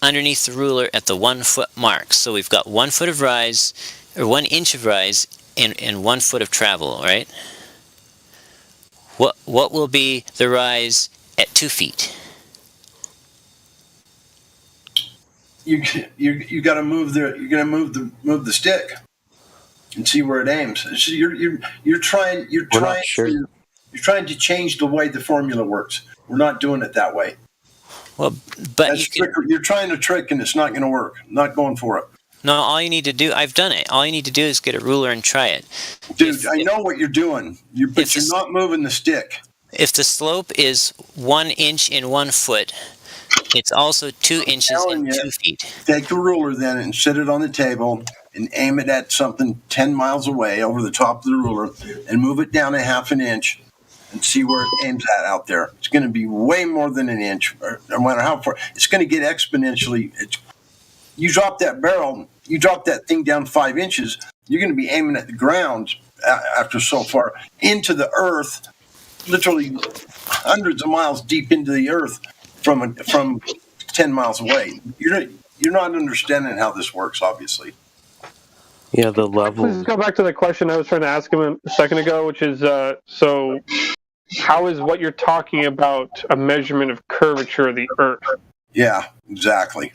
underneath the ruler at the 1-foot mark. So we've got 1 foot of rise, or 1 inch of rise, and 1 foot of travel, right? What will be the rise at 2 feet? You got to move the stick and see where it aims. So you're trying to change the way the formula works. We're not doing it that way. Well, but you're trying to trick, and it's not going to work. Not going for it. No, all you need to do, I've done it. All you need to do is get a ruler and try it. Dude, I know what you're doing. But you're not moving the stick. if the slope is 1 inch in 1 foot, it's also 2 inches in 2 feet. Take the ruler then and set it on the table and aim it at something 10 miles away over the top of the ruler and move it down a half an inch and see where it aims at out there. It's going to be way more than an inch, no matter how far. It's going to get exponentially. You drop that barrel, you drop that thing down 5 inches, you're going to be aiming at the ground after so far into the earth, literally hundreds of miles deep into the earth from 10 miles away. You're not understanding how this works, obviously. Yeah, the level. Let's go back to the question I was trying to ask him a second ago, which is, so how is what you're talking about a measurement of curvature of the Earth? Yeah, exactly.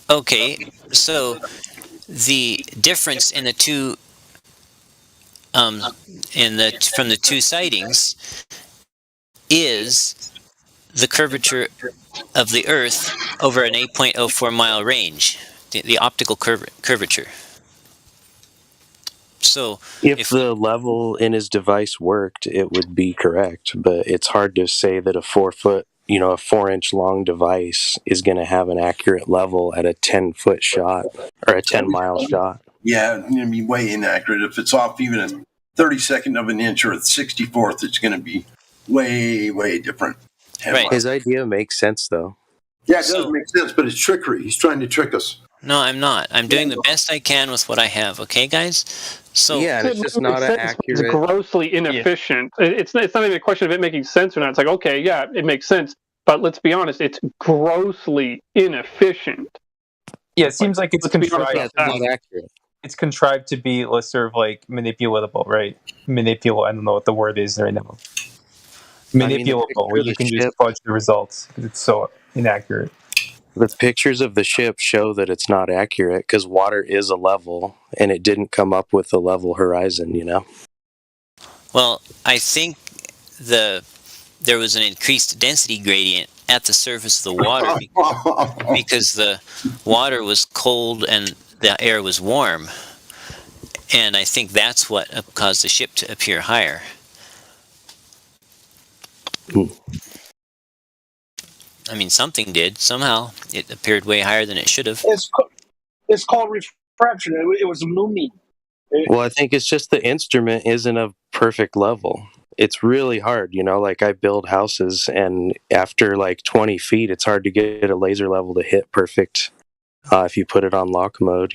Okay, so the difference in the two, from the two sightings, is the curvature of the Earth over an 8.04 mile range, the optical curvature. So if the level in his device worked, it would be correct, but it's hard to say that a 4-inch long device is going to have an accurate level at a 10-foot shot or a 10-mile shot. Yeah, it's going to be way inaccurate. If it's off even a 32nd of an inch or a 64th, it's going to be way, way different. Right. His idea makes sense, though. Yeah, it does make sense, but it's trickery. He's trying to trick us. No, I'm not. I'm doing the best I can with what I have. Okay, guys? So yeah, it's just not accurate. It's grossly inefficient. Yeah. It's not even a question of it making sense or not. It's like, okay, yeah, it makes sense, but let's be honest, it's grossly inefficient. Yeah, it seems like it's contrived. It's not accurate. It's contrived to be sort of like manipulatable, right? I don't know what the word is right now. Manipulable, where you can just fudge the results because it's so inaccurate. The pictures of the ship show that it's not accurate because water is a level, and it didn't come up with a level horizon, Well, I think there was an increased density gradient at the surface of the water because the water was cold and the air was warm. And I think that's what caused the ship to appear higher. I mean, something did. Somehow, it appeared way higher than it should have. It's called refraction. It was moving. Well, I think it's just the instrument isn't a perfect level. It's really hard, like I build houses, and after like 20 feet, it's hard to get a laser level to hit perfect if you put it on lock mode,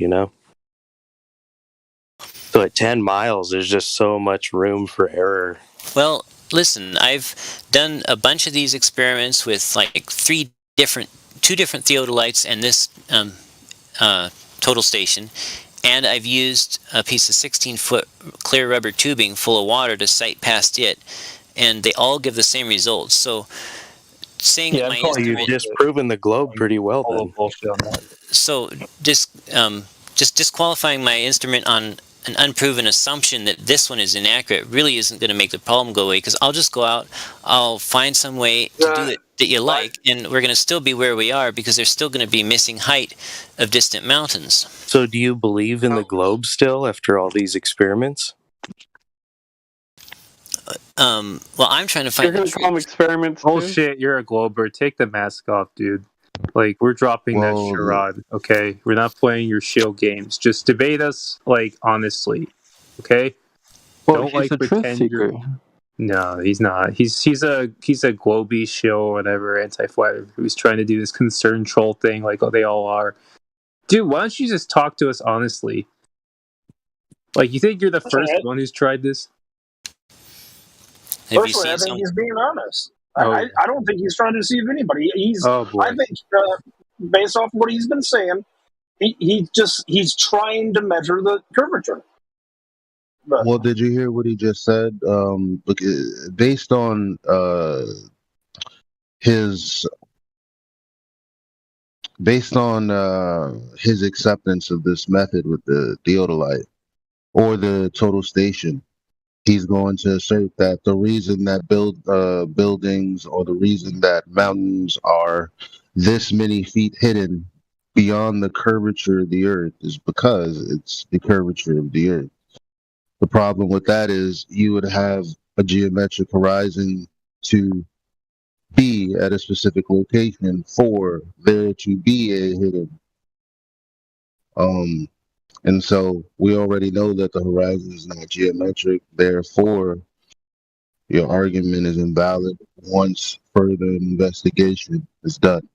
So at 10 miles, there's just so much room for error. Well, listen, I've done a bunch of these experiments with like two different theodolites and this total station, and I've used a piece of 16-foot clear rubber tubing full of water to sight past it, and they all give the same results. So saying that my instrument... You've just proven the globe pretty well then. So just disqualifying my instrument on an unproven assumption that this one is inaccurate really isn't going to make the problem go away, because I'll just go out, I'll find some way to do it that you like, and we're going to still be where we are because there's still going to be missing height of distant mountains. So do you believe in the globe still after all these experiments? Well, I'm trying to find... You're going to call them experiments? Bullshit, you're a glober. Take the mask off, dude. Like, we're dropping that charade, okay? We're not playing your shield games. Just debate us, honestly, okay? Well, don't, he's a truth seeker. No, he's not. He's a globy shill or whatever, anti-flat, who's trying to do this concern troll thing like they all are. Dude, why don't you just talk to us honestly? You think you're the first one who's tried this? Personally, I think he's being honest. I don't think he's trying to deceive anybody. I think, based off what he's been saying, he's trying to measure the curvature. But, well, did you hear what he just said? Look, based on his acceptance of this method with the theodolite or the total station, he's going to assert that the reason that buildings or the reason that mountains are this many feet hidden beyond the curvature of the earth is because it's the curvature of the earth. The problem with that is you would have a geometric horizon to be at a specific location for there to be a hidden. And so we already know that the horizon is not geometric. Therefore, your argument is invalid once further investigation is done.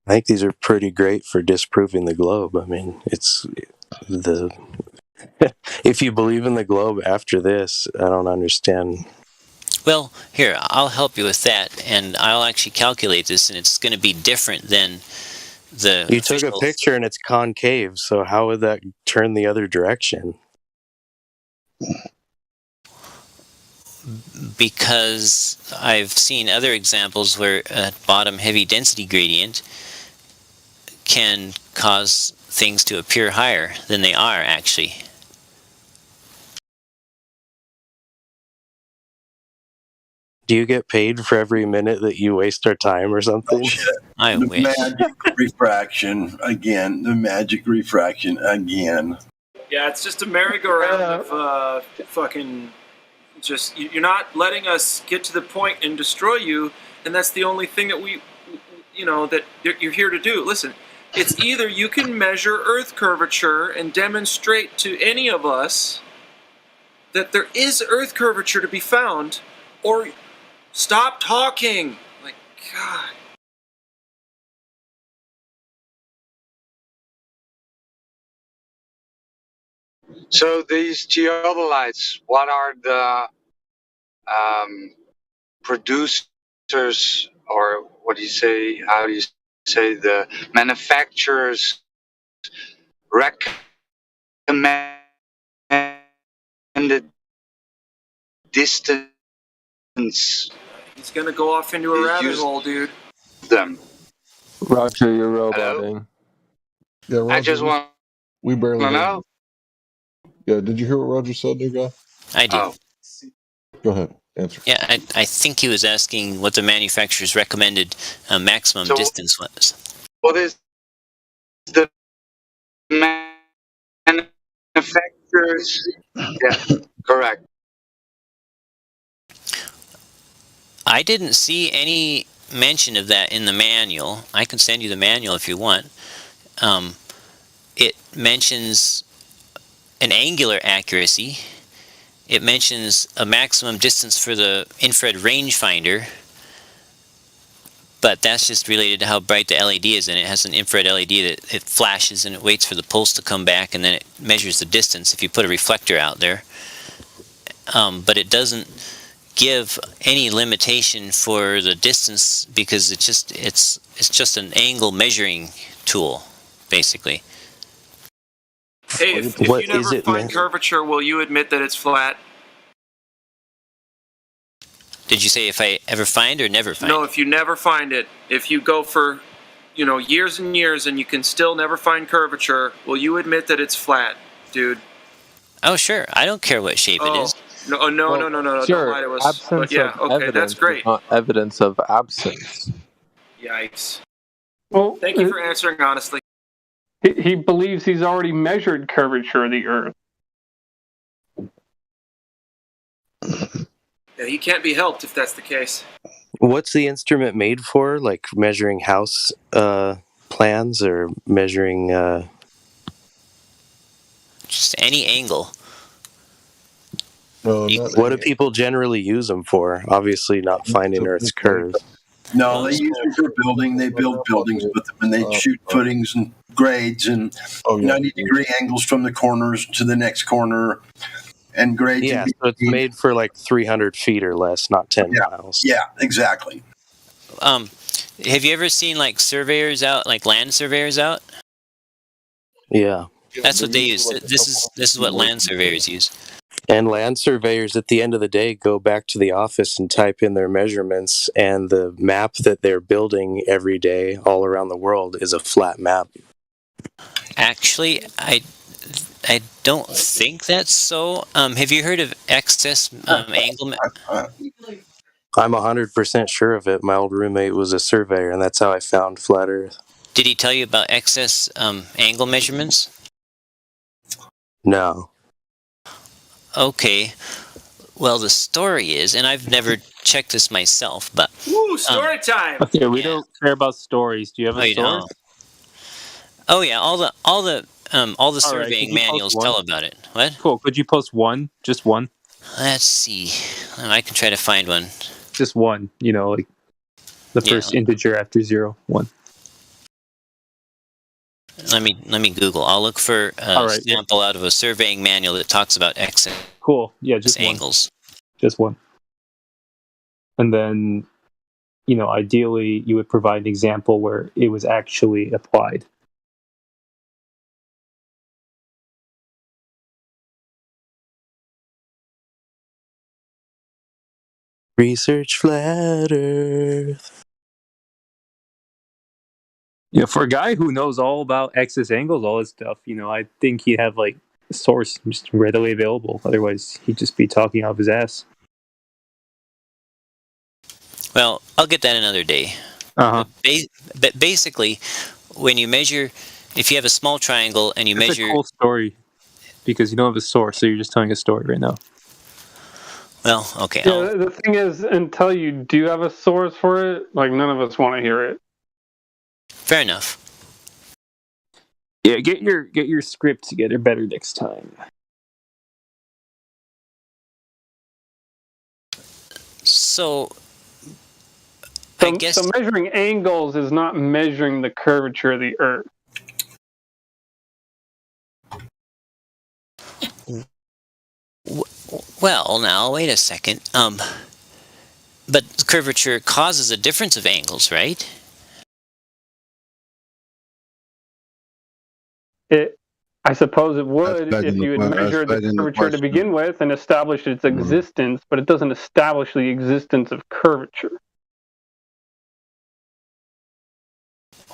I think these are pretty great for disproving the globe. I mean, it's the if you believe in the globe after this, I don't understand. Well, here, I'll help you with that, and I'll actually calculate this, and it's going to be different than the You took a picture and it's concave, so how would that turn the other direction? Because I've seen other examples where a bottom heavy density gradient can cause things to appear higher than they are actually. Do you get paid for every minute that you waste our time or something? I the wish. Magic refraction again. The magic refraction again. Yeah, it's just a merry-go-round of fucking. Just you're not letting us get to the point and destroy you, and that's the only thing that that you're here to do. Listen, it's either you can measure Earth curvature and demonstrate to any of us that there is Earth curvature to be found, or stop talking. Like, God. So these geodolites, what are the producers, or what do you say? How do you say the manufacturers recommended distance? He's gonna go off into a rabbit hole, dude. Them. Roger, you're roboting. Yeah, Roger, I just want we barely to heard know. you. Yeah, did you hear what Roger said, new guy? I did. Oh. Go ahead, answer. Yeah, I think he was asking what the manufacturer's recommended maximum distance was. What is the manufacturers? Yeah, correct. I didn't see any mention of that in the manual. I can send you the manual if you want. It mentions an angular accuracy. It mentions a maximum distance for the infrared rangefinder, but that's just related to how bright the LED is, and it has an infrared LED that it flashes and it waits for the pulse to come back, and then it measures the distance if you put a reflector out there. But it doesn't give any limitation for the distance because it's just an angle measuring tool, basically. Hey, if you never find curvature, will you admit that it's flat? Did you say if I ever find or never find? No, if you never find it, if you go for, years and years and you can still never find curvature, will you admit that it's flat, dude? Oh, sure. I don't care what shape it is. No, Sure, don't lie to us. absence But yeah, of okay, evidence that's great. is not evidence of absence. Yikes. Well, thank you for answering honestly. He believes he's already measured curvature of the Earth. Yeah, he can't be helped if that's the case. What's the instrument made for? Like measuring house plans or measuring just any angle. What do people generally use them for? Obviously not finding Earth's curves. No, they use them for building. They build buildings with them, and they shoot footings and grades and 90-degree angles from the corners to the next corner and grades. Yeah, so it's made for like 300 feet or less, not 10 miles. Yeah, exactly. Have you ever seen like surveyors out, like land surveyors out? Yeah. That's what they use. This is what land surveyors use. And land surveyors at the end of the day go back to the office and type in their measurements, and the map that they're building every day all around the world is a flat map. Actually, I don't think that's so. Have you heard of excess angle? I'm 100% sure of it. My old roommate was a surveyor, and that's how I found flat Earth. Did he tell you about excess angle measurements? No. Okay. Well, the story is, and I've never checked this myself, but Woo, story time. Okay, we don't care about stories. Do you have a you source? know. Oh yeah, all the All right, surveying could you post manuals one? tell about it. What? Cool. Could you post one? Just one? Let's see. I can try to find one. Just one. You know, like the first integer after 0, 1. Let me Google. I'll look for a sample out of a surveying manual that talks about X Cool. Yeah, just angles. Just one. And then, you know, ideally you would provide an example where it was actually applied. Research flat Earth. Yeah, for a guy who knows all about axis angles, all this stuff, you know, I think he'd have like a source just readily available. Otherwise, he'd just be talking off his ass. Well, I'll get that another day. But basically, when you measure, if you have a small triangle and you It's measure... a cool story, because you don't have a source, so you're just telling a story right now. Well, okay. Yeah, the thing is, until you do have a source for it, like, none of us want to hear it. Fair enough. Yeah, get your script together better next time. So measuring angles is not measuring the curvature of the Earth. Well, now wait a second. But curvature causes a difference of angles, right? I suppose it would if you had measured the curvature to begin with and established its existence, but it doesn't establish the existence of curvature.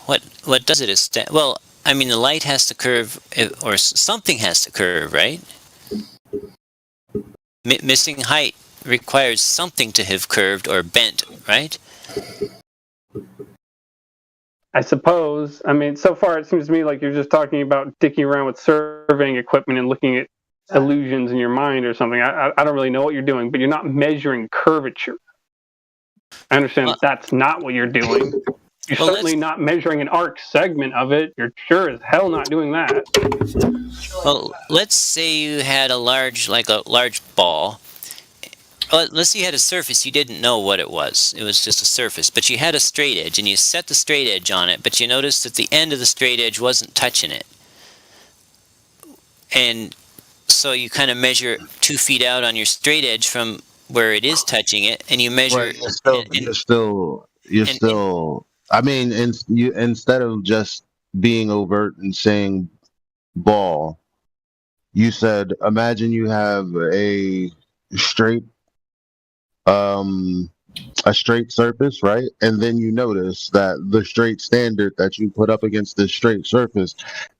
What does it establish? Well, I mean, the light has to curve, or something has to curve, right? Missing height requires something to have curved or bent, right? I suppose. I mean, so far it seems to me like you're just talking about dicking around with surveying equipment and looking at illusions in your mind or something. I don't really know what you're doing, but you're not measuring curvature. I understand that's not what you're doing. You're certainly not measuring an arc segment of it. You're sure as hell not doing that. Well, let's say you had a large ball. Let's say you had a surface, you didn't know what it was. It was just a surface, but you had a straight edge, and you set the straight edge on it, but you noticed that the end of the straight edge wasn't touching it. And so you kind of measure 2 feet out on your straight edge from where it is touching it, and you measure... Right, you're still. I mean, instead of just being overt and saying ball, you said, imagine you have a straight surface, right? And then you notice that the straight standard that you put up against this straight surface,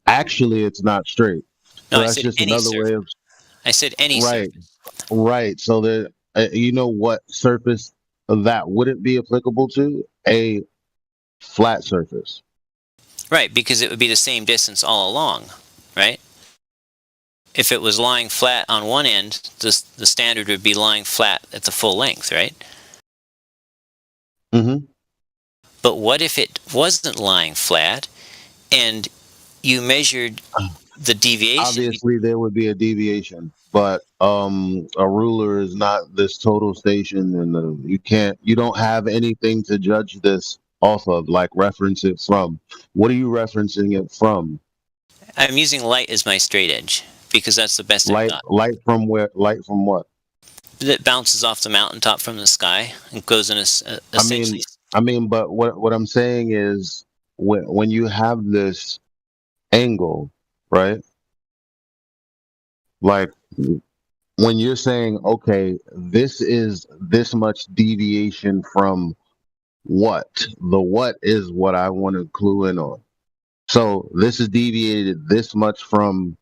actually it's not straight. No, so I that's said just any another surface. way of... I said any surface. Right. So that you know what surface that wouldn't be applicable to? A flat surface. Right, because it would be the same distance all along, right? If it was lying flat on one end, the standard would be lying flat at the full length, right? Mm-hmm. But what if it wasn't lying flat and you measured the deviation? Obviously, there would be a deviation, but a ruler is not this total station, and you don't have anything to judge this off of, like reference it from. What are you referencing it from? I'm using light as my straight edge because that's the best I've got. Light from where? Light from what? That bounces off the mountaintop from the sky and goes in essentially. I mean, but what I'm saying is when you have this angle, right? Like when you're saying, okay, this is this much deviation from what? The what is what I want to clue in on. So this is deviated this much from.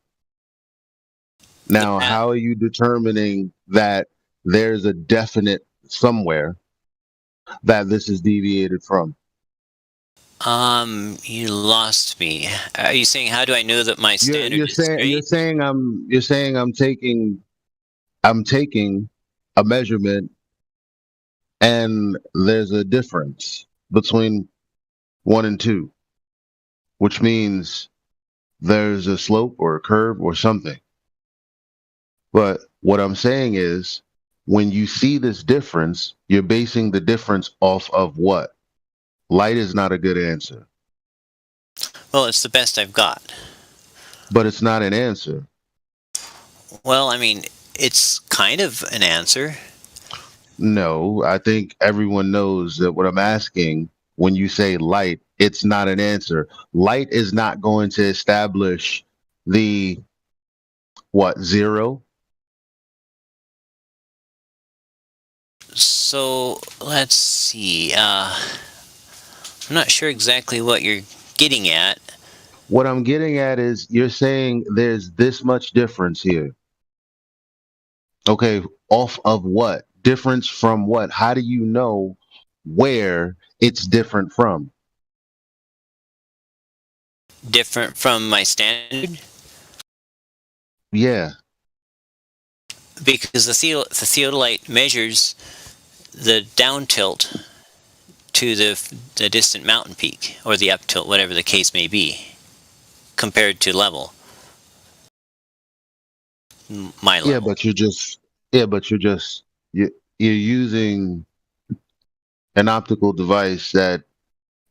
Now, how are you determining that there's a definite somewhere that this is deviated from? You lost me. Are you saying how do I know that my standard You're is saying straight? I'm taking a measurement and there's a difference between 1 and 2, which means there's a slope or a curve or something. But what I'm saying is, when you see this difference, you're basing the difference off of what? Light is not a good answer. Well, it's the best I've got. But it's not an answer. Well, I mean, it's kind of an answer. No, I think everyone knows that what I'm asking, when you say light, it's not an answer. Light is not going to establish the, what, 0? So, let's see. I'm not sure exactly what you're getting at. What I'm getting at is you're saying there's this much difference here. Okay, off of what? Difference from what? How do you know where it's different from? Different from my standard? Yeah. Because the theodolite measures the down tilt to the distant mountain peak, or the up tilt, whatever the case may be, compared to level. My level. Yeah, but you're using an optical device that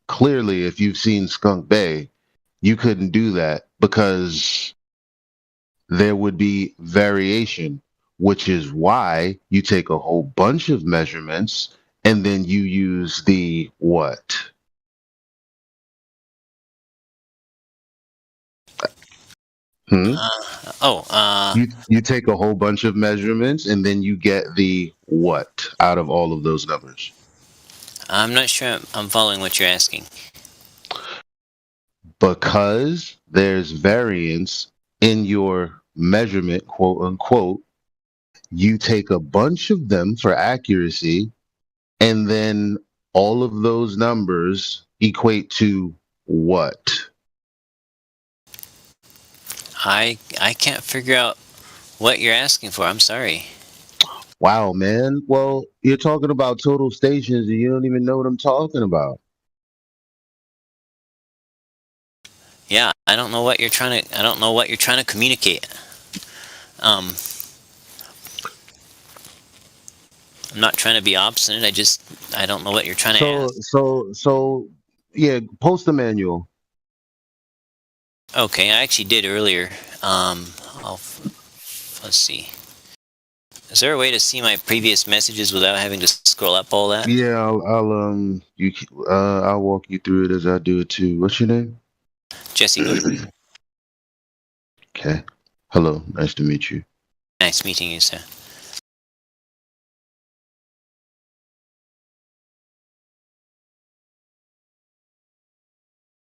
clearly, if you've seen Skunk Bay, you couldn't do that because there would be variation, which is why you take a whole bunch of measurements and then you use the what? You take a whole bunch of measurements and then you get the what out of all of those numbers? I'm not sure I'm following what you're asking. Because there's variance in your measurement, quote unquote, you take a bunch of them for accuracy, and then all of those numbers equate to what? I can't figure out what you're asking for. I'm sorry. Wow, man. Well, you're talking about total stations and you don't even know what I'm talking about. Yeah, I don't know what you're trying to communicate. I'm not trying to be obstinate. I don't know what you're trying to ask. So yeah, post the manual. Okay, I actually did earlier. Let's see. Is there a way to see my previous messages without having to scroll up all that? Yeah, I'll walk you through it as I do it too. What's your name? Jesse Goodwin. Okay. Hello. Nice to meet you. Nice meeting you, sir.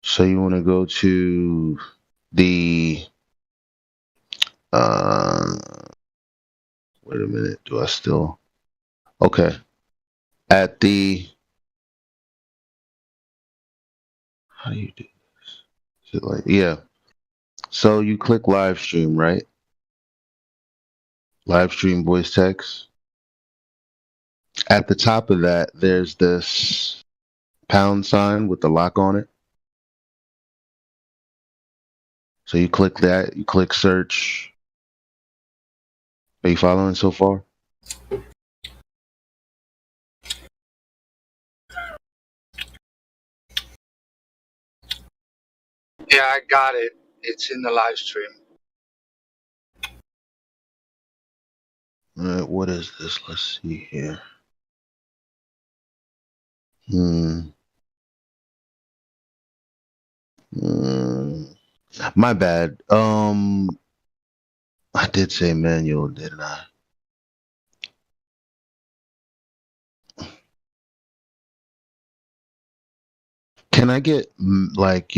So you want to go to the wait a minute, do I still? Okay. At the, how do you do this? Is it like, yeah. So you click live stream, right? Live stream voice text. At the top of that, there's this pound sign with the lock on it. So you click that, you click search. Are you following so far? Yeah, I got it. It's in the live stream. All right, what is this? Let's see here. My bad. I did say manual, didn't I? Can I get like,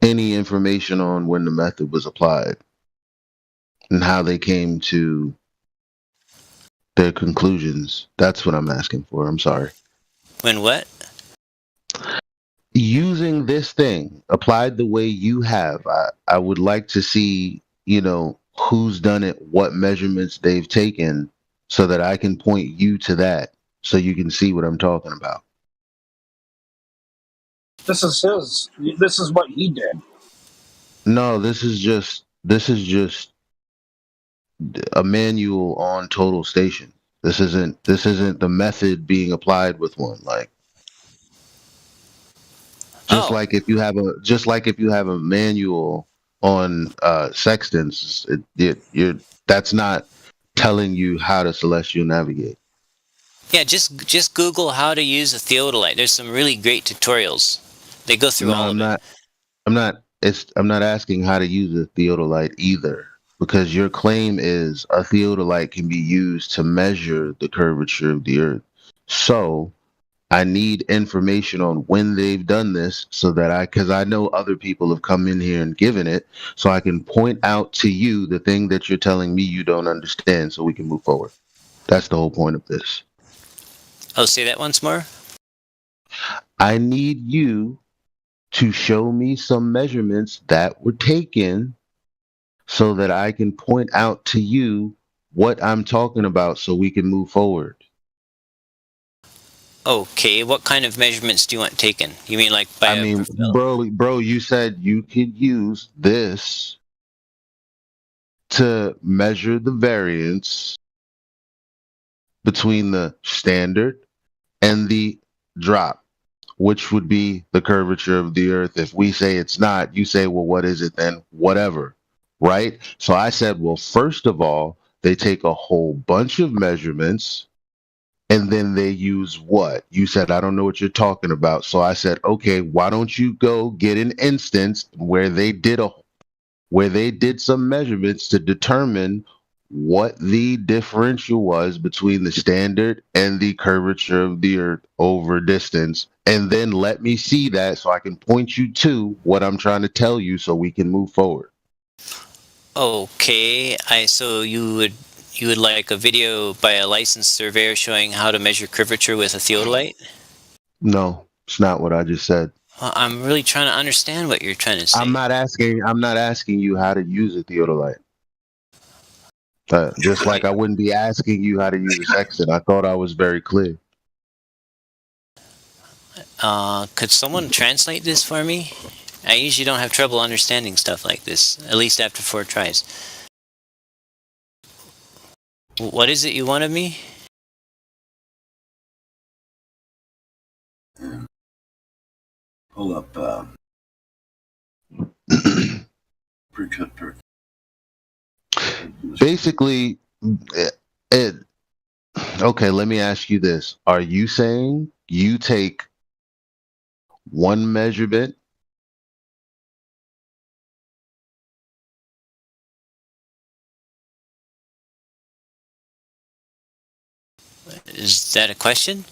any information on when the method was applied and how they came to their conclusions? That's what I'm asking for. I'm sorry. When what? Using this thing applied the way you have, I would like to see, who's done it, what measurements they've taken, so that I can point you to that, so you can see what I'm talking about. This is what he did. No, this is just a manual on total station. This isn't the method being applied with one. Like, just like if you have a manual on sextants, that's not telling you how to celestial navigate. Yeah, just Google how to use a theodolite. There's some really great tutorials. They go through all of it. I'm not asking how to use a theodolite either, because your claim is a theodolite can be used to measure the curvature of the Earth. So I need information on when they've done this, so that because I know other people have come in here and given it, so I can point out to you the thing that you're telling me you don't understand, so we can move forward. That's the whole point of this. Oh, say that once more. I need you to show me some measurements that were taken, so that I can point out to you what I'm talking about, so we can move forward. Okay, what kind of measurements do you want taken? You mean like by bro, you said you could use this to measure the variance between the standard and the drop, which would be the curvature of the Earth. If we say it's not, you say, well, what is it then? Whatever, right? So I said, well, first of all, they take a whole bunch of measurements, and then they use what? You said, I don't know what you're talking about. So I said, okay, why don't you go get an instance where they did some measurements to determine what the differential was between the standard and the curvature of the Earth over distance, and then let me see that, so I can point you to what I'm trying to tell you, so we can move forward. Okay, so you would like a video by a licensed surveyor showing how to measure curvature with a theodolite? No, it's not what I just said. Well, I'm really trying to understand what you're trying to say. I'm not asking you how to use a theodolite. Just like I wouldn't be asking you how to use a sextant. I thought I was very clear. Could someone translate this for me? I usually don't have trouble understanding stuff like this, at least after 4 tries. What is it you want of me? Pull up basically, okay, let me ask you this. Are you saying you take one measurement Is that a question?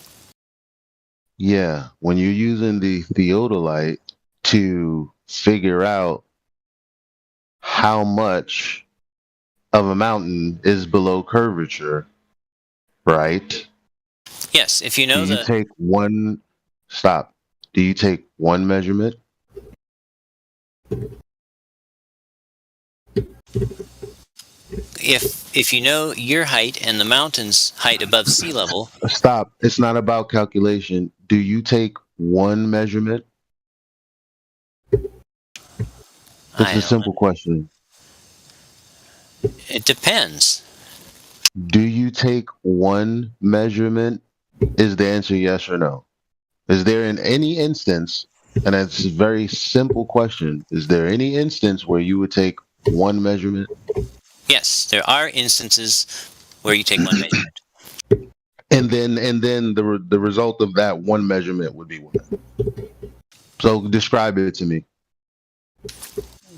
Yeah, when you're using the theodolite to figure out how much of a mountain is below curvature, right? Yes, if you know Do you take one measurement? If you know your height and the mountain's height above sea level. Stop. It's not about calculation. Do you take one measurement? It's a simple question. It depends. Do you take one measurement? Is the answer yes or no? Is there in any instance, and it's a very simple question, is there any instance where you would take one measurement? Yes, there are instances where you take one measurement. And then the result of that one measurement would be what? So describe it to me.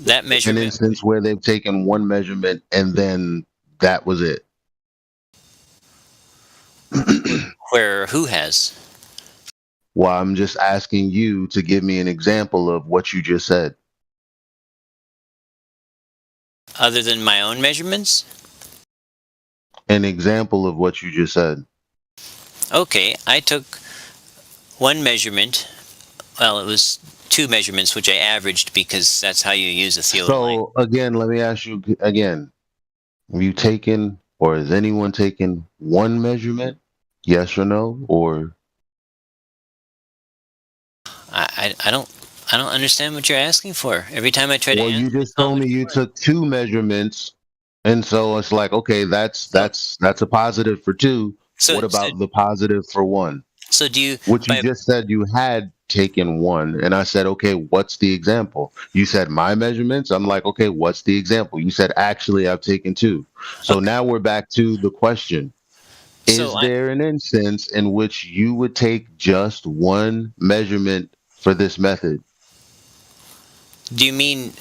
That measurement. An instance where they've taken one measurement and then that was it. Where who has? Well, I'm just asking you to give me an example of what you just said. Other than my own measurements? An example of what you just said. Okay, I took one measurement. Well, it was two measurements, which I averaged because that's how you use a theodolite. So again, let me ask you again: have you taken, or has anyone taken one measurement? Yes or no? Or I don't understand what you're asking for. Every time I try to well, you answer, just told me you took two measurements, and so it's like, okay, that's a positive for two. So- What about the positive for one? so do you? Which you just said you had taken one, and I said, okay, what's the example? You said my measurements. I'm like, okay, what's the example? You said actually I've taken two. So now we're back to the question. Is there an instance in which you would take just one measurement for this method? Do you mean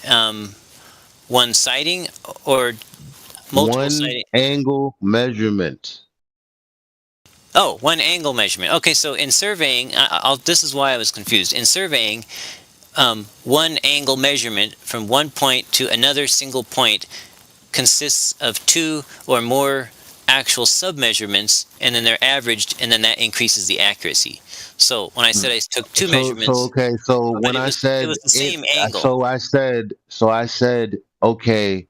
one sighting or multiple One sighting? angle measurement. Oh, one angle measurement. Okay, so in surveying, this is why I was confused. In surveying, one angle measurement from one point to another single point consists of two or more actual submeasurements, and then they're averaged, and then that increases the accuracy. So when I said I took two measurements, So when I said it was the same angle. so I said, okay,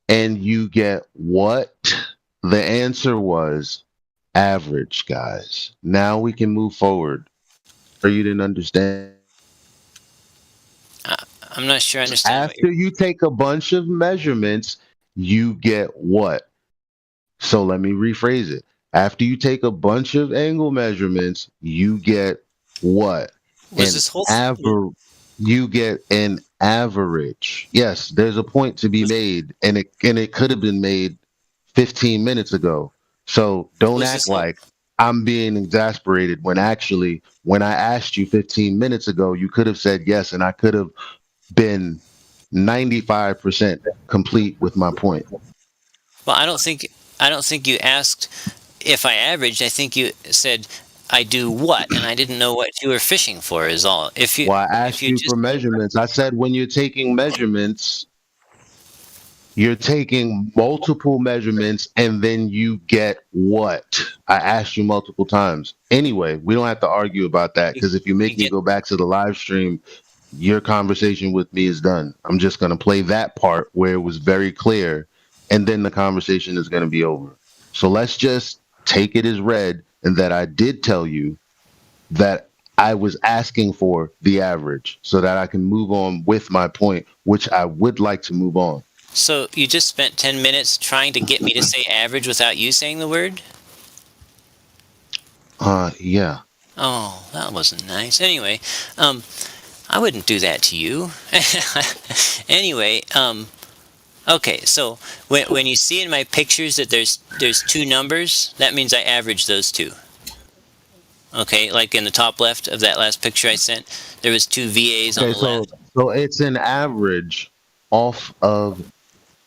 and you get what? The answer was average, guys. Now we can move forward. Or you didn't understand? I'm not sure I understand. After you take a bunch of measurements, you get what? So let me rephrase it. After you take a bunch of angle measurements, you get what? You get an average. Yes, there's a point to be made, and it could have been made 15 minutes ago. So don't act like I'm being exasperated when actually, when I asked you 15 minutes ago, you could have said yes, and I could have been 95% complete with my point. Well, I don't think you asked if I averaged. I think you said I do what, and I didn't know what you were fishing for. Is all. Well, I asked you for measurements. I said when you're taking measurements, you're taking multiple measurements, and then you get what? I asked you multiple times. Anyway, we don't have to argue about that, because if you make me go back to the live stream, your conversation with me is done. I'm just going to play that part where it was very clear, and then the conversation is going to be over. So let's just take it as read, and that I did tell you that I was asking for the average so that I can move on with my point, which I would like to move on. So you just spent 10 minutes trying to get me to say average without you saying the word? Yeah. Oh, that wasn't nice. Anyway, I wouldn't do that to you. Anyway, okay, so when you see in my pictures that there's two numbers, that means I average those two. Okay, like in the top left of that last picture I sent, there was two VAs on the left. So it's an average off of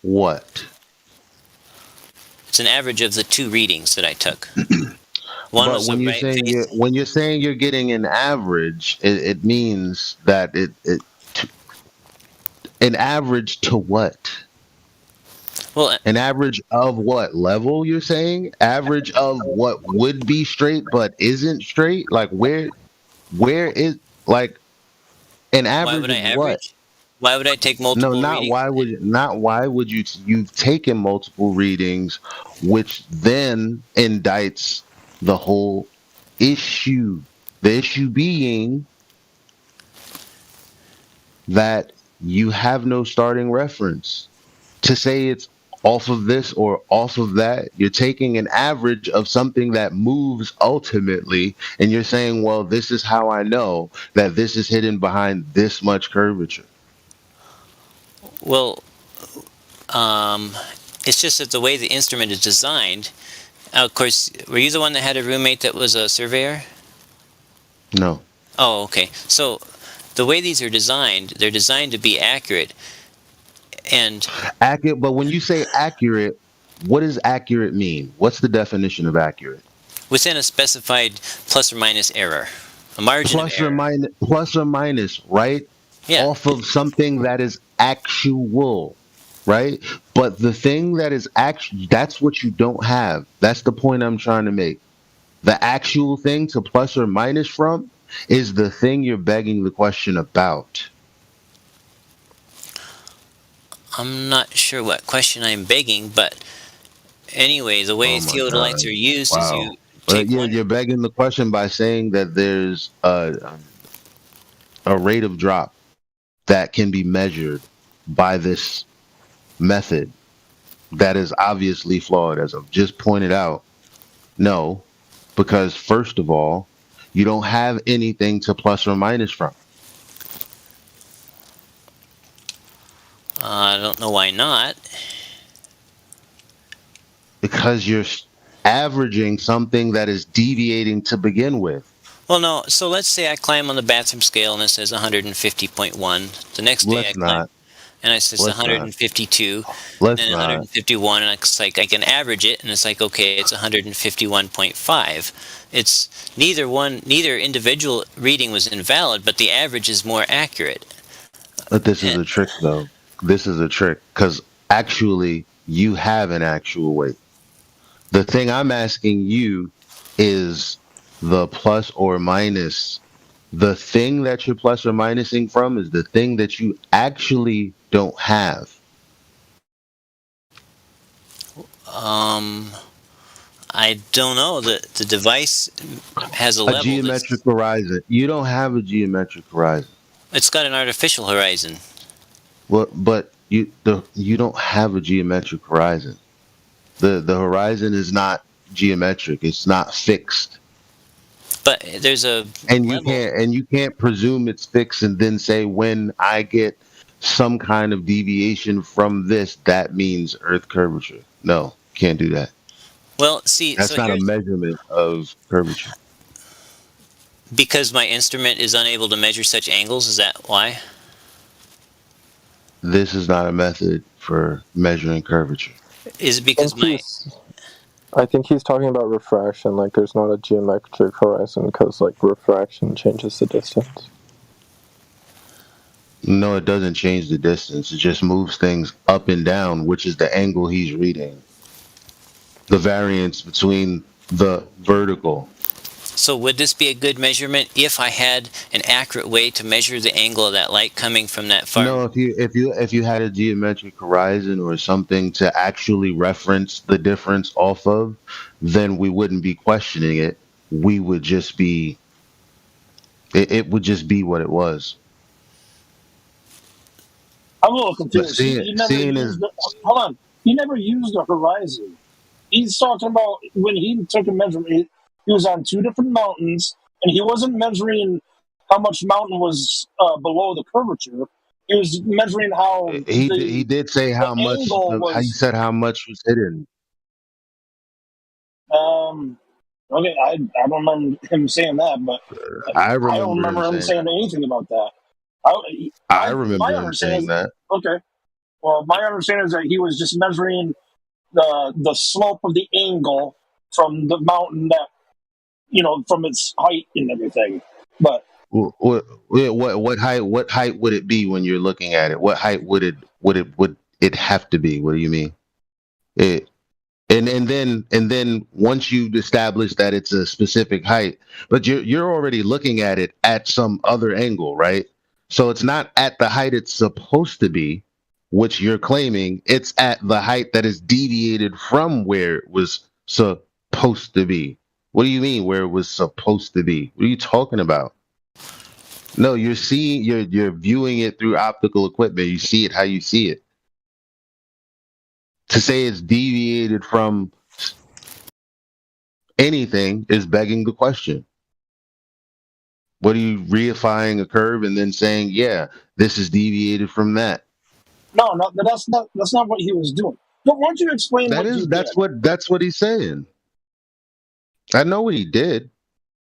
what? It's an average of the two readings that I took. But when you're saying you're getting an average, it means that an average to what? Well, an average of what level? You're saying average of what would be straight but isn't straight? Like where is like an average of what? Why would I take multiple readings? Why would you've taken multiple readings, which then indicts the whole issue. The issue being that you have no starting reference to say it's off of this or off of that. You're taking an average of something that moves ultimately, and you're saying, well, this is how I know that this is hidden behind this much curvature. Well, it's just that the way the instrument is designed. Of course, were you the one that had a roommate that was a surveyor? No. Oh, okay. So the way these are designed, they're designed to be accurate. And accurate, but when you say accurate, what does accurate mean? What's the definition of accurate? Within a specified plus or minus error. A margin of error. Plus or minus, right? Yeah. Off of something that is actual, right? But the thing that is actual, that's what you don't have. That's the point I'm trying to make. The actual thing to plus or minus from is the thing you're begging the question about. I'm not sure what question I'm begging, but anyway, the way Oh my theodolites God. are used is Wow. you take one. You're begging the question by saying that there's a rate of drop that can be measured by this method that is obviously flawed, as I've just pointed out. No, because first of all, you don't have anything to plus or minus from. I don't know why not. Because you're averaging something that is deviating to begin with. Well, no. So let's say I climb on the bathroom scale and it says 150.1. The next day I Let's climb not. and it says Let's not. 152, Let's then not. 151, and it's like I can average it, and it's like, okay, it's 151.5. It's neither individual reading was invalid, but the average is more accurate. But this is a trick, though. This is a trick because actually you have an actual weight. The thing I'm asking you is the plus or minus. The thing that you're plus or minusing from is the thing that you actually don't have. I don't know. The device has a A level. geometric horizon. You don't have a geometric horizon. It's got an artificial horizon. Well, but you don't have a geometric horizon. The horizon is not geometric. It's not fixed. But there's a level. You can't presume it's fixed and then say when I get some kind of deviation from this, that means Earth curvature. No, can't do that. Well, see, That's so not a here's measurement of curvature. because my instrument is unable to measure such angles. Is that why? This is not a method for measuring curvature. Is it because I think he's talking about refraction. Like, there's not a geometric horizon because, like, refraction changes the distance. No, it doesn't change the distance. It just moves things up and down, which is the angle he's reading. The variance between the vertical. So would this be a good measurement if I had an accurate way to measure the angle of that light coming from that far? No, if you had a geometric horizon or something to actually reference the difference off of, then we wouldn't be questioning it. We would just be it would just be what it was. I'm a little But confused. He never used hold on. He never used a horizon. He's talking about when he took a measurement. He was on two different mountains, and he wasn't measuring how much mountain was below the curvature. He was measuring how He did say how much angle he was. said how much was hidden. Okay, I don't remember him saying that, but I I don't remember remember him saying that. anything about that. I My remember him understanding saying is that. okay. Well, my understanding is that he was just measuring the slope of the angle from the mountain that from its height and everything. But What height would it be when you're looking at it? What height would it have to be? What do you mean? It and then once you've established that it's a specific height, but you're already looking at it at some other angle, right? So it's not at the height it's supposed to be, which you're claiming. It's at the height that is deviated from where it was supposed to be. What do you mean where it was supposed to be? What are you talking about? No, you're viewing it through optical equipment. You see it how you see it. To say it's deviated from anything is begging the question. What are you reifying a curve and then saying, yeah, this is deviated from that? no, that's not what he was doing. But why don't you explain what he did? That's what he's saying. I know what he did.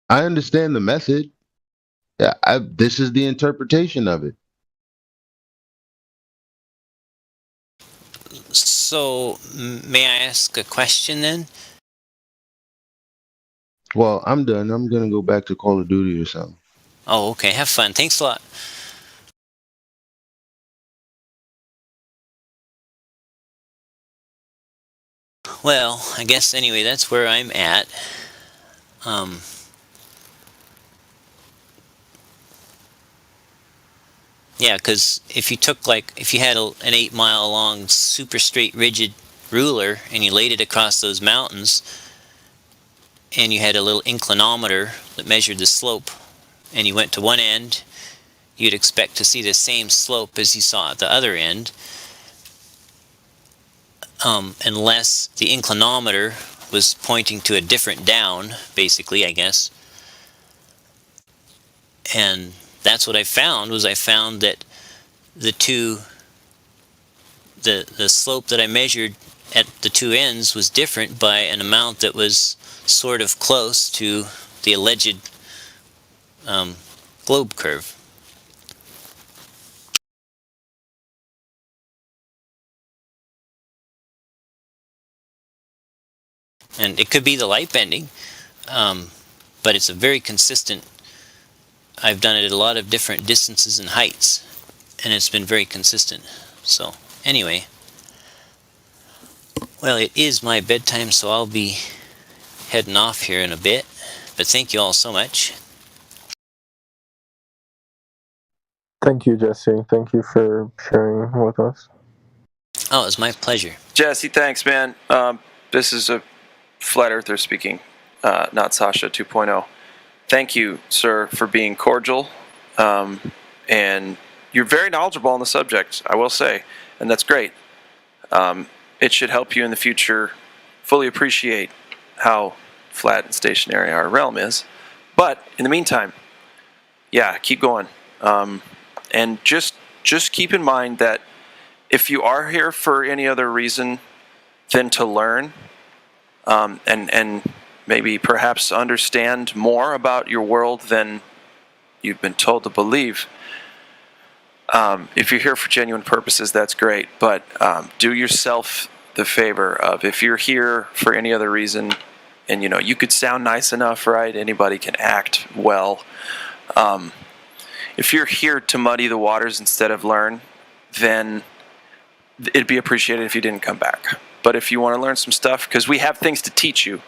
I understand the method. Yeah, this is the interpretation of it. So, may I ask a question then? Well, I'm done. I'm gonna go back to Call of Duty or something. Oh, okay. Have fun. Thanks a lot. Well, I guess anyway, that's where I'm at. Yeah, because if you had an 8 mile long super straight rigid ruler and you laid it across those mountains and you had a little inclinometer that measured the slope and you went to one end, you'd expect to see the same slope as you saw at the other end, unless the inclinometer was pointing to a different down, basically, I guess. And that's what I found that the slope that I measured at the two ends was different by an amount that was sort of close to the alleged globe curve. And it could be the light bending, but it's a very consistent. I've done it at a lot of different distances and heights, and it's been very consistent. So anyway, well, it is my bedtime, so I'll be heading off here in a bit. But thank you all so much. Thank you, Jesse. Thank you for sharing with us. Oh, it was my pleasure. Jesse, thanks, man. This is a flat earther speaking, not Sasha 2.0. Thank you, sir, for being cordial. And you're very knowledgeable on the subject, I will say, and that's great. It should help you in the future fully appreciate how flat and stationary our realm is. But in the meantime, yeah, keep going. And just keep in mind that if you are here for any other reason than to learn, and maybe perhaps understand more about your world than you've been told to believe, if you're here for genuine purposes, that's great. But do yourself the favor of, if you're here for any other reason, and you could sound nice enough, right? Anybody can act well. If you're here to muddy the waters instead of learn, then it'd be appreciated if you didn't come back. But if you want to learn some stuff, because we have things to teach you.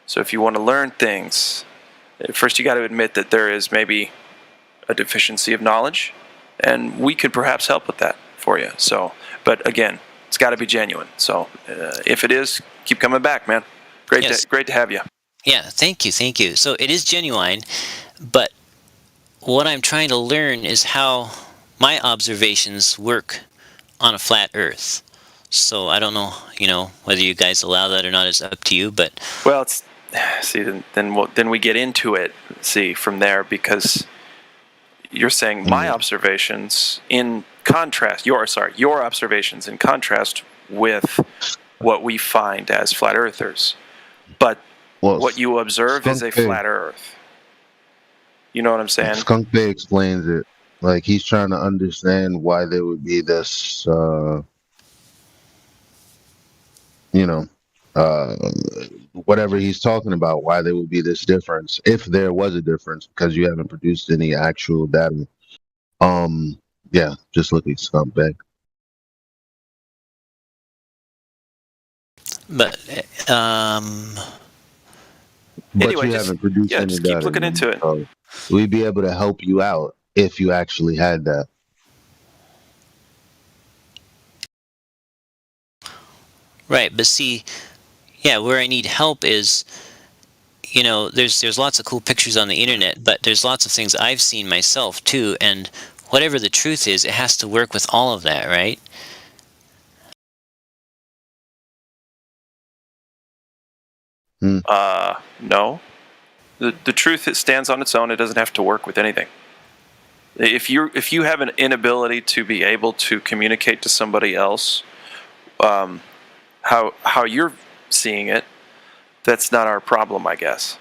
So if you want to learn things, first you got to admit that there is maybe a deficiency of knowledge, and we could perhaps help with that for you. So, but again, it's got to be genuine. So if it is, keep coming back, man. Great to have you. Yeah, thank you. So it is genuine, but what I'm trying to learn is how my observations work on a flat Earth. So I don't know, whether you guys allow that or not is up to you. But well, then we get into it. From there, because you're saying my observations in contrast, your observations in contrast with what we find as flat earthers, but what you observe is a flat Earth. You know what I'm saying? Skunk Bay explains it. Like, he's trying to understand why there would be this, whatever he's talking about, why there would be this difference, if there was a difference, because you haven't produced any actual data. Yeah, just look at Skunk Bay. But anyway, you haven't produced any just data. Keep looking into it. So we'd be able to help you out if you actually had that. Right, but see, where I need help is, there's lots of cool pictures on the internet, but there's lots of things I've seen myself too, and whatever the truth is, it has to work with all of that, right? No. The truth, it stands on its own. It doesn't have to work with anything. If you have an inability to be able to communicate to somebody else, how you're seeing it, that's not our problem, I guess.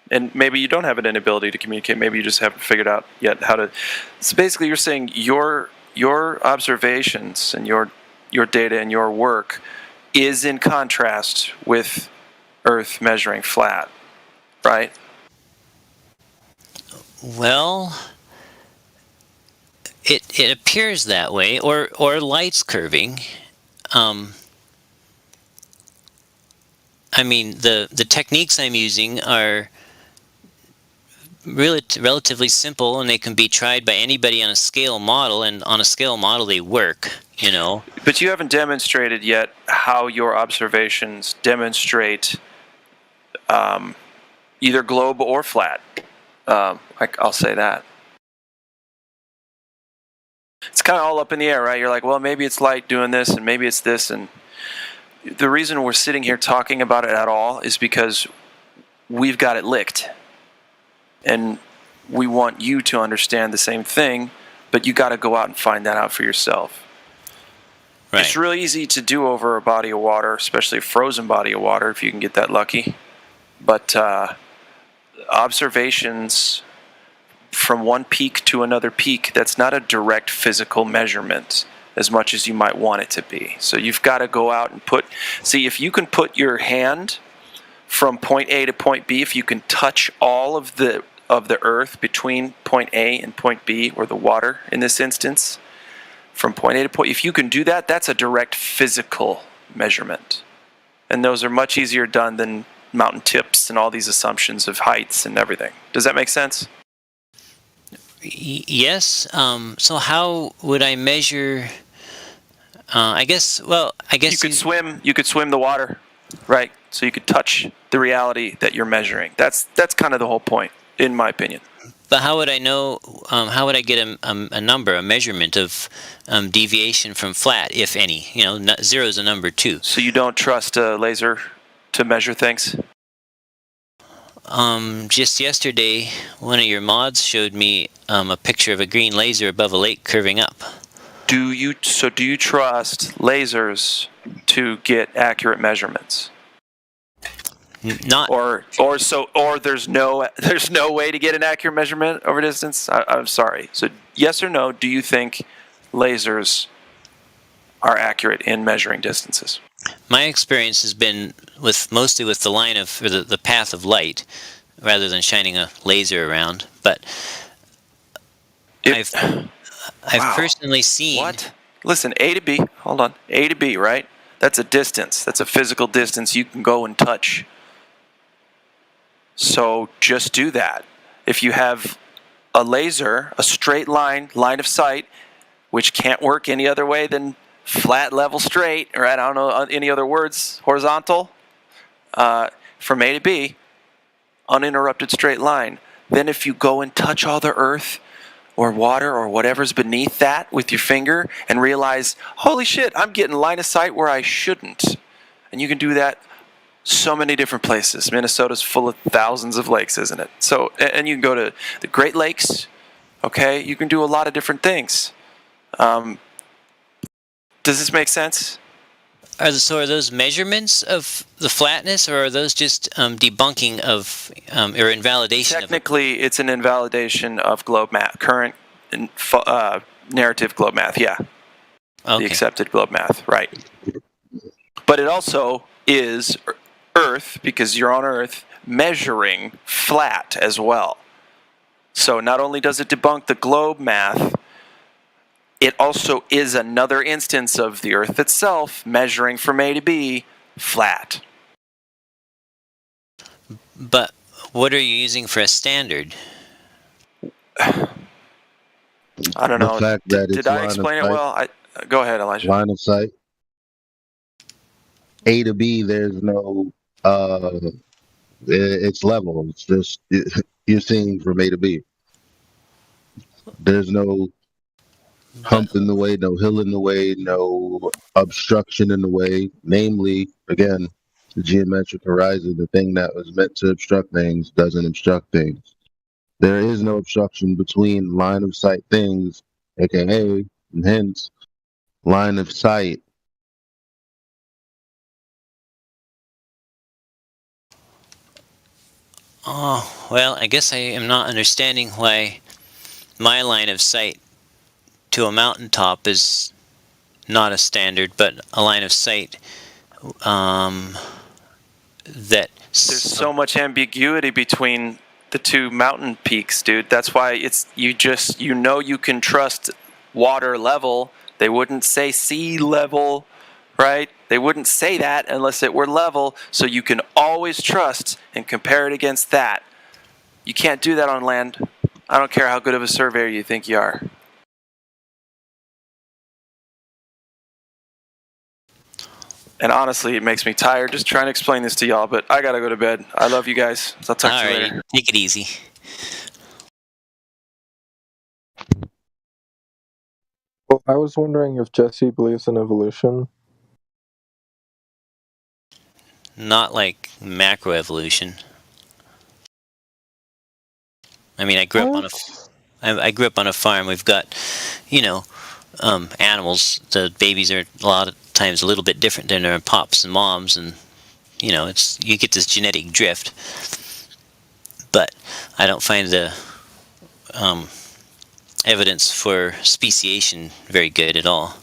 And maybe you don't have an inability to communicate. Maybe you just haven't figured out yet how to. So basically, you're saying your observations and your data and your work is in contrast with Earth measuring flat, right? Well, it appears that way, or light's curving. I mean, the techniques I'm using are really relatively simple, and they can be tried by anybody on a scale model, and on a scale model they work, you know. But you haven't demonstrated yet how your observations demonstrate either globe or flat. I'll say that. It's kind of all up in the air, right? You're like, well, maybe it's light doing this, and maybe it's this, and the reason we're sitting here talking about it at all is because we've got it licked. And we want you to understand the same thing, but you got to go out and find that out for yourself. Right. It's really easy to do over a body of water, especially a frozen body of water, if you can get that lucky. But observations from one peak to another peak, that's not a direct physical measurement as much as you might want it to be. So you've got to go out and see if you can put your hand from point A to point B, if you can touch all of the earth between point A and point B, or the water in this instance, from point A to point, if you can do that, that's a direct physical measurement. And those are much easier done than mountain tips and all these assumptions of heights and everything. Does that make sense? Yes. So how would I measure? I guess you could swim. You could swim the water, right? So you could touch the reality that you're measuring. That's kind of the whole point, in my opinion. But how would I know? How would I get a number, a measurement of deviation from flat, if any? You know, zero is a number too. So you don't trust a laser to measure things? Just yesterday, one of your mods showed me a picture of a green laser above a lake curving up. Do you trust lasers to get accurate measurements? Not or there's no way to get an accurate measurement over distance? I'm sorry. So yes or no, do you think lasers are accurate in measuring distances? My experience has been mostly with the line of, or the path of light, rather than shining a laser around. But I've personally seen. What? Listen, A to B. Hold on, A to B, right? That's a distance. That's a physical distance you can go and touch. So just do that. If you have a laser, a straight line of sight, which can't work any other way than flat, level, straight, right? I don't know any other words, horizontal, from A to B, uninterrupted straight line. Then if you go and touch all the earth or water or whatever's beneath that with your finger and realize, holy shit, I'm getting line of sight where I shouldn't. And you can do that so many different places. Minnesota's full of thousands of lakes, isn't it? So, and you can go to the Great Lakes, okay? You can do a lot of different things. Does this make sense? Are those measurements of the flatness, or are those just debunking of or invalidation? Technically, it's an invalidation of globe math, current narrative globe math. Yeah, okay. The accepted globe math, right? But it also is Earth, because you're on Earth, measuring flat as well. So not only does it debunk the globe math, it also is another instance of the Earth itself measuring from A to B flat. But what are you using for a standard? I don't know. Did I explain it well? Go ahead, Elijah. Line of sight. A to B, there's no, it's level. It's just, you're seeing from A to B. There's no hump in the way, no hill in the way, no obstruction in the way. Namely, again, the geometric horizon, the thing that was meant to obstruct things doesn't obstruct things. There is no obstruction between line of sight things, aka, and hence, line of sight. Oh, well, I guess I am not understanding why my line of sight to a mountaintop is not a standard, but a line of sight that... There's so much ambiguity between the two mountain peaks, dude. That's why you can trust water level. They wouldn't say sea level, right? They wouldn't say that unless it were level, so you can always trust and compare it against that. You can't do that on land. I don't care how good of a surveyor you think you are. And honestly, it makes me tired just trying to explain this to y'all, but I gotta go to bed. I love you guys. I'll talk to you later. Take it easy. Well, I was wondering if Jesse believes in evolution. Not like macroevolution. I mean, I grew up on a farm. We've got, animals. The babies are a lot of times a little bit different than their pops and moms, and you get this genetic drift. But I don't find the evidence for speciation very good at all,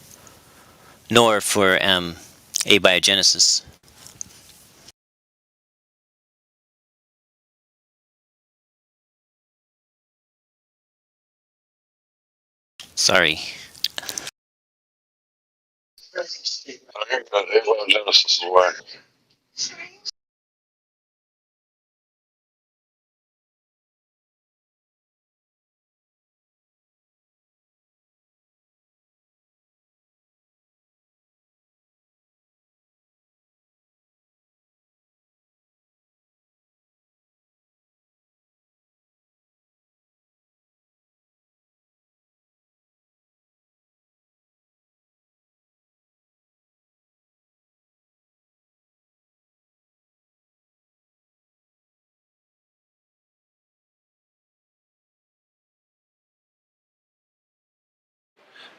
nor for abiogenesis. Sorry. I think that abiogenesis is whack.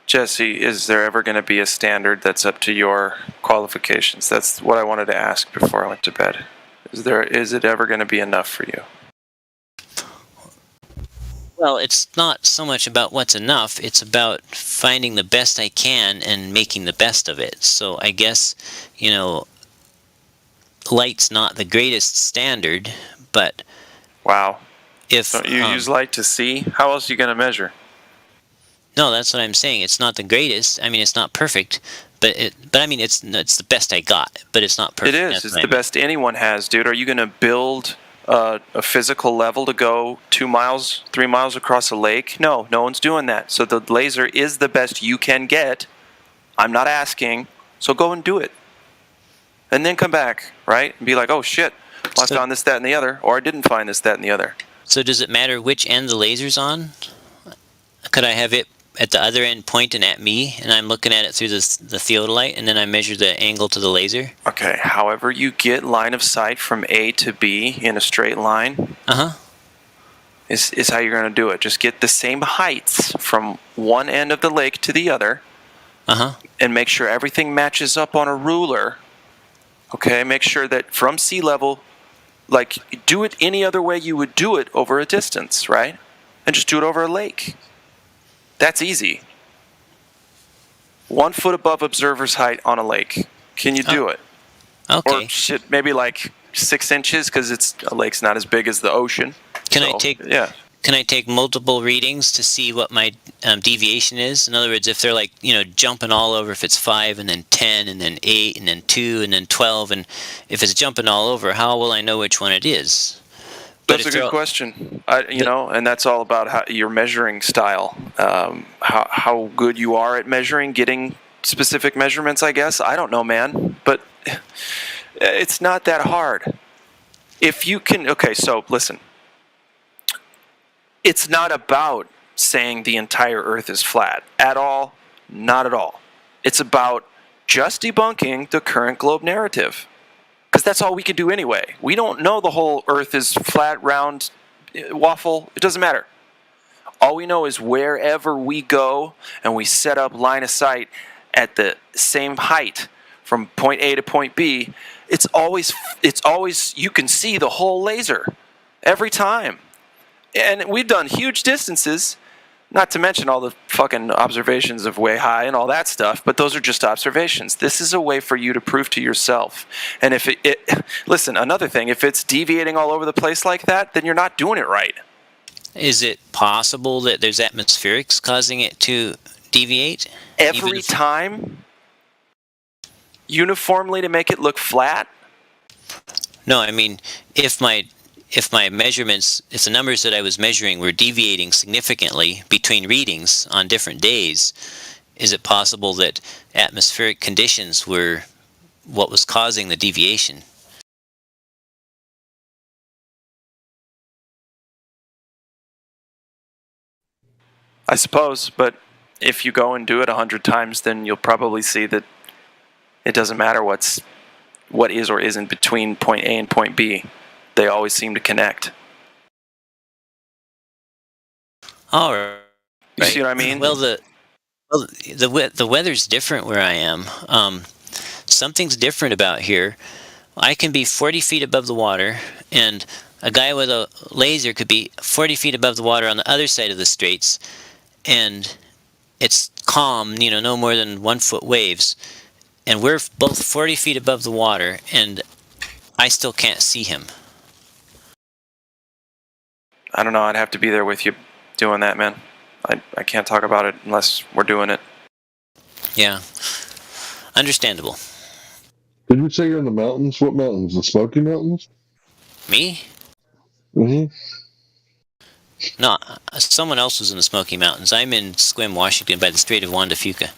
Jesse, is there ever going to be a standard that's up to your qualifications? That's what I wanted to ask before I went to bed. Is it ever going to be enough for you? Well, it's not so much about what's enough. It's about finding the best I can and making the best of it. So I guess, light's not the greatest standard, but... Wow. Don't you use light to see? How else are you going to measure? No, that's what I'm saying. It's not the greatest. I mean, it's not perfect, but I mean, it's the best I got, but it's not perfect. It is. It's the best anyone has, dude. Are you going to build a physical level to go 2 miles, 3 miles across a lake? No one's doing that. So the laser is the best you can get. I'm not asking, so go and do it. And then come back, right? And be like, oh shit, I found this, that, and the other, or I didn't find this, that, and the other. So does it matter which end the laser's on? Could I have it at the other end pointing at me, and I'm looking at it through the theodolite, and then I measure the angle to the laser? Okay, however you get line of sight from A to B in a straight line is how you're going to do it. Just get the same heights from one end of the lake to the other, and make sure everything matches up on a ruler. Okay, make sure that from sea level, like, do it any other way you would do it over a distance, right? And just do it over a lake. That's easy. 1 foot above observer's height on a lake. Can you do it? Okay. Or shit, maybe like 6 inches, because a lake's not as big as the ocean. Can I take multiple readings to see what my deviation is? In other words, if they're like, jumping all over, if it's 5 and then 10 and then 8 and then 2 and then 12, and if it's jumping all over, how will I know which one it is? That's a good question. And that's all about your measuring style, how good you are at measuring, getting specific measurements, I guess. I don't know, man, but it's not that hard. If you can, so listen. It's not about saying the entire Earth is flat at all, not at all. It's about just debunking the current globe narrative. Because that's all we can do anyway. We don't know the whole Earth is flat, round, waffle. It doesn't matter. All we know is wherever we go and we set up line of sight at the same height from point A to point B, it's always you can see the whole laser every time. And we've done huge distances, not to mention all the fucking observations of way high and all that stuff, but those are just observations. This is a way for you to prove to yourself. And if listen, another thing, if it's deviating all over the place like that, then you're not doing it right. Is it possible that there's atmospherics causing it to deviate? Every time? Uniformly to make it look flat? No, I mean, if my measurements, if the numbers that I was measuring were deviating significantly between readings on different days, is it possible that atmospheric conditions were what was causing the deviation? I suppose, but if you go and do it 100 times, then you'll probably see that it doesn't matter what is or isn't between point A and point B. They always seem to connect. All right. You see what I mean? Well, the weather's different where I am. Something's different about here. I can be 40 feet above the water, and a guy with a laser could be 40 feet above the water on the other side of the straits, and it's calm, no more than 1 foot waves, and we're both 40 feet above the water, and I still can't see him. I don't know. I'd have to be there with you doing that, man. I can't talk about it unless we're doing it. Yeah. Understandable. Did you say you're in the mountains? What mountains? The Smoky Mountains? Me? Mm-hmm. No, someone else was in the Smoky Mountains. I'm in Sequim, Washington, by the Strait of Juan de Fuca.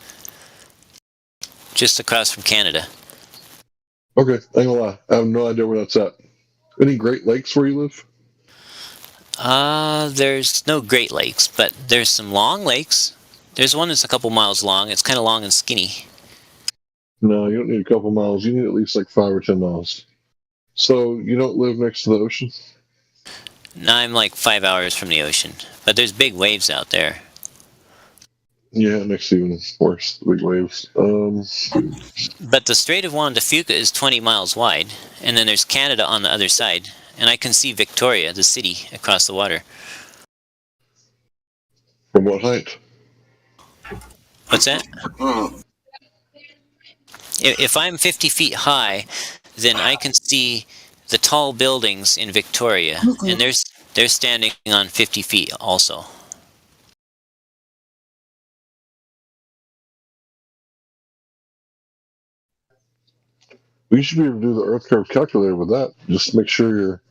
Just across from Canada. Okay, I ain't gonna lie. I have no idea where that's at. Any Great Lakes where you live? There's no Great Lakes, but there's some long lakes. There's one that's a couple miles long. It's kind of long and skinny. No, you don't need a couple miles. You need at least like 5 or 10 miles. So you don't live next to the ocean? No, I'm like 5 hours from the ocean, but there's big waves out there. Yeah, it makes it even worse, the big waves. But the Strait of Juan de Fuca is 20 miles wide, and then there's Canada on the other side, and I can see Victoria, the city, across the water. From what height? What's that? If I'm 50 feet high, then I can see the tall buildings in Victoria, and they're standing on 50 feet also. We should be able to do the Earth curve calculator with that. Just make sure your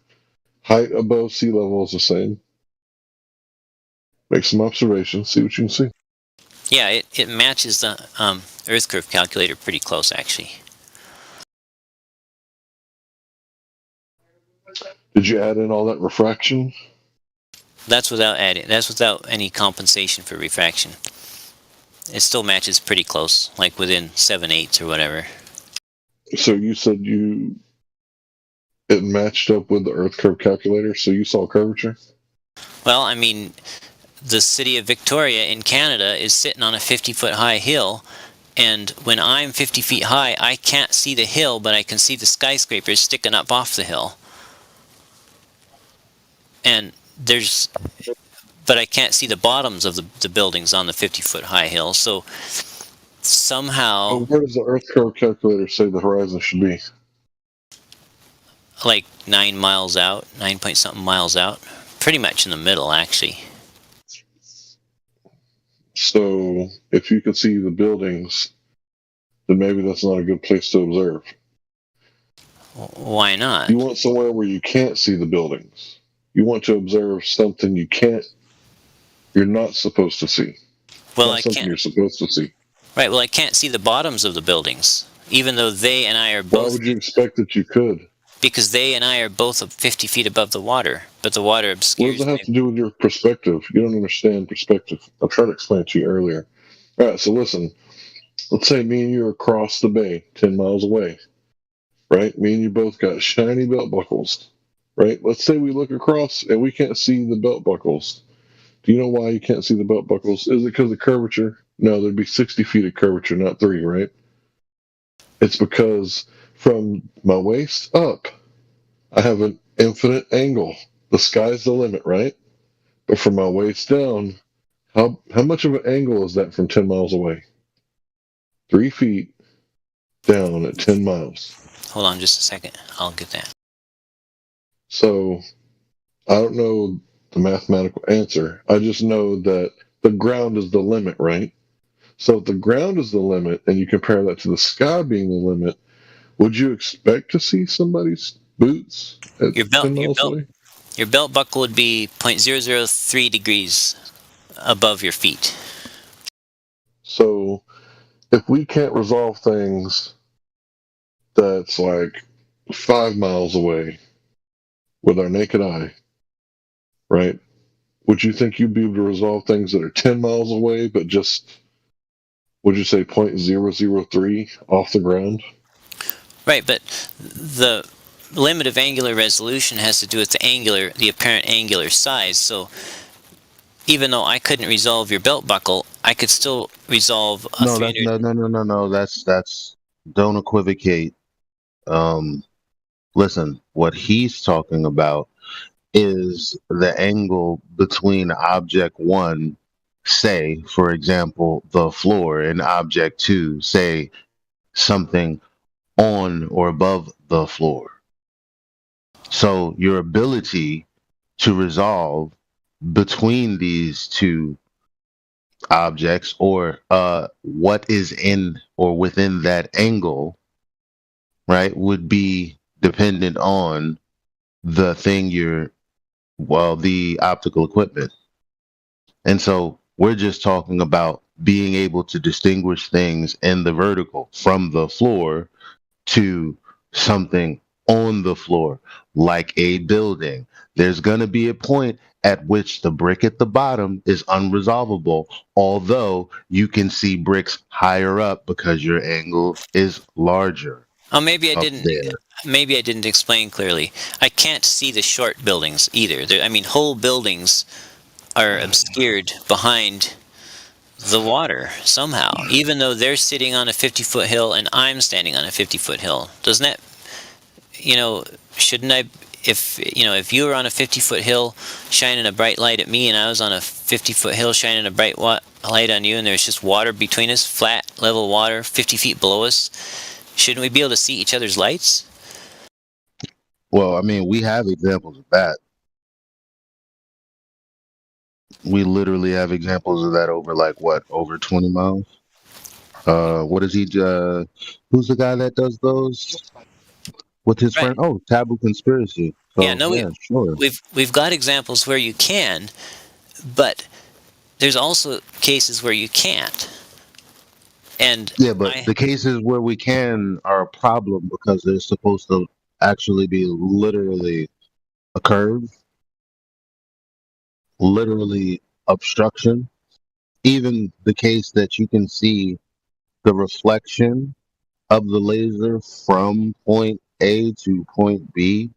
height above sea level is the same. Make some observations, see what you can see. Yeah, it matches the Earth curve calculator pretty close, actually. Did you add in all that refraction? That's without any compensation for refraction. It still matches pretty close, like within 7/8 or whatever. So you said it matched up with the Earth curve calculator, so you saw curvature? Well, I mean, the city of Victoria in Canada is sitting on a 50-foot high hill, and when I'm 50 feet high, I can't see the hill, but I can see the skyscrapers sticking up off the hill. And but I can't see the bottoms of the buildings on the 50-foot high hill, so somehow... Well, where does the Earth curve calculator say the horizon should be? Like 9 miles out, 9 point something miles out. Pretty much in the middle, actually. So, if you can see the buildings, then maybe that's not a good place to observe. Why not? You want somewhere where you can't see the buildings. You want to observe something you're not supposed to see. Well, not something you're supposed to see. Right, well, I can't see the bottoms of the buildings, even though they and I are both... Why would you expect that you could? Because they and I are both 50 feet above the water, but the water obscures... What does that have to do with your perspective? You don't understand perspective. I'll try to explain it to you earlier. All right, so listen. Let's say me and you are across the bay, 10 miles away. Right? Me and you both got shiny belt buckles. Right? Let's say we look across and we can't see the belt buckles. Do you know why you can't see the belt buckles? Is it because of curvature? No, there'd be 60 feet of curvature, not 3, right? It's because from my waist up, I have an infinite angle. The sky's the limit, right? But from my waist down, how much of an angle is that from 10 miles away? 3 feet down at 10 miles. Hold on just a second. I'll get that. So, I don't know the mathematical answer. I just know that the ground is the limit, right? So if the ground is the limit, and you compare that to the sky being the limit, would you expect to see somebody's boots at Your 10 belt, your miles belt, away? your belt buckle would be 0.003 degrees above your feet. So if we can't resolve things that's like 5 miles away with our naked eye, right? Would you think you'd be able to resolve things that are 10 miles away, but just, would you say 0.003 off the ground? Right, but the limit of angular resolution has to do with the apparent angular size. So even though I couldn't resolve your belt buckle, I could still resolve a No, that's 300. no. That's don't equivocate. Listen, what he's talking about is the angle between object one, say, for example, the floor, and object two, say, something on or above the floor. So your ability to resolve between these two objects, or what is in or within that angle, right, would be dependent on the thing the optical equipment. And so we're just talking about being able to distinguish things in the vertical from the floor to something on the floor, like a building. There's going to be a point at which the brick at the bottom is unresolvable, although you can see bricks higher up because your angle is larger Oh, maybe I up didn't. there. Maybe I didn't explain clearly. I can't see the short buildings either. I mean, whole buildings are obscured behind the water somehow, even though they're sitting on a 50-foot hill and I'm standing on a 50-foot hill. Doesn't that, shouldn't I, if you were on a 50-foot hill shining a bright light at me and I was on a 50-foot hill shining a bright light on you and there's just water between us, flat, level water, 50 feet below us, shouldn't we be able to see each other's lights? Well, I mean, we have examples of that. We literally have examples of that over over 20 miles. What is he? Who's the guy that does those with his friend? Oh, Taboo Conspiracy. So, Yeah, no, yeah, sure. we've got examples where you can, but there's also cases where you can't. And yeah, but the cases where we can are a problem because they're supposed to actually be literally a curve, literally obstruction. Even the case that you can see the reflection of the laser from point A to point B,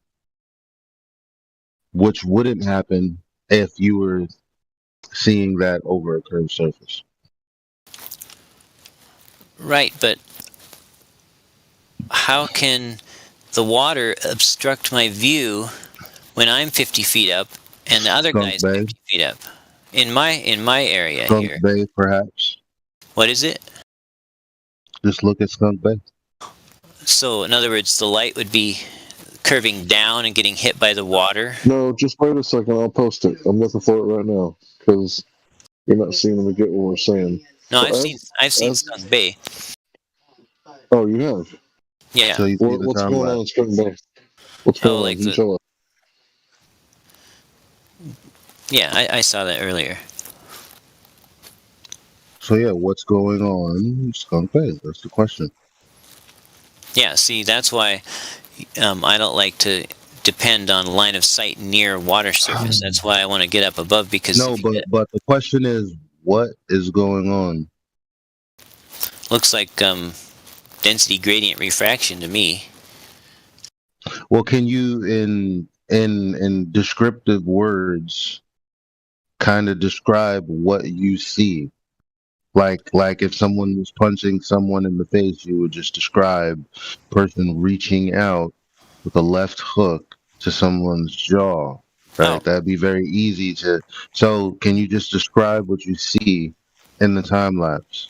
which wouldn't happen if you were seeing that over a curved surface. Right, but how can the water obstruct my view when I'm 50 feet up and the other Skunk guy's Bay. 50 feet up? In my area Skunk here. Bay, perhaps. What is it? Just look at Skunk Bay. So, in other words, the light would be curving down and getting hit by the water? No, just wait a second. I'll post it. I'm looking for it right now because you're not seeming to get what we're saying. No, So I've seen Skunk Bay. Oh, you have? Yeah. So you see the What's time going lapse. on in Skunk Bay? What's going on? Like You tell us. Yeah, I saw that earlier. So yeah, what's going on in Skunk Bay? That's the question. Yeah, see, that's why I don't like to depend on line of sight near water surface. That's why I want to get up above because No, but the question is, what is going on? Looks like density gradient refraction to me. Well, can you in descriptive words kind of describe what you see? Like if someone was punching someone in the face, you would just describe person reaching out with a left hook to someone's jaw, right? Oh. That'd be very easy to. So, can you just describe what you see in the time lapse?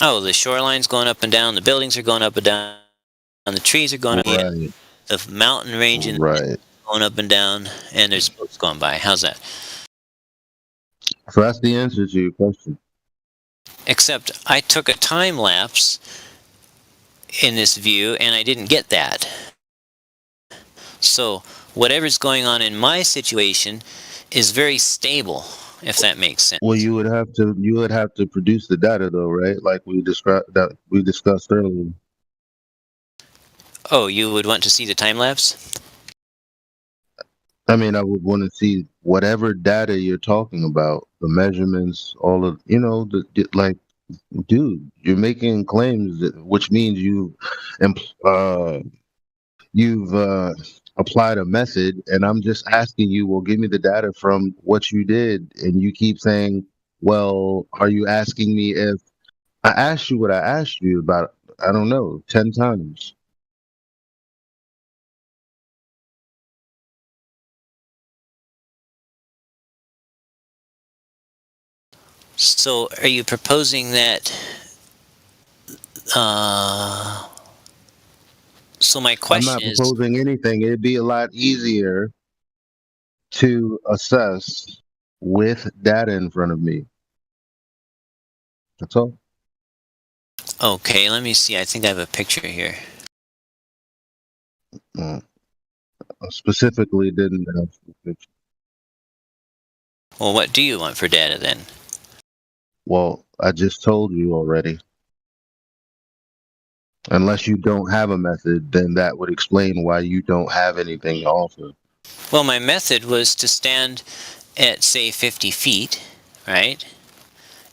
Oh, the shoreline's going up and down, the buildings are going up and down, and the trees are going up, Right. the mountain range is going up and down, and there's boats going by. How's that? So that's the answer to your question. Except I took a time lapse in this view and I didn't get that. So whatever's going on in my situation is very stable, if that makes sense. Well, you would have to produce the data though, right? Like we discussed earlier. Oh, you would want to see the time lapse? I mean, I would want to see whatever data you're talking about, the measurements, all of, like, dude, you're making claims which means you've applied a method, and I'm just asking you, well, give me the data from what you did, and you keep saying, well, are you asking me if I asked you what I asked you about? I don't know, 10 times. So are you proposing that so my question I'm not is, proposing anything. It'd be a lot easier to assess with data in front of me. That's all. okay, let me see. I think I have a picture here. I specifically didn't have the picture. Well, what do you want for data then? Well, I just told you already. Unless you don't have a method, then that would explain why you don't have anything to offer. Well, my method was to stand at, say, 50 feet, right?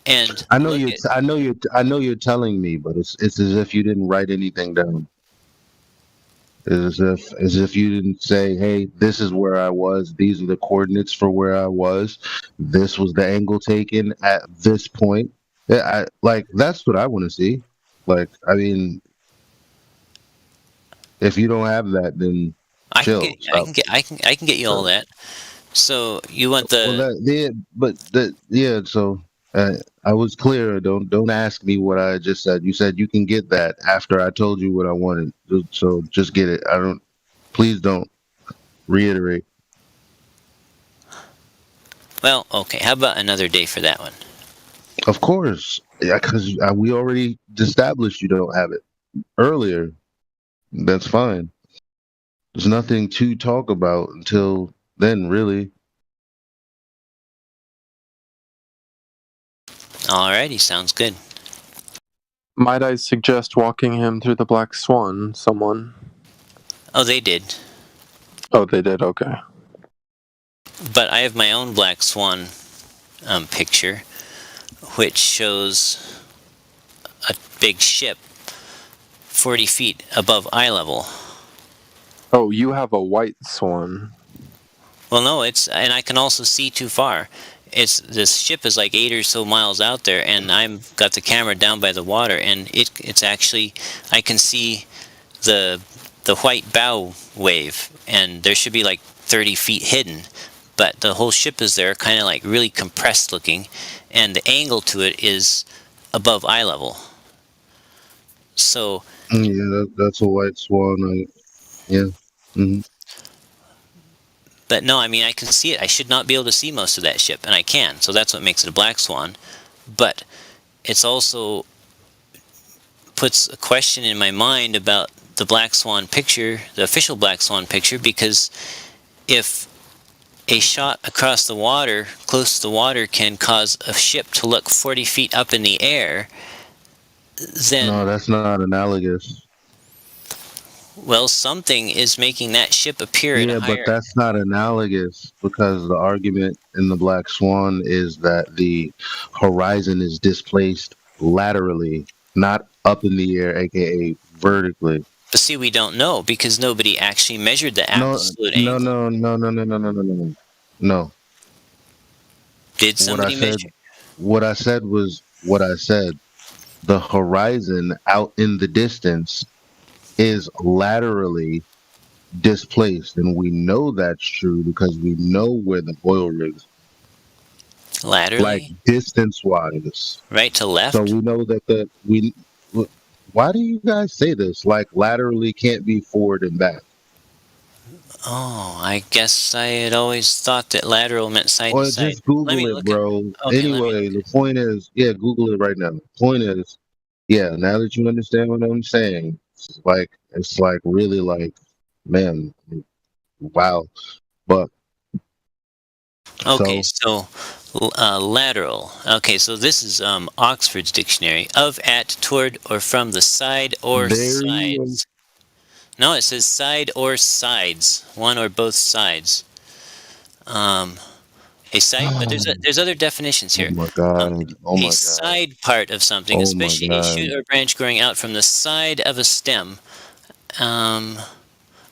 And I know you're telling me, but it's as if you didn't write anything down. It's as if you didn't say, "Hey, this is where I was. These are the coordinates for where I was. This was the angle taken at this point." Yeah, that's what I want to see. Like, I mean, if you don't have that, then chill. I can get you all that. So you want the So I was clear. Don't ask me what I just said. You said you can get that after I told you what I wanted. So just get it. Please don't reiterate. Well, okay. How about another day for that one? Of course, yeah, because we already established you don't have it earlier. That's fine. There's nothing to talk about until then, really. Alrighty, sounds good. Might I suggest walking him through the Black Swan, someone? Oh, they did. Oh, they did, okay. But I have my own Black Swan picture, which shows a big ship 40 feet above eye level. Oh, you have a white swan. Well, no, and I can also see too far. This ship is like 8 or so miles out there, and I've got the camera down by the water, and it's actually, I can see the white bow wave, and there should be like 30 feet hidden, but the whole ship is there, kind of like really compressed looking, and the angle to it is above eye level. So yeah, that's a white swan. Yeah. Mm-hmm. But no, I mean, I can see it. I should not be able to see most of that ship, and I can. So that's what makes it a black swan. But it's also puts a question in my mind about the black swan picture, the official black swan picture, because if a shot across the water, close to the water, can cause a ship to look 40 feet up in the air, then... No, that's not analogous. Well, something is making that ship appear at a higher... Yeah, but that's not analogous, because the argument in the Black Swan is that the horizon is displaced laterally, not up in the air, aka vertically. But see, we don't know, because nobody actually measured the absolute angle. No. Did somebody measure? What I said was what I said. The horizon out in the distance is laterally displaced, and we know that's true because we know where the oil rigs laterally, like distance wise, right to left. So we know that why do you guys say this? Like laterally can't be forward and back. Oh, I guess I had always thought that lateral meant side to Or side. just Let Google me it, look at. bro. Okay, let me. Anyway, the point is, yeah, Google it right now. The point is, yeah, now that you understand what I'm saying, it's like really like, man, wow. But Okay, so so lateral. Okay, so this is Oxford's dictionary of, at, toward, or from the side or there you sides. No, it says side or sides, one or both sides. A side, but go. there's other definitions Oh here. my Um, god. Oh a my god. side part of something, Oh my especially a god. shoot or branch growing out from the side of a stem. Um,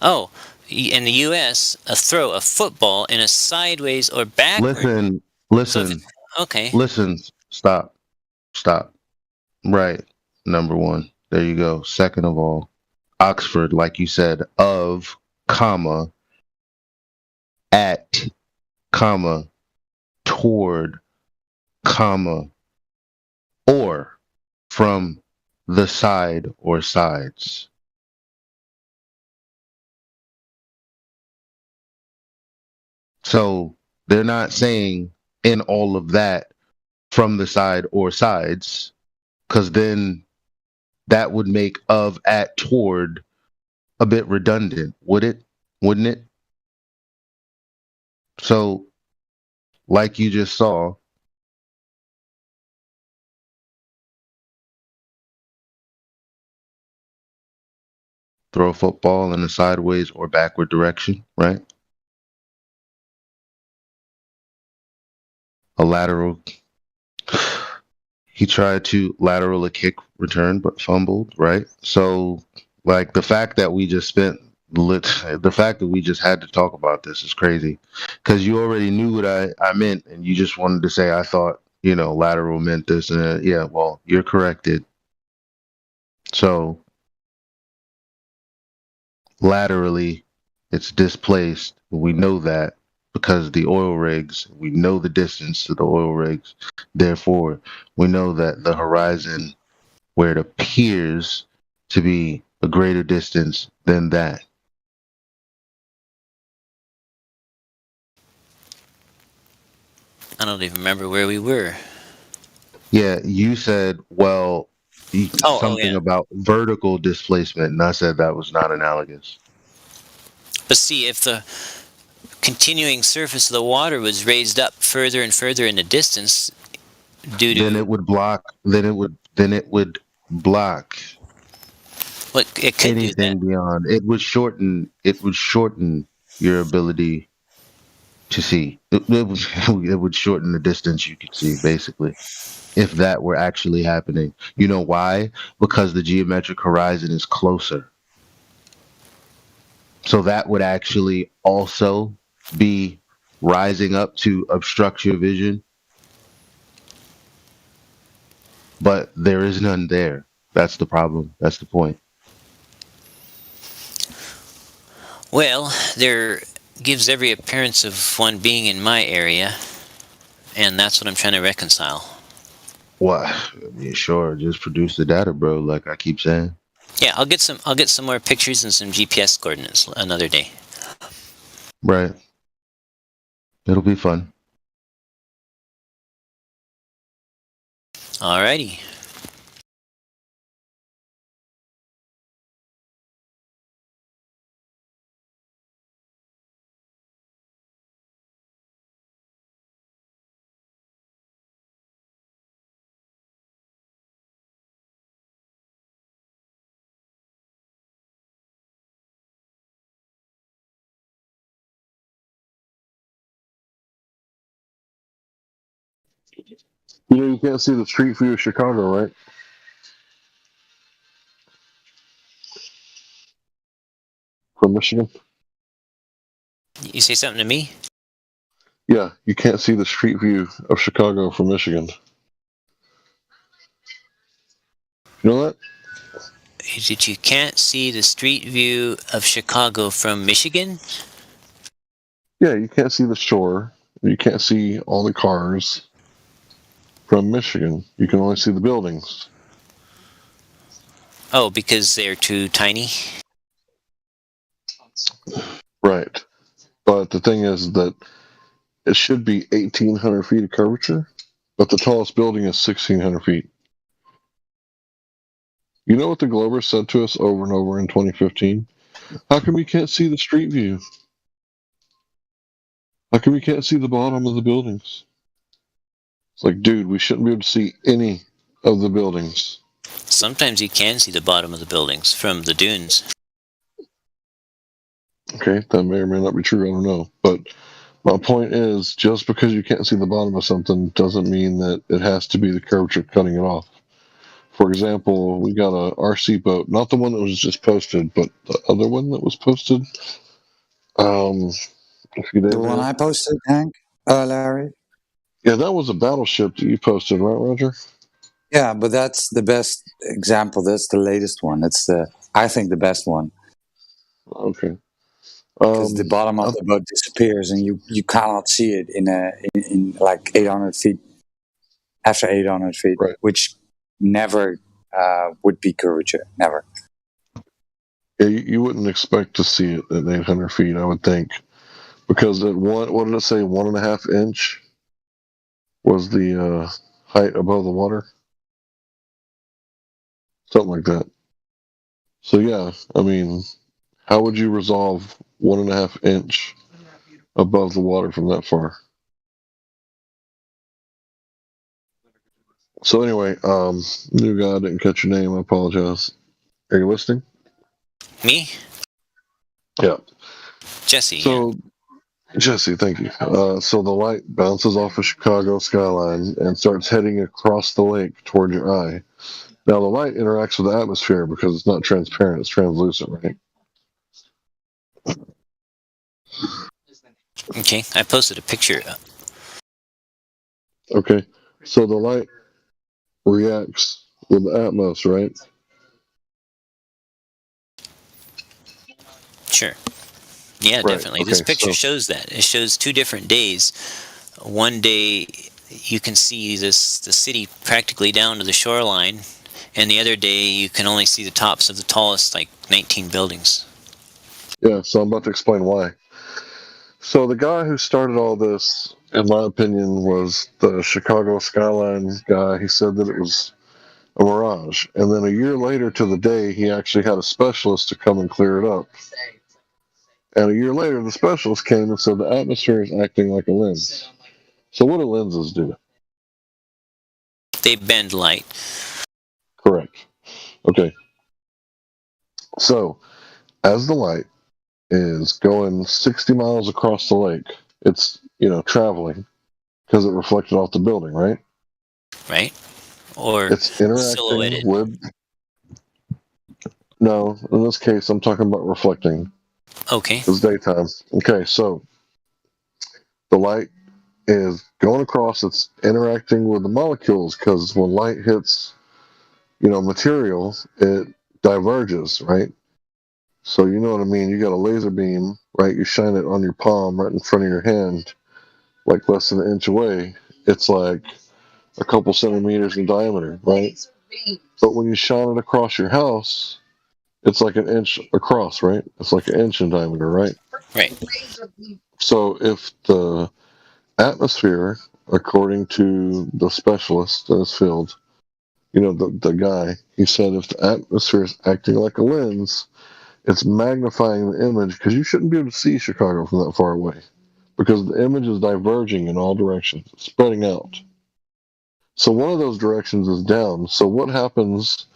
oh, in the U.S., a throw a football in a sideways or backward. Listen, So, listen, okay. listen. Stop. Stop. Right. Number one. There you go. Second of all, Oxford, like you said, of, comma, at, comma, toward, comma, or from the side or sides. So they're not saying in all of that from the side or sides, because then that would make of, at, toward a bit redundant, would it? Wouldn't it? So, like you just saw, throw a football in a sideways or backward direction, right? A lateral. He tried to lateral a kick return, but fumbled, right? So, like the fact that we just the fact that we just had to talk about this is crazy, because you already knew what I meant, and you just wanted to say I thought lateral meant this, and yeah, well, you're corrected. So laterally, it's displaced. We know that because the oil rigs, we know the distance to the oil rigs. Therefore, we know that the horizon where it appears to be a greater distance than that. I don't even remember where we were. Yeah, you said, well, something Yeah. about vertical displacement, and I said that was not analogous. But see, if the continuing surface of the water was raised up further and further in the distance due to Then it would block. Then it would block what it could do that. anything beyond. It would shorten. It would shorten your ability to see. It would shorten the distance you could see, basically, if that were actually happening. You know why? Because the geometric horizon is closer. So that would actually also be rising up to obstruct your vision. But there is none there. That's the problem. That's the point. Well, there gives every appearance of one being in my area, and that's what I'm trying to reconcile. What? I mean, sure, just produce the data, bro, like I keep saying. Yeah, I'll get some more pictures and some GPS coordinates another day. Right. It'll be fun. Alrighty. You know, you can't see the street view of Chicago, right? From Michigan. You say something to me? Yeah, you can't see the street view of Chicago from Michigan. You know that? Is it you can't see the street view of Chicago from Michigan? Yeah, you can't see the shore. You can't see all the cars from Michigan. You can only see the buildings. Oh, because they're too tiny? Right. But the thing is that it should be 1,800 feet of curvature, but the tallest building is 1,600 feet. You know what the Glober said to us over and over in 2015? How come you can't see the street view? How come you can't see the bottom of the buildings? It's like, dude, we shouldn't be able to see any of the buildings. Sometimes you can see the bottom of the buildings from the dunes. Okay, that may or may not be true, I don't know. But my point is, just because you can't see the bottom of something doesn't mean that it has to be the curvature cutting it off. For example, we got a RC boat, not the one that was just posted, but the other one that was posted a few days The one ago. I posted, Hank? Larry? Yeah, that was a battleship that you posted, right, Roger? Yeah, but that's the best example. That's the latest one. That's I think, the best one. Okay. Because the bottom of the boat disappears and you cannot see it in like 800 feet, after 800 feet, right. Which never would be curvature, never. Yeah, you wouldn't expect to see it at 800 feet, I would think. Because at what did it say, 1.5 inch was the height above the water? Something like that. So yeah, I mean, how would you resolve 1.5 inch above the water from that far? So anyway, new guy, I didn't catch your name. I apologize. Are you listening? Me? Yeah. Jesse. So, yeah. Jesse, thank you. So the light bounces off of Chicago skyline and starts heading across the lake toward your eye. Now the light interacts with the atmosphere because it's not transparent; it's translucent, right? Okay, I posted a picture. Okay, so the light reacts with the atmos, right? Sure. Yeah, Right. definitely. Okay, This picture so shows that. It shows 2 different days. One day you can see the city practically down to the shoreline, and the other day you can only see the tops of the tallest, like 19 buildings. yeah, so I'm about to explain why. So the guy who started all this, in my opinion, was the Chicago skyline guy. He said that it was a mirage, and then a year later to the day, he actually had a specialist to come and clear it up. And a year later, the specialist came and said the atmosphere is acting like a lens. So what do lenses do? They bend light. Correct. Okay. So as the light is going 60 miles across the lake, it's, traveling because it reflected off the building, right? Right? Or it's interacting silhouetted. with. No, in this case, I'm talking about reflecting. Okay. It's daytime. Okay, so the light is going across, it's interacting with the molecules because when light hits, material, it diverges, right? So you know what I mean? You got a laser beam, right? You shine it on your palm right in front of your hand, like less than an inch away. It's like a couple centimeters in diameter, right? But when you shine it across your house, it's like an inch across, right? It's like an inch in diameter, right? Right. So if the atmosphere, according to the specialist in this field, the guy, he said if the atmosphere is acting like a lens, it's magnifying the image because you shouldn't be able to see Chicago from that far away because the image is diverging in all directions, it's spreading out. So one of those directions is down. So what happens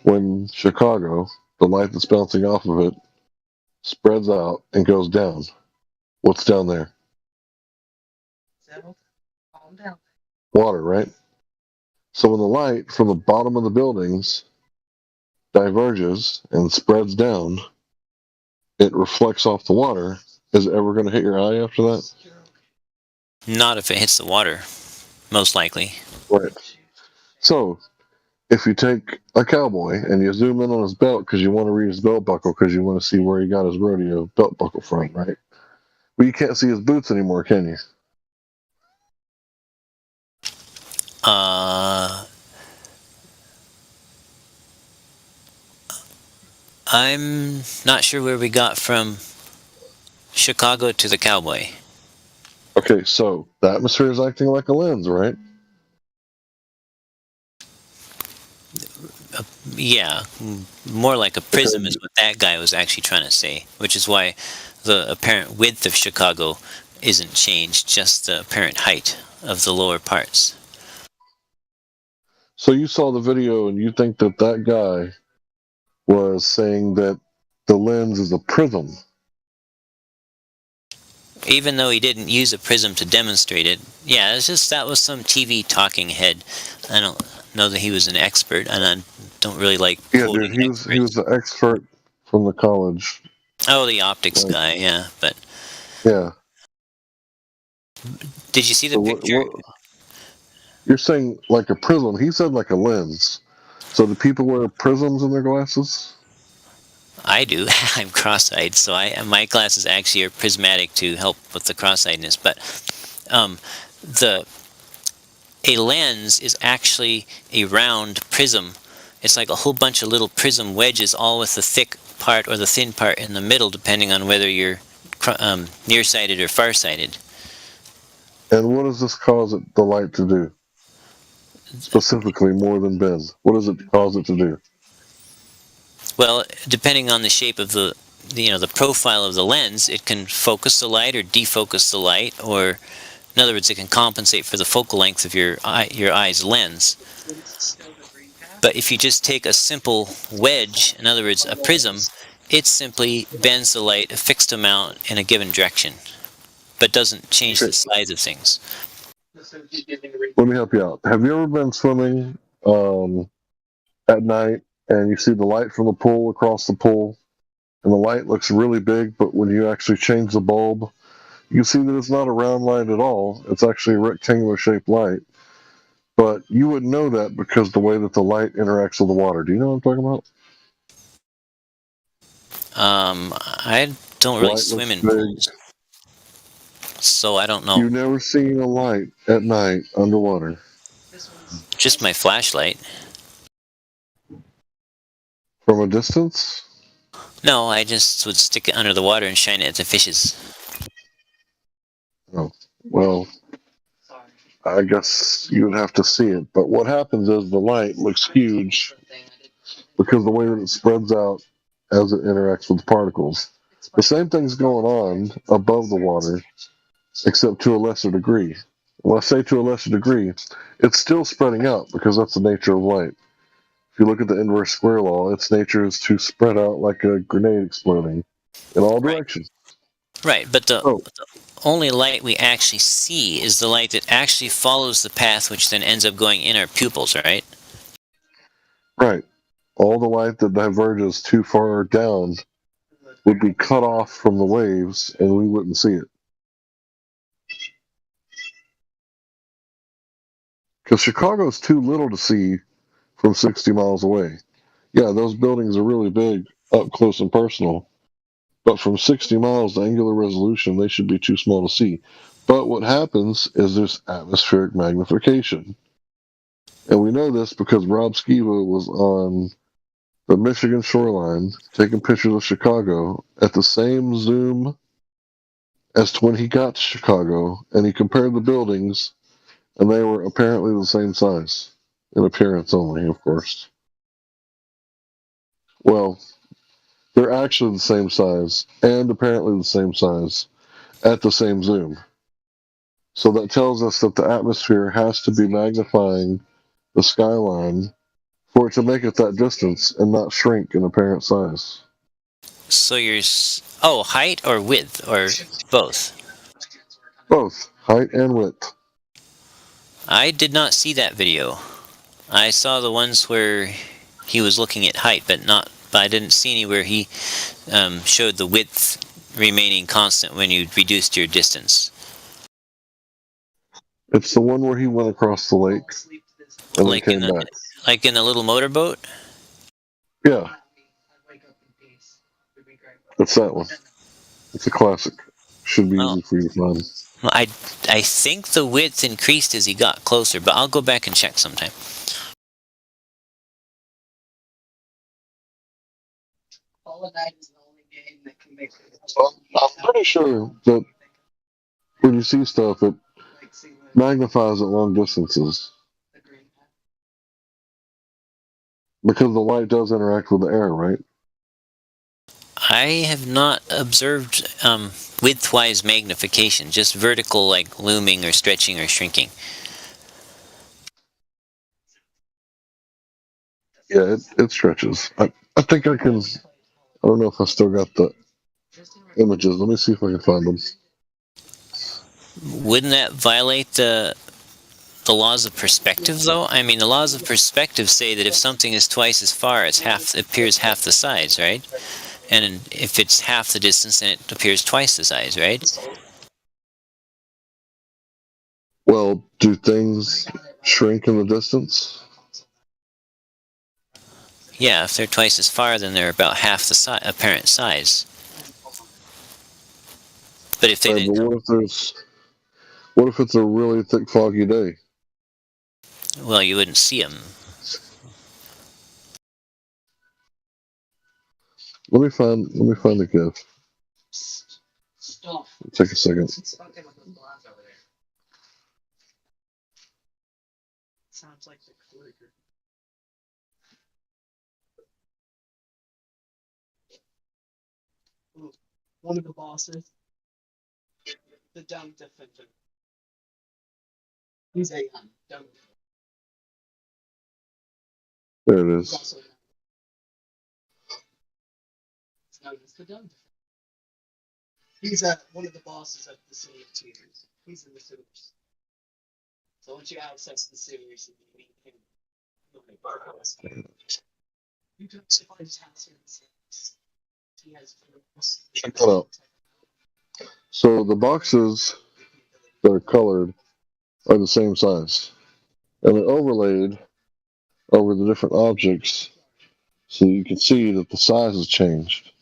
when Chicago, the light that's bouncing off of it, spreads out and goes down? What's down there? Water, right? So when the light from the bottom of the buildings diverges and spreads down, it reflects off the water. Is it ever going to hit your eye after that? Not if it hits the water, most likely. Right. So if you take a cowboy and you zoom in on his belt because you want to read his belt buckle because you want to see where he got his rodeo belt buckle from, right? Well, you can't see his boots anymore, can you? I'm not sure where we got from Chicago to the Cowboy. Okay, so the atmosphere is acting like a lens, right? Yeah, more like a prism is what that guy was actually trying to say, which is why the apparent width of Chicago isn't changed, just the apparent height of the lower parts. So you saw the video and you think that that guy was saying that the lens is a prism. Even though he didn't use a prism to demonstrate it, yeah, it's just that was some TV talking head. I don't know that he was an expert, and I don't really like quoting Dude, he was the expert from the college. Oh, the optics guy, yeah, but yeah. Did you see the picture? You're saying like a prism. He said like a lens. So do people wear prisms in their glasses? I do. I'm cross-eyed, so my glasses actually are prismatic to help with the cross-eyedness. But a lens is actually a round prism. It's like a whole bunch of little prism wedges, all with the thick part or the thin part in the middle, depending on whether you're nearsighted or farsighted. And what does this cause the light to do? Specifically, more than bend. What does it cause it to do? Well, depending on the shape of the profile of the lens, it can focus the light or defocus the light, or in other words, it can compensate for the focal length of your eye's lens. But if you just take a simple wedge, in other words, a prism, it simply bends the light a fixed amount in a given direction, but doesn't change the size of things. Let me help you out. Have you ever been swimming at night and you see the light from the pool across the pool, and the light looks really big, but when you actually change the bulb, you see that it's not a round light at all. It's actually a rectangular shaped light. But you wouldn't know that because the way that the light interacts with the water. Do you know what I'm talking about? I don't really swim in pools, so I don't know. You've never seen a light at night underwater? Just my flashlight. From a distance? No, I just would stick it under the water and shine it at the fishes. Oh, well, I guess you would have to see it. But what happens is the light looks huge because the way that it spreads out as it interacts with the particles. The same thing's going on above the water, except to a lesser degree. When I say to a lesser degree, it's still spreading out because that's the nature of light. If you look at the inverse square law, its nature is to spread out like a grenade exploding in all directions. Right, but the only light we actually see is the light that actually follows the path, which then ends up going in our pupils, right? Right. All the light that diverges too far down would be cut off from the waves, and we wouldn't see it. Because Chicago's too little to see from 60 miles away. Yeah, those buildings are really big, up close and personal. But from 60 miles, the angular resolution, they should be too small to see. But what happens is there's atmospheric magnification. And we know this because Rob Skiba was on the Michigan shoreline taking pictures of Chicago at the same zoom as to when he got to Chicago, and he compared the buildings, and they were apparently the same size. In appearance only, of course. Well, they're actually the same size, and apparently the same size, at the same zoom. So that tells us that the atmosphere has to be magnifying the skyline for it to make it that distance and not shrink in apparent size. So you're... Oh, height or width, or both? Both, height and width. I did not see that video. I saw the ones where he was looking at height, but I didn't see any where he showed the width remaining constant when you reduced your distance. It's the one where he went across the lake and like then came back. Like in a little motorboat? Yeah. It's that one. It's a classic. Should be easy for you to find. Well, I think the width increased as he got closer, but I'll go back and check sometime. I'm pretty sure that when you see stuff, it magnifies at long distances because the light does interact with the air, right? I have not observed widthwise magnification, just vertical, like looming or stretching or shrinking. Yeah, it stretches. I think I can. I don't know if I still got the images. Let me see if I can find them. Wouldn't that violate the laws of perspective, though? I mean, the laws of perspective say that if something is twice as far, it appears half the size, right? And if it's half the distance, then it appears twice the size, right? Well, do things shrink in the distance? Yeah, if they're twice as far, then they're about half the apparent size. But if they Right, but what if it's a really thick, foggy day? well, you wouldn't see them. Let me find the GIF. Take a second. One of the bosses, the dumb defender. He's a dumb. There it is. It's known as the dumb defender. He's one of the bosses of the City of Tears. He's in the sewers. So once you access the sewers, you meet him. You can actually find his house here in the sewers. He has. Check that out. So the boxes that are colored are the same size, and they're overlaid over the different objects, so you can see that the size has changed.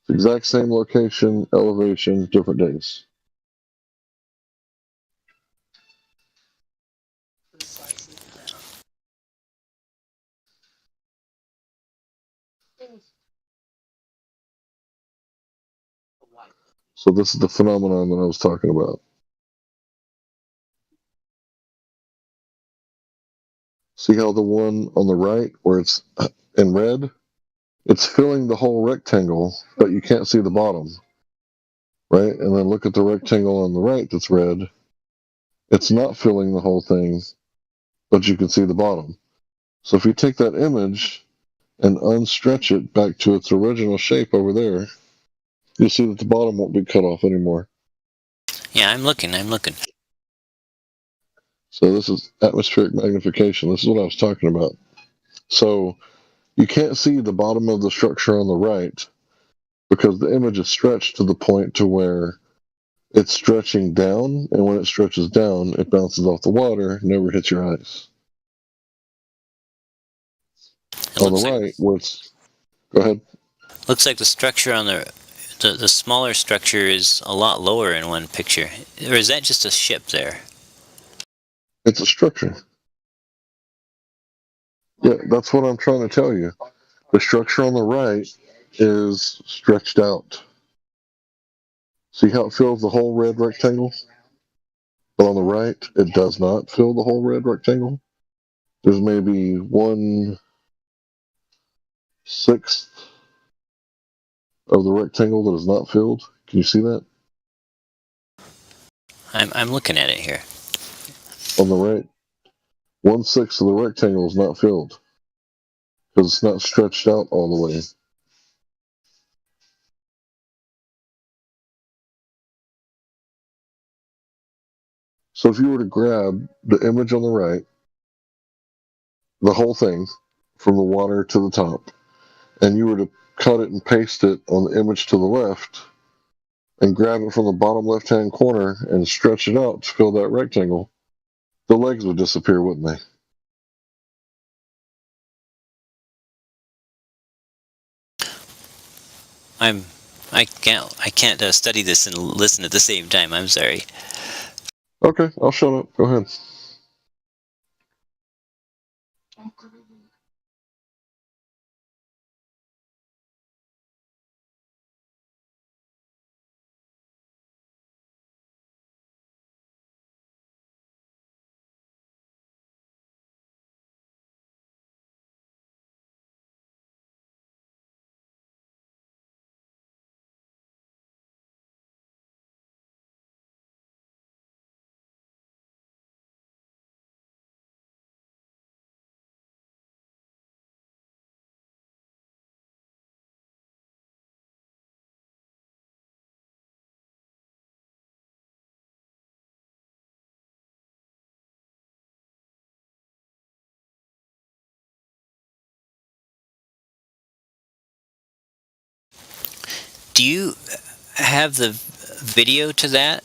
Exact same location, elevation, different days. So this is the phenomenon that I was talking about. See how the one on the right, where it's in red, it's filling the whole rectangle, but you can't see the bottom, right? And then look at the rectangle on the right that's red. It's not filling the whole thing, but you can see the bottom. So if you take that image and unstretch it back to its original shape over there, you'll see that the bottom won't be cut off anymore. Yeah, I'm looking. So this is atmospheric magnification. This is what I was talking about. So you can't see the bottom of the structure on the right because the image is stretched to the point to where it's stretching down, and when it stretches down, it bounces off the water, never hits your eyes. On the right, where it's... Go ahead. Looks like the structure on the smaller structure is a lot lower in one picture. Or is that just a ship there? It's a structure. Yeah, that's what I'm trying to tell you. The structure on the right is stretched out. See how it fills the whole red rectangle? But on the right, it does not fill the whole red rectangle. There's maybe 1/6 of the rectangle that is not filled. Can you see that? I'm looking at it here. On the right, 1/6 of the rectangle is not filled because it's not stretched out all the way. So if you were to grab the image on the right, the whole thing, from the water to the top, and you were to cut it and paste it on the image to the left, and grab it from the bottom left-hand corner and stretch it out to fill that rectangle, the legs would disappear, wouldn't they? I can't study this and listen at the same time. I'm sorry. Okay, I'll shut up. Go ahead. Do you have the video to that?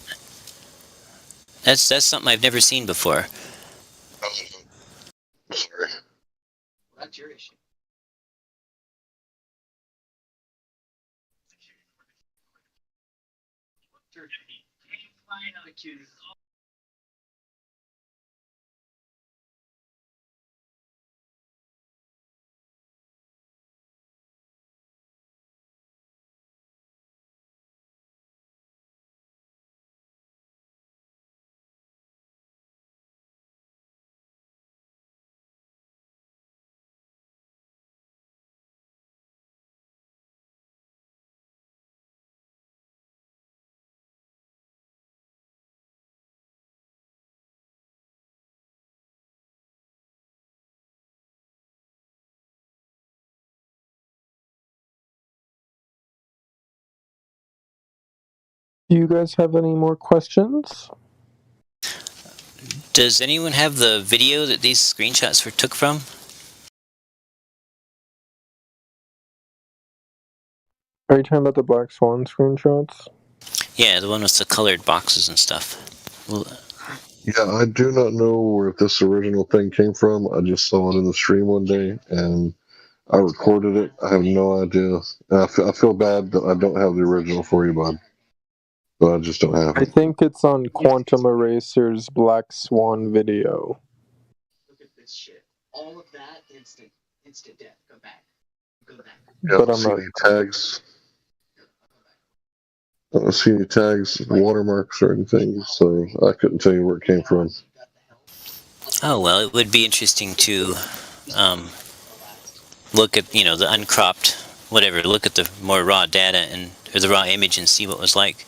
That's something I've never seen before. Sorry. That's your issue. Do you guys have any more questions? Does anyone have the video that these screenshots were took from? Are you talking about the Black Swan screenshots? Yeah, the one with the colored boxes and stuff. Well, Yeah, I do not know where this original thing came from. I just saw it in the stream one day, and I recorded it. I have no idea. I feel bad that I don't have the original for you, bud. But I just don't have I it. think it's on Quantum Eraser's Black Swan video. Look at this shit. All of that, instant death. Go back. Yeah, But I I'm don't see not. any tags. I don't see any tags, watermarks, or anything, so I couldn't tell you where it came from. oh well, it would be interesting to look at the uncropped whatever. Look at the more raw data or the raw image and see what it was like.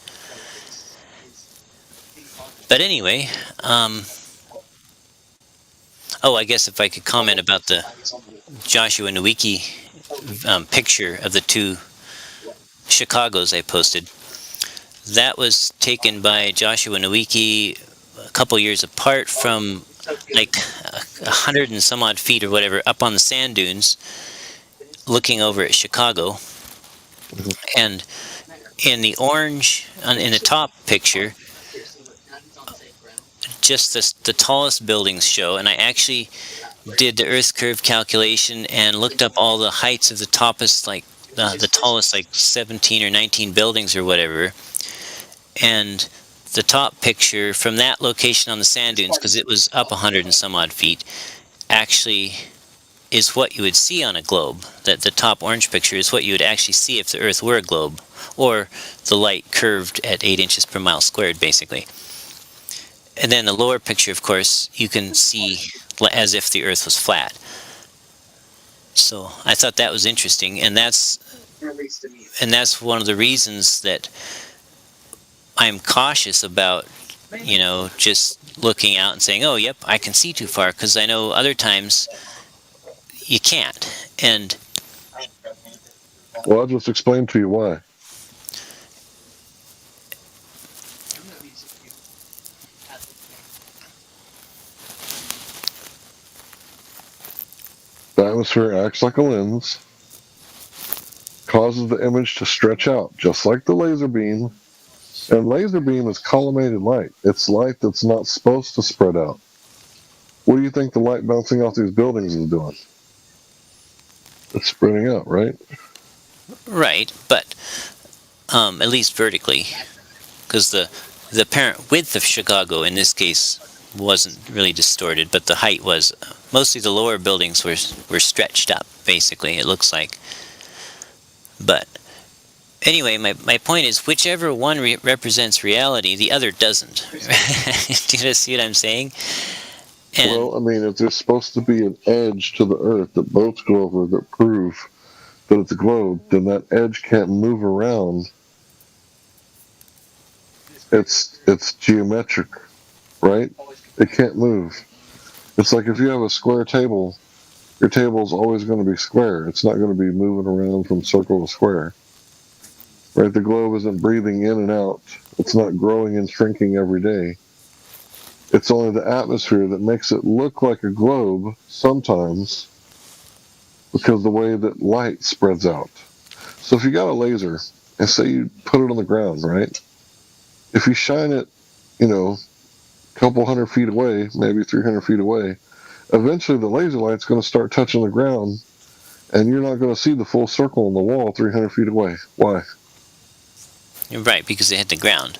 But anyway, I guess if I could comment about the Joshua Nowicki picture of the two Chicagos I posted. That was taken by Joshua Nowicki a couple years apart from like 100 and some odd feet or whatever up on the sand dunes looking over at Chicago. And in the orange, in the top picture, just the tallest buildings show, and I actually did the Earth curve calculation and looked up all the heights of the tallest, the tallest 17 or 19 buildings or whatever. And the top picture from that location on the sand dunes, because it was up 100 and some odd feet, actually is what you would see on a globe. That the top orange picture is what you would actually see if the Earth were a globe, or the light curved at 8 inches per mile squared, basically. And then the lower picture, of course, you can see as if the Earth was flat. So I thought that was interesting, and that's one of the reasons that I'm cautious about, just looking out and saying, oh, yep, I can see too far, because I know other times you can't. And Well, I'll just explain to you why. The atmosphere acts like a lens, causes the image to stretch out, just like the laser beam. And laser beam is collimated light. It's light that's not supposed to spread out. What do you think the light bouncing off these buildings is doing? It's spreading out, right? Right, but at least vertically, because the apparent width of Chicago in this case wasn't really distorted, but the height was. Mostly the lower buildings were stretched up, basically, it looks like. But anyway, my point is, whichever one represents reality, the other doesn't. Do you see what I'm saying? Well, I mean, if there's supposed to be an edge to the Earth that boats go over that prove that it's a globe, then that edge can't move around. It's geometric, right? It can't move. It's like if you have a square table, your table is always going to be square. It's not going to be moving around from circle to square. Right? The globe isn't breathing in and out. It's not growing and shrinking every day. It's only the atmosphere that makes it look like a globe sometimes because of the way that light spreads out. So if you got a laser and say you put it on the ground, right? If you shine it, a couple 100 feet away, maybe 300 feet away, eventually the laser light's going to start touching the ground, and you're not going to see the full circle on the wall 300 feet away. Why? You're right, because they hit the ground.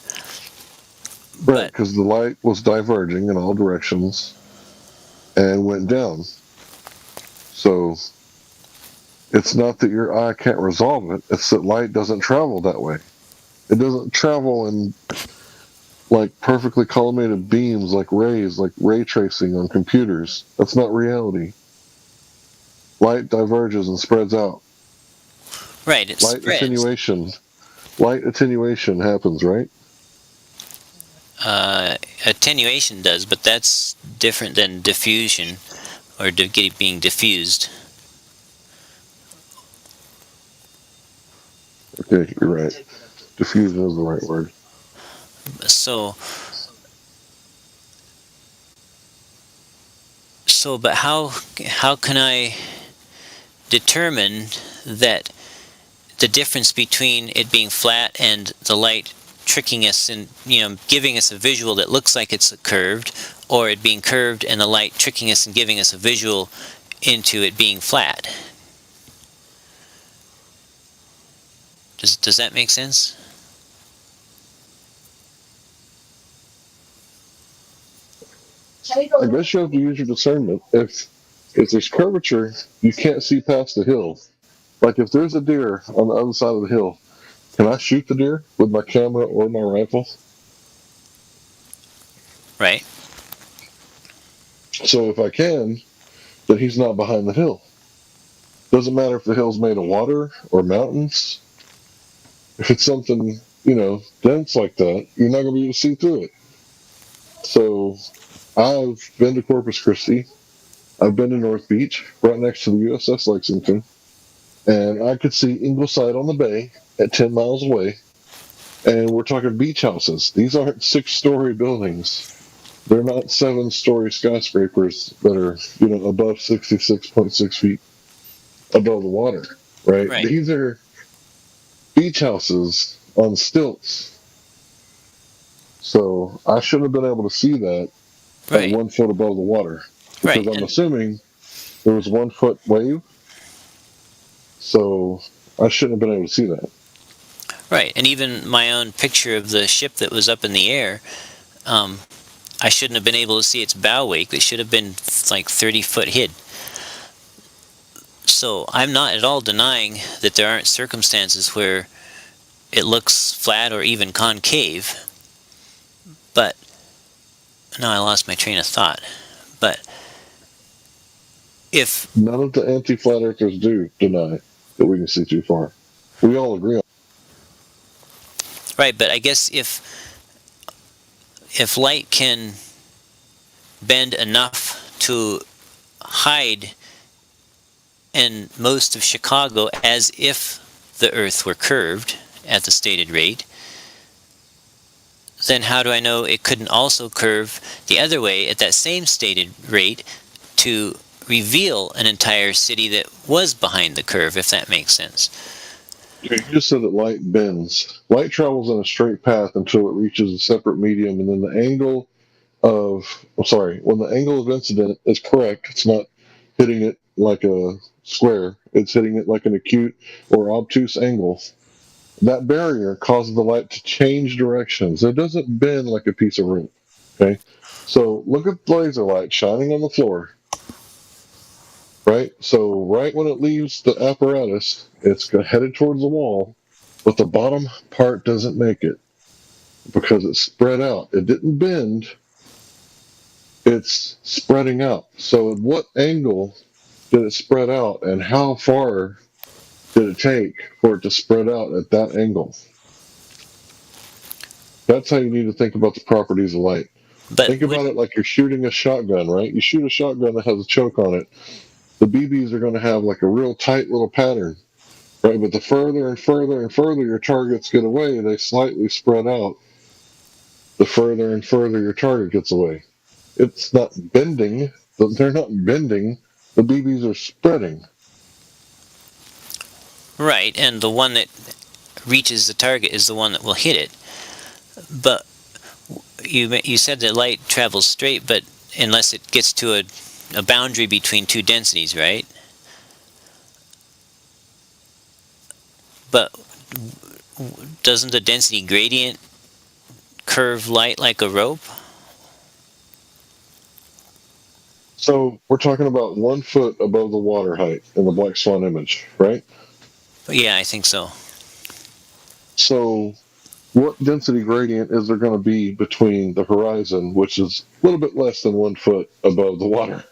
Right, because the light was diverging in all directions and went down. So it's not that your eye can't resolve it, it's that light doesn't travel that way. It doesn't travel in like perfectly collimated beams, like rays, like ray tracing on computers. That's not reality. Light diverges and spreads out. Right, it Light spreads. attenuation. Light attenuation happens, right? Attenuation does, but that's different than diffusion, or being diffused. Okay, you're right. Diffusion is the right word. But how can I determine that the difference between it being flat and the light tricking us and giving us a visual that looks like it's curved, or it being curved and the light tricking us and giving us a visual into it being flat? Does that make sense? I guess you have to use your discernment. If there's curvature, you can't see past the hill. Like if there's a deer on the other side of the hill, can I shoot the deer with my camera or my rifle? Right. So if I can, then he's not behind the hill. Doesn't matter if the hill's made of water or mountains. If it's something, dense like that, you're not going to be able to see through it. So I've been to Corpus Christi. I've been to North Beach, right next to the USS Lexington. And I could see Ingleside on the bay at 10 miles away. And we're talking beach houses. These aren't 6-story buildings. They're not 7-story skyscrapers that are, above 66.6 feet above the water, right? These are beach houses on stilts. So I should have been able to see that at 1 foot above the water. Because I'm assuming there was 1 foot wave. So I shouldn't have been able to see that. Right, and even my own picture of the ship that was up in the air, I shouldn't have been able to see its bow wake. It should have been like 30 foot hid. So I'm not at all denying that there aren't circumstances where it looks flat or even concave. But now I lost my train of thought. But if none of the anti-flat earthers do deny that we can see too far, we all agree on. Right, but I guess if light can bend enough to hide in most of Chicago as if the Earth were curved at the stated rate, then how do I know it couldn't also curve the other way at that same stated rate to reveal an entire city that was behind the curve, if that makes sense? You just said that light bends. Light travels in a straight path until it reaches a separate medium, and then when the angle of incident is correct, it's not hitting it like a square, it's hitting it like an acute or obtuse angle. That barrier causes the light to change directions. It doesn't bend like a piece of rope. Okay? So look at the laser light shining on the floor. Right? So right when it leaves the apparatus, it's headed towards the wall, but the bottom part doesn't make it because it's spread out. It didn't bend. It's spreading out. So at what angle did it spread out, and how far did it take for it to spread out at that angle? That's how you need to think about the properties of light. Think about it like you're shooting a shotgun, right? You shoot a shotgun that has a choke on it. The BBs are going to have like a real tight little pattern, right? But the further and further and further your targets get away, they slightly spread out. The further and further your target gets away. It's not bending. They're not bending. The BBs are spreading. Right, and the one that reaches the target is the one that will hit it. But you said that light travels straight, but unless it gets to a boundary between two densities, right? But doesn't the density gradient curve light like a rope? So we're talking about 1 foot above the water height in the Black Swan image, right? Yeah, I think so. So what density gradient is there going to be between the horizon, which is a little bit less than 1 foot above the water?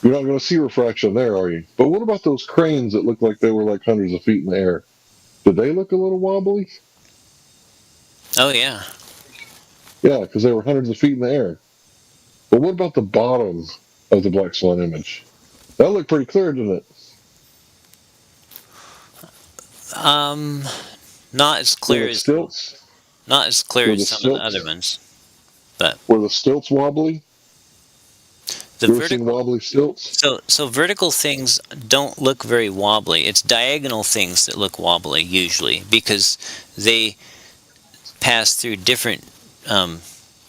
You're not going to see refraction there, are you? But what about those cranes that look like they were like hundreds of feet in the air? Did they look a little wobbly? Oh, yeah. Yeah, because they were hundreds of feet in the air. But what about the bottom of the Black Swan image? That looked pretty clear, didn't it? Not as clear as stilts. Not as clear as some of the stilts? other ones, but Were the stilts wobbly? the You ever seen vertical. wobbly stilts? So vertical things don't look very wobbly. It's diagonal things that look wobbly usually because they pass through different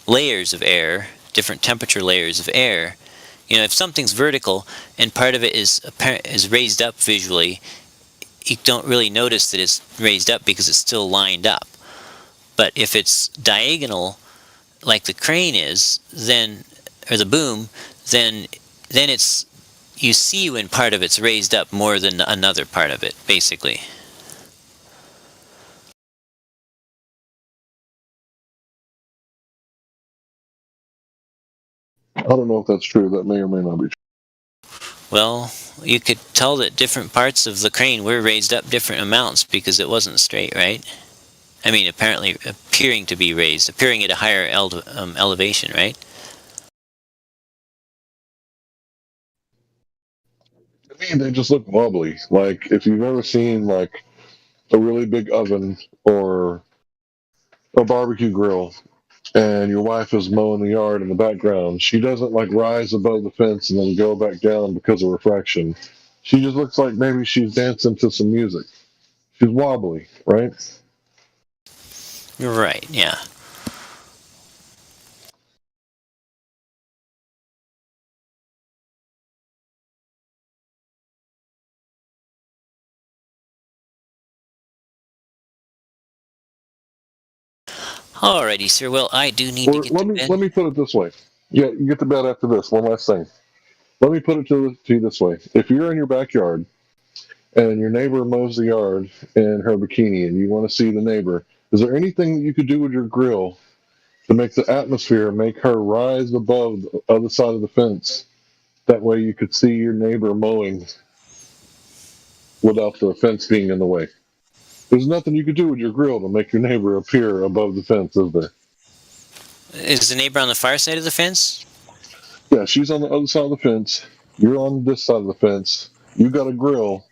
layers of air, different temperature layers of air. You know, if something's vertical and part of it is raised up visually, you don't really notice that it's raised up because it's still lined up. But if it's diagonal, like the crane is, then, or the boom, then it's, you see when part of it's raised up more than another part of it, basically. I don't know if that's true. That may or may not be true. Well, you could tell that different parts of the crane were raised up different amounts because it wasn't straight, right? I mean, apparently appearing to be raised, appearing at a higher elevation, right? To me, they just look wobbly. Like, if you've ever seen, like, a really big oven or a barbecue grill, and your wife is mowing the yard in the background, she doesn't, like, rise above the fence and then go back down because of refraction. She just looks like maybe she's dancing to some music. She's wobbly, right? Right, yeah. Alrighty, sir. Well, I do need to get to bed. Let me put it this way. Yeah, you get to bed after this. One last thing. Let me put it to you this way. If you're in your backyard and your neighbor mows the yard in her bikini and you want to see the neighbor, is there anything that you could do with your grill to make the atmosphere, make her rise above the other side of the fence? That way you could see your neighbor mowing without the fence being in the way. There's nothing you could do with your grill to make your neighbor appear above the fence, is there? Is the neighbor on the far side of the fence? Yeah, she's on the other side of the fence. You're on this side of the fence. You got a grill.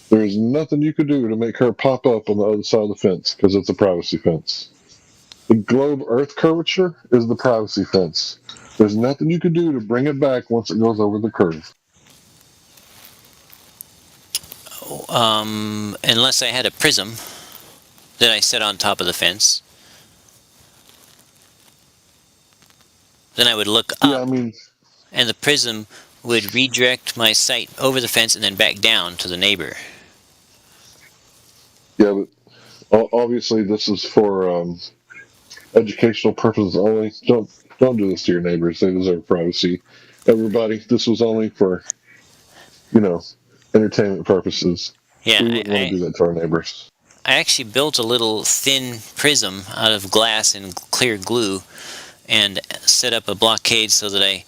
There's nothing you could do to make her pop up on the other side of the fence because it's a privacy fence. The globe Earth curvature is the privacy fence. There's nothing you could do to bring it back once it goes over the curve. Unless I had a prism that I set on top of the fence. Then I would look up. Yeah, I mean, and the prism would redirect my sight over the fence and then back down to the neighbor. Yeah, but obviously this is for educational purposes only. Don't do this to your neighbors. They deserve privacy. Everybody, this was only for, entertainment purposes. Yeah, we wouldn't want to do that to our neighbors. I actually built a little thin prism out of glass and clear glue and set up a blockade so that I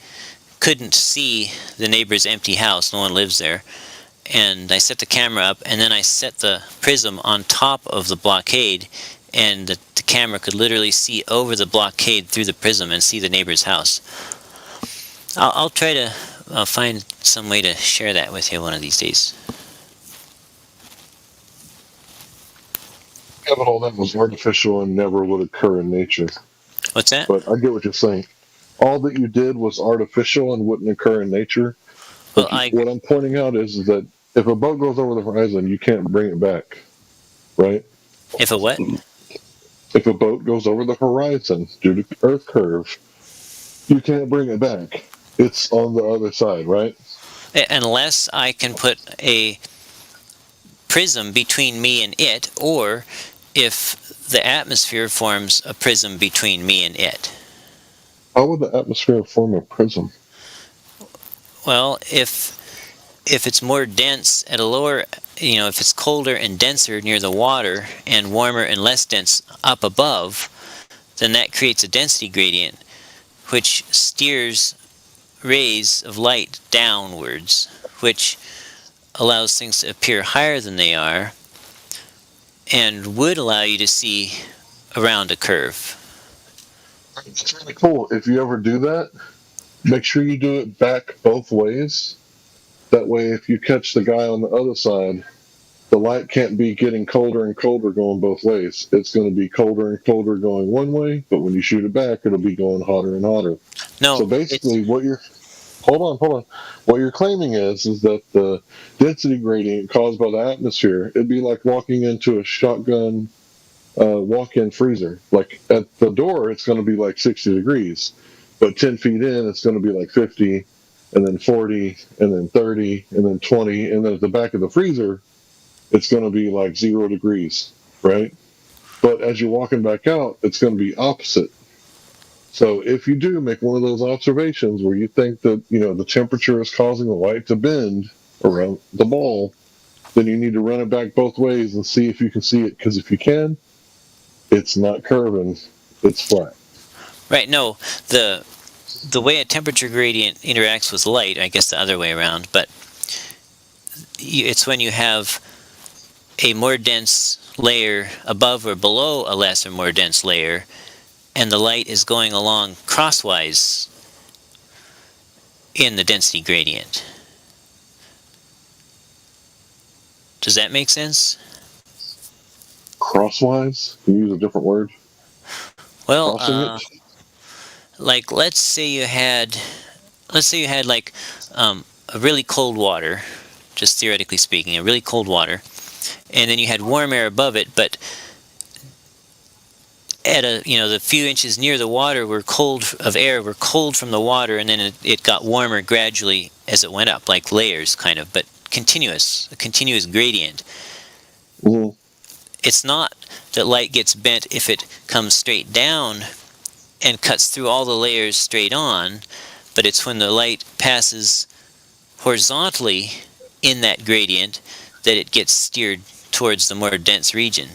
couldn't see the neighbor's empty house. No one lives there. And I set the camera up, and then I set the prism on top of the blockade, and the camera could literally see over the blockade through the prism and see the neighbor's house. I'll try to find some way to share that with you one of these days. Yeah, but all that was artificial and never would occur in nature. What's that? But I get what you're saying. All that you did was artificial and wouldn't occur in nature. But what I'm pointing out is that if a boat goes over the horizon, you can't bring it back. right? If a what? If a boat goes over the horizon due to Earth curve, you can't bring it back. It's on the other side, right? Unless I can put a prism between me and it, or if the atmosphere forms a prism between me and it. How would the atmosphere form a prism? Well, if it's more dense at a lower, if it's colder and denser near the water and warmer and less dense up above, then that creates a density gradient, which steers rays of light downwards, which allows things to appear higher than they are and would allow you to see around a curve. It's really cool. If you ever do that, make sure you do it back both ways. That way, if you catch the guy on the other side, the light can't be getting colder and colder going both ways. It's going to be colder and colder going one way, but when you shoot it back, it'll be going hotter and hotter. No. So basically, what you're hold on. What you're claiming is that the density gradient caused by the atmosphere, it'd be like walking into a shotgun walk-in freezer. Like at the door, it's going to be like 60 degrees, but 10 feet in, it's going to be like 50, and then 40, and then 30, and then 20, and then at the back of the freezer, it's going to be like 0 degrees, right? But as you're walking back out, it's going to be opposite. So if you do make one of those observations where you think that, the temperature is causing the light to bend around the ball, then you need to run it back both ways and see if you can see it. Because if you can, it's not curving, it's flat. Right, no, the way a temperature gradient interacts with light, I guess the other way around, but it's when you have a more dense layer above or below a less or more dense layer, and the light is going along crosswise in the density gradient. Does that make sense? Crosswise? Can you use a different word? Well, like let's say you had like a really cold water, just theoretically speaking, a really cold water, and then you had warm air above it, but at the few inches near the water were cold from the water, and then it got warmer gradually as it went up, like layers kind of, but a continuous gradient. Mm-hmm. It's not that light gets bent if it comes straight down and cuts through all the layers straight on, but it's when the light passes horizontally in that gradient that it gets steered towards the more dense region.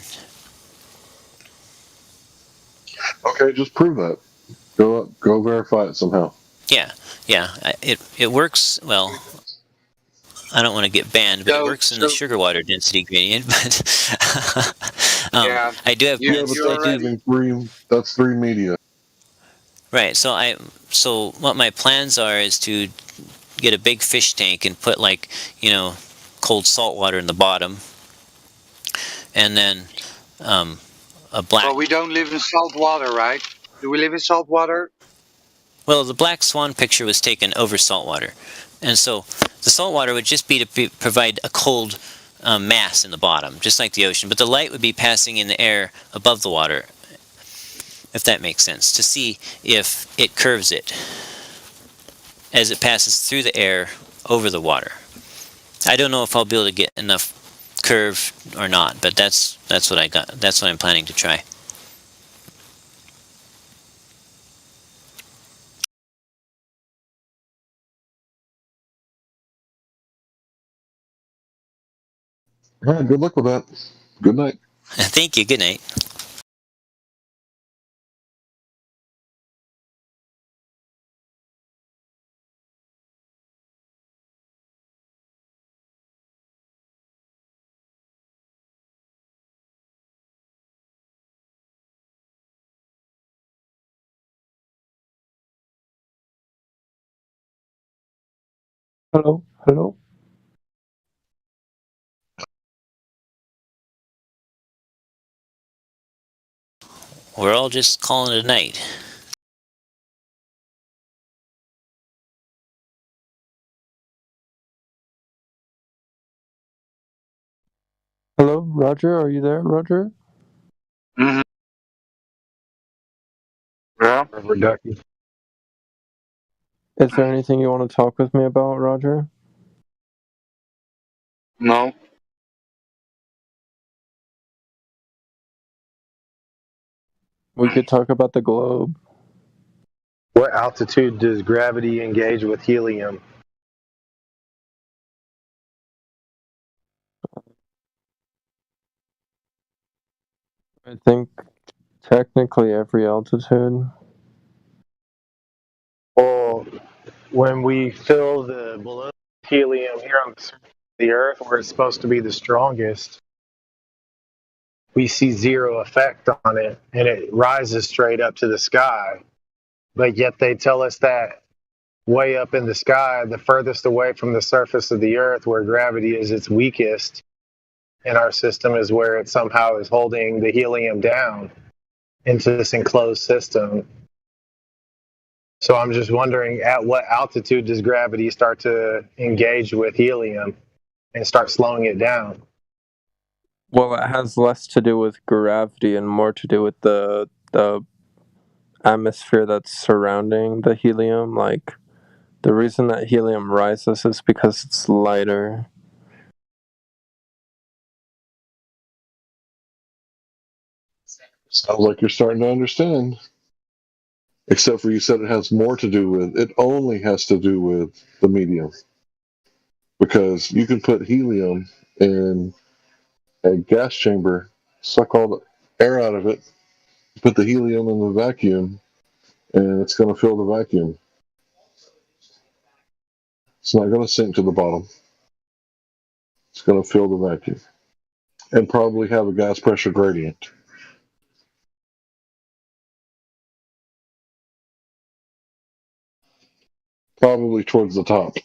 Okay, just prove that. Go verify it somehow. Yeah, it works. Well, I don't want to get banned, but it works in the sugar water density gradient. But I do have plans. That's 3 media. Right. So what my plans are is to get a big fish tank and put cold salt water in the bottom, and then a black. Well, we don't live in salt water, right? Do we live in salt water? Well, the black swan picture was taken over salt water, and so the salt water would just be to provide a cold mass in the bottom, just like the ocean, but the light would be passing in the air above the water, if that makes sense, to see if it curves it as it passes through the air over the water. I don't know if I'll be able to get enough curve or not, but that's what I got. That's what I'm planning to try. All right, good luck with that. Good night. Thank you. Good night. Hello. We're all just calling it a night. Hello, Roger? Are you there, Roger? Mm-hmm. Yeah. Reductive. Is there anything you want to talk with me about, Roger? No. We could talk about the globe. What altitude does gravity engage with helium? I think technically every altitude. Well, when we fill the balloon with helium here on the surface of the Earth, where it's supposed to be the strongest, we see zero effect on it, and it rises straight up to the sky. But yet they tell us that way up in the sky, the furthest away from the surface of the Earth, where gravity is its weakest in our system, is where it somehow is holding the helium down into this enclosed system. So I'm just wondering, at what altitude does gravity start to engage with helium and start slowing it down? Well, it has less to do with gravity and more to do with the atmosphere that's surrounding the helium. Like, the reason that helium rises is because it's lighter. Sounds like you're starting to understand. Except for you said it has more to do with, it only has to do with the medium. Because you can put helium in a gas chamber, suck all the air out of it, put the helium in the vacuum, and it's going to fill the vacuum. It's not going to sink to the bottom. It's going to fill the vacuum. And probably have a gas pressure gradient. Probably towards the top.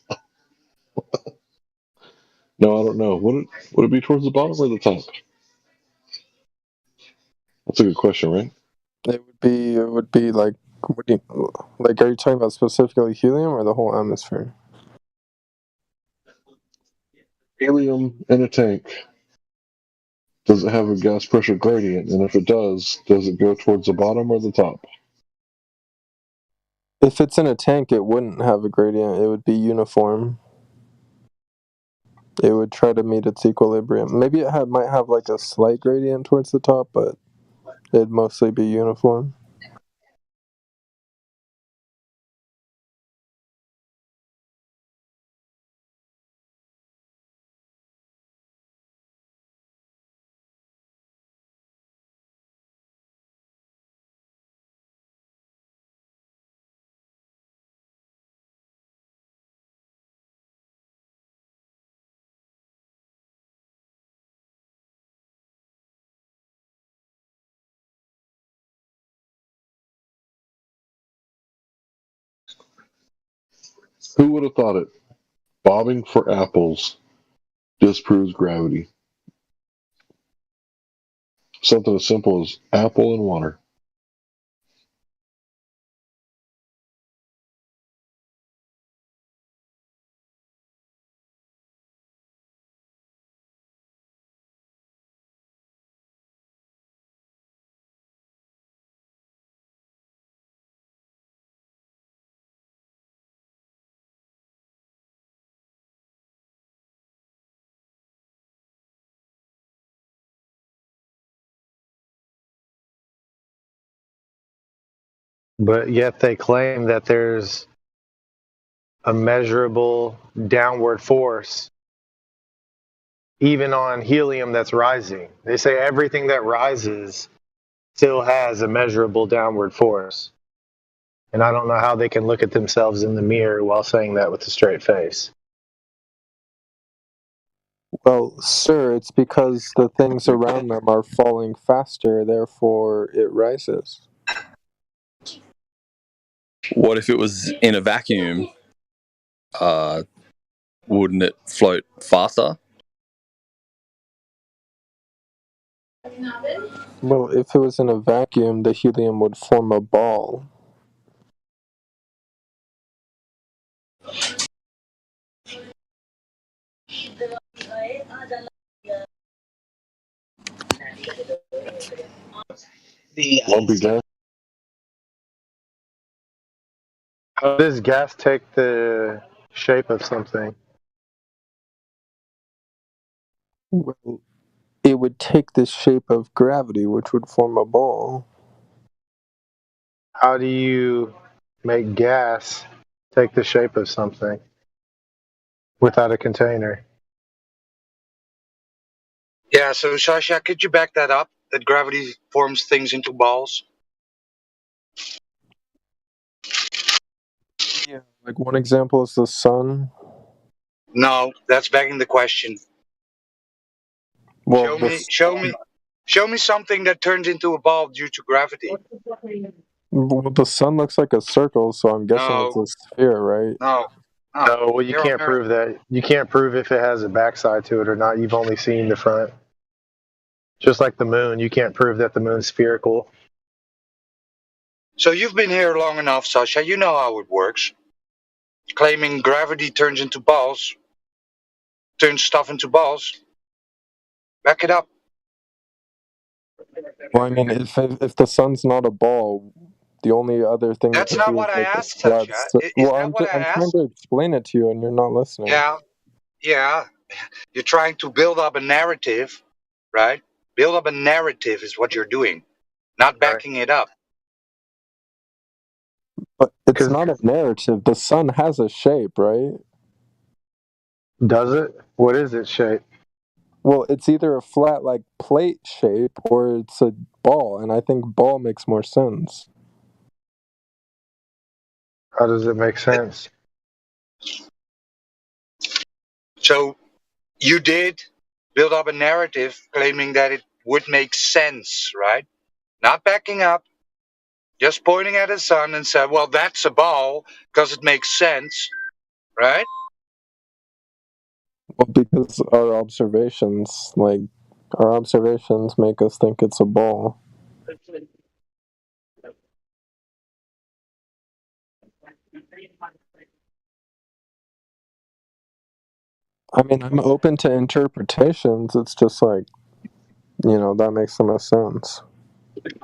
No, I don't know. Would it be towards the bottom or the top? That's a good question, right? It would be like, are you talking about specifically helium or the whole atmosphere? Helium in a tank. Does it have a gas pressure gradient? And if it does it go towards the bottom or the top? If it's in a tank, it wouldn't have a gradient. It would be uniform. It would try to meet its equilibrium. Maybe it might have like a slight gradient towards the top, but it'd mostly be uniform. Who would have thought it? Bobbing for apples disproves gravity. Something as simple as apple and water. But yet they claim that there's a measurable downward force even on helium that's rising. They say everything that rises still has a measurable downward force. And I don't know how they can look at themselves in the mirror while saying that with a straight face. Well, sir, it's because the things around them are falling faster, therefore it rises. What if it was in a vacuum? Wouldn't it float faster? Well, if it was in a vacuum, the helium would form a ball. Lumpy gas. How does gas take the shape of something? Well, it would take the shape of gravity, which would form a ball. How do you make gas take the shape of something without a container? Yeah, so Sasha, could you back that up? That gravity forms things into balls? Yeah. Like one example is the sun. No, that's begging the question. Well, Show me something that turns into a ball due to gravity. the sun looks like a circle, so I'm guessing it's a sphere, right? No. No, well, you can't prove that. You can't prove if it has a backside to it or not. You've only seen the front. Just like the moon, you can't prove that the moon's spherical. So you've been here long enough, Sasha. You know how it works. Claiming gravity turns into balls, turns stuff into balls. Back it up. Well, I mean, if the sun's not a ball, the only other thing That's that not could be what is I like a asked, flat. Sasha. Is that what I I'm trying asked? to explain it to you, and you're not listening. Yeah. You're trying to build up a narrative, right? Build up a narrative is what you're doing, not backing it up. But it's not a narrative. The sun has a shape, right? Does it? What is its shape? Well, it's either a flat, like, plate shape, or it's a ball, and I think ball makes more sense. How does it make sense? So you did build up a narrative claiming that it would make sense, right? Not backing up, just pointing at the sun and said, well, that's a ball because it makes sense, right? Well, because our observations make us think it's a ball. I mean, I'm open to interpretations. It's just like, that makes the most sense.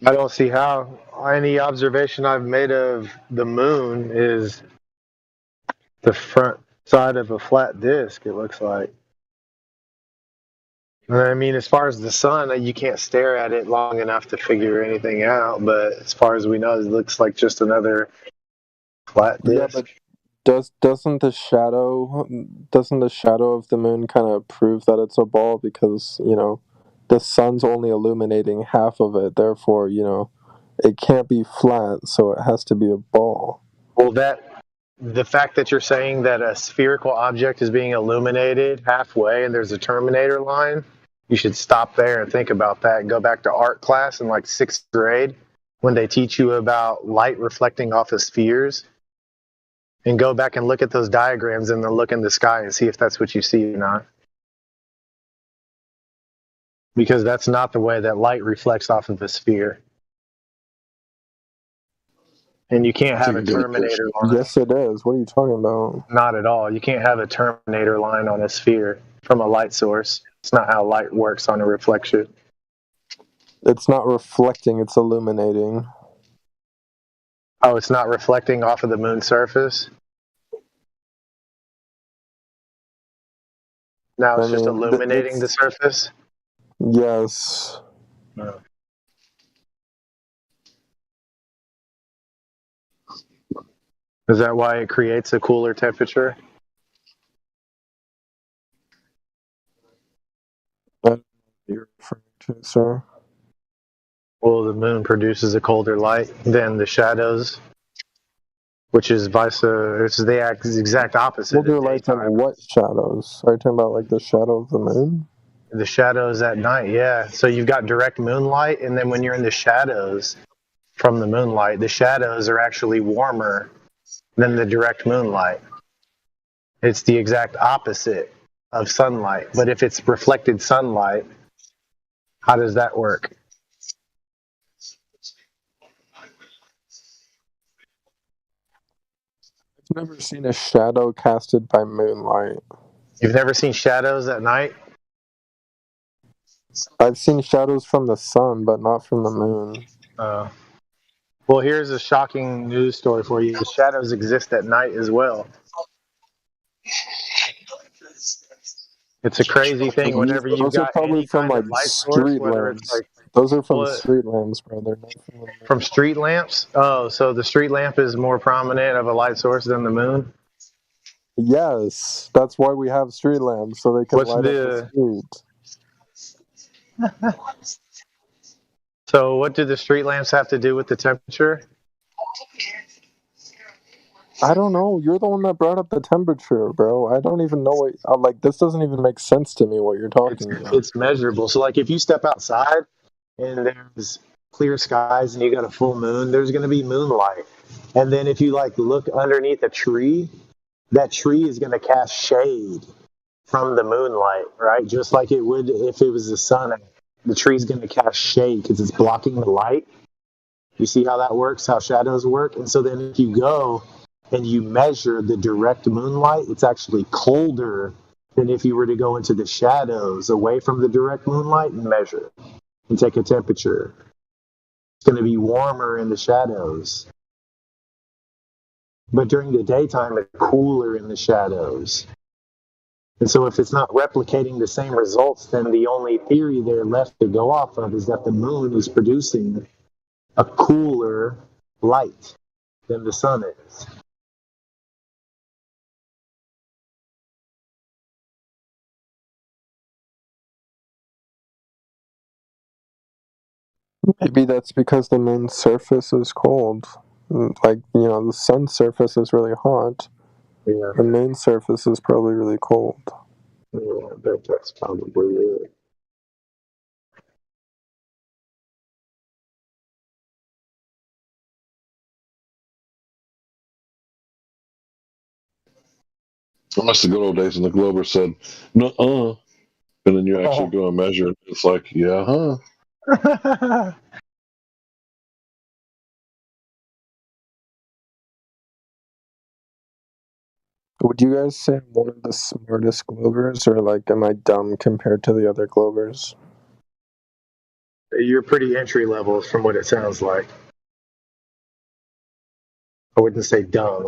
I don't see how. Any observation I've made of the moon is the front side of a flat disk, it looks like. I mean, as far as the sun, you can't stare at it long enough to figure anything out, but as far as we know, it looks like just another flat disk. Yeah, but doesn't the shadow of the moon kind of prove that it's a ball, because the sun's only illuminating half of it, therefore it can't be flat, so it has to be a ball. Well, the fact that you're saying that a spherical object is being illuminated halfway and there's a terminator line, you should stop there and think about that and go back to art class in like 6th grade when they teach you about light reflecting off of spheres, and go back and look at those diagrams and then look in the sky and see if that's what you see or not. Because that's not the way that light reflects off of a sphere. And you can't have a terminator line. Yes, it is. What are you talking about? Not at all. You can't have a terminator line on a sphere from a light source. It's not how light works on a reflection. It's not reflecting, it's illuminating. Oh, it's not reflecting off of the moon's surface? Now it's just illuminating the surface? Yes. No. Is that why it creates a cooler temperature? What you're referring to, sir? Well, the moon produces a colder light than the shadows, which is the exact opposite. Colder light than what shadows? Are you talking about like the shadow of the moon? The shadows at night, yeah. So you've got direct moonlight, and then when you're in the shadows from the moonlight, the shadows are actually warmer than the direct moonlight. It's the exact opposite of sunlight. But if it's reflected sunlight, how does that work? I've never seen a shadow casted by moonlight. You've never seen shadows at night? I've seen shadows from the sun, but not from the moon. Well, here's a shocking news story for you. Shadows exist at night as well. It's a crazy thing whenever you've Those are got probably any from kind like of light source, street whether it's lamps. like Those are from what, street lamps, bro. They're not from the moon. from street lamps. Oh, so the street lamp is more prominent of a light source than the moon? Yes, that's why we have street lamps, so they can What's light up the street. So what do the street lamps have to do with the temperature? I don't know. You're the one that brought up the temperature, bro. I don't even know what. Like, this doesn't even make sense to me. What you're talking about? It's measurable. So, like, if you step outside and there's clear skies and you got a full moon, there's going to be moonlight. And then if you like look underneath a tree, that tree is going to cast shade from the moonlight, right? Just like it would if it was the sun. The tree's going to cast shade because it's blocking the light. You see how that works, how shadows work? And so then if you go and you measure the direct moonlight, it's actually colder than if you were to go into the shadows away from the direct moonlight and measure and take a temperature. It's going to be warmer in the shadows. But during the daytime, it's cooler in the shadows. And so if it's not replicating the same results, then the only theory there left to go off of is that the moon is producing a cooler light than the sun is. Maybe that's because the moon's surface is cold. Like, the sun's surface is really hot. Yeah. The moon's surface is probably really cold. Yeah, I bet that's probably it. Unless the good old days when the Glober said, "Nuh-uh," and then you actually go and measure it. It's like, yeah, huh? Would you guys say I'm one of the smartest Glovers, or like, am I dumb compared to the other Glovers? You're pretty entry level from what it sounds like. I wouldn't say dumb.